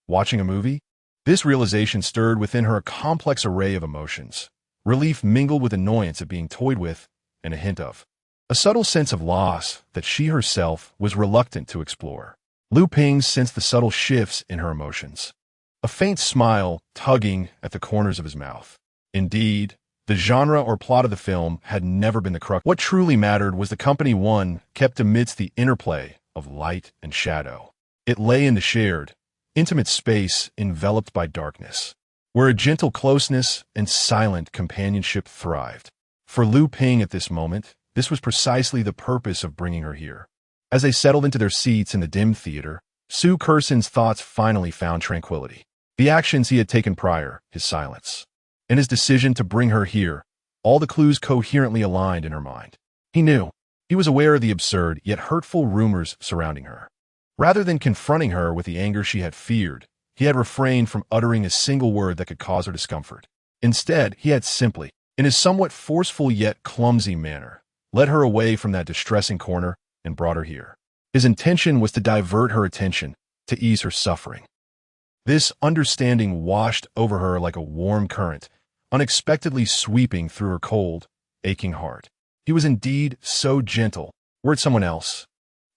watching a movie? This realization stirred within her a complex array of emotions, relief mingled with annoyance at being toyed with, and a hint of a subtle sense of loss that she herself was reluctant to explore. Lu Ping sensed the subtle shifts in her emotions, a faint smile tugging at the corners of his mouth. Indeed, the genre or plot of the film had never been the crux. What truly mattered was the company one kept amidst the interplay of light and shadow. It lay in the shared, intimate space enveloped by darkness, where a gentle closeness and silent companionship thrived. For Lu Ping at this moment, this was precisely the purpose of bringing her here. As they settled into their seats in the dim theater, Su Kerson's thoughts finally found tranquility. The actions he had taken prior, his silence, and his decision to bring her here, all the clues coherently aligned in her mind. He knew. He was aware of the absurd yet hurtful rumors surrounding her. Rather than confronting her with the anger she had feared, he had refrained from uttering a single word that could cause her discomfort. Instead, he had simply, in his somewhat forceful yet clumsy manner, led her away from that distressing corner and brought her here. His intention was to divert her attention, to ease her suffering. This understanding washed over her like a warm current, unexpectedly sweeping through her cold, aching heart. He was indeed so gentle. Were it someone else,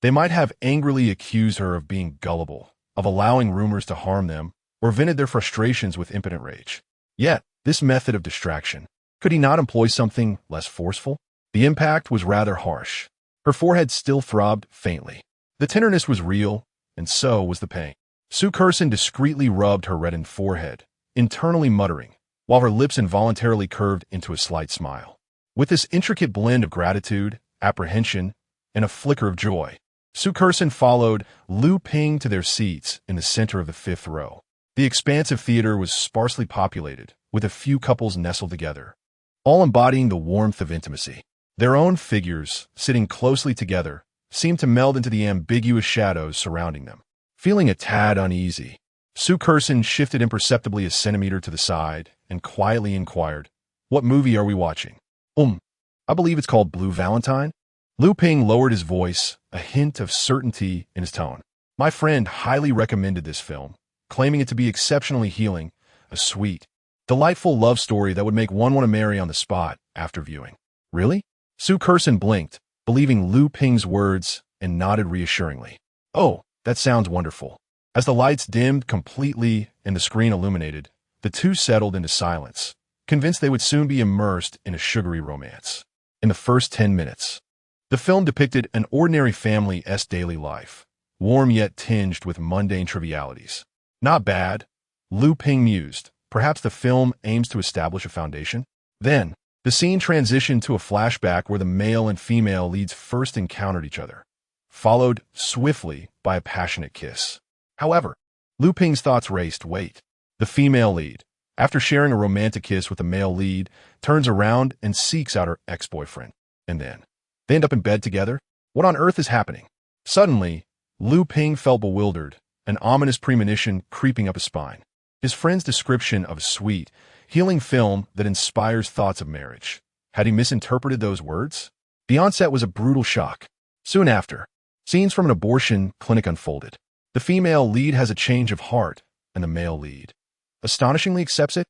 they might have angrily accused her of being gullible, of allowing rumors to harm them, or vented their frustrations with impotent rage. Yet, this method of distraction, could he not employ something less forceful? The impact was rather harsh. Her forehead still throbbed faintly. The tenderness was real, and so was the pain. Su Kerson discreetly rubbed her reddened forehead, internally muttering, while her lips involuntarily curved into a slight smile. With this intricate blend of gratitude, apprehension, and a flicker of joy, Su Kerson followed Lu Ping to their seats in the center of the 5th row. The expansive theater was sparsely populated, with a few couples nestled together, all embodying the warmth of intimacy. Their own figures, sitting closely together, seemed to meld into the ambiguous shadows surrounding them. Feeling a tad uneasy, Sue Curson shifted imperceptibly a centimeter to the side and quietly inquired, "What movie are we watching?" I believe it's called Blue Valentine." Lu Ping lowered his voice, a hint of certainty in his tone. "My friend highly recommended this film, claiming it to be exceptionally healing, a sweet, delightful love story that would make one want to marry on the spot after viewing." "Really?" Sue Curson blinked, believing Lu Ping's words, and nodded reassuringly. "Oh, that sounds wonderful." As the lights dimmed completely and the screen illuminated, the two settled into silence, convinced they would soon be immersed in a sugary romance. In the first 10 minutes, the film depicted an ordinary family's daily life, warm yet tinged with mundane trivialities. "Not bad," Lu Ping mused. "Perhaps the film aims to establish a foundation?" Then, the scene transitioned to a flashback where the male and female leads first encountered each other, followed swiftly by a passionate kiss. However, Lu Ping's thoughts raced. Wait. The female lead, after sharing a romantic kiss with the male lead, turns around and seeks out her ex-boyfriend. And then, they end up in bed together? What on earth is happening? Suddenly, Lu Ping felt bewildered, an ominous premonition creeping up his spine. His friend's description of a sweet, healing film that inspires thoughts of marriage. Had he misinterpreted those words? The onset was a brutal shock. Soon after, scenes from an abortion clinic unfolded. The female lead has a change of heart, and the male lead astonishingly accepts it.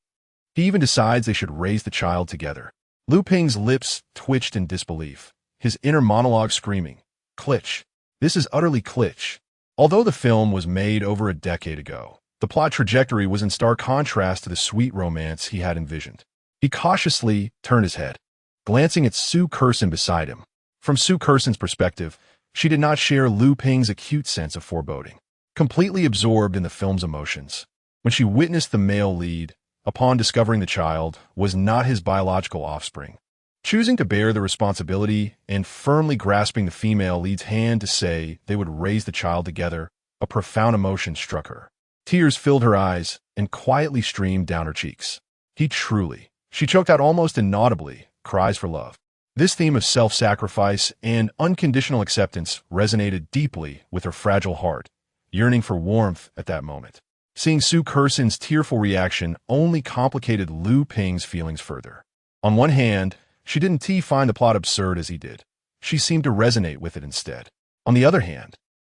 He even decides they should raise the child together. Lu Ping's lips twitched in disbelief, his inner monologue screaming, "Klitsch. This is utterly klitsch." Although the film was made over a decade ago, the plot trajectory was in stark contrast to the sweet romance he had envisioned. He cautiously turned his head, glancing at Sue Curson beside him. From Sue Curson's perspective, she did not share Lu Ping's acute sense of foreboding. Completely absorbed in the film's emotions, when she witnessed the male lead, upon discovering the child, was not his biological offspring, choosing to bear the responsibility and firmly grasping the female lead's hand to say they would raise the child together, a profound emotion struck her. Tears filled her eyes and quietly streamed down her cheeks. She choked out almost inaudibly, cries for love. This theme of self-sacrifice and unconditional acceptance resonated deeply with her fragile heart, yearning for warmth at that moment. Seeing Sue Curson's tearful reaction only complicated Lu Ping's feelings further. On one hand, she didn't find the plot absurd as he did. She seemed to resonate with it instead. On the other hand,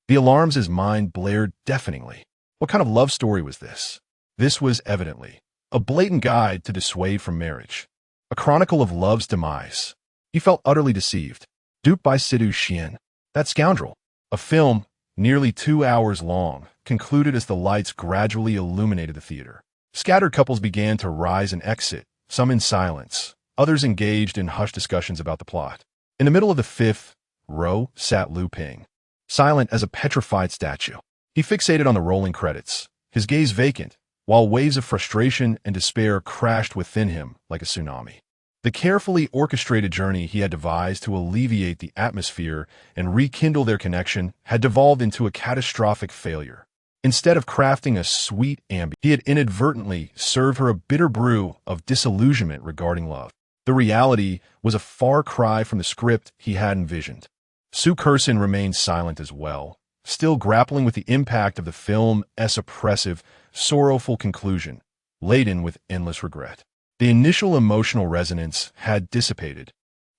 the alarms his mind blared deafeningly. What kind of love story was this? This was evidently a blatant guide to dissuade from marriage, a chronicle of love's demise. He felt utterly deceived, duped by Sidhu Xian, that scoundrel. A film, nearly 2 hours long, concluded as the lights gradually illuminated the theater. Scattered couples began to rise and exit, some in silence, others engaged in hushed discussions about the plot. In the middle of the fifth row sat Lu Ping, silent as a petrified statue. He fixated on the rolling credits, his gaze vacant, while waves of frustration and despair crashed within him like a tsunami. The carefully orchestrated journey he had devised to alleviate the atmosphere and rekindle their connection had devolved into a catastrophic failure. Instead of crafting a sweet ambience, he had inadvertently served her a bitter brew of disillusionment regarding love. The reality was a far cry from the script he had envisioned. Sue Curson remained silent as well, still grappling with the impact of the film's oppressive, sorrowful conclusion, laden with endless regret. The initial emotional resonance had dissipated,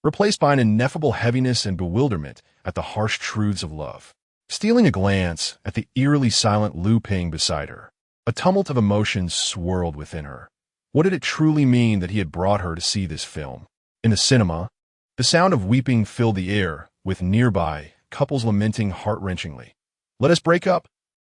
replaced by an ineffable heaviness and bewilderment at the harsh truths of love. Stealing a glance at the eerily silent Lu Ping beside her, a tumult of emotions swirled within her. What did it truly mean that he had brought her to see this film? In the cinema, the sound of weeping filled the air, with nearby couples lamenting heart-wrenchingly. "Let us break up.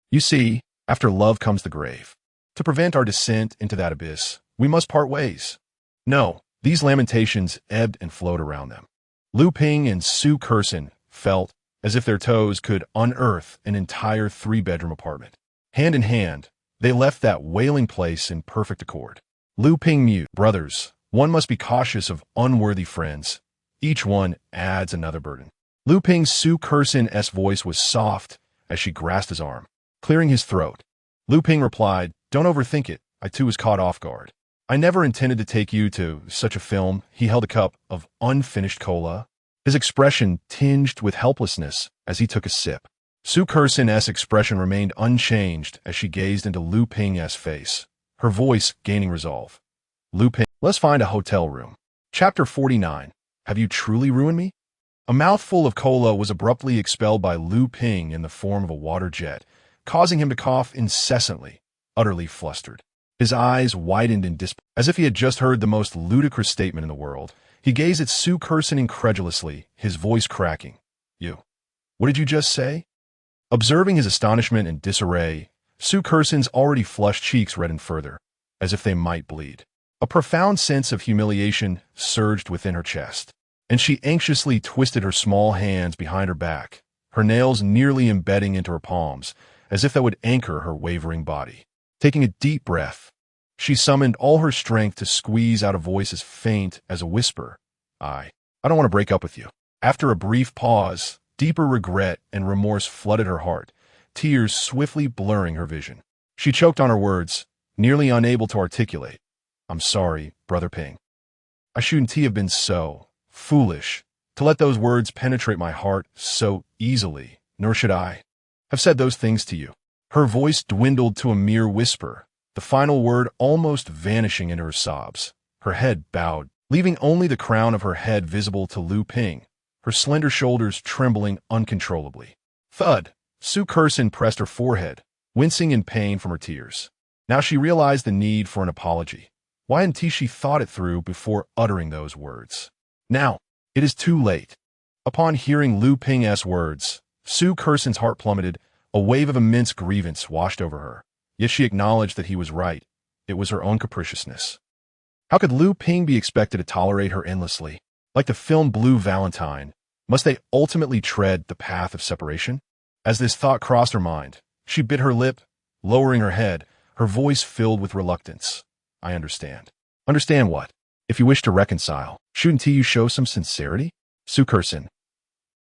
You see, after love comes the grave. To prevent our descent into that abyss, we must part ways." No, these lamentations ebbed and flowed around them. Lu Ping and Sue Curson felt as if their toes could unearth an entire 3-bedroom apartment. Hand in hand, they left that wailing place in perfect accord. Lu Ping mused, "Brothers, one must be cautious of unworthy friends. Each one adds another burden." Lu Ping's Sue Curson's voice was soft as she grasped his arm, clearing his throat. Lu Ping replied, "Don't overthink it. I too was caught off guard. I never intended to take you to such a film." He held a cup of unfinished cola, his expression tinged with helplessness as he took a sip. Su Kersen's expression remained unchanged as she gazed into Lu Ping's face, her voice gaining resolve. Lu Ping, let's find a hotel room. Chapter 49. Have you truly ruined me? A mouthful of cola was abruptly expelled by Lu Ping in the form of a water jet, causing him to cough incessantly, utterly flustered. His eyes widened in disbelief, as if he had just heard the most ludicrous statement in the world. He gazed at Su Kersen incredulously, his voice cracking. You. What did you just say? Observing his astonishment and disarray, Su Kersen's already flushed cheeks reddened further, as if they might bleed. A profound sense of humiliation surged within her chest, and she anxiously twisted her small hands behind her back, her nails nearly embedding into her palms, as if that would anchor her wavering body. Taking a deep breath, she summoned all her strength to squeeze out a voice as faint as a whisper. I don't want to break up with you. After a brief pause, deeper regret and remorse flooded her heart, tears swiftly blurring her vision. She choked on her words, nearly unable to articulate. I'm sorry, Brother Ping. I shouldn't have been so foolish to let those words penetrate my heart so easily, nor should I have said those things to you. Her voice dwindled to a mere whisper, the final word almost vanishing into her sobs. Her head bowed, leaving only the crown of her head visible to Lu Ping, her slender shoulders trembling uncontrollably. Thud! Su Kersen pressed her forehead, wincing in pain from her tears. Now she realized the need for an apology. Why hadn't she thought it through before uttering those words? Now, it is too late. Upon hearing Lu Ping's words, Su Kersen's heart plummeted. A wave of immense grievance washed over her. Yet she acknowledged that he was right. It was her own capriciousness. How could Lu Ping be expected to tolerate her endlessly? Like the film Blue Valentine, must they ultimately tread the path of separation? As this thought crossed her mind, she bit her lip, lowering her head, her voice filled with reluctance. I understand. Understand what? If you wish to reconcile, shouldn't you show some sincerity? Su Kersen.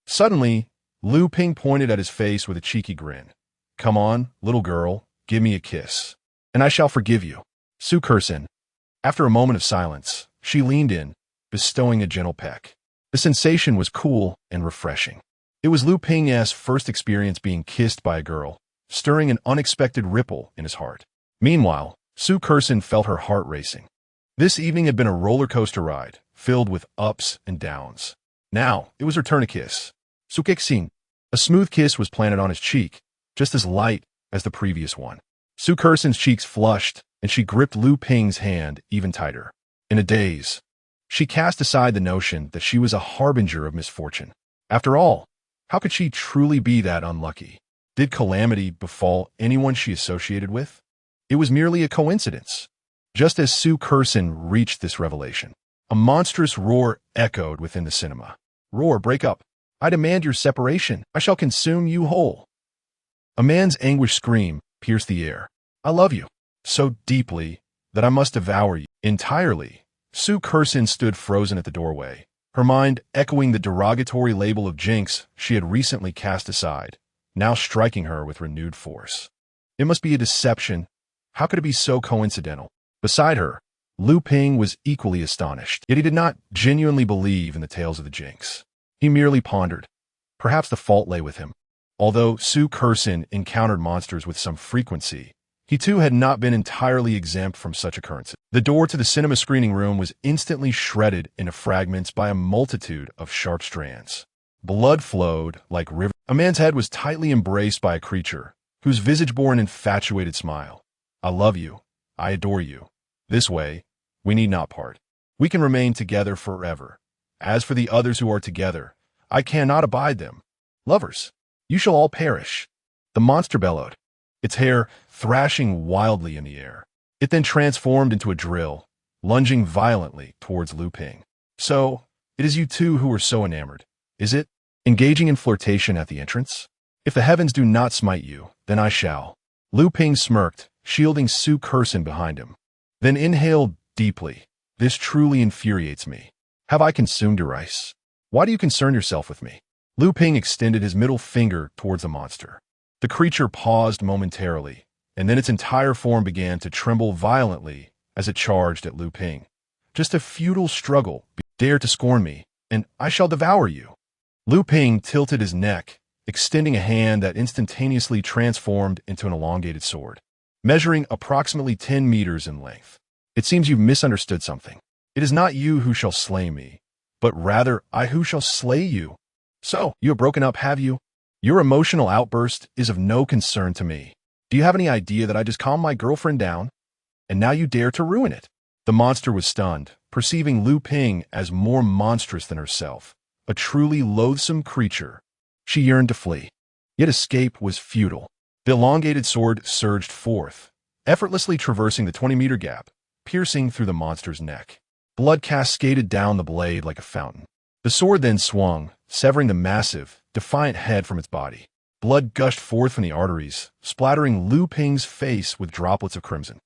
Suddenly, Lu Ping pointed at his face with a cheeky grin. Come on, little girl, give me a kiss, and I shall forgive you. Su Kersen. After a moment of silence, she leaned in, bestowing a gentle peck. The sensation was cool and refreshing. It was Lu Ping's first experience being kissed by a girl, stirring an unexpected ripple in his heart. Meanwhile, Su Kersen felt her heart racing. This evening had been a roller coaster ride, filled with ups and downs. Now, it was her turn to kiss. Su Kersen. A smooth kiss was planted on his cheek, just as light as the previous one. Su Kersen's cheeks flushed, and she gripped Lu Ping's hand even tighter. In a daze, she cast aside the notion that she was a harbinger of misfortune. After all, how could she truly be that unlucky? Did calamity befall anyone she associated with? It was merely a coincidence. Just as Su Kersen reached this revelation, a monstrous roar echoed within the cinema. Roar, break up. I demand your separation. I shall consume you whole. A man's anguished scream pierced the air. I love you so deeply that I must devour you entirely. Su Kersen stood frozen at the doorway, her mind echoing the derogatory label of jinx she had recently cast aside, now striking her with renewed force. It must be a deception. How could it be so coincidental? Beside her, Lu Ping was equally astonished, yet he did not genuinely believe in the tales of the jinx. He merely pondered. Perhaps the fault lay with him. Although Su Kersen encountered monsters with some frequency, he too had not been entirely exempt from such occurrences. The door to the cinema screening room was instantly shredded into fragments by a multitude of sharp strands. Blood flowed like rivers. A man's head was tightly embraced by a creature, whose visage bore an infatuated smile. I love you. I adore you. This way, we need not part. We can remain together forever. As for the others who are together, I cannot abide them. Lovers, you shall all perish. The monster bellowed, its hair thrashing wildly in the air. It then transformed into a drill, lunging violently towards Lu Ping. So, it is you two who are so enamored, is it? Engaging in flirtation at the entrance? If the heavens do not smite you, then I shall. Lu Ping smirked, shielding Su Kersen behind him. Then inhaled deeply. This truly infuriates me. Have I consumed your ice? Why do you concern yourself with me? Lu Ping extended his middle finger towards the monster. The creature paused momentarily, and then its entire form began to tremble violently as it charged at Lu Ping. Just a futile struggle. Dare to scorn me, and I shall devour you. Lu Ping tilted his neck, extending a hand that instantaneously transformed into an elongated sword, measuring approximately 10 meters in length. It seems you've misunderstood something. It is not you who shall slay me, but rather I who shall slay you. So, you have broken up, have you? Your emotional outburst is of no concern to me. Do you have any idea that I just calmed my girlfriend down? And now you dare to ruin it? The monster was stunned, perceiving Lu Ping as more monstrous than herself, a truly loathsome creature. She yearned to flee, yet escape was futile. The elongated sword surged forth, effortlessly traversing the 20-meter gap, piercing through the monster's neck. Blood cascaded down the blade like a fountain. The sword then swung, severing the massive, defiant head from its body. Blood gushed forth from the arteries, splattering Lu Ping's face with droplets of crimson.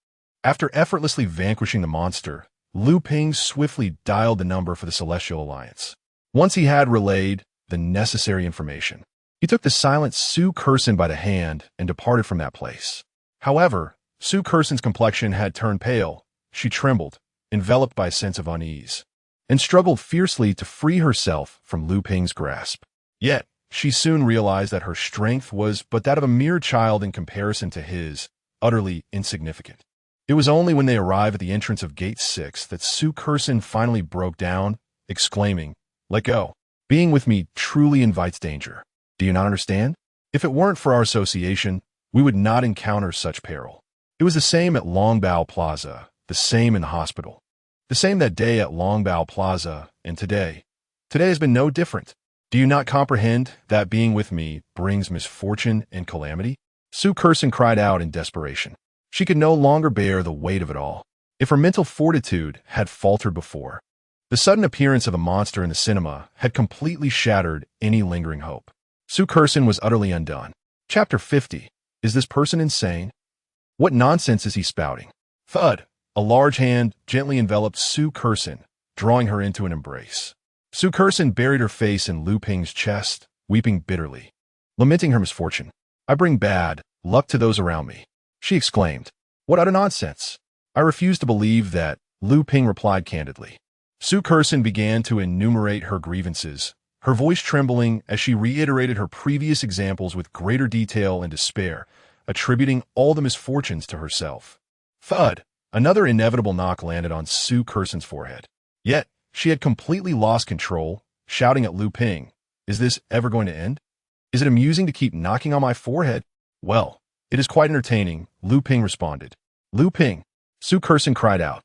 After effortlessly vanquishing the monster, Lu Ping swiftly dialed the number for the Celestial Alliance. Once he had relayed the necessary information, he took the silent Su Curson by the hand and departed from that place. However, Su Curson's complexion had turned pale. She trembled, enveloped by a sense of unease, and struggled fiercely to free herself from Lu Ping's grasp. Yet, she soon realized that her strength was but that of a mere child in comparison to his, utterly insignificant. It was only when they arrived at the entrance of Gate 6 that Su Curson finally broke down, exclaiming, "Let go. Being with me truly invites danger. Do you not understand? If it weren't for our association, we would not encounter such peril." It was the same at Longbao Plaza, the same in the hospital, the same that day at Longbao Plaza, and today. Today has been no different. Do you not comprehend that being with me brings misfortune and calamity? Su Curson cried out in desperation. She could no longer bear the weight of it all. If her mental fortitude had faltered before, the sudden appearance of the monster in the cinema had completely shattered any lingering hope. Su Curson was utterly undone. Chapter 50. Is this person insane? What nonsense is he spouting? Thud. A large hand gently enveloped Su Curson, drawing her into an embrace. Su Curson buried her face in Lu Ping's chest, weeping bitterly, lamenting her misfortune. "I bring bad luck to those around me," she exclaimed. "What utter nonsense!" "I refuse to believe that," Lu Ping replied candidly. Su Curson began to enumerate her grievances, her voice trembling as she reiterated her previous examples with greater detail and despair, attributing all the misfortunes to herself. Thud! Another inevitable knock landed on Su Curson's forehead. Yet, she had completely lost control, shouting at Lu Ping, "Is this ever going to end? Is it amusing to keep knocking on my forehead?" "Well, it is quite entertaining," Lu Ping responded. "Lu Ping," Su Curson cried out,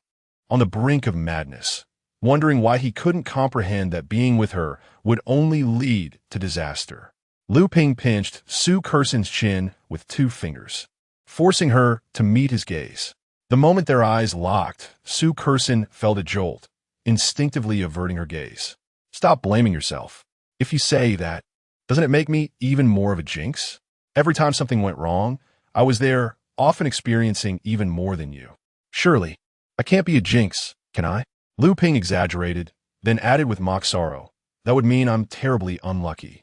on the brink of madness, wondering why he couldn't comprehend that being with her would only lead to disaster. Lu Ping pinched Su Curson's chin with 2 fingers, forcing her to meet his gaze. The moment their eyes locked, Su Curson felt a jolt, instinctively averting her gaze. "Stop blaming yourself. If you say that, doesn't it make me even more of a jinx? Every time something went wrong, I was there, often experiencing even more than you. Surely, I can't be a jinx, can I?" Lu Ping exaggerated, then added with mock sorrow, "That would mean I'm terribly unlucky.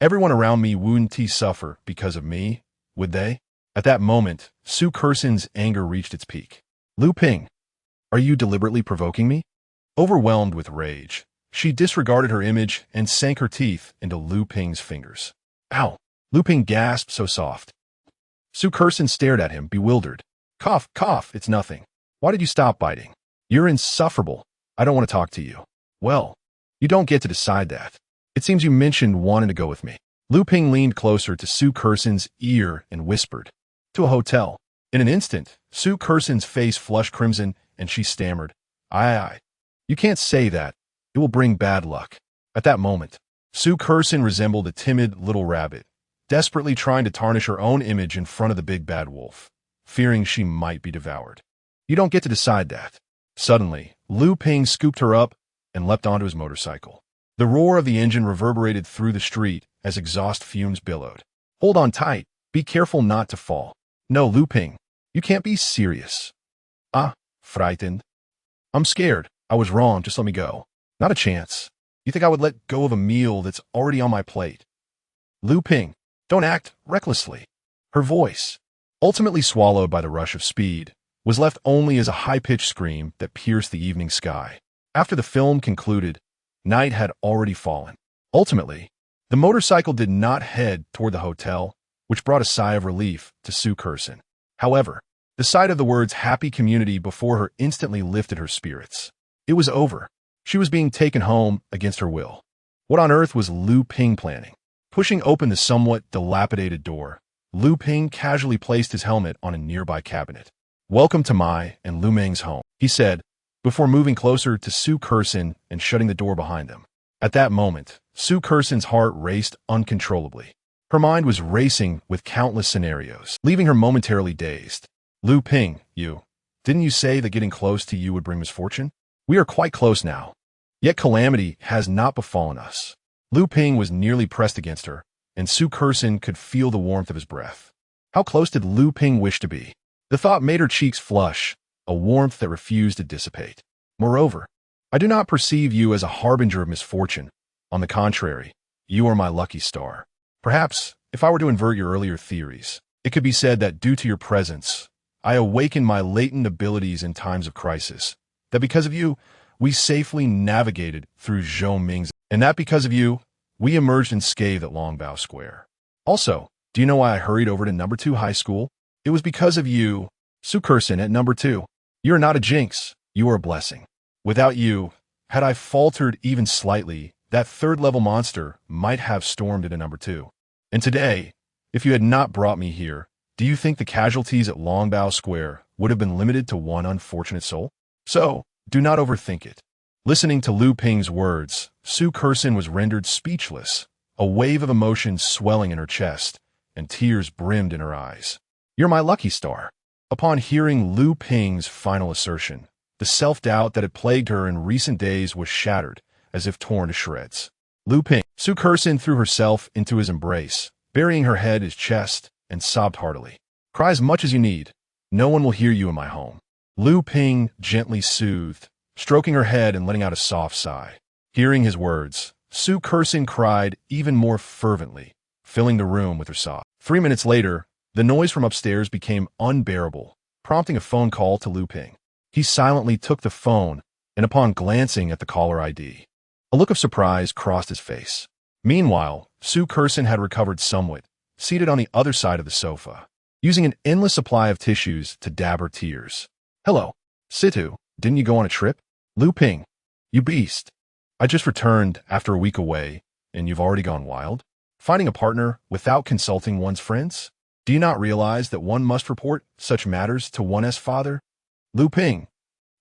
Everyone around me wouldn't suffer because of me, would they?" At that moment, Su Curson's anger reached its peak. "Lu Ping, are you deliberately provoking me?" Overwhelmed with rage, she disregarded her image and sank her teeth into Lu Ping's fingers. "Ow!" Lu Ping gasped so soft. Su Curson stared at him, bewildered. "Cough, cough, it's nothing. Why did you stop biting? You're insufferable. I don't want to talk to you." "Well, you don't get to decide that. It seems you mentioned wanting to go with me." Lu Ping leaned closer to Su Curson's ear and whispered, "To a hotel." In an instant, Su Curson's face flushed crimson and she stammered, I. You can't say that. It will bring bad luck." At that moment, Su Curson resembled a timid little rabbit, desperately trying to tarnish her own image in front of the big bad wolf, fearing she might be devoured. "You don't get to decide that." Suddenly, Lu Ping scooped her up and leapt onto his motorcycle. The roar of the engine reverberated through the street as exhaust fumes billowed. "Hold on tight. Be careful not to fall." "No, Lu Ping. You can't be serious." "Ah, frightened." "I'm scared. I was wrong. Just let me go." "Not a chance. You think I would let go of a meal that's already on my plate?" "Lu Ping, don't act recklessly." Her voice, ultimately swallowed by the rush of speed, was left only as a high-pitched scream that pierced the evening sky. After the film concluded, night had already fallen. Ultimately, The motorcycle did not head toward the hotel, which brought a sigh of relief to Sue Curson. However, the sight of the words happy community before her instantly lifted her spirits. It was over. She was being taken home against her will. What on earth was Lu Ping planning? Pushing open the somewhat dilapidated door, Lu Ping casually placed his helmet on a nearby cabinet. "Welcome to my and Lu Meng's home," he said, before moving closer to Sue Curson and shutting the door behind them. At that moment, Sue Curson's heart raced uncontrollably. Her mind was racing with countless scenarios, leaving her momentarily dazed. "Lu Ping, didn't you say that getting close to you would bring misfortune? We are quite close now. Yet calamity has not befallen us." Lu Ping was nearly pressed against her, and Sue Curson could feel the warmth of his breath. How close did Lu Ping wish to be? The thought made her cheeks flush, a warmth that refused to dissipate. "Moreover, I do not perceive you as a harbinger of misfortune. On the contrary, you are my lucky star. Perhaps, if I were to invert your earlier theories, it could be said that due to your presence, I awaken my latent abilities in times of crisis. That because of you, we safely navigated through Zhou Ming's, and that because of you, we emerged unscathed at Longbao Square. Also, do you know why I hurried over to number 2 high school? It was because of you, Sue Curson at number 2. You are not a jinx, you are a blessing. Without you, had I faltered even slightly, that third-level monster might have stormed into number 2. And today, if you had not brought me here, do you think the casualties at Longbao Square would have been limited to one unfortunate soul? So, do not overthink it." Listening to Lu Ping's words, Sue Curson was rendered speechless, a wave of emotion swelling in her chest, and tears brimmed in her eyes. "You're my lucky star." Upon hearing Lu Ping's final assertion, the self-doubt that had plagued her in recent days was shattered, as if torn to shreds. "Lu Ping." Sue Curson threw herself into his embrace, burying her head in his chest, and sobbed heartily. "Cry as much as you need. No one will hear you in my home." Lu Ping gently soothed, stroking her head and letting out a soft sigh. Hearing his words, Sue Curson cried even more fervently, filling the room with her sobs. 3 minutes later, the noise from upstairs became unbearable, prompting a phone call to Lu Ping. He silently took the phone, and upon glancing at the caller ID, a look of surprise crossed his face. Meanwhile, Sue Curson had recovered somewhat, seated on the other side of the sofa, using an endless supply of tissues to dab her tears. "Hello, Situ, didn't you go on a trip?" "Lu Ping, you beast. I just returned after a week away, and you've already gone wild? Finding a partner without consulting one's friends? Do you not realize that one must report such matters to one's father?" "Lu Ping."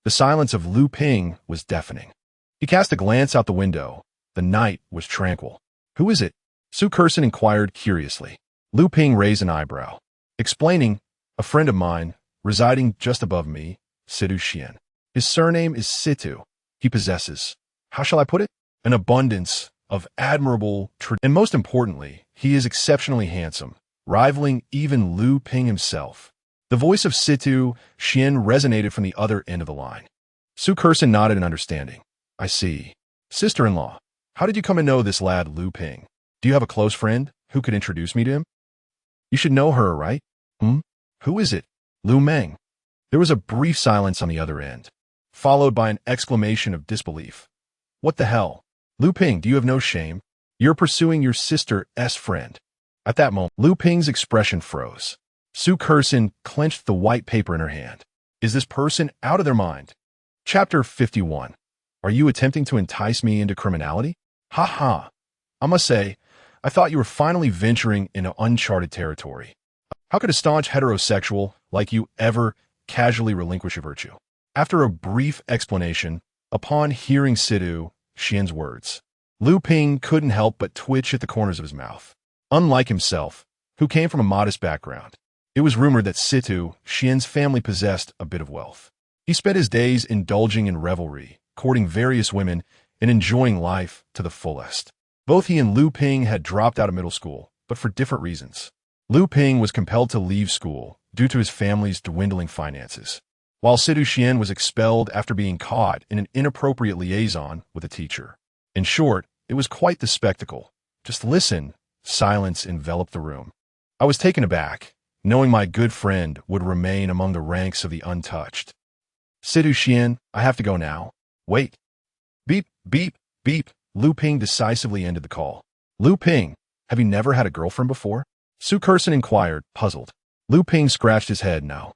The silence of Lu Ping was deafening. He cast a glance out the window. The night was tranquil. "Who is it?" Sue Curson inquired curiously. Lu Ping raised an eyebrow, explaining, "A friend of mine, residing just above me, Situ Xian. His surname is Situ. He possesses, how shall I put it, an abundance of admirable and most importantly, he is exceptionally handsome, rivaling even Lu Ping himself." The voice of Situ Xian resonated from the other end of the line. Sue Curson nodded in understanding. "I see. Sister-in-law, how did you come to know this lad Lu Ping? Do you have a close friend who could introduce me to him?" "You should know her, right?" Who is it?" "Lu Meng." There was a brief silence on the other end, followed by an exclamation of disbelief. "What the hell? Lu Ping, do you have no shame? You're pursuing your sister's friend." At that moment, Lu Ping's expression froze. Sue Curson clenched the white paper in her hand. Is this person out of their mind? Chapter 51. Are you attempting to entice me into criminality? Ha ha. I must say, I thought you were finally venturing into uncharted territory. How could a staunch heterosexual like you ever casually relinquish a virtue? After a brief explanation, upon hearing Situ Xian's words, Lu Ping couldn't help but twitch at the corners of his mouth. Unlike himself, who came from a modest background, it was rumored that Situ Xian's family possessed a bit of wealth. He spent his days indulging in revelry, courting various women, and enjoying life to the fullest. Both he and Lu Ping had dropped out of middle school, but for different reasons. Lu Ping was compelled to leave school due to his family's dwindling finances, while Situ Xian was expelled after being caught in an inappropriate liaison with a teacher. In short, it was quite the spectacle. Just listen. Silence enveloped the room. I was taken aback, knowing my good friend would remain among the ranks of the untouched. Situ Xian, I have to go now. Wait. Beep, beep, beep. Lu Ping decisively ended the call. Lu Ping, have you never had a girlfriend before? Su Kerson inquired, puzzled. Lu Ping scratched his head no.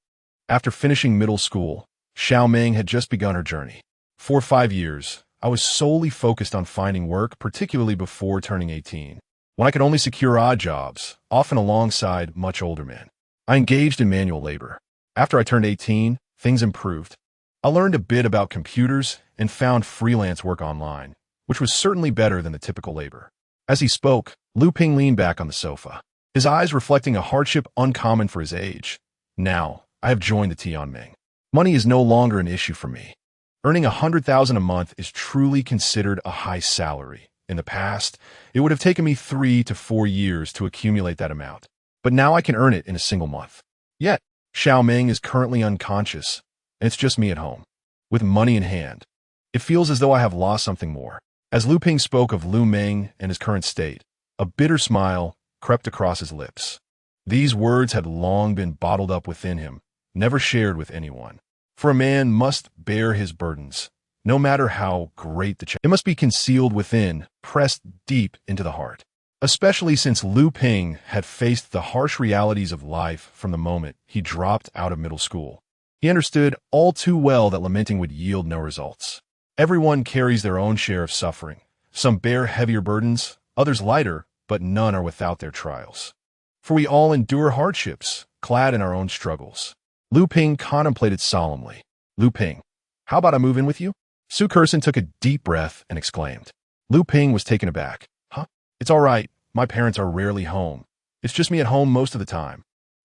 After finishing middle school, Xiao Ming had just begun her journey. For 5 years, I was solely focused on finding work, particularly before turning 18, when I could only secure odd jobs, often alongside much older men. I engaged in manual labor. After I turned 18, things improved. I learned a bit about computers and found freelance work online, which was certainly better than the typical labor. As he spoke, Lu Ping leaned back on the sofa, his eyes reflecting a hardship uncommon for his age. Now, I have joined the Tianming. Money is no longer an issue for me. Earning 100,000 a month is truly considered a high salary. In the past, it would have taken me 3 to 4 years to accumulate that amount. But now I can earn it in a single month. Yet, Xiao Ming is currently unconscious, and it's just me at home, with money in hand. It feels as though I have lost something more. As Lu Ping spoke of Lu Ming and his current state, a bitter smile crept across his lips. These words had long been bottled up within him, never shared with anyone. For a man must bear his burdens, no matter how great the challenge. It must be concealed within, pressed deep into the heart. Especially since Lu Ping had faced the harsh realities of life from the moment he dropped out of middle school. He understood all too well that lamenting would yield no results. Everyone carries their own share of suffering. Some bear heavier burdens, others lighter, but none are without their trials. For we all endure hardships, clad in our own struggles. Lu Ping contemplated solemnly. Lu Ping, how about I move in with you? Su Kerson took a deep breath and exclaimed. Lu Ping was taken aback. Huh? It's all right. My parents are rarely home. It's just me at home most of the time.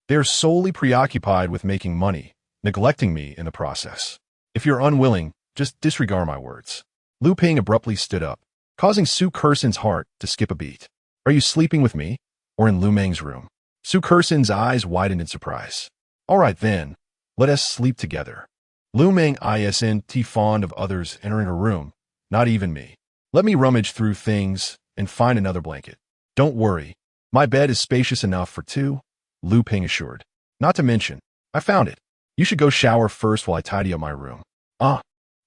They are solely preoccupied with making money, neglecting me in the process. If you're unwilling, just disregard my words. Lu Ping abruptly stood up, causing Su Kerson's heart to skip a beat. Are you sleeping with me, or in Lu Ming's room? Su Kerson's eyes widened in surprise. All right then, let us sleep together. Lu Ming isn't fond of others entering her room, not even me. Let me rummage through things and find another blanket. Don't worry, my bed is spacious enough for 2, Lu Ping assured. Not to mention, I found it. You should go shower first while I tidy up my room.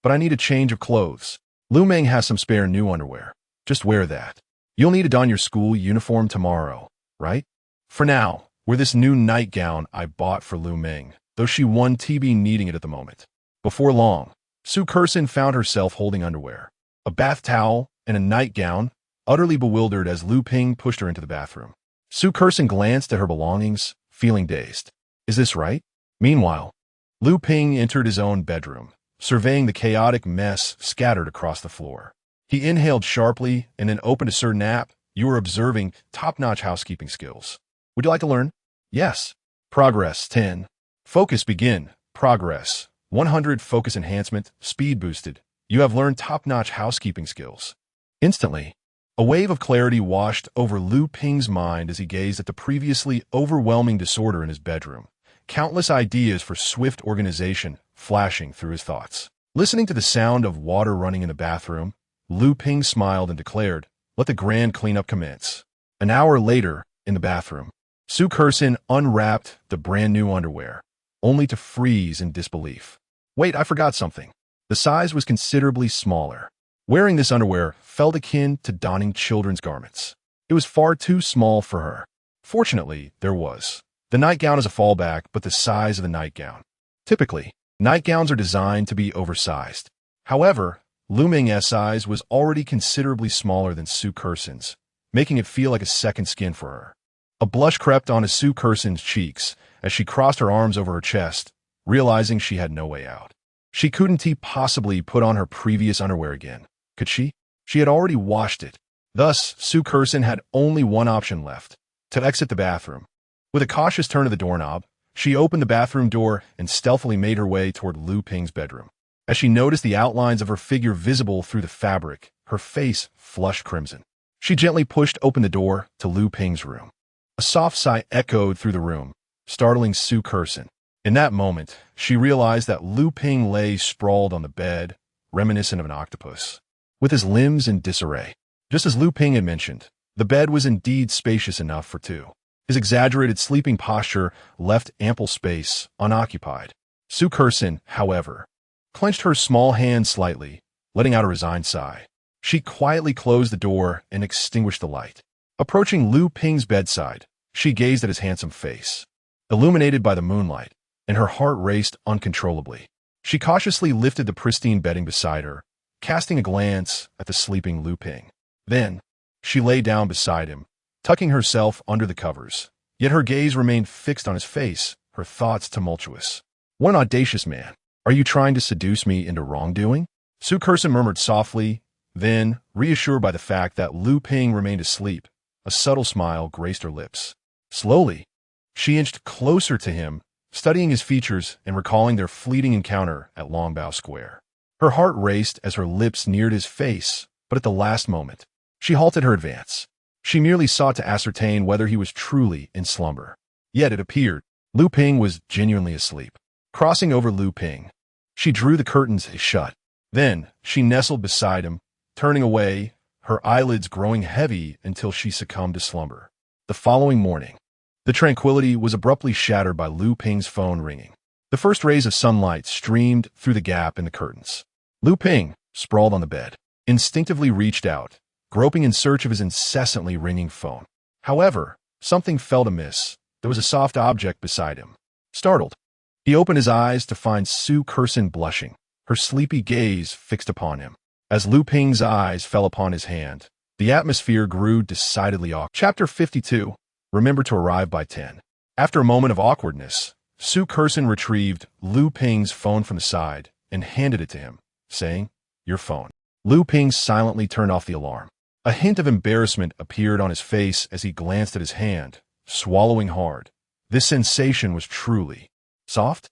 But I need a change of clothes. Lu Ming has some spare new underwear. Just wear that. You'll need to don your school uniform tomorrow, right? For now, wear this new nightgown I bought for Lu Ming, though she won't be needing it at the moment. Before long, Su Kerson found herself holding underwear, a bath towel, and a nightgown, utterly bewildered as Lu Ping pushed her into the bathroom. Su Kerson glanced at her belongings, feeling dazed. Is this right? Meanwhile, Lu Ping entered his own bedroom, surveying the chaotic mess scattered across the floor. He inhaled sharply and then opened a certain app. You were observing top-notch housekeeping skills. Would you like to learn? Yes. Progress 10. Focus begin. Progress 100. Focus enhancement. Speed boosted. You have learned top-notch housekeeping skills. Instantly, a wave of clarity washed over Lu Ping's mind as he gazed at the previously overwhelming disorder in his bedroom. Countless ideas for swift organization flashing through his thoughts. Listening to the sound of water running in the bathroom, Lu Ping smiled and declared, let the grand cleanup commence. An hour later, in the bathroom, Su Kerson unwrapped the brand new underwear, only to freeze in disbelief. Wait, I forgot something. The size was considerably smaller. Wearing this underwear felt akin to donning children's garments. It was far too small for her. Fortunately, there was. The nightgown is a fallback, but the size of the nightgown. Typically, nightgowns are designed to be oversized. However, Lu Ming's size was already considerably smaller than Su Kerson's, making it feel like a second skin for her. A blush crept onto Su Kerson's cheeks as she crossed her arms over her chest, realizing she had no way out. She couldn't possibly put on her previous underwear again, could she? She had already washed it. Thus, Su Kerson had only one option left, to exit the bathroom. With a cautious turn of the doorknob, she opened the bathroom door and stealthily made her way toward Lu Ping's bedroom. As she noticed the outlines of her figure visible through the fabric, her face flushed crimson. She gently pushed open the door to Lu Ping's room. A soft sigh echoed through the room, startling Su Kerson. In that moment, she realized that Lu Ping lay sprawled on the bed, reminiscent of an octopus, with his limbs in disarray. Just as Lu Ping had mentioned, the bed was indeed spacious enough for 2. His exaggerated sleeping posture left ample space unoccupied. Su Kerson, however, clenched her small hand slightly, letting out a resigned sigh. She quietly closed the door and extinguished the light. Approaching Lu Ping's bedside, she gazed at his handsome face, illuminated by the moonlight, and her heart raced uncontrollably. She cautiously lifted the pristine bedding beside her, casting a glance at the sleeping Lu Ping. Then, she lay down beside him, tucking herself under the covers. Yet her gaze remained fixed on his face, her thoughts tumultuous. What an audacious man. Are you trying to seduce me into wrongdoing? Su Kerson murmured softly, then, reassured by the fact that Lu Ping remained asleep, a subtle smile graced her lips. Slowly, she inched closer to him, studying his features and recalling their fleeting encounter at Longbow Square. Her heart raced as her lips neared his face, but at the last moment, she halted her advance. She merely sought to ascertain whether he was truly in slumber. Yet it appeared, Lu Ping was genuinely asleep. Crossing over Lu Ping, she drew the curtains shut. Then, she nestled beside him, turning away, her eyelids growing heavy until she succumbed to slumber. The following morning, the tranquility was abruptly shattered by Lu Ping's phone ringing. The first rays of sunlight streamed through the gap in the curtains. Lu Ping, sprawled on the bed, instinctively reached out, groping in search of his incessantly ringing phone. However, something felt amiss. There was a soft object beside him. Startled, he opened his eyes to find Su Kerson blushing, her sleepy gaze fixed upon him. As Lu Ping's eyes fell upon his hand, the atmosphere grew decidedly awkward. Chapter 52. Remember to arrive by 10. After a moment of awkwardness, Su Kerson retrieved Lu Ping's phone from the side and handed it to him, saying, "Your phone." Lu Ping silently turned off the alarm. A hint of embarrassment appeared on his face as he glanced at his hand, swallowing hard. This sensation was truly soft.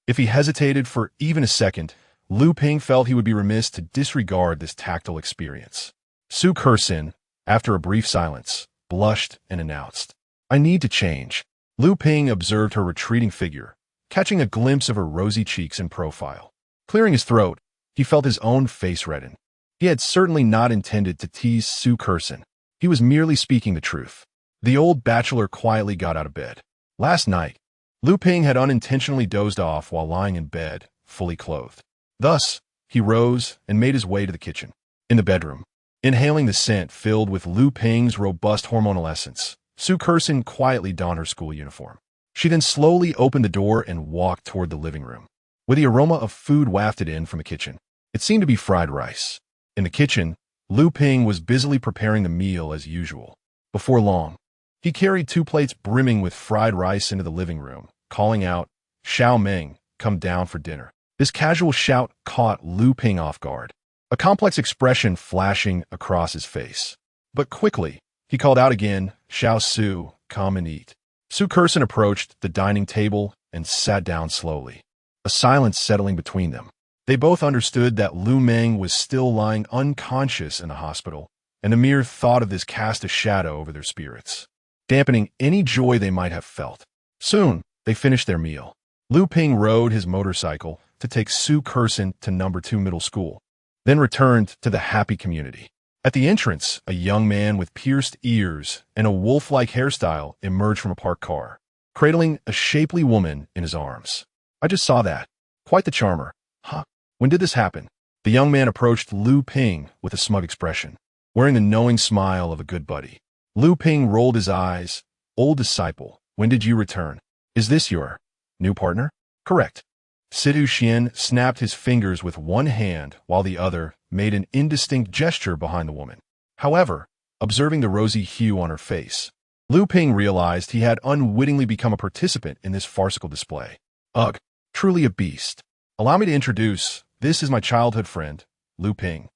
If he hesitated for even a second, Lu Ping felt he would be remiss to disregard this tactile experience. Su Kerson, after a brief silence, blushed and announced, "I need to change." Lu Ping observed her retreating figure, catching a glimpse of her rosy cheeks and profile. Clearing his throat, he felt his own face redden. He had certainly not intended to tease Su Kerson. He was merely speaking the truth. The old bachelor quietly got out of bed. Last night, Lu Ping had unintentionally dozed off while lying in bed, fully clothed. Thus, he rose and made his way to the kitchen. In the bedroom, inhaling the scent filled with Lu Ping's robust hormonal essence, Su Kerson quietly donned her school uniform. She then slowly opened the door and walked toward the living room, where the aroma of food wafted in from the kitchen. It seemed to be fried rice. In the kitchen, Lu Ping was busily preparing the meal as usual. Before long, he carried 2 plates brimming with fried rice into the living room, calling out, "Xiao Meng, come down for dinner." This casual shout caught Lu Ping off guard, a complex expression flashing across his face. But quickly, he called out again, "Xiao Su, come and eat." Su Kerson approached the dining table and sat down slowly, a silence settling between them. They both understood that Lu Meng was still lying unconscious in the hospital, and the mere thought of this cast a shadow over their spirits, dampening any joy they might have felt. Soon, they finished their meal. Lu Ping rode his motorcycle to take Su Kerson to No. 2 Middle School, then returned to the happy community. At the entrance, a young man with pierced ears and a wolf-like hairstyle emerged from a parked car, cradling a shapely woman in his arms. "I just saw that. Quite the charmer. Huh? When did this happen?" The young man approached Lu Ping with a smug expression, wearing the knowing smile of a good buddy. Lu Ping rolled his eyes. "Old disciple, when did you return? Is this your new partner?" "Correct." Sidu Xian snapped his fingers with one hand while the other made an indistinct gesture behind the woman. However, observing the rosy hue on her face, Lu Ping realized he had unwittingly become a participant in this farcical display. "Ugh, truly a beast. Allow me to introduce, this is my childhood friend, Lu Ping.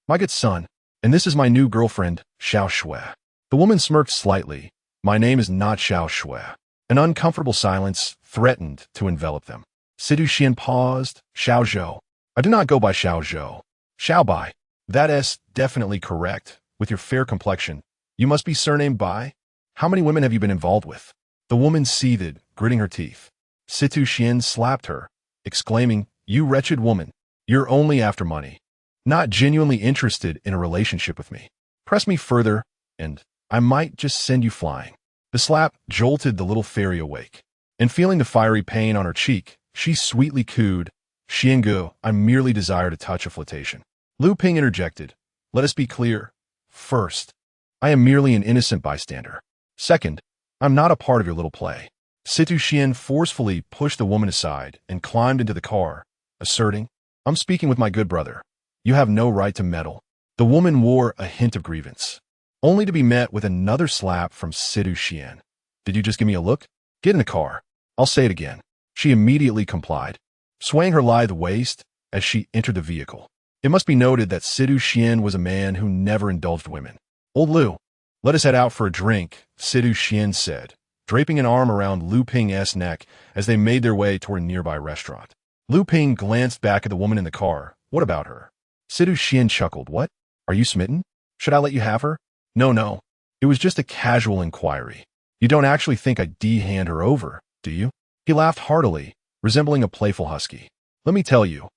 My good son, and this is my new girlfriend, Xiao Shui." The woman smirked slightly. "My name is not Xiao Shui." An uncomfortable silence threatened to envelop them. Sidu Xian paused. "Xiao Zhou. I do not go by Xiao Zhou. Xiao Bai. That's definitely correct. With your fair complexion, you must be surnamed Bai. How many women have you been involved with?" The woman seethed, gritting her teeth. Situ Xian slapped her, exclaiming, "You wretched woman. You're only after money, not genuinely interested in a relationship with me. Press me further, and I might just send you flying." The slap jolted the little fairy awake, and feeling the fiery pain on her cheek, she sweetly cooed, "Xiangu, I merely desire to touch a flirtation." Lu Ping interjected, "Let us be clear. First, I am merely an innocent bystander. Second, I'm not a part of your little play. Situ Xian forcefully pushed the woman aside and climbed into the car, asserting, I'm speaking with my good brother. You have no right to meddle. The woman wore a hint of grievance, only to be met with another slap from Situ Xian. Did you just give me a look? Get in the car. I'll say it again. She immediately complied, swaying her lithe waist as she entered the vehicle. It must be noted that Situ Xian was a man who never indulged women. Old Liu, let us head out for a drink, Situ Xian said, draping an arm around Lu Ping's neck as they made their way toward a nearby restaurant. Lu Ping glanced back at the woman in the car. What about her? Situ Xian chuckled. What? Are you smitten? Should I let you have her? No. It was just a casual inquiry. You don't actually think I'd hand her over, do you? He laughed heartily, resembling a playful husky. Let me tell you,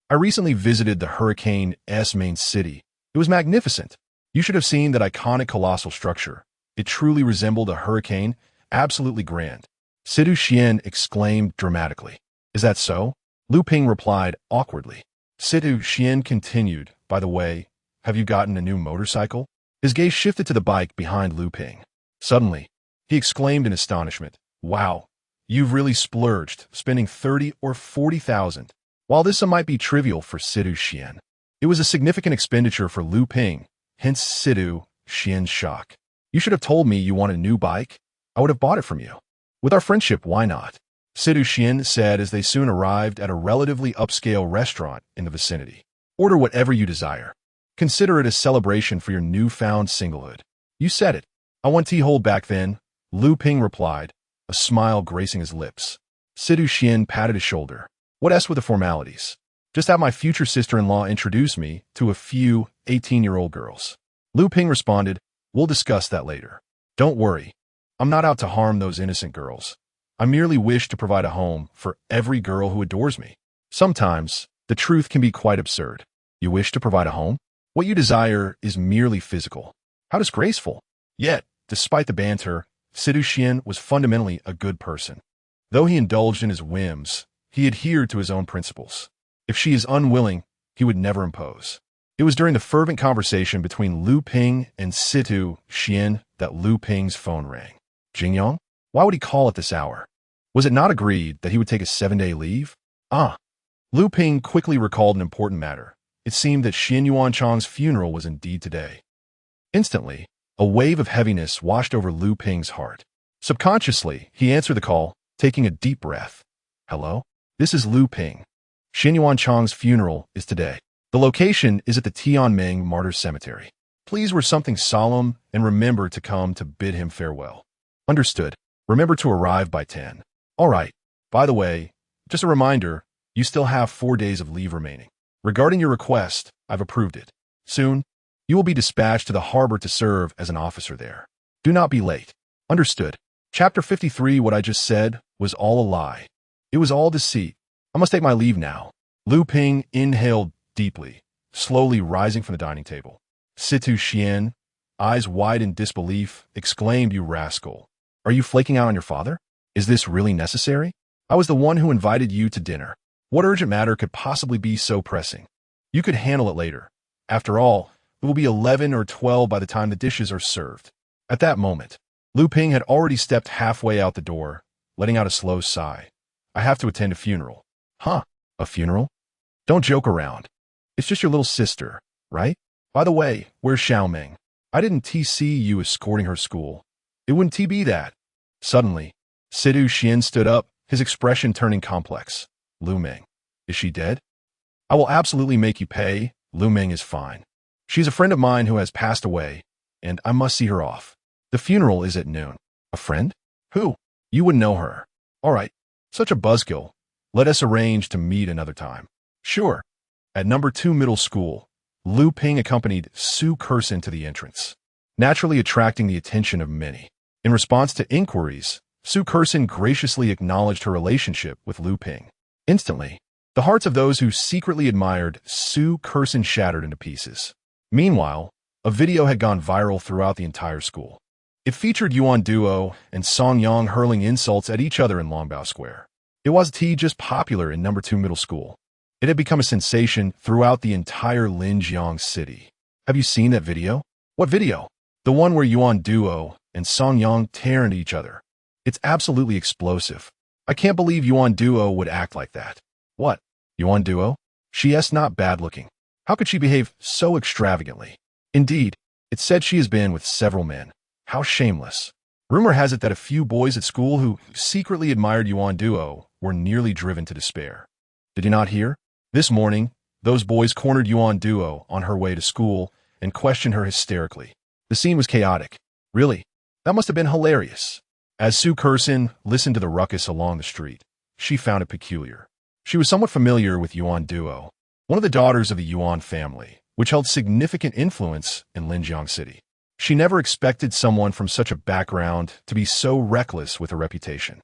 I recently visited the Hurricane's main city. It was magnificent. You should have seen that iconic colossal structure. It truly resembled a hurricane, absolutely grand. Situ Xian exclaimed dramatically. Is that so? Lu Ping replied awkwardly. Situ Xian continued, by the way, have you gotten a new motorcycle? His gaze shifted to the bike behind Lu Ping. Suddenly, he exclaimed in astonishment, wow, you've really splurged, spending 30 or 40,000. While this sum might be trivial for Situ Xian, it was a significant expenditure for Lu Ping, hence Situ Xian's shock. You should have told me you want a new bike. I would have bought it from you. With our friendship, why not? Situ Xian said as they soon arrived at a relatively upscale restaurant in the vicinity. Order whatever you desire. Consider it a celebration for your newfound singlehood. You said it. I want tea hold back then, Lu Ping replied, a smile gracing his lips. Situ Xian patted his shoulder. What else with the formalities? Just have my future sister-in-law introduce me to a few 18-year-old girls. Lu Ping responded, we'll discuss that later. Don't worry. I'm not out to harm those innocent girls. I merely wish to provide a home for every girl who adores me. Sometimes, the truth can be quite absurd. You wish to provide a home? What you desire is merely physical. How disgraceful. Yet, despite the banter, Situ Xian was fundamentally a good person. Though he indulged in his whims, he adhered to his own principles. If she is unwilling, he would never impose. It was during the fervent conversation between Lu Ping and Situ Xian that Lu Ping's phone rang. Jingyong? Why would he call at this hour? Was it not agreed that he would take a 7-day leave? Lu Ping quickly recalled an important matter. It seemed that Xian Yuanchang's funeral was indeed today. Instantly, a wave of heaviness washed over Lu Ping's heart. Subconsciously, he answered the call, taking a deep breath. Hello? This is Lu Ping. Xian Yuanchang's funeral is today. The location is at the Tianming Martyrs Cemetery. Please wear something solemn and remember to come to bid him farewell. Understood. Remember to arrive by 10. All right. By the way, just a reminder, you still have 4 days of leave remaining. Regarding your request, I've approved it. Soon, you will be dispatched to the harbor to serve as an officer there. Do not be late. Understood. Chapter 53. What I just said was all a lie. It was all deceit. I must take my leave now. Lu Ping inhaled deeply, slowly rising from the dining table. Situ Xian, eyes wide in disbelief, exclaimed, You rascal. Are you flaking out on your father? Is this really necessary? I was the one who invited you to dinner. What urgent matter could possibly be so pressing? You could handle it later. After all, it will be 11 or 12 by the time the dishes are served. At that moment, Lu Ping had already stepped halfway out the door, letting out a slow sigh. I have to attend a funeral. Huh? A funeral? Don't joke around. It's just your little sister, right? By the way, where's Xiaoming? I didn't see you escorting her school. It wouldn't be that. Suddenly, Situ Xian stood up, his expression turning complex. Lu Ming. Is she dead? I will absolutely make you pay. Lu Ming is fine. She's a friend of mine who has passed away, and I must see her off. The funeral is at noon. A friend? Who? You wouldn't know her. All right. Such a buzzkill. Let us arrange to meet another time. Sure. At number 2 middle school, Lu Ping accompanied Su Kersin to the entrance, naturally attracting the attention of many. In response to inquiries, Su Kersin graciously acknowledged her relationship with Lu Ping. Instantly, the hearts of those who secretly admired Su Kersin shattered into pieces. Meanwhile, a video had gone viral throughout the entire school. It featured Yuan Duo and Song Yang hurling insults at each other in Longbao Square. It wasn't just popular in number 2 middle school. It had become a sensation throughout the entire Linjiang city. Have you seen that video? What video? The one where Yuan Duo and Song Yang tear into each other. It's absolutely explosive. I can't believe Yuan Duo would act like that. What? Yuan Duo? She is not bad-looking. How could she behave so extravagantly? Indeed, it's said she has been with several men. How shameless. Rumor has it that a few boys at school who secretly admired Yuan Duo were nearly driven to despair. Did you not hear? This morning, those boys cornered Yuan Duo on her way to school and questioned her hysterically. The scene was chaotic. Really? That must have been hilarious. As Su Kersin listened to the ruckus along the street, she found it peculiar. She was somewhat familiar with Yuan Duo, one of the daughters of the Yuan family, which held significant influence in Linjiang City. She never expected someone from such a background to be so reckless with a reputation.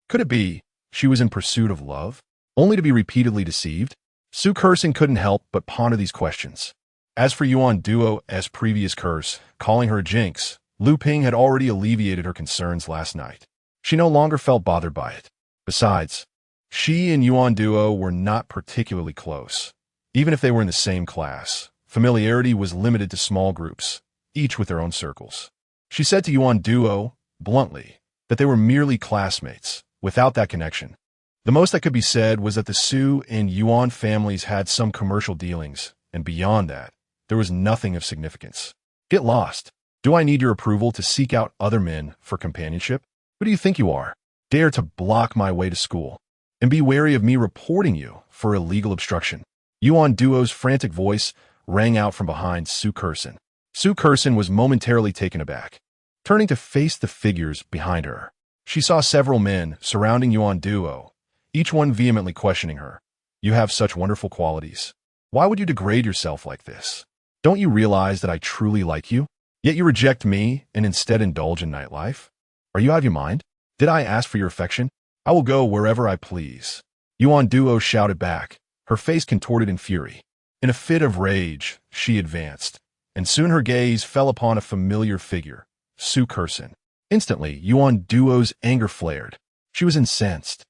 Could it be she was in pursuit of love, only to be repeatedly deceived? Su Kersin couldn't help but ponder these questions. As for Yuan Duo's previous curse, calling her a jinx, Lu Ping had already alleviated her concerns last night. She no longer felt bothered by it. Besides, she and Yuan Duo were not particularly close. Even if they were in the same class, familiarity was limited to small groups, each with their own circles. She said to Yuan Duo, bluntly, that they were merely classmates, without that connection. The most that could be said was that the Su and Yuan families had some commercial dealings, and beyond that, there was nothing of significance. Get lost. Do I need your approval to seek out other men for companionship? Who do you think you are? Dare to block my way to school. And be wary of me reporting you for illegal obstruction. Yuan Duo's frantic voice rang out from behind Su Kersin. Su Kersin was momentarily taken aback. Turning to face the figures behind her, she saw several men surrounding Yuan Duo, each one vehemently questioning her. You have such wonderful qualities. Why would you degrade yourself like this? Don't you realize that I truly like you? Yet you reject me and instead indulge in nightlife? Are you out of your mind? Did I ask for your affection? I will go wherever I please. Yuan Duo shouted back, her face contorted in fury. In a fit of rage, she advanced, and soon her gaze fell upon a familiar figure, Su Kersin. Instantly, Yuan Duo's anger flared. She was incensed.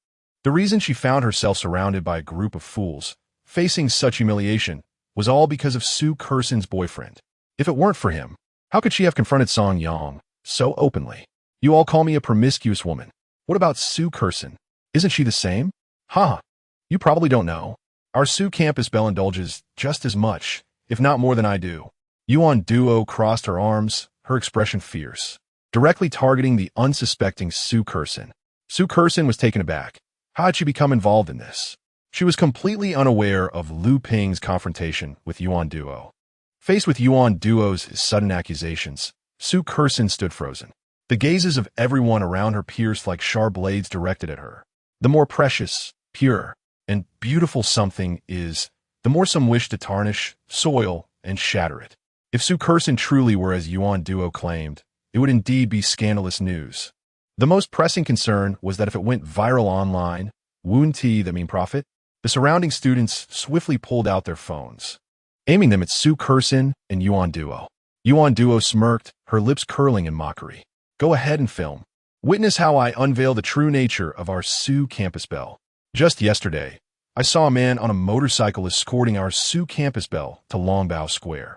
The reason she found herself surrounded by a group of fools, facing such humiliation, was all because of Su Kersin's boyfriend. If it weren't for him, how could she have confronted Song Yang so openly? You all call me a promiscuous woman. What about Su Kersin? Isn't she the same? Ha! You probably don't know. Our Su campus belle indulges just as much, if not more than I do. Yuan Duo crossed her arms, her expression fierce, directly targeting the unsuspecting Su Kersin. Su Kersin was taken aback. How had she become involved in this? She was completely unaware of Lu Ping's confrontation with Yuan Duo. Faced with Yuan Duo's sudden accusations, Su Kersin stood frozen. The gazes of everyone around her pierced like sharp blades directed at her. The more precious, pure, and beautiful something is, the more some wish to tarnish, soil, and shatter it. If Su Kersin truly were as Yuan Duo claimed, it would indeed be scandalous news. The most pressing concern was that if it went viral online, Woon T, the meme prophet, the surrounding students swiftly pulled out their phones, aiming them at Su Kersin and Yuan Duo. Yuan Duo smirked, her lips curling in mockery. Go ahead and film. Witness how I unveil the true nature of our Su campus belle. Just yesterday, I saw a man on a motorcycle escorting our Su campus belle to Longbao Square.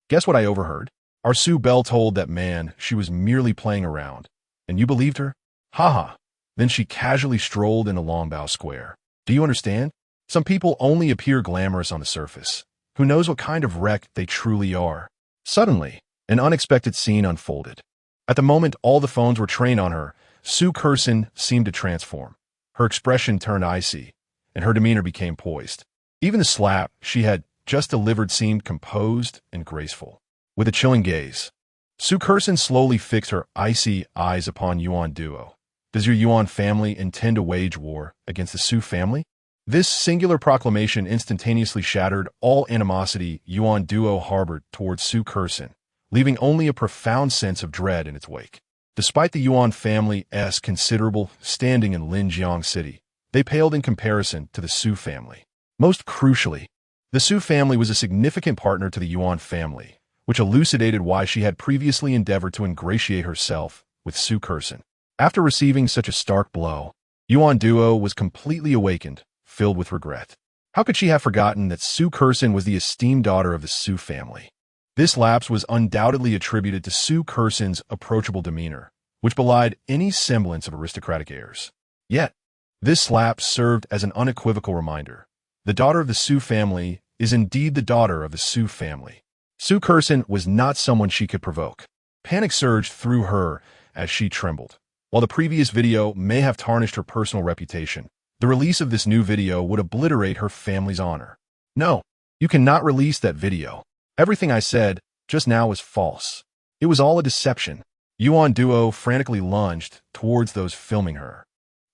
Guess what I overheard? Our Su belle told that man she was merely playing around. And you believed her? Haha. Then she casually strolled into Longbao Square. Do you understand? Some people only appear glamorous on the surface. Who knows what kind of wreck they truly are? Suddenly, an unexpected scene unfolded. At the moment all the phones were trained on her, Su Kersin seemed to transform. Her expression turned icy, and her demeanor became poised. Even the slap she had just delivered seemed composed and graceful. With a chilling gaze, Su Kersin slowly fixed her icy eyes upon Yuan Duo. Does your Yuan family intend to wage war against the Su family? This singular proclamation instantaneously shattered all animosity Yuan Duo harbored towards Su Kersin, leaving only a profound sense of dread in its wake. Despite the Yuan family's considerable standing in Linjiang City, they paled in comparison to the Su family. Most crucially, the Su family was a significant partner to the Yuan family, which elucidated why she had previously endeavored to ingratiate herself with Su Kersin. After receiving such a stark blow, Yuan Duo was completely awakened, filled with regret. How could she have forgotten that Su Kersin was the esteemed daughter of the Su family? This lapse was undoubtedly attributed to Su Kursen's approachable demeanor, which belied any semblance of aristocratic airs. Yet, this lapse served as an unequivocal reminder. The daughter of the Su family is indeed the daughter of the Su family. Su Kursen was not someone she could provoke. Panic surged through her as she trembled. While the previous video may have tarnished her personal reputation, the release of this new video would obliterate her family's honor. No, you cannot release that video. Everything I said just now was false. It was all a deception. Yuan Duo frantically lunged towards those filming her.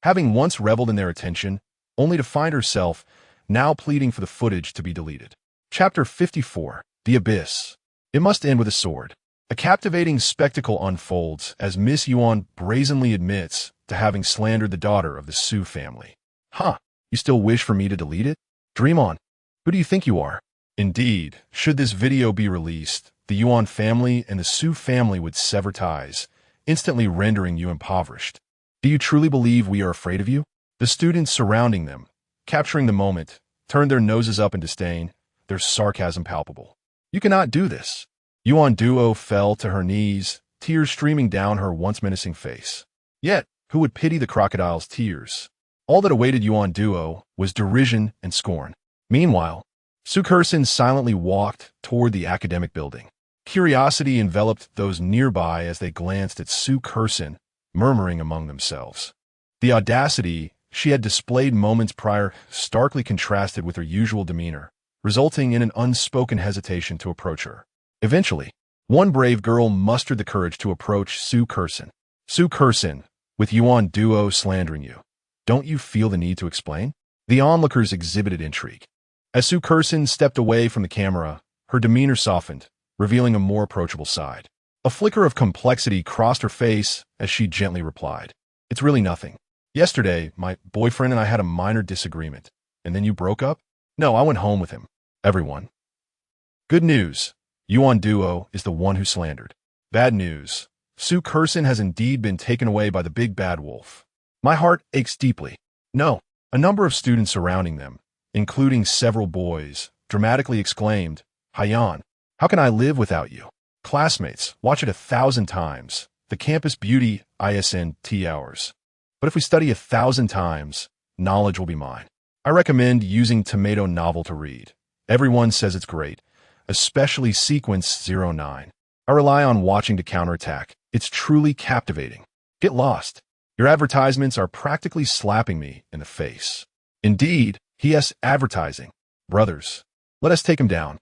Having once reveled in their attention, only to find herself now pleading for the footage to be deleted. Chapter 54. The Abyss. It must end with a sword. A captivating spectacle unfolds as Miss Yuan brazenly admits to having slandered the daughter of the Su family. Huh, you still wish for me to delete it? Dream on. Who do you think you are? Indeed, should this video be released, the Yuan family and the Su family would sever ties, instantly rendering you impoverished. Do you truly believe we are afraid of you? The students surrounding them, capturing the moment, turned their noses up in disdain, their sarcasm palpable. You cannot do this. Yuan Duo fell to her knees, tears streaming down her once menacing face. Yet, who would pity the crocodile's tears? All that awaited Yuan Duo was derision and scorn. Meanwhile, Su Kursen silently walked toward the academic building. Curiosity enveloped those nearby as they glanced at Su Kursen, murmuring among themselves. The audacity she had displayed moments prior starkly contrasted with her usual demeanor, resulting in an unspoken hesitation to approach her. Eventually, one brave girl mustered the courage to approach Su Kursen. Su Kursen, with Yuan Duo slandering you. Don't you feel the need to explain? The onlookers exhibited intrigue. As Su Kursen stepped away from the camera, her demeanor softened, revealing a more approachable side. A flicker of complexity crossed her face as she gently replied. It's really nothing. Yesterday, my boyfriend and I had a minor disagreement. And then you broke up? No, I went home with him. Everyone. Good news. Yuan Duo is the one who slandered. Bad news. Su Kursen has indeed been taken away by the big bad wolf. My heart aches deeply. No, a number of students surrounding them, including several boys, dramatically exclaimed, Haiyan, how can I live without you? Classmates, watch it 1,000 times. The campus beauty ISNT hours. But if we study 1,000 times, knowledge will be mine. I recommend using Tomato Novel to read. Everyone says it's great, especially Sequence 09. I rely on watching to counterattack. It's truly captivating. Get lost. Your advertisements are practically slapping me in the face. Indeed, he.s. advertising. Brothers, let us take him down.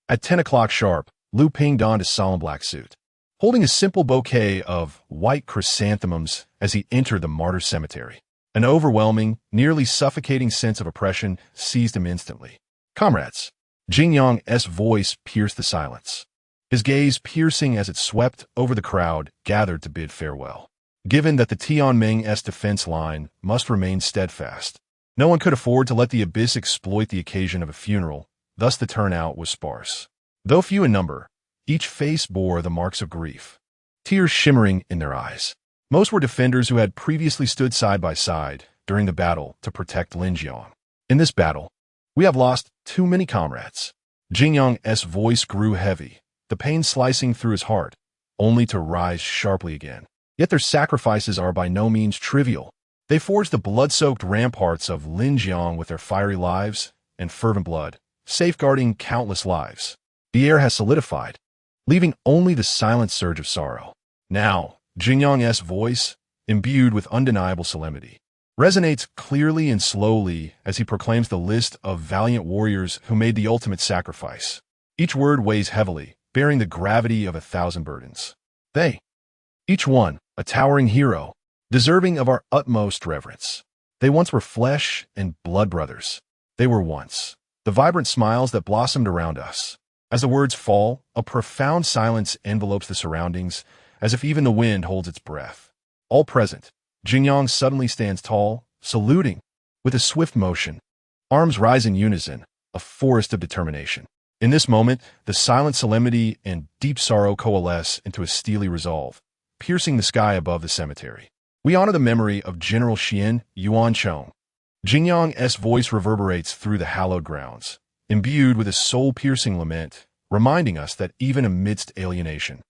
At 10 o'clock sharp, Lu Ping donned a solemn black suit, holding a simple bouquet of white chrysanthemums as he entered the martyr cemetery. An overwhelming, nearly suffocating sense of oppression seized him instantly. Comrades, Jingyang's voice pierced the silence. His gaze piercing as it swept over the crowd gathered to bid farewell. Given that the Tianming's defense line must remain steadfast, no one could afford to let the abyss exploit the occasion of a funeral, thus the turnout was sparse. Though few in number, each face bore the marks of grief, tears shimmering in their eyes. Most were defenders who had previously stood side by side during the battle to protect Linjiang. In this battle, we have lost too many comrades. Jingyang's voice grew heavy, the pain slicing through his heart, only to rise sharply again. Yet their sacrifices are by no means trivial. They forged the blood-soaked ramparts of Linjiang with their fiery lives and fervent blood, safeguarding countless lives. The air has solidified, leaving only the silent surge of sorrow. Now, Jingyang's voice, imbued with undeniable solemnity, resonates clearly and slowly as he proclaims the list of valiant warriors who made the ultimate sacrifice. Each word weighs heavily, bearing the gravity of 1,000 burdens. They, each one, a towering hero, deserving of our utmost reverence. They once were flesh and blood brothers. They were once the vibrant smiles that blossomed around us. As the words fall, a profound silence envelopes the surroundings, as if even the wind holds its breath. All present, Jingyang suddenly stands tall, saluting, with a swift motion. Arms rise in unison, a forest of determination. In this moment, the silent solemnity and deep sorrow coalesce into a steely resolve, piercing the sky above the cemetery. We honor the memory of General Xian Yuanchong. Jingyang's voice reverberates through the hallowed grounds, imbued with a soul-piercing lament, reminding us that even amidst alienation,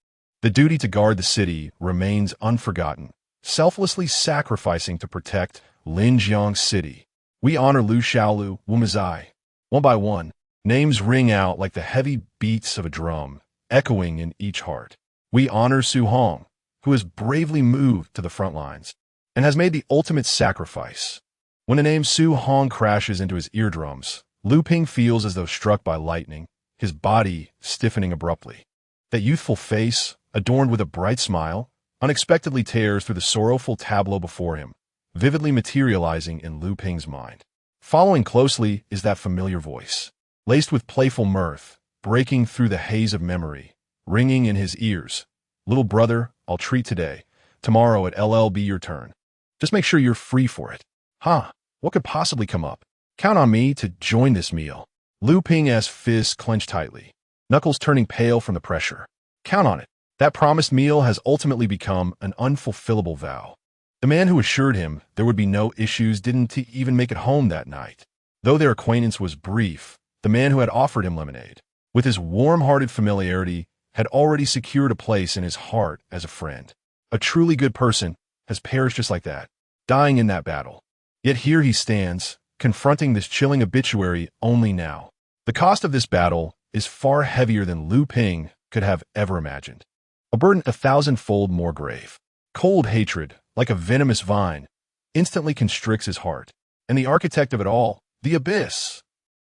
the duty to guard the city remains unforgotten, selflessly sacrificing to protect Linjiang City. We honor Lu Xiaolu, Wu Mizai. One by one, names ring out like the heavy beats of a drum, echoing in each heart. We honor Su Hong, who has bravely moved to the front lines and has made the ultimate sacrifice. When the name Su Hong crashes into his eardrums, Lu Ping feels as though struck by lightning, his body stiffening abruptly. That youthful face, adorned with a bright smile, unexpectedly tears through the sorrowful tableau before him, vividly materializing in Lu Ping's mind. Following closely is that familiar voice, laced with playful mirth, breaking through the haze of memory, ringing in his ears. Little brother, I'll treat today. Tomorrow at LL be your turn. Just make sure you're free for it. Huh, what could possibly come up? Count on me to join this meal. Lu Ping's fists clenched tightly, knuckles turning pale from the pressure. Count on it. That promised meal has ultimately become an unfulfillable vow. The man who assured him there would be no issues didn't even make it home that night. Though their acquaintance was brief, the man who had offered him lemonade, with his warm-hearted familiarity, had already secured a place in his heart as a friend. A truly good person has perished just like that, dying in that battle. Yet here he stands, confronting this chilling obituary only now. The cost of this battle is far heavier than Lu Ping could have ever imagined. A burden 1,000-fold more grave. Cold hatred, like a venomous vine, instantly constricts his heart. And the architect of it all, the abyss.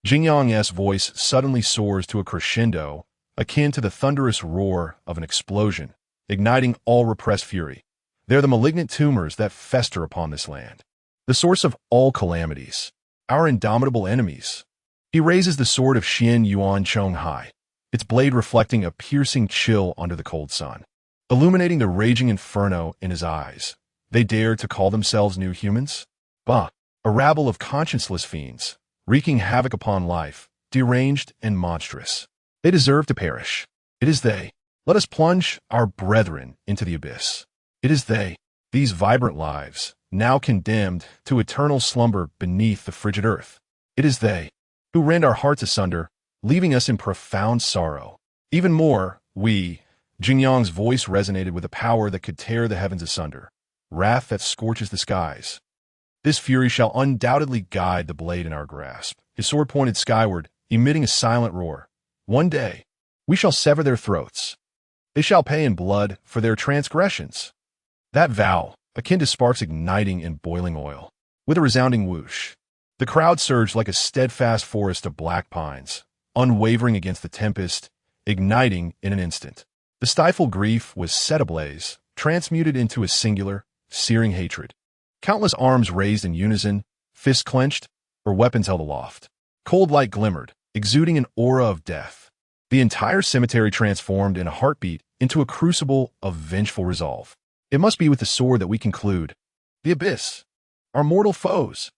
Jingyang's voice suddenly soars to a crescendo, akin to the thunderous roar of an explosion, igniting all repressed fury. They're the malignant tumors that fester upon this land, the source of all calamities, our indomitable enemies. He raises the sword of Xian Yuan Chong high, its blade reflecting a piercing chill under the cold sun, illuminating the raging inferno in his eyes. They dare to call themselves new humans? Bah, a rabble of conscienceless fiends, wreaking havoc upon life, deranged and monstrous. They deserve to perish. It is they. Let us plunge our brethren into the abyss. It is they, these vibrant lives, now condemned to eternal slumber beneath the frigid earth. It is they, who rend our hearts asunder, leaving us in profound sorrow. Even more, Jingyang's voice resonated with a power that could tear the heavens asunder, wrath that scorches the skies. This fury shall undoubtedly guide the blade in our grasp, his sword pointed skyward, emitting a silent roar. One day, we shall sever their throats. They shall pay in blood for their transgressions. That vow, akin to sparks igniting in boiling oil. With a resounding whoosh, the crowd surged like a steadfast forest of black pines, unwavering against the tempest, igniting in an instant. The stifled grief was set ablaze, transmuted into a singular, searing hatred. Countless arms raised in unison, fists clenched, or weapons held aloft. Cold light glimmered, exuding an aura of death. The entire cemetery transformed in a heartbeat into a crucible of vengeful resolve. It must be with the sword that we conclude. The abyss. Our mortal foes.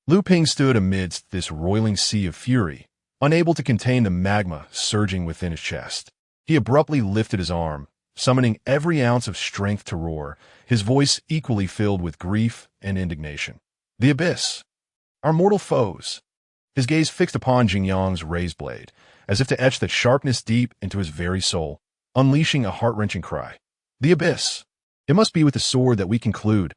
Lu Ping stood amidst this roiling sea of fury, unable to contain the magma surging within his chest. He abruptly lifted his arm, summoning every ounce of strength to roar, his voice equally filled with grief and indignation. The abyss. Our mortal foes. His gaze fixed upon Jingyang's raised blade, as if to etch that sharpness deep into his very soul, unleashing a heart-wrenching cry. The abyss. It must be with the sword that we conclude.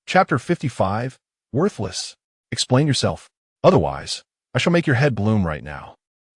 Chapter 55, Worthless. Explain yourself. Otherwise, I shall make your head bloom right now.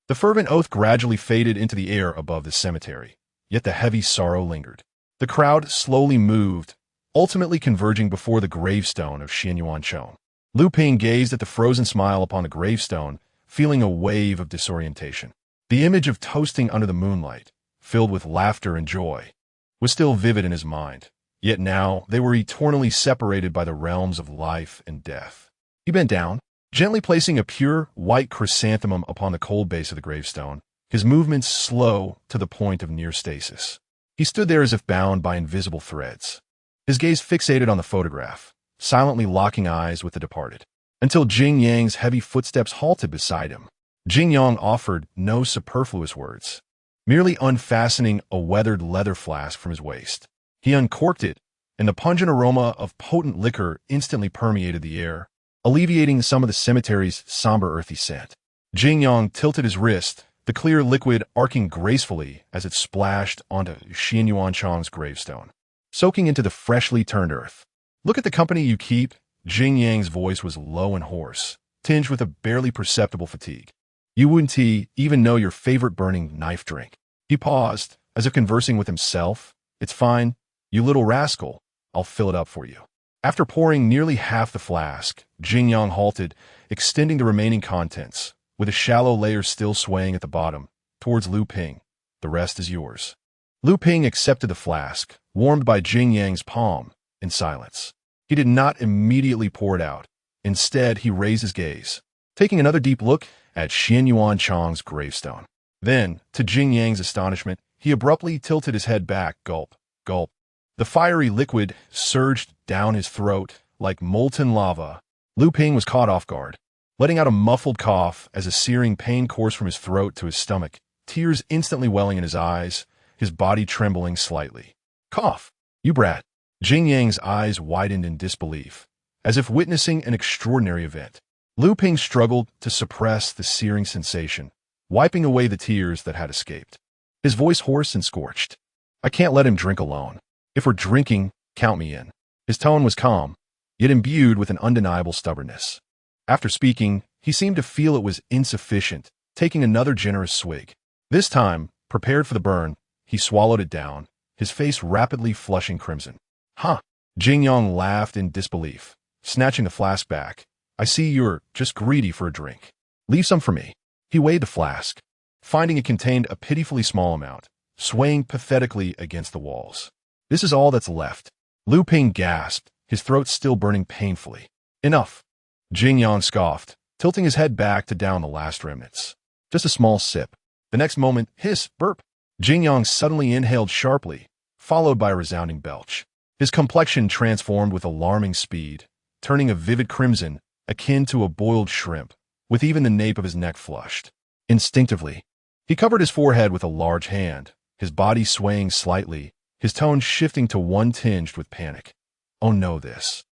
The fervent oath gradually faded into the air above the cemetery, yet the heavy sorrow lingered. The crowd slowly moved, ultimately converging before the gravestone of Xian Yuanchong. Lu Ping gazed at the frozen smile upon the gravestone, feeling a wave of disorientation. The image of toasting under the moonlight, filled with laughter and joy, was still vivid in his mind, yet now they were eternally separated by the realms of life and death. He bent down, gently placing a pure, white chrysanthemum upon the cold base of the gravestone, his movements slow to the point of near stasis. He stood there as if bound by invisible threads, his gaze fixated on the photograph, silently locking eyes with the departed, until Jing Yang's heavy footsteps halted beside him. Jing Yang offered no superfluous words, merely unfastening a weathered leather flask from his waist. He uncorked it, and the pungent aroma of potent liquor instantly permeated the air, alleviating some of the cemetery's somber earthy scent. Jing Yang tilted his wrist, the clear liquid arcing gracefully as it splashed onto Xian Yuanchang's gravestone, soaking into the freshly turned earth. "Look at the company you keep." Jing Yang's voice was low and hoarse, tinged with a barely perceptible fatigue. "You wouldn't even know your favorite burning knife drink." He paused, as if conversing with himself. "It's fine, you little rascal. I'll fill it up for you." After pouring nearly half the flask, Jing Yang halted, extending the remaining contents, with a shallow layer still swaying at the bottom, towards Lu Ping. "The rest is yours." Lu Ping accepted the flask, warmed by Jing Yang's palm, in silence. He did not immediately pour it out. Instead, he raised his gaze, taking another deep look at Xian Yuanchang's gravestone. Then, to Jing Yang's astonishment, he abruptly tilted his head back, gulp, gulp. The fiery liquid surged down his throat like molten lava. Lu Ping was caught off guard, letting out a muffled cough as a searing pain coursed from his throat to his stomach, tears instantly welling in his eyes, his body trembling slightly. "Cough, you brat." Jing Yang's eyes widened in disbelief, as if witnessing an extraordinary event. Lu Ping struggled to suppress the searing sensation, wiping away the tears that had escaped. His voice hoarse and scorched. "I can't let him drink alone. If we're drinking, count me in." His tone was calm, yet imbued with an undeniable stubbornness. After speaking, he seemed to feel it was insufficient, taking another generous swig. This time, prepared for the burn, he swallowed it down, his face rapidly flushing crimson. "Huh." Jing Yang laughed in disbelief, snatching the flask back. "I see you're just greedy for a drink. Leave some for me." He weighed the flask, finding it contained a pitifully small amount, swaying pathetically against the walls. "This is all that's left." Lu Ping gasped, his throat still burning painfully. "Enough." Jing Yang scoffed, tilting his head back to down the last remnants. "Just a small sip." The next moment, hiss, burp. Jing Yang suddenly inhaled sharply, followed by a resounding belch. His complexion transformed with alarming speed, turning a vivid crimson, akin to a boiled shrimp, with even the nape of his neck flushed. Instinctively, he covered his forehead with a large hand, his body swaying slightly, his tone shifting to one tinged with panic. "Oh no, this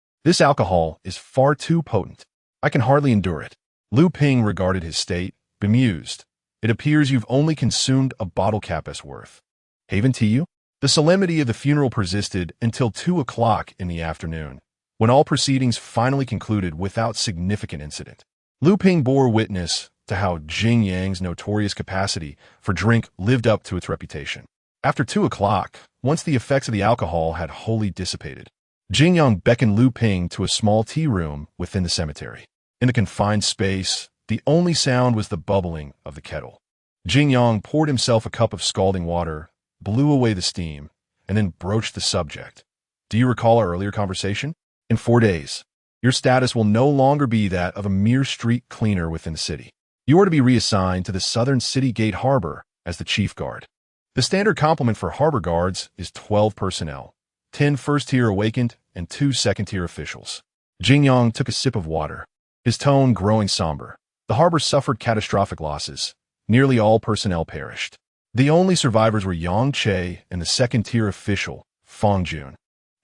alcohol is far too potent. I can hardly endure it." Lu Ping regarded his state, bemused. "It appears you've only consumed a bottle cap's worth. Haven to you?" The solemnity of the funeral persisted until 2 o'clock in the afternoon, when all proceedings finally concluded without significant incident. Lu Ping bore witness to how Jing Yang's notorious capacity for drink lived up to its reputation. After 2 o'clock, once the effects of the alcohol had wholly dissipated, Jing Yang beckoned Lu Ping to a small tea room within the cemetery. In the confined space, the only sound was the bubbling of the kettle. Jing Yang poured himself a cup of scalding water, blew away the steam, and then broached the subject. "Do you recall our earlier conversation? In 4 days, your status will no longer be that of a mere street cleaner within the city. You are to be reassigned to the southern city gate harbor as the chief guard. The standard complement for harbor guards is 12 personnel, 10 first-tier awakened and 2 second-tier officials." Jing Yang took a sip of water, his tone growing somber. The harbor suffered catastrophic losses. Nearly all personnel perished. The only survivors were Yang Che and the second-tier official, Fong Jun,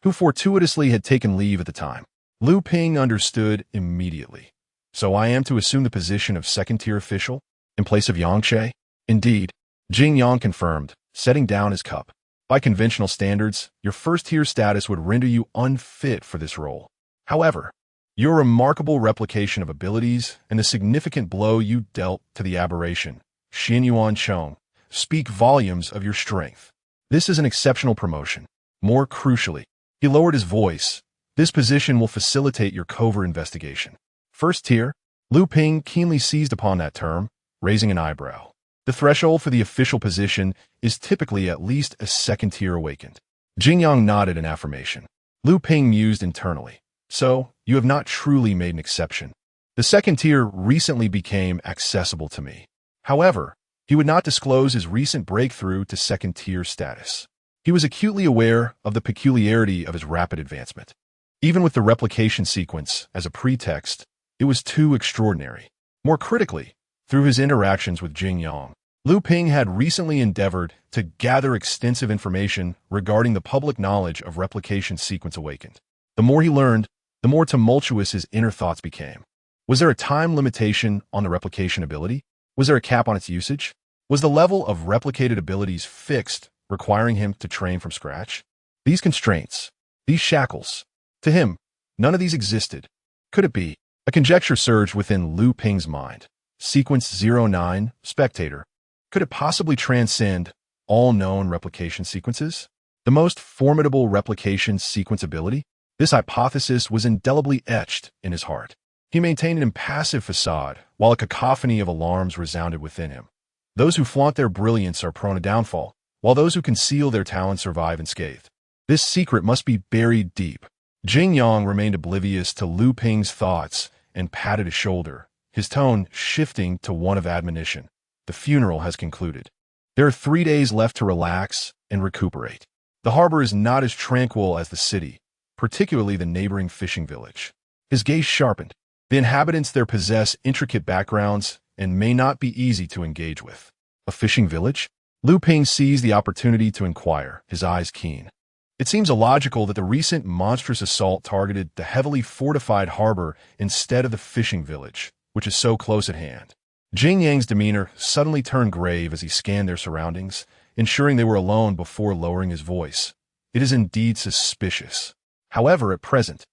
who fortuitously had taken leave at the time. Lu Ping understood immediately. "So I am to assume the position of second-tier official, in place of Yang Che?" "Indeed," Jing Yang confirmed, setting down his cup. "By conventional standards, your first-tier status would render you unfit for this role. However, your remarkable replication of abilities and the significant blow you dealt to the aberration, Xian Yuanchang, speak volumes of your strength. This is an exceptional promotion. More crucially," he lowered his voice, "this position will facilitate your covert investigation." "First tier?" Lu Ping keenly seized upon that term, raising an eyebrow. "The threshold for the official position is typically at least a second-tier awakened." Jing Yang nodded in affirmation. Lu Ping mused internally. "So, you have not truly made an exception. The second tier recently became accessible to me." However, he would not disclose his recent breakthrough to second-tier status. He was acutely aware of the peculiarity of his rapid advancement. Even with the replication sequence as a pretext, it was too extraordinary. More critically, through his interactions with Jing Yang, Lu Ping had recently endeavored to gather extensive information regarding the public knowledge of replication sequence awakened. The more he learned, the more tumultuous his inner thoughts became. Was there a time limitation on the replication ability? Was there a cap on its usage? Was the level of replicated abilities fixed, requiring him to train from scratch? These constraints, these shackles, to him, none of these existed. Could it be? A conjecture surged within Liu Ping's mind. Sequence 09, Spectator. Could it possibly transcend all known replication sequences? The most formidable replication sequence ability? This hypothesis was indelibly etched in his heart. He maintained an impassive facade, while a cacophony of alarms resounded within him. Those who flaunt their brilliance are prone to downfall, while those who conceal their talent survive unscathed. This secret must be buried deep. Jing Yang remained oblivious to Liu Ping's thoughts and patted his shoulder, his tone shifting to one of admonition. The funeral has concluded. There are 3 days left to relax and recuperate. The harbor is not as tranquil as the city, particularly the neighboring fishing village. His gaze sharpened. The inhabitants there possess intricate backgrounds and may not be easy to engage with. A fishing village? Liu Ping seized the opportunity to inquire, his eyes keen. It seems illogical that the recent monstrous assault targeted the heavily fortified harbor instead of the fishing village, which is so close at hand. Jing Yang's demeanor suddenly turned grave as he scanned their surroundings, ensuring they were alone before lowering his voice. It is indeed suspicious. However, at present,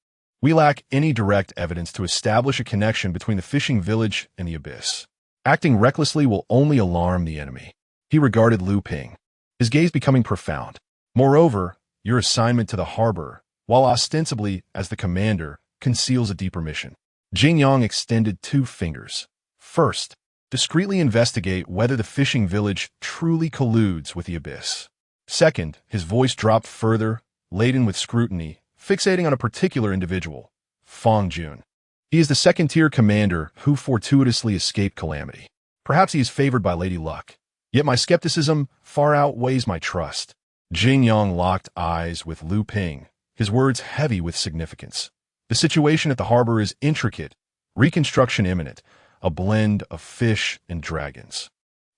we lack any direct evidence to establish a connection between the fishing village and the abyss. Acting recklessly will only alarm the enemy. He regarded Liu Ping, his gaze becoming profound. Moreover, your assignment to the harbor, while ostensibly as the commander, conceals a deeper mission. Jing Yang extended 2 fingers. First, discreetly investigate whether the fishing village truly colludes with the abyss. Second, his voice dropped further, laden with scrutiny, fixating on a particular individual, Fang Jun. He is the second-tier commander who fortuitously escaped calamity. Perhaps he is favored by Lady Luck. Yet my skepticism far outweighs my trust. Jing Yang locked eyes with Liu Ping, his words heavy with significance. The situation at the harbor is intricate, reconstruction imminent, a blend of fish and dragons.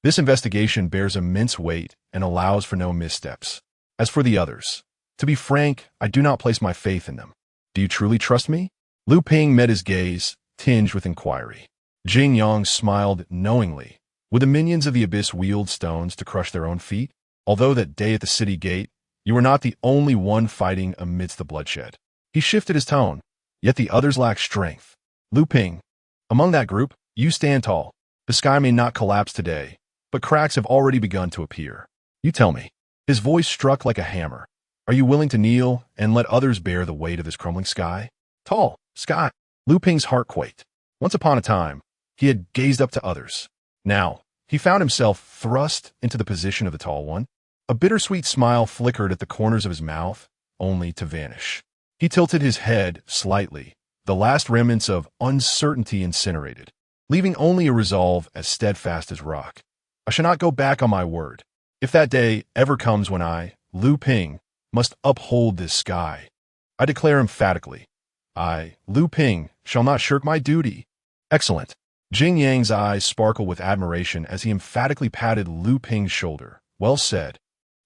This investigation bears immense weight and allows for no missteps. As for the others, to be frank, I do not place my faith in them. Do you truly trust me? Liu Ping met his gaze, tinged with inquiry. Jing Yang smiled knowingly. Would the minions of the abyss wield stones to crush their own feet? Although that day at the city gate, you were not the only one fighting amidst the bloodshed. He shifted his tone, yet the others lack strength. Liu Ping, among that group, you stand tall. The sky may not collapse today, but cracks have already begun to appear. You tell me. His voice struck like a hammer. Are you willing to kneel and let others bear the weight of this crumbling sky? Tall, sky. Liu Ping's heart quaked. Once upon a time, he had gazed up to others. Now, he found himself thrust into the position of the tall one. A bittersweet smile flickered at the corners of his mouth, only to vanish. He tilted his head slightly, the last remnants of uncertainty incinerated, leaving only a resolve as steadfast as rock. I shall not go back on my word. If that day ever comes when I, Liu Ping, must uphold this sky, I declare emphatically, I, Liu Ping, shall not shirk my duty. Excellent. Jing Yang's eyes sparkled with admiration as he emphatically patted Liu Ping's shoulder. Well said.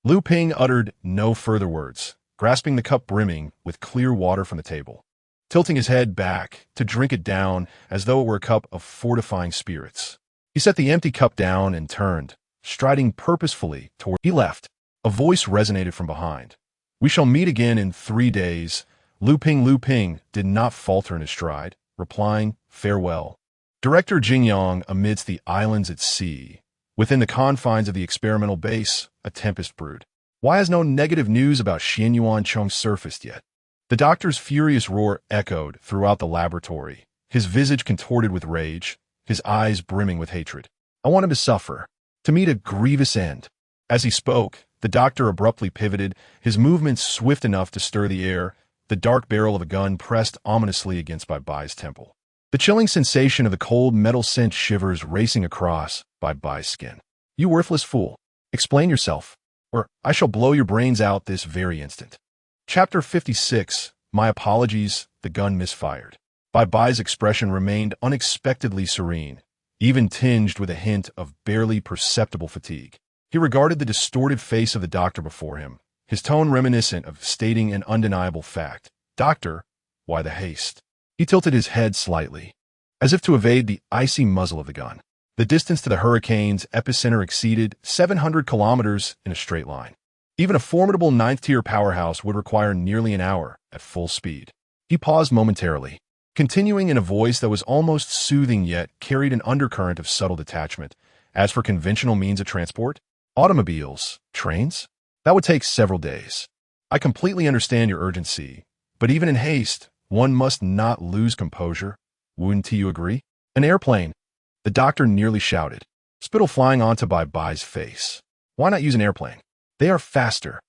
Liu Ping uttered no further words, grasping the cup brimming with clear water from the table, tilting his head back to drink it down as though it were a cup of fortifying spirits. He set the empty cup down and turned, striding purposefully toward. He left. A voice resonated from behind. We shall meet again in 3 days. Liu Ping did not falter in his stride, replying, farewell. Director Jing Yang amidst the islands at sea. Within the confines of the experimental base, a tempest brewed. Why has no negative news about Xianyuan Cheng surfaced yet? The doctor's furious roar echoed throughout the laboratory, his visage contorted with rage, his eyes brimming with hatred. I want him to suffer, to meet a grievous end. As he spoke, the doctor abruptly pivoted, his movements swift enough to stir the air, the dark barrel of a gun pressed ominously against Bai's temple. The chilling sensation of the cold metal sent shivers racing across Bai's skin. You worthless fool. Explain yourself, or I shall blow your brains out this very instant. Chapter 56. My apologies, the gun misfired. Bai's expression remained unexpectedly serene, even tinged with a hint of barely perceptible fatigue. He regarded the distorted face of the doctor before him, his tone reminiscent of stating an undeniable fact. Doctor, why the haste? He tilted his head slightly, as if to evade the icy muzzle of the gun. The distance to the hurricane's epicenter exceeded 700 kilometers in a straight line. Even a formidable ninth-tier powerhouse would require nearly an hour at full speed. He paused momentarily, continuing in a voice that was almost soothing yet carried an undercurrent of subtle detachment. As for conventional means of transport, automobiles, trains, that would take several days. I completely understand your urgency, but even in haste, one must not lose composure. Wouldn't you agree? An airplane, the doctor nearly shouted, spittle flying onto Bai's face. Why not use an airplane? They are faster.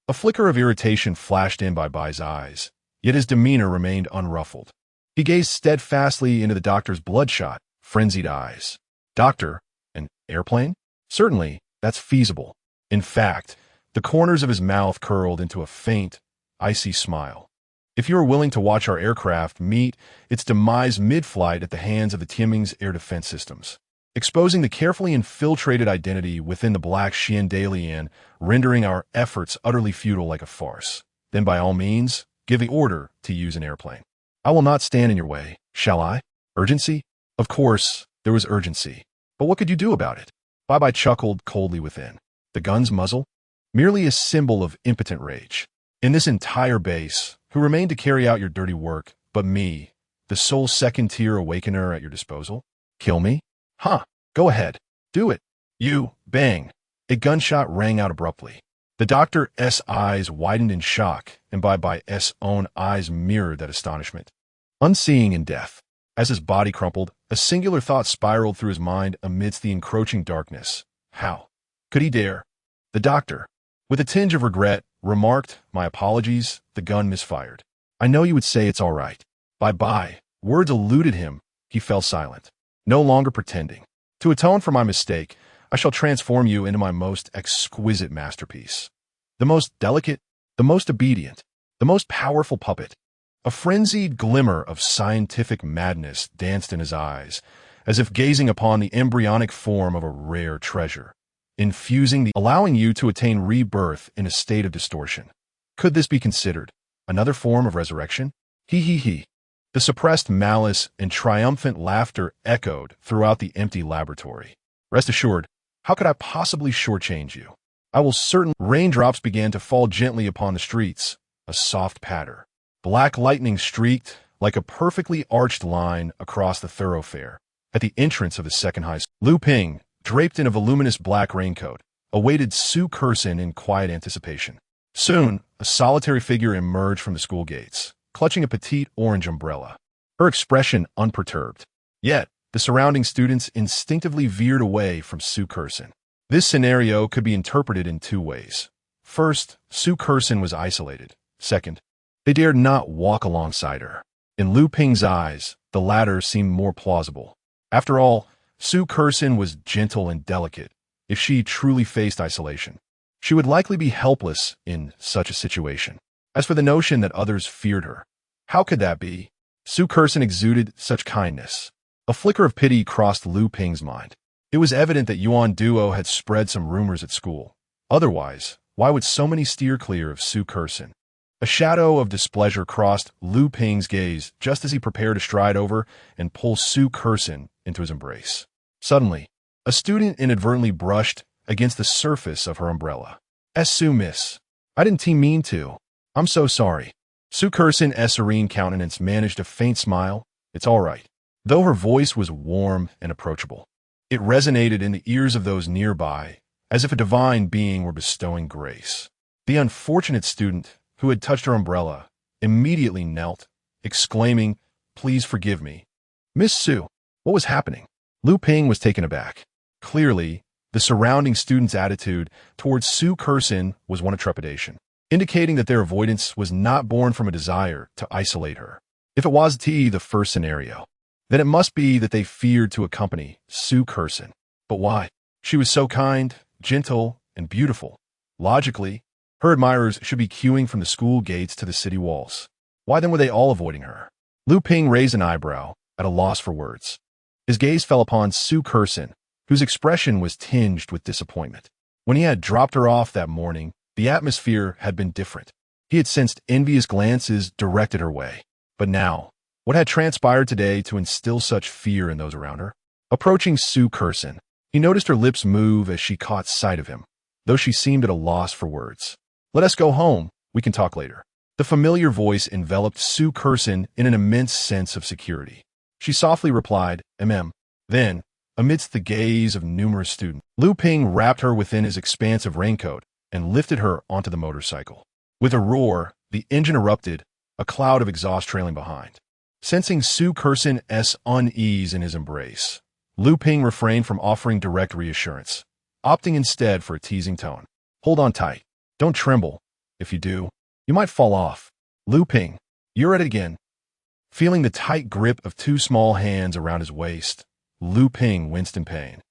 A flicker of irritation flashed in Bai's eyes, yet his demeanor remained unruffled. He gazed steadfastly into the doctor's bloodshot, frenzied eyes. Doctor, an airplane? Certainly, that's feasible. In fact, the corners of his mouth curled into a faint, icy smile. If you are willing to watch our aircraft meet its demise mid-flight at the hands of the Tianming's air defense systems, exposing the carefully infiltrated identity within the black Xiandalian, rendering our efforts utterly futile like a farce, then by all means, give the order to use an airplane. I will not stand in your way, shall I? Urgency? Of course, there was urgency. But what could you do about it? Bai chuckled coldly within. The gun's muzzle? Merely a symbol of impotent rage. In this entire base, who remained to carry out your dirty work, but me, the sole second-tier awakener at your disposal? Kill me? Huh, go ahead. Do it. You, bang. A gunshot rang out abruptly. The doctor's eyes widened in shock, and Bai's own eyes mirrored that astonishment. Unseeing in death, as his body crumpled, a singular thought spiraled through his mind amidst the encroaching darkness. How could he dare? The doctor, with a tinge of regret, remarked, my apologies, the gun misfired. I know you would say it's all right. Bai. Words eluded him. He fell silent. No longer pretending. To atone for my mistake, I shall transform you into my most exquisite masterpiece. The most delicate, the most obedient, the most powerful puppet. A frenzied glimmer of scientific madness danced in his eyes, as if gazing upon the embryonic form of a rare treasure, allowing you to attain rebirth in a state of distortion. Could this be considered another form of resurrection? He. The suppressed malice and triumphant laughter echoed throughout the empty laboratory. Rest assured, how could I possibly shortchange you? I will certainly. Raindrops began to fall gently upon the streets, a soft patter. Black lightning streaked like a perfectly arched line across the thoroughfare. At the entrance of the second high school, Lu Ping, draped in a voluminous black raincoat, awaited Su Curson in quiet anticipation. Soon, a solitary figure emerged from the school gates, clutching a petite orange umbrella, her expression unperturbed. Yet, the surrounding students instinctively veered away from Su Curson. This scenario could be interpreted in two ways. First, Su Curson was isolated. Second, they dared not walk alongside her. In Lu Ping's eyes, the latter seemed more plausible. After all, Su Curson was gentle and delicate. If she truly faced isolation, she would likely be helpless in such a situation. As for the notion that others feared her, how could that be? Su Curson exuded such kindness. A flicker of pity crossed Lu Ping's mind. It was evident that Yuan Duo had spread some rumors at school. Otherwise, why would so many steer clear of Su Curson? A shadow of displeasure crossed Lu Ping's gaze just as he prepared to stride over and pull Su Curson into his embrace. Suddenly, a student inadvertently brushed against the surface of her umbrella. Su miss. I didn't mean to. I'm so sorry. Su Curson's serene countenance managed a faint smile. It's all right. Though her voice was warm and approachable, it resonated in the ears of those nearby, as if a divine being were bestowing grace. The unfortunate student, who had touched her umbrella, immediately knelt, exclaiming, please forgive me. Miss Su, what was happening? Lu Ping was taken aback. Clearly, the surrounding students' attitude towards Su Curson was one of trepidation, indicating that their avoidance was not born from a desire to isolate her. If it was the first scenario, then it must be that they feared to accompany Su Curson. But why? She was so kind, gentle, and beautiful. Logically, her admirers should be queuing from the school gates to the city walls. Why then were they all avoiding her? Lu Ping raised an eyebrow, at a loss for words. His gaze fell upon Su Curson, whose expression was tinged with disappointment. When he had dropped her off that morning, the atmosphere had been different. He had sensed envious glances directed her way. But now, what had transpired today to instill such fear in those around her? Approaching Su Kursen, he noticed her lips move as she caught sight of him, though she seemed at a loss for words. "Let us go home. We can talk later." The familiar voice enveloped Su Kursen in an immense sense of security. She softly replied, Then, amidst the gaze of numerous students, Lu Ping wrapped her within his expansive raincoat and lifted her onto the motorcycle. With a roar, the engine erupted, a cloud of exhaust trailing behind. Sensing Su Kursen's unease in his embrace, Lu Ping refrained from offering direct reassurance, opting instead for a teasing tone. "Hold on tight. Don't tremble. If you do, you might fall off." "Lu Ping, you're at it again." Feeling the tight grip of two small hands around his waist, Lu Ping winced in pain,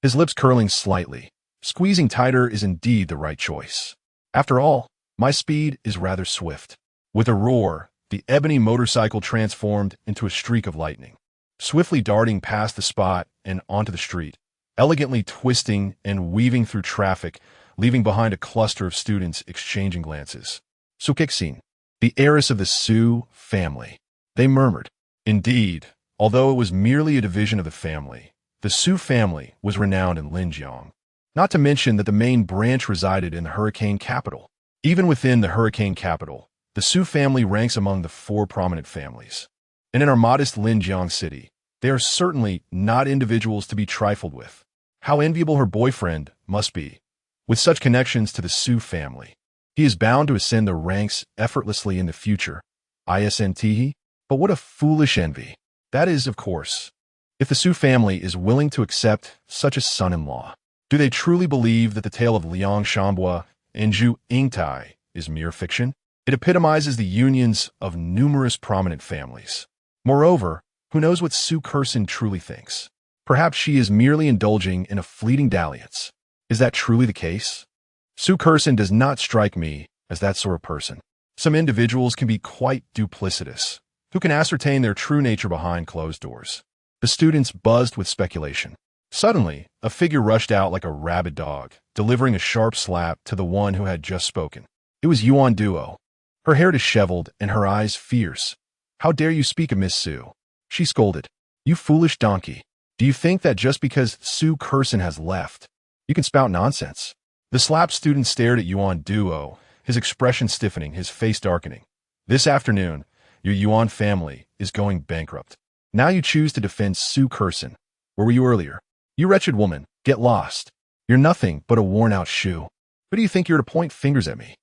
his lips curling slightly. Squeezing tighter is indeed the right choice. After all, my speed is rather swift. With a roar, the ebony motorcycle transformed into a streak of lightning, swiftly darting past the spot and onto the street, elegantly twisting and weaving through traffic, leaving behind a cluster of students exchanging glances. "Su Kixin, the heiress of the Su family," they murmured. Indeed, although it was merely a division of the family, the Su family was renowned in Linjiang. Not to mention that the main branch resided in the hurricane capital. Even within the hurricane capital, the Su family ranks among the 4 prominent families. And in our modest Linjiang city, they are certainly not individuals to be trifled with. How enviable her boyfriend must be, with such connections to the Su family. He is bound to ascend the ranks effortlessly in the future. Isn't? But what a foolish envy. That is, of course, if the Su family is willing to accept such a son-in-law. Do they truly believe that the tale of Liang Shambua and Zhu Yingtai is mere fiction? It epitomizes the unions of numerous prominent families. Moreover, who knows what Su Kursen truly thinks? Perhaps she is merely indulging in a fleeting dalliance. Is that truly the case? Su Kursen does not strike me as that sort of person. Some individuals can be quite duplicitous, who can ascertain their true nature behind closed doors. The students buzzed with speculation. Suddenly, a figure rushed out like a rabid dog, delivering a sharp slap to the one who had just spoken. It was Yuan Duo, her hair disheveled and her eyes fierce. "How dare you speak of Miss Su?" she scolded. "You foolish donkey. Do you think that just because Su Kursen has left, you can spout nonsense?" The slapped student stared at Yuan Duo, his expression stiffening, his face darkening. "This afternoon, your Yuan family is going bankrupt. Now you choose to defend Su Kursen. Where were you earlier? You wretched woman, get lost. You're nothing but a worn-out shoe. Who do you think you're to point fingers at me?"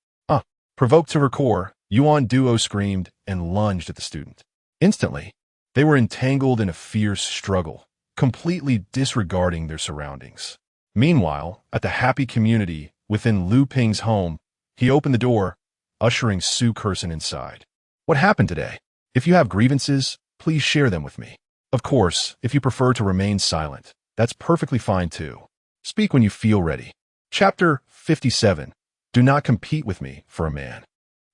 Provoked to her core, Yuan Duo screamed and lunged at the student. Instantly, they were entangled in a fierce struggle, completely disregarding their surroundings. Meanwhile, at the happy community within Lu Ping's home, he opened the door, ushering Su Kursen inside. "What happened today? If you have grievances, please share them with me. Of course, if you prefer to remain silent, that's perfectly fine too. Speak when you feel ready." Chapter 57. Do not compete with me for a man.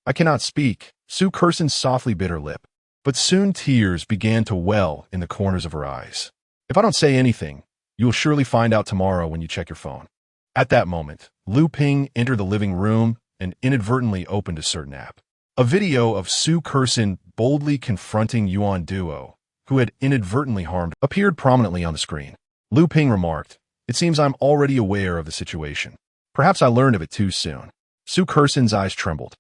"I cannot speak." Su Kursen softly bit her lip, but soon tears began to well in the corners of her eyes. "If I don't say anything, you will surely find out tomorrow when you check your phone." At that moment, Lu Ping entered the living room and inadvertently opened a certain app. A video of Su Kursen boldly confronting Yuan Duo, who had inadvertently harmed, appeared prominently on the screen. Lu Ping remarked, "It seems I'm already aware of the situation. Perhaps I learned of it too soon." Su Kursen's eyes trembled.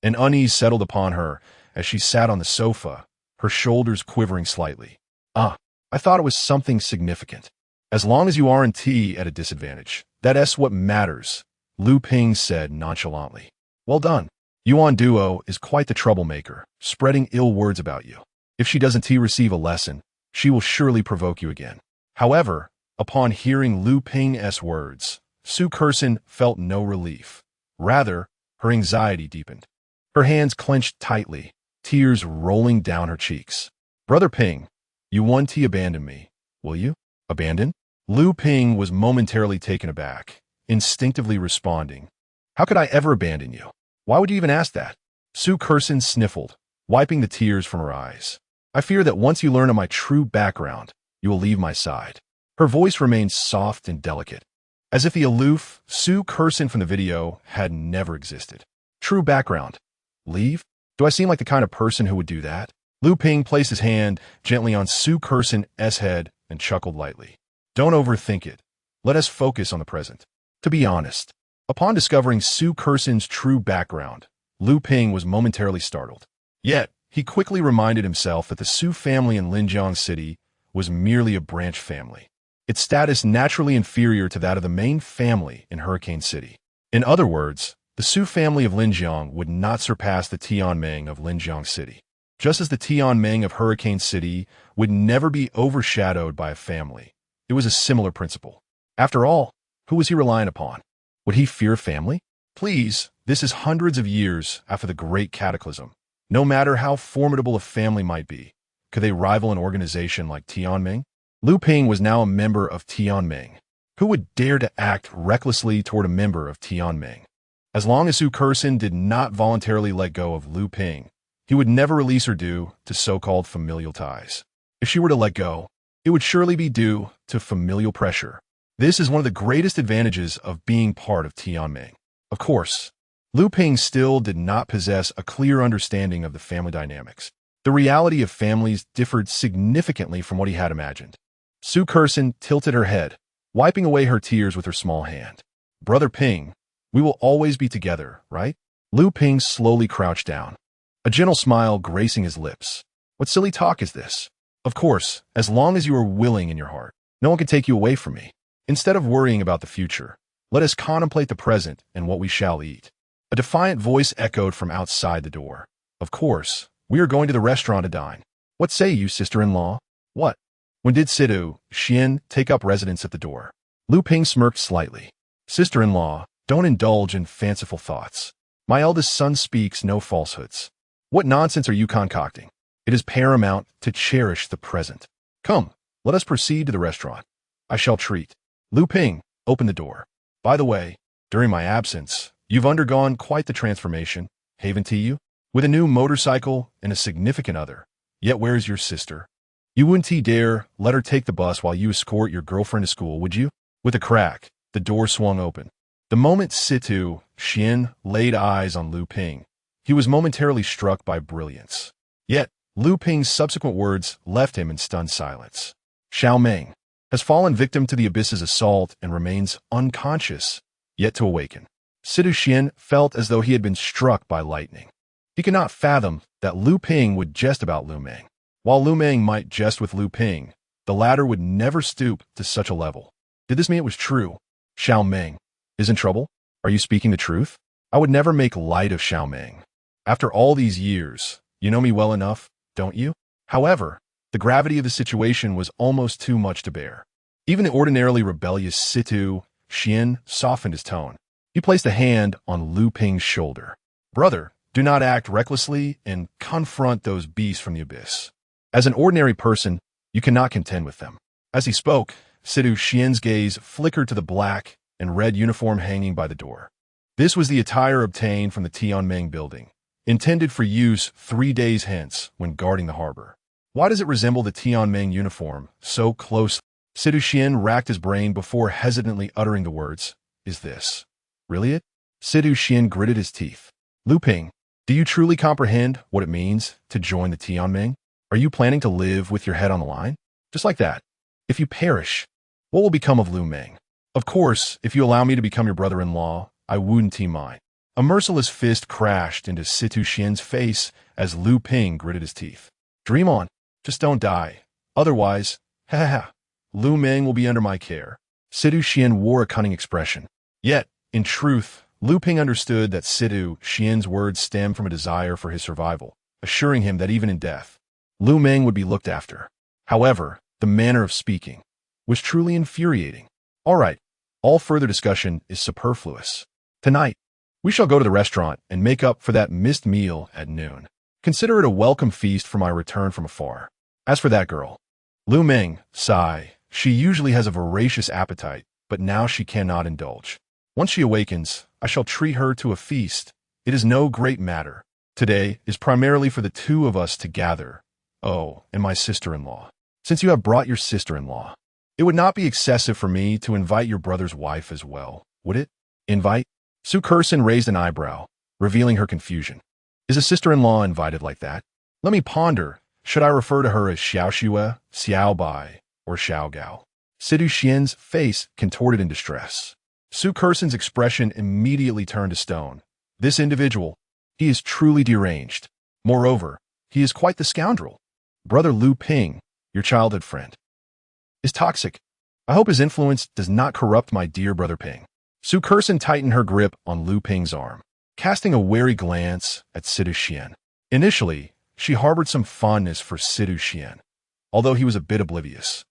An unease settled upon her as she sat on the sofa, her shoulders quivering slightly. I thought it was something significant." "As long as you aren't at a disadvantage, that's what matters," Lu Ping said nonchalantly. "Well done. Yuan Duo is quite the troublemaker, spreading ill words about you. If she doesn't receive a lesson, she will surely provoke you again." However, upon hearing Lu Ping's words, Su Kursen felt no relief. Rather, her anxiety deepened. Her hands clenched tightly, tears rolling down her cheeks. "Brother Ping, you won't abandon me, will you?" "Abandon?" Lu Ping was momentarily taken aback, instinctively responding. "How could I ever abandon you? Why would you even ask that?" Su Kursen sniffled, wiping the tears from her eyes. "I fear that once you learn of my true background, you will leave my side." Her voice remained soft and delicate, as if the aloof Su Kursen from the video had never existed. "True background? Leave? Do I seem like the kind of person who would do that?" Lu Ping placed his hand gently on Su Kursen's head and chuckled lightly. Don't overthink it. Let us focus on the present. To be honest, upon discovering Su Kerson's true background, Lu Ping was momentarily startled. Yet, he quickly reminded himself that the Su family in Linjiang City was merely a branch family, its status naturally inferior to that of the main family in Hurricane City. In other words, the Su family of Linjiang would not surpass the Tianming of Linjiang City, just as the Tianming of Hurricane City would never be overshadowed by a family. It was a similar principle. After all, who was he relying upon? Would he fear family? Please, this is hundreds of years after the Great Cataclysm. No matter how formidable a family might be, could they rival an organization like Tianming? Lu Ping was now a member of Tianming. Who would dare to act recklessly toward a member of Tianming? As long as Su Kerson did not voluntarily let go of Lu Ping, he would never release her due to so-called familial ties. If she were to let go, it would surely be due to familial pressure. This is one of the greatest advantages of being part of Tianming. Of course, Lu Ping still did not possess a clear understanding of the family dynamics. The reality of families differed significantly from what he had imagined. Su Kerson tilted her head, wiping away her tears with her small hand. Brother Ping, we will always be together, right? Lu Ping slowly crouched down, a gentle smile gracing his lips. What silly talk is this? Of course, as long as you are willing in your heart, no one can take you away from me. Instead of worrying about the future, let us contemplate the present and what we shall eat. A defiant voice echoed from outside the door. Of course, we are going to the restaurant to dine. What say you, sister-in-law? What? When did Sidu, Xian, take up residence at the door? Lu Ping smirked slightly. Sister-in-law, don't indulge in fanciful thoughts. My eldest son speaks no falsehoods. What nonsense are you concocting? It is paramount to cherish the present. Come, let us proceed to the restaurant. I shall treat. Lu Ping, open the door. By the way, during my absence, you've undergone quite the transformation, haven't you? With a new motorcycle and a significant other. Yet where's your sister? You wouldn't dare let her take the bus while you escort your girlfriend to school, would you? With a crack, the door swung open. The moment Situ, Xian, laid eyes on Lu Ping, he was momentarily struck by brilliance. Yet, Lu Ping's subsequent words left him in stunned silence. Xiao Meng has fallen victim to the abyss's assault and remains unconscious, yet to awaken. Situ Xian felt as though he had been struck by lightning. He could not fathom that Lu Ping would jest about Lu Meng. While Lu Meng might jest with Lu Ping, the latter would never stoop to such a level. Did this mean it was true? Xiao Meng is in trouble? Are you speaking the truth? I would never make light of Xiao Meng. After all these years, you know me well enough, don't you? However, the gravity of the situation was almost too much to bear. Even the ordinarily rebellious Situ, Xian, softened his tone. He placed a hand on Lu Ping's shoulder. Brother, do not act recklessly and confront those beasts from the abyss. As an ordinary person, you cannot contend with them. As he spoke, Situ Xian's gaze flickered to the black and red uniform hanging by the door. This was the attire obtained from the Tianming building, intended for use 3 days hence when guarding the harbor. Why does it resemble the Tianming uniform so closely? Situ Xian racked his brain before hesitantly uttering the words, "Is this really it?" Situ Xian gritted his teeth. Lu Ping, do you truly comprehend what it means to join the Tianming? Are you planning to live with your head on the line? Just like that. If you perish, what will become of Lu Meng? Of course, if you allow me to become your brother-in-law, I wouldn't mind. A merciless fist crashed into Situ Xian's face as Lu Ping gritted his teeth. Dream on. Just don't die. Otherwise, ha ha ha, Lu Meng will be under my care. Situ Xian wore a cunning expression. Yet, in truth, Lu Ping understood that Situ Xian's words stemmed from a desire for his survival, assuring him that even in death, Lu Meng would be looked after. However, the manner of speaking was truly infuriating. All right, all further discussion is superfluous. Tonight, we shall go to the restaurant and make up for that missed meal at noon. Consider it a welcome feast for my return from afar. As for that girl, Lu Meng, sigh, she usually has a voracious appetite, but now she cannot indulge. Once she awakens, I shall treat her to a feast. It is no great matter. Today is primarily for the two of us to gather. Oh, and my sister-in-law. Since you have brought your sister-in-law, it would not be excessive for me to invite your brother's wife as well, would it? Invite? Su Kerson raised an eyebrow, revealing her confusion. Is a sister-in-law invited like that? Let me ponder. Should I refer to her as Xiao Xue, Xiao Bai, or Xiao Gao? Sidu Xian's face contorted in distress. Su Kerson's expression immediately turned to stone. This individual, he is truly deranged. Moreover, he is quite the scoundrel. Brother Lu Ping, your childhood friend, is toxic. I hope his influence does not corrupt my dear brother Ping. Su Kerson tightened her grip on Lu Ping's arm, casting a wary glance at Sidu Xian. Initially, she harbored some fondness for Sidu Xian, although he was a bit oblivious.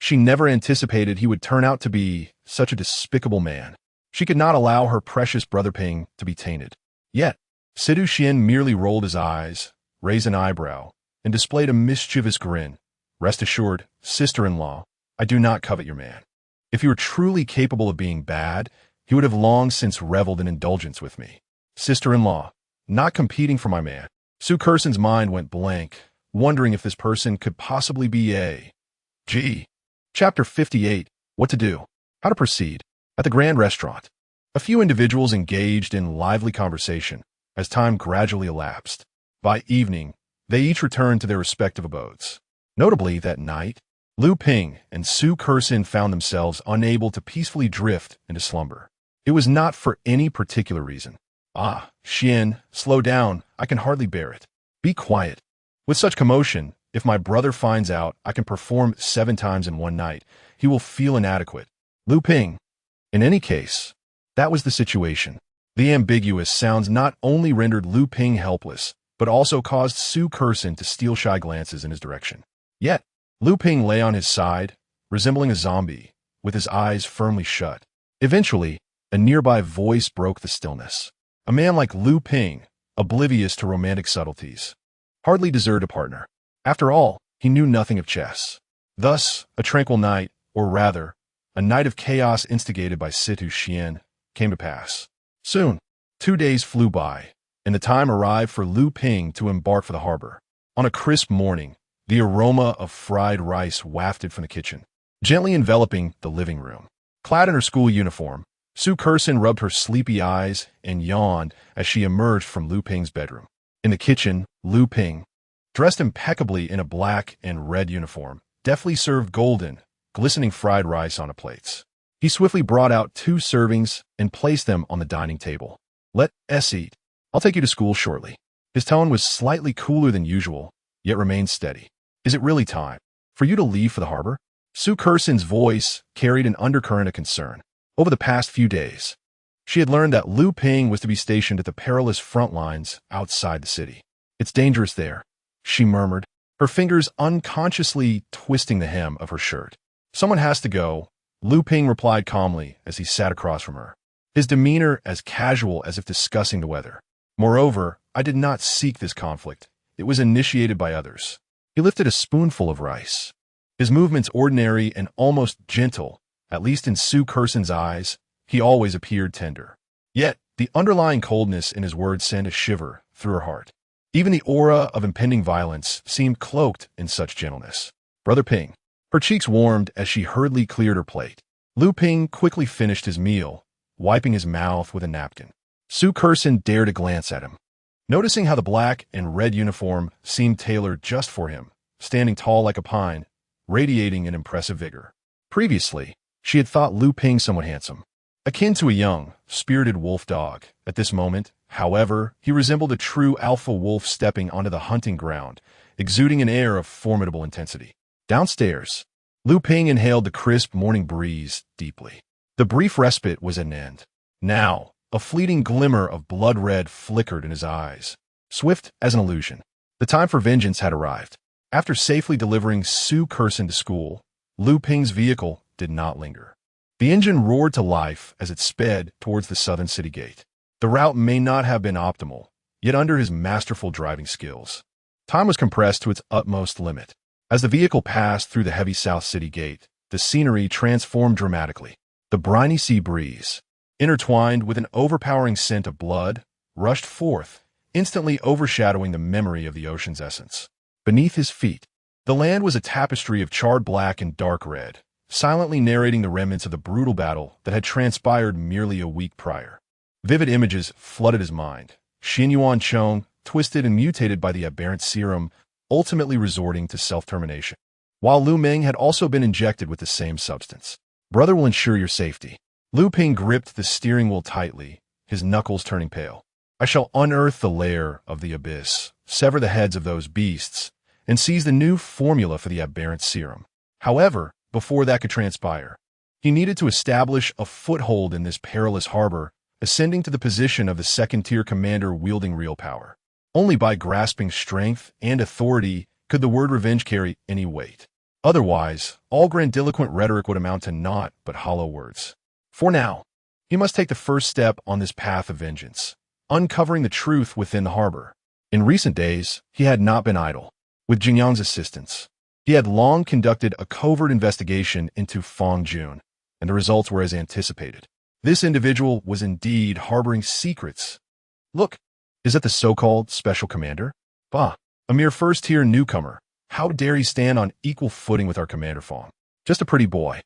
She never anticipated he would turn out to be such a despicable man. She could not allow her precious brother Ping to be tainted. Yet, Sidu Xian merely rolled his eyes, raised an eyebrow, and displayed a mischievous grin. Rest assured, sister-in-law, I do not covet your man. If he were truly capable of being bad, he would have long since reveled in indulgence with me. Sister-in-law, not competing for my man. Su Kerson's mind went blank, wondering if this person could possibly be a G. Chapter 58, What to Do, How to Proceed. At the Grand Restaurant, a few individuals engaged in lively conversation as time gradually elapsed. By evening, they each returned to their respective abodes. Notably, that night, Lu Ping and Su Kerson found themselves unable to peacefully drift into slumber. It was not for any particular reason. Ah, Xian, slow down, I can hardly bear it. Be quiet. With such commotion, if my brother finds out I can perform 7 times in one night, he will feel inadequate. Lu Ping. In any case, that was the situation. The ambiguous sounds not only rendered Lu Ping helpless, but also caused Su Kerson to steal shy glances in his direction. Yet, Lu Ping lay on his side, resembling a zombie, with his eyes firmly shut. Eventually, a nearby voice broke the stillness. A man like Lu Ping, oblivious to romantic subtleties, hardly deserved a partner. After all, he knew nothing of chess. Thus, a tranquil night, or rather, a night of chaos instigated by Sidu Xian, came to pass. Soon, 2 days flew by, and the time arrived for Lu Ping to embark for the harbor. On a crisp morning, the aroma of fried rice wafted from the kitchen, gently enveloping the living room. Clad in her school uniform, Su Kerson rubbed her sleepy eyes and yawned as she emerged from Lu Ping's bedroom. In the kitchen, Lu Ping, dressed impeccably in a black and red uniform, deftly served golden, glistening fried rice on plates. He swiftly brought out 2 servings and placed them on the dining table. Let us eat. I'll take you to school shortly. His tone was slightly cooler than usual, yet remained steady. Is it really time for you to leave for the harbor? Su Kerson's voice carried an undercurrent of concern. Over the past few days, she had learned that Lu Ping was to be stationed at the perilous front lines outside the city. It's dangerous there, she murmured, her fingers unconsciously twisting the hem of her shirt. Someone has to go, Lu Ping replied calmly as he sat across from her, his demeanor as casual as if discussing the weather. Moreover, I did not seek this conflict. It was initiated by others. He lifted a spoonful of rice. His movements ordinary and almost gentle, at least in Su Kerson's eyes, he always appeared tender. Yet, the underlying coldness in his words sent a shiver through her heart. Even the aura of impending violence seemed cloaked in such gentleness. Brother Ping. Her cheeks warmed as she hurriedly cleared her plate. Lu Ping quickly finished his meal, wiping his mouth with a napkin. Su Kerson dared a glance at him. Noticing how the black and red uniform seemed tailored just for him, standing tall like a pine, radiating an impressive vigor. Previously, she had thought Lu Ping somewhat handsome, akin to a young, spirited wolf dog. At this moment, however, he resembled a true alpha wolf stepping onto the hunting ground, exuding an air of formidable intensity. Downstairs, Lu Ping inhaled the crisp morning breeze deeply. The brief respite was at an end. Now, a fleeting glimmer of blood red flickered in his eyes. Swift as an illusion, the time for vengeance had arrived. After safely delivering Su Kerson to school, Lu Ping's vehicle did not linger. The engine roared to life as it sped towards the southern city gate. The route may not have been optimal, yet under his masterful driving skills, time was compressed to its utmost limit. As the vehicle passed through the heavy South City gate, the scenery transformed dramatically. The briny sea breeze, intertwined with an overpowering scent of blood, rushed forth, instantly overshadowing the memory of the ocean's essence. Beneath his feet, the land was a tapestry of charred black and dark red, silently narrating the remnants of the brutal battle that had transpired merely a week prior. Vivid images flooded his mind. Xin Yuan Chong, twisted and mutated by the aberrant serum, ultimately resorting to self-termination. while Lu Ming had also been injected with the same substance. Brother will ensure your safety. Lu Ping gripped the steering wheel tightly, his knuckles turning pale. I shall unearth the lair of the abyss, sever the heads of those beasts, and seize the new formula for the aberrant serum. However, before that could transpire, he needed to establish a foothold in this perilous harbor, ascending to the position of the second-tier commander wielding real power. Only by grasping strength and authority could the word revenge carry any weight. Otherwise, all grandiloquent rhetoric would amount to naught but hollow words. For now, he must take the first step on this path of vengeance, uncovering the truth within the harbor. In recent days, he had not been idle. With Jingyang's assistance, he had long conducted a covert investigation into Fong Jun, and the results were as anticipated. This individual was indeed harboring secrets. Look, is that the so-called special commander? Bah, a mere first-tier newcomer. How dare he stand on equal footing with our Commander Fong? Just a pretty boy.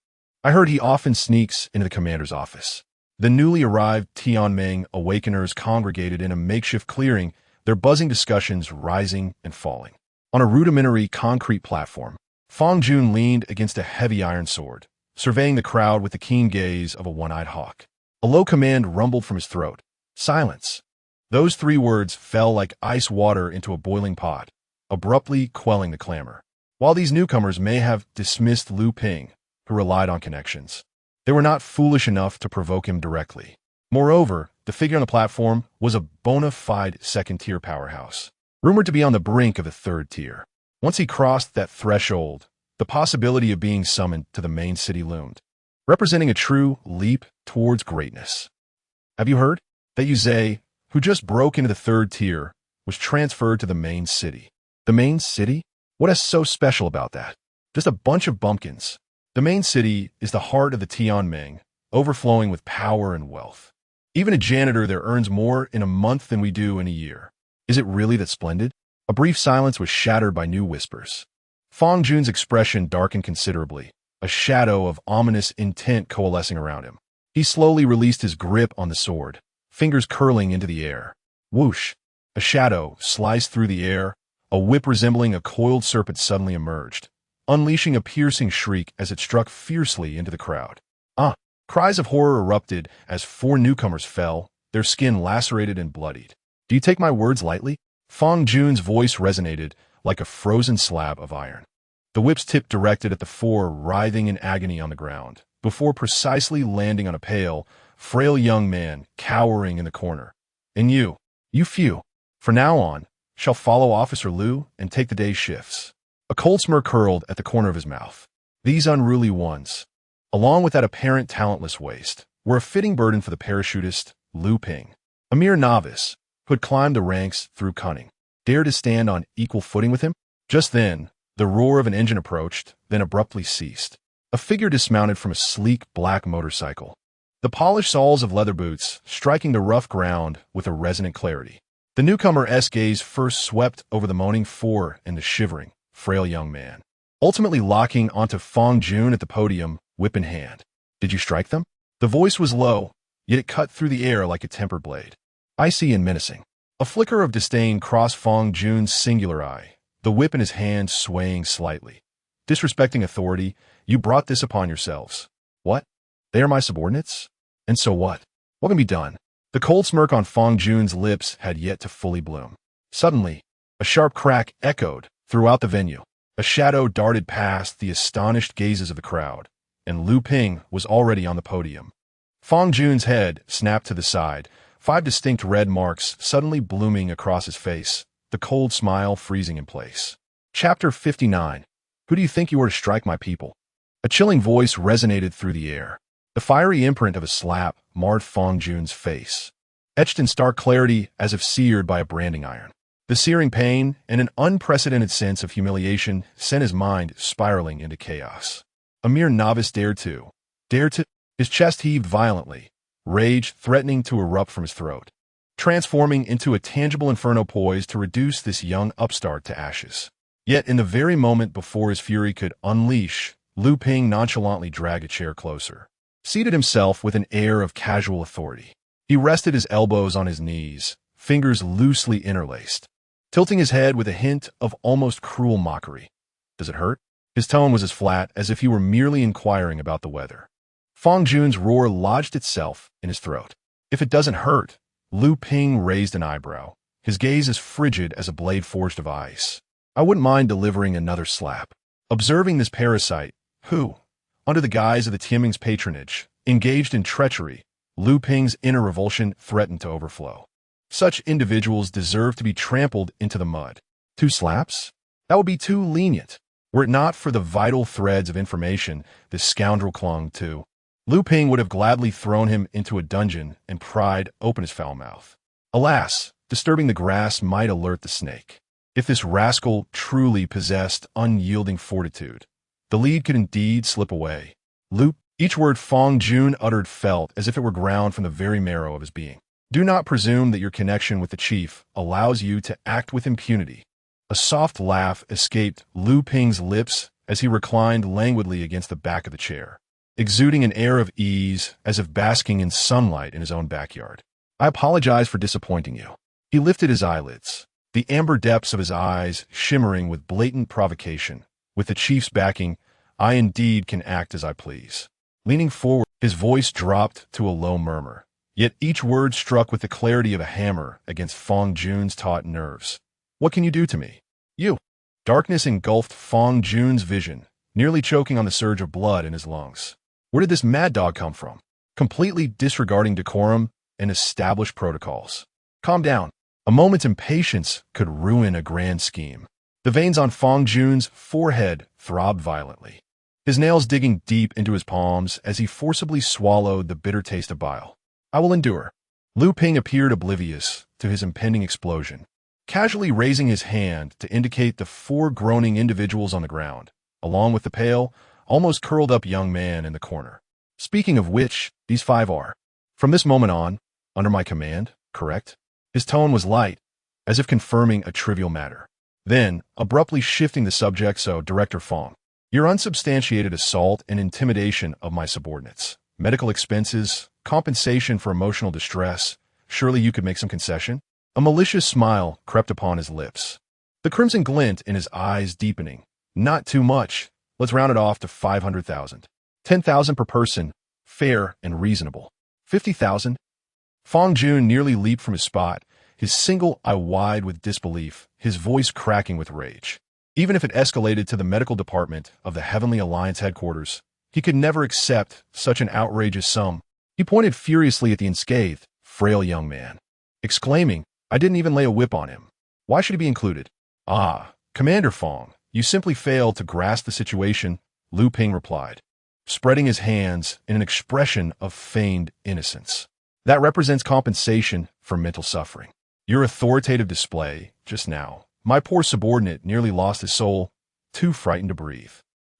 I heard he often sneaks into the commander's office. The newly arrived Tianming awakeners congregated in a makeshift clearing, their buzzing discussions rising and falling. On a rudimentary concrete platform, Fong Jun leaned against a heavy iron sword, surveying the crowd with the keen gaze of a one-eyed hawk. A low command rumbled from his throat. Silence. Those 3 words fell like ice water into a boiling pot, abruptly quelling the clamor. While these newcomers may have dismissed Lu Ping, who relied on connections, they were not foolish enough to provoke him directly. Moreover, the figure on the platform was a bona fide second-tier powerhouse, rumored to be on the brink of the third tier. Once he crossed that threshold, the possibility of being summoned to the main city loomed, representing a true leap towards greatness. Have you heard that Yuzhe, who just broke into the third tier, was transferred to the main city? The main city? What is so special about that? Just a bunch of bumpkins. The main city is the heart of the Tianming, overflowing with power and wealth. Even a janitor there earns more in a month than we do in a year. Is it really that splendid? A brief silence was shattered by new whispers. Fong Jun's expression darkened considerably, a shadow of ominous intent coalescing around him. He slowly released his grip on the sword, fingers curling into the air. Whoosh! A shadow sliced through the air. A whip resembling a coiled serpent suddenly emerged, unleashing a piercing shriek as it struck fiercely into the crowd. Ah! Cries of horror erupted as 4 newcomers fell, their skin lacerated and bloodied. Do you take my words lightly? Fong Jun's voice resonated like a frozen slab of iron. The whip's tip directed at the 4 writhing in agony on the ground, before precisely landing on a pale, frail young man cowering in the corner. And you few, from now on, shall follow Officer Lu and take the day's shifts. A cold smirk curled at the corner of his mouth. These unruly ones, along with that apparent talentless waste, were a fitting burden for the parachutist Lu Ping, a mere novice who had climbed the ranks through cunning. Dare to stand on equal footing with him? Just then, the roar of an engine approached, then abruptly ceased. A figure dismounted from a sleek black motorcycle, the polished soles of leather boots striking the rough ground with a resonant clarity. The newcomer's gaze first swept over the moaning 4 and the shivering, frail young man, ultimately locking onto Fong Jun at the podium, whip in hand. Did you strike them? The voice was low, yet it cut through the air like a tempered blade, icy and menacing. A flicker of disdain crossed Fong Jun's singular eye, the whip in his hand swaying slightly. Disrespecting authority, you brought this upon yourselves. What? They are my subordinates? And so what? What can be done? The cold smirk on Fong Jun's lips had yet to fully bloom. Suddenly, a sharp crack echoed throughout the venue. A shadow darted past the astonished gazes of the crowd, and Lu Ping was already on the podium. Fong Jun's head snapped to the side, 5 distinct red marks suddenly blooming across his face, the cold smile freezing in place. Chapter 59. Who do you think you are to strike my people? A chilling voice resonated through the air. The fiery imprint of a slap marred Fong Jun's face, etched in stark clarity as if seared by a branding iron. The searing pain and an unprecedented sense of humiliation sent his mind spiraling into chaos. A mere novice dared to. His chest heaved violently, rage threatening to erupt from his throat, transforming into a tangible inferno poised to reduce this young upstart to ashes. Yet in the very moment before his fury could unleash, Lu Ping nonchalantly dragged a chair closer, seated himself with an air of casual authority. He rested his elbows on his knees, fingers loosely interlaced, tilting his head with a hint of almost cruel mockery. Does it hurt? His tone was as flat as if he were merely inquiring about the weather. Fong Jun's roar lodged itself in his throat. If it doesn't hurt, Lu Ping raised an eyebrow, his gaze as frigid as a blade forged of ice. I wouldn't mind delivering another slap. Observing this parasite, who, under the guise of the Tianming's patronage, engaged in treachery, Lu Ping's inner revulsion threatened to overflow. Such individuals deserve to be trampled into the mud. 2 slaps? That would be too lenient. Were it not for the vital threads of information this scoundrel clung to, Lu Ping would have gladly thrown him into a dungeon and pried open his foul mouth. Alas, disturbing the grass might alert the snake. If this rascal truly possessed unyielding fortitude, the lead could indeed slip away. Each word Fong Jun uttered felt as if it were ground from the very marrow of his being. Do not presume that your connection with the chief allows you to act with impunity. A soft laugh escaped Lu Ping's lips as he reclined languidly against the back of the chair, exuding an air of ease as if basking in sunlight in his own backyard. I apologize for disappointing you. He lifted his eyelids, the amber depths of his eyes shimmering with blatant provocation. With the chief's backing, I indeed can act as I please. Leaning forward, his voice dropped to a low murmur, yet each word struck with the clarity of a hammer against Fong Jun's taut nerves. What can you do to me? You. Darkness engulfed Fong Jun's vision, nearly choking on the surge of blood in his lungs. Where did this mad dog come from? Completely disregarding decorum and established protocols. Calm down. A moment's impatience could ruin a grand scheme. The veins on Fong Jun's forehead throbbed violently, his nails digging deep into his palms as he forcibly swallowed the bitter taste of bile. I will endure. Lu Ping appeared oblivious to his impending explosion, casually raising his hand to indicate the 4 groaning individuals on the ground, along with the pale, almost curled-up young man in the corner. Speaking of which, these 5 are, from this moment on, under my command, correct? His tone was light, as if confirming a trivial matter. Then, abruptly shifting the subject, so, Director Fong, your unsubstantiated assault and intimidation of my subordinates, medical expenses, compensation for emotional distress, surely you could make some concession? A malicious smile crept upon his lips, the crimson glint in his eyes deepening. Not too much. Let's round it off to 500,000. 10,000 per person, fair and reasonable. 50,000? Fong Jun nearly leaped from his spot, his single eye wide with disbelief, his voice cracking with rage. Even if it escalated to the medical department of the Heavenly Alliance headquarters, he could never accept such an outrageous sum. He pointed furiously at the unscathed, frail young man, exclaiming, I didn't even lay a whip on him. Why should he be included? Ah, Commander Fong, you simply failed to grasp the situation, Lu Ping replied, spreading his hands in an expression of feigned innocence. That represents compensation for mental suffering. Your authoritative display, just now, my poor subordinate nearly lost his soul, too frightened to breathe.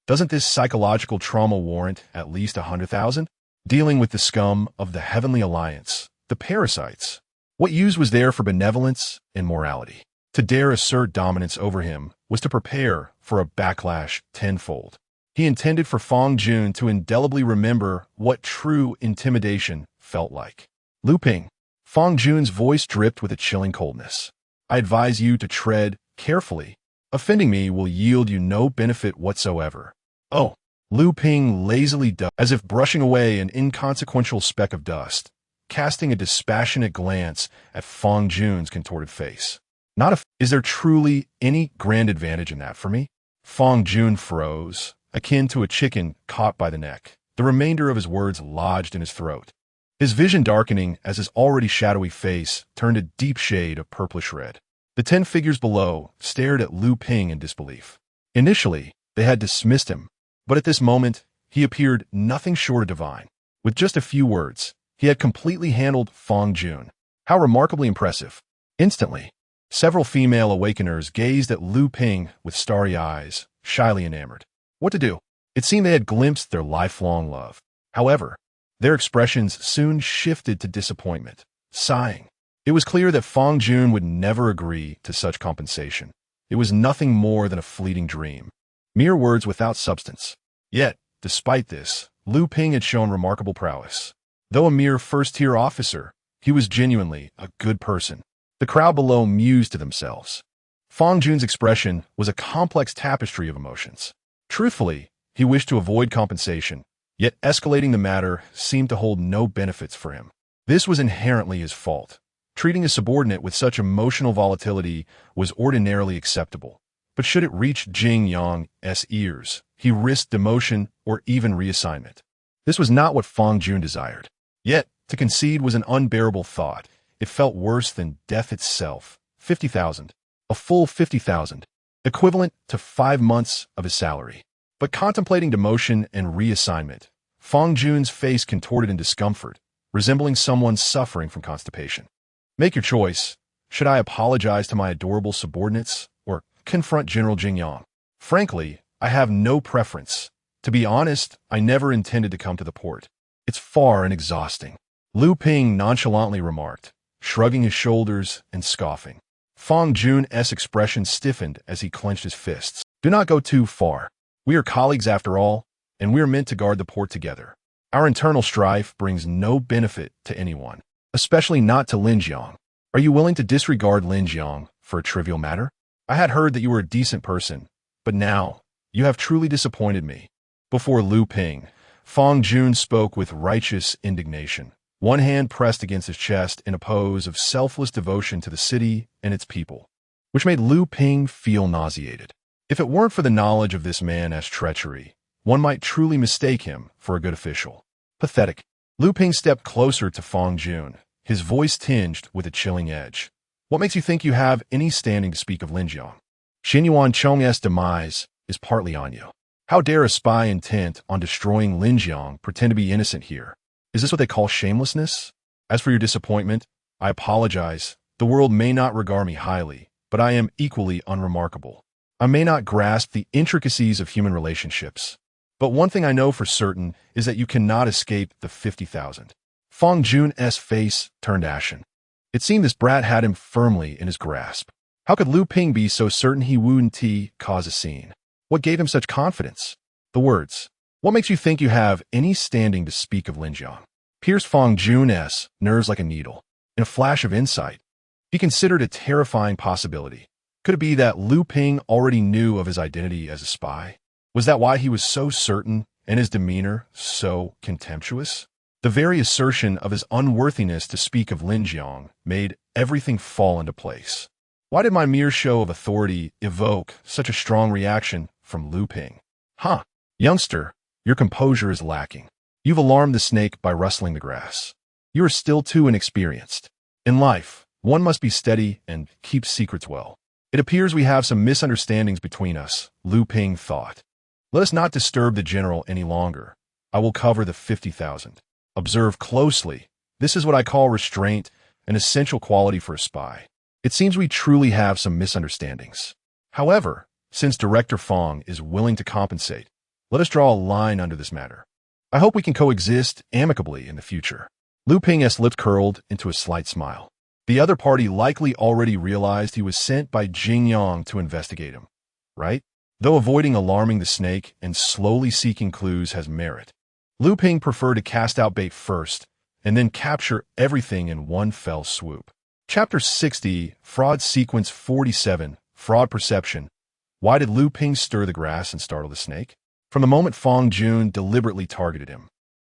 Doesn't this psychological trauma warrant at least 100,000? Dealing with the scum of the Heavenly Alliance, the parasites. What use was there for benevolence and morality? To dare assert dominance over him was to prepare for a backlash tenfold. He intended for Fong Jun to indelibly remember what true intimidation felt like. Lu Ping. Fong Jun's voice dripped with a chilling coldness. I advise you to tread carefully. Offending me will yield you no benefit whatsoever. Oh, Lu Ping lazily ducked, as if brushing away an inconsequential speck of dust, casting a dispassionate glance at Fong Jun's contorted face. Is there truly any grand advantage in that for me? Fong Jun froze, akin to a chicken caught by the neck, the remainder of his words lodged in his throat. His vision darkening as his already shadowy face turned a deep shade of purplish red. The 10 figures below stared at Lu Ping in disbelief. Initially, they had dismissed him, but at this moment, he appeared nothing short of divine. With just a few words, he had completely handled Fong Jun. How remarkably impressive. Instantly, several female awakeners gazed at Lu Ping with starry eyes, shyly enamored. What to do? It seemed they had glimpsed their lifelong love. However, their expressions soon shifted to disappointment, sighing. It was clear that Fong Jun would never agree to such compensation. It was nothing more than a fleeting dream, mere words without substance. Yet, despite this, Lu Ping had shown remarkable prowess. Though a mere first-tier officer, he was genuinely a good person. The crowd below mused to themselves. Fong Jun's expression was a complex tapestry of emotions. Truthfully, he wished to avoid compensation, yet escalating the matter seemed to hold no benefits for him. This was inherently his fault. Treating a subordinate with such emotional volatility was ordinarily acceptable. But should it reach Jing Yang's ears, he risked demotion or even reassignment. This was not what Fang Jun desired. Yet, to concede was an unbearable thought. It felt worse than death itself. 50,000. A full 50,000. Equivalent to 5 months of his salary. But contemplating demotion and reassignment, Fang Jun's face contorted in discomfort, resembling someone suffering from constipation. Make your choice. Should I apologize to my adorable subordinates or confront General Jing Yang? Frankly, I have no preference. To be honest, I never intended to come to the port. It's far and exhausting. Lu Ping nonchalantly remarked, shrugging his shoulders and scoffing. Fang Jun's expression stiffened as he clenched his fists. Do not go too far. We are colleagues after all, and we are meant to guard the port together. Our internal strife brings no benefit to anyone, especially not to Lin Jiang. Are you willing to disregard Lin Jiang for a trivial matter? I had heard that you were a decent person, but now you have truly disappointed me. Before Lu Ping, Fang Jun spoke with righteous indignation, one hand pressed against his chest in a pose of selfless devotion to the city and its people, which made Lu Ping feel nauseated. If it weren't for the knowledge of this man's treachery, one might truly mistake him for a good official. Pathetic. Lu Ping stepped closer to Fang Jun, his voice tinged with a chilling edge. What makes you think you have any standing to speak of Lin Jiang? Xinyuan Chong's demise is partly on you. How dare a spy intent on destroying Lin Jiang pretend to be innocent here? Is this what they call shamelessness? As for your disappointment, I apologize. The world may not regard me highly, but I am equally unremarkable. I may not grasp the intricacies of human relationships, but one thing I know for certain is that you cannot escape the 50,000. Fang Jun's face turned ashen. It seemed this brat had him firmly in his grasp. How could Lu Ping be so certain he wouldn't cause a scene? What gave him such confidence? The words, "What makes you think you have any standing to speak of Lin Jiang?" pierced Fang Jun's nerves like a needle. In a flash of insight, he considered a terrifying possibility. Could it be that Lu Ping already knew of his identity as a spy? Was that why he was so certain and his demeanor so contemptuous? The very assertion of his unworthiness to speak of Lin Jiang made everything fall into place. Why did my mere show of authority evoke such a strong reaction from Lu Ping? Huh, youngster, your composure is lacking. You've alarmed the snake by rustling the grass. You are still too inexperienced. In life, one must be steady and keep secrets well. It appears we have some misunderstandings between us, Lu Ping thought. Let us not disturb the general any longer. I will cover the 50,000. Observe closely. This is what I call restraint, an essential quality for a spy. It seems we truly have some misunderstandings. However, since Director Fang is willing to compensate, let us draw a line under this matter. I hope we can coexist amicably in the future. Lu Ping's lips curled into a slight smile. The other party likely already realized he was sent by Jing Yang to investigate him, right? Though avoiding alarming the snake and slowly seeking clues has merit, Lu Ping preferred to cast out bait first and then capture everything in one fell swoop. Chapter 60, Fraud Sequence 47, Fraud Perception. Why did Lu Ping stir the grass and startle the snake? From the moment Fang Jun deliberately targeted him,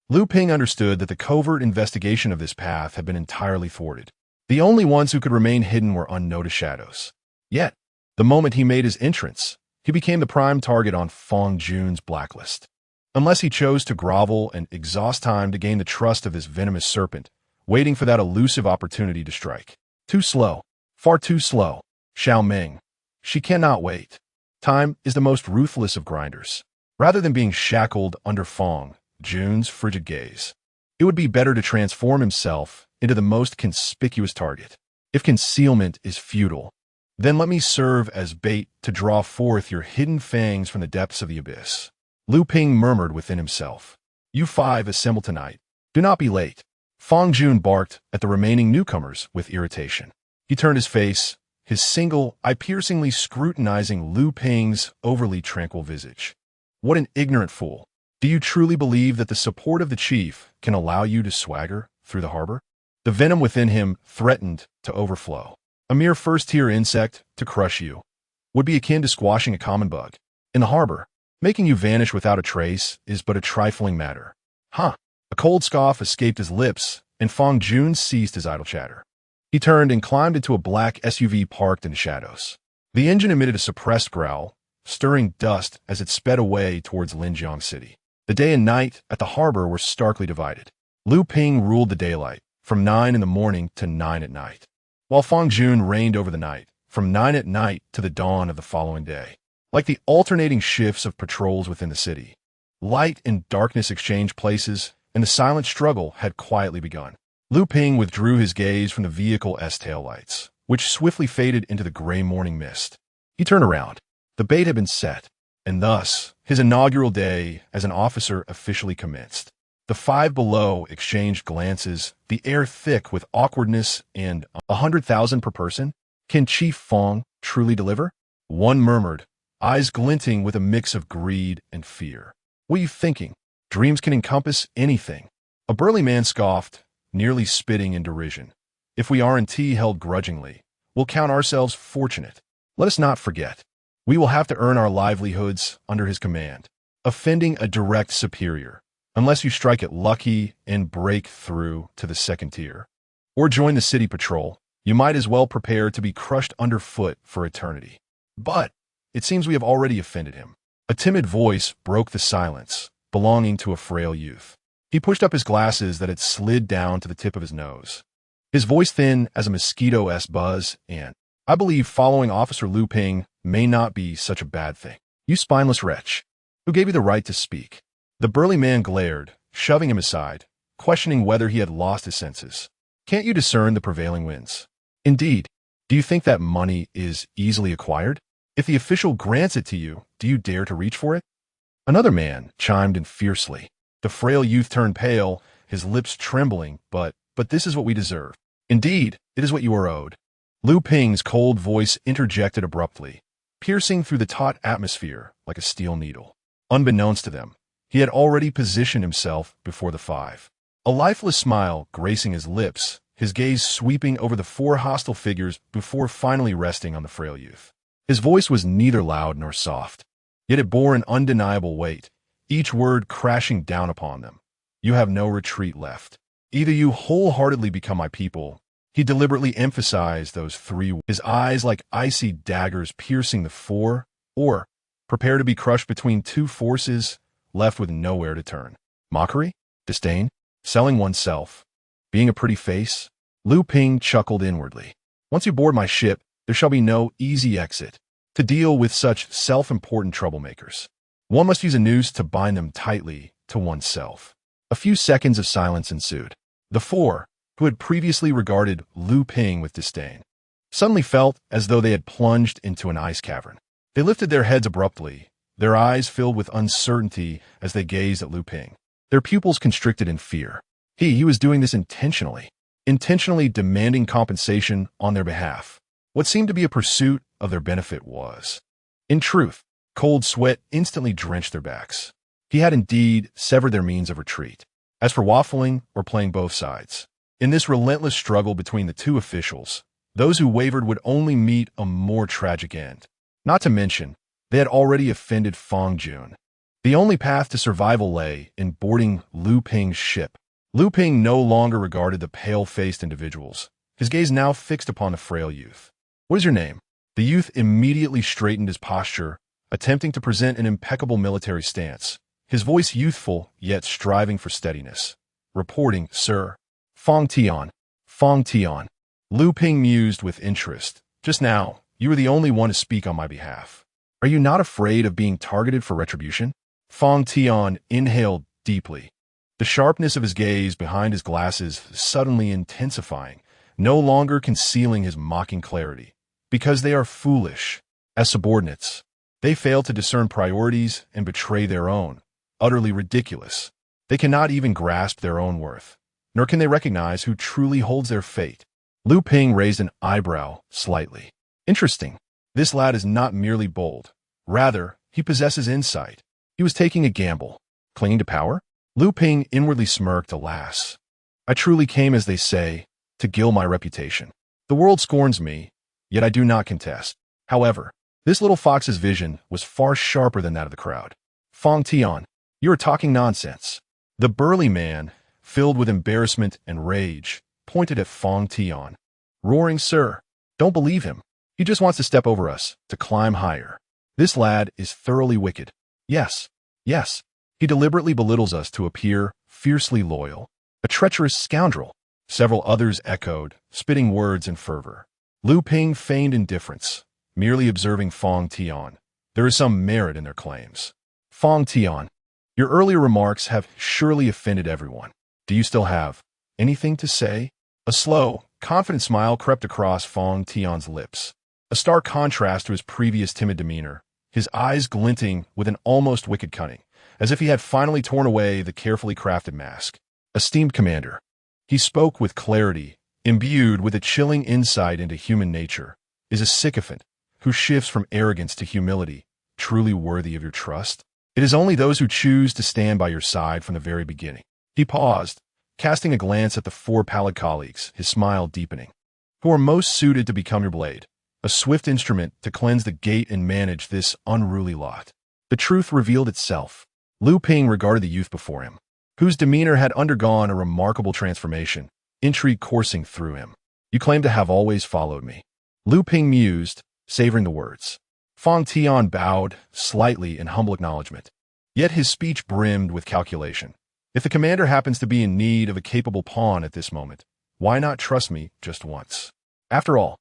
Lu Ping understood that the covert investigation of this path had been entirely thwarted. The only ones who could remain hidden were unnoticed shadows. Yet, the moment he made his entrance, he became the prime target on Fang Jun's blacklist. Unless he chose to grovel and exhaust time to gain the trust of this venomous serpent, waiting for that elusive opportunity to strike. Too slow. Far too slow. Xiao Ming. She cannot wait. Time is the most ruthless of grinders. Rather than being shackled under Fang Jun's frigid gaze, it would be better to transform himself into the most conspicuous target. If concealment is futile, then let me serve as bait to draw forth your hidden fangs from the depths of the abyss. Lu Ping murmured within himself. You 5 assemble tonight. Do not be late. Fang Jun barked at the remaining newcomers with irritation. He turned his face, his single eye piercingly scrutinizing Lu Ping's overly tranquil visage. What an ignorant fool. Do you truly believe that the support of the chief can allow you to swagger through the harbor? The venom within him threatened to overflow. A mere first-tier insect to crush you would be akin to squashing a common bug. In the harbor, Making you vanish without a trace is but a trifling matter. Huh. A cold scoff escaped his lips, and Fong Jun ceased his idle chatter. He turned and climbed into a black SUV parked in the shadows. The engine emitted a suppressed growl, stirring dust as it sped away towards Linjiang City. The day and night at the harbor were starkly divided. Lu Ping ruled the daylight, from 9 in the morning to 9 at night, while Fong Jun reigned over the night, from 9 at night to the dawn of the following day. Like the alternating shifts of patrols within the city, light and darkness exchanged places, and the silent struggle had quietly begun. Lu Ping withdrew his gaze from the vehicle's taillights, which swiftly faded into the gray morning mist. He turned around. The bait had been set, and thus his inaugural day as an officer officially commenced. The five below exchanged glances, the air thick with awkwardness and 100,000 per person. Can Chief Fong truly deliver? One murmured, eyes glinting with a mix of greed and fear. What are you thinking? Dreams can encompass anything. A burly man scoffed, nearly spitting in derision. If we aren't held grudgingly, we'll count ourselves fortunate. Let us not forget, we will have to earn our livelihoods under his command, offending a direct superior, unless you strike it lucky and break through to the second tier, or join the city patrol. You might as well prepare to be crushed underfoot for eternity. But it seems we have already offended him. A timid voice broke the silence, belonging to a frail youth. He pushed up his glasses that had slid down to the tip of his nose. His voice thin as a mosquito's buzz, and I believe following Officer Lu Ping may not be such a bad thing. You spineless wretch. Who gave you the right to speak? The burly man glared, shoving him aside, questioning whether he had lost his senses. Can't you discern the prevailing winds? Indeed. Do you think that money is easily acquired? If the official grants it to you, do you dare to reach for it? Another man chimed in fiercely. The frail youth turned pale, his lips trembling, but this is what we deserve. Indeed, it is what you are owed. Lu Ping's cold voice interjected abruptly, piercing through the taut atmosphere like a steel needle. Unbeknownst to them, he had already positioned himself before the five. A lifeless smile gracing his lips, his gaze sweeping over the four hostile figures before finally resting on the frail youth. His voice was neither loud nor soft, yet it bore an undeniable weight, each word crashing down upon them. You have no retreat left. Either you wholeheartedly become my people. He deliberately emphasized those three words, his eyes like icy daggers piercing the four, or prepare to be crushed between two forces, left with nowhere to turn. Mockery? Disdain? Selling oneself? Being a pretty face? Lu Ping chuckled inwardly. Once you board my ship, there shall be no easy exit. To deal with such self-important troublemakers, one must use a noose to bind them tightly to oneself. A few seconds of silence ensued. The four, who had previously regarded Lu Ping with disdain, suddenly felt as though they had plunged into an ice cavern. They lifted their heads abruptly, their eyes filled with uncertainty as they gazed at Lu Ping. Their pupils constricted in fear. He was doing this intentionally demanding compensation on their behalf. What seemed to be a pursuit of their benefit was, in truth, cold sweat instantly drenched their backs. He had indeed severed their means of retreat. As for waffling or playing both sides, in this relentless struggle between the two officials, those who wavered would only meet a more tragic end. Not to mention, they had already offended Fong Jun. The only path to survival lay in boarding Lu Ping's ship. Lu Ping no longer regarded the pale-faced individuals, his gaze now fixed upon the frail youth. What is your name? The youth immediately straightened his posture, attempting to present an impeccable military stance, his voice youthful yet striving for steadiness. Reporting, sir. Fong Tian. Fong Tian. Lu Ping mused with interest. Just now, you were the only one to speak on my behalf. Are you not afraid of being targeted for retribution? Fong Tian inhaled deeply, the sharpness of his gaze behind his glasses suddenly intensifying, no longer concealing his mocking clarity. Because they are foolish. As subordinates, they fail to discern priorities and betray their own. Utterly ridiculous. They cannot even grasp their own worth, nor can they recognize who truly holds their fate. Lu Ping raised an eyebrow slightly. Interesting. This lad is not merely bold. Rather, he possesses insight. He was taking a gamble. Clinging to power? Lu Ping inwardly smirked, alas. I truly came, as they say, to gill my reputation. The world scorns me, yet I do not contest. However, this little fox's vision was far sharper than that of the crowd. Fong Tian, you are talking nonsense. The burly man, filled with embarrassment and rage, pointed at Fong Tian, roaring, Sir, don't believe him. He just wants to step over us, to climb higher. This lad is thoroughly wicked. Yes, yes, he deliberately belittles us to appear fiercely loyal. A treacherous scoundrel. Several others echoed, spitting words in fervor. Lu Ping feigned indifference, merely observing Fong Tian. There is some merit in their claims. Fong Tian, your earlier remarks have surely offended everyone. Do you still have anything to say? A slow, confident smile crept across Fong Tian's lips, a stark contrast to his previous timid demeanor, his eyes glinting with an almost wicked cunning, as if he had finally torn away the carefully crafted mask. Esteemed Commander, he spoke with clarity, imbued with a chilling insight into human nature, is a sycophant who shifts from arrogance to humility truly worthy of your trust? It is only those who choose to stand by your side from the very beginning. He paused, casting a glance at the four pallid colleagues, his smile deepening, who are most suited to become your blade, a swift instrument to cleanse the gate and manage this unruly lot. The truth revealed itself. Lu Ping regarded the youth before him, whose demeanor had undergone a remarkable transformation, intrigue coursing through him. You claim to have always followed me. Lu Ping mused, savoring the words. Fong Tian bowed, slightly in humble acknowledgement. Yet his speech brimmed with calculation. If the commander happens to be in need of a capable pawn at this moment, why not trust me just once? After all,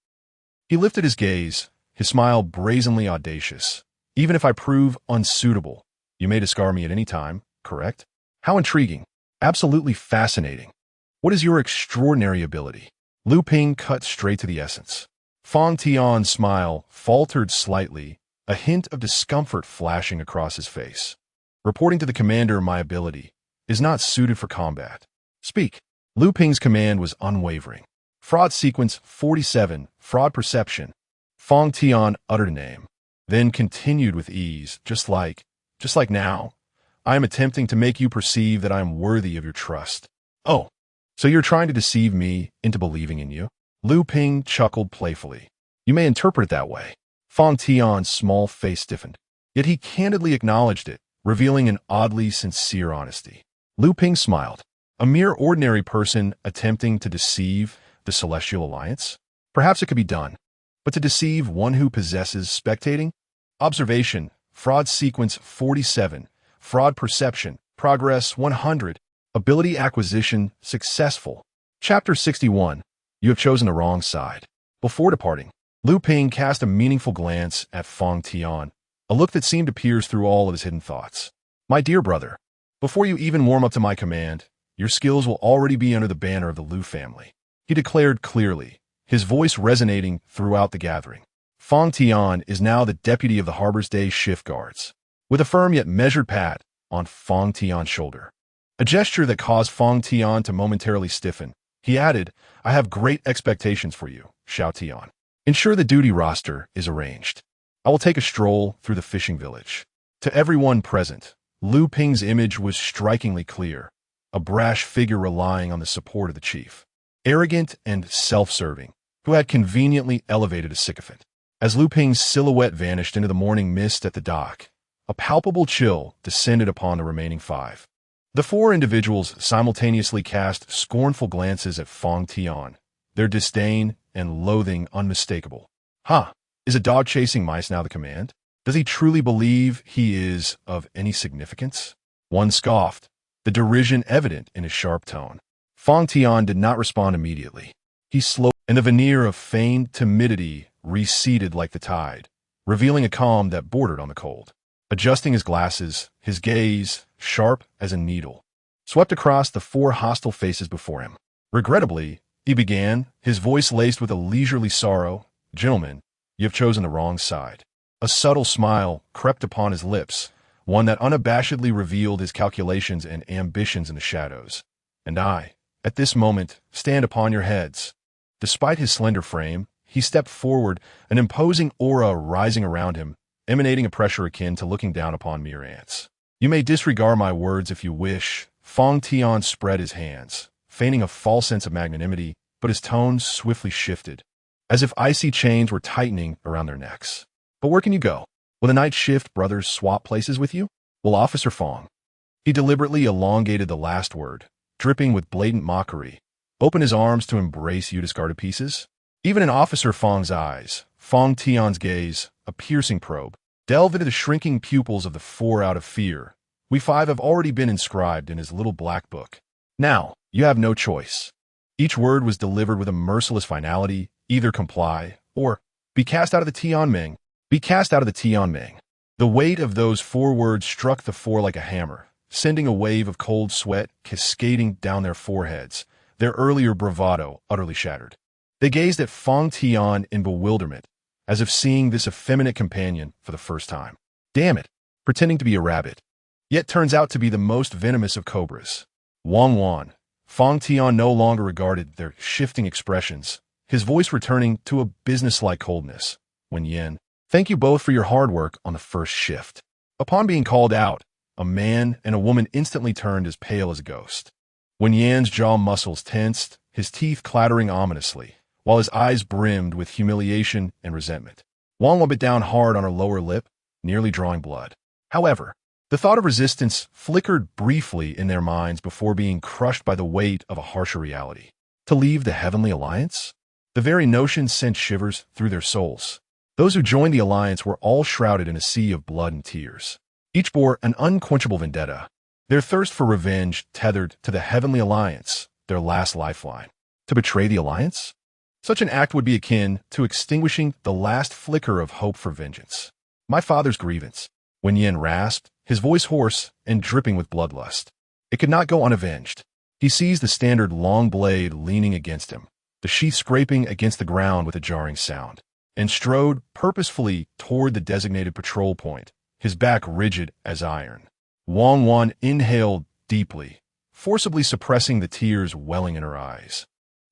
he lifted his gaze, his smile brazenly audacious. Even if I prove unsuitable, you may discard me at any time, correct? How intriguing. Absolutely fascinating. What is your extraordinary ability? Lu Ping cut straight to the essence. Fong Tian's smile faltered slightly, a hint of discomfort flashing across his face. Reporting to the commander my ability is not suited for combat. Speak. Lu Ping's command was unwavering. Fraud Sequence 47, Fraud Perception. Fong Tian uttered a name, then continued with ease, just like now. I am attempting to make you perceive that I am worthy of your trust. Oh, so you're trying to deceive me into believing in you? Lu Ping chuckled playfully. You may interpret it that way. Fong Tian's small face stiffened, yet he candidly acknowledged it, revealing an oddly sincere honesty. Lu Ping smiled. A mere ordinary person attempting to deceive the Celestial Alliance? Perhaps it could be done, but to deceive one who possesses spectating? Observation, Fraud Sequence 47, Fraud Perception, Progress 100, Ability Acquisition Successful. Chapter 61. You have chosen the wrong side. Before departing, Lu Ping cast a meaningful glance at Fong Tian, a look that seemed to pierce through all of his hidden thoughts. My dear brother, before you even warm up to my command, your skills will already be under the banner of the Lu family, he declared clearly, his voice resonating throughout the gathering. Fong Tian is now the deputy of the Harbor's Day shift guards. With a firm yet measured pat on Fong Tian's shoulder, a gesture that caused Fong Tian to momentarily stiffen, he added, I have great expectations for you, Xiao Tian. Ensure the duty roster is arranged. I will take a stroll through the fishing village. To everyone present, Lu Ping's image was strikingly clear, a brash figure relying on the support of the chief. Arrogant and self-serving, who had conveniently elevated a sycophant. As Lu Ping's silhouette vanished into the morning mist at the dock, a palpable chill descended upon the remaining five. The four individuals simultaneously cast scornful glances at Fong Tian, their disdain and loathing unmistakable. Is a dog chasing mice now the command? Does he truly believe he is of any significance? One scoffed, the derision evident in his sharp tone. Fong Tian did not respond immediately. He slowed, and the veneer of feigned timidity receded like the tide, revealing a calm that bordered on the cold. Adjusting his glasses, his gaze, sharp as a needle, swept across the four hostile faces before him. Regrettably, he began, his voice laced with a leisurely sorrow, Gentlemen, you have chosen the wrong side. A subtle smile crept upon his lips, one that unabashedly revealed his calculations and ambitions in the shadows. And I, at this moment, stand upon your heads. Despite his slender frame, he stepped forward, an imposing aura rising around him, emanating a pressure akin to looking down upon mere ants. You may disregard my words if you wish. Fong Tian spread his hands, feigning a false sense of magnanimity, but his tone swiftly shifted, as if icy chains were tightening around their necks. But where can you go? Will the night shift brothers swap places with you? Well, Officer Fong. He deliberately elongated the last word, dripping with blatant mockery. Open his arms to embrace you discarded pieces? Even in Officer Fong's eyes, Fong Tian's gaze, a piercing probe, delved into the shrinking pupils of the four out of fear. We five have already been inscribed in his little black book. Now, you have no choice. Each word was delivered with a merciless finality, either comply, or be cast out of the Tianming. Be cast out of the Tianming. The weight of those four words struck the four like a hammer, sending a wave of cold sweat cascading down their foreheads, their earlier bravado utterly shattered. They gazed at Fong Tian in bewilderment, as if seeing this effeminate companion for the first time. Damn it, pretending to be a rabbit. Yet turns out to be the most venomous of cobras. Wang Wan. Fong Tian no longer regarded their shifting expressions, his voice returning to a businesslike coldness. Wen Yin, thank you both for your hard work on the first shift. Upon being called out, a man and a woman instantly turned as pale as a ghost. Wen Yan's jaw muscles tensed, his teeth clattering ominously, while his eyes brimmed with humiliation and resentment. Wang Wan bit down hard on her lower lip, nearly drawing blood. However, the thought of resistance flickered briefly in their minds before being crushed by the weight of a harsher reality. To leave the Heavenly Alliance? The very notion sent shivers through their souls. Those who joined the Alliance were all shrouded in a sea of blood and tears. Each bore an unquenchable vendetta, their thirst for revenge tethered to the Heavenly Alliance, their last lifeline. To betray the Alliance? Such an act would be akin to extinguishing the last flicker of hope for vengeance. My father's grievance. Wen Yin rasped, his voice hoarse and dripping with bloodlust. It could not go unavenged. He seized the standard long blade leaning against him, the sheath scraping against the ground with a jarring sound, and strode purposefully toward the designated patrol point, his back rigid as iron. Wang Wan inhaled deeply, forcibly suppressing the tears welling in her eyes,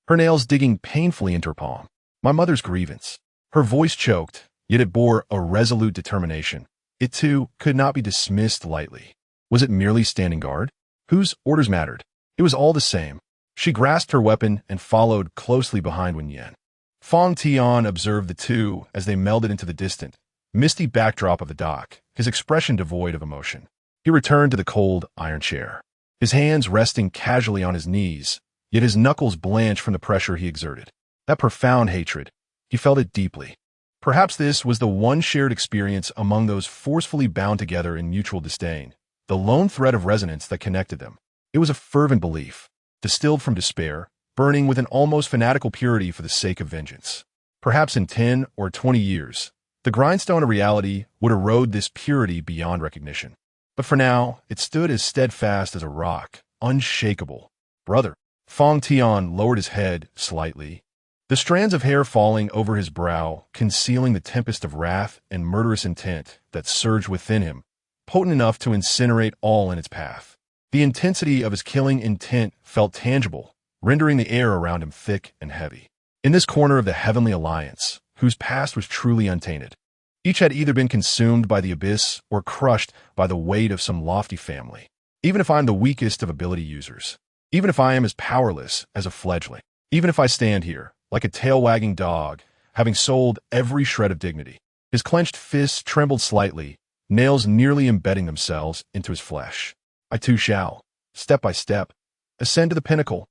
her nails digging painfully into her palm. My mother's grievance. Her voice choked, yet it bore a resolute determination. It, too, could not be dismissed lightly. Was it merely standing guard? Whose orders mattered? It was all the same. She grasped her weapon and followed closely behind Wen Yin. Fong Tian observed the two as they melded into the distant, misty backdrop of the dock, his expression devoid of emotion. He returned to the cold iron chair, his hands resting casually on his knees, yet his knuckles blanched from the pressure he exerted. That profound hatred. He felt it deeply. Perhaps this was the one shared experience among those forcefully bound together in mutual disdain, the lone thread of resonance that connected them. It was a fervent belief, distilled from despair, burning with an almost fanatical purity for the sake of vengeance. Perhaps in 10 or 20 years, the grindstone of reality would erode this purity beyond recognition. But for now, it stood as steadfast as a rock, unshakable. Brother. Fong Tian lowered his head slightly, the strands of hair falling over his brow, concealing the tempest of wrath and murderous intent that surged within him, potent enough to incinerate all in its path. The intensity of his killing intent felt tangible, rendering the air around him thick and heavy. In this corner of the Heavenly Alliance, whose past was truly untainted, each had either been consumed by the abyss or crushed by the weight of some lofty family. Even if I'm the weakest of ability users, even if I am as powerless as a fledgling, even if I stand here, like a tail-wagging dog, having sold every shred of dignity. His clenched fists trembled slightly, nails nearly embedding themselves into his flesh. I too shall, step by step, ascend to the pinnacle.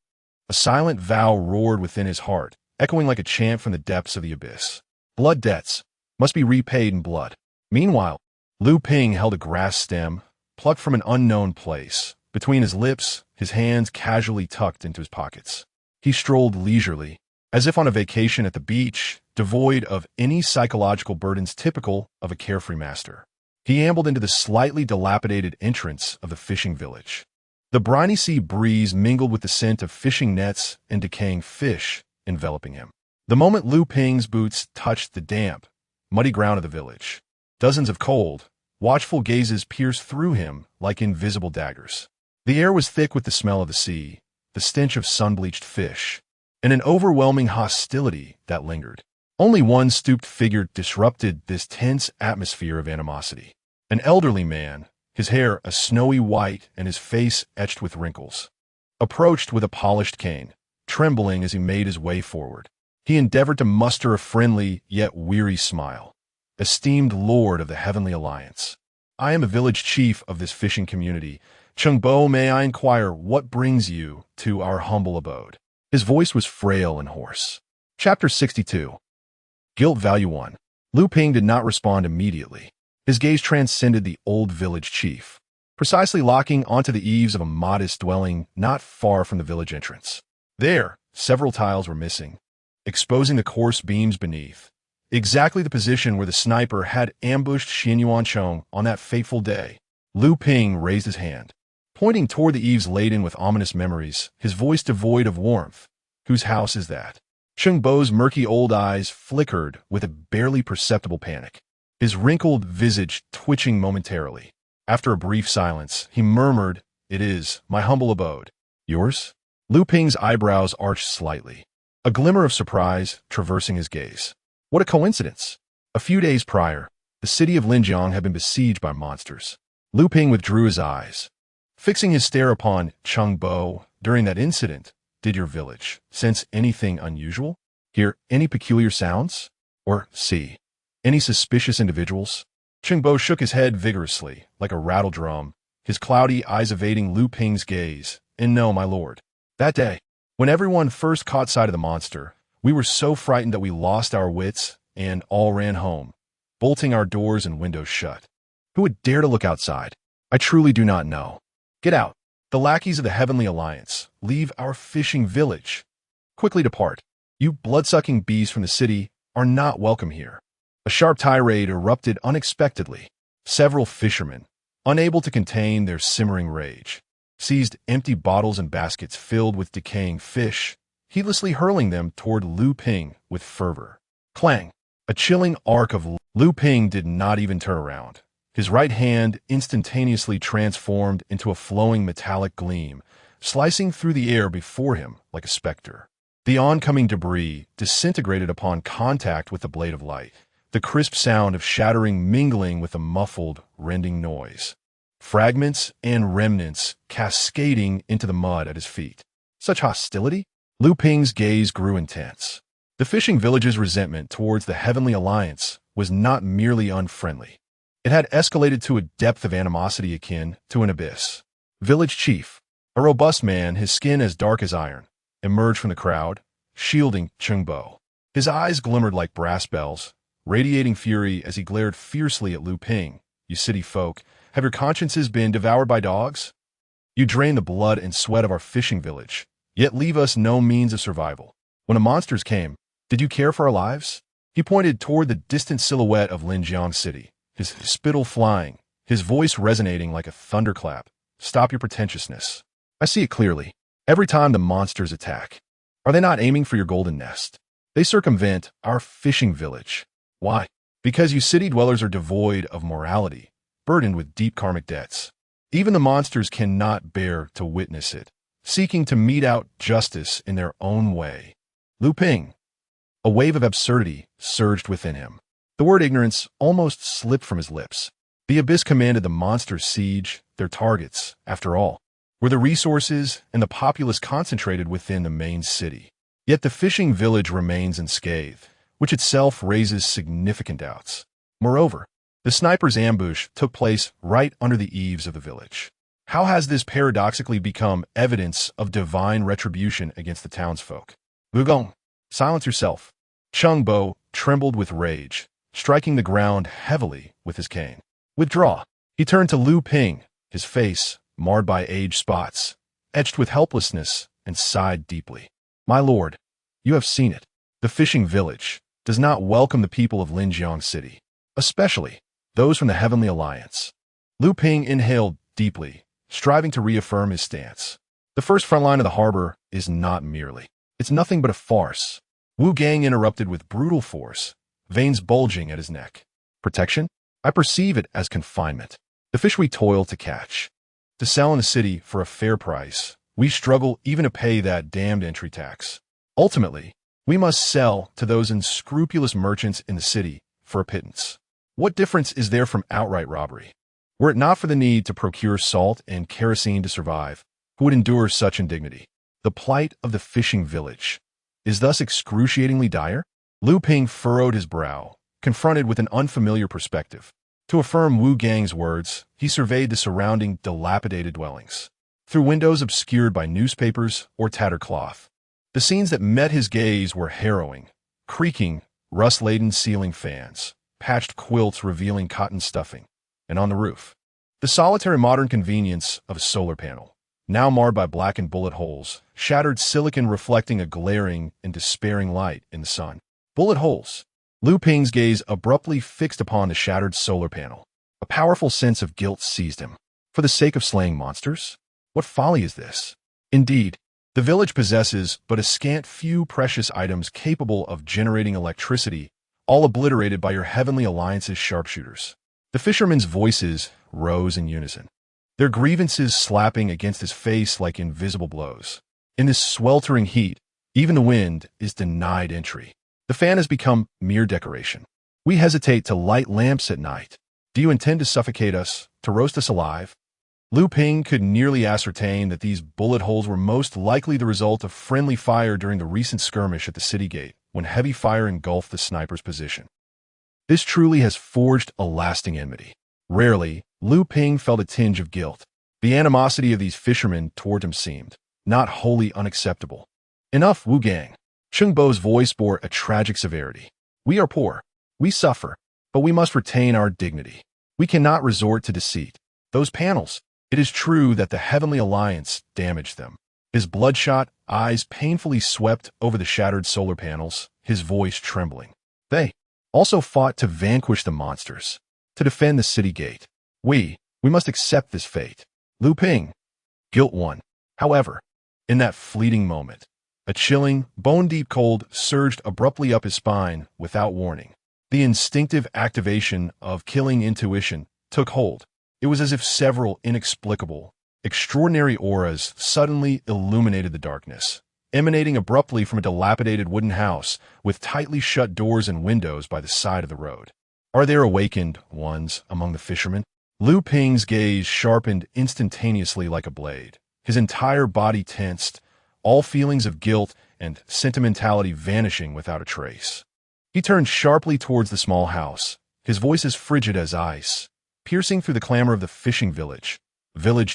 A silent vow roared within his heart, echoing like a chant from the depths of the abyss. Blood debts must be repaid in blood. Meanwhile, Lu Ping held a grass stem, plucked from an unknown place, between his lips, his hands casually tucked into his pockets. He strolled leisurely, as if on a vacation at the beach, devoid of any psychological burdens typical of a carefree master. He ambled into the slightly dilapidated entrance of the fishing village. The briny sea breeze mingled with the scent of fishing nets and decaying fish enveloping him. The moment Lu Ping's boots touched the damp, muddy ground of the village, dozens of cold, watchful gazes pierced through him like invisible daggers. The air was thick with the smell of the sea, the stench of sun-bleached fish, and an overwhelming hostility that lingered. Only one stooped figure disrupted this tense atmosphere of animosity. An elderly man, his hair a snowy white and his face etched with wrinkles, approached with a polished cane, trembling as he made his way forward. He endeavored to muster a friendly yet weary smile. Esteemed Lord of the Heavenly Alliance, I am a village chief of this fishing community. Chungbo, may I inquire what brings you to our humble abode? His voice was frail and hoarse. Chapter 62. Guilt Value 1. Lu Ping did not respond immediately. His gaze transcended the old village chief, precisely locking onto the eaves of a modest dwelling not far from the village entrance. There, several tiles were missing, exposing the coarse beams beneath. Exactly the position where the sniper had ambushed Xin Yuancheng on that fateful day. Lu Ping raised his hand, pointing toward the eaves laden with ominous memories, his voice devoid of warmth. Whose house is that? Cheng Bo's murky old eyes flickered with a barely perceptible panic, his wrinkled visage twitching momentarily. After a brief silence, he murmured, "It is my humble abode." Yours? Lu Ping's eyebrows arched slightly, a glimmer of surprise traversing his gaze. What a coincidence! A few days prior, the city of Linjiang had been besieged by monsters. Lu Ping withdrew his eyes, fixing his stare upon Cheng Bo. During that incident, did your village sense anything unusual? Hear any peculiar sounds? Or see any suspicious individuals? Cheng Bo shook his head vigorously, like a rattle drum, his cloudy eyes evading Lu Ping's gaze. And no, my lord. That day, when everyone first caught sight of the monster, we were so frightened that we lost our wits and all ran home, bolting our doors and windows shut. Who would dare to look outside? I truly do not know. Get out. The lackeys of the Heavenly Alliance, leave our fishing village. Quickly depart. You blood-sucking beasts from the city are not welcome here. A sharp tirade erupted unexpectedly. Several fishermen, unable to contain their simmering rage, seized empty bottles and baskets filled with decaying fish, heedlessly hurling them toward Lu Ping with fervor. Clang! A chilling arc of Lu Ping did not even turn around. His right hand instantaneously transformed into a flowing metallic gleam, slicing through the air before him like a specter. The oncoming debris disintegrated upon contact with the blade of light, the crisp sound of shattering mingling with a muffled, rending noise. Fragments and remnants cascading into the mud at his feet. Such hostility? Lu Ping's gaze grew intense. The fishing village's resentment towards the Heavenly Alliance was not merely unfriendly. It had escalated to a depth of animosity akin to an abyss. Village chief, a robust man, his skin as dark as iron, emerged from the crowd, shielding Cheng Bo. His eyes glimmered like brass bells, radiating fury as he glared fiercely at Lu Ping. You city folk, have your consciences been devoured by dogs? You drain the blood and sweat of our fishing village, yet leave us no means of survival. When the monsters came, did you care for our lives? He pointed toward the distant silhouette of Linjiang City, his spittle flying, his voice resonating like a thunderclap. Stop your pretentiousness. I see it clearly. Every time the monsters attack, are they not aiming for your golden nest? They circumvent our fishing village. Why? Because you city dwellers are devoid of morality, burdened with deep karmic debts. Even the monsters cannot bear to witness it, seeking to mete out justice in their own way. Lu Ping. A wave of absurdity surged within him. The word ignorance almost slipped from his lips. The abyss commanded the monsters' siege, their targets, after all, were the resources and the populace concentrated within the main city. Yet the fishing village remains unscathed, which itself raises significant doubts. Moreover, the sniper's ambush took place right under the eaves of the village. How has this paradoxically become evidence of divine retribution against the townsfolk? Lu Gong, silence yourself. Cheng Bo trembled with rage, striking the ground heavily with his cane. Withdraw. He turned to Lu Ping, his face marred by age spots, etched with helplessness, and sighed deeply. My lord, you have seen it. The fishing village does not welcome the people of Linjiang City, especially those from the Heavenly Alliance. Lu Ping inhaled deeply, striving to reaffirm his stance. The first front line of the harbor is not merely. It's nothing but a farce. Wu Gang interrupted with brutal force, veins bulging at his neck. Protection? I perceive it as confinement. The fish we toil to catch, to sell in the city for a fair price, we struggle even to pay that damned entry tax. Ultimately, we must sell to those unscrupulous merchants in the city for a pittance. What difference is there from outright robbery? Were it not for the need to procure salt and kerosene to survive, who would endure such indignity? The plight of the fishing village is thus excruciatingly dire? Lu Ping furrowed his brow, confronted with an unfamiliar perspective. To affirm Wu Gang's words, he surveyed the surrounding dilapidated dwellings. Through windows obscured by newspapers or tattered cloth, the scenes that met his gaze were harrowing. Creaking, rust-laden ceiling fans, patched quilts revealing cotton stuffing, and on the roof, the solitary modern convenience of a solar panel, now marred by blackened bullet holes, shattered silicon reflecting a glaring and despairing light in the sun. Bullet holes. Lu Ping's gaze abruptly fixed upon the shattered solar panel. A powerful sense of guilt seized him. For the sake of slaying monsters? What folly is this? Indeed, the village possesses but a scant few precious items capable of generating electricity, all obliterated by your Heavenly Alliance's sharpshooters. The fishermen's voices rose in unison, their grievances slapping against his face like invisible blows. In this sweltering heat, even the wind is denied entry. The fan has become mere decoration. We hesitate to light lamps at night. Do you intend to suffocate us, to roast us alive? Lu Ping could nearly ascertain that these bullet holes were most likely the result of friendly fire during the recent skirmish at the city gate, when heavy fire engulfed the sniper's position. This truly has forged a lasting enmity. Rarely, Lu Ping felt a tinge of guilt. The animosity of these fishermen toward him seemed not wholly unacceptable. Enough, Wu Gang. Chung Bo's voice bore a tragic severity. We are poor. We suffer. But we must retain our dignity. We cannot resort to deceit. Those panels. It is true that the Heavenly Alliance damaged them. His bloodshot eyes painfully swept over the shattered solar panels, his voice trembling. They also fought to vanquish the monsters, to defend the city gate. We must accept this fate. Lu Ping. Guilt won. However, in that fleeting moment, a chilling, bone-deep cold surged abruptly up his spine without warning. The instinctive activation of killing intuition took hold. It was as if several inexplicable, extraordinary auras suddenly illuminated the darkness, emanating abruptly from a dilapidated wooden house with tightly shut doors and windows by the side of the road. Are there awakened ones among the fishermen? Lu Ping's gaze sharpened instantaneously like a blade. His entire body tensed, all feelings of guilt and sentimentality vanishing without a trace. He turned sharply towards the small house, his voice as frigid as ice, piercing through the clamor of the fishing village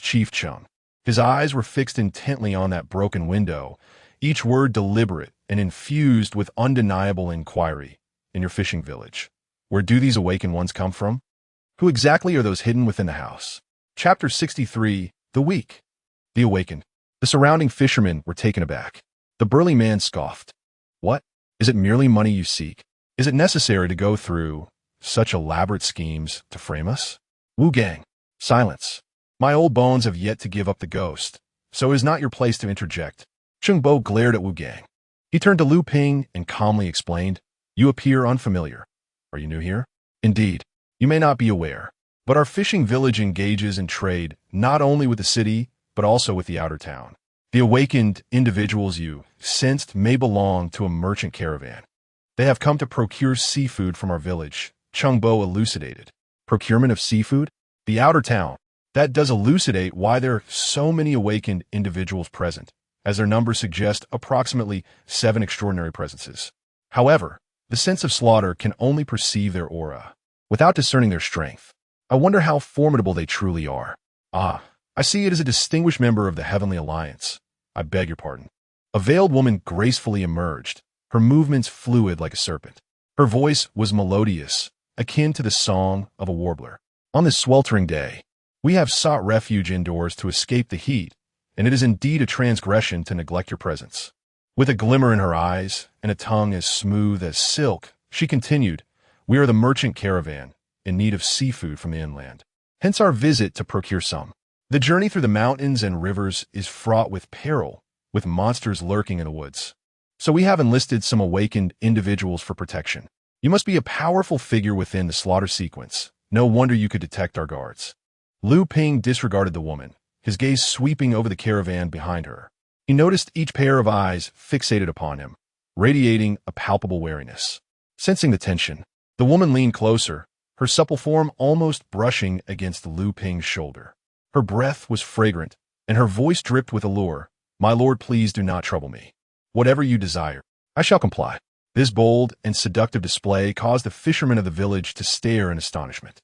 chief Chung. His eyes were fixed intently on that broken window, each word deliberate and infused with undeniable inquiry. In your fishing village, where do these awakened ones come from? Who exactly are those hidden within the house? Chapter 63, The Weak. The Awakened. The surrounding fishermen were taken aback. The burly man scoffed. What? Is it merely money you seek? Is it necessary to go through such elaborate schemes to frame us? Wu Gang. Silence. My old bones have yet to give up the ghost, so it is not your place to interject. Chung Bo glared at Wu Gang. He turned to Lu Ping and calmly explained, You appear unfamiliar. Are you new here? Indeed. You may not be aware, but our fishing village engages in trade not only with the city, but also with the outer town. The awakened individuals you sensed may belong to a merchant caravan. They have come to procure seafood from our village, Chung Bo elucidated. Procurement of seafood? The outer town. That does elucidate why there are so many awakened individuals present, as their numbers suggest approximately 7 extraordinary presences. However, the sense of slaughter can only perceive their aura, without discerning their strength. I wonder how formidable they truly are. Ah, I see it as a distinguished member of the Heavenly Alliance. I beg your pardon. A veiled woman gracefully emerged, her movements fluid like a serpent. Her voice was melodious, akin to the song of a warbler. On this sweltering day, we have sought refuge indoors to escape the heat, and it is indeed a transgression to neglect your presence. With a glimmer in her eyes and a tongue as smooth as silk, she continued, We are the merchant caravan, in need of seafood from the inland. Hence our visit to procure some. The journey through the mountains and rivers is fraught with peril, with monsters lurking in the woods. So we have enlisted some awakened individuals for protection. You must be a powerful figure within the slaughter sequence. No wonder you could detect our guards. Lu Ping disregarded the woman, his gaze sweeping over the caravan behind her. He noticed each pair of eyes fixated upon him, radiating a palpable wariness. Sensing the tension, the woman leaned closer, her supple form almost brushing against Lu Ping's shoulder. Her breath was fragrant, and her voice dripped with allure. My lord, please do not trouble me. Whatever you desire, I shall comply. This bold and seductive display caused the fishermen of the village to stare in astonishment.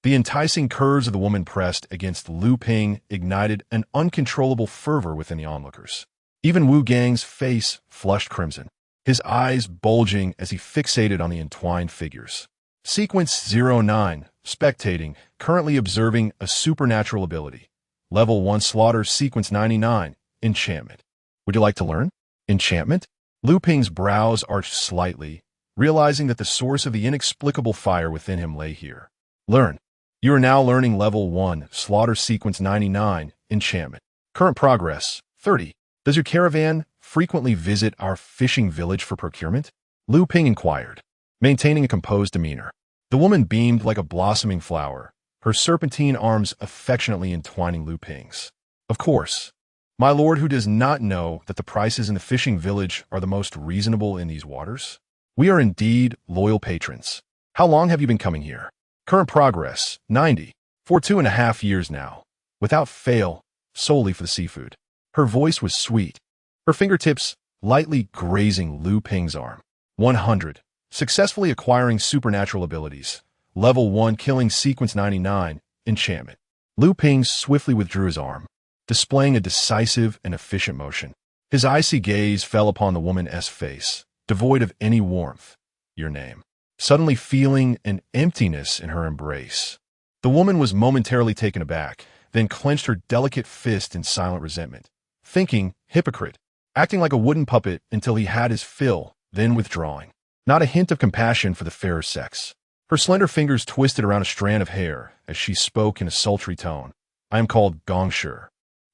The enticing curves of the woman pressed against Lu Ping ignited an uncontrollable fervor within the onlookers. Even Wu Gang's face flushed crimson, his eyes bulging as he fixated on the entwined figures. Sequence 09, spectating, currently observing a supernatural ability. Level 1 slaughter. Sequence 99, enchantment. Would you like to learn? Enchantment? Lu Ping's brows arched slightly, realizing that the source of the inexplicable fire within him lay here. Learn. You are now learning Level 1, Slaughter. Sequence 99, Enchantment. Current progress, 30. Does your caravan frequently visit our fishing village for procurement? Lu Ping inquired, maintaining a composed demeanor. The woman beamed like a blossoming flower, her serpentine arms affectionately entwining Lu Ping's. Of course. My lord, who does not know that the prices in the fishing village are the most reasonable in these waters? We are indeed loyal patrons. How long have you been coming here? Current progress, 90. For 2.5 years now. Without fail, solely for the seafood. Her voice was sweet, her fingertips lightly grazing Lu Ping's arm. 100. Successfully acquiring supernatural abilities. Level 1 killing. Sequence 99, Enchantment. Lu Ping swiftly withdrew his arm, displaying a decisive and efficient motion. His icy gaze fell upon the woman's face, devoid of any warmth. Your name. Suddenly feeling an emptiness in her embrace. The woman was momentarily taken aback, then clenched her delicate fist in silent resentment, thinking, hypocrite, acting like a wooden puppet until he had his fill, then withdrawing. Not a hint of compassion for the fairer sex. Her slender fingers twisted around a strand of hair as she spoke in a sultry tone. I am called Gongshi.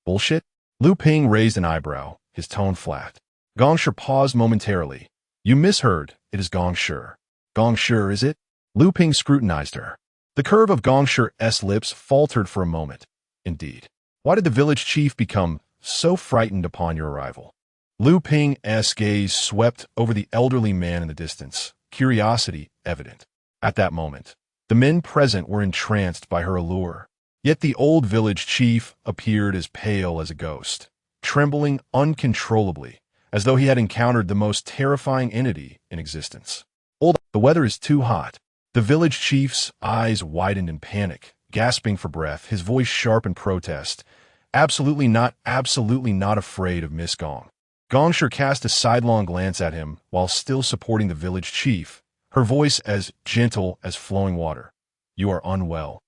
Bullshit? Lu Ping raised an eyebrow, his tone flat. Gongshi paused momentarily. You misheard. It is Gongshi. Gongshi, is it? Lu Ping scrutinized her. The curve of Gongshi's lips faltered for a moment. Indeed. Why did the village chief become so frightened upon your arrival? Lu Ping's gaze swept over the elderly man in the distance, curiosity evident. At that moment, the men present were entranced by her allure. Yet the old village chief appeared as pale as a ghost, trembling uncontrollably, as though he had encountered the most terrifying entity in existence. The weather is too hot. The village chief's eyes widened in panic, gasping for breath, his voice sharp in protest. Absolutely not afraid of Miss Gong. Gongshi cast a sidelong glance at him while still supporting the village chief, her voice as gentle as flowing water. You are unwell.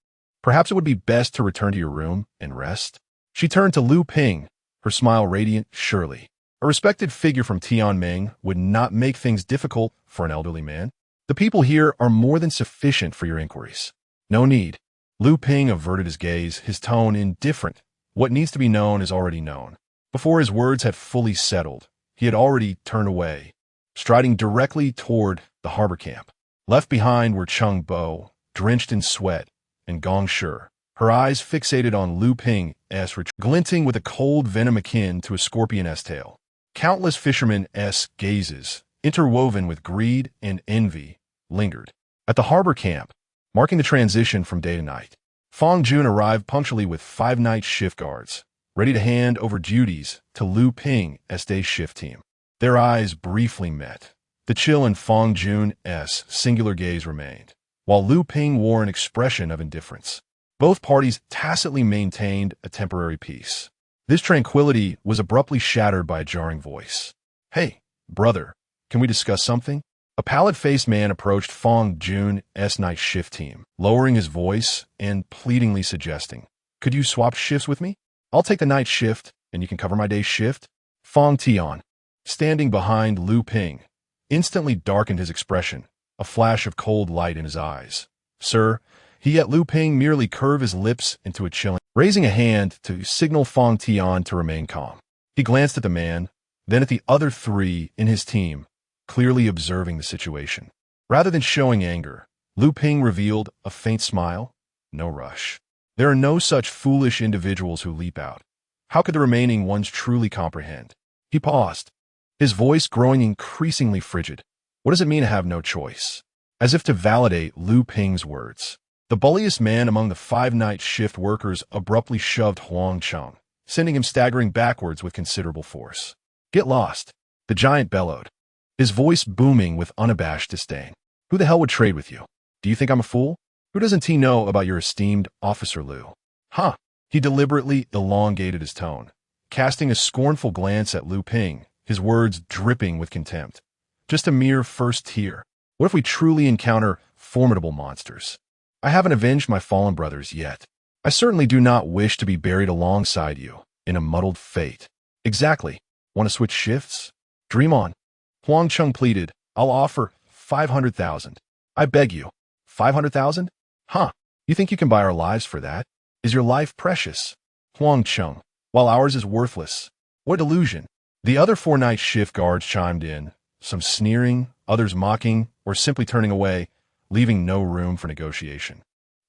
Perhaps it would be best to return to your room and rest. She turned to Lu Ping, her smile radiant. Surely. A respected figure from Tianming would not make things difficult for an elderly man. The people here are more than sufficient for your inquiries. No need. Lu Ping averted his gaze, his tone indifferent. What needs to be known is already known. Before his words had fully settled, he had already turned away, striding directly toward the harbor camp. Left behind were Chung Bo, drenched in sweat, and Gongshi, her eyes fixated on Lu Ping's retreat, glinting with a cold venom akin to a scorpion's tail. Countless fishermen's gazes, interwoven with greed and envy, lingered. At the harbor camp, marking the transition from day to night, Fong Jun arrived punctually with 5 night shift guards, ready to hand over duties to Lu Ping's day shift team. Their eyes briefly met. The chill in Fong Jun's singular gaze remained, while Lu Ping wore an expression of indifference. Both parties tacitly maintained a temporary peace. This tranquility was abruptly shattered by a jarring voice. Hey, brother, can we discuss something? A pallid-faced man approached Fong Jun's night shift team, lowering his voice and pleadingly suggesting, could you swap shifts with me? I'll take the night shift, and you can cover my day shift. Fong Tian, standing behind Lu Ping, instantly darkened his expression, a flash of cold light in his eyes. Sir, he let Lu Ping merely curve his lips into a chilling, raising a hand to signal Fong Tian to remain calm. He glanced at the man, then at the other 3 in his team, clearly observing the situation. Rather than showing anger, Lu Ping revealed a faint smile. No rush. There are no such foolish individuals who leap out. How could the remaining ones truly comprehend? He paused, his voice growing increasingly frigid. What does it mean to have no choice? As if to validate Lu Ping's words, the bulliest man among the 5 night shift workers abruptly shoved Huang Cheng, sending him staggering backwards with considerable force. Get lost, the giant bellowed, his voice booming with unabashed disdain. Who the hell would trade with you? Do you think I'm a fool? Who doesn't he know about your esteemed Officer Liu? Huh. He deliberately elongated his tone, casting a scornful glance at Liu Ping, his words dripping with contempt. Just a mere first tier. What if we truly encounter formidable monsters? I haven't avenged my fallen brothers yet. I certainly do not wish to be buried alongside you in a muddled fate. Exactly. Want to switch shifts? Dream on. Huang Chung pleaded. I'll offer 500,000. I beg you. 500,000? Huh. You think you can buy our lives for that? Is your life precious? Huang Chung. While ours is worthless. What delusion. The other 4 night shift guards chimed in, some sneering, others mocking, or simply turning away, leaving no room for negotiation.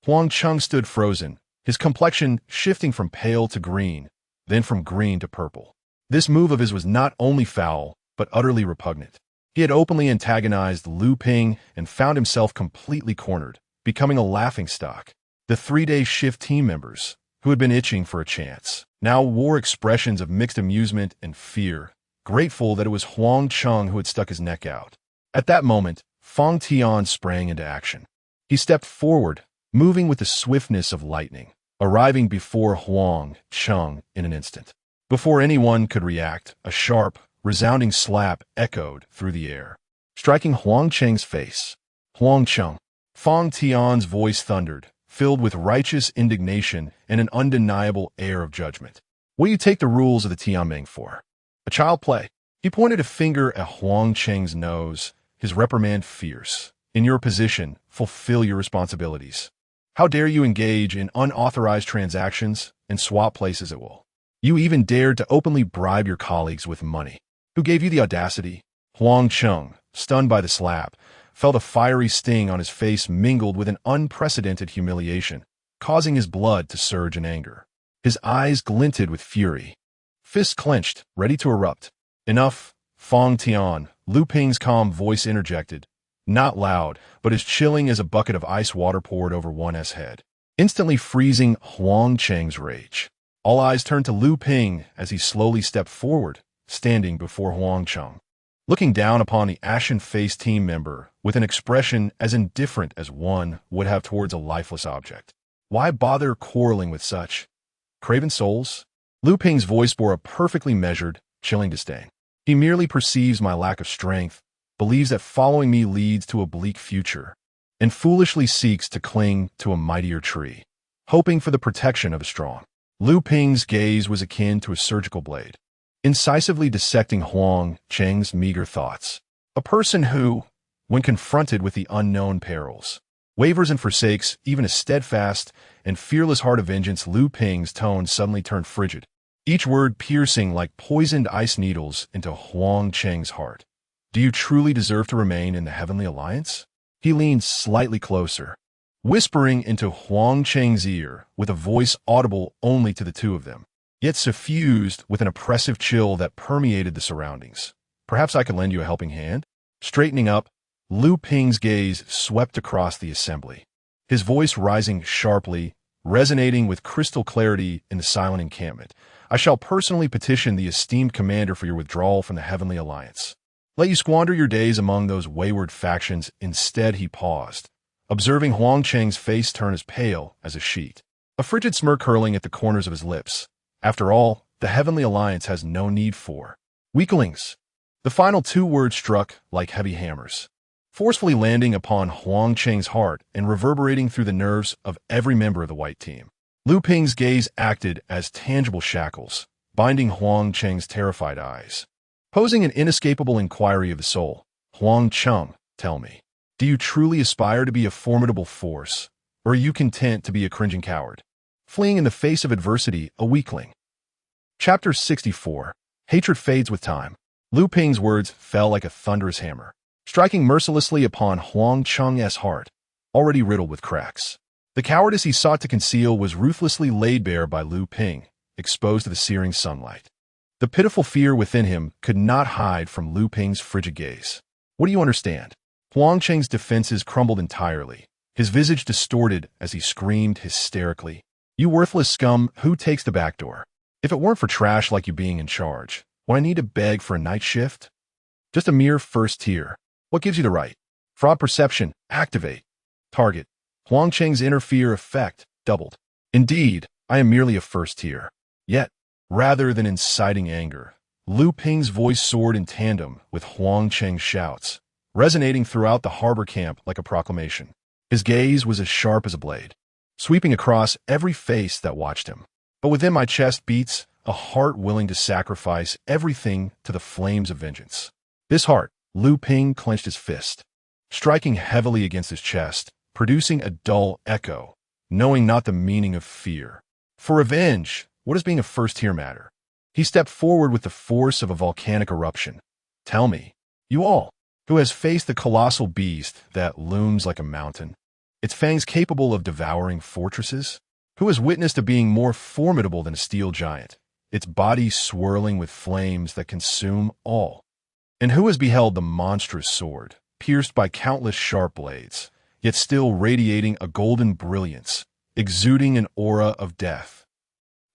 Huang Chung stood frozen, his complexion shifting from pale to green, then from green to purple. This move of his was not only foul, but utterly repugnant. He had openly antagonized Liu Ping and found himself completely cornered, becoming a laughingstock. The 3-day shift team members, who had been itching for a chance, now wore expressions of mixed amusement and fear, grateful that it was Huang Chung who had stuck his neck out. At that moment, Fang Tian sprang into action. He stepped forward, moving with the swiftness of lightning, arriving before Huang Chung in an instant. Before anyone could react, a sharp, resounding slap echoed through the air, striking Huang Cheng's face. Huang Chung. Fang Tian's voice thundered, filled with righteous indignation and an undeniable air of judgment. What do you take the rules of the Tianming for? A child play. He pointed a finger at Huang Cheng's nose, his reprimand fierce. In your position, fulfill your responsibilities. How dare you engage in unauthorized transactions and swap places at will? You even dared to openly bribe your colleagues with money. Who gave you the audacity? Huang Chung, stunned by the slap, felt a fiery sting on his face mingled with an unprecedented humiliation, causing his blood to surge in anger. His eyes glinted with fury. Fists clenched, ready to erupt. Enough, Fang Tian, Liu Ping's calm voice interjected, not loud, but as chilling as a bucket of ice water poured over one's head, instantly freezing Huang Cheng's rage. All eyes turned to Liu Ping as he slowly stepped forward, standing before Huang Chung, looking down upon the ashen-faced team member with an expression as indifferent as one would have towards a lifeless object. Why bother quarreling with such craven souls? Liu Ping's voice bore a perfectly measured, chilling disdain. He merely perceives my lack of strength, believes that following me leads to a bleak future, and foolishly seeks to cling to a mightier tree, hoping for the protection of the strong. Liu Ping's gaze was akin to a surgical blade, incisively dissecting Huang Cheng's meager thoughts. A person who, when confronted with the unknown perils, wavers and forsakes even a steadfast and fearless heart of vengeance. Liu Ping's tone suddenly turned frigid, each word piercing like poisoned ice needles into Huang Cheng's heart. Do you truly deserve to remain in the Heavenly Alliance? He leaned slightly closer, whispering into Huang Cheng's ear with a voice audible only to the two of them, yet suffused with an oppressive chill that permeated the surroundings. Perhaps I could lend you a helping hand? Straightening up, Liu Ping's gaze swept across the assembly, his voice rising sharply, resonating with crystal clarity in the silent encampment. I shall personally petition the esteemed commander for your withdrawal from the Heavenly Alliance. Let you squander your days among those wayward factions. Instead, he paused, observing Huang Cheng's face turn as pale as a sheet, a frigid smirk curling at the corners of his lips. After all, the Heavenly Alliance has no need for weaklings. The final 2 words struck like heavy hammers, forcefully landing upon Huang Cheng's heart and reverberating through the nerves of every member of the white team. Liu Ping's gaze acted as tangible shackles, binding Huang Cheng's terrified eyes, posing an inescapable inquiry of the soul. Huang Chung, tell me, do you truly aspire to be a formidable force, or are you content to be a cringing coward, fleeing in the face of adversity, a weakling? Chapter 64. Hatred fades with time. Liu Ping's words fell like a thunderous hammer, striking mercilessly upon Huang Cheng's heart, already riddled with cracks. The cowardice he sought to conceal was ruthlessly laid bare by Liu Ping, exposed to the searing sunlight. The pitiful fear within him could not hide from Liu Ping's frigid gaze. What do you understand? Huang Cheng's defenses crumbled entirely, his visage distorted as he screamed hysterically. You worthless scum, who takes the back door? If it weren't for trash like you being in charge, would I need to beg for a night shift? Just a mere first tier. What gives you the right? Fraud perception, activate. Target. Huang Cheng's inner fear effect doubled. Indeed, I am merely a first tier. Yet, rather than inciting anger, Lu Ping's voice soared in tandem with Huang Cheng's shouts, resonating throughout the harbor camp like a proclamation. His gaze was as sharp as a blade, sweeping across every face that watched him. But within my chest beats a heart willing to sacrifice everything to the flames of vengeance. This heart, Lu Ping clenched his fist, striking heavily against his chest, producing a dull echo, knowing not the meaning of fear. For revenge, what does being a first-tier matter? He stepped forward with the force of a volcanic eruption. Tell me, you all, who has faced the colossal beast that looms like a mountain, its fangs capable of devouring fortresses? Who has witnessed a being more formidable than a steel giant, its body swirling with flames that consume all? And who has beheld the monstrous sword, pierced by countless sharp blades, yet still radiating a golden brilliance, exuding an aura of death?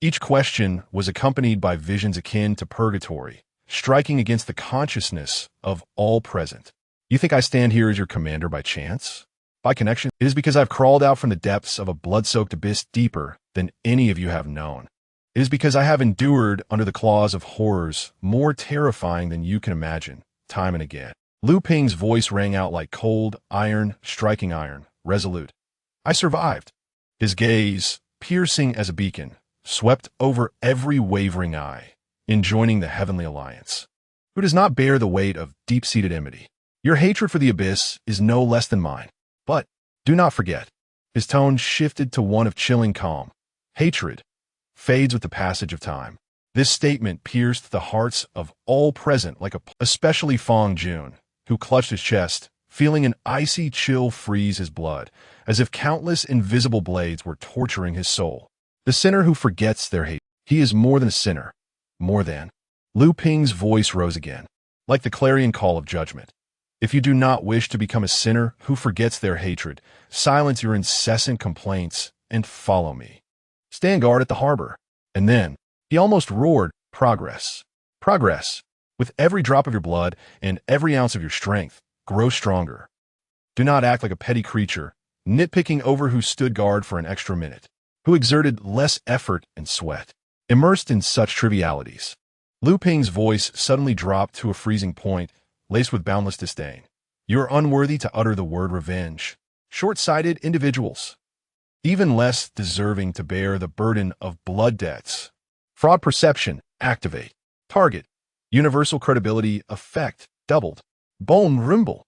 Each question was accompanied by visions akin to purgatory, striking against the consciousness of all present. You think I stand here as your commander by chance? By connection? It is because I've crawled out from the depths of a blood-soaked abyss deeper than any of you have known. It is because I have endured under the claws of horrors more terrifying than you can imagine, time and again. Lu Ping's voice rang out like cold iron striking iron, resolute. I survived. His gaze, piercing as a beacon, swept over every wavering eye, enjoining the heavenly alliance. Who does not bear the weight of deep-seated enmity? Your hatred for the abyss is no less than mine. But do not forget, his tone shifted to one of chilling calm. Hatred fades with the passage of time. This statement pierced the hearts of all present like especially Fong Jun, who clutched his chest, feeling an icy chill freeze his blood, as if countless invisible blades were torturing his soul. The sinner who forgets their hate. He is more than a sinner. More than. Lu Ping's voice rose again, like the clarion call of judgment. If you do not wish to become a sinner who forgets their hatred, silence your incessant complaints and follow me. Stand guard at the harbor. And then, he almost roared, progress. Progress. With every drop of your blood and every ounce of your strength, grow stronger. Do not act like a petty creature, nitpicking over who stood guard for an extra minute, who exerted less effort and sweat. Immersed in such trivialities, Lu Ping's voice suddenly dropped to a freezing point, laced with boundless disdain. You are unworthy to utter the word revenge. Short-sighted individuals, even less deserving to bear the burden of blood debts. Fraud perception, activate. Target, universal credibility, effect, doubled. Bone rumble.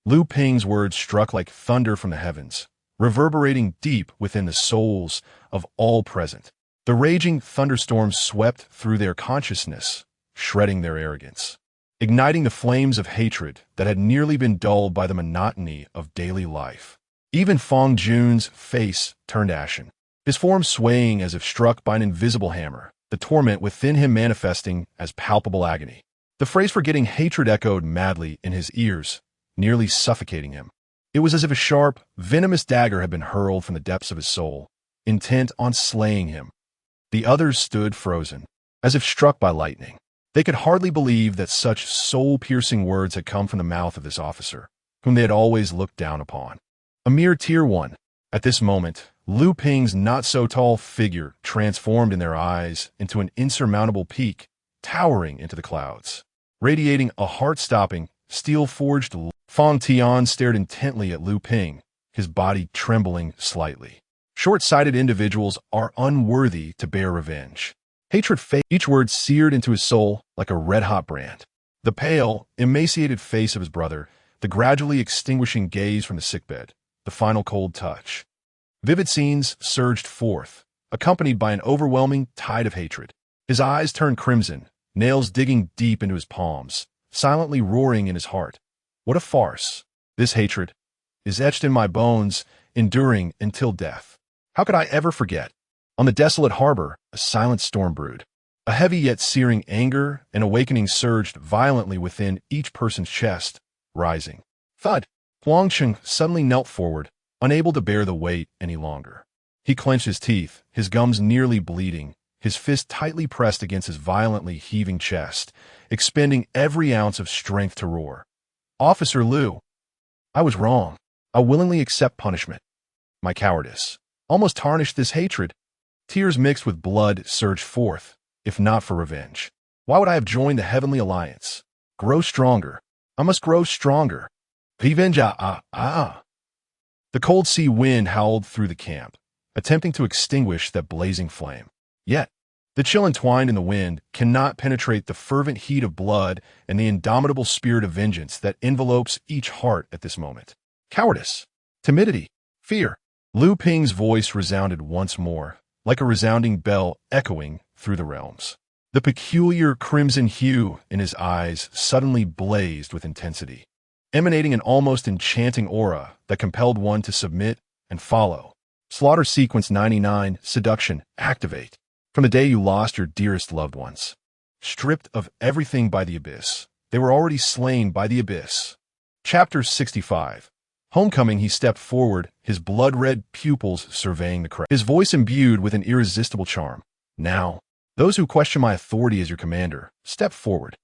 Lu Ping's words struck like thunder from the heavens, reverberating deep within the souls of all present. The raging thunderstorm swept through their consciousness, shredding their arrogance, igniting the flames of hatred that had nearly been dulled by the monotony of daily life. Even Fong Jun's face turned ashen, his form swaying as if struck by an invisible hammer, the torment within him manifesting as palpable agony. The phrase forgetting hatred echoed madly in his ears, nearly suffocating him. It was as if a sharp, venomous dagger had been hurled from the depths of his soul, intent on slaying him. The others stood frozen, as if struck by lightning. They could hardly believe that such soul-piercing words had come from the mouth of this officer, whom they had always looked down upon. A mere tier 1. At this moment, Lu Ping's not-so-tall figure transformed in their eyes into an insurmountable peak, towering into the clouds, radiating a heart-stopping, steel-forged light. Fong Tian stared intently at Lu Ping, his body trembling slightly. Short-sighted individuals are unworthy to bear revenge. Hatred faded, each word seared into his soul like a red-hot brand. The pale, emaciated face of his brother, the gradually extinguishing gaze from the sickbed, the final cold touch. Vivid scenes surged forth, accompanied by an overwhelming tide of hatred. His eyes turned crimson, nails digging deep into his palms, silently roaring in his heart. What a farce! This hatred is etched in my bones, enduring until death. How could I ever forget? On the desolate harbor, a silent storm brewed. A heavy yet searing anger and awakening surged violently within each person's chest, rising. Thud! Huang Cheng suddenly knelt forward, unable to bear the weight any longer. He clenched his teeth, his gums nearly bleeding, his fist tightly pressed against his violently heaving chest, expending every ounce of strength to roar. Officer Lu, I was wrong. I willingly accept punishment. my cowardice, almost tarnished this hatred. Tears mixed with blood surged forth, if not for revenge. Why would I have joined the Heavenly Alliance? Grow stronger. I must grow stronger. Revenge, The cold sea wind howled through the camp, attempting to extinguish that blazing flame. Yet, the chill entwined in the wind cannot penetrate the fervent heat of blood and the indomitable spirit of vengeance that envelopes each heart at this moment. Cowardice, timidity, fear. Lu Ping's voice resounded once more, like a resounding bell echoing through the realms. The peculiar crimson hue in his eyes suddenly blazed with intensity, emanating an almost enchanting aura that compelled one to submit and follow. Slaughter Sequence 99, Seduction, activate. From the day you lost your dearest loved ones, stripped of everything by the abyss, they were already slain by the abyss. Chapter 65. Homecoming. He stepped forward, his blood-red pupils surveying the crowd, his voice imbued with an irresistible charm. Now, those who question my authority as your commander, step forward.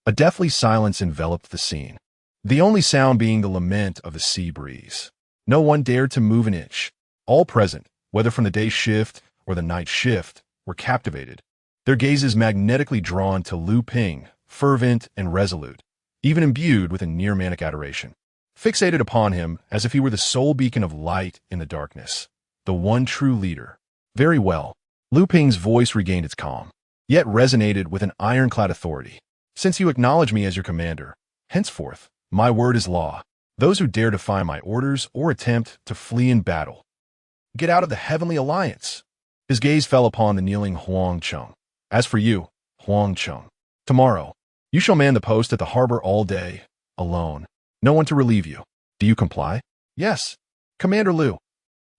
A deathly silence enveloped the scene, the only sound being the lament of the sea breeze. No one dared to move an inch. All present, whether from the day shift or the night shift, were captivated, their gazes magnetically drawn to Lu Ping, fervent and resolute, even imbued with a near-manic adoration. Fixated upon him as if he were the sole beacon of light in the darkness, the one true leader. Very well. Lu Ping's voice regained its calm, yet resonated with an ironclad authority. Since you acknowledge me as your commander, henceforth, my word is law. Those who dare defy my orders or attempt to flee in battle, get out of the Heavenly Alliance. His gaze fell upon the kneeling Huang Chung. As for you, Huang Chung, tomorrow, you shall man the post at the harbor all day, alone. No one to relieve you. Do you comply? Yes, Commander Lu.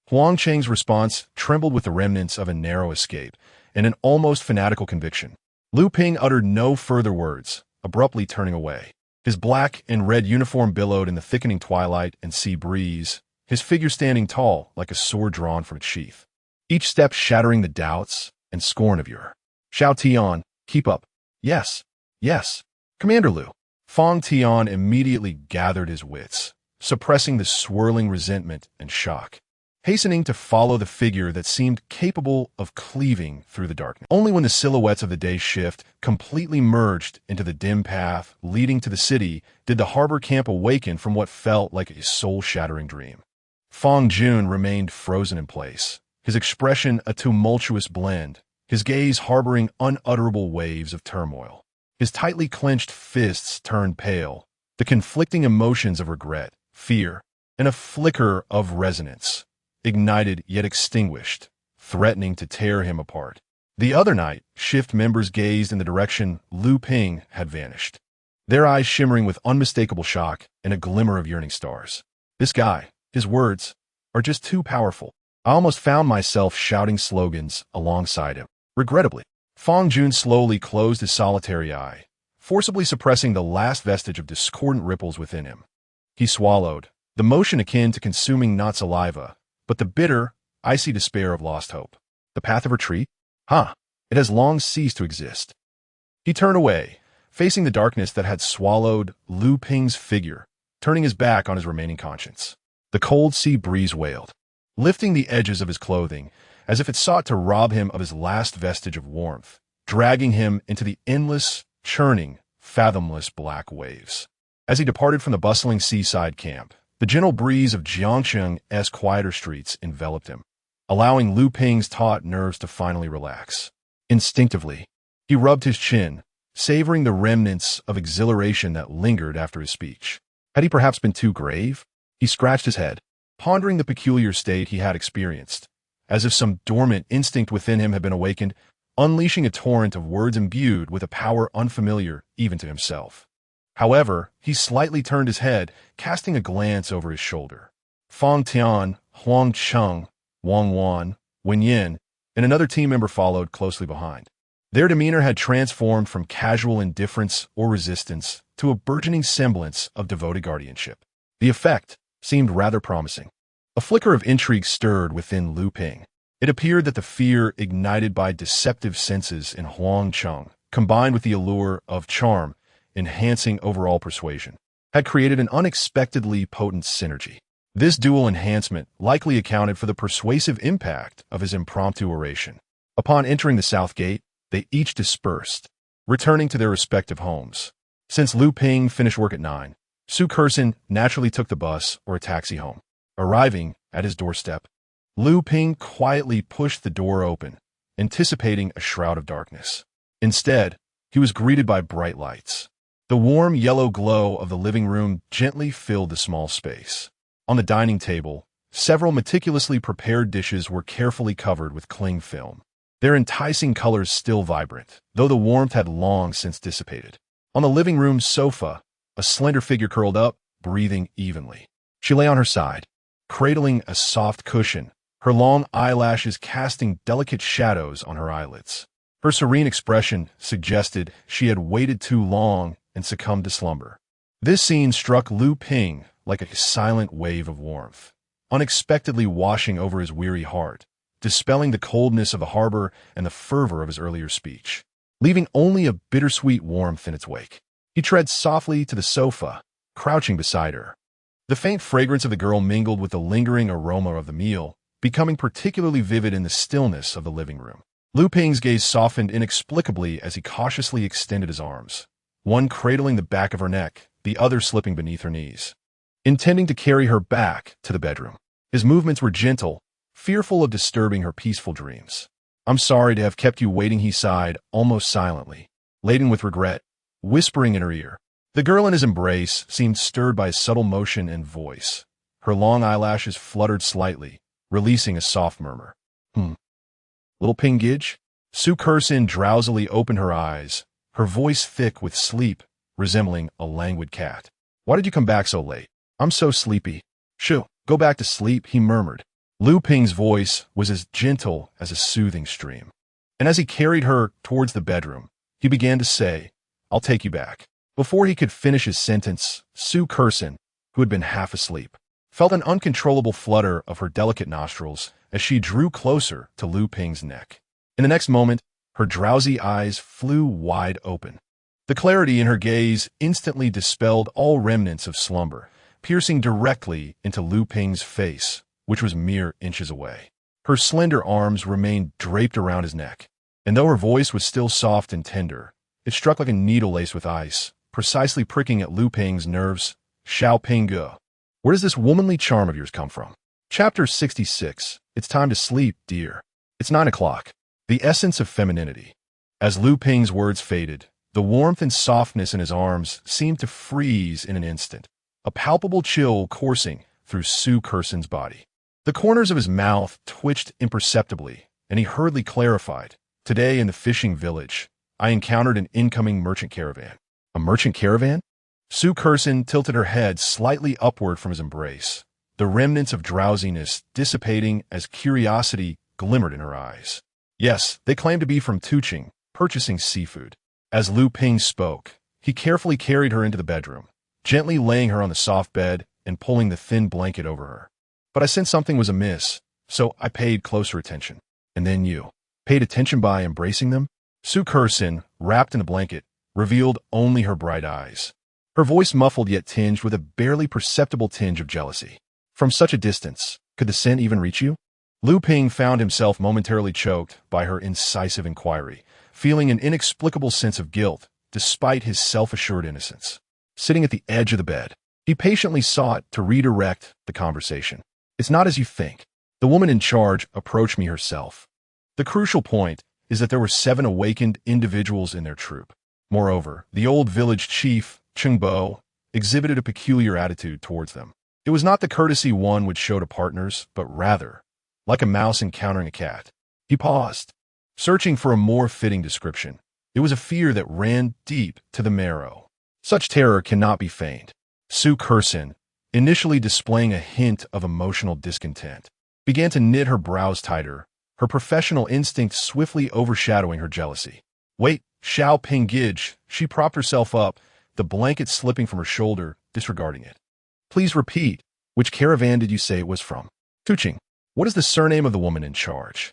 Huang Cheng's response trembled with the remnants of a narrow escape and an almost fanatical conviction. Lu Ping uttered no further words, abruptly turning away. His black and red uniform billowed in the thickening twilight and sea breeze, his figure standing tall like a sword drawn from its sheath. Each step shattering the doubts and scorn of your. Xiao Tian, keep up. Yes, yes, Commander Lu. Fong Tian immediately gathered his wits, suppressing the swirling resentment and shock, hastening to follow the figure that seemed capable of cleaving through the darkness. Only when the silhouettes of the day shift completely merged into the dim path leading to the city did the harbor camp awaken from what felt like a soul-shattering dream. Fong Jun remained frozen in place, his expression a tumultuous blend, his gaze harboring unutterable waves of turmoil. His tightly clenched fists turned pale, the conflicting emotions of regret, fear, and a flicker of resonance, ignited yet extinguished, threatening to tear him apart. The other night, shift members gazed in the direction Lu Ping had vanished, their eyes shimmering with unmistakable shock and a glimmer of yearning stars. This guy, his words, are just too powerful. I almost found myself shouting slogans alongside him. Regrettably, Fong Jun slowly closed his solitary eye, forcibly suppressing the last vestige of discordant ripples within him. He swallowed, the motion akin to consuming not saliva, but the bitter, icy despair of lost hope. The path of retreat? It has long ceased to exist. He turned away, facing the darkness that had swallowed Lu Ping's figure, turning his back on his remaining conscience. The cold sea breeze wailed, lifting the edges of his clothing, as if it sought to rob him of his last vestige of warmth, dragging him into the endless, churning, fathomless black waves. As he departed from the bustling seaside camp, the gentle breeze of Jiangcheng's quieter streets enveloped him, allowing Lu Ping's taut nerves to finally relax. Instinctively, he rubbed his chin, savoring the remnants of exhilaration that lingered after his speech. Had he perhaps been too grave? He scratched his head, pondering the peculiar state he had experienced, as if some dormant instinct within him had been awakened, unleashing a torrent of words imbued with a power unfamiliar even to himself. However, he slightly turned his head, casting a glance over his shoulder. Fong Tian, Huang Chung, Wang Wan, Wen Yin, and another team member followed closely behind. Their demeanor had transformed from casual indifference or resistance to a burgeoning semblance of devoted guardianship. The effect seemed rather promising. A flicker of intrigue stirred within Lu Ping. It appeared that the fear ignited by deceptive senses in Huang Chung, combined with the allure of charm, enhancing overall persuasion, had created an unexpectedly potent synergy. This dual enhancement likely accounted for the persuasive impact of his impromptu oration. Upon entering the south gate, they each dispersed, returning to their respective homes. Since Lu Ping finished work at 9, Su Kerson naturally took the bus or a taxi home. Arriving at his doorstep, Lu Ping quietly pushed the door open, anticipating a shroud of darkness. Instead, he was greeted by bright lights. The warm yellow glow of the living room gently filled the small space. On the dining table, several meticulously prepared dishes were carefully covered with cling film, their enticing colors still vibrant, though the warmth had long since dissipated. On the living room sofa, a slender figure curled up, breathing evenly. She lay on her side, cradling a soft cushion, her long eyelashes casting delicate shadows on her eyelids. Her serene expression suggested she had waited too long and succumbed to slumber. This scene struck Lu Ping like a silent wave of warmth, unexpectedly washing over his weary heart, dispelling the coldness of the harbor and the fervor of his earlier speech, leaving only a bittersweet warmth in its wake. He tread softly to the sofa, crouching beside her. The faint fragrance of the girl mingled with the lingering aroma of the meal, becoming particularly vivid in the stillness of the living room. Lu Ping's gaze softened inexplicably as he cautiously extended his arms, one cradling the back of her neck, the other slipping beneath her knees, intending to carry her back to the bedroom. His movements were gentle, fearful of disturbing her peaceful dreams. "I'm sorry to have kept you waiting," he sighed, almost silently, laden with regret, whispering in her ear. The girl in his embrace seemed stirred by his subtle motion and voice. Her long eyelashes fluttered slightly, releasing a soft murmur. Little Ping Gidge?" Su Kerson drowsily opened her eyes, her voice thick with sleep, resembling a languid cat. "Why did you come back so late? I'm so sleepy." "Shoo, go back to sleep," he murmured. Lu Ping's voice was as gentle as a soothing stream. And as he carried her towards the bedroom, he began to say, "I'll take you back." Before he could finish his sentence, Su Kerson, who had been half asleep, felt an uncontrollable flutter of her delicate nostrils as she drew closer to Lu Ping's neck. In the next moment, her drowsy eyes flew wide open. The clarity in her gaze instantly dispelled all remnants of slumber, piercing directly into Lu Ping's face, which was mere inches away. Her slender arms remained draped around his neck, and though her voice was still soft and tender, it struck like a needle laced with ice, precisely pricking at Lu Ping's nerves. "Xiao Pingge, where does this womanly charm of yours come from?" Chapter 66. It's time to sleep, dear. It's 9 o'clock. The essence of femininity. As Lu Ping's words faded, the warmth and softness in his arms seemed to freeze in an instant, a palpable chill coursing through Su Kerson's body. The corners of his mouth twitched imperceptibly, and he hurriedly clarified, "Today in the fishing village, I encountered an incoming merchant caravan." "A merchant caravan?" Su Kerson tilted her head slightly upward from his embrace, the remnants of drowsiness dissipating as curiosity glimmered in her eyes. "Yes, they claim to be from Tuching, purchasing seafood." As Lu Ping spoke, he carefully carried her into the bedroom, gently laying her on the soft bed and pulling the thin blanket over her. "But I sensed something was amiss, so I paid closer attention." "And then you paid attention by embracing them?" Su Kerson, wrapped in a blanket, revealed only her bright eyes, her voice muffled yet tinged with a barely perceptible tinge of jealousy. "From such a distance, could the scent even reach you?" Lu Ping found himself momentarily choked by her incisive inquiry, feeling an inexplicable sense of guilt despite his self-assured innocence. Sitting at the edge of the bed, he patiently sought to redirect the conversation. "It's not as you think. The woman in charge approached me herself. The crucial point is that there were 7 awakened individuals in their troop. Moreover, the old village chief, Chengbo, exhibited a peculiar attitude towards them. It was not the courtesy one would show to partners, but rather, like a mouse encountering a cat." He paused, searching for a more fitting description. It was a fear that ran deep to the marrow. Such terror cannot be feigned. Su Kerson, initially displaying a hint of emotional discontent, began to knit her brows tighter, her professional instinct swiftly overshadowing her jealousy. "Wait, Xiao Pingge," she propped herself up, the blanket slipping from her shoulder, disregarding it. "Please repeat, which caravan did you say it was from?" "Tuching. What is the surname of the woman in charge?"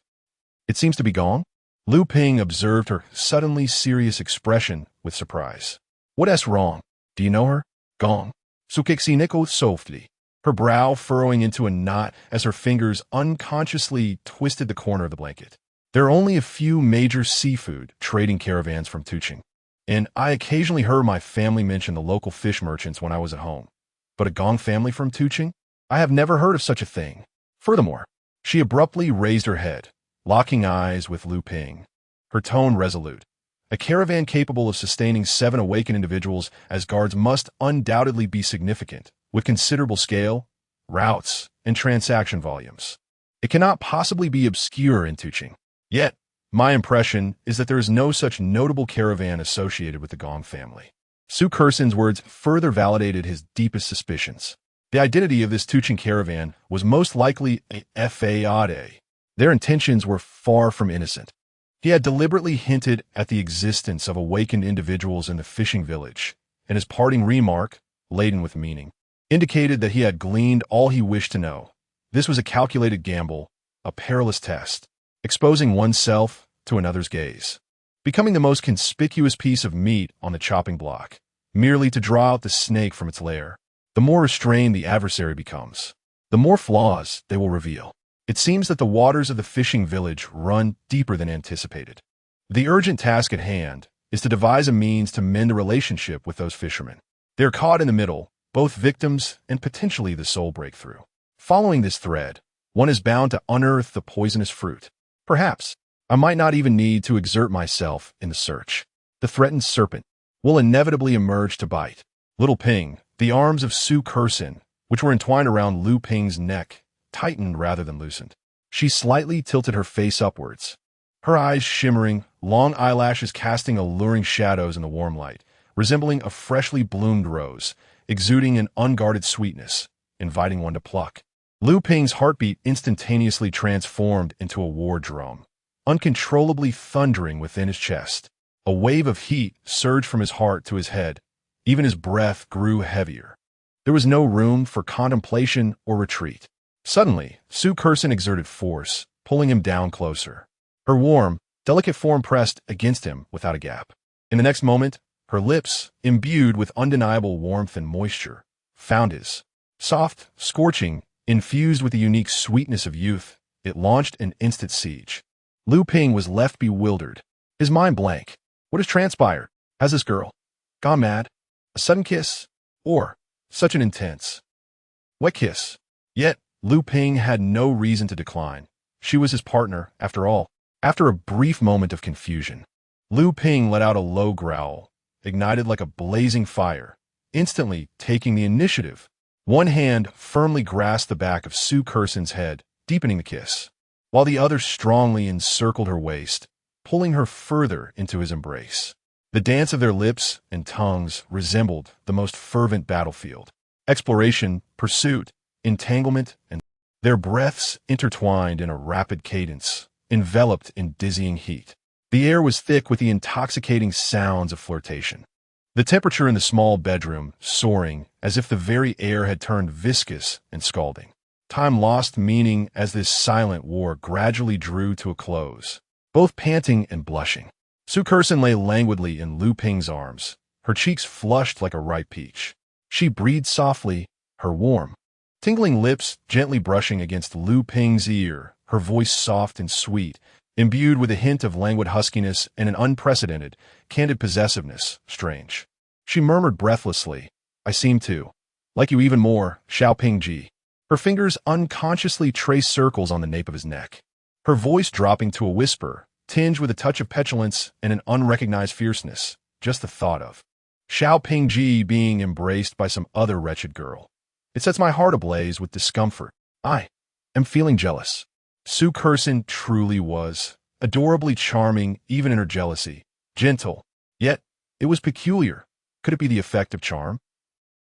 "It seems to be Gong." Lu Ping observed her suddenly serious expression with surprise. "What's wrong? Do you know her?" "Gong. Sukixi Nico softly." her brow furrowing into a knot as her fingers unconsciously twisted the corner of the blanket. There are only a few major seafood trading caravans from Tuching, and I occasionally heard my family mention the local fish merchants when I was at home. But a Gong family from Tuching? I have never heard of such a thing. Furthermore, she abruptly raised her head, locking eyes with Lu Ping, her tone resolute. A caravan capable of sustaining 7 awakened individuals as guards must undoubtedly be significant, with considerable scale, routes, and transaction volumes. It cannot possibly be obscure in Tuching. Yet, my impression is that there is no such notable caravan associated with the Gong family. Su Kersen's words further validated his deepest suspicions. The identity of this Tuching caravan was most likely a fade. Their intentions were far from innocent. He had deliberately hinted at the existence of awakened individuals in the fishing village, and his parting remark, laden with meaning, indicated that he had gleaned all he wished to know. This was a calculated gamble, a perilous test, exposing oneself to another's gaze, becoming the most conspicuous piece of meat on the chopping block, merely to draw out the snake from its lair. The more restrained the adversary becomes, the more flaws they will reveal. It seems that the waters of the fishing village run deeper than anticipated. The urgent task at hand is to devise a means to mend a relationship with those fishermen. They are caught in the middle, both victims and potentially the soul breakthrough. Following this thread, one is bound to unearth the poisonous fruit. Perhaps I might not even need to exert myself in the search. The threatened serpent will inevitably emerge to bite. Little Ping, the arms of Su Kersen, which were entwined around Lu Ping's neck, tightened rather than loosened. She slightly tilted her face upwards, her eyes shimmering, long eyelashes casting alluring shadows in the warm light, resembling a freshly bloomed rose, exuding an unguarded sweetness, inviting one to pluck. Lu Ping's heartbeat instantaneously transformed into a war drum, uncontrollably thundering within his chest. A wave of heat surged from his heart to his head. Even his breath grew heavier. There was no room for contemplation or retreat. Suddenly, Su Kersen exerted force, pulling him down closer. Her warm, delicate form pressed against him without a gap. In the next moment, her lips, imbued with undeniable warmth and moisture, found his. Soft, scorching, infused with the unique sweetness of youth, it launched an instant siege. Lu Ping was left bewildered, his mind blank. What has transpired? Has this girl gone mad? A sudden kiss? Or such an intense, wet kiss? Yet, Lu Ping had no reason to decline. She was his partner, after all. After a brief moment of confusion, Lu Ping let out a low growl, ignited like a blazing fire, instantly taking the initiative. One hand firmly grasped the back of Su Kersen's head, deepening the kiss, while the other strongly encircled her waist, pulling her further into his embrace. The dance of their lips and tongues resembled the most fervent battlefield. Exploration, pursuit, entanglement, and their breaths intertwined in a rapid cadence, enveloped in dizzying heat. The air was thick with the intoxicating sounds of flirtation. The temperature in the small bedroom soaring as if the very air had turned viscous and scalding. Time lost meaning as this silent war gradually drew to a close, both panting and blushing. Su Kersen lay languidly in Lu Ping's arms, her cheeks flushed like a ripe peach. She breathed softly, her warm, tingling lips gently brushing against Lu Ping's ear, her voice soft and sweet, imbued with a hint of languid huskiness and an unprecedented, candid possessiveness, strange. She murmured breathlessly, I seem to like you even more, Xiao Pingji. Her fingers unconsciously traced circles on the nape of his neck, her voice dropping to a whisper, tinged with a touch of petulance and an unrecognized fierceness, just the thought of Xiao Pingji being embraced by some other wretched girl. It sets my heart ablaze with discomfort. I am feeling jealous. Su Kersen truly was, adorably charming even in her jealousy, gentle, yet it was peculiar. Could it be the effect of charm?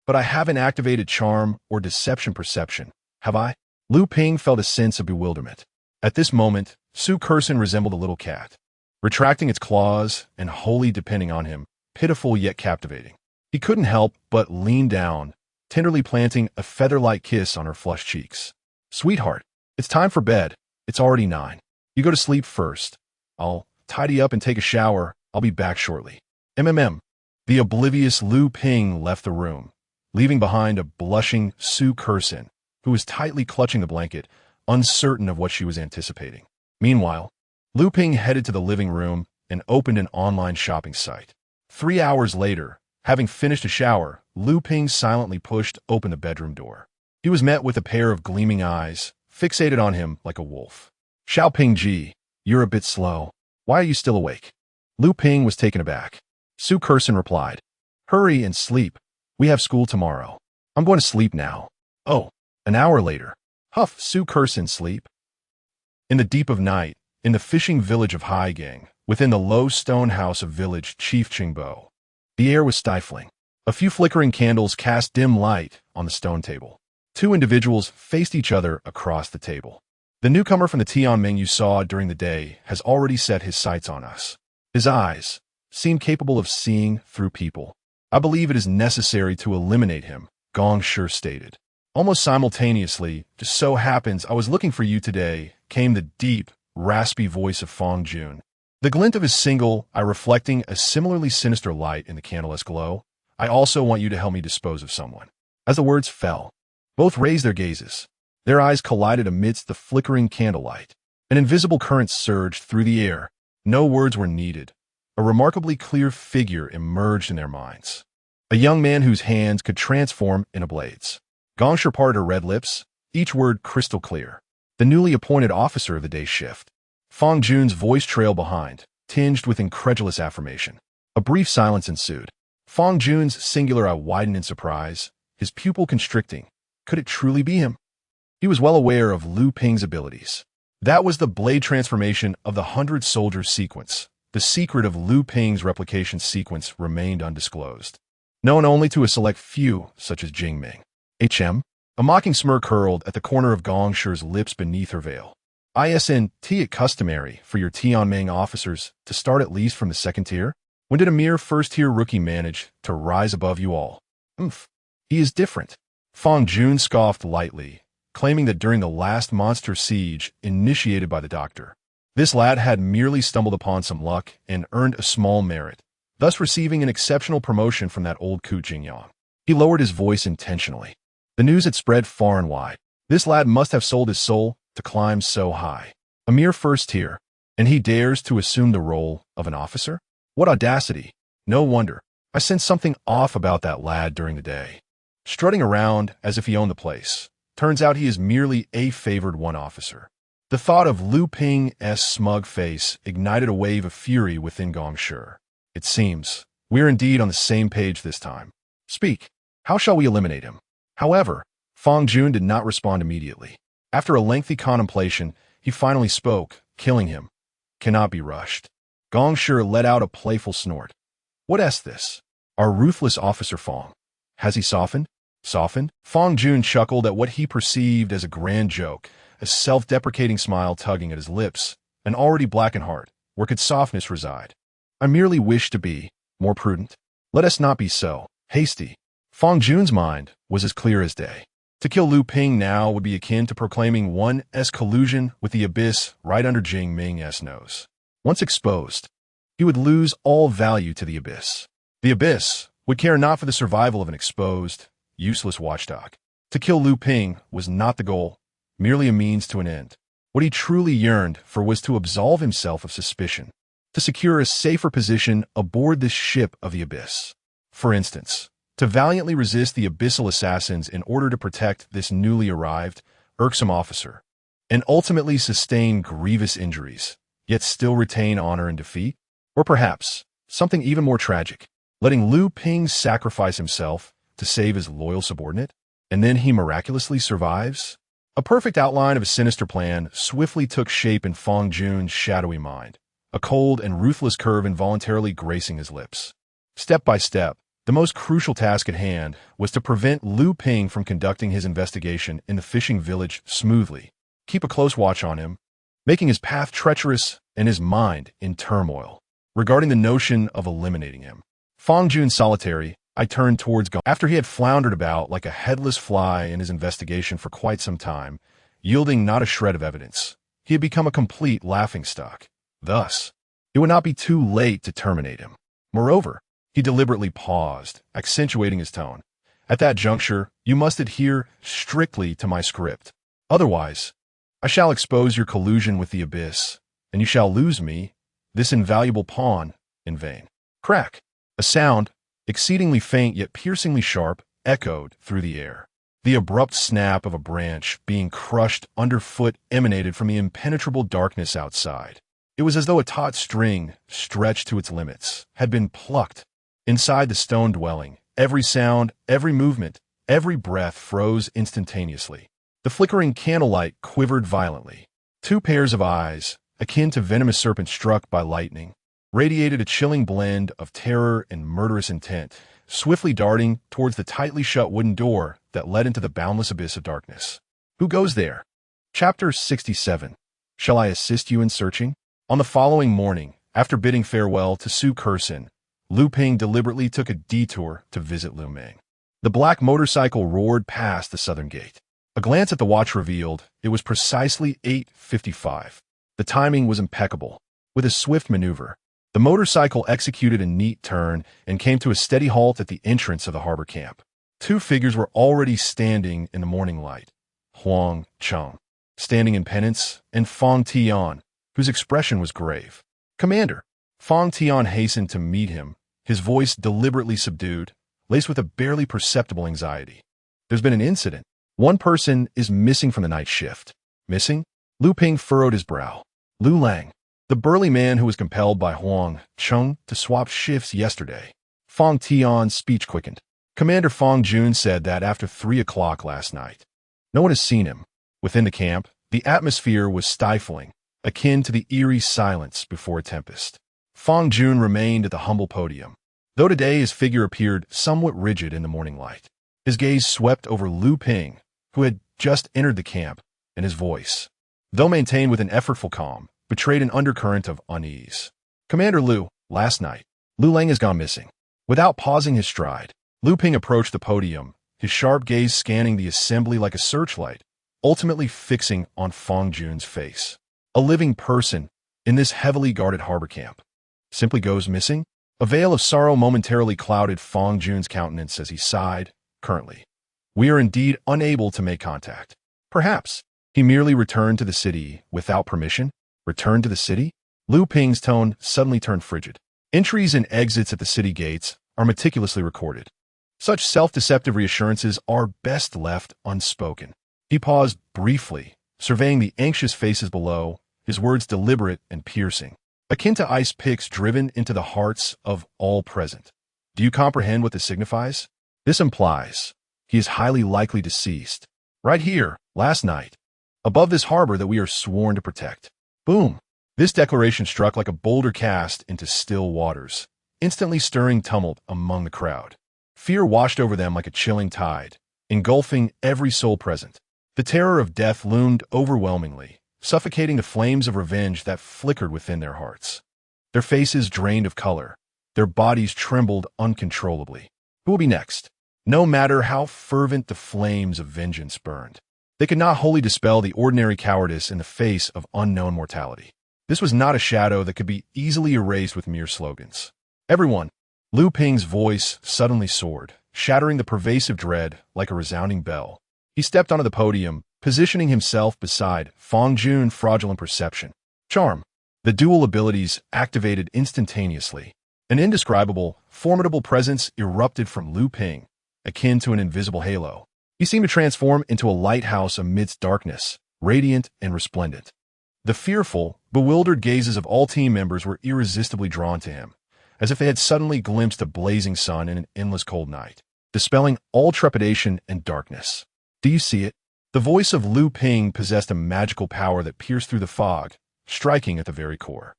But I haven't activated charm or deception perception, have I? Lu Ping felt a sense of bewilderment. At this moment, Su Kersen resembled a little cat, retracting its claws and wholly depending on him, pitiful yet captivating. He couldn't help but lean down, tenderly planting a feather-like kiss on her flushed cheeks. Sweetheart, it's time for bed. It's already 9. You go to sleep first. I'll tidy up and take a shower. I'll be back shortly. The oblivious Lu Ping left the room, leaving behind a blushing Su Kursin, who was tightly clutching the blanket, uncertain of what she was anticipating. Meanwhile, Lu Ping headed to the living room and opened an online shopping site. 3 hours later, having finished a shower, Lu Ping silently pushed open the bedroom door. He was met with a pair of gleaming eyes, fixated on him like a wolf. "Xiao Pingji, you're a bit slow. Why are you still awake?" Lu Ping was taken aback. Su Kursin replied, "Hurry and sleep. We have school tomorrow. I'm going to sleep now." "Oh." An hour later. Huff, Su Kursin sleep. In the deep of night, in the fishing village of Haigang, within the low stone house of village Chief Qingbo, the air was stifling. A few flickering candles cast dim light on the stone table. Two individuals faced each other across the table. The newcomer from the Tianming you saw during the day has already set his sights on us. His eyes seem capable of seeing through people. I believe it is necessary to eliminate him, Gong Shi stated. Almost simultaneously, just so happens I was looking for you today, came the deep, raspy voice of Fong Jun. The glint of his single eye reflecting a similarly sinister light in the candleless glow. "I also want you to help me dispose of someone." As the words fell, both raised their gazes. Their eyes collided amidst the flickering candlelight. An invisible current surged through the air. No words were needed. A remarkably clear figure emerged in their minds. A young man whose hands could transform into blades. Gong Shi parted her red lips, each word crystal clear. The newly appointed officer of the day's shift. Fong Jun's voice trailed behind, tinged with incredulous affirmation. A brief silence ensued. Fong Jun's singular eye widened in surprise, his pupil constricting. Could it truly be him? He was well aware of Lu Ping's abilities. That was the blade transformation of the 100 Soldiers sequence. The secret of Lu Ping's replication sequence remained undisclosed, known only to a select few, such as Jingming. "HM?" A mocking smirk curled at the corner of Gong Shi's lips beneath her veil. "Isn't it customary for your Tianming officers to start at least from the second tier? When did a mere first-tier rookie manage to rise above you all?" He is different." Fong Jun scoffed lightly, claiming that during the last monster siege initiated by the doctor, this lad had merely stumbled upon some luck and earned a small merit, thus receiving an exceptional promotion from that old Ku Jingyang. He lowered his voice intentionally. The news had spread far and wide. This lad must have sold his soul to climb so high. A mere first tier, and he dares to assume the role of an officer? What audacity! No wonder. I sensed something off about that lad during the day. Strutting around as if he owned the place. Turns out he is merely a favored one officer. The thought of Lu Ping's smug face ignited a wave of fury within Gong Shi. It seems we're indeed on the same page this time. "Speak. How shall we eliminate him?" However, Fong Jun did not respond immediately. After a lengthy contemplation, he finally spoke. "Killing him cannot be rushed." Gong Shi let out a playful snort. "What's this? Our ruthless officer Fong. Has he softened?" "Softened?" Fong Jun chuckled at what he perceived as a grand joke, a self-deprecating smile tugging at his lips, an already blackened heart. Where could softness reside? "I merely wish to be more prudent. Let us not be so hasty." Fong Jun's mind was as clear as day. To kill Lu Ping now would be akin to proclaiming one's collusion with the abyss right under Jing Ming's nose. Once exposed, he would lose all value to the abyss. The abyss would care not for the survival of an exposed, useless watchdog. To kill Lu Ping was not the goal, merely a means to an end. What he truly yearned for was to absolve himself of suspicion, to secure a safer position aboard this ship of the abyss. For instance, to valiantly resist the abyssal assassins in order to protect this newly arrived, irksome officer, and ultimately sustain grievous injuries, yet still retain honor in defeat? Or perhaps, something even more tragic, letting Lu Ping sacrifice himself to save his loyal subordinate, and then he miraculously survives? A perfect outline of a sinister plan swiftly took shape in Fong Jun's shadowy mind, a cold and ruthless curve involuntarily gracing his lips. Step by step, the most crucial task at hand was to prevent Lu Ping from conducting his investigation in the fishing village smoothly, keep a close watch on him, making his path treacherous and his mind in turmoil. Regarding the notion of eliminating him, Fong Jun solitary, I turned towards Gong. After he had floundered about like a headless fly in his investigation for quite some time, yielding not a shred of evidence, he had become a complete laughingstock. Thus, it would not be too late to terminate him. Moreover, he deliberately paused, accentuating his tone, At that juncture, you must adhere strictly to my script. Otherwise, I shall expose your collusion with the abyss, and you shall lose me, this invaluable pawn, in vain. Crack! A sound, exceedingly faint yet piercingly sharp, echoed through the air. The abrupt snap of a branch being crushed underfoot emanated from the impenetrable darkness outside. It was as though a taut string, stretched to its limits, had been plucked. Inside the stone dwelling, every sound, every movement, every breath froze instantaneously. The flickering candlelight quivered violently. Two pairs of eyes, akin to venomous serpents struck by lightning, radiated a chilling blend of terror and murderous intent, swiftly darting towards the tightly shut wooden door that led into the boundless abyss of darkness. Who goes there? Chapter 67. Shall I assist you in searching? On the following morning, after bidding farewell to Su Kersin, Lu Ping deliberately took a detour to visit Lu Ming. The black motorcycle roared past the southern gate. A glance at the watch revealed it was precisely 8:55. The timing was impeccable. With a swift maneuver, the motorcycle executed a neat turn and came to a steady halt at the entrance of the harbor camp. Two figures were already standing in the morning light. Huang Cheng, standing in penance, and Fong Tian, whose expression was grave. Commander. Fong Tian hastened to meet him, his voice deliberately subdued, laced with a barely perceptible anxiety. There's been an incident. One person is missing from the night shift. Missing? Lu Ping furrowed his brow. Lu Lang, the burly man who was compelled by Huang Cheng to swap shifts yesterday. Fong Tian's speech quickened. Commander Fong Jun said that after 3 o'clock last night. No one has seen him. Within the camp, the atmosphere was stifling, akin to the eerie silence before a tempest. Fong Jun remained at the humble podium, though today his figure appeared somewhat rigid in the morning light. His gaze swept over Lu Ping, who had just entered the camp, and his voice, though maintained with an effortful calm, betrayed an undercurrent of unease. Commander Lu, last night, Lu Lang has gone missing. Without pausing his stride, Lu Ping approached the podium, his sharp gaze scanning the assembly like a searchlight, ultimately fixing on Fong Jun's face. A living person in this heavily guarded harbor camp simply goes missing? A veil of sorrow momentarily clouded Fong Jun's countenance as he sighed. Currently, we are indeed unable to make contact. Perhaps he merely returned to the city without permission. Returned to the city? Lu Ping's tone suddenly turned frigid. Entries and exits at the city gates are meticulously recorded. Such self-deceptive reassurances are best left unspoken. He paused briefly, surveying the anxious faces below, his words deliberate and piercing, akin to ice picks driven into the hearts of all present. Do you comprehend what this signifies? This implies he is highly likely deceased. Right here, last night, above this harbor that we are sworn to protect. Boom! This declaration struck like a boulder cast into still waters, instantly stirring tumult among the crowd. Fear washed over them like a chilling tide, engulfing every soul present. The terror of death loomed overwhelmingly, suffocating the flames of revenge that flickered within their hearts. Their faces drained of color, their bodies trembled uncontrollably. Who will be next? No matter how fervent the flames of vengeance burned, they could not wholly dispel the ordinary cowardice in the face of unknown mortality. This was not a shadow that could be easily erased with mere slogans. Everyone! Lu Ping's voice suddenly soared, shattering the pervasive dread like a resounding bell. He stepped onto the podium, positioning himself beside Fong Jun. Fraudulent perception. Charm. The dual abilities activated instantaneously. An indescribable, formidable presence erupted from Lu Ping, akin to an invisible halo. He seemed to transform into a lighthouse amidst darkness, radiant and resplendent. The fearful, bewildered gazes of all team members were irresistibly drawn to him, as if they had suddenly glimpsed a blazing sun in an endless cold night, dispelling all trepidation and darkness. Do you see it? The voice of Lu Ping possessed a magical power that pierced through the fog, striking at the very core.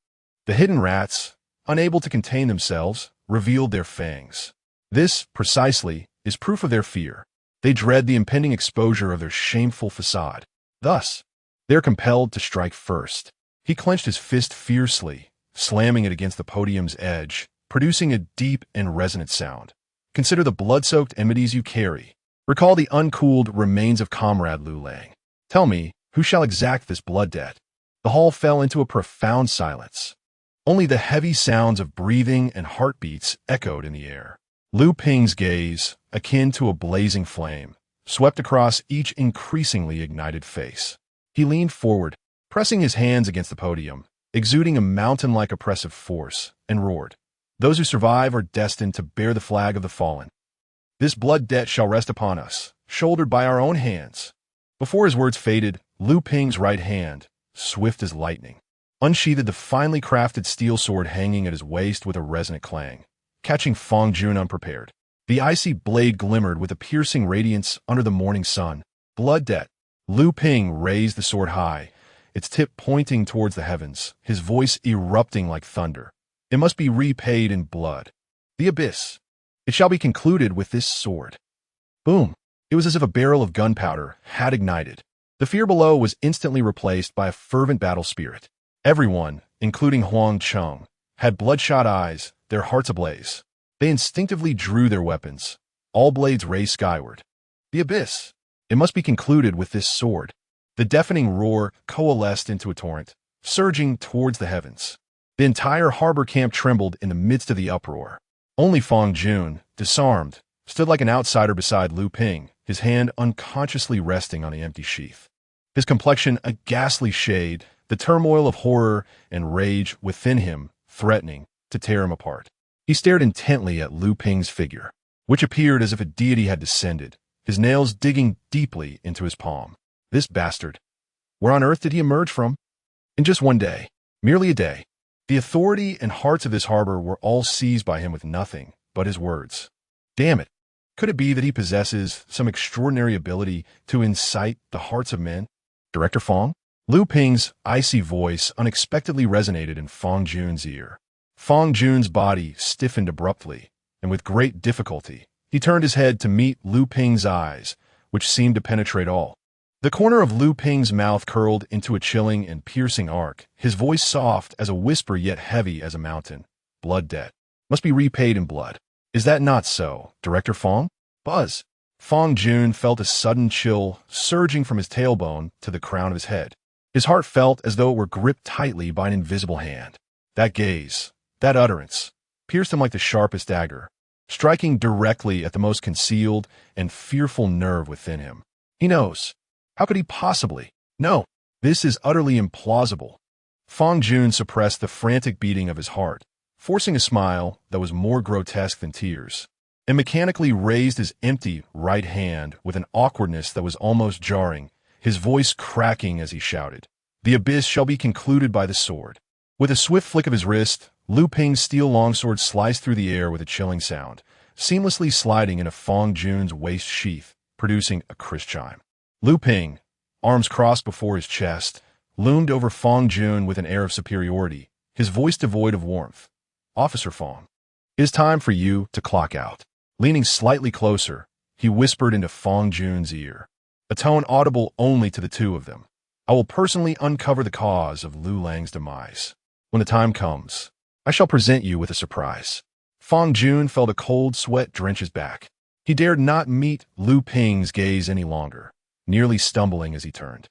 The hidden rats, unable to contain themselves, revealed their fangs. This, precisely, is proof of their fear. They dread the impending exposure of their shameful facade. Thus, they are compelled to strike first. He clenched his fist fiercely, slamming it against the podium's edge, producing a deep and resonant sound. Consider the blood-soaked enmities you carry. Recall the uncooled remains of Comrade Lu Lang. Tell me, who shall exact this blood debt? The hall fell into a profound silence. Only the heavy sounds of breathing and heartbeats echoed in the air. Lu Ping's gaze, akin to a blazing flame, swept across each increasingly ignited face. He leaned forward, pressing his hands against the podium, exuding a mountain-like oppressive force, and roared, "Those who survive are destined to bear the flag of the fallen. This blood debt shall rest upon us, shouldered by our own hands." Before his words faded, Lu Ping's right hand, swift as lightning, unsheathed the finely crafted steel sword hanging at his waist with a resonant clang, catching Fong Jun unprepared. The icy blade glimmered with a piercing radiance under the morning sun. Blood debt. Lu Ping raised the sword high, its tip pointing towards the heavens, his voice erupting like thunder. "It must be repaid in blood. The abyss. It shall be concluded with this sword." Boom. It was as if a barrel of gunpowder had ignited. The fear below was instantly replaced by a fervent battle spirit. Everyone, including Huang Cheng, had bloodshot eyes, their hearts ablaze. They instinctively drew their weapons, all blades raised skyward. The abyss. It must be concluded with this sword. The deafening roar coalesced into a torrent, surging towards the heavens. The entire harbor camp trembled in the midst of the uproar. Only Fong Jun, disarmed, stood like an outsider beside Lu Ping, his hand unconsciously resting on the empty sheath. His complexion a ghastly shade, the turmoil of horror and rage within him threatening to tear him apart. He stared intently at Lu Ping's figure, which appeared as if a deity had descended, his nails digging deeply into his palm. This bastard. Where on earth did he emerge from? In just one day, merely a day, the authority and hearts of this harbor were all seized by him with nothing but his words. Damn it. Could it be that he possesses some extraordinary ability to incite the hearts of men? Director Fong? Lu Ping's icy voice unexpectedly resonated in Fong Jun's ear. Fong Jun's body stiffened abruptly, and with great difficulty, he turned his head to meet Lu Ping's eyes, which seemed to penetrate all. The corner of Lu Ping's mouth curled into a chilling and piercing arc, his voice soft as a whisper yet heavy as a mountain. Blood debt. Must be repaid in blood. Is that not so, Director Fong? Buzz. Fong Jun felt a sudden chill surging from his tailbone to the crown of his head. His heart felt as though it were gripped tightly by an invisible hand. That gaze, that utterance, pierced him like the sharpest dagger, striking directly at the most concealed and fearful nerve within him. He knows. How could he possibly? No, this is utterly implausible. Fong Jun suppressed the frantic beating of his heart, forcing a smile that was more grotesque than tears, and mechanically raised his empty right hand with an awkwardness that was almost jarring, his voice cracking as he shouted, "The abyss shall be concluded by the sword." With a swift flick of his wrist, Lu Ping's steel longsword sliced through the air with a chilling sound, seamlessly sliding into Fong Jun's waist sheath, producing a crisp chime. Lu Ping, arms crossed before his chest, loomed over Fong Jun with an air of superiority, his voice devoid of warmth. "Officer Fong, it is time for you to clock out." Leaning slightly closer, he whispered into Fong Jun's ear, a tone audible only to the two of them. "I will personally uncover the cause of Lu Lang's demise. When the time comes, I shall present you with a surprise." Fong Jun felt a cold sweat drench his back. He dared not meet Lu Ping's gaze any longer, nearly stumbling as he turned,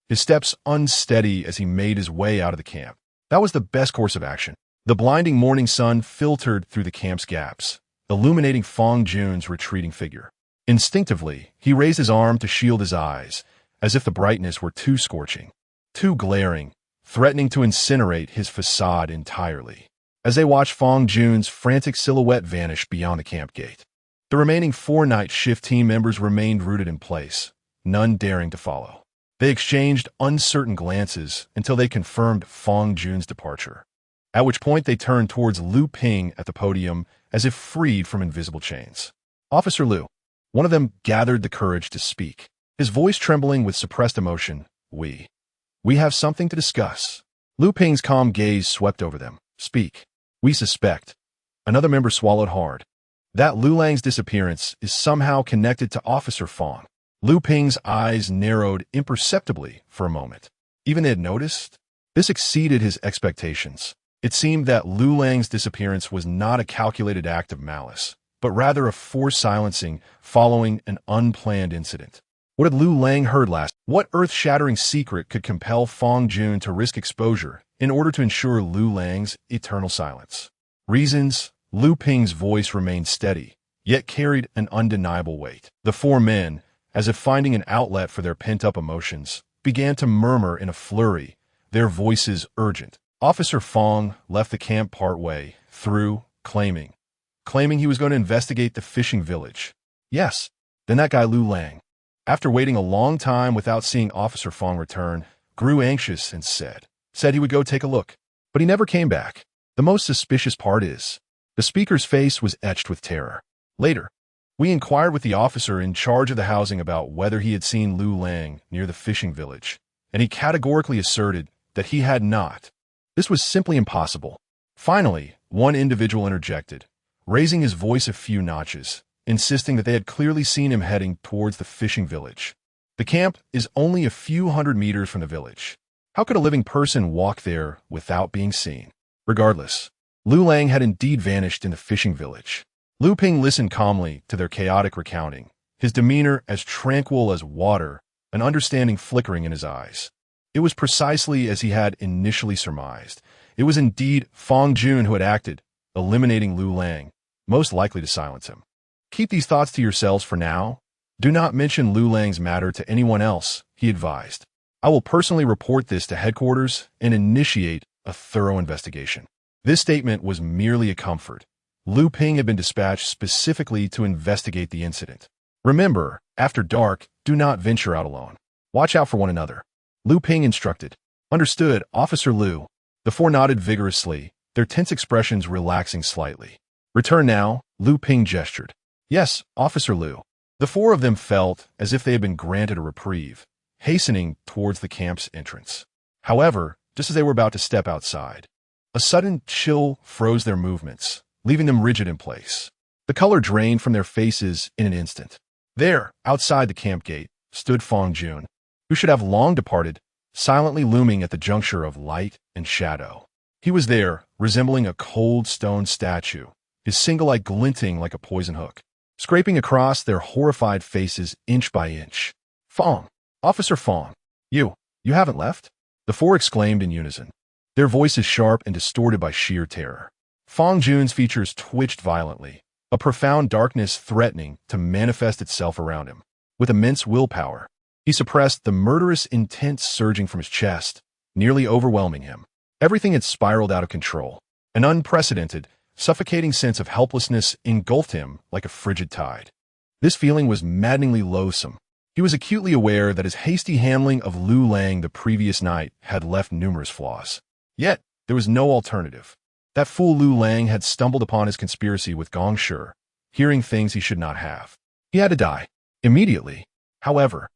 his steps unsteady as he made his way out of the camp. That was the best course of action. The blinding morning sun filtered through the camp's gaps, illuminating Fong Jun's retreating figure. Instinctively, he raised his arm to shield his eyes, as if the brightness were too scorching, too glaring, threatening to incinerate his facade entirely. As they watched Fong Jun's frantic silhouette vanish beyond the camp gate, the remaining 4 night shift team members remained rooted in place, none daring to follow. They exchanged uncertain glances until they confirmed Fong Jun's departure, at which point they turned towards Lu Ping at the podium as if freed from invisible chains. "Officer Lu." One of them gathered the courage to speak, his voice trembling with suppressed emotion. We have something to discuss." Lu Ping's calm gaze swept over them. "Speak." "We suspect." Another member swallowed hard. "That Lu Lang's disappearance is somehow connected to Officer Fong." Lu Ping's eyes narrowed imperceptibly for a moment. Even they had noticed? This exceeded his expectations. It seemed that Lu Lang's disappearance was not a calculated act of malice, but rather a forced silencing following an unplanned incident. What had Lu Lang heard last? What earth-shattering secret could compel Fong Jun to risk exposure in order to ensure Lu Lang's eternal silence? Reasons. Lu Ping's voice remained steady, yet carried an undeniable weight. The four men, as if finding an outlet for their pent-up emotions, began to murmur in a flurry, their voices urgent. Officer Fong left the camp partway through, claiming he was going to investigate the fishing village. Yes, then that guy Lu Lang, after waiting a long time without seeing Officer Fong return, grew anxious and said he would go take a look. But he never came back. The most suspicious part is, the speaker's face was etched with terror. Later, we inquired with the officer in charge of the housing about whether he had seen Lu Lang near the fishing village, and he categorically asserted that he had not. This was simply impossible. Finally, one individual interjected, raising his voice a few notches, insisting that they had clearly seen him heading towards the fishing village. The camp is only a few hundred meters from the village. How could a living person walk there without being seen? Regardless, Lu Lang had indeed vanished in the fishing village. Lu Ping listened calmly to their chaotic recounting, his demeanor as tranquil as water, an understanding flickering in his eyes. It was precisely as he had initially surmised. It was indeed Fong Jun who had acted, eliminating Lu Lang, most likely to silence him. Keep these thoughts to yourselves for now. Do not mention Lu Lang's matter to anyone else, he advised. I will personally report this to headquarters and initiate a thorough investigation. This statement was merely a comfort. Lu Ping had been dispatched specifically to investigate the incident. Remember, after dark, do not venture out alone. Watch out for one another. Lu Ping instructed. Understood, Officer Lu. The four nodded vigorously, their tense expressions relaxing slightly. Return now, Lu Ping gestured. Yes, Officer Lu. The four of them felt as if they had been granted a reprieve, hastening towards the camp's entrance. However, just as they were about to step outside, a sudden chill froze their movements, leaving them rigid in place. The color drained from their faces in an instant. There, outside the camp gate, stood Fong Jun, who should have long departed, silently looming at the juncture of light and shadow. He was there, resembling a cold stone statue, his single eye glinting like a poison hook, scraping across their horrified faces inch by inch. Fong! Officer Fong! You haven't left? The four exclaimed in unison, their voices sharp and distorted by sheer terror. Fong Jun's features twitched violently, a profound darkness threatening to manifest itself around him. With immense willpower, he suppressed the murderous intent surging from his chest, nearly overwhelming him. Everything had spiraled out of control. An unprecedented, suffocating sense of helplessness engulfed him like a frigid tide. This feeling was maddeningly loathsome. He was acutely aware that his hasty handling of Lu Lang the previous night had left numerous flaws. Yet, there was no alternative. That fool Lu Lang had stumbled upon his conspiracy with Gong Shi, hearing things he should not have. He had to die. Immediately. However,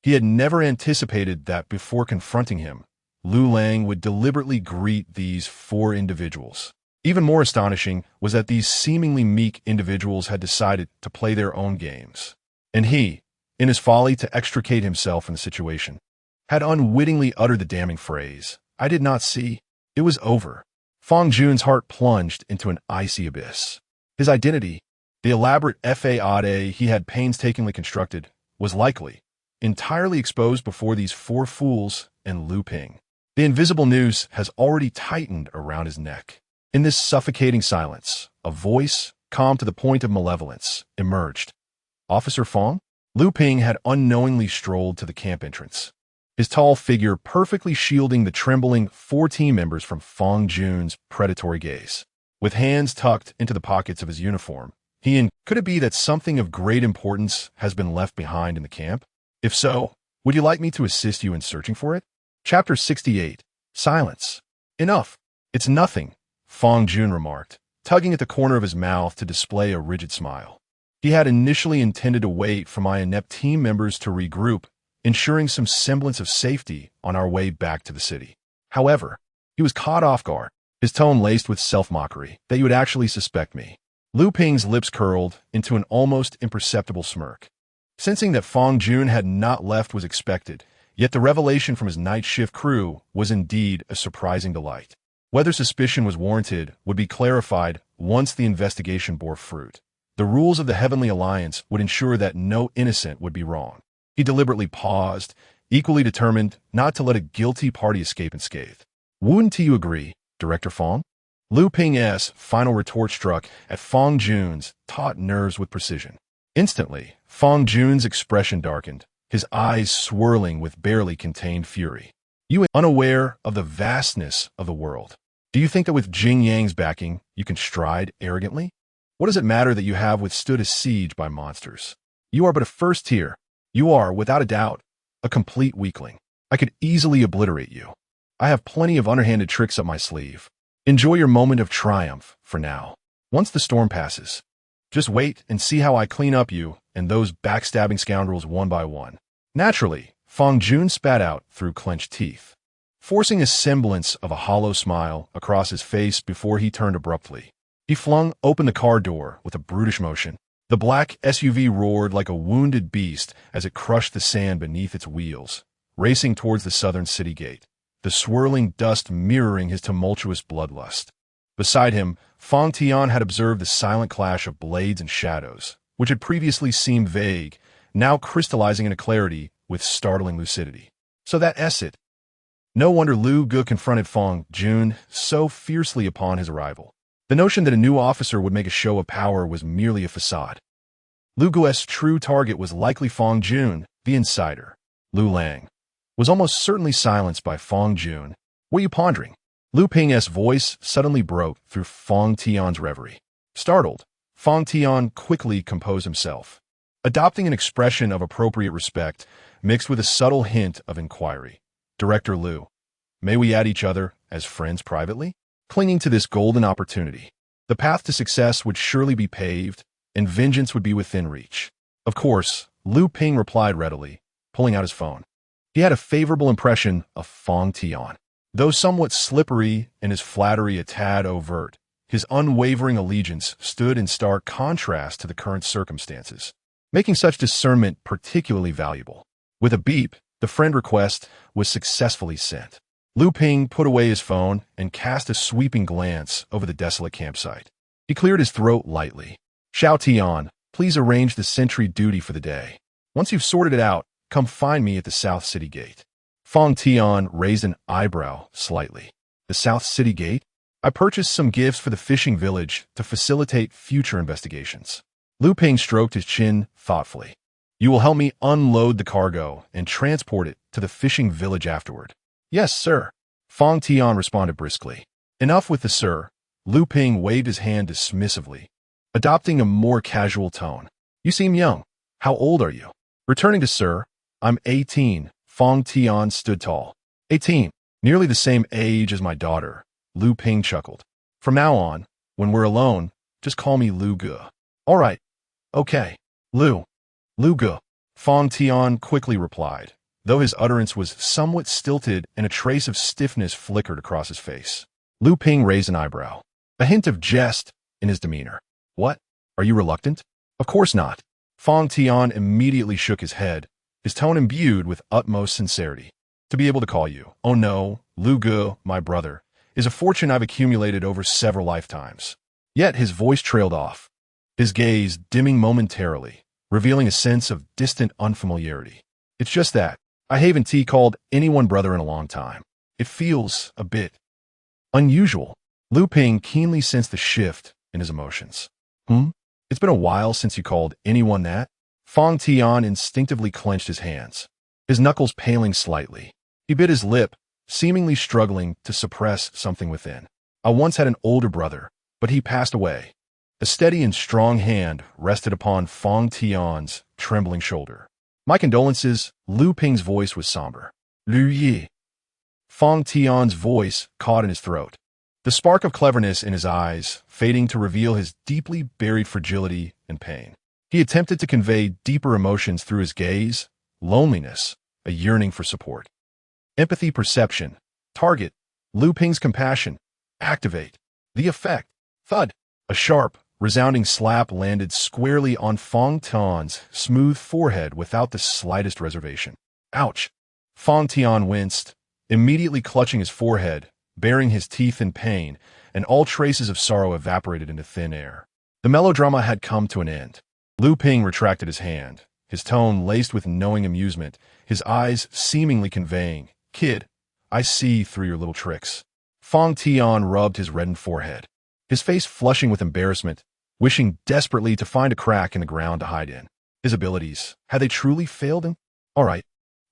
he had never anticipated that before confronting him, Lu Lang would deliberately greet these four individuals. Even more astonishing was that these seemingly meek individuals had decided to play their own games. And he, in his folly to extricate himself from the situation, had unwittingly uttered the damning phrase, "I did not see." It was over. Fong Jun's heart plunged into an icy abyss. His identity, the elaborate fade he had painstakingly constructed, was likely entirely exposed before these four fools and Lu Ping. The invisible noose has already tightened around his neck. In this suffocating silence, a voice, calm to the point of malevolence, emerged. Officer Fong? Lu Ping had unknowingly strolled to the camp entrance, his tall figure perfectly shielding the trembling four team members from Fong Jun's predatory gaze. With hands tucked into the pockets of his uniform, could it be that something of great importance has been left behind in the camp? If so, would you like me to assist you in searching for it? Chapter 68. Silence. Enough. It's nothing, Fong Jun remarked, tugging at the corner of his mouth to display a rigid smile. He had initially intended to wait for my inept team members to regroup, ensuring some semblance of safety on our way back to the city. However, he was caught off guard, his tone laced with self-mockery, that you would actually suspect me. Lu Ping's lips curled into an almost imperceptible smirk. Sensing that Fong Jun had not left was expected, yet the revelation from his night shift crew was indeed a surprising delight. Whether suspicion was warranted would be clarified once the investigation bore fruit. The rules of the Heavenly Alliance would ensure that no innocent would be wronged. He deliberately paused, equally determined not to let a guilty party escape unscathed. Wouldn't you agree, Director Fong? Lu Ping's final retort struck at Fong Jun's taut nerves with precision. Instantly, Fong Jun's expression darkened, his eyes swirling with barely contained fury. You unaware of the vastness of the world. Do you think that with Jing Yang's backing, you can stride arrogantly? What does it matter that you have withstood a siege by monsters? You are but a first tier. You are, without a doubt, a complete weakling. I could easily obliterate you. I have plenty of underhanded tricks up my sleeve. Enjoy your moment of triumph for now. Once the storm passes, just wait and see how I clean up you and those backstabbing scoundrels one by one. Naturally, Fong Jun spat out through clenched teeth, forcing a semblance of a hollow smile across his face before he turned abruptly. He flung open the car door with a brutish motion. The black SUV roared like a wounded beast as it crushed the sand beneath its wheels, racing towards the southern city gate, the swirling dust mirroring his tumultuous bloodlust. Beside him, Fong Tian had observed the silent clash of blades and shadows, which had previously seemed vague, now crystallizing into clarity with startling lucidity. So that's it. No wonder Lu Ge confronted Fong Jun so fiercely upon his arrival. The notion that a new officer would make a show of power was merely a facade. Lu Ge's true target was likely Fong Jun, the insider. Lu Lang was almost certainly silenced by Fong Jun. What are you pondering? Lu Ping's voice suddenly broke through Fong Tian's reverie. Startled, Fong Tian quickly composed himself, adopting an expression of appropriate respect mixed with a subtle hint of inquiry. Director Lu, may we add each other as friends privately? Clinging to this golden opportunity, the path to success would surely be paved, and vengeance would be within reach. Of course, Lu Ping replied readily, pulling out his phone. He had a favorable impression of Fong Tian. Though somewhat slippery and his flattery a tad overt, his unwavering allegiance stood in stark contrast to the current circumstances, making such discernment particularly valuable. With a beep, the friend request was successfully sent. Lu Ping put away his phone and cast a sweeping glance over the desolate campsite. He cleared his throat lightly. Xiao Tian, please arrange the sentry duty for the day. Once you've sorted it out, come find me at the South City Gate. Fong Tian raised an eyebrow slightly. The South City Gate? I purchased some gifts for the fishing village to facilitate future investigations. Lu Ping stroked his chin thoughtfully. You will help me unload the cargo and transport it to the fishing village afterward. Yes, sir. Fong Tian responded briskly. Enough with the sir. Lu Ping waved his hand dismissively, adopting a more casual tone. You seem young. How old are you? Returning to sir, I'm 18. Fong Tian stood tall. 18. Nearly the same age as my daughter. Lu Ping chuckled. From now on, when we're alone, just call me Lu Ge. All right. Okay. Lu Ge. Fong Tian quickly replied, though his utterance was somewhat stilted and a trace of stiffness flickered across his face. Lu Ping raised an eyebrow, a hint of jest in his demeanor. What? Are you reluctant? Of course not. Fong Tian immediately shook his head, his tone imbued with utmost sincerity. To be able to call you, oh no, Lu Ge, my brother, is a fortune I've accumulated over several lifetimes. Yet his voice trailed off, his gaze dimming momentarily, revealing a sense of distant unfamiliarity. It's just that I haven't called anyone brother in a long time. It feels a bit unusual. Lu Ping keenly sensed the shift in his emotions. It's been a while since you called anyone that? Fong Tian instinctively clenched his hands, his knuckles paling slightly. He bit his lip, seemingly struggling to suppress something within. I once had an older brother, but he passed away. A steady and strong hand rested upon Fong Tian's trembling shoulder. My condolences. Lu Ping's voice was somber. Lu Yi. Fong Tian's voice caught in his throat, the spark of cleverness in his eyes fading to reveal his deeply buried fragility and pain. He attempted to convey deeper emotions through his gaze, loneliness, a yearning for support. Empathy perception. Target. Lu Ping's compassion. Activate. The effect. Thud. A sharp, resounding slap landed squarely on Fong Tian's smooth forehead without the slightest reservation. Ouch! Fong Tian winced, immediately clutching his forehead, baring his teeth in pain, and all traces of sorrow evaporated into thin air. The melodrama had come to an end. Lu Ping retracted his hand, his tone laced with knowing amusement, his eyes seemingly conveying, Kid, I see through your little tricks. Fong Tian rubbed his reddened forehead, his face flushing with embarrassment, wishing desperately to find a crack in the ground to hide in. His abilities, had they truly failed him? All right.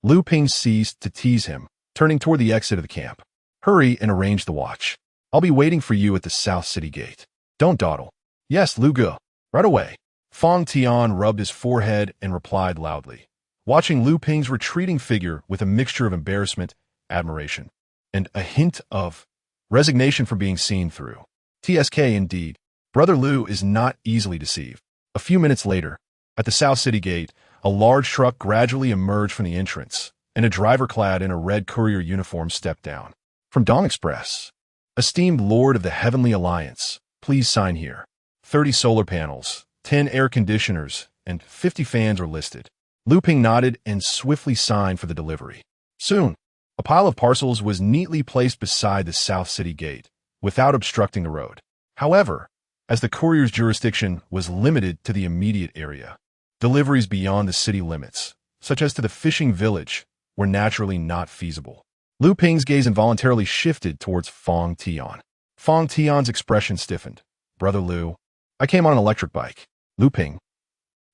Lu Ping ceased to tease him, turning toward the exit of the camp. Hurry and arrange the watch. I'll be waiting for you at the South City Gate. Don't dawdle. Yes, Lu Ge. Right away. Fong Tian rubbed his forehead and replied loudly, watching Lu Ping's retreating figure with a mixture of embarrassment, admiration, and a hint of resignation from being seen through. TSK indeed. Brother Lu is not easily deceived. A few minutes later, at the South City Gate, a large truck gradually emerged from the entrance, and a driver clad in a red courier uniform stepped down. From Dong Express. Esteemed Lord of the Heavenly Alliance, please sign here. 30 solar panels, 10 air conditioners, and 50 fans are listed. Lu Ping nodded and swiftly signed for the delivery. Soon, a pile of parcels was neatly placed beside the South City Gate, without obstructing the road. However, as the courier's jurisdiction was limited to the immediate area, deliveries beyond the city limits, such as to the fishing village, were naturally not feasible. Lu Ping's gaze involuntarily shifted towards Fong Tian. Fong Tian's expression stiffened. Brother Lu, I came on an electric bike. Lu Ping.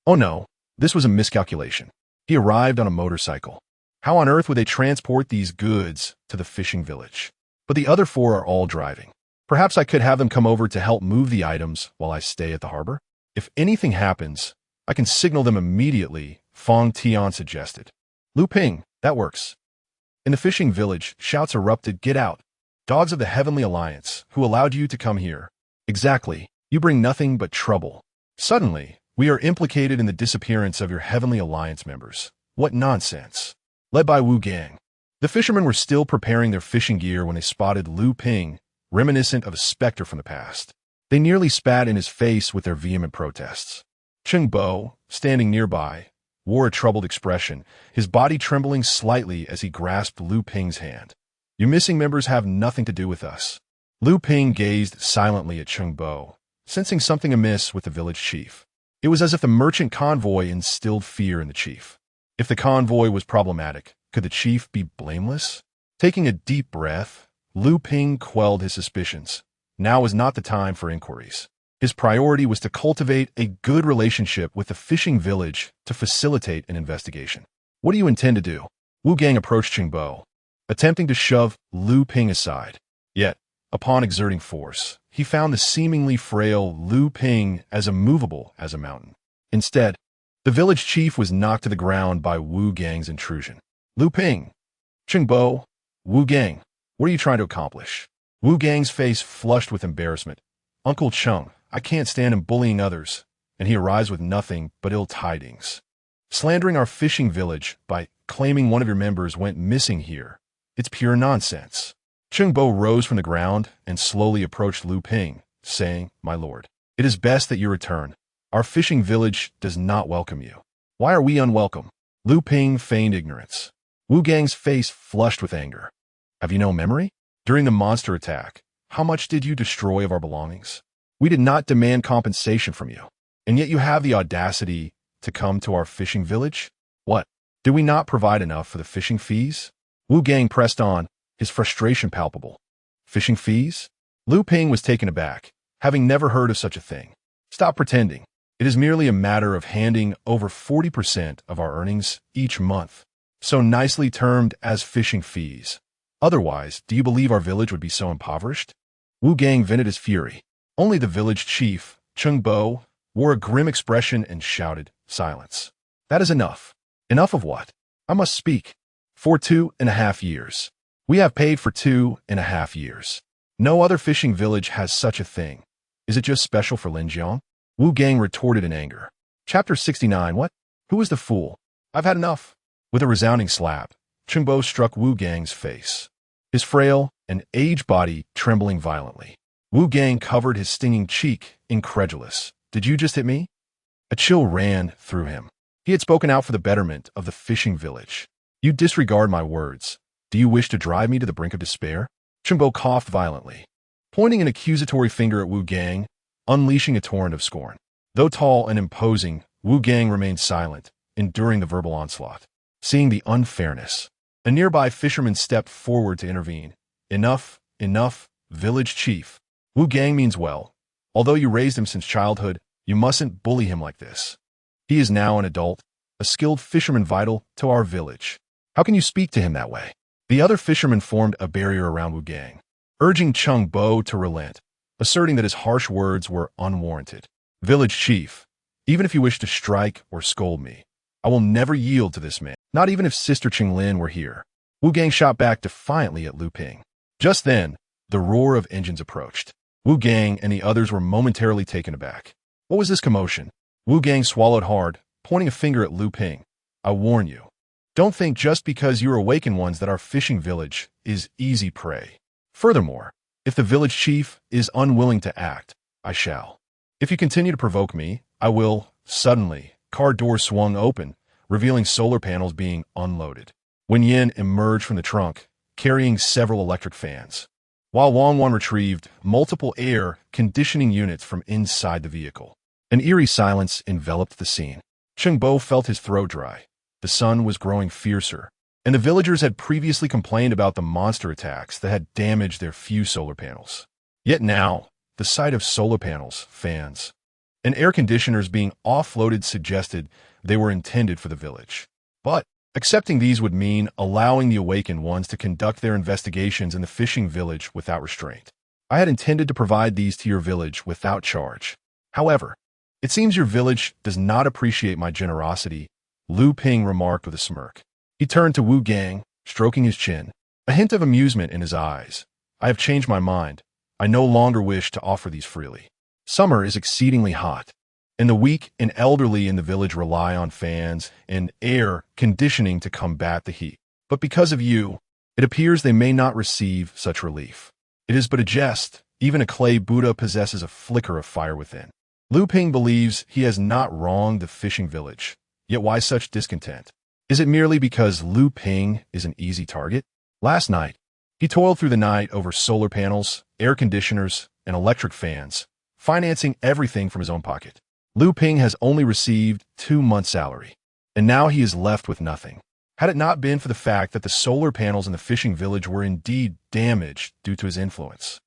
Oh no, this was a miscalculation. He arrived on a motorcycle. How on earth would they transport these goods to the fishing village? But the other four are all driving. Perhaps I could have them come over to help move the items while I stay at the harbor? If anything happens, I can signal them immediately, Fong Tian suggested. Lu Ping, that works. In the fishing village, shouts erupted, get out. Dogs of the Heavenly Alliance, who allowed you to come here? Exactly, you bring nothing but trouble. Suddenly, we are implicated in the disappearance of your Heavenly Alliance members. What nonsense. Led by Wu Gang. The fishermen were still preparing their fishing gear when they spotted Lu Ping, reminiscent of a specter from the past. They nearly spat in his face with their vehement protests. Cheng Bo, standing nearby, wore a troubled expression, his body trembling slightly as he grasped Lu Ping's hand. You missing members have nothing to do with us. Lu Ping gazed silently at Cheng Bo, sensing something amiss with the village chief. It was as if the merchant convoy instilled fear in the chief. If the convoy was problematic, could the chief be blameless? Taking a deep breath, Lu Ping quelled his suspicions. Now was not the time for inquiries. His priority was to cultivate a good relationship with the fishing village to facilitate an investigation. What do you intend to do? Wu Gang approached Cheng Bo, attempting to shove Lu Ping aside. Yet, upon exerting force, he found the seemingly frail Lu Ping as immovable as a mountain. Instead, the village chief was knocked to the ground by Wu Gang's intrusion. Lu Ping, Cheng Bo, Wu Gang, what are you trying to accomplish? Wu Gang's face flushed with embarrassment. Uncle Cheng, I can't stand him bullying others, and he arrives with nothing but ill tidings. Slandering our fishing village by claiming one of your members went missing here. It's pure nonsense. Cheng Bo rose from the ground and slowly approached Lu Ping, saying, My lord, it is best that you return. Our fishing village does not welcome you. Why are we unwelcome? Lu Ping feigned ignorance. Wu Gang's face flushed with anger. Have you no memory? During the monster attack, how much did you destroy of our belongings? We did not demand compensation from you, and yet you have the audacity to come to our fishing village? What? Did we not provide enough for the fishing fees? Wu Gang pressed on, his frustration palpable. Fishing fees? Lu Ping was taken aback, having never heard of such a thing. Stop pretending. It is merely a matter of handing over 40% of our earnings each month, so nicely termed as fishing fees. Otherwise, do you believe our village would be so impoverished? Wu Gang vented his fury. Only the village chief, Cheng Bo, wore a grim expression and shouted, Silence. That is enough. Enough of what? I must speak. For 2.5 years. We have paid for 2.5 years. No other fishing village has such a thing. Is it just special for Linjiang? Wu Gang retorted in anger. Chapter 69. What? Who is the fool? I've had enough. With a resounding slap, Cheng Bo struck Wu Gang's face, his frail and aged body trembling violently. Wu Gang covered his stinging cheek, incredulous. Did you just hit me? A chill ran through him. He had spoken out for the betterment of the fishing village. You disregard my words. Do you wish to drive me to the brink of despair? Cheng Bo coughed violently, pointing an accusatory finger at Wu Gang, unleashing a torrent of scorn. Though tall and imposing, Wu Gang remained silent, enduring the verbal onslaught. Seeing the unfairness, a nearby fisherman stepped forward to intervene. Enough, enough, Village chief. Wu Gang means well. Although you raised him since childhood, you mustn't bully him like this. He is now an adult, a skilled fisherman vital to our village. How can you speak to him that way? The other fishermen formed a barrier around Wu Gang, urging Chung Bo to relent, asserting that his harsh words were unwarranted. Village chief, even if you wish to strike or scold me, I will never yield to this man, not even if Sister Qinglin were here. Wu Gang shot back defiantly at Lu Ping. Just then, the roar of engines approached. Wu Gang and the others were momentarily taken aback. What was this commotion? Wu Gang swallowed hard, pointing a finger at Lu Ping. I warn you. Don't think just because you're awakened ones that our fishing village is easy prey. Furthermore, if the village chief is unwilling to act, I shall. If you continue to provoke me, I will. Suddenly, car doors swung open, revealing solar panels being unloaded. Wen Yin emerged from the trunk, carrying several electric fans, while Wang Wan retrieved multiple air conditioning units from inside the vehicle. An eerie silence enveloped the scene. Cheng Bo felt his throat dry. The sun was growing fiercer, and the villagers had previously complained about the monster attacks that had damaged their few solar panels. Yet now, the sight of solar panels, fans, and air conditioners being offloaded suggested they were intended for the village. But accepting these would mean allowing the awakened ones to conduct their investigations in the fishing village without restraint. I had intended to provide these to your village without charge. However, it seems your village does not appreciate my generosity, Lu Ping remarked with a smirk. He turned to Wu Gang, stroking his chin, a hint of amusement in his eyes. I have changed my mind. I no longer wish to offer these freely. Summer is exceedingly hot, and the weak and elderly in the village rely on fans and air conditioning to combat the heat. But because of you, it appears they may not receive such relief. It is but a jest. Even a clay Buddha possesses a flicker of fire within. Lu Ping believes he has not wronged the fishing village. Yet why such discontent? Is it merely because Lu Ping is an easy target? Last night, he toiled through the night over solar panels, air conditioners, and electric fans, financing everything from his own pocket. Lu Ping has only received 2 months' salary, and now he is left with nothing. Had it not been for the fact that the solar panels in the fishing village were indeed damaged due to his influence,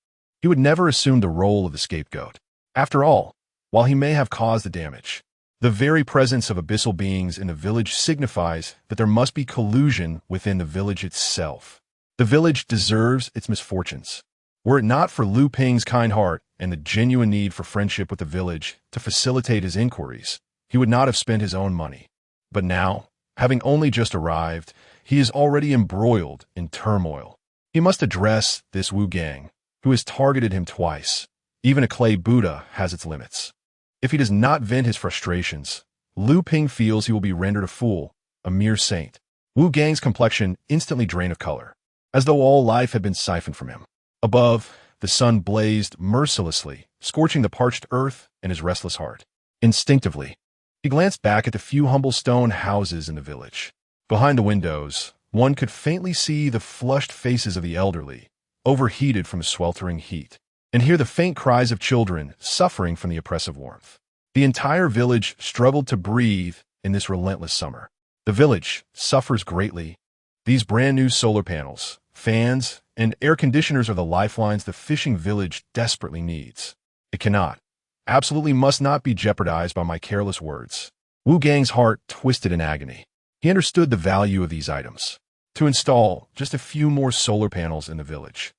he would never assume the role of the scapegoat. After all, while he may have caused the damage, the very presence of abyssal beings in the village signifies that there must be collusion within the village itself. The village deserves its misfortunes. Were it not for Lu Ping's kind heart and the genuine need for friendship with the village to facilitate his inquiries, he would not have spent his own money. But now, having only just arrived, he is already embroiled in turmoil. He must address this Wu Gang, who has targeted him twice. Even a clay Buddha has its limits. If he does not vent his frustrations, Lu Ping feels he will be rendered a fool, a mere saint. Wu Gang's complexion instantly drained of color, as though all life had been siphoned from him. Above, the sun blazed mercilessly, scorching the parched earth and his restless heart. Instinctively, he glanced back at the few humble stone houses in the village. Behind the windows, one could faintly see the flushed faces of the elderly, overheated from the sweltering heat, and hear the faint cries of children suffering from the oppressive warmth. The entire village struggled to breathe in this relentless summer. The village suffers greatly. These brand new solar panels, fans, and air conditioners are the lifelines the fishing village desperately needs. It cannot, absolutely must not be jeopardized by my careless words. Wu Gang's heart twisted in agony. He understood the value of these items. To install just a few more solar panels in the village,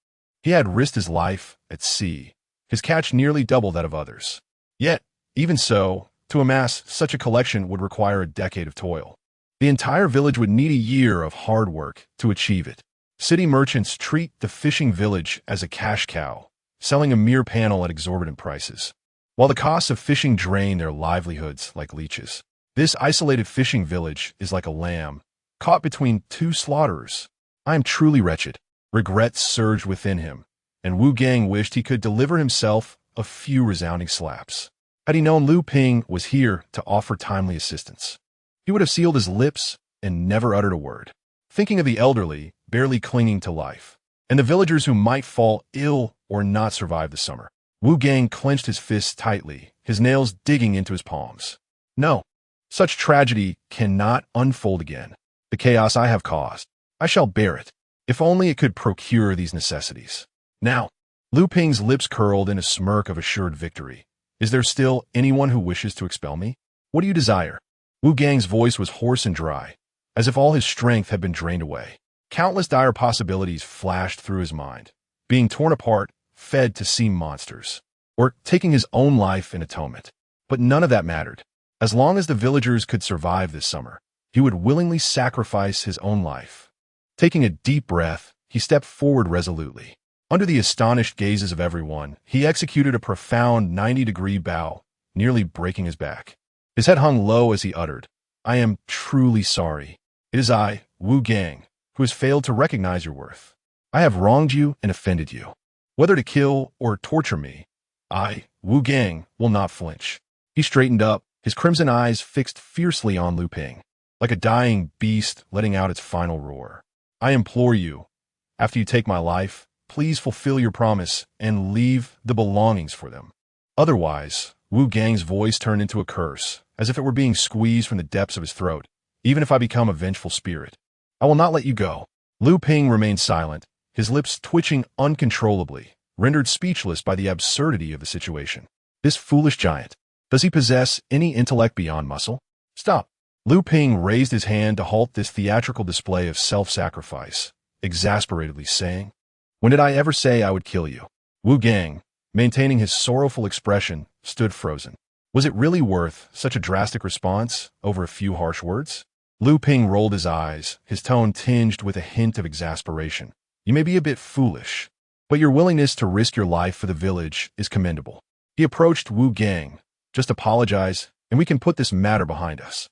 he had risked his life at sea, his catch nearly double that of others. Yet, even so, to amass such a collection would require a decade of toil. The entire village would need a year of hard work to achieve it. City merchants treat the fishing village as a cash cow, selling a mere panel at exorbitant prices, while the costs of fishing drain their livelihoods like leeches. This isolated fishing village is like a lamb, caught between 2 slaughterers. I am truly wretched. Regret surged within him, and Wu Gang wished he could deliver himself a few resounding slaps. Had he known Lu Ping was here to offer timely assistance, he would have sealed his lips and never uttered a word. Thinking of the elderly, barely clinging to life, and the villagers who might fall ill or not survive the summer, Wu Gang clenched his fists tightly, his nails digging into his palms. No, such tragedy cannot unfold again. The chaos I have caused, I shall bear it. If only it could procure these necessities. Now, Lu Ping's lips curled in a smirk of assured victory. Is there still anyone who wishes to expel me? What do you desire? Wu Gang's voice was hoarse and dry, as if all his strength had been drained away. Countless dire possibilities flashed through his mind. Being torn apart, fed to sea monsters, or taking his own life in atonement. But none of that mattered. As long as the villagers could survive this summer, he would willingly sacrifice his own life. Taking a deep breath, he stepped forward resolutely. Under the astonished gazes of everyone, he executed a profound 90-degree bow, nearly breaking his back. His head hung low as he uttered, "I am truly sorry. It is I, Wu Gang, who has failed to recognize your worth. I have wronged you and offended you. Whether to kill or torture me, I, Wu Gang, will not flinch." He straightened up, his crimson eyes fixed fiercely on Lu Ping, like a dying beast letting out its final roar. "I implore you, after you take my life, please fulfill your promise and leave the belongings for them. Otherwise," Wu Gang's voice turned into a curse, as if it were being squeezed from the depths of his throat. "Even if I become a vengeful spirit, I will not let you go." Lu Ping remained silent, his lips twitching uncontrollably, rendered speechless by the absurdity of the situation. This foolish giant, does he possess any intellect beyond muscle? Stop! Lu Ping raised his hand to halt this theatrical display of self-sacrifice, exasperatedly saying, "When did I ever say I would kill you?" Wu Gang, maintaining his sorrowful expression, stood frozen. Was it really worth such a drastic response over a few harsh words? Lu Ping rolled his eyes, his tone tinged with a hint of exasperation. "You may be a bit foolish, but your willingness to risk your life for the village is commendable." He approached Wu Gang. "Just apologize, and we can put this matter behind us.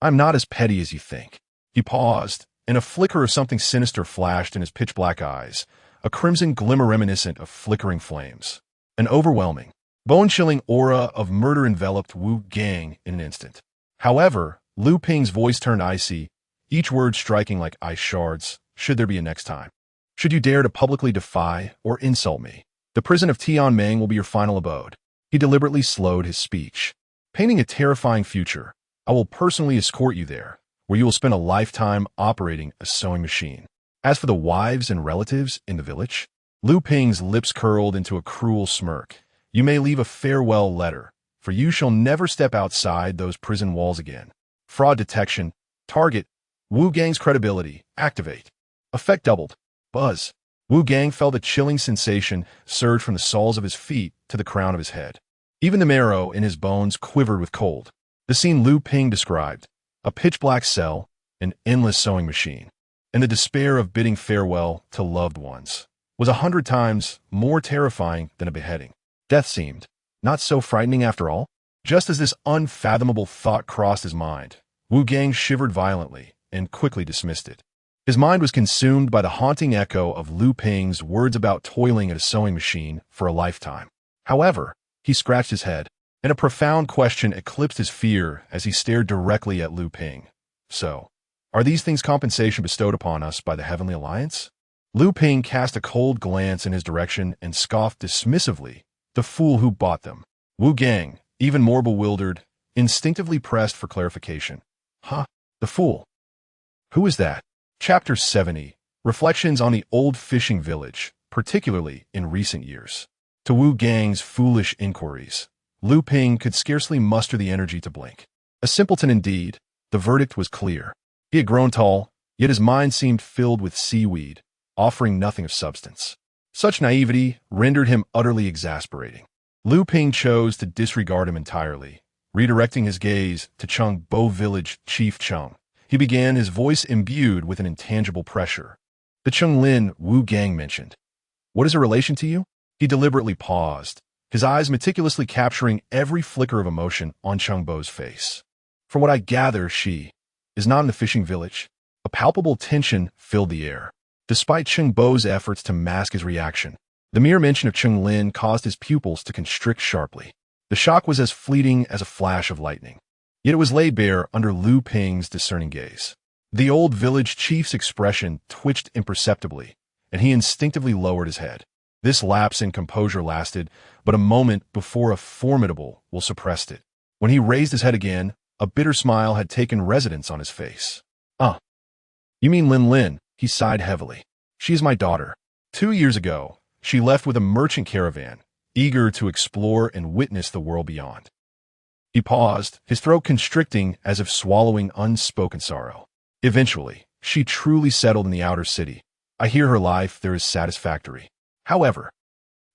I'm not as petty as you think." He paused, and a flicker of something sinister flashed in his pitch-black eyes, a crimson glimmer reminiscent of flickering flames. An overwhelming, bone-chilling aura of murder enveloped Wu Gang in an instant. However, Lu Ping's voice turned icy, each word striking like ice shards. "Should there be a next time? Should you dare to publicly defy or insult me, the prison of Tianming will be your final abode." He deliberately slowed his speech, painting a terrifying future. "I will personally escort you there, where you will spend a lifetime operating a sewing machine. As for the wives and relatives in the village," Lu Ping's lips curled into a cruel smirk, "you may leave a farewell letter, for you shall never step outside those prison walls again." Fraud detection. Target. Wu Gang's credibility. Activate. Effect doubled. Buzz. Wu Gang felt a chilling sensation surge from the soles of his feet to the crown of his head. Even the marrow in his bones quivered with cold. The scene Lu Ping described, a pitch-black cell, an endless sewing machine, and the despair of bidding farewell to loved ones, was 100 times more terrifying than a beheading. Death seemed not so frightening after all. Just as this unfathomable thought crossed his mind, Wu Gang shivered violently and quickly dismissed it. His mind was consumed by the haunting echo of Lu Ping's words about toiling at a sewing machine for a lifetime. However, he scratched his head, and a profound question eclipsed his fear as he stared directly at Lu Ping. "So, are these things compensation bestowed upon us by the Heavenly Alliance?" Lu Ping cast a cold glance in his direction and scoffed dismissively, "The fool who bought them." Wu Gang, even more bewildered, instinctively pressed for clarification. "Huh? The fool? Who is that?" Chapter 70. Reflections on the old fishing village, particularly in recent years. To Wu Gang's foolish inquiries, Lu Ping could scarcely muster the energy to blink. A simpleton indeed, the verdict was clear. He had grown tall, yet his mind seemed filled with seaweed, offering nothing of substance. Such naivety rendered him utterly exasperating. Lu Ping chose to disregard him entirely, redirecting his gaze to Chung Bo Village Chief Chung. He began, his voice imbued with an intangible pressure. "The Chung Lin Wu Gang mentioned. What is her relation to you?" He deliberately paused, his eyes meticulously capturing every flicker of emotion on Chung Bo's face. "From what I gather, she is not in the fishing village." A palpable tension filled the air. Despite Chung Bo's efforts to mask his reaction, the mere mention of Chung Lin caused his pupils to constrict sharply. The shock was as fleeting as a flash of lightning. Yet it was laid bare under Lu Ping's discerning gaze. The old village chief's expression twitched imperceptibly, and he instinctively lowered his head. This lapse in composure lasted but a moment before a formidable will suppressed it. When he raised his head again, a bitter smile had taken residence on his face. You mean Lin Lin?" He sighed heavily. "She is my daughter. 2 years ago, she left with a merchant caravan, eager to explore and witness the world beyond. He paused, his throat constricting as if swallowing unspoken sorrow. Eventually, she truly settled in the outer city. I hear her life there is satisfactory. However,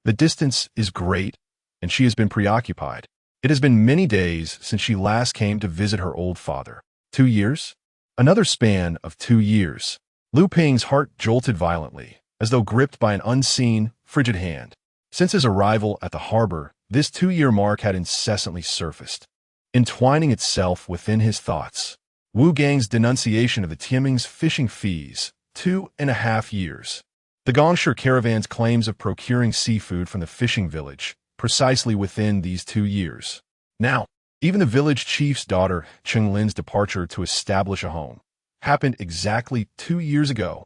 the distance is great, and she has been preoccupied. It has been many days since she last came to visit her old father. 2 years? Another span of 2 years. Lu Ping's heart jolted violently, as though gripped by an unseen, frigid hand. Since his arrival at the harbor, this 2-year mark had incessantly surfaced, entwining itself within his thoughts. Wu Gang's denunciation of the Tianming's fishing fees, 2.5 years. The Gongshu caravan's claims of procuring seafood from the fishing village, precisely within these 2 years. Now, even the village chief's daughter, Cheng Lin's departure to establish a home, happened exactly 2 years ago.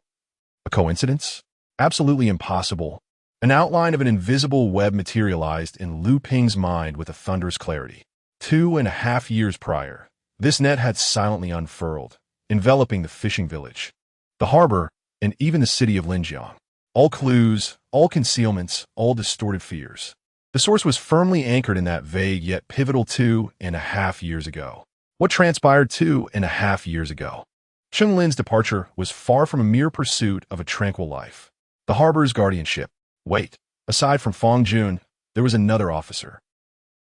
A coincidence? Absolutely impossible. An outline of an invisible web materialized in Lu Ping's mind with a thunderous clarity. 2.5 years prior, this net had silently unfurled, enveloping the fishing village, the harbor, and even the city of Linjiang. All clues, all concealments, all distorted fears. The source was firmly anchored in that vague yet pivotal 2.5 years ago. What transpired 2.5 years ago? Cheng Lin's departure was far from a mere pursuit of a tranquil life. The harbor's guardianship. Wait, aside from Fong Jun, there was another officer.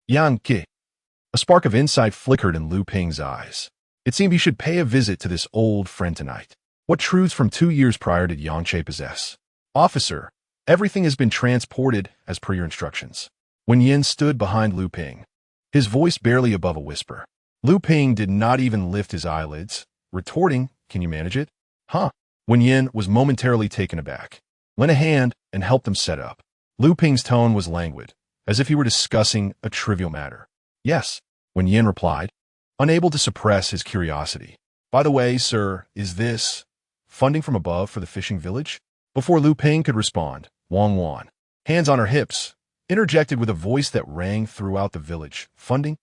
Yang Ke. A spark of insight flickered in Lu Ping's eyes. It seemed he should pay a visit to this old friend tonight. What truths from 2 years prior did Yang Che possess? Officer, everything has been transported as per your instructions. Wen Yin stood behind Lu Ping, his voice barely above a whisper. Lu Ping did not even lift his eyelids, retorting, "Can you manage it?" "Huh." Wen Yin was momentarily taken aback, lent a hand, and helped them set up. Lu Ping's tone was languid, as if he were discussing a trivial matter. "Yes," Wen Yin replied, unable to suppress his curiosity. "By the way, sir, is this funding from above for the fishing village?" Before Lu Ping could respond, Wang Wan, hands on her hips, interjected with a voice that rang throughout the village. "Funding?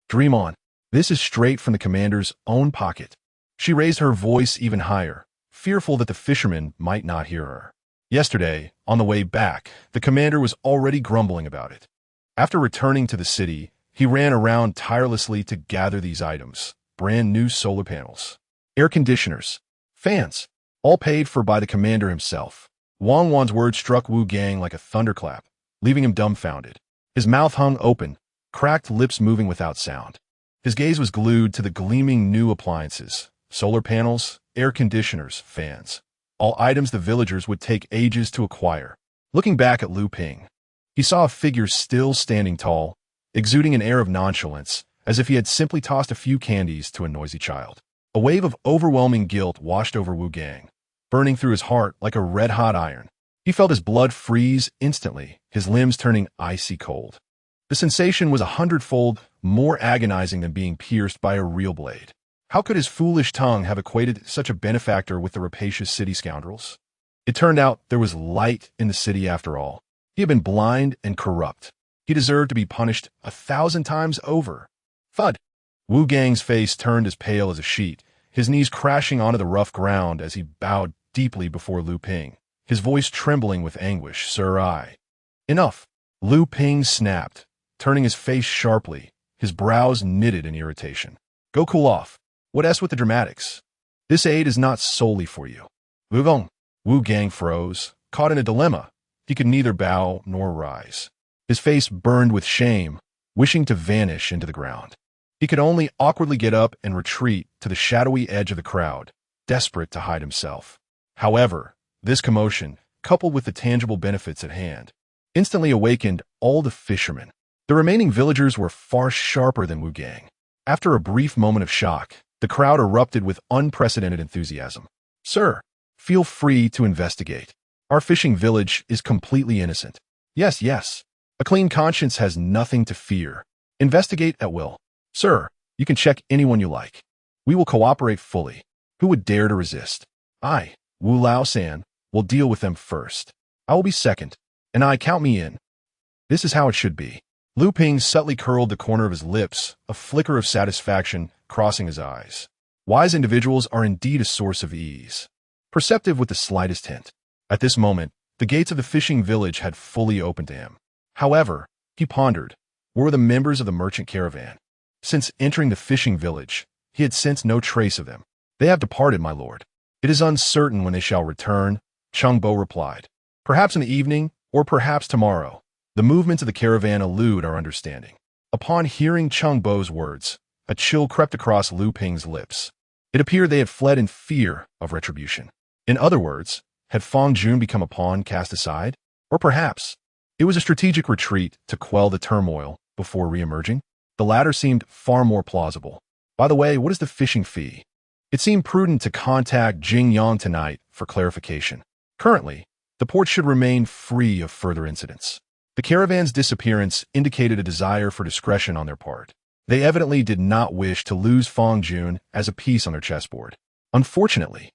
Dream on. This is straight from the commander's own pocket." She raised her voice even higher, fearful that the fishermen might not hear her. Yesterday, on the way back, the commander was already grumbling about it. After returning to the city, he ran around tirelessly to gather these items: brand new solar panels, air conditioners, fans, all paid for by the commander himself. Wang Wan's words struck Wu Gang like a thunderclap, leaving him dumbfounded. His mouth hung open, cracked lips moving without sound. His gaze was glued to the gleaming new appliances: solar panels, air conditioners, fans. All items the villagers would take ages to acquire. Looking back at Lu Ping, he saw a figure still standing tall, exuding an air of nonchalance, as if he had simply tossed a few candies to a noisy child. A wave of overwhelming guilt washed over Wu Gang, burning through his heart like a red-hot iron. He felt his blood freeze instantly, his limbs turning icy cold. The sensation was 100-fold more agonizing than being pierced by a real blade. How could his foolish tongue have equated such a benefactor with the rapacious city scoundrels? It turned out there was light in the city after all. He had been blind and corrupt. He deserved to be punished 1,000 times over. Thud! Wu Gang's face turned as pale as a sheet, his knees crashing onto the rough ground as he bowed deeply before Lu Ping, his voice trembling with anguish. "Sir, I..." "Enough!" Lu Ping snapped, turning his face sharply, his brows knitted in irritation. "Go cool off. What else with the dramatics? This aid is not solely for you." "Wu Gong." Wu Gang froze, caught in a dilemma. He could neither bow nor rise. His face burned with shame, wishing to vanish into the ground. He could only awkwardly get up and retreat to the shadowy edge of the crowd, desperate to hide himself. However, this commotion, coupled with the tangible benefits at hand, instantly awakened all the fishermen. The remaining villagers were far sharper than Wu Gang. After a brief moment of shock, the crowd erupted with unprecedented enthusiasm. "Sir, feel free to investigate. Our fishing village is completely innocent. Yes, yes. A clean conscience has nothing to fear. Investigate at will. Sir, you can check anyone you like. We will cooperate fully. Who would dare to resist? I, Wu Lao San, will deal with them first. I will be second, and I count me in. This is how it should be." Lu Ping subtly curled the corner of his lips, a flicker of satisfaction crossing his eyes. Wise individuals are indeed a source of ease, perceptive with the slightest hint. At this moment, The gates of the fishing village had fully opened to him. However, he pondered, where were the members of the merchant caravan? Since entering the fishing village, he had sensed no trace of them. They have departed, my lord. It is uncertain when they shall return, Chungbo replied. Perhaps in the evening, or perhaps tomorrow. The movements of the caravan elude our understanding. Upon hearing Chungbo's words, a chill crept across Lu Ping's lips. It appeared they had fled in fear of retribution. In other words, had Fang Jun become a pawn cast aside? Or perhaps it was a strategic retreat to quell the turmoil before re-emerging? The latter seemed far more plausible. By the way, what is the fishing fee? It seemed prudent to contact Jing Yang tonight for clarification. Currently, the port should remain free of further incidents. The caravan's disappearance indicated a desire for discretion on their part. They evidently did not wish to lose Fang Jun as a piece on their chessboard. Unfortunately,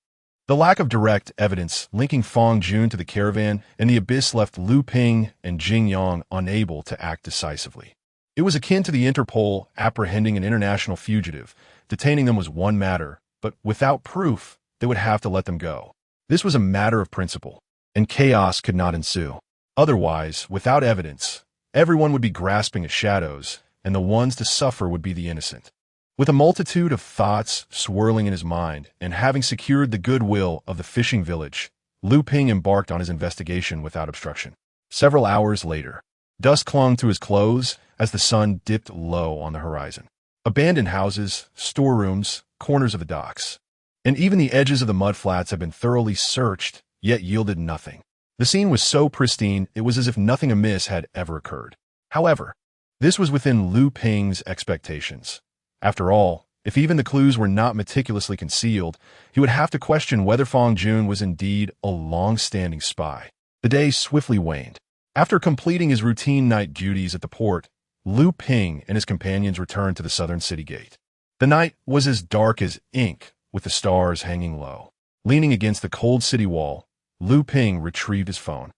the lack of direct evidence linking Fang Jun to the caravan and the abyss left Lu Ping and Jing Yang unable to act decisively. It was akin to the Interpol apprehending an international fugitive. Detaining them was one matter, but without proof, they would have to let them go. This was a matter of principle, and chaos could not ensue. Otherwise, without evidence, everyone would be grasping at shadows, and the ones to suffer would be the innocent. With a multitude of thoughts swirling in his mind, and having secured the goodwill of the fishing village, Lu Ping embarked on his investigation without obstruction. Several hours later, dust clung to his clothes as the sun dipped low on the horizon. Abandoned houses, storerooms, corners of the docks, and even the edges of the mudflats had been thoroughly searched, yet yielded nothing. The scene was so pristine, it was as if nothing amiss had ever occurred. However, this was within Lu Ping's expectations. After all, if even the clues were not meticulously concealed, he would have to question whether Fang Jun was indeed a long-standing spy. The day swiftly waned. After completing his routine night duties at the port, Lu Ping and his companions returned to the southern city gate. The night was as dark as ink, with the stars hanging low. Leaning against the cold city wall, Lu Ping retrieved his phone.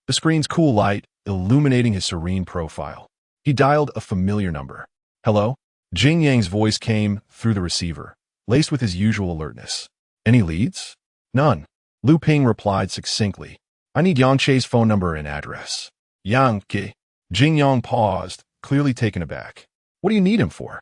The screen's cool light illuminating his serene profile. He dialed a familiar number. Hello? Jing Yang's voice came through the receiver, laced with his usual alertness. Any leads? None. Lu Ping replied succinctly. I need Yang Che's phone number and address. Yang Ke. Jing Yang paused, clearly taken aback. What do you need him for?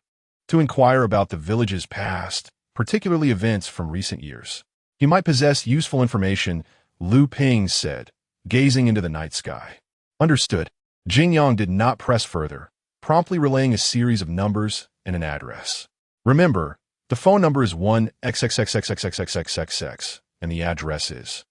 To inquire about the village's past, particularly events from recent years. He might possess useful information, Lu Ping said, gazing into the night sky. Understood. Jing Yang did not press further, promptly relaying a series of numbers and an address. Remember, the phone number is 1XXXXXXXXX, and the address is.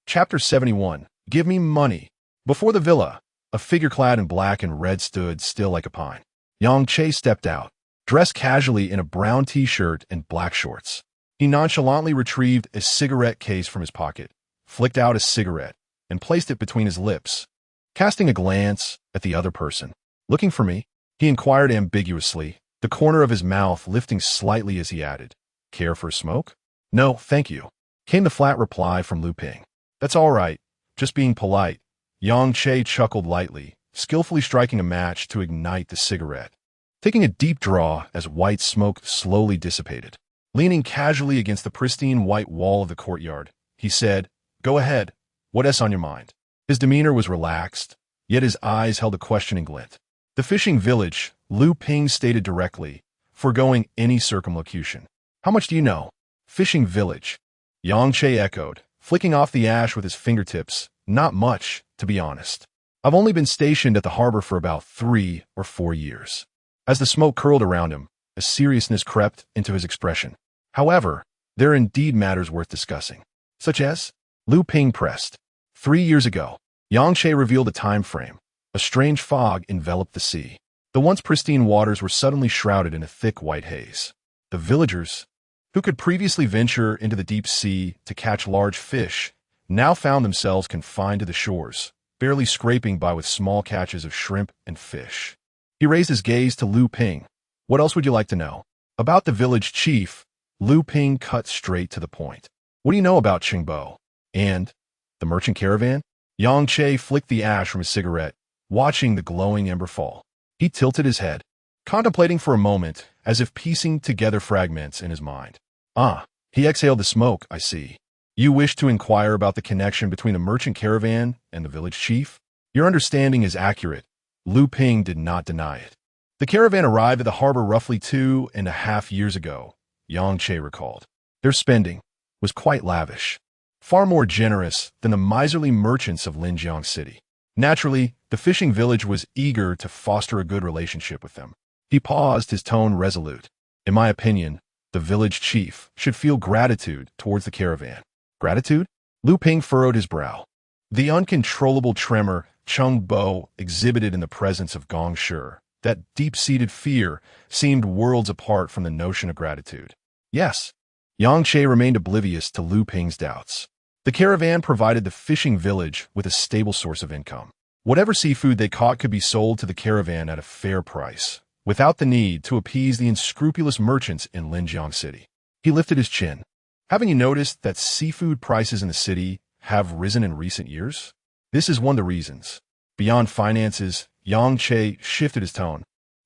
Chapter 71. Give me money. Before the villa, a figure clad in black and red stood still like a pine. Yang Che stepped out, dressed casually in a brown t-shirt and black shorts. He nonchalantly retrieved a cigarette case from his pocket, flicked out a cigarette, and placed it between his lips. Casting a glance at the other person. Looking for me? He inquired ambiguously, the corner of his mouth lifting slightly as he added, Care for a smoke? No, thank you, came the flat reply from Lu Ping. That's all right, just being polite. Yang Che chuckled lightly, skillfully striking a match to ignite the cigarette. Taking a deep draw as white smoke slowly dissipated. Leaning casually against the pristine white wall of the courtyard, he said, Go ahead, what else on your mind? His demeanor was relaxed, yet his eyes held a questioning glint. The fishing village, Lu Ping stated directly, foregoing any circumlocution. How much do you know? Fishing village. Yang Che echoed, flicking off the ash with his fingertips. Not much, to be honest. I've only been stationed at the harbor for about 3 or 4 years. As the smoke curled around him, a seriousness crept into his expression. However, there are indeed matters worth discussing. Such as? Lu Ping pressed. 3 years ago, Yang Che revealed a time frame. A strange fog enveloped the sea. The once pristine waters were suddenly shrouded in a thick white haze. The villagers, who could previously venture into the deep sea to catch large fish, now found themselves confined to the shores, barely scraping by with small catches of shrimp and fish. He raised his gaze to Lu Ping. What else would you like to know? About the village chief, Lu Ping cut straight to the point. What do you know about Qingbo? And the merchant caravan? Yang Che flicked the ash from his cigarette, watching the glowing ember fall. He tilted his head, contemplating for a moment, as if piecing together fragments in his mind. Ah, he exhaled the smoke, I see. You wish to inquire about the connection between the merchant caravan and the village chief? Your understanding is accurate. Lu Ping did not deny it. The caravan arrived at the harbor roughly 2.5 years ago, Yang Che recalled. Their spending was quite lavish, far more generous than the miserly merchants of Linjiang City. Naturally, the fishing village was eager to foster a good relationship with them. He paused, his tone resolute. In my opinion, the village chief should feel gratitude towards the caravan. Gratitude? Lu Ping furrowed his brow. The uncontrollable tremor Chung Bo exhibited in the presence of Gong Shi, that deep-seated fear, seemed worlds apart from the notion of gratitude. Yes, Yang Che remained oblivious to Lu Ping's doubts. The caravan provided the fishing village with a stable source of income. Whatever seafood they caught could be sold to the caravan at a fair price, without the need to appease the unscrupulous merchants in Linjiang City. He lifted his chin. Haven't you noticed that seafood prices in the city have risen in recent years? This is one of the reasons. Beyond finances, Yang Che shifted his tone.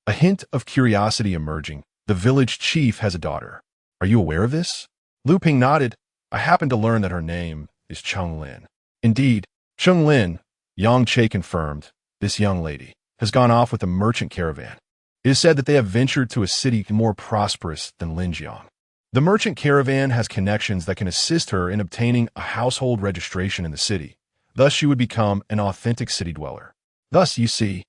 A hint of curiosity emerging. The village chief has a daughter. Are you aware of this? Lu Ping nodded. I happened to learn that her name is Chung Lin. Indeed, Chung Lin, Yang Che confirmed, this young lady, has gone off with a merchant caravan. It is said that they have ventured to a city more prosperous than Linjiang. The merchant caravan has connections that can assist her in obtaining a household registration in the city. Thus, she would become an authentic city dweller. Thus, you see,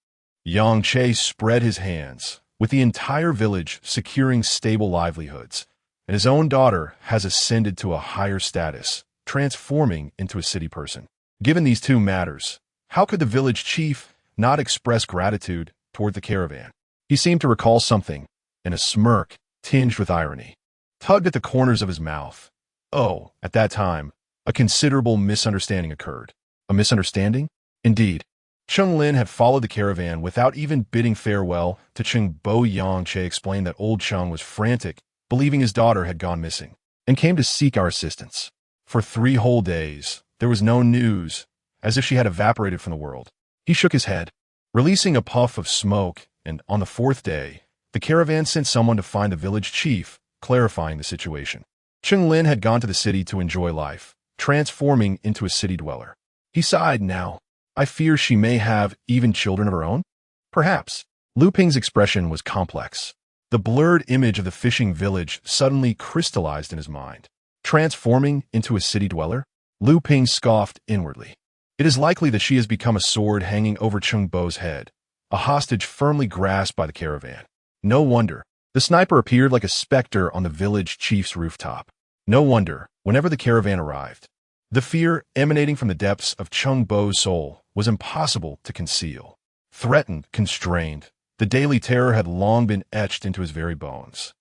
Yang Che spread his hands, with the entire village securing stable livelihoods, and his own daughter has ascended to a higher status, transforming into a city person. Given these two matters, how could the village chief not express gratitude toward the caravan? He seemed to recall something, and a smirk, tinged with irony, tugged at the corners of his mouth. Oh, at that time, a considerable misunderstanding occurred. A misunderstanding? Indeed. Chung Lin had followed the caravan without even bidding farewell to Chung Bo. Yang Che explained that old Chung was frantic, believing his daughter had gone missing, and came to seek our assistance. For 3 whole days, there was no news, as if she had evaporated from the world. He shook his head, releasing a puff of smoke, and on the 4th day, the caravan sent someone to find the village chief, clarifying the situation. Chung Lin had gone to the city to enjoy life, transforming into a city dweller. He sighed now. I fear she may have even children of her own? Perhaps. Lu Ping's expression was complex. The blurred image of the fishing village suddenly crystallized in his mind. Transforming into a city dweller? Lu Ping scoffed inwardly. It is likely that she has become a sword hanging over Chung Bo's head, a hostage firmly grasped by the caravan. No wonder. The sniper appeared like a specter on the village chief's rooftop. No wonder, whenever the caravan arrived, the fear emanating from the depths of Chung Bo's soul was impossible to conceal. Threatened, constrained, the daily terror had long been etched into his very bones.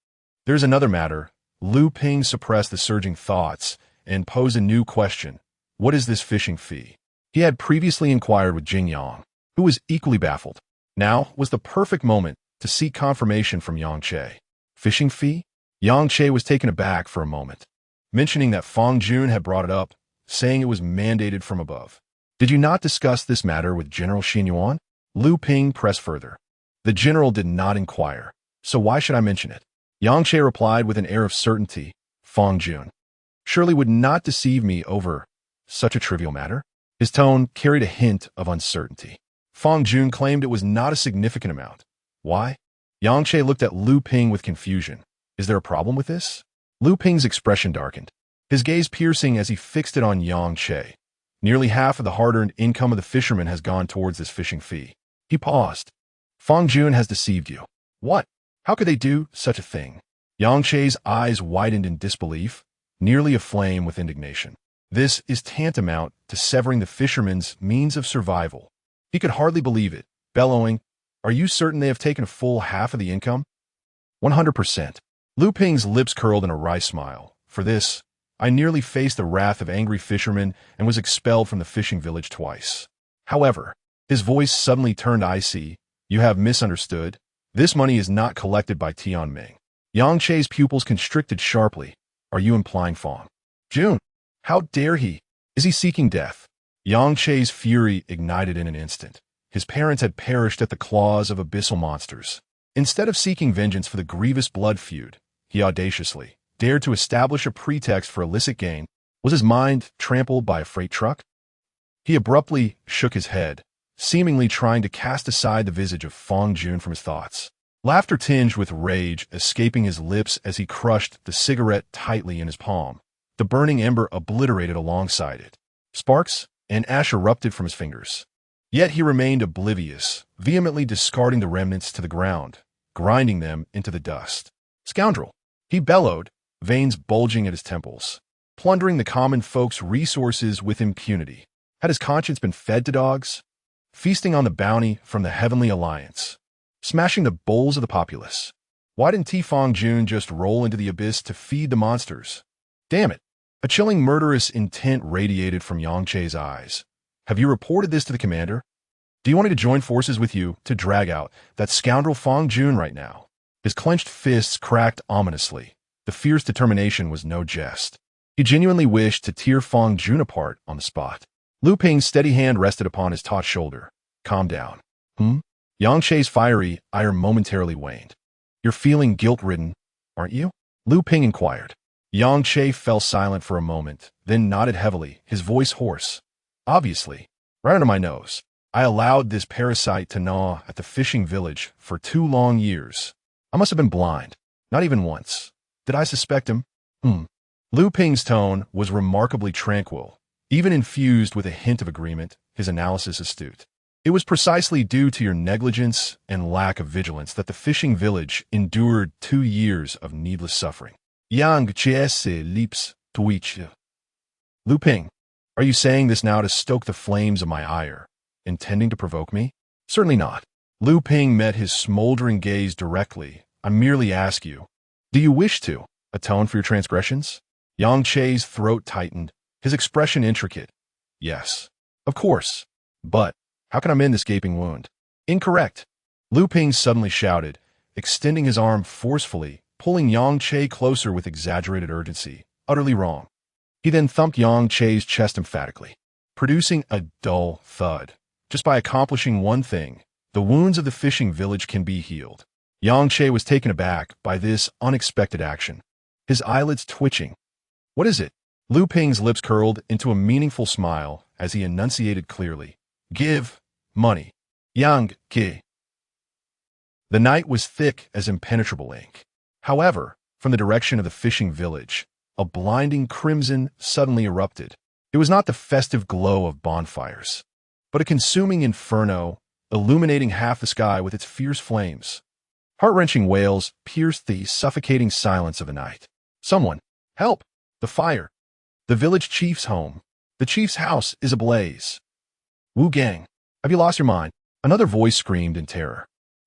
There's another matter. Lu Ping suppressed the surging thoughts and posed a new question. What is this fishing fee? He had previously inquired with Jing Yang, who was equally baffled. Now was the perfect moment to seek confirmation from Yang Che. Fishing fee? Yang Che was taken aback for a moment, mentioning that Fang Jun had brought it up, saying it was mandated from above. Did you not discuss this matter with General Xin Yuan? Lu Ping pressed further. The general did not inquire, so why should I mention it? Yang Che replied with an air of certainty. Fang Jun surely would not deceive me over such a trivial matter. His tone carried a hint of uncertainty. Fang Jun claimed it was not a significant amount. Why? Yang Che looked at Lu Ping with confusion. Is there a problem with this? Lu Ping's expression darkened, his gaze piercing as he fixed it on Yang Che. Nearly half of the hard-earned income of the fishermen has gone towards this fishing fee. He paused. Fang Jun has deceived you. What? How could they do such a thing? Yang Che's eyes widened in disbelief, nearly aflame with indignation. This is tantamount to severing the fishermen's means of survival. He could hardly believe it, bellowing, Are you certain they have taken a full half of the income? 100%. Lu Ping's lips curled in a wry smile. For this, I nearly faced the wrath of angry fishermen and was expelled from the fishing village twice. However, his voice suddenly turned icy. You have misunderstood. This money is not collected by Tianming. Yang Che's pupils constricted sharply. Are you implying Fang Jun? How dare he? Is he seeking death? Yang Che's fury ignited in an instant. His parents had perished at the claws of abyssal monsters. Instead of seeking vengeance for the grievous blood feud, he audaciously dared to establish a pretext for illicit gain. Was his mind trampled by a freight truck? He abruptly shook his head, seemingly trying to cast aside the visage of Fong Jun from his thoughts. Laughter tinged with rage escaping his lips as he crushed the cigarette tightly in his palm, the burning ember obliterated alongside it. Sparks and ash erupted from his fingers. Yet he remained oblivious, vehemently discarding the remnants to the ground, grinding them into the dust. Scoundrel! He bellowed, veins bulging at his temples, plundering the common folk's resources with impunity. Had his conscience been fed to dogs? Feasting on the bounty from the Heavenly Alliance, smashing the bowls of the populace. Why didn't Fong Jun just roll into the abyss to feed the monsters? Damn it! A chilling murderous intent radiated from Yang Che's eyes. Have you reported this to the commander? Do you want me to join forces with you to drag out that scoundrel Fong Jun right now? His clenched fists cracked ominously. The fierce determination was no jest. He genuinely wished to tear Fong Jun apart on the spot. Lu Ping's steady hand rested upon his taut shoulder. Calm down. Yang Che's fiery ire momentarily waned. You're feeling guilt-ridden, aren't you? Lu Ping inquired. Yang Che fell silent for a moment, then nodded heavily, his voice hoarse. Obviously, right under my nose. I allowed this parasite to gnaw at the fishing village for 2 long years. I must have been blind. Not even once. Did I suspect him? Lu Ping's tone was remarkably tranquil, even infused with a hint of agreement, his analysis astute. It was precisely due to your negligence and lack of vigilance that the fishing village endured 2 years of needless suffering. Yang Che's lips twitched. Lu Ping, are you saying this now to stoke the flames of my ire, intending to provoke me? Certainly not. Lu Ping met his smoldering gaze directly. I merely ask you, do you wish to atone for your transgressions? Yang Che's throat tightened, his expression intricate. Yes, of course. But how can I mend this gaping wound? Incorrect. Lu Ping suddenly shouted, extending his arm forcefully, pulling Yang Che closer with exaggerated urgency. Utterly wrong. He then thumped Yang Che's chest emphatically, producing a dull thud. Just by accomplishing one thing, the wounds of the fishing village can be healed. Yang Che was taken aback by this unexpected action, his eyelids twitching. What is it? Lu Ping's lips curled into a meaningful smile as he enunciated clearly. Give money. Yang Ke. The night was thick as impenetrable ink. However, from the direction of the fishing village, a blinding crimson suddenly erupted. It was not the festive glow of bonfires, but a consuming inferno, illuminating half the sky with its fierce flames. Heart-wrenching wails pierced the suffocating silence of the night. Someone, help! The fire! The village chief's home. The chief's house is ablaze. Wu Gang, have you lost your mind? Another voice screamed in terror.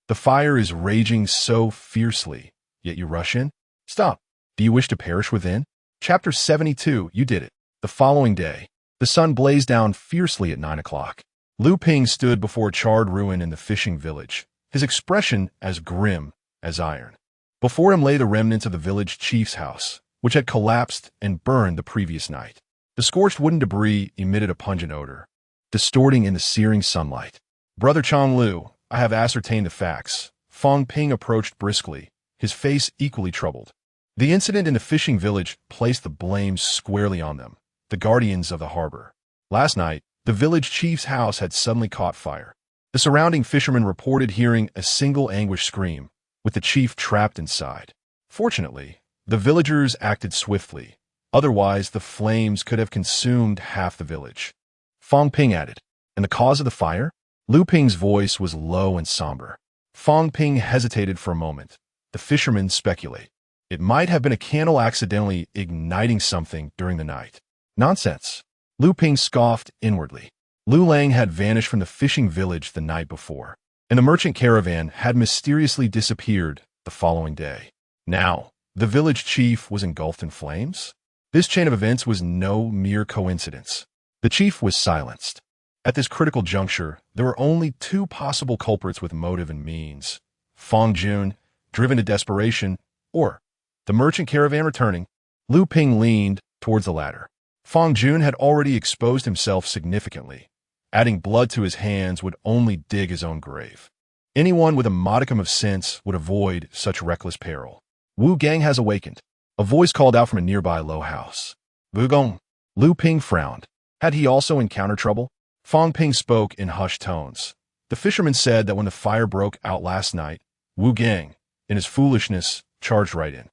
The fire is raging so fiercely, yet you rush in? Stop. Do you wish to perish within? Chapter 72, you did it. The following day, the sun blazed down fiercely at 9 o'clock. Lu Ping stood before a charred ruin in the fishing village, his expression as grim as iron. Before him lay the remnants of the village chief's house, which had collapsed and burned the previous night. The scorched wooden debris emitted a pungent odor, distorting in the searing sunlight. Brother Chong Lu, I have ascertained the facts. Fong Ping approached briskly, his face equally troubled. The incident in the fishing village placed the blame squarely on them, the guardians of the harbor. Last night, the village chief's house had suddenly caught fire. The surrounding fishermen reported hearing a single anguished scream, with the chief trapped inside. Fortunately, the villagers acted swiftly. Otherwise, the flames could have consumed half the village. Fong Ping added, and the cause of the fire? Lu Ping's voice was low and somber. Fong Ping hesitated for a moment. The fishermen speculate. It might have been a candle accidentally igniting something during the night. Nonsense. Lu Ping scoffed inwardly. Lu Lang had vanished from the fishing village the night before, and the merchant caravan had mysteriously disappeared the following day. Now, the village chief was engulfed in flames? This chain of events was no mere coincidence. The chief was silenced. At this critical juncture, there were only 2 possible culprits with motive and means. Fong Jun, driven to desperation, or the merchant caravan returning. Lu Ping leaned towards the latter. Fong Jun had already exposed himself significantly. Adding blood to his hands would only dig his own grave. Anyone with a modicum of sense would avoid such reckless peril. Wu Gang has awakened. A voice called out from a nearby low house. Wu Gong. Lu Ping frowned. Had he also encountered trouble? Fong Ping spoke in hushed tones. The fisherman said that when the fire broke out last night, Wu Gang, in his foolishness, charged right in,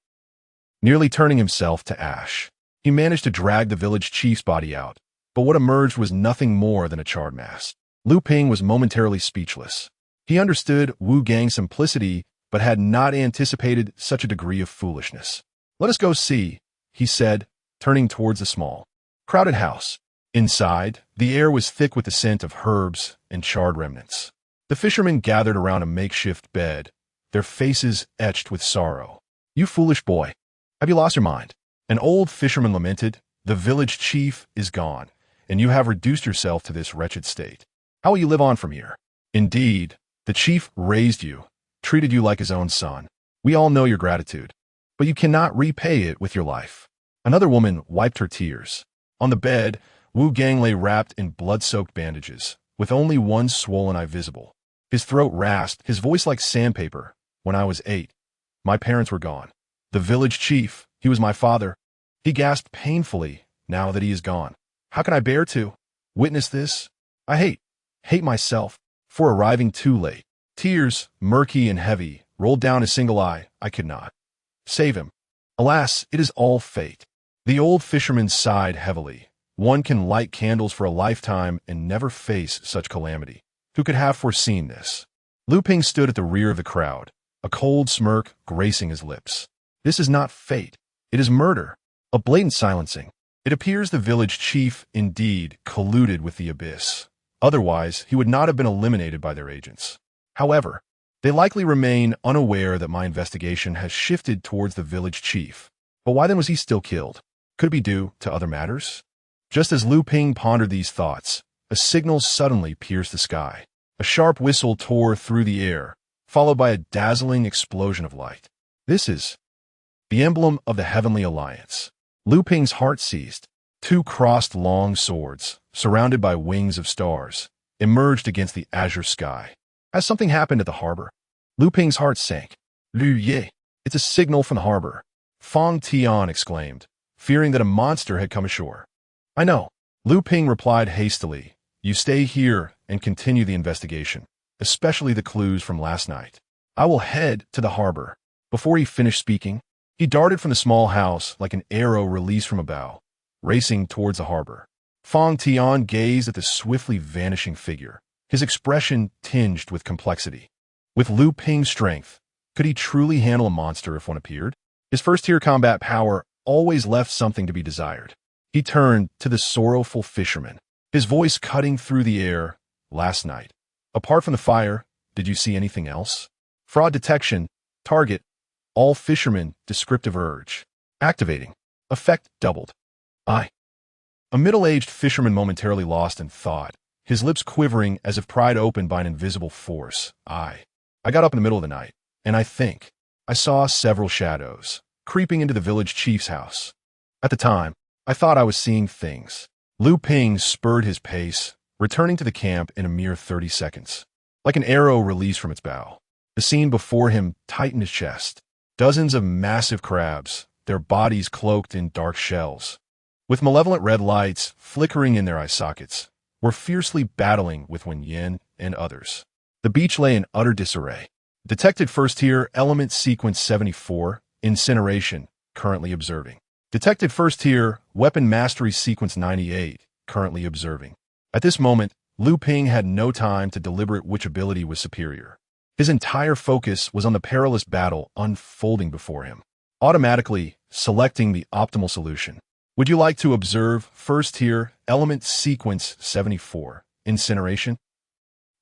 nearly turning himself to ash. He managed to drag the village chief's body out, but what emerged was nothing more than a charred mass. Lu Ping was momentarily speechless. He understood Wu Gang's simplicity, but had not anticipated such a degree of foolishness. "Let us go see," he said, turning towards the small, crowded house. Inside, the air was thick with the scent of herbs and charred remnants. The fishermen gathered around a makeshift bed, their faces etched with sorrow. "You foolish boy, have you lost your mind?" An old fisherman lamented. "The village chief is gone, and you have reduced yourself to this wretched state. How will you live on from here? Indeed, the chief raised you, treated you like his own son. We all know your gratitude, but you cannot repay it with your life." Another woman wiped her tears. On the bed, Wu Gang lay wrapped in blood-soaked bandages, with only one swollen eye visible. His throat rasped, his voice like sandpaper. "When I was 8, my parents were gone. The village chief, he was my father." He gasped painfully. "Now that he is gone, how can I bear to witness this? I hate myself for arriving too late." Tears, murky and heavy, rolled down his single eye. "I could not save him. Alas, it is all fate." The old fisherman sighed heavily. One can light candles for a lifetime and never face such calamity. Who could have foreseen this? Lu Ping stood at the rear of the crowd, a cold smirk gracing his lips. This is not fate. It is murder. A blatant silencing. It appears the village chief, indeed, colluded with the abyss. Otherwise, he would not have been eliminated by their agents. However, they likely remain unaware that my investigation has shifted towards the village chief. But why then was he still killed? Could it be due to other matters? Just as Lu Ping pondered these thoughts, a signal suddenly pierced the sky. A sharp whistle tore through the air, followed by a dazzling explosion of light. This is the emblem of the Heavenly Alliance. Lu Ping's heart seized. Two crossed long swords, surrounded by wings of stars, emerged against the azure sky. Has something happened at the harbor? Lu Ping's heart sank. "Lu Ye, it's a signal from the harbor," Fong Tian exclaimed, fearing that a monster had come ashore. "I know," Lu Ping replied hastily. "You stay here and continue the investigation, especially the clues from last night. I will head to the harbor." Before he finished speaking, he darted from the small house like an arrow released from a bow, racing towards the harbor. Fong Tian gazed at the swiftly vanishing figure, his expression tinged with complexity. With Lu Ping's strength, could he truly handle a monster if one appeared? His first-tier combat power always left something to be desired. He turned to the sorrowful fisherman, his voice cutting through the air. "Last night, apart from the fire, did you see anything else?" Fraud detection. Target. All fishermen. Descriptive urge. Activating. Effect doubled. I. A middle-aged fisherman momentarily lost in thought, his lips quivering as if pried open by an invisible force. I got up in the middle of the night, and I think I saw several shadows creeping into the village chief's house. At the time, I thought I was seeing things. Lu Ping spurred his pace, returning to the camp in a mere 30 seconds. Like an arrow released from its bow, the scene before him tightened his chest. Dozens of massive crabs, their bodies cloaked in dark shells, with malevolent red lights flickering in their eye sockets, were fiercely battling with Wen Yin and others. The beach lay in utter disarray. Detected first-tier element sequence 74, incineration, currently observing. Detected first-tier weapon mastery sequence 98, currently observing. At this moment, Lu Ping had no time to deliberate which ability was superior. His entire focus was on the perilous battle unfolding before him, automatically selecting the optimal solution. Would you like to observe first-tier element sequence 74, incineration?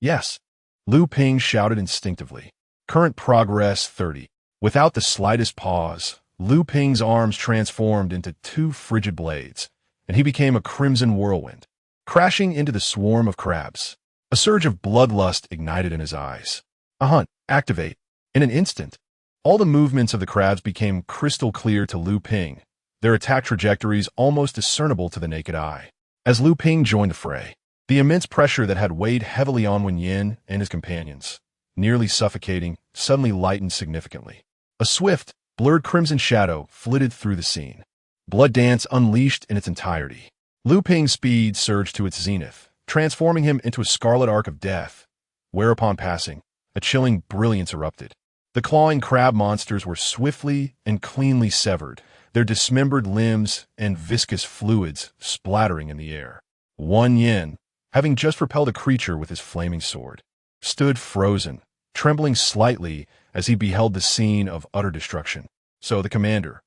Yes, Lu Ping shouted instinctively. Current progress 30. Without the slightest pause, Lu Ping's arms transformed into two frigid blades, and he became a crimson whirlwind, crashing into the swarm of crabs. A surge of bloodlust ignited in his eyes. A hunt. Activate. In an instant, all the movements of the crabs became crystal clear to Lu Ping, their attack trajectories almost discernible to the naked eye. As Lu Ping joined the fray, the immense pressure that had weighed heavily on Wen Yin and his companions, nearly suffocating, suddenly lightened significantly. A swift, blurred crimson shadow flitted through the scene. Blood dance unleashed in its entirety. Lu Ping's speed surged to its zenith, transforming him into a scarlet arc of death, whereupon passing, a chilling brilliance erupted. The clawing crab monsters were swiftly and cleanly severed, their dismembered limbs and viscous fluids splattering in the air. Wan Yin, having just repelled a creature with his flaming sword, stood frozen, trembling slightly as he beheld the scene of utter destruction. So the commander,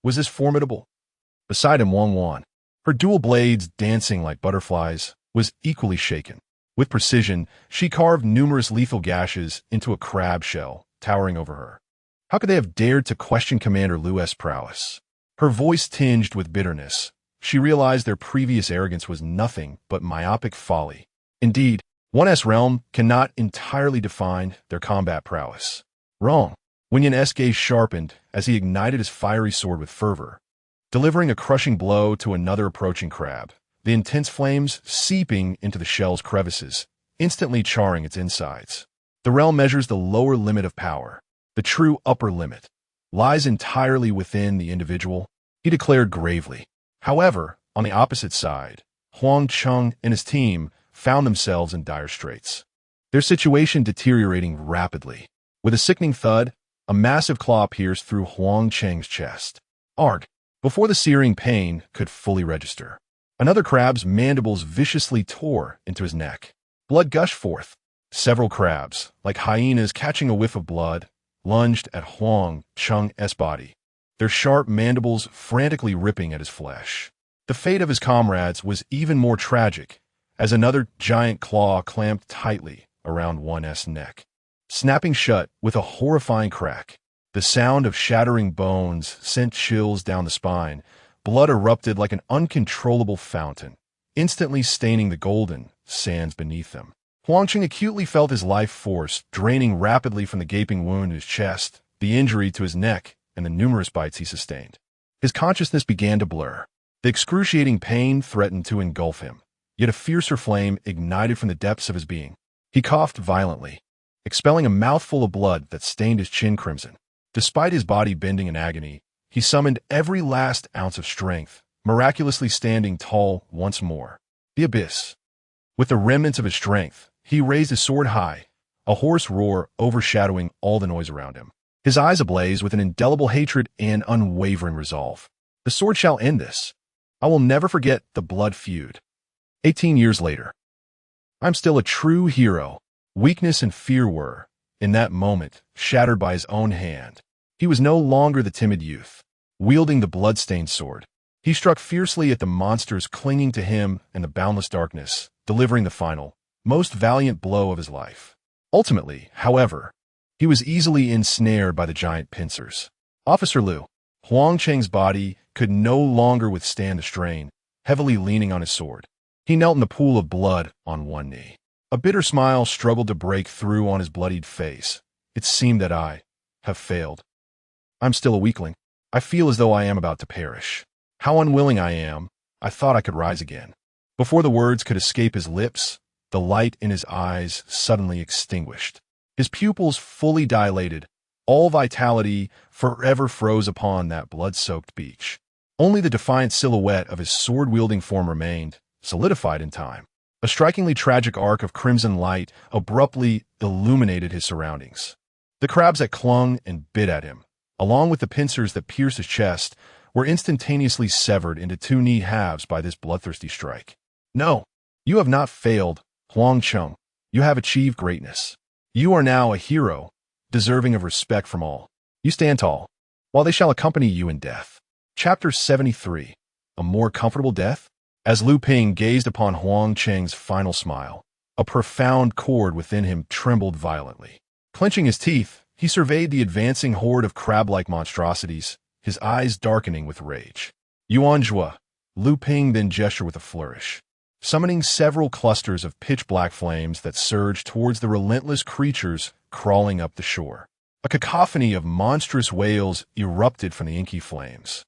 was this formidable? Beside him, Wang Wan, her dual blades dancing like butterflies, was equally shaken. With precision, she carved numerous lethal gashes into a crab shell, towering over her. How could they have dared to question Commander Lu's prowess? Her voice tinged with bitterness. She realized their previous arrogance was nothing but myopic folly. Indeed, 1S realm cannot entirely define their combat prowess. Wrong. Wenyan's gaze sharpened as he ignited his fiery sword with fervor, delivering a crushing blow to another approaching crab, the intense flames seeping into the shell's crevices, instantly charring its insides. The realm measures the lower limit of power. The true upper limit lies entirely within the individual, he declared gravely. However, on the opposite side, Huang Cheng and his team found themselves in dire straits, their situation deteriorating rapidly. With a sickening thud, a massive claw pierced through Huang Cheng's chest. Arg! Before the searing pain could fully register, another crab's mandibles viciously tore into his neck. Blood gushed forth. Several crabs, like hyenas catching a whiff of blood, lunged at Huang Cheng's body, their sharp mandibles frantically ripping at his flesh. The fate of his comrades was even more tragic, as another giant claw clamped tightly around 1's neck, snapping shut with a horrifying crack. The sound of shattering bones sent chills down the spine. Blood erupted like an uncontrollable fountain, instantly staining the golden sands beneath them. Huang Cheng acutely felt his life force draining rapidly from the gaping wound in his chest, the injury to his neck, and the numerous bites he sustained. His consciousness began to blur. The excruciating pain threatened to engulf him, yet a fiercer flame ignited from the depths of his being. He coughed violently, expelling a mouthful of blood that stained his chin crimson. Despite his body bending in agony, he summoned every last ounce of strength, miraculously standing tall once more. The abyss. With the remnants of his strength, he raised his sword high, a hoarse roar overshadowing all the noise around him. His eyes ablaze with an indelible hatred and unwavering resolve. The sword shall end this. I will never forget the blood feud. 18 years later. I'm still a true hero. Weakness and fear were, in that moment, shattered by his own hand. He was no longer the timid youth, wielding the blood-stained sword. He struck fiercely at the monsters clinging to him in the boundless darkness, delivering the final, most valiant blow of his life. Ultimately, however, he was easily ensnared by the giant pincers. Officer Lu, Huang Cheng's body could no longer withstand the strain, heavily leaning on his sword. He knelt in the pool of blood on one knee. A bitter smile struggled to break through on his bloodied face. It seemed that I have failed. I'm still a weakling. I feel as though I am about to perish. How unwilling I am. I thought I could rise again. Before the words could escape his lips, the light in his eyes suddenly extinguished. His pupils fully dilated. All vitality forever froze upon that blood-soaked beach. Only the defiant silhouette of his sword-wielding form remained, solidified in time. A strikingly tragic arc of crimson light abruptly illuminated his surroundings. The crabs that clung and bit at him, along with the pincers that pierced his chest, were instantaneously severed into two neat halves by this bloodthirsty strike. No, you have not failed, Huang Cheng. You have achieved greatness. You are now a hero, deserving of respect from all. You stand tall, while they shall accompany you in death. Chapter 73. A More Comfortable Death? As Lu Ping gazed upon Huang Cheng's final smile, a profound chord within him trembled violently. Clenching his teeth, he surveyed the advancing horde of crab-like monstrosities, his eyes darkening with rage. Yuanjua, Lu Ping then gestured with a flourish, summoning several clusters of pitch-black flames that surged towards the relentless creatures crawling up the shore. A cacophony of monstrous wails erupted from the inky flames.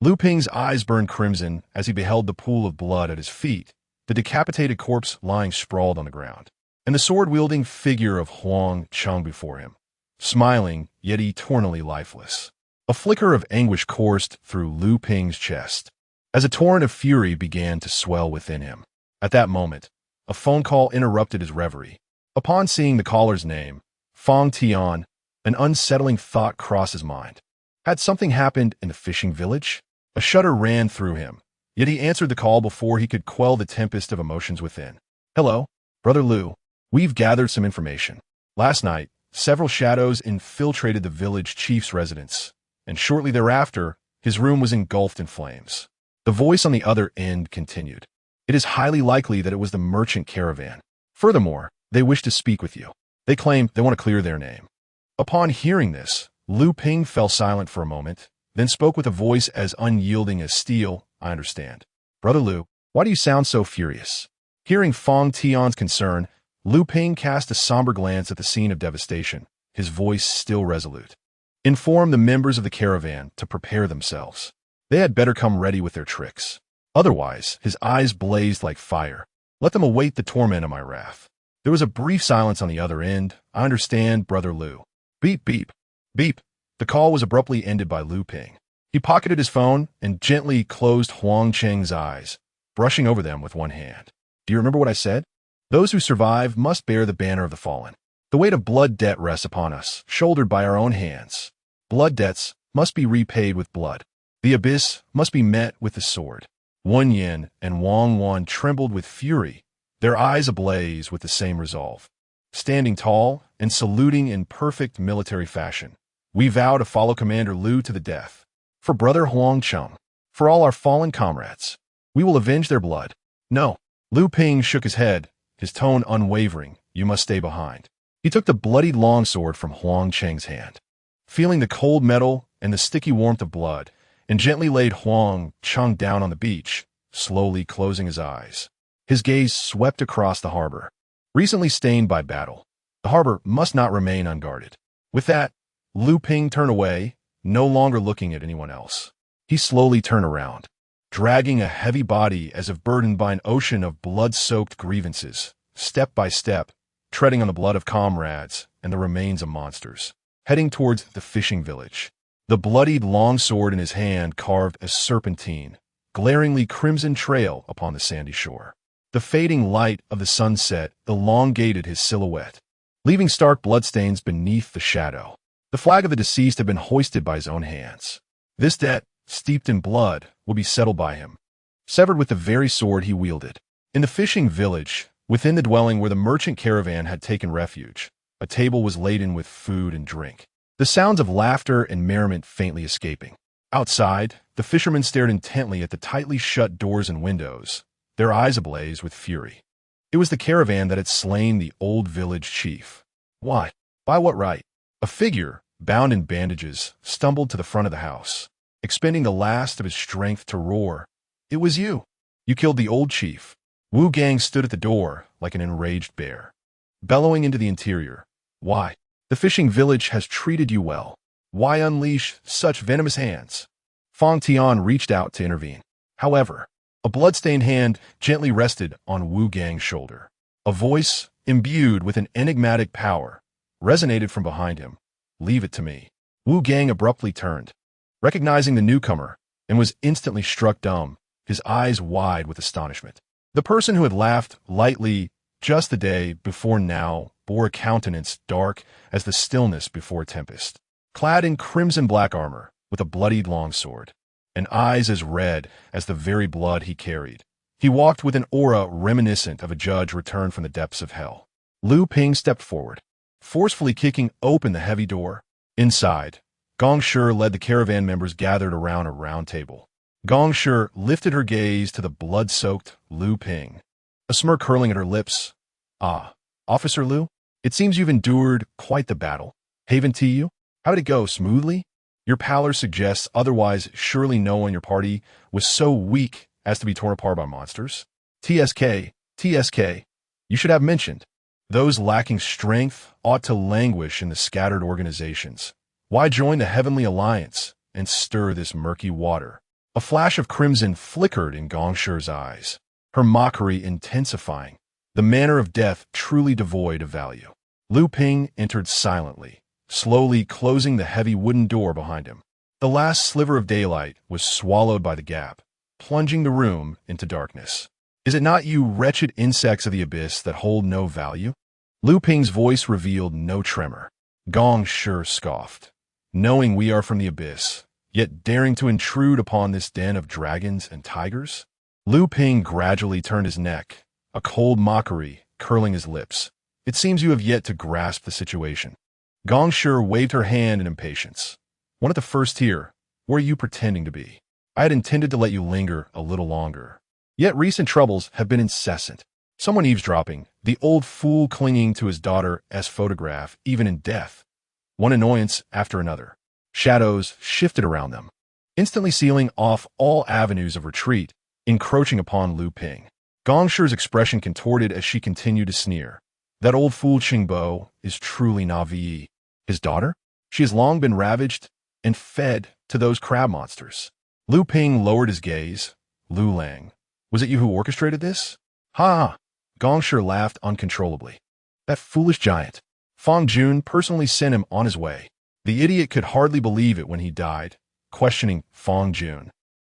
Lu Ping's eyes burned crimson as he beheld the pool of blood at his feet, the decapitated corpse lying sprawled on the ground, and the sword-wielding figure of Huang Cheng before him, smiling yet eternally lifeless. A flicker of anguish coursed through Lu Ping's chest. as a torrent of fury began to swell within him. At that moment, a phone call interrupted his reverie. Upon seeing the caller's name, Fong Tian, an unsettling thought crossed his mind. Had something happened in the fishing village? A shudder ran through him, yet he answered the call before he could quell the tempest of emotions within. Hello, Brother Liu. We've gathered some information. Last night, several shadows infiltrated the village chief's residence, and shortly thereafter, his room was engulfed in flames. The voice on the other end continued. It is highly likely that it was the merchant caravan. Furthermore, they wish to speak with you. They claim they want to clear their name. Upon hearing this, Lu Ping fell silent for a moment, then spoke with a voice as unyielding as steel. I understand. Brother Liu, why do you sound so furious? Hearing Fong Tian's concern, Lu Ping cast a somber glance at the scene of devastation, his voice still resolute. Inform the members of the caravan to prepare themselves. They had better come ready with their tricks. Otherwise, his eyes blazed like fire. Let them await the torment of my wrath. There was a brief silence on the other end. I understand, Brother Liu. Beep, beep, beep. The call was abruptly ended by Lu Ping. He pocketed his phone and gently closed Huang Cheng's eyes, brushing over them with one hand. Do you remember what I said? Those who survive must bear the banner of the fallen. The weight of blood debt rests upon us, shouldered by our own hands. Blood debts must be repaid with blood. The abyss must be met with the sword. Wan Yin and Wang Wan trembled with fury, their eyes ablaze with the same resolve. Standing tall and saluting in perfect military fashion, we vow to follow Commander Liu to the death. For Brother Huang Cheng, for all our fallen comrades, we will avenge their blood. No. Lu Ping shook his head, his tone unwavering. You must stay behind. He took the bloodied longsword from Huang Cheng's hand, feeling the cold metal and the sticky warmth of blood, and gently laid Huang Cheng down on the beach, slowly closing his eyes. His gaze swept across the harbor. Recently stained by battle, the harbor must not remain unguarded. With that, Lu Ping turned away, no longer looking at anyone else. He slowly turned around, dragging a heavy body as if burdened by an ocean of blood-soaked grievances, step by step, treading on the blood of comrades and the remains of monsters, heading towards the fishing village. The bloodied longsword in his hand carved a serpentine, glaringly crimson trail upon the sandy shore. The fading light of the sunset elongated his silhouette, leaving stark bloodstains beneath the shadow. The flag of the deceased had been hoisted by his own hands. This debt, steeped in blood, would be settled by him, severed with the very sword he wielded. In the fishing village, within the dwelling where the merchant caravan had taken refuge, a table was laden with food and drink, the sounds of laughter and merriment faintly escaping. Outside, the fishermen stared intently at the tightly shut doors and windows, their eyes ablaze with fury. It was the caravan that had slain the old village chief. Why? By what right? A figure, bound in bandages, stumbled to the front of the house, expending the last of his strength to roar. It was you. You killed the old chief. Wu Gang stood at the door like an enraged bear, bellowing into the interior. Why? The fishing village has treated you well. Why unleash such venomous hands? Fong Tian reached out to intervene. However, a bloodstained hand gently rested on Wu Gang's shoulder. A voice, imbued with an enigmatic power, resonated from behind him. Leave it to me. Wu Gang abruptly turned, recognizing the newcomer, and was instantly struck dumb, his eyes wide with astonishment. The person who had laughed lightly just the day before now bore a countenance dark as the stillness before a tempest, clad in crimson black armor, with a bloodied longsword, and eyes as red as the very blood he carried. He walked with an aura reminiscent of a judge returned from the depths of hell. Lu Ping stepped forward, forcefully kicking open the heavy door. Inside, Gong Shi led the caravan members gathered around a round table. Gong Shi lifted her gaze to the blood-soaked Lu Ping, a smirk curling at her lips. Ah, Officer Liu, it seems you've endured quite the battle. Haven to you? How did it go, smoothly? Your pallor suggests otherwise surely no one in your party was so weak as to be torn apart by monsters. TSK, you should have mentioned. Those lacking strength ought to languish in the scattered organizations. Why join the Heavenly Alliance and stir this murky water? A flash of crimson flickered in Gong Shi's eyes, her mockery intensifying, the manner of death truly devoid of value. Lu Ping entered silently, slowly closing the heavy wooden door behind him. The last sliver of daylight was swallowed by the gap, plunging the room into darkness. Is it not you wretched insects of the abyss that hold no value? Lu Ping's voice revealed no tremor. Gong Shi scoffed. Knowing we are from the abyss, yet daring to intrude upon this den of dragons and tigers? Lu Ping gradually turned his neck, a cold mockery curling his lips. It seems you have yet to grasp the situation. Gong Shi waved her hand in impatience. One at the first tier, where are you pretending to be? I had intended to let you linger a little longer. Yet recent troubles have been incessant. Someone eavesdropping, the old fool clinging to his daughter's photograph, even in death. One annoyance after another. Shadows shifted around them, instantly sealing off all avenues of retreat, encroaching upon Lu Ping. Gong Shi's expression contorted as she continued to sneer. That old fool Qingbo is truly Navi. His daughter? She has long been ravaged and fed to those crab monsters. Lu Ping lowered his gaze. Lu Lang, was it you who orchestrated this? Ha! Gong Shi laughed uncontrollably. That foolish giant. Fang Jun personally sent him on his way. The idiot could hardly believe it when he died, questioning Fang Jun,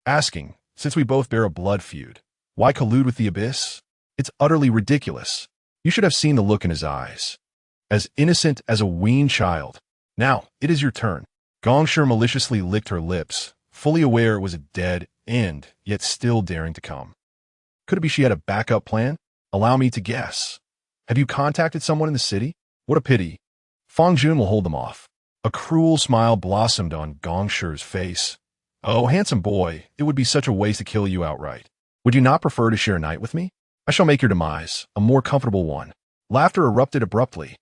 asking, since we both bear a blood feud, why collude with the abyss? It's utterly ridiculous. You should have seen the look in his eyes. As innocent as a weaned child. Now, it is your turn. Gong Shi maliciously licked her lips, fully aware it was a dead end, yet still daring to come. Could it be she had a backup plan? Allow me to guess. Have you contacted someone in the city? What a pity. Fang Jun will hold them off. A cruel smile blossomed on Gong Shi's face. Oh, handsome boy, it would be such a waste to kill you outright. Would you not prefer to share a night with me? I shall make your demise a more comfortable one. Laughter erupted abruptly.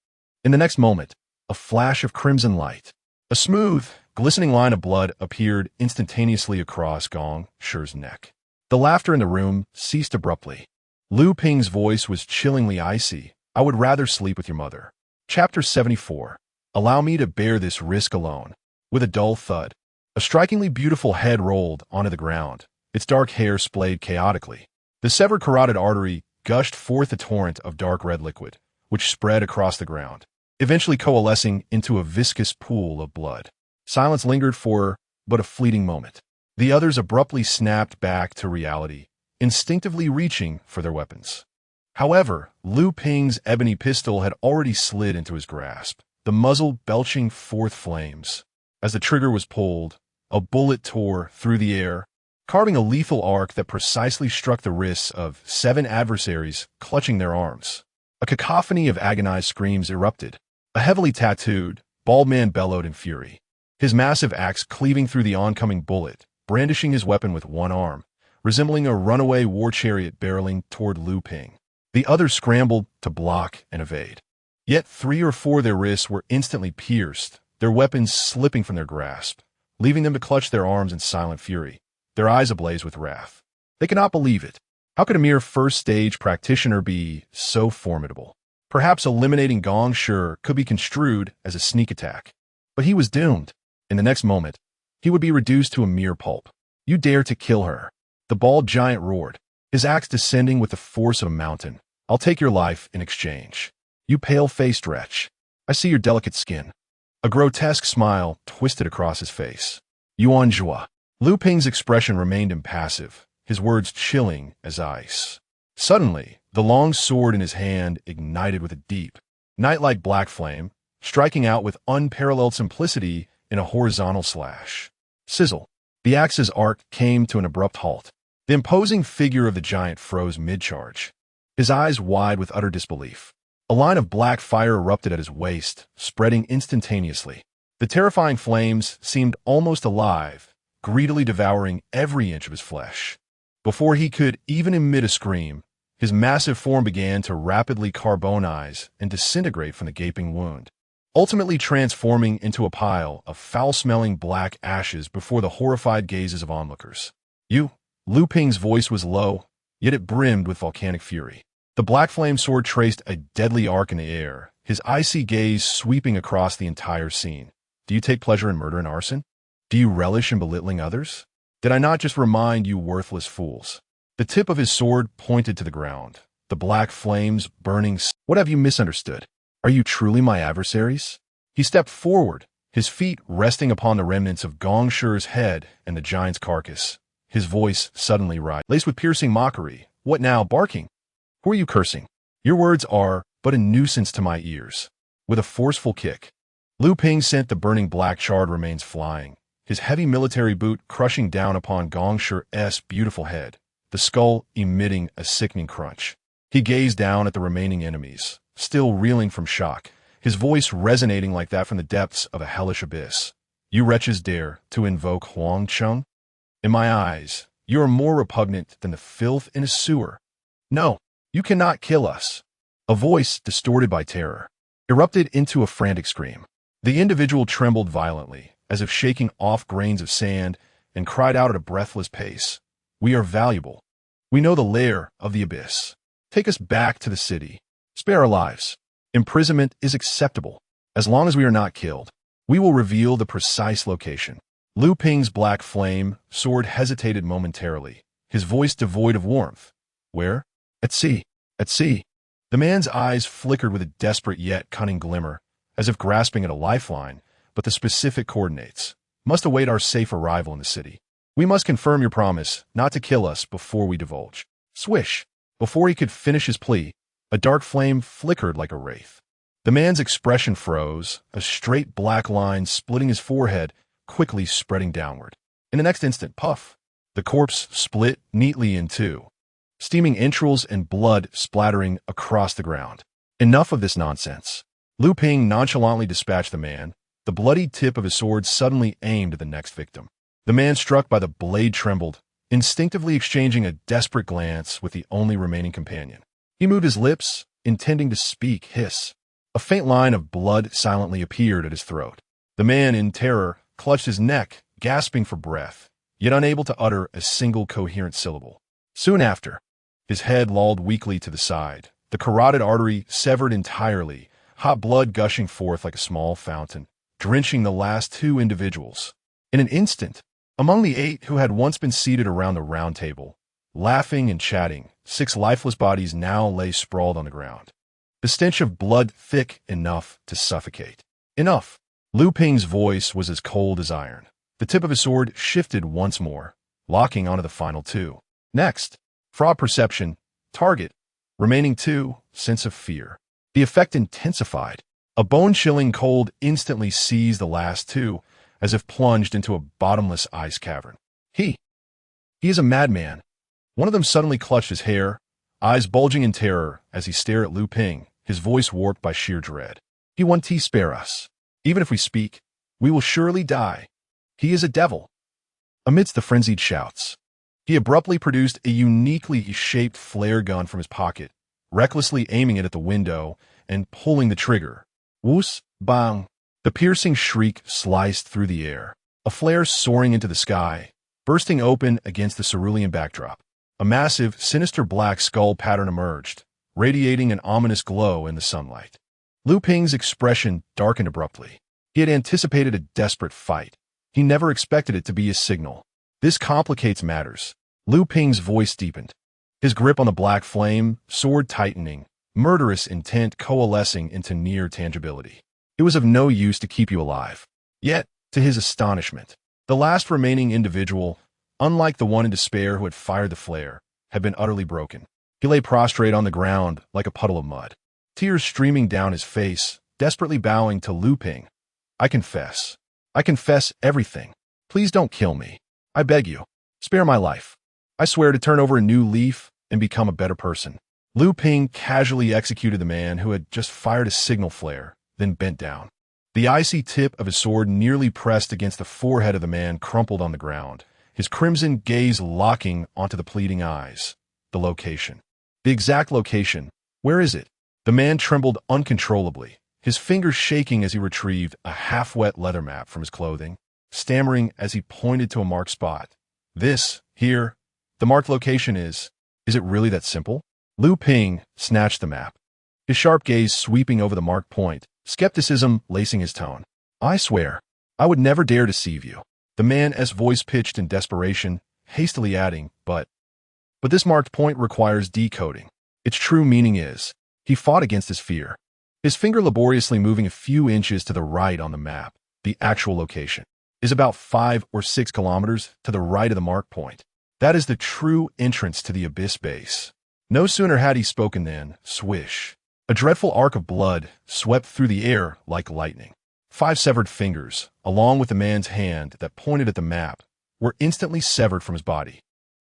In the next moment, a flash of crimson light. A smooth, glistening line of blood appeared instantaneously across Gong Shi's neck. The laughter in the room ceased abruptly. Lu Ping's voice was chillingly icy. I would rather sleep with your mother. Chapter 74. Allow me to bear this risk alone. With a dull thud, a strikingly beautiful head rolled onto the ground. Its dark hair splayed chaotically. The severed carotid artery gushed forth a torrent of dark red liquid, which spread across the ground, eventually coalescing into a viscous pool of blood. Silence lingered for but a fleeting moment. The others abruptly snapped back to reality, instinctively reaching for their weapons. However, Lu Ping's ebony pistol had already slid into his grasp, the muzzle belching forth flames. As the trigger was pulled, a bullet tore through the air, carving a lethal arc that precisely struck the wrists of 7 adversaries clutching their arms. A cacophony of agonized screams erupted. A heavily tattooed, bald man bellowed in fury, his massive axe cleaving through the oncoming bullet, brandishing his weapon with one arm, resembling a runaway war chariot barreling toward Lu Ping. The others scrambled to block and evade. Yet 3 or 4 of their wrists were instantly pierced, their weapons slipping from their grasp, leaving them to clutch their arms in silent fury, their eyes ablaze with wrath. They could not believe it. How could a mere first-stage practitioner be so formidable? Perhaps eliminating Gong Shi could be construed as a sneak attack. But he was doomed. In the next moment, he would be reduced to a mere pulp. You dare to kill her. The bald giant roared, his axe descending with the force of a mountain. I'll take your life in exchange. You pale-faced wretch. I see your delicate skin. A grotesque smile twisted across his face. Yuan Jua. Lu Ping's expression remained impassive, his words chilling as ice. Suddenly, the long sword in his hand ignited with a deep, night-like black flame, striking out with unparalleled simplicity in a horizontal slash. Sizzle. The axe's arc came to an abrupt halt. The imposing figure of the giant froze mid-charge, his eyes wide with utter disbelief. A line of black fire erupted at his waist, spreading instantaneously. The terrifying flames seemed almost alive, greedily devouring every inch of his flesh. Before he could even emit a scream, his massive form began to rapidly carbonize and disintegrate from the gaping wound, ultimately transforming into a pile of foul-smelling black ashes before the horrified gazes of onlookers. You? Lu Ping's voice was low, yet it brimmed with volcanic fury. The black flame sword traced a deadly arc in the air, his icy gaze sweeping across the entire scene. Do you take pleasure in murder and arson? Do you relish in belittling others? Did I not just remind you worthless fools? The tip of his sword pointed to the ground, the black flames burning. What have you misunderstood? Are you truly my adversaries? He stepped forward, his feet resting upon the remnants of Gong Shi's head and the giant's carcass, his voice suddenly rising, laced with piercing mockery. What now, barking? Who are you cursing? Your words are but a nuisance to my ears. With a forceful kick, Lu Ping sent the burning black charred remains flying, his heavy military boot crushing down upon Gong Shi's beautiful head, the skull emitting a sickening crunch. He gazed down at the remaining enemies, still reeling from shock, his voice resonating like that from the depths of a hellish abyss. You wretches dare to invoke Huang Chung? In my eyes, you are more repugnant than the filth in a sewer. No, you cannot kill us. A voice, distorted by terror, erupted into a frantic scream. The individual trembled violently, as if shaking off grains of sand, and cried out at a breathless pace. We are valuable. We know the lair of the abyss. Take us back to the city. Spare our lives. Imprisonment is acceptable. As long as we are not killed, we will reveal the precise location. Lu Ping's black flame sword hesitated momentarily, his voice devoid of warmth. Where? At sea. At sea. The man's eyes flickered with a desperate yet cunning glimmer, as if grasping at a lifeline, but the specific coordinates must await our safe arrival in the city. We must confirm your promise not to kill us before we divulge. Swish! Before he could finish his plea, a dark flame flickered like a wraith. The man's expression froze, a straight black line splitting his forehead, quickly spreading downward. In the next instant, puff! The corpse split neatly in two, steaming entrails and blood splattering across the ground. Enough of this nonsense. Lu Ping nonchalantly dispatched the man, the bloody tip of his sword suddenly aimed at the next victim. The man struck by the blade trembled, instinctively exchanging a desperate glance with the only remaining companion. He moved his lips, intending to speak, hiss. A faint line of blood silently appeared at his throat. The man, in terror, clutched his neck, gasping for breath, yet unable to utter a single coherent syllable. Soon after, his head lolled weakly to the side, the carotid artery severed entirely, hot blood gushing forth like a small fountain, drenching the last two individuals. In an instant, among the 8 who had once been seated around the round table, laughing and chatting, 6 lifeless bodies now lay sprawled on the ground. The stench of blood thick enough to suffocate. Enough! Lu Ping's voice was as cold as iron. The tip of his sword shifted once more, locking onto the final 2. Next, fraud perception, target, remaining 2, sense of fear. The effect intensified. A bone-chilling cold instantly seized the last 2, as if plunged into a bottomless ice cavern. He is a madman. One of them suddenly clutched his hair, eyes bulging in terror as he stared at Lu Ping, his voice warped by sheer dread. He won't spare us. Even if we speak, we will surely die. He is a devil. Amidst the frenzied shouts, he abruptly produced a uniquely shaped flare gun from his pocket, recklessly aiming it at the window and pulling the trigger. Whoos, bang! The piercing shriek sliced through the air, a flare soaring into the sky, bursting open against the cerulean backdrop. A massive, sinister black skull pattern emerged, radiating an ominous glow in the sunlight. Lu Ping's expression darkened abruptly. He had anticipated a desperate fight. He never expected it to be a signal. This complicates matters. Lu Ping's voice deepened, his grip on the black flame, sword tightening, murderous intent coalescing into near tangibility. It was of no use to keep you alive. Yet, to his astonishment, the last remaining individual, unlike the one in despair who had fired the flare, had been utterly broken. He lay prostrate on the ground like a puddle of mud, tears streaming down his face, desperately bowing to Lu Ping. I confess everything. Please don't kill me. I beg you. Spare my life. I swear to turn over a new leaf and become a better person. Lu Ping casually executed the man who had just fired a signal flare, then bent down. The icy tip of his sword nearly pressed against the forehead of the man crumpled on the ground, his crimson gaze locking onto the pleading eyes. The location. The exact location. Where is it? The man trembled uncontrollably, his fingers shaking as he retrieved a half-wet leather map from his clothing, stammering as he pointed to a marked spot. This, here, the marked location is it really that simple? Lu Ping snatched the map, his sharp gaze sweeping over the marked point, skepticism lacing his tone. I swear, I would never dare deceive you. The man's voice pitched in desperation, hastily adding, but this marked point requires decoding. Its true meaning is, he fought against his fear, his finger laboriously moving a few inches to the right on the map. The actual location is about 5 or 6 kilometers to the right of the mark point. That is the true entrance to the abyss base. No sooner had he spoken than, swish, a dreadful arc of blood swept through the air like lightning. 5 severed fingers, along with the man's hand that pointed at the map, were instantly severed from his body.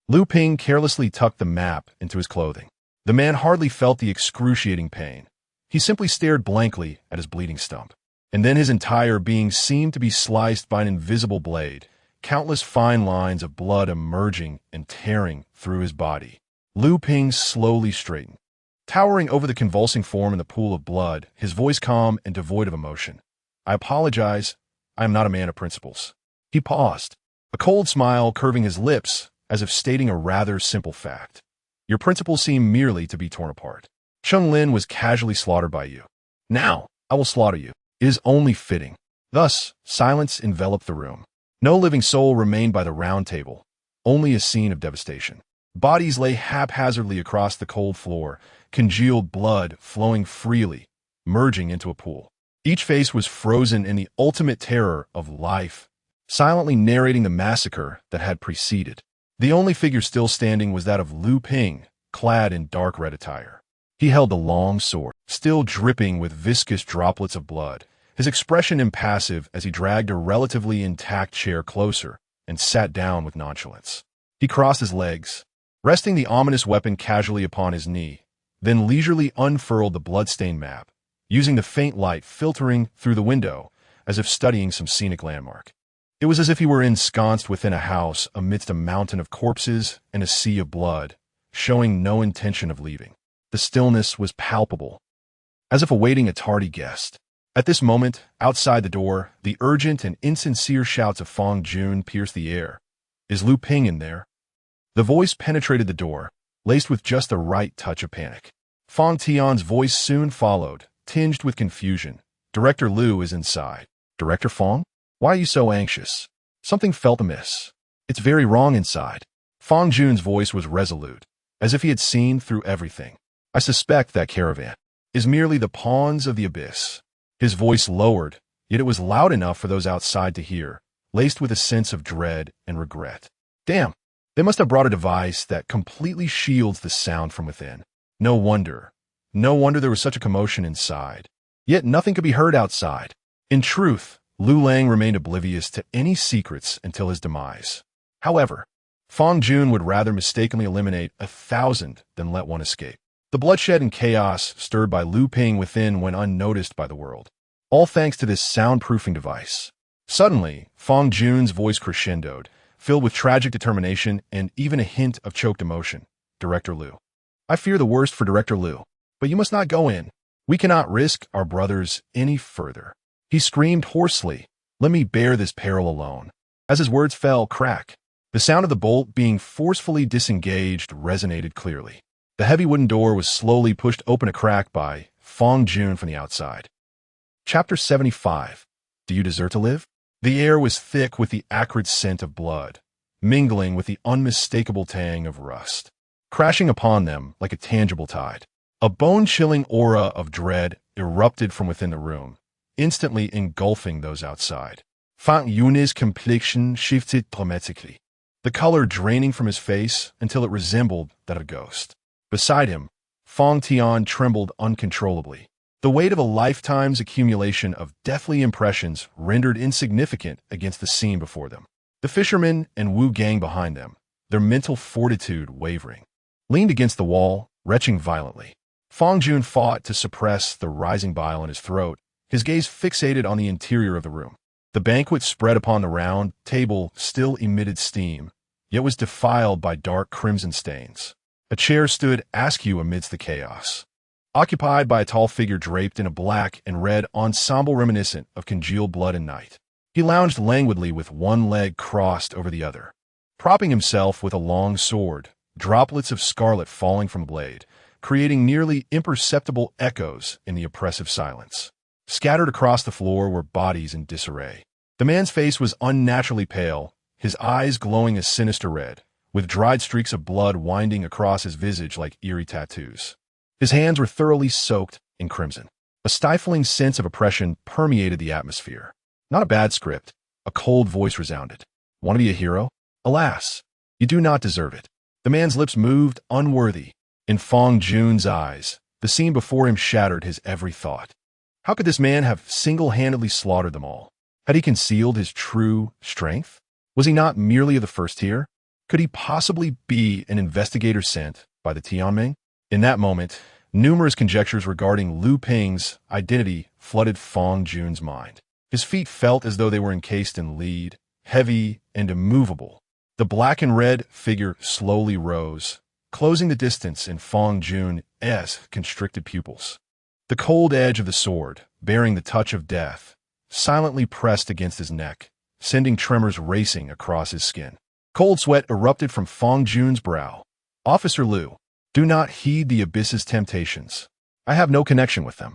Lu Ping carelessly tucked the map into his clothing. The man hardly felt the excruciating pain. He simply stared blankly at his bleeding stump. And then his entire being seemed to be sliced by an invisible blade, countless fine lines of blood emerging and tearing through his body. Lu Ping slowly straightened. Towering over the convulsing form in the pool of blood, his voice calm and devoid of emotion. "I apologize. I am not a man of principles." He paused, a cold smile curving his lips as if stating a rather simple fact. "Your principles seem merely to be torn apart. Chung Lin was casually slaughtered by you. Now, I will slaughter you. It is only fitting." Thus, silence enveloped the room. No living soul remained by the round table, only a scene of devastation. Bodies lay haphazardly across the cold floor, congealed blood flowing freely, merging into a pool. Each face was frozen in the ultimate terror of life, silently narrating the massacre that had preceded. The only figure still standing was that of Lu Ping, clad in dark red attire. He held the long sword, still dripping with viscous droplets of blood, his expression impassive as he dragged a relatively intact chair closer and sat down with nonchalance. He crossed his legs, resting the ominous weapon casually upon his knee, then leisurely unfurled the blood-stained map, using the faint light filtering through the window as if studying some scenic landmark. It was as if he were ensconced within a house amidst a mountain of corpses and a sea of blood, showing no intention of leaving. The stillness was palpable, as if awaiting a tardy guest. At this moment, outside the door, the urgent and insincere shouts of Fong Jun pierced the air. "Is Lu Ping in there?" The voice penetrated the door, laced with just the right touch of panic. Fong Tian's voice soon followed, tinged with confusion. "Director Lu is inside." "Director Fong? Why are you so anxious?" Something felt amiss. "It's very wrong inside." Fong Jun's voice was resolute, as if he had seen through everything. "I suspect that caravan is merely the pawns of the abyss." His voice lowered, yet it was loud enough for those outside to hear, laced with a sense of dread and regret. Damn, they must have brought a device that completely shields the sound from within. No wonder there was such a commotion inside. Yet nothing could be heard outside. In truth, Lu Lang remained oblivious to any secrets until his demise. However, Fong Jun would rather mistakenly eliminate 1,000 than let one escape. The bloodshed and chaos stirred by Lu Ping within went unnoticed by the world, all thanks to this soundproofing device. Suddenly, Fong Jun's voice crescendoed, filled with tragic determination and even a hint of choked emotion. "Director Lu. I fear the worst for Director Lu, but you must not go in. We cannot risk our brothers any further." He screamed hoarsely, "Let me bear this peril alone." As his words fell, crack. The sound of the bolt being forcefully disengaged resonated clearly. The heavy wooden door was slowly pushed open a crack by Fong Jun from the outside. Chapter 75. Do you deserve to live? The air was thick with the acrid scent of blood, mingling with the unmistakable tang of rust, crashing upon them like a tangible tide. A bone-chilling aura of dread erupted from within the room, instantly engulfing those outside. Fang Yun's complexion shifted dramatically, the color draining from his face until it resembled that of a ghost. Beside him, Fong Tian trembled uncontrollably. The weight of a lifetime's accumulation of deathly impressions rendered insignificant against the scene before them. The fishermen and Wu Gang behind them, their mental fortitude wavering, leaned against the wall, retching violently. Fong Jun fought to suppress the rising bile in his throat, his gaze fixated on the interior of the room. The banquet spread upon the round table still emitted steam, yet was defiled by dark crimson stains. A chair stood askew amidst the chaos, occupied by a tall figure draped in a black and red ensemble reminiscent of congealed blood and night. He lounged languidly with one leg crossed over the other, propping himself with a long sword, droplets of scarlet falling from the blade, creating nearly imperceptible echoes in the oppressive silence. Scattered across the floor were bodies in disarray. The man's face was unnaturally pale, his eyes glowing a sinister red, with dried streaks of blood winding across his visage like eerie tattoos. His hands were thoroughly soaked in crimson. A stifling sense of oppression permeated the atmosphere. Not a bad script. A cold voice resounded. "Want to be a hero? Alas, You do not deserve it. The man's lips moved, unworthy. In Fong Jun's eyes, the scene before him shattered his every thought. How could this man have single-handedly slaughtered them all? Had he concealed his true strength? Was he not merely of the first tier? Could he possibly be an investigator sent by the Tianming? In that moment, numerous conjectures regarding Lu Ping's identity flooded Fong Jun's mind. His feet felt as though they were encased in lead, heavy and immovable. The black and red figure slowly rose, closing the distance in Fong Jun's constricted pupils. The cold edge of the sword, bearing the touch of death, silently pressed against his neck, sending tremors racing across his skin. Cold sweat erupted from Fong Jun's brow. Officer Liu, do not heed the abyss's temptations. I have no connection with them.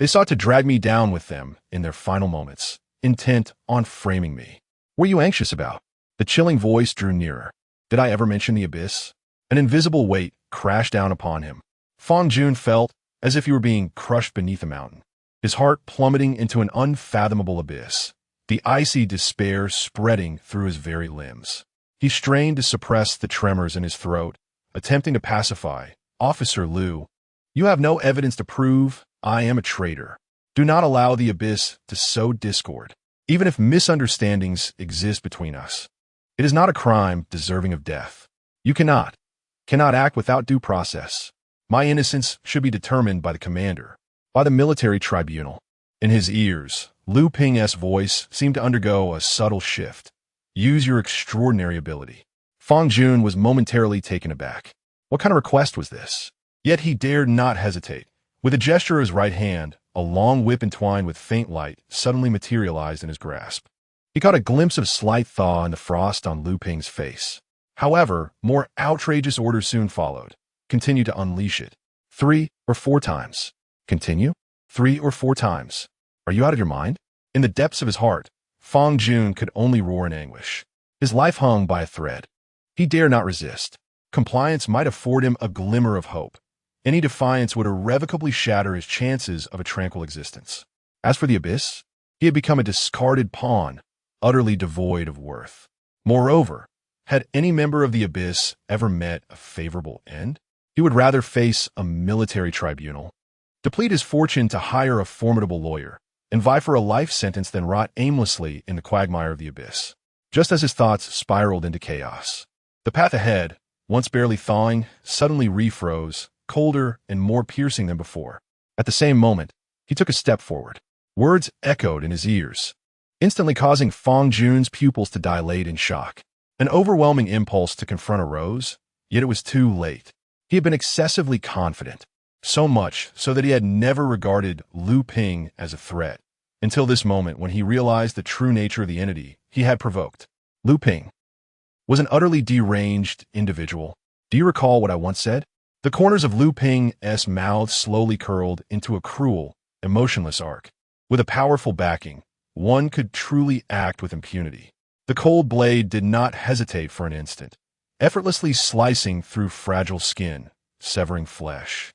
They sought to drag me down with them in their final moments, intent on framing me. What are you anxious about? The chilling voice drew nearer. Did I ever mention the abyss? An invisible weight crashed down upon him. Fong Jun felt as if he were being crushed beneath a mountain, his heart plummeting into an unfathomable abyss, the icy despair spreading through his very limbs. He strained to suppress the tremors in his throat, attempting to pacify. Officer Liu, you have no evidence to prove I am a traitor. Do not allow the abyss to sow discord, even if misunderstandings exist between us. It is not a crime deserving of death. You cannot act without due process. My innocence should be determined by the commander, by the military tribunal. In his ears, Lu Ping's voice seemed to undergo a subtle shift. Use your extraordinary ability. Fong Jun was momentarily taken aback. What kind of request was this? Yet he dared not hesitate. With a gesture of his right hand, a long whip entwined with faint light suddenly materialized in his grasp. He caught a glimpse of slight thaw in the frost on Lu Ping's face. However, more outrageous orders soon followed. Continue to unleash it. 3 or 4 times. Continue. 3 or 4 times. Are you out of your mind? In the depths of his heart, Fong Jun could only roar in anguish. His life hung by a thread. He dare not resist. Compliance might afford him a glimmer of hope. Any defiance would irrevocably shatter his chances of a tranquil existence. As for the abyss, he had become a discarded pawn, utterly devoid of worth. Moreover, had any member of the abyss ever met a favorable end? He would rather face a military tribunal, deplete his fortune to hire a formidable lawyer, and vie for a life sentence than rot aimlessly in the quagmire of the abyss. Just as his thoughts spiraled into chaos, the path ahead, once barely thawing, suddenly refroze, colder and more piercing than before. At the same moment, he took a step forward. Words echoed in his ears, instantly causing Fong Jun's pupils to dilate in shock. An overwhelming impulse to confront arose, yet it was too late. He had been excessively confident, so much so that he had never regarded Lu Ping as a threat, until this moment when he realized the true nature of the entity he had provoked. Lu Ping was an utterly deranged individual. Do you recall what I once said? The corners of Lu Ping's mouth slowly curled into a cruel, emotionless arc. With a powerful backing, one could truly act with impunity. The cold blade did not hesitate for an instant, effortlessly slicing through fragile skin, severing flesh,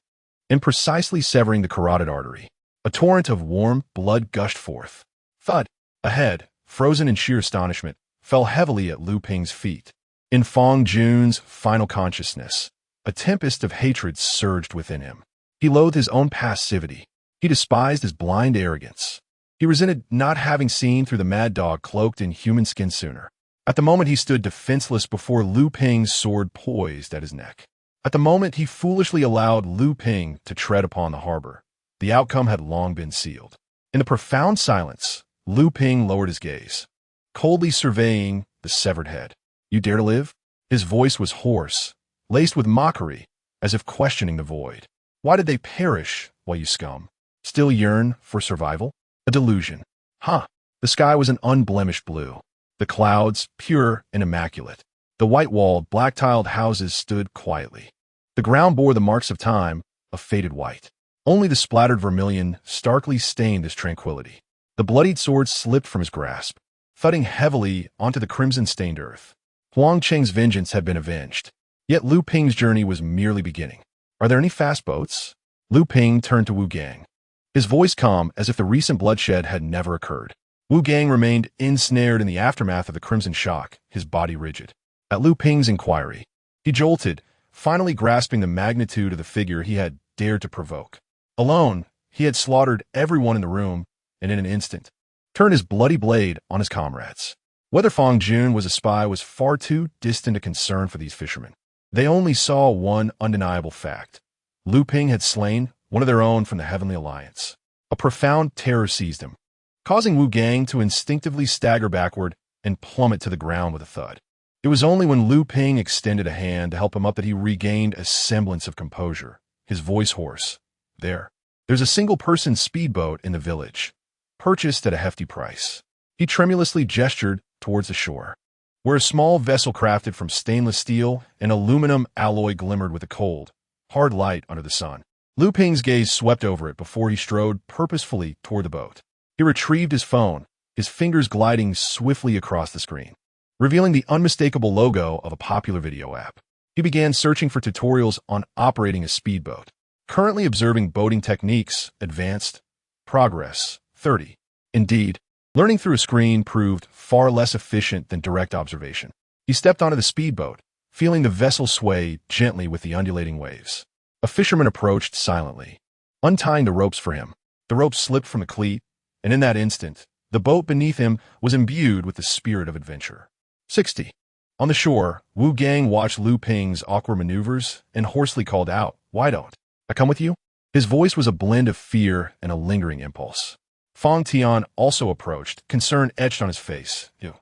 and precisely severing the carotid artery. A torrent of warm blood gushed forth. Thud! A head, frozen in sheer astonishment, fell heavily at Lu Ping's feet. In Fong Jun's final consciousness, a tempest of hatred surged within him. He loathed his own passivity. He despised his blind arrogance. He resented not having seen through the mad dog cloaked in human skin sooner. At the moment he stood defenseless before Lu Ping's sword poised at his neck. At the moment he foolishly allowed Lu Ping to tread upon the harbor, the outcome had long been sealed. In the profound silence, Lu Ping lowered his gaze, coldly surveying the severed head. You dare to live? His voice was hoarse, laced with mockery, as if questioning the void. Why did they perish while you scum? Still yearn for survival? A delusion. Huh. The sky was an unblemished blue. The clouds, pure and immaculate. The white-walled, black-tiled houses stood quietly. The ground bore the marks of time, a faded white. Only the splattered vermilion starkly stained this tranquility. The bloodied sword slipped from his grasp, thudding heavily onto the crimson-stained earth. Huang Cheng's vengeance had been avenged, yet Lu Ping's journey was merely beginning. Are there any fast boats? Lu Ping turned to Wu Gang, his voice calm as if the recent bloodshed had never occurred. Wu Gang remained ensnared in the aftermath of the crimson shock, his body rigid. At Lu Ping's inquiry, he jolted, finally grasping the magnitude of the figure he had dared to provoke. Alone, he had slaughtered everyone in the room, and in an instant, turned his bloody blade on his comrades. Whether Fang Jun was a spy was far too distant a concern for these fishermen. They only saw one undeniable fact. Lu Ping had slain one of their own from the Heavenly Alliance. A profound terror seized him, causing Wu Gang to instinctively stagger backward and plummet to the ground with a thud. It was only when Lu Ping extended a hand to help him up that he regained a semblance of composure, his voice hoarse. There's a single-person speedboat in the village, purchased at a hefty price. He tremulously gestured towards the shore, where a small vessel crafted from stainless steel and aluminum alloy glimmered with a cold, hard light under the sun. Lu Ping's gaze swept over it before he strode purposefully toward the boat. He retrieved his phone, his fingers gliding swiftly across the screen, revealing the unmistakable logo of a popular video app. He began searching for tutorials on operating a speedboat. Currently observing boating techniques, advanced, progress, 30. Indeed, learning through a screen proved far less efficient than direct observation. He stepped onto the speedboat, feeling the vessel sway gently with the undulating waves. A fisherman approached silently, untying the ropes for him. The rope slipped from the cleat, and in that instant, the boat beneath him was imbued with the spirit of adventure. 60. On the shore, Wu Gang watched Lu Ping's awkward maneuvers and hoarsely called out, "Why don't I come with you?" His voice was a blend of fear and a lingering impulse. Fang Tian also approached, concern etched on his face. "You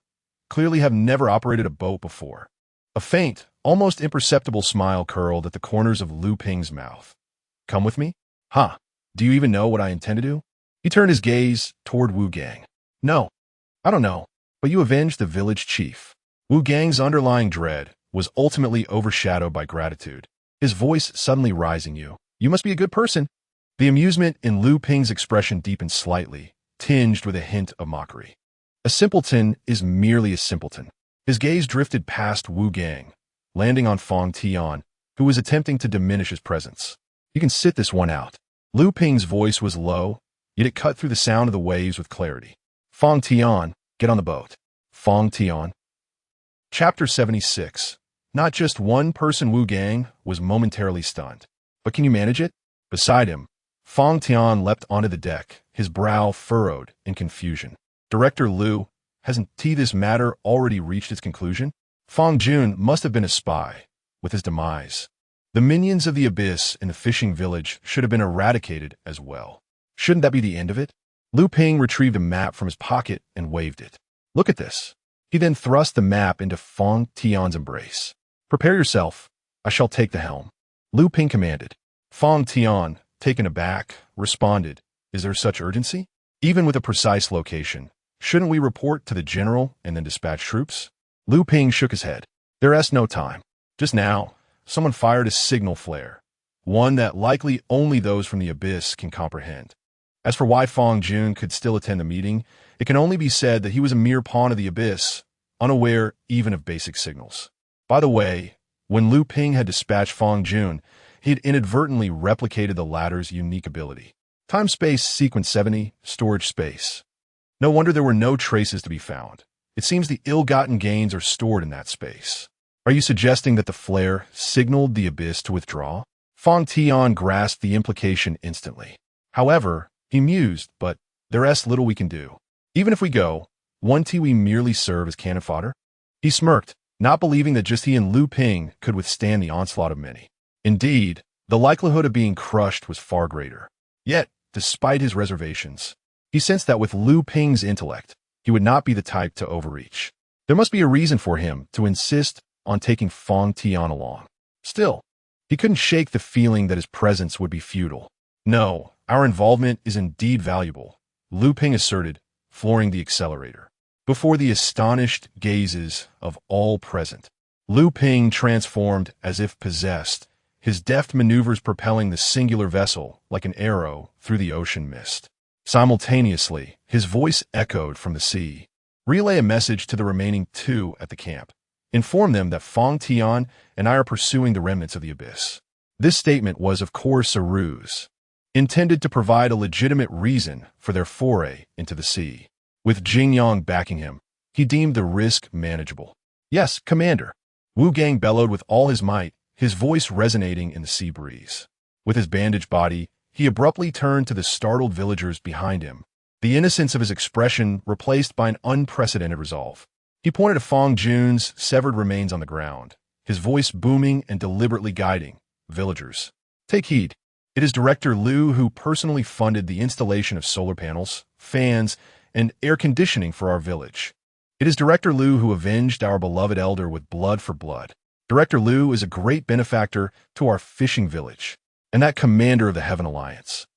clearly have never operated a boat before." A faint, almost imperceptible smile curled at the corners of Lu Ping's mouth. "Come with me? Huh? Do you even know what I intend to do?" He turned his gaze toward Wu Gang. "No, I don't know, but you avenged the village chief." Wu Gang's underlying dread was ultimately overshadowed by gratitude, his voice suddenly rising. You must be a good person." The amusement in Lu Ping's expression deepened slightly, tinged with a hint of mockery. A simpleton is merely a simpleton. His gaze drifted past Wu Gang, landing on Fang Tian, who was attempting to diminish his presence. "You can sit this one out." Lu Ping's voice was low, yet it cut through the sound of the waves with clarity. "Fang Tian, get on the boat." Fang Tian. Chapter 76. Not just one person. Wu Gang was momentarily stunned. But can you manage it? Beside him, Fang Tian leapt onto the deck, his brow furrowed in confusion. "Director Lu, hasn't this matter already reached its conclusion?" Fang Jun must have been a spy, with his demise. The minions of the abyss in the fishing village should have been eradicated as well. Shouldn't that be the end of it? Lu Ping retrieved a map from his pocket and waved it. "Look at this." He then thrust the map into Fang Tian's embrace. "Prepare yourself. I shall take the helm." Lu Ping commanded. Fang Tian, taken aback, responded, "Is there such urgency? Even with a precise location, shouldn't we report to the general and then dispatch troops?" Lu Ping shook his head. "There's no time. Just now, someone fired a signal flare, one that likely only those from the abyss can comprehend. As for why Fang Jun could still attend the meeting, it can only be said that he was a mere pawn of the abyss, unaware even of basic signals. By the way, when Lu Ping had dispatched Fang Jun, he had inadvertently replicated the latter's unique ability. Time-space sequence 70, storage space. No wonder there were no traces to be found. It seems the ill-gotten gains are stored in that space. Are you suggesting that the flare signaled the abyss to withdraw? Fang Tian grasped the implication instantly. However, he mused, but there's little we can do. Even if we go, won't we merely serve as cannon fodder? He smirked, not believing that just he and Lu Ping could withstand the onslaught of many. Indeed, the likelihood of being crushed was far greater. Yet, despite his reservations, he sensed that with Lu Ping's intellect, he would not be the type to overreach. There must be a reason for him to insist on taking Fang Tian along. Still, he couldn't shake the feeling that his presence would be futile. "No, our involvement is indeed valuable," Lu Ping asserted, flooring the accelerator. Before the astonished gazes of all present, Lu Ping transformed as if possessed, his deft maneuvers propelling the singular vessel like an arrow through the ocean mist. Simultaneously, his voice echoed from the sea. "Relay a message to the remaining two at the camp. Inform them that Fang Tian and I are pursuing the remnants of the abyss." This statement was, of course, a ruse, intended to provide a legitimate reason for their foray into the sea. With Jingyang backing him, he deemed the risk manageable. "Yes, Commander." Wu Gang bellowed with all his might, his voice resonating in the sea breeze. With his bandaged body, he abruptly turned to the startled villagers behind him, the innocence of his expression replaced by an unprecedented resolve. He pointed to Fong Jun's severed remains on the ground, his voice booming and deliberately guiding. Villagers, take heed. It is Director Liu who personally funded the installation of solar panels, fans, and air conditioning for our village. It is Director Liu who avenged our beloved elder with blood for blood. Director Liu is a great benefactor to our fishing village, and that commander of the Heaven Alliance.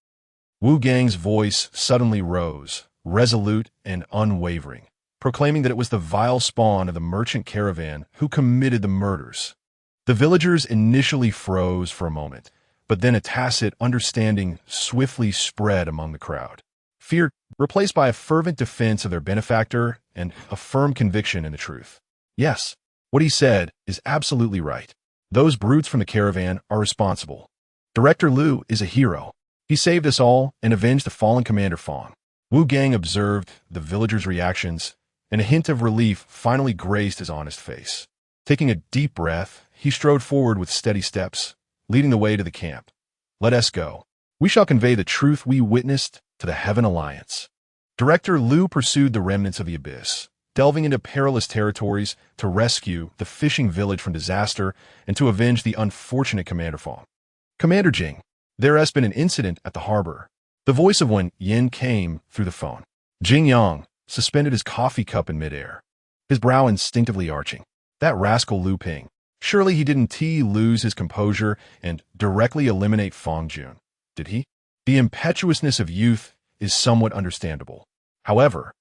Wu Gang's voice suddenly rose, resolute and unwavering, proclaiming that it was the vile spawn of the merchant caravan who committed the murders. The villagers initially froze for a moment, but then a tacit understanding swiftly spread among the crowd. Fear replaced by a fervent defense of their benefactor and a firm conviction in the truth. Yes, what he said is absolutely right. Those brutes from the caravan are responsible. Director Liu is a hero. He saved us all and avenged the fallen Commander Fong. Wu Gang observed the villagers' reactions, and a hint of relief finally graced his honest face. Taking a deep breath, he strode forward with steady steps, leading the way to the camp. Let us go. We shall convey the truth we witnessed to the Heaven Alliance. Director Liu pursued the remnants of the abyss, delving into perilous territories to rescue the fishing village from disaster and to avenge the unfortunate Commander Fong. Commander Jing, there has been an incident at the harbor. The voice of Wen Yin came through the phone. Jing Yang suspended his coffee cup in midair, his brow instinctively arching. That rascal Lu Ping. Surely he didn't lose his composure and directly eliminate Fong Jun, did he? The impetuousness of youth is somewhat understandable. However,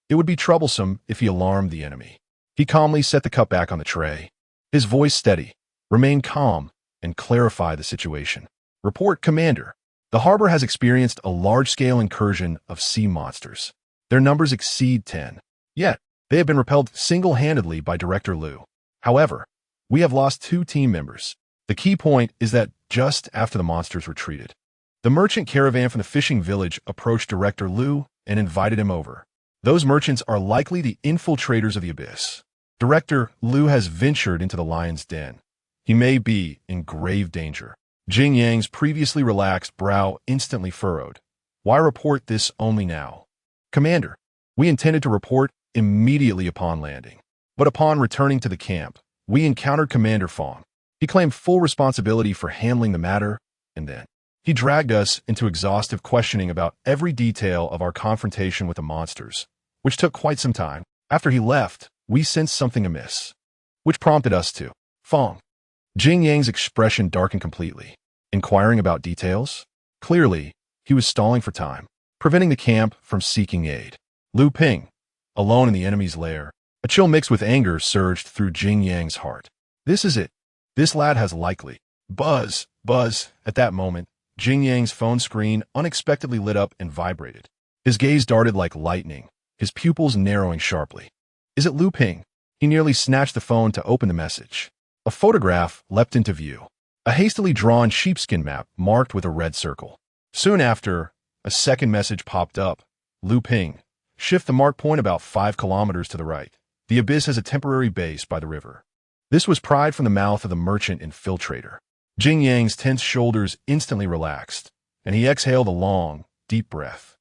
it would be troublesome if he alarmed the enemy. He calmly set the cup back on the tray. His voice steady, remain calm, and clarify the situation. Report, Commander. The harbor has experienced a large-scale incursion of sea monsters. Their numbers exceed 10. Yet, they have been repelled single-handedly by Director Liu. However, we have lost 2 team members. The key point is that just after the monsters retreated, the merchant caravan from the fishing village approached Director Liu and invited him over. Those merchants are likely the infiltrators of the abyss. Director Liu has ventured into the lion's den. He may be in grave danger. Jing Yang's previously relaxed brow instantly furrowed. Why report this only now? Commander, we intended to report immediately upon landing. But upon returning to the camp, we encountered Commander Fong. He claimed full responsibility for handling the matter, and then he dragged us into exhaustive questioning about every detail of our confrontation with the monsters, which took quite some time. After he left, we sensed something amiss, which prompted us to Fong. Jing Yang's expression darkened completely. Inquiring about details? Clearly, he was stalling for time, preventing the camp from seeking aid. Lu Ping, alone in the enemy's lair, a chill mixed with anger surged through Jing Yang's heart. This is it. This lad has likely. Buzz. At that moment, Jing Yang's phone screen unexpectedly lit up and vibrated. His gaze darted like lightning, his pupils narrowing sharply. Is it Lu Ping? He nearly snatched the phone to open the message. A photograph leapt into view. A hastily drawn sheepskin map marked with a red circle. Soon after, a second message popped up. Lu Ping. Shift the mark point about 5 kilometers to the right. The abyss has a temporary base by the river. This was pried from the mouth of the merchant infiltrator. Jing Yang's tense shoulders instantly relaxed, and he exhaled a long, deep breath.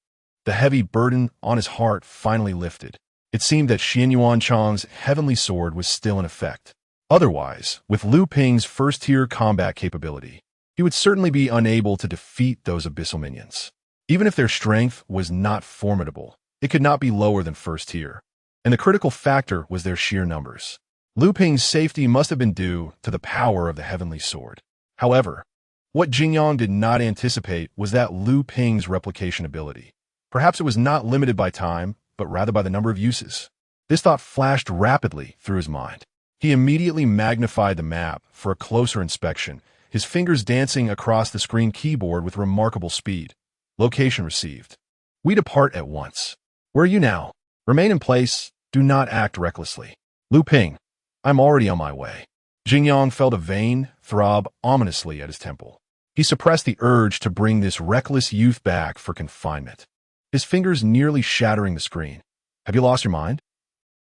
The heavy burden on his heart finally lifted. It seemed that Xian Yuan Chang's heavenly sword was still in effect. Otherwise, with Lu Ping's first-tier combat capability, he would certainly be unable to defeat those abyssal minions. Even if their strength was not formidable, it could not be lower than first tier. And the critical factor was their sheer numbers. Lu Ping's safety must have been due to the power of the heavenly sword. However, what Jing Yang did not anticipate was that Lu Ping's replication ability. Perhaps it was not limited by time, but rather by the number of uses. This thought flashed rapidly through his mind. He immediately magnified the map for a closer inspection, his fingers dancing across the screen keyboard with remarkable speed. Location received. We depart at once. Where are you now? Remain in place. Do not act recklessly. Lu Ping, I'm already on my way. Jing Yang felt a vein throb ominously at his temple. He suppressed the urge to bring this reckless youth back for confinement, his fingers nearly shattering the screen. Have you lost your mind?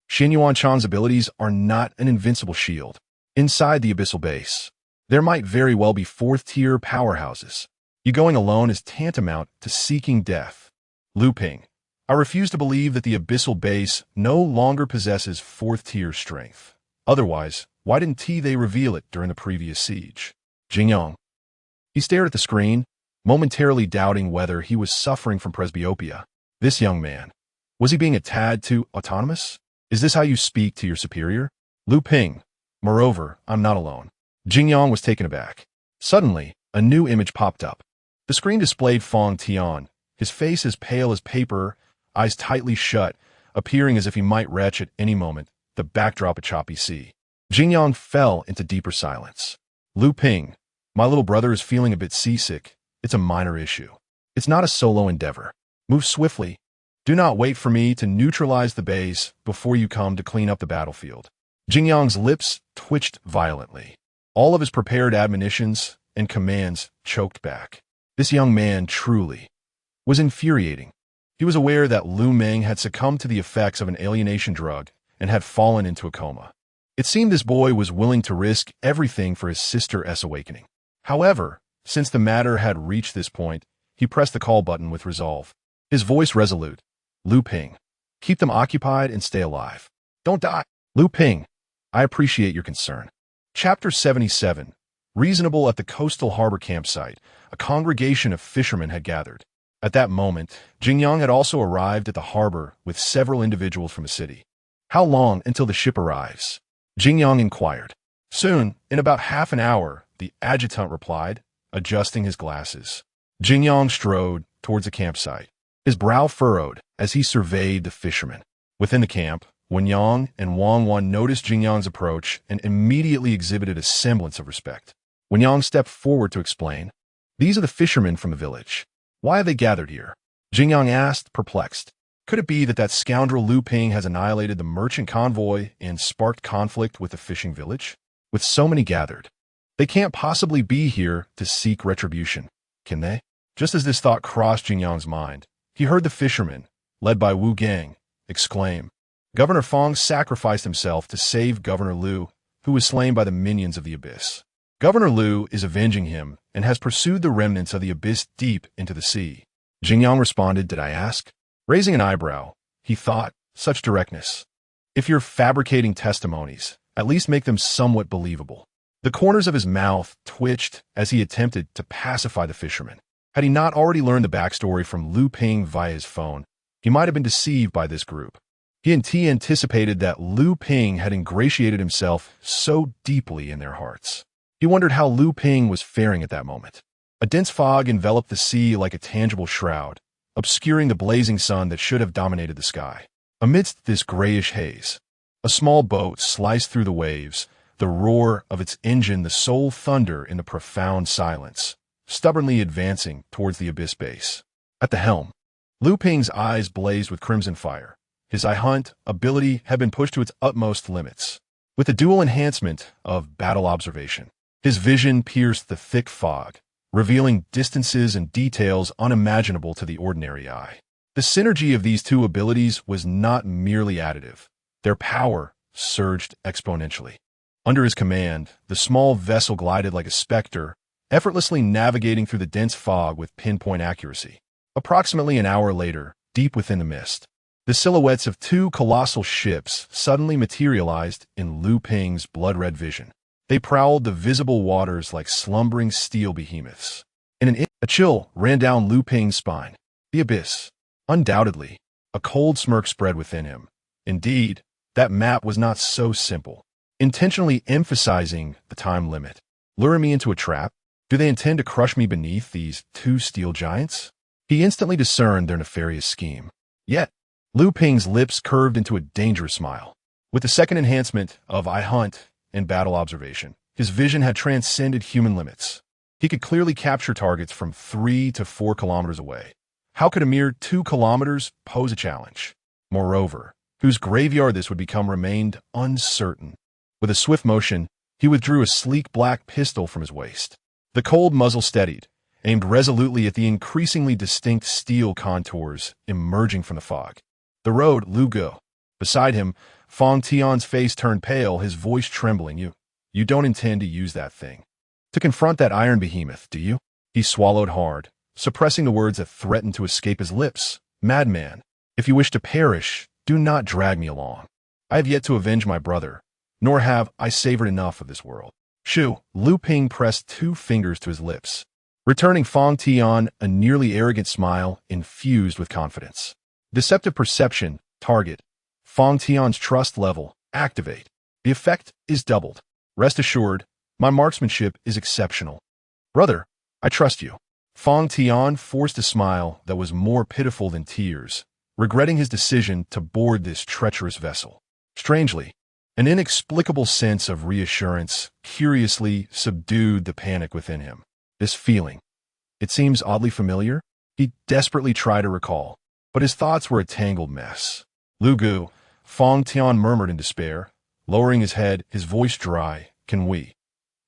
Xian Yuan Chang's abilities are not an invincible shield. Inside the abyssal base, there might very well be fourth-tier powerhouses. You going alone is tantamount to seeking death. Lu Ping, I refuse to believe that the abyssal base no longer possesses fourth-tier strength. Otherwise, why didn't they reveal it during the previous siege? Jingyang. He stared at the screen, momentarily doubting whether he was suffering from presbyopia. This young man, was he being a tad too autonomous? Is this how you speak to your superior? Lu Ping. Moreover, I'm not alone. Jingyang was taken aback. Suddenly, a new image popped up. The screen displayed Fong Tian, his face as pale as paper, eyes tightly shut, appearing as if he might retch at any moment, the backdrop a choppy sea. Jingyang fell into deeper silence. Lu Ping, my little brother is feeling a bit seasick. It's a minor issue. It's not a solo endeavor. Move swiftly. Do not wait for me to neutralize the base before you come to clean up the battlefield. Jingyang's lips twitched violently. All of his prepared admonitions and commands choked back. This young man truly was infuriating. He was aware that Lu Meng had succumbed to the effects of an alienation drug and had fallen into a coma. It seemed this boy was willing to risk everything for his sister's awakening. However, since the matter had reached this point, he pressed the call button with resolve. His voice resolute. Lu Ping, keep them occupied and stay alive. Don't die. Lu Ping, I appreciate your concern. Chapter 77. Reasonable at the coastal harbor campsite, a congregation of fishermen had gathered. At that moment, Jingyang had also arrived at the harbor with several individuals from the city. How long until the ship arrives? Jingyang inquired. Soon, in about half an hour, the adjutant replied, adjusting his glasses. Jingyang strode towards the campsite, his brow furrowed as he surveyed the fishermen. Within the camp, Wenyang and Wang Wan noticed Jingyang's approach and immediately exhibited a semblance of respect. Wenyang stepped forward to explain. These are the fishermen from the village. Why have they gathered here? Jingyang asked, perplexed. Could it be that that scoundrel Lu Ping has annihilated the merchant convoy and sparked conflict with the fishing village? With so many gathered, they can't possibly be here to seek retribution, can they? Just as this thought crossed Jingyang's mind, he heard the fishermen, led by Wu Gang, exclaim, Governor Fong sacrificed himself to save Governor Lu, who was slain by the minions of the abyss. Governor Lu is avenging him and has pursued the remnants of the abyss deep into the sea. Jingyang responded, did I ask? Raising an eyebrow, he thought, such directness. If you're fabricating testimonies, at least make them somewhat believable. The corners of his mouth twitched as he attempted to pacify the fisherman. Had he not already learned the backstory from Lu Ping via his phone, he might have been deceived by this group. He anticipated that Lu Ping had ingratiated himself so deeply in their hearts. He wondered how Lu Ping was faring at that moment. A dense fog enveloped the sea like a tangible shroud, obscuring the blazing sun that should have dominated the sky. Amidst this grayish haze, a small boat sliced through the waves, the roar of its engine the sole thunder in the profound silence, stubbornly advancing towards the abyss base. At the helm, Lu Ping's eyes blazed with crimson fire. His eye-hunt ability had been pushed to its utmost limits. With the dual enhancement of battle observation, his vision pierced the thick fog, revealing distances and details unimaginable to the ordinary eye. The synergy of these two abilities was not merely additive. Their power surged exponentially. Under his command, the small vessel glided like a specter, effortlessly navigating through the dense fog with pinpoint accuracy. Approximately an hour later, deep within the mist, the silhouettes of two colossal ships suddenly materialized in Lu Ping's blood-red vision. They prowled the visible waters like slumbering steel behemoths. In an instant, a chill ran down Lu Ping's spine. The abyss. Undoubtedly, a cold smirk spread within him. Indeed, that map was not so simple. Intentionally emphasizing the time limit. Luring me into a trap? Do they intend to crush me beneath these two steel giants? He instantly discerned their nefarious scheme. Yet, Lu Ping's lips curved into a dangerous smile. With the second enhancement of eye hunt and battle observation, his vision had transcended human limits. He could clearly capture targets from 3 to 4 kilometers away. How could a mere 2 kilometers pose a challenge? Moreover, whose graveyard this would become remained uncertain. With a swift motion, he withdrew a sleek black pistol from his waist. The cold muzzle steadied, aimed resolutely at the increasingly distinct steel contours emerging from the fog. The road, Lu Go. Beside him, Fong Tian's face turned pale, his voice trembling. You You don't intend to use that thing to confront that iron behemoth, do you? He swallowed hard, suppressing the words that threatened to escape his lips. Madman, if you wish to perish, do not drag me along. I have yet to avenge my brother, nor have I savored enough of this world. Shoo! Lu Ping pressed 2 fingers to his lips, returning Fong Tian a nearly arrogant smile infused with confidence. Deceptive perception, target. Fong Tian's trust level, activate. The effect is doubled. Rest assured, my marksmanship is exceptional. Brother, I trust you. Fong Tian forced a smile that was more pitiful than tears, regretting his decision to board this treacherous vessel. Strangely, an inexplicable sense of reassurance curiously subdued the panic within him. This feeling, it seems oddly familiar. He desperately tried to recall, but his thoughts were a tangled mess. Lu Gu, Fong Tian murmured in despair, lowering his head, his voice dry. Can we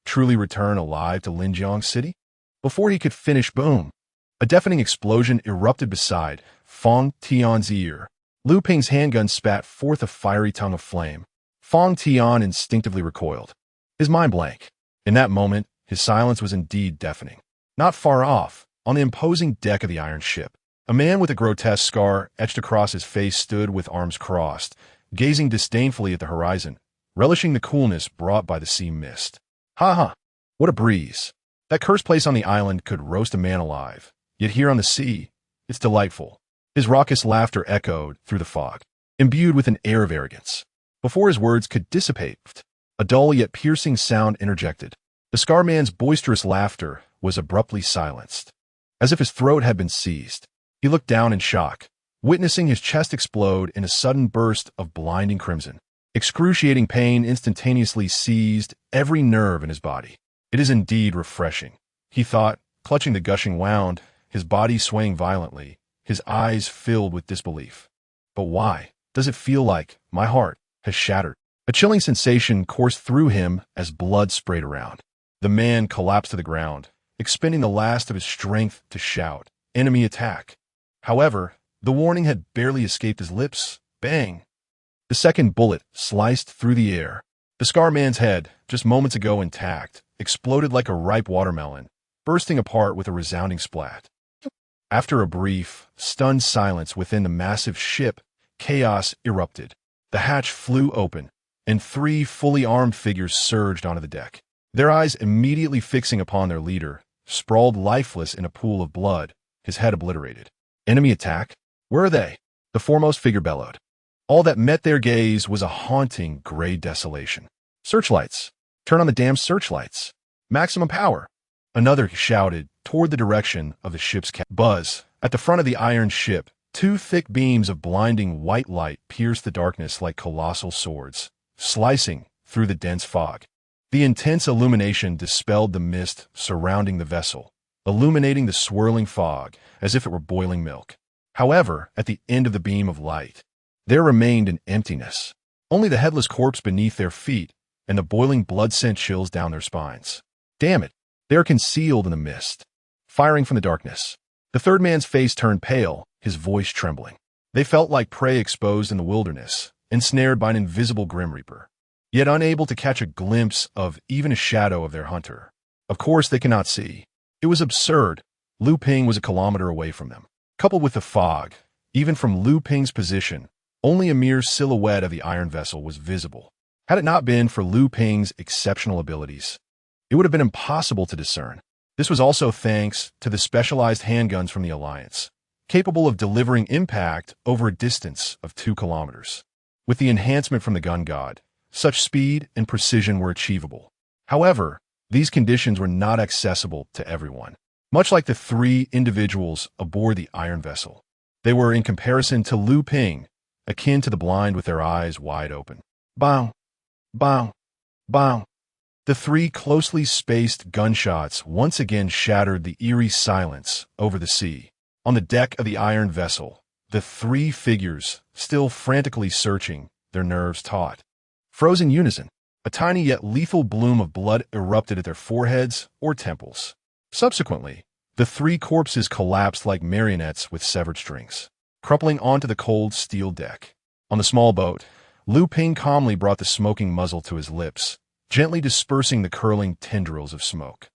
truly return alive to Linjiang City? Before he could finish, boom! A deafening explosion erupted beside Fong Tian's ear. Lu Ping's handgun spat forth a fiery tongue of flame. Fong Tian instinctively recoiled, his mind blank. In that moment, his silence was indeed deafening. Not far off, on the imposing deck of the iron ship, a man with a grotesque scar etched across his face stood with arms crossed, gazing disdainfully at the horizon, relishing the coolness brought by the sea mist. Ha ha! What a breeze! That cursed place on the island could roast a man alive, yet here on the sea, it's delightful. His raucous laughter echoed through the fog, imbued with an air of arrogance. Before his words could dissipate, a dull yet piercing sound interjected. The scar man's boisterous laughter was abruptly silenced, as if his throat had been seized. He looked down in shock, witnessing his chest explode in a sudden burst of blinding crimson. Excruciating pain instantaneously seized every nerve in his body. It is indeed refreshing, he thought, clutching the gushing wound, his body swaying violently, his eyes filled with disbelief. But why does it feel like my heart has shattered? A chilling sensation coursed through him as blood sprayed around. The man collapsed to the ground, expending the last of his strength to shout, "Enemy attack!" However, the warning had barely escaped his lips. Bang! The second bullet sliced through the air. The scar man's head, just moments ago intact, exploded like a ripe watermelon, bursting apart with a resounding splat. After a brief, stunned silence within the massive ship, chaos erupted. The hatch flew open, and 3 fully armed figures surged onto the deck, their eyes immediately fixing upon their leader, sprawled lifeless in a pool of blood, his head obliterated. Enemy attack? Where are they? The foremost figure bellowed. All that met their gaze was a haunting gray desolation. Searchlights! Turn on the damn searchlights! Maximum power! Another shouted toward the direction of the ship's buzz. At the front of the iron ship, 2 thick beams of blinding white light pierced the darkness like colossal swords, slicing through the dense fog. The intense illumination dispelled the mist surrounding the vessel, illuminating the swirling fog as if it were boiling milk. However, at the end of the beam of light, there remained an emptiness. Only the headless corpse beneath their feet and the boiling blood sent chills down their spines. Damn it! They are concealed in the mist, firing from the darkness. The third man's face turned pale, his voice trembling. They felt like prey exposed in the wilderness, ensnared by an invisible Grim Reaper, yet unable to catch a glimpse of even a shadow of their hunter. Of course they cannot see. It was absurd. Lu Ping was a kilometer away from them. Coupled with the fog, even from Lu Ping's position, only a mere silhouette of the iron vessel was visible. Had it not been for Lu Ping's exceptional abilities, it would have been impossible to discern. This was also thanks to the specialized handguns from the Alliance, capable of delivering impact over a distance of 2 kilometers. With the enhancement from the gun god, such speed and precision were achievable. However, these conditions were not accessible to everyone. Much like the 3 individuals aboard the iron vessel, they were, in comparison to Lu Ping, akin to the blind with their eyes wide open. Bang! Bang! Bang! The 3 closely spaced gunshots once again shattered the eerie silence over the sea. On the deck of the iron vessel, the 3 figures, still frantically searching, their nerves taut, froze in unison. A tiny yet lethal bloom of blood erupted at their foreheads or temples. Subsequently, the 3 corpses collapsed like marionettes with severed strings, crumpling onto the cold steel deck. On the small boat, Lu Ping calmly brought the smoking muzzle to his lips, gently dispersing the curling tendrils of smoke.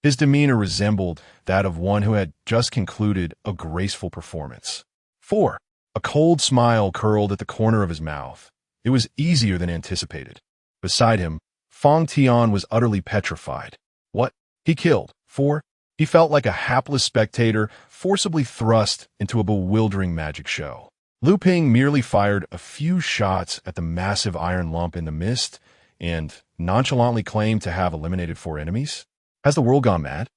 His demeanor resembled that of one who had just concluded a graceful performance. 4. A cold smile curled at the corner of his mouth. It was easier than anticipated. Beside him, Fong Tian was utterly petrified. What? He killed. 4. He felt like a hapless spectator forcibly thrust into a bewildering magic show. Lu Ping merely fired a few shots at the massive iron lump in the mist and nonchalantly claimed to have eliminated 4 enemies? Has the world gone mad?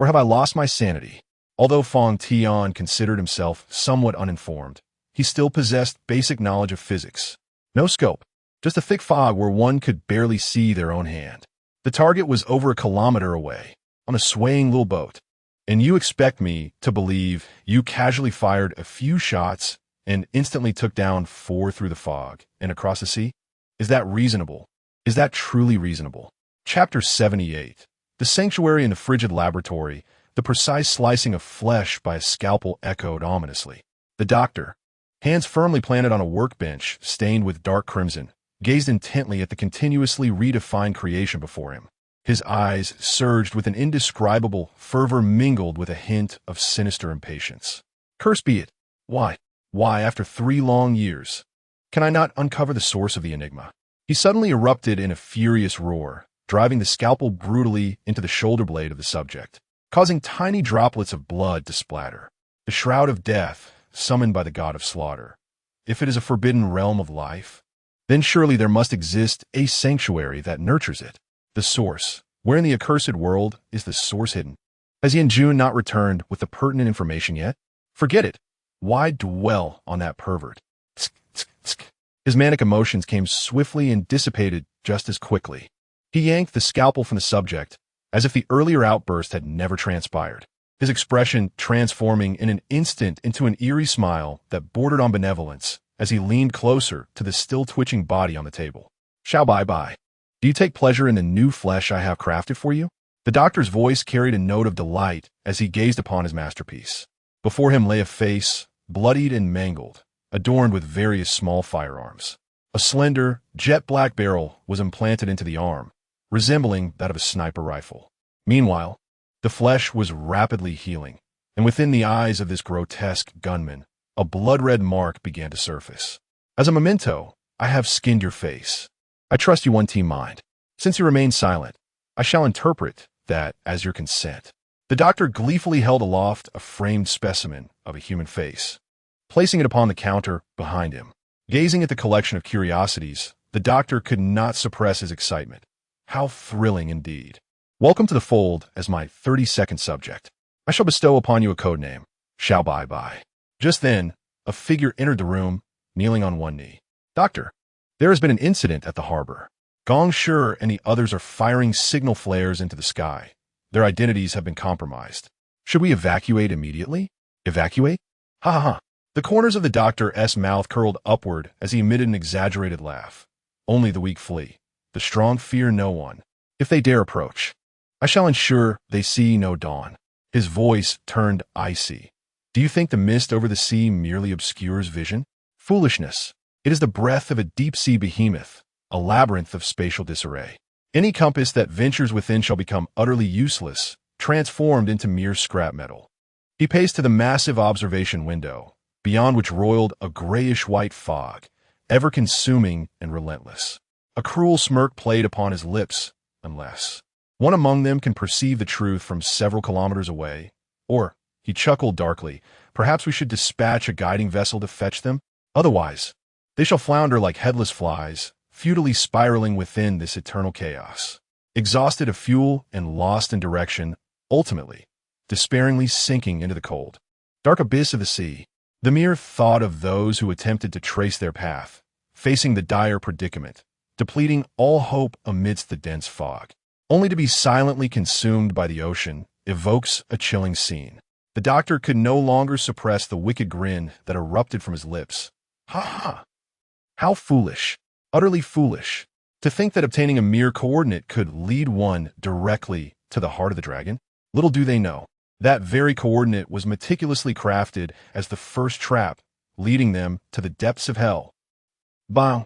Or have I lost my sanity? Although Fong Tian considered himself somewhat uninformed, he still possessed basic knowledge of physics. No scope, just a thick fog where one could barely see their own hand. The target was over a kilometer away, on a swaying little boat. And you expect me to believe you casually fired a few shots and instantly took down 4 through the fog and across the sea? Is that reasonable? Is that truly reasonable? Chapter 78. The sanctuary in the frigid laboratory, the precise slicing of flesh by a scalpel echoed ominously. The doctor, hands firmly planted on a workbench stained with dark crimson, gazed intently at the continuously redefined creation before him. His eyes surged with an indescribable fervor mingled with a hint of sinister impatience. Curse be it! Why, after 3 long years, can I not uncover the source of the enigma? He suddenly erupted in a furious roar, driving the scalpel brutally into the shoulder blade of the subject, causing tiny droplets of blood to splatter. The shroud of death, summoned by the god of slaughter. If it is a forbidden realm of life, then surely there must exist a sanctuary that nurtures it. The source. Where in the accursed world is the source hidden? Has Yin Jun not returned with the pertinent information yet? Forget it. Why dwell on that pervert? Tsk, tsk, tsk. His manic emotions came swiftly and dissipated just as quickly. He yanked the scalpel from the subject, as if the earlier outburst had never transpired, his expression transforming in an instant into an eerie smile that bordered on benevolence as he leaned closer to the still-twitching body on the table. Xiao Bai. Do you take pleasure in the new flesh I have crafted for you? The doctor's voice carried a note of delight as he gazed upon his masterpiece. Before him lay a face, bloodied and mangled, adorned with various small firearms. A slender, jet-black barrel was implanted into the arm, resembling that of a sniper rifle. Meanwhile, the flesh was rapidly healing, and within the eyes of this grotesque gunman, a blood-red mark began to surface. As a memento, I have skinned your face. I trust you one team mind. Since you remain silent, I shall interpret that as your consent. The doctor gleefully held aloft a framed specimen of a human face, placing it upon the counter behind him. Gazing at the collection of curiosities, the doctor could not suppress his excitement. How thrilling indeed. Welcome to the fold as my 32nd subject. I shall bestow upon you a code name, Xiao Bai. Just then, a figure entered the room, kneeling on one knee. Doctor, there has been an incident at the harbor. Gong Shi and the others are firing signal flares into the sky. Their identities have been compromised. Should we evacuate immediately? Evacuate? Ha ha ha. The corners of the doctor's mouth curled upward as he emitted an exaggerated laugh. Only the weak flee. The strong fear no one. If they dare approach, I shall ensure they see no dawn. His voice turned icy. Do you think the mist over the sea merely obscures vision? Foolishness. It is the breath of a deep-sea behemoth, a labyrinth of spatial disarray. Any compass that ventures within shall become utterly useless, transformed into mere scrap metal. He paced to the massive observation window, beyond which roiled a grayish-white fog, ever-consuming and relentless. A cruel smirk played upon his lips, unless one among them can perceive the truth from several kilometers away. Or, he chuckled darkly, perhaps we should dispatch a guiding vessel to fetch them? Otherwise, they shall flounder like headless flies, futilely spiraling within this eternal chaos. Exhausted of fuel and lost in direction, ultimately, despairingly sinking into the cold, dark abyss of the sea. The mere thought of those who attempted to trace their path, facing the dire predicament, depleting all hope amidst the dense fog, only to be silently consumed by the ocean, evokes a chilling scene. The doctor could no longer suppress the wicked grin that erupted from his lips. Ha ha! How foolish, utterly foolish, to think that obtaining a mere coordinate could lead one directly to the heart of the dragon. Little do they know, that very coordinate was meticulously crafted as the first trap, leading them to the depths of hell. Bah!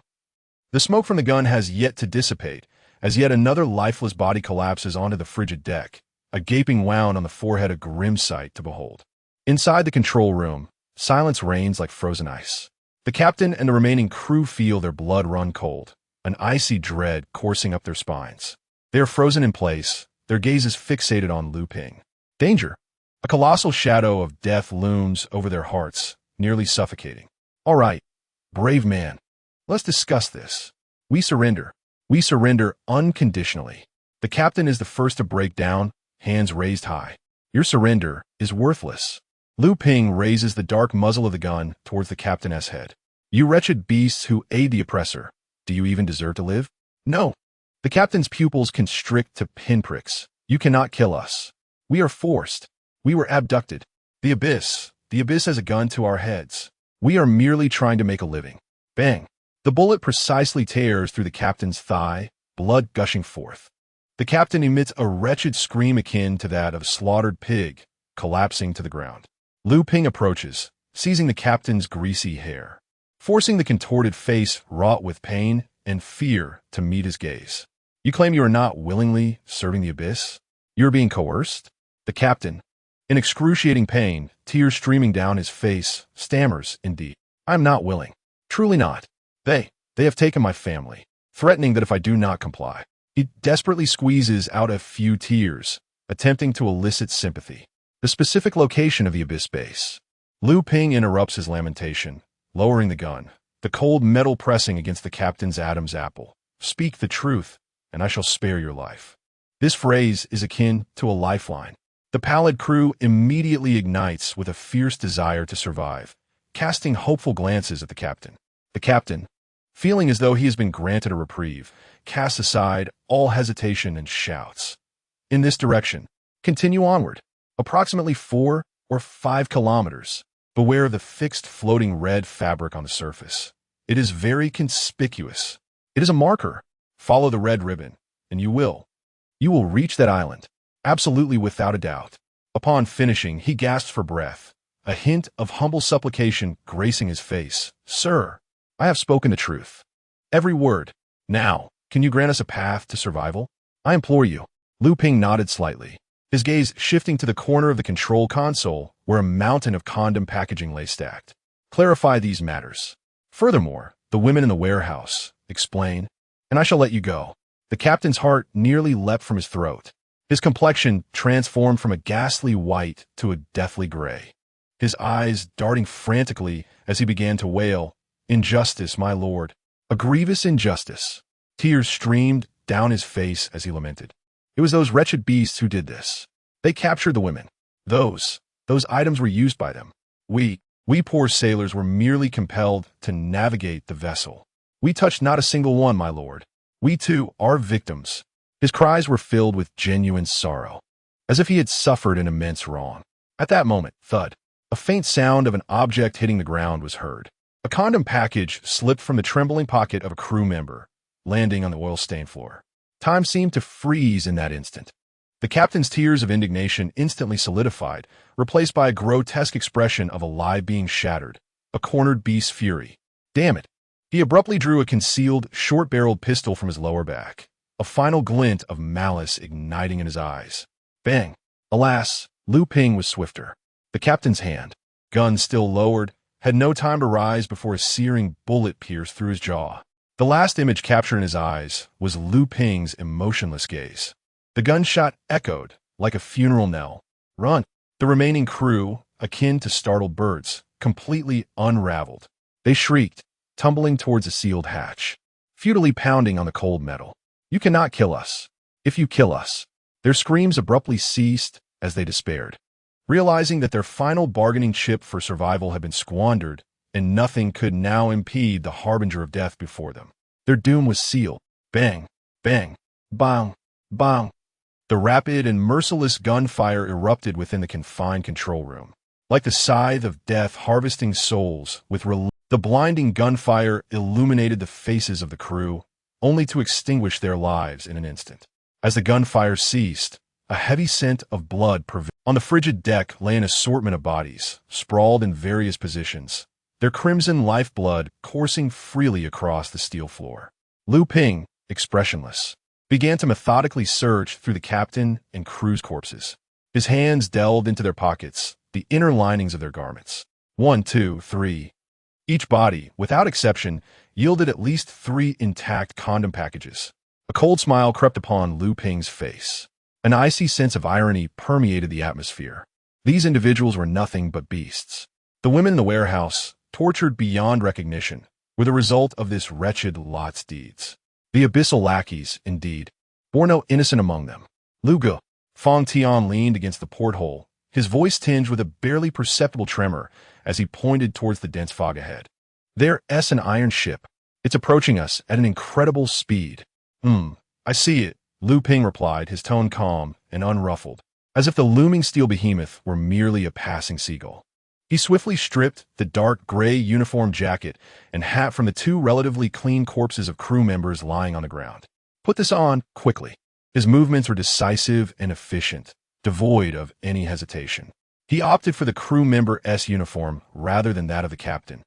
The smoke from the gun has yet to dissipate, as yet another lifeless body collapses onto the frigid deck, a gaping wound on the forehead a grim sight to behold. Inside the control room, silence reigns like frozen ice. The captain and the remaining crew feel their blood run cold, an icy dread coursing up their spines. They are frozen in place, their gazes fixated on Lu Ping. Danger! A colossal shadow of death looms over their hearts, nearly suffocating. All right, brave man, let's discuss this. We surrender. We surrender unconditionally. The captain is the first to break down, hands raised high. Your surrender is worthless. Lu Ping raises the dark muzzle of the gun towards the captain's head. You wretched beasts who aid the oppressor, do you even deserve to live? No. The captain's pupils constrict to pinpricks. You cannot kill us. We are forced. We were abducted. The abyss has a gun to our heads. We are merely trying to make a living. Bang. The bullet precisely tears through the captain's thigh, blood gushing forth. The captain emits a wretched scream akin to that of a slaughtered pig, collapsing to the ground. Lu Ping approaches, seizing the captain's greasy hair, forcing the contorted face wrought with pain and fear to meet his gaze. You claim you are not willingly serving the abyss? You are being coerced? The captain, in excruciating pain, tears streaming down his face, stammers, indeed. I am not willing. Truly not. They have taken my family, threatening that if I do not comply. He desperately squeezes out a few tears, attempting to elicit sympathy. The specific location of the abyss base. Lu Ping interrupts his lamentation, lowering the gun, the cold metal pressing against the captain's Adam's apple. Speak the truth, and I shall spare your life. This phrase is akin to a lifeline. The pallid crew immediately ignites with a fierce desire to survive, casting hopeful glances at the captain. The captain, feeling as though he has been granted a reprieve, casts aside all hesitation and shouts. In this direction, continue onward. Approximately 4 or 5 kilometers. Beware of the fixed floating red fabric on the surface. It is very conspicuous. It is a marker. Follow the red ribbon, and you will reach that island. Absolutely without a doubt. Upon finishing, he gasps for breath, a hint of humble supplication gracing his face. Sir, I have spoken the truth. Every word. Now, can you grant us a path to survival? I implore you. Lu Ping nodded slightly, his gaze shifting to the corner of the control console where a mountain of condom packaging lay stacked. Clarify these matters. Furthermore, the women in the warehouse. Explain, and I shall let you go. The captain's heart nearly leapt from his throat. His complexion transformed from a ghastly white to a deathly gray, his eyes darting frantically as he began to wail, Injustice, my lord, a grievous injustice. Tears streamed down his face as he lamented. It was those wretched beasts who did this. They captured the women. Those items were used by them. We poor sailors were merely compelled to navigate the vessel. We touched not a single one, my lord. We too are victims. His cries were filled with genuine sorrow, as if he had suffered an immense wrong. At that moment, thud, a faint sound of an object hitting the ground was heard. A condom package slipped from the trembling pocket of a crew member, landing on the oil-stained floor. Time seemed to freeze in that instant. The captain's tears of indignation instantly solidified, replaced by a grotesque expression of a lie being shattered, a cornered beast's fury. Damn it! He abruptly drew a concealed, short-barreled pistol from his lower back, a final glint of malice igniting in his eyes. Bang! Alas, Lu Ping was swifter. The captain's hand, gun still lowered, had no time to rise before a searing bullet pierced through his jaw. The last image captured in his eyes was Lu Ping's emotionless gaze. The gunshot echoed like a funeral knell. Run! The remaining crew, akin to startled birds, completely unraveled. They shrieked, tumbling towards a sealed hatch, futilely pounding on the cold metal. You cannot kill us. If you kill us. Their screams abruptly ceased as they despaired, realizing that their final bargaining chip for survival had been squandered, and nothing could now impede the harbinger of death before them. Their doom was sealed. Bang, bang, bang, bang. The rapid and merciless gunfire erupted within the confined control room, like the scythe of death harvesting souls with the blinding gunfire illuminated the faces of the crew, only to extinguish their lives in an instant. As the gunfire ceased, a heavy scent of blood prevailed. On the frigid deck lay an assortment of bodies, sprawled in various positions, their crimson lifeblood coursing freely across the steel floor. Lu Ping, expressionless, began to methodically search through the captain and crew's corpses. His hands delved into their pockets, the inner linings of their garments. 1, 2, 3. Each body, without exception, yielded at least 3 intact condom packages. A cold smile crept upon Lu Ping's face. An icy sense of irony permeated the atmosphere. These individuals were nothing but beasts. The women in the warehouse, tortured beyond recognition, were the result of this wretched lot's deeds. The abyssal lackeys, indeed, bore no innocent among them. Lu Ge, Fong Tian leaned against the porthole, his voice tinged with a barely perceptible tremor as he pointed towards the dense fog ahead. There's an iron ship. It's approaching us at an incredible speed. I see it, Lu Ping replied, his tone calm and unruffled, as if the looming steel behemoth were merely a passing seagull. He swiftly stripped the dark gray uniform jacket and hat from the 2 relatively clean corpses of crew members lying on the ground. Put this on, quickly. His movements were decisive and efficient, devoid of any hesitation. He opted for the crew member's uniform rather than that of the captain.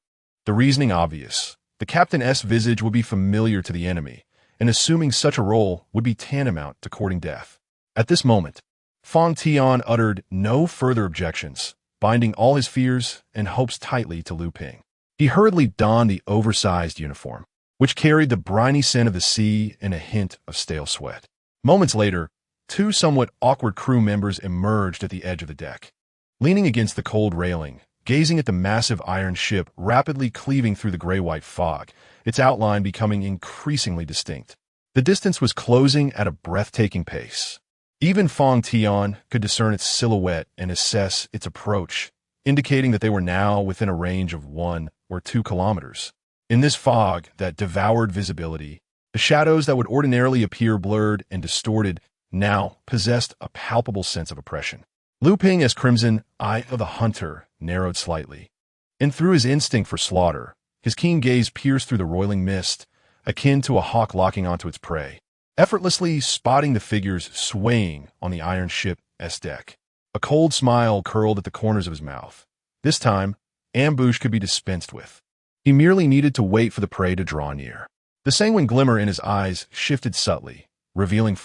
The reasoning obvious. The captain's visage would be familiar to the enemy, and assuming such a role would be tantamount to courting death. At this moment, Fong Tian uttered no further objections, binding all his fears and hopes tightly to Lu Ping. He hurriedly donned the oversized uniform, which carried the briny scent of the sea and a hint of stale sweat. Moments later, 2 somewhat awkward crew members emerged at the edge of the deck. Leaning against the cold railing, gazing at the massive iron ship rapidly cleaving through the gray-white fog, its outline becoming increasingly distinct. The distance was closing at a breathtaking pace. Even Fong Tian could discern its silhouette and assess its approach, indicating that they were now within a range of 1 or 2 kilometers. In this fog that devoured visibility, the shadows that would ordinarily appear blurred and distorted now possessed a palpable sense of oppression. Lu Ping's crimson eye of the hunter narrowed slightly, and through his instinct for slaughter, his keen gaze pierced through the roiling mist, akin to a hawk locking onto its prey, effortlessly spotting the figures swaying on the iron ship's deck. A cold smile curled at the corners of his mouth. This time, ambush could be dispensed with. He merely needed to wait for the prey to draw near. The sanguine glimmer in his eyes shifted subtly, revealing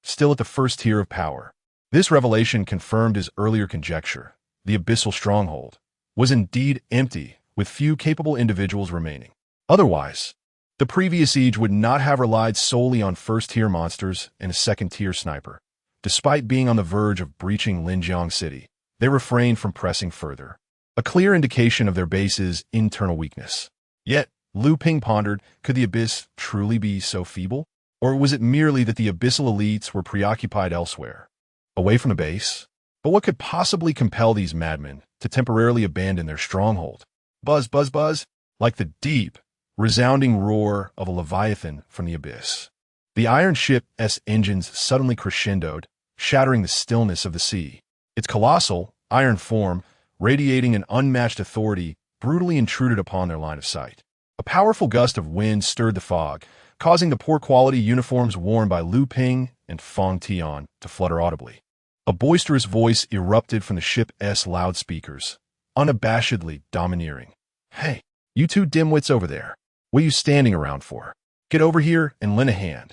still at the first tier of power. This revelation confirmed his earlier conjecture. The abyssal stronghold was indeed empty, with few capable individuals remaining. Otherwise, the previous siege would not have relied solely on first-tier monsters and a second-tier sniper. Despite being on the verge of breaching Linjiang City, they refrained from pressing further, a clear indication of their base's internal weakness. Yet, Lu Ping pondered, could the abyss truly be so feeble? Or was it merely that the abyssal elites were preoccupied elsewhere, away from the base? But what could possibly compel these madmen to temporarily abandon their stronghold? Buzz, buzz, buzz, like the deep, resounding roar of a leviathan from the abyss. The iron ship's engines suddenly crescendoed, shattering the stillness of the sea. Its colossal, iron form, radiating an unmatched authority, brutally intruded upon their line of sight. A powerful gust of wind stirred the fog, causing the poor-quality uniforms worn by Lu Ping and Fong Tian to flutter audibly. A boisterous voice erupted from the ship's loudspeakers, unabashedly domineering. "Hey, you 2 dimwits over there. What are you standing around for? Get over here and lend a hand.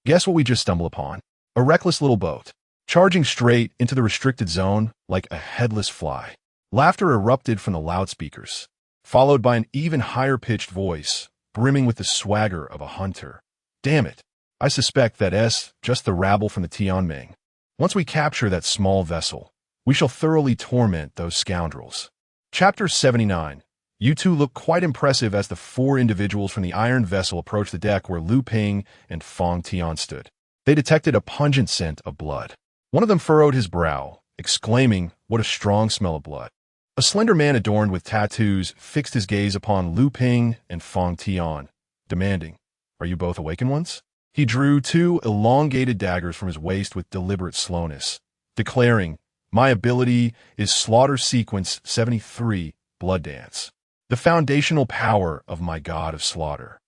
Guess what we just stumbled upon? A reckless little boat, charging straight into the restricted zone like a headless fly." Laughter erupted from the loudspeakers, followed by an even higher-pitched voice, brimming with the swagger of a hunter. "Damn it, I suspect that's just the rabble from the Tianming. Once we capture that small vessel, we shall thoroughly torment those scoundrels." Chapter 79. You 2 look quite impressive as the 4 individuals from the iron vessel approached the deck where Lu Ping and Fong Tian stood. They detected a pungent scent of blood. One of them furrowed his brow, exclaiming, "What a strong smell of blood." A slender man adorned with tattoos fixed his gaze upon Lu Ping and Fong Tian, demanding, "Are you both awakened ones?" He drew 2 elongated daggers from his waist with deliberate slowness, declaring, "My ability is Slaughter Sequence 73, Blood Dance. The foundational power of my god of slaughter.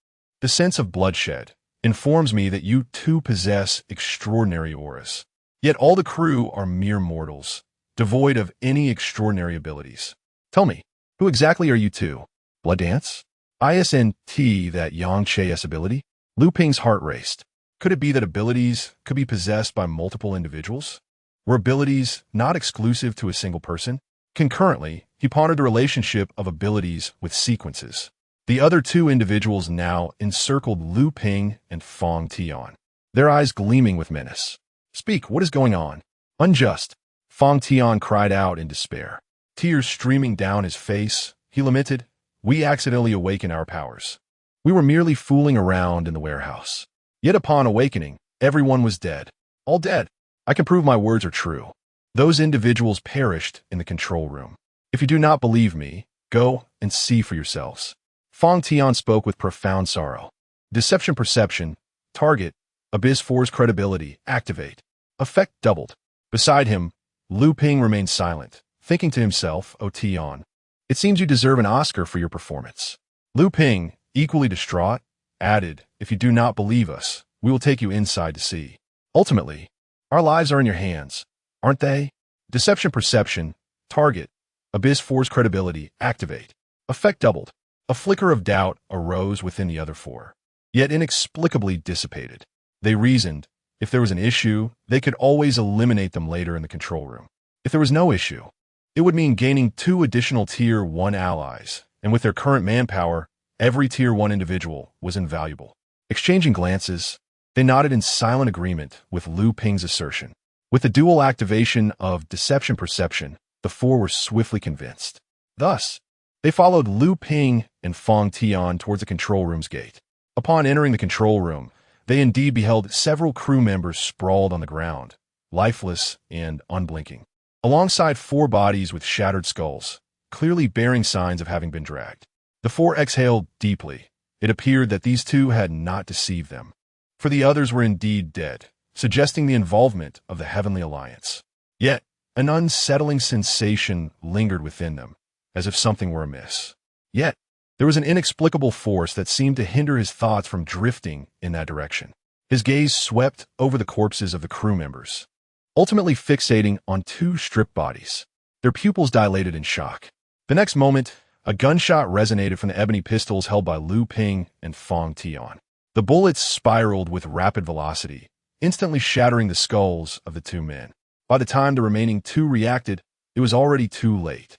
The sense of bloodshed informs me that you 2 possess extraordinary auras. Yet all the crew are mere mortals, devoid of any extraordinary abilities. Tell me, who exactly are you 2? Blood Dance? ISNT that Yang Che's ability?" Lu Ping's heart raced. Could it be that abilities could be possessed by multiple individuals? Were abilities not exclusive to a single person? Concurrently, he pondered the relationship of abilities with sequences. The other two individuals now encircled Lu Ping and Fong Tian, their eyes gleaming with menace. "Speak, what is going on?" "Unjust," Fong Tian cried out in despair. Tears streaming down his face, he lamented, "We accidentally awakened our powers. We were merely fooling around in the warehouse. Yet upon awakening, everyone was dead. All dead. I can prove my words are true. Those individuals perished in the control room. If you do not believe me, go and see for yourselves." Fong Tian spoke with profound sorrow. Deception perception. Target. Abyss 4's credibility. Activate. Effect doubled. Beside him, Lu Ping remained silent, thinking to himself, "Oh Tian, it seems you deserve an Oscar for your performance." Lu Ping, equally distraught, added, "If you do not believe us, we will take you inside to see. Ultimately, our lives are in your hands, aren't they?" Deception perception. Target. Abyss 4's credibility. Activate. Effect doubled. A flicker of doubt arose within the other four, yet inexplicably dissipated. They reasoned, if there was an issue, they could always eliminate them later in the control room. If there was no issue, it would mean gaining 2 additional Tier 1 allies, and with their current manpower, every Tier 1 individual was invaluable. Exchanging glances, they nodded in silent agreement with Lu Ping's assertion. With the dual activation of deception perception, the four were swiftly convinced. Thus, they followed Lu Ping and Fong Tian towards the control room's gate. Upon entering the control room, they indeed beheld several crew members sprawled on the ground, lifeless and unblinking, alongside 4 bodies with shattered skulls, clearly bearing signs of having been dragged. The 4 exhaled deeply. It appeared that these 2 had not deceived them, for the others were indeed dead, suggesting the involvement of the Heavenly Alliance. Yet, an unsettling sensation lingered within them, as if something were amiss. Yet, there was an inexplicable force that seemed to hinder his thoughts from drifting in that direction. His gaze swept over the corpses of the crew members, ultimately fixating on 2 stripped bodies. Their pupils dilated in shock. The next moment, a gunshot resonated from the ebony pistols held by Lu Ping and Fong Tian. The bullets spiraled with rapid velocity, instantly shattering the skulls of the 2 men. By the time the remaining 2 reacted, it was already too late.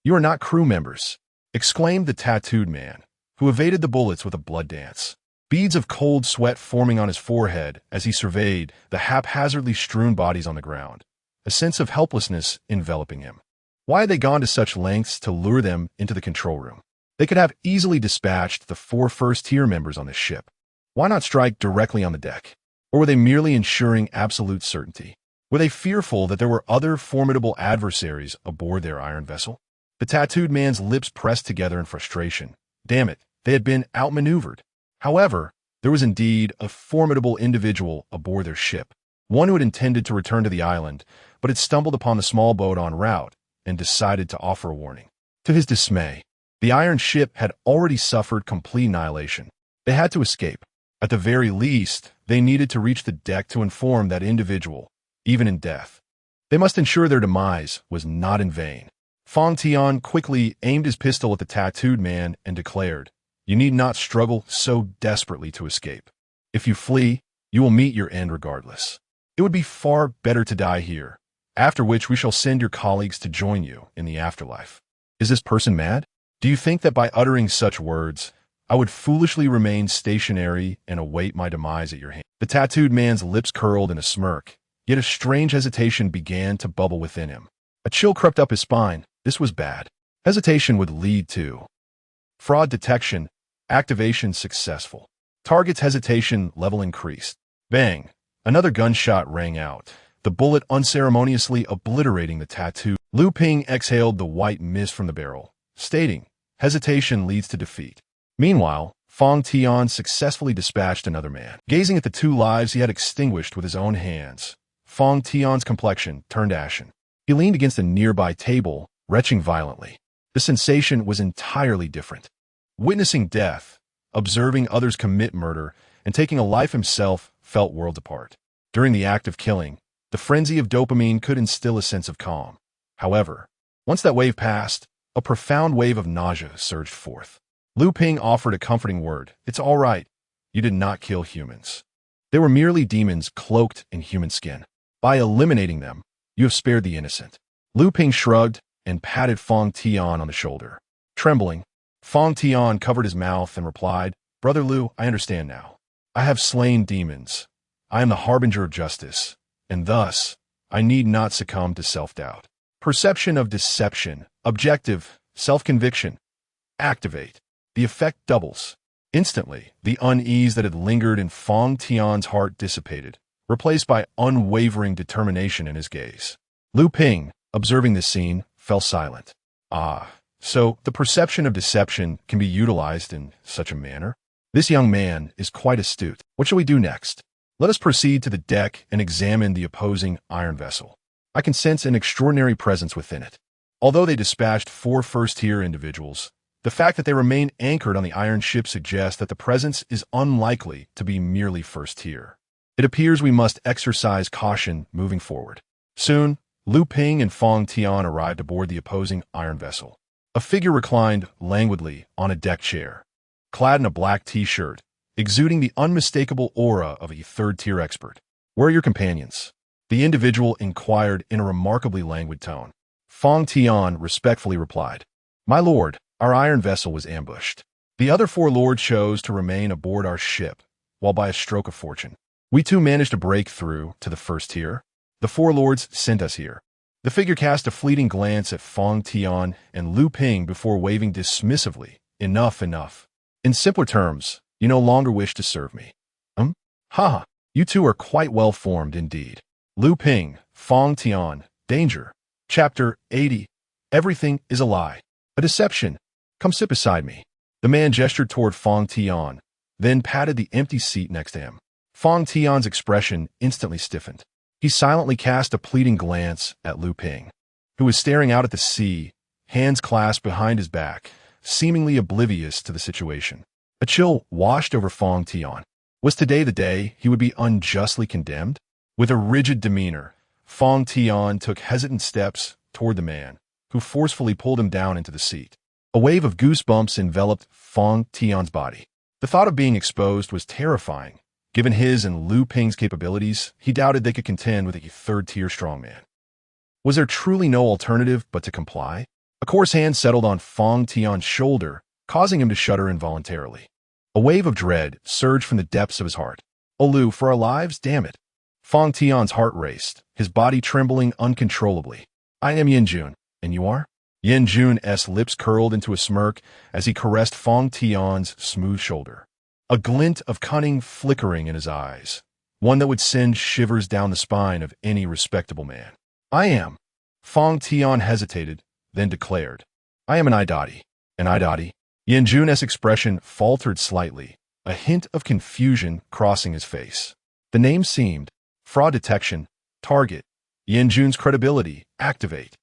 "You are not crew members," exclaimed the tattooed man, who evaded the bullets with a blood dance. Beads of cold sweat forming on his forehead as he surveyed the haphazardly strewn bodies on the ground, a sense of helplessness enveloping him. Why had they gone to such lengths to lure them into the control room? They could have easily dispatched the 4 first-tier members on this ship. Why not strike directly on the deck? Or were they merely ensuring absolute certainty? Were they fearful that there were other formidable adversaries aboard their iron vessel? The tattooed man's lips pressed together in frustration. Damn it, they had been outmaneuvered. However, there was indeed a formidable individual aboard their ship, one who had intended to return to the island, but had stumbled upon the small boat en route and decided to offer a warning. To his dismay, the iron ship had already suffered complete annihilation. They had to escape. At the very least, they needed to reach the deck to inform that individual, even in death. They must ensure their demise was not in vain. Fong Tian quickly aimed his pistol at the tattooed man and declared, "You need not struggle so desperately to escape. If you flee, you will meet your end regardless. It would be far better to die here, after which we shall send your colleagues to join you in the afterlife." Is this person mad? Do you think that by uttering such words, I would foolishly remain stationary and await my demise at your hand? The tattooed man's lips curled in a smirk, yet a strange hesitation began to bubble within him. A chill crept up his spine. This was bad. Hesitation would lead to fraud detection. Activation successful. Target's hesitation level increased. Bang! Another gunshot rang out, the bullet unceremoniously obliterating the tattoo. Lu Ping exhaled the white mist from the barrel, stating, "Hesitation leads to defeat." Meanwhile, Fong Tian successfully dispatched another man. Gazing at the 2 lives he had extinguished with his own hands, Fong Tian's complexion turned ashen. He leaned against a nearby table, retching violently. The sensation was entirely different. Witnessing death, observing others commit murder, and taking a life himself felt worlds apart. During the act of killing, the frenzy of dopamine could instill a sense of calm. However, once that wave passed, a profound wave of nausea surged forth. Lu Ping offered a comforting word. "It's all right. You did not kill humans." They were merely demons cloaked in human skin. By eliminating them, you have spared the innocent. Lu Ping shrugged and patted Fong Tian on the shoulder. Trembling, Fong Tian covered his mouth and replied, "Brother Lu, I understand now. I have slain demons. I am the harbinger of justice, and thus, I need not succumb to self-doubt." Perception of deception, objective, self-conviction. Activate. The effect doubles. Instantly, the unease that had lingered in Fong Tian's heart dissipated, replaced by unwavering determination in his gaze. Lu Ping, observing this scene, fell silent. Ah, so the perception of deception can be utilized in such a manner? This young man is quite astute. What shall we do next? Let us proceed to the deck and examine the opposing iron vessel. I can sense an extraordinary presence within it. Although they dispatched 4 first-tier individuals, the fact that they remain anchored on the iron ship suggests that the presence is unlikely to be merely first-tier. It appears we must exercise caution moving forward. Soon, Lu Ping and Fong Tian arrived aboard the opposing iron vessel. A figure reclined languidly on a deck chair, clad in a black t-shirt, exuding the unmistakable aura of a third-tier expert. "Where are your companions?" the individual inquired in a remarkably languid tone. Fong Tian respectfully replied, "My lord, our iron vessel was ambushed. The other 4 lords chose to remain aboard our ship, while by a stroke of fortune, we too managed to break through to the first tier. The 4 lords sent us here." The figure cast a fleeting glance at Fong Tian and Lu Ping before waving dismissively, "Enough, enough. In simpler terms, you no longer wish to serve me. Haha, you two are quite well formed indeed." Lu Ping, Fong Tian, Danger. Chapter 80. Everything is a lie. A deception. Come sit beside me. The man gestured toward Fong Tian, then patted the empty seat next to him. Fong Tian's expression instantly stiffened. He silently cast a pleading glance at Lu Ping, who was staring out at the sea, hands clasped behind his back, seemingly oblivious to the situation. A chill washed over Fong Tian. Was today the day he would be unjustly condemned? With a rigid demeanor, Fong Tian took hesitant steps toward the man, who forcefully pulled him down into the seat. A wave of goosebumps enveloped Fong Tian's body. The thought of being exposed was terrifying. Given his and Lu Ping's capabilities, he doubted they could contend with a third-tier strongman. Was there truly no alternative but to comply? A coarse hand settled on Fong Tian's shoulder, causing him to shudder involuntarily. A wave of dread surged from the depths of his heart. "Oh, Lu, for our lives, damn it." Fong Tian's heart raced, his body trembling uncontrollably. "I am Yanjun, and you are?" Yanjun's lips curled into a smirk as he caressed Fong Tian's smooth shoulder. A glint of cunning flickering in his eyes, one that would send shivers down the spine of any respectable man. "I am." Fong Tian hesitated, then declared, "I am an Idati." "An Idati?" Yanjun's expression faltered slightly, a hint of confusion crossing his face. The name seemed fraud detection, target, Yanjun's credibility, activate.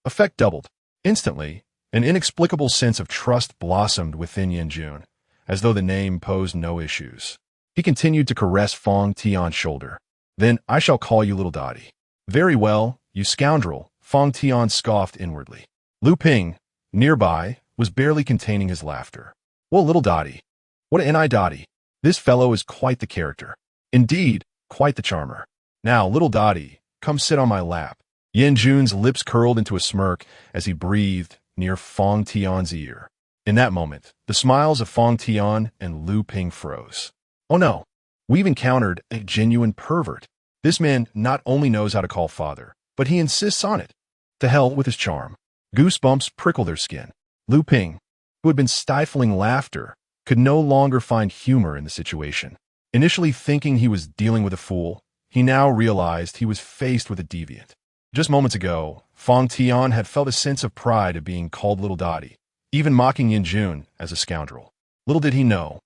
Effect doubled. Instantly, an inexplicable sense of trust blossomed within Yanjun, as though the name posed no issues. He continued to caress Fong Tian's shoulder. "Then I shall call you Little Dottie." "Very well, you scoundrel," Fong Tian scoffed inwardly. Lu Ping, nearby, was barely containing his laughter. "Well, Little Dottie. What an Dottie. This fellow is quite the character. Indeed, quite the charmer. Now, Little Dottie, come sit on my lap." Yanjun's lips curled into a smirk as he breathed near Fong Tian's ear. In that moment, the smiles of Fong Tian and Lu Ping froze. "Oh no, we've encountered a genuine pervert. This man not only knows how to call father, but he insists on it. To hell with his charm." Goosebumps prickled their skin. Lu Ping, who had been stifling laughter, could no longer find humor in the situation. Initially thinking he was dealing with a fool, he now realized he was faced with a deviant. Just moments ago, Fong Tian had felt a sense of pride at being called Little Dottie, even mocking Yanjun as a scoundrel. Little did he know,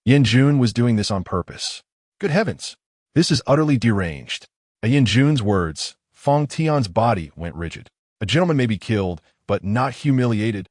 Yanjun was doing this on purpose. Good heavens, this is utterly deranged. At Yanjun's words, Fong Tian's body went rigid. A gentleman may be killed, but not humiliated.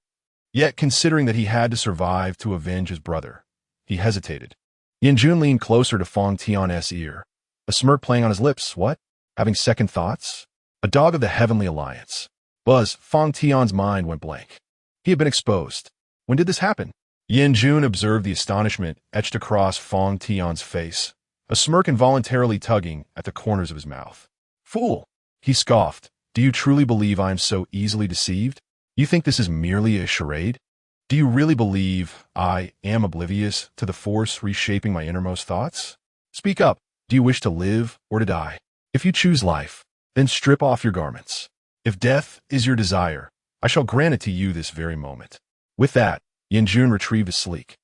Yet, considering that he had to survive to avenge his brother, he hesitated. Yanjun leaned closer to Fong Tian's ear, a smirk playing on his lips. "What? Having second thoughts?" A dog of the Heavenly Alliance. Buzz, Fong Tian's mind went blank. He had been exposed. When did this happen? Yanjun observed the astonishment etched across Fong Tian's face, a smirk involuntarily tugging at the corners of his mouth. Fool! He scoffed. Do you truly believe I am so easily deceived? You think this is merely a charade? Do you really believe I am oblivious to the force reshaping my innermost thoughts? Speak up. Do you wish to live or to die? If you choose life, then strip off your garments. If death is your desire, I shall grant it to you this very moment. With that, Yanjun retrieved a sleek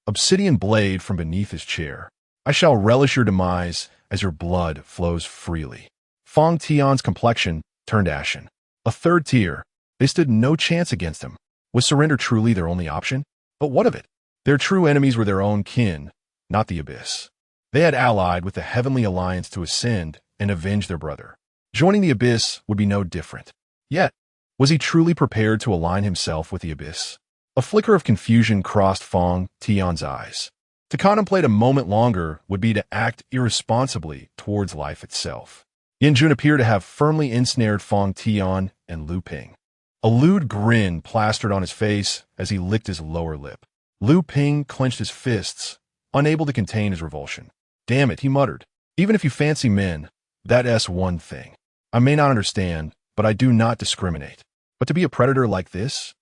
obsidian blade from beneath his chair. I shall relish your demise as your blood flows freely. Fong Tian's complexion turned ashen. A third tier. They stood no chance against him. Was surrender truly their only option? But what of it? Their true enemies were their own kin, not the Abyss. They had allied with the Heavenly Alliance to ascend and avenge their brother. Joining the Abyss would be no different. Yet, was he truly prepared to align himself with the Abyss? A flicker of confusion crossed Fong Tian's eyes. To contemplate a moment longer would be to act irresponsibly towards life itself. Yanjun appeared to have firmly ensnared Fong Tian and Lu Ping. A lewd grin plastered on his face as he licked his lower lip. Lu Ping clenched his fists, unable to contain his revulsion. Damn it, he muttered. Even if you fancy men, that's one thing. I may not understand, but I do not discriminate. But to be a predator like this?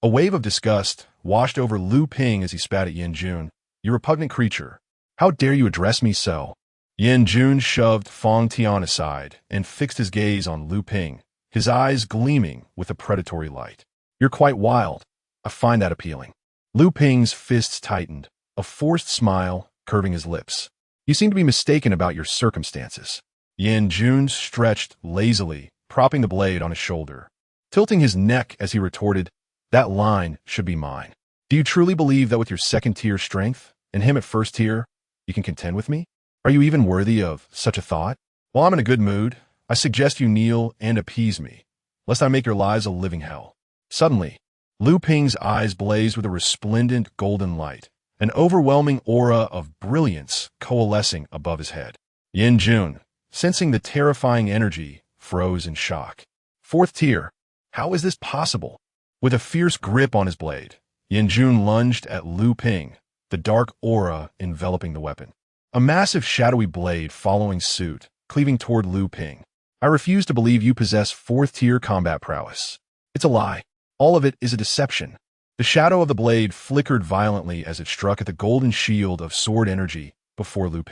A wave of disgust washed over Lu Ping as he spat at Yanjun. You repugnant creature. How dare you address me so? Yanjun shoved Fong Tian aside and fixed his gaze on Lu Ping, his eyes gleaming with a predatory light. You're quite wild. I find that appealing. Lu Ping's fists tightened, a forced smile curving his lips. You seem to be mistaken about your circumstances. Yanjun stretched lazily, propping the blade on his shoulder, tilting his neck as he retorted, that line should be mine. Do you truly believe that with your second-tier strength, and him at first tier, you can contend with me? Are you even worthy of such a thought? While I'm in a good mood, I suggest you kneel and appease me, lest I make your lives a living hell. Suddenly, Lu Ping's eyes blazed with a resplendent golden light, an overwhelming aura of brilliance coalescing above his head. Yanjun, sensing the terrifying energy, froze in shock. Fourth tier. How is this possible? With a fierce grip on his blade, Yanjun lunged at Lu Ping, the dark aura enveloping the weapon. A massive shadowy blade following suit, cleaving toward Lu Ping. I refuse to believe you possess fourth-tier combat prowess. It's a lie. All of it is a deception. The shadow of the blade flickered violently as it struck at the golden shield of sword energy before Lu Ping.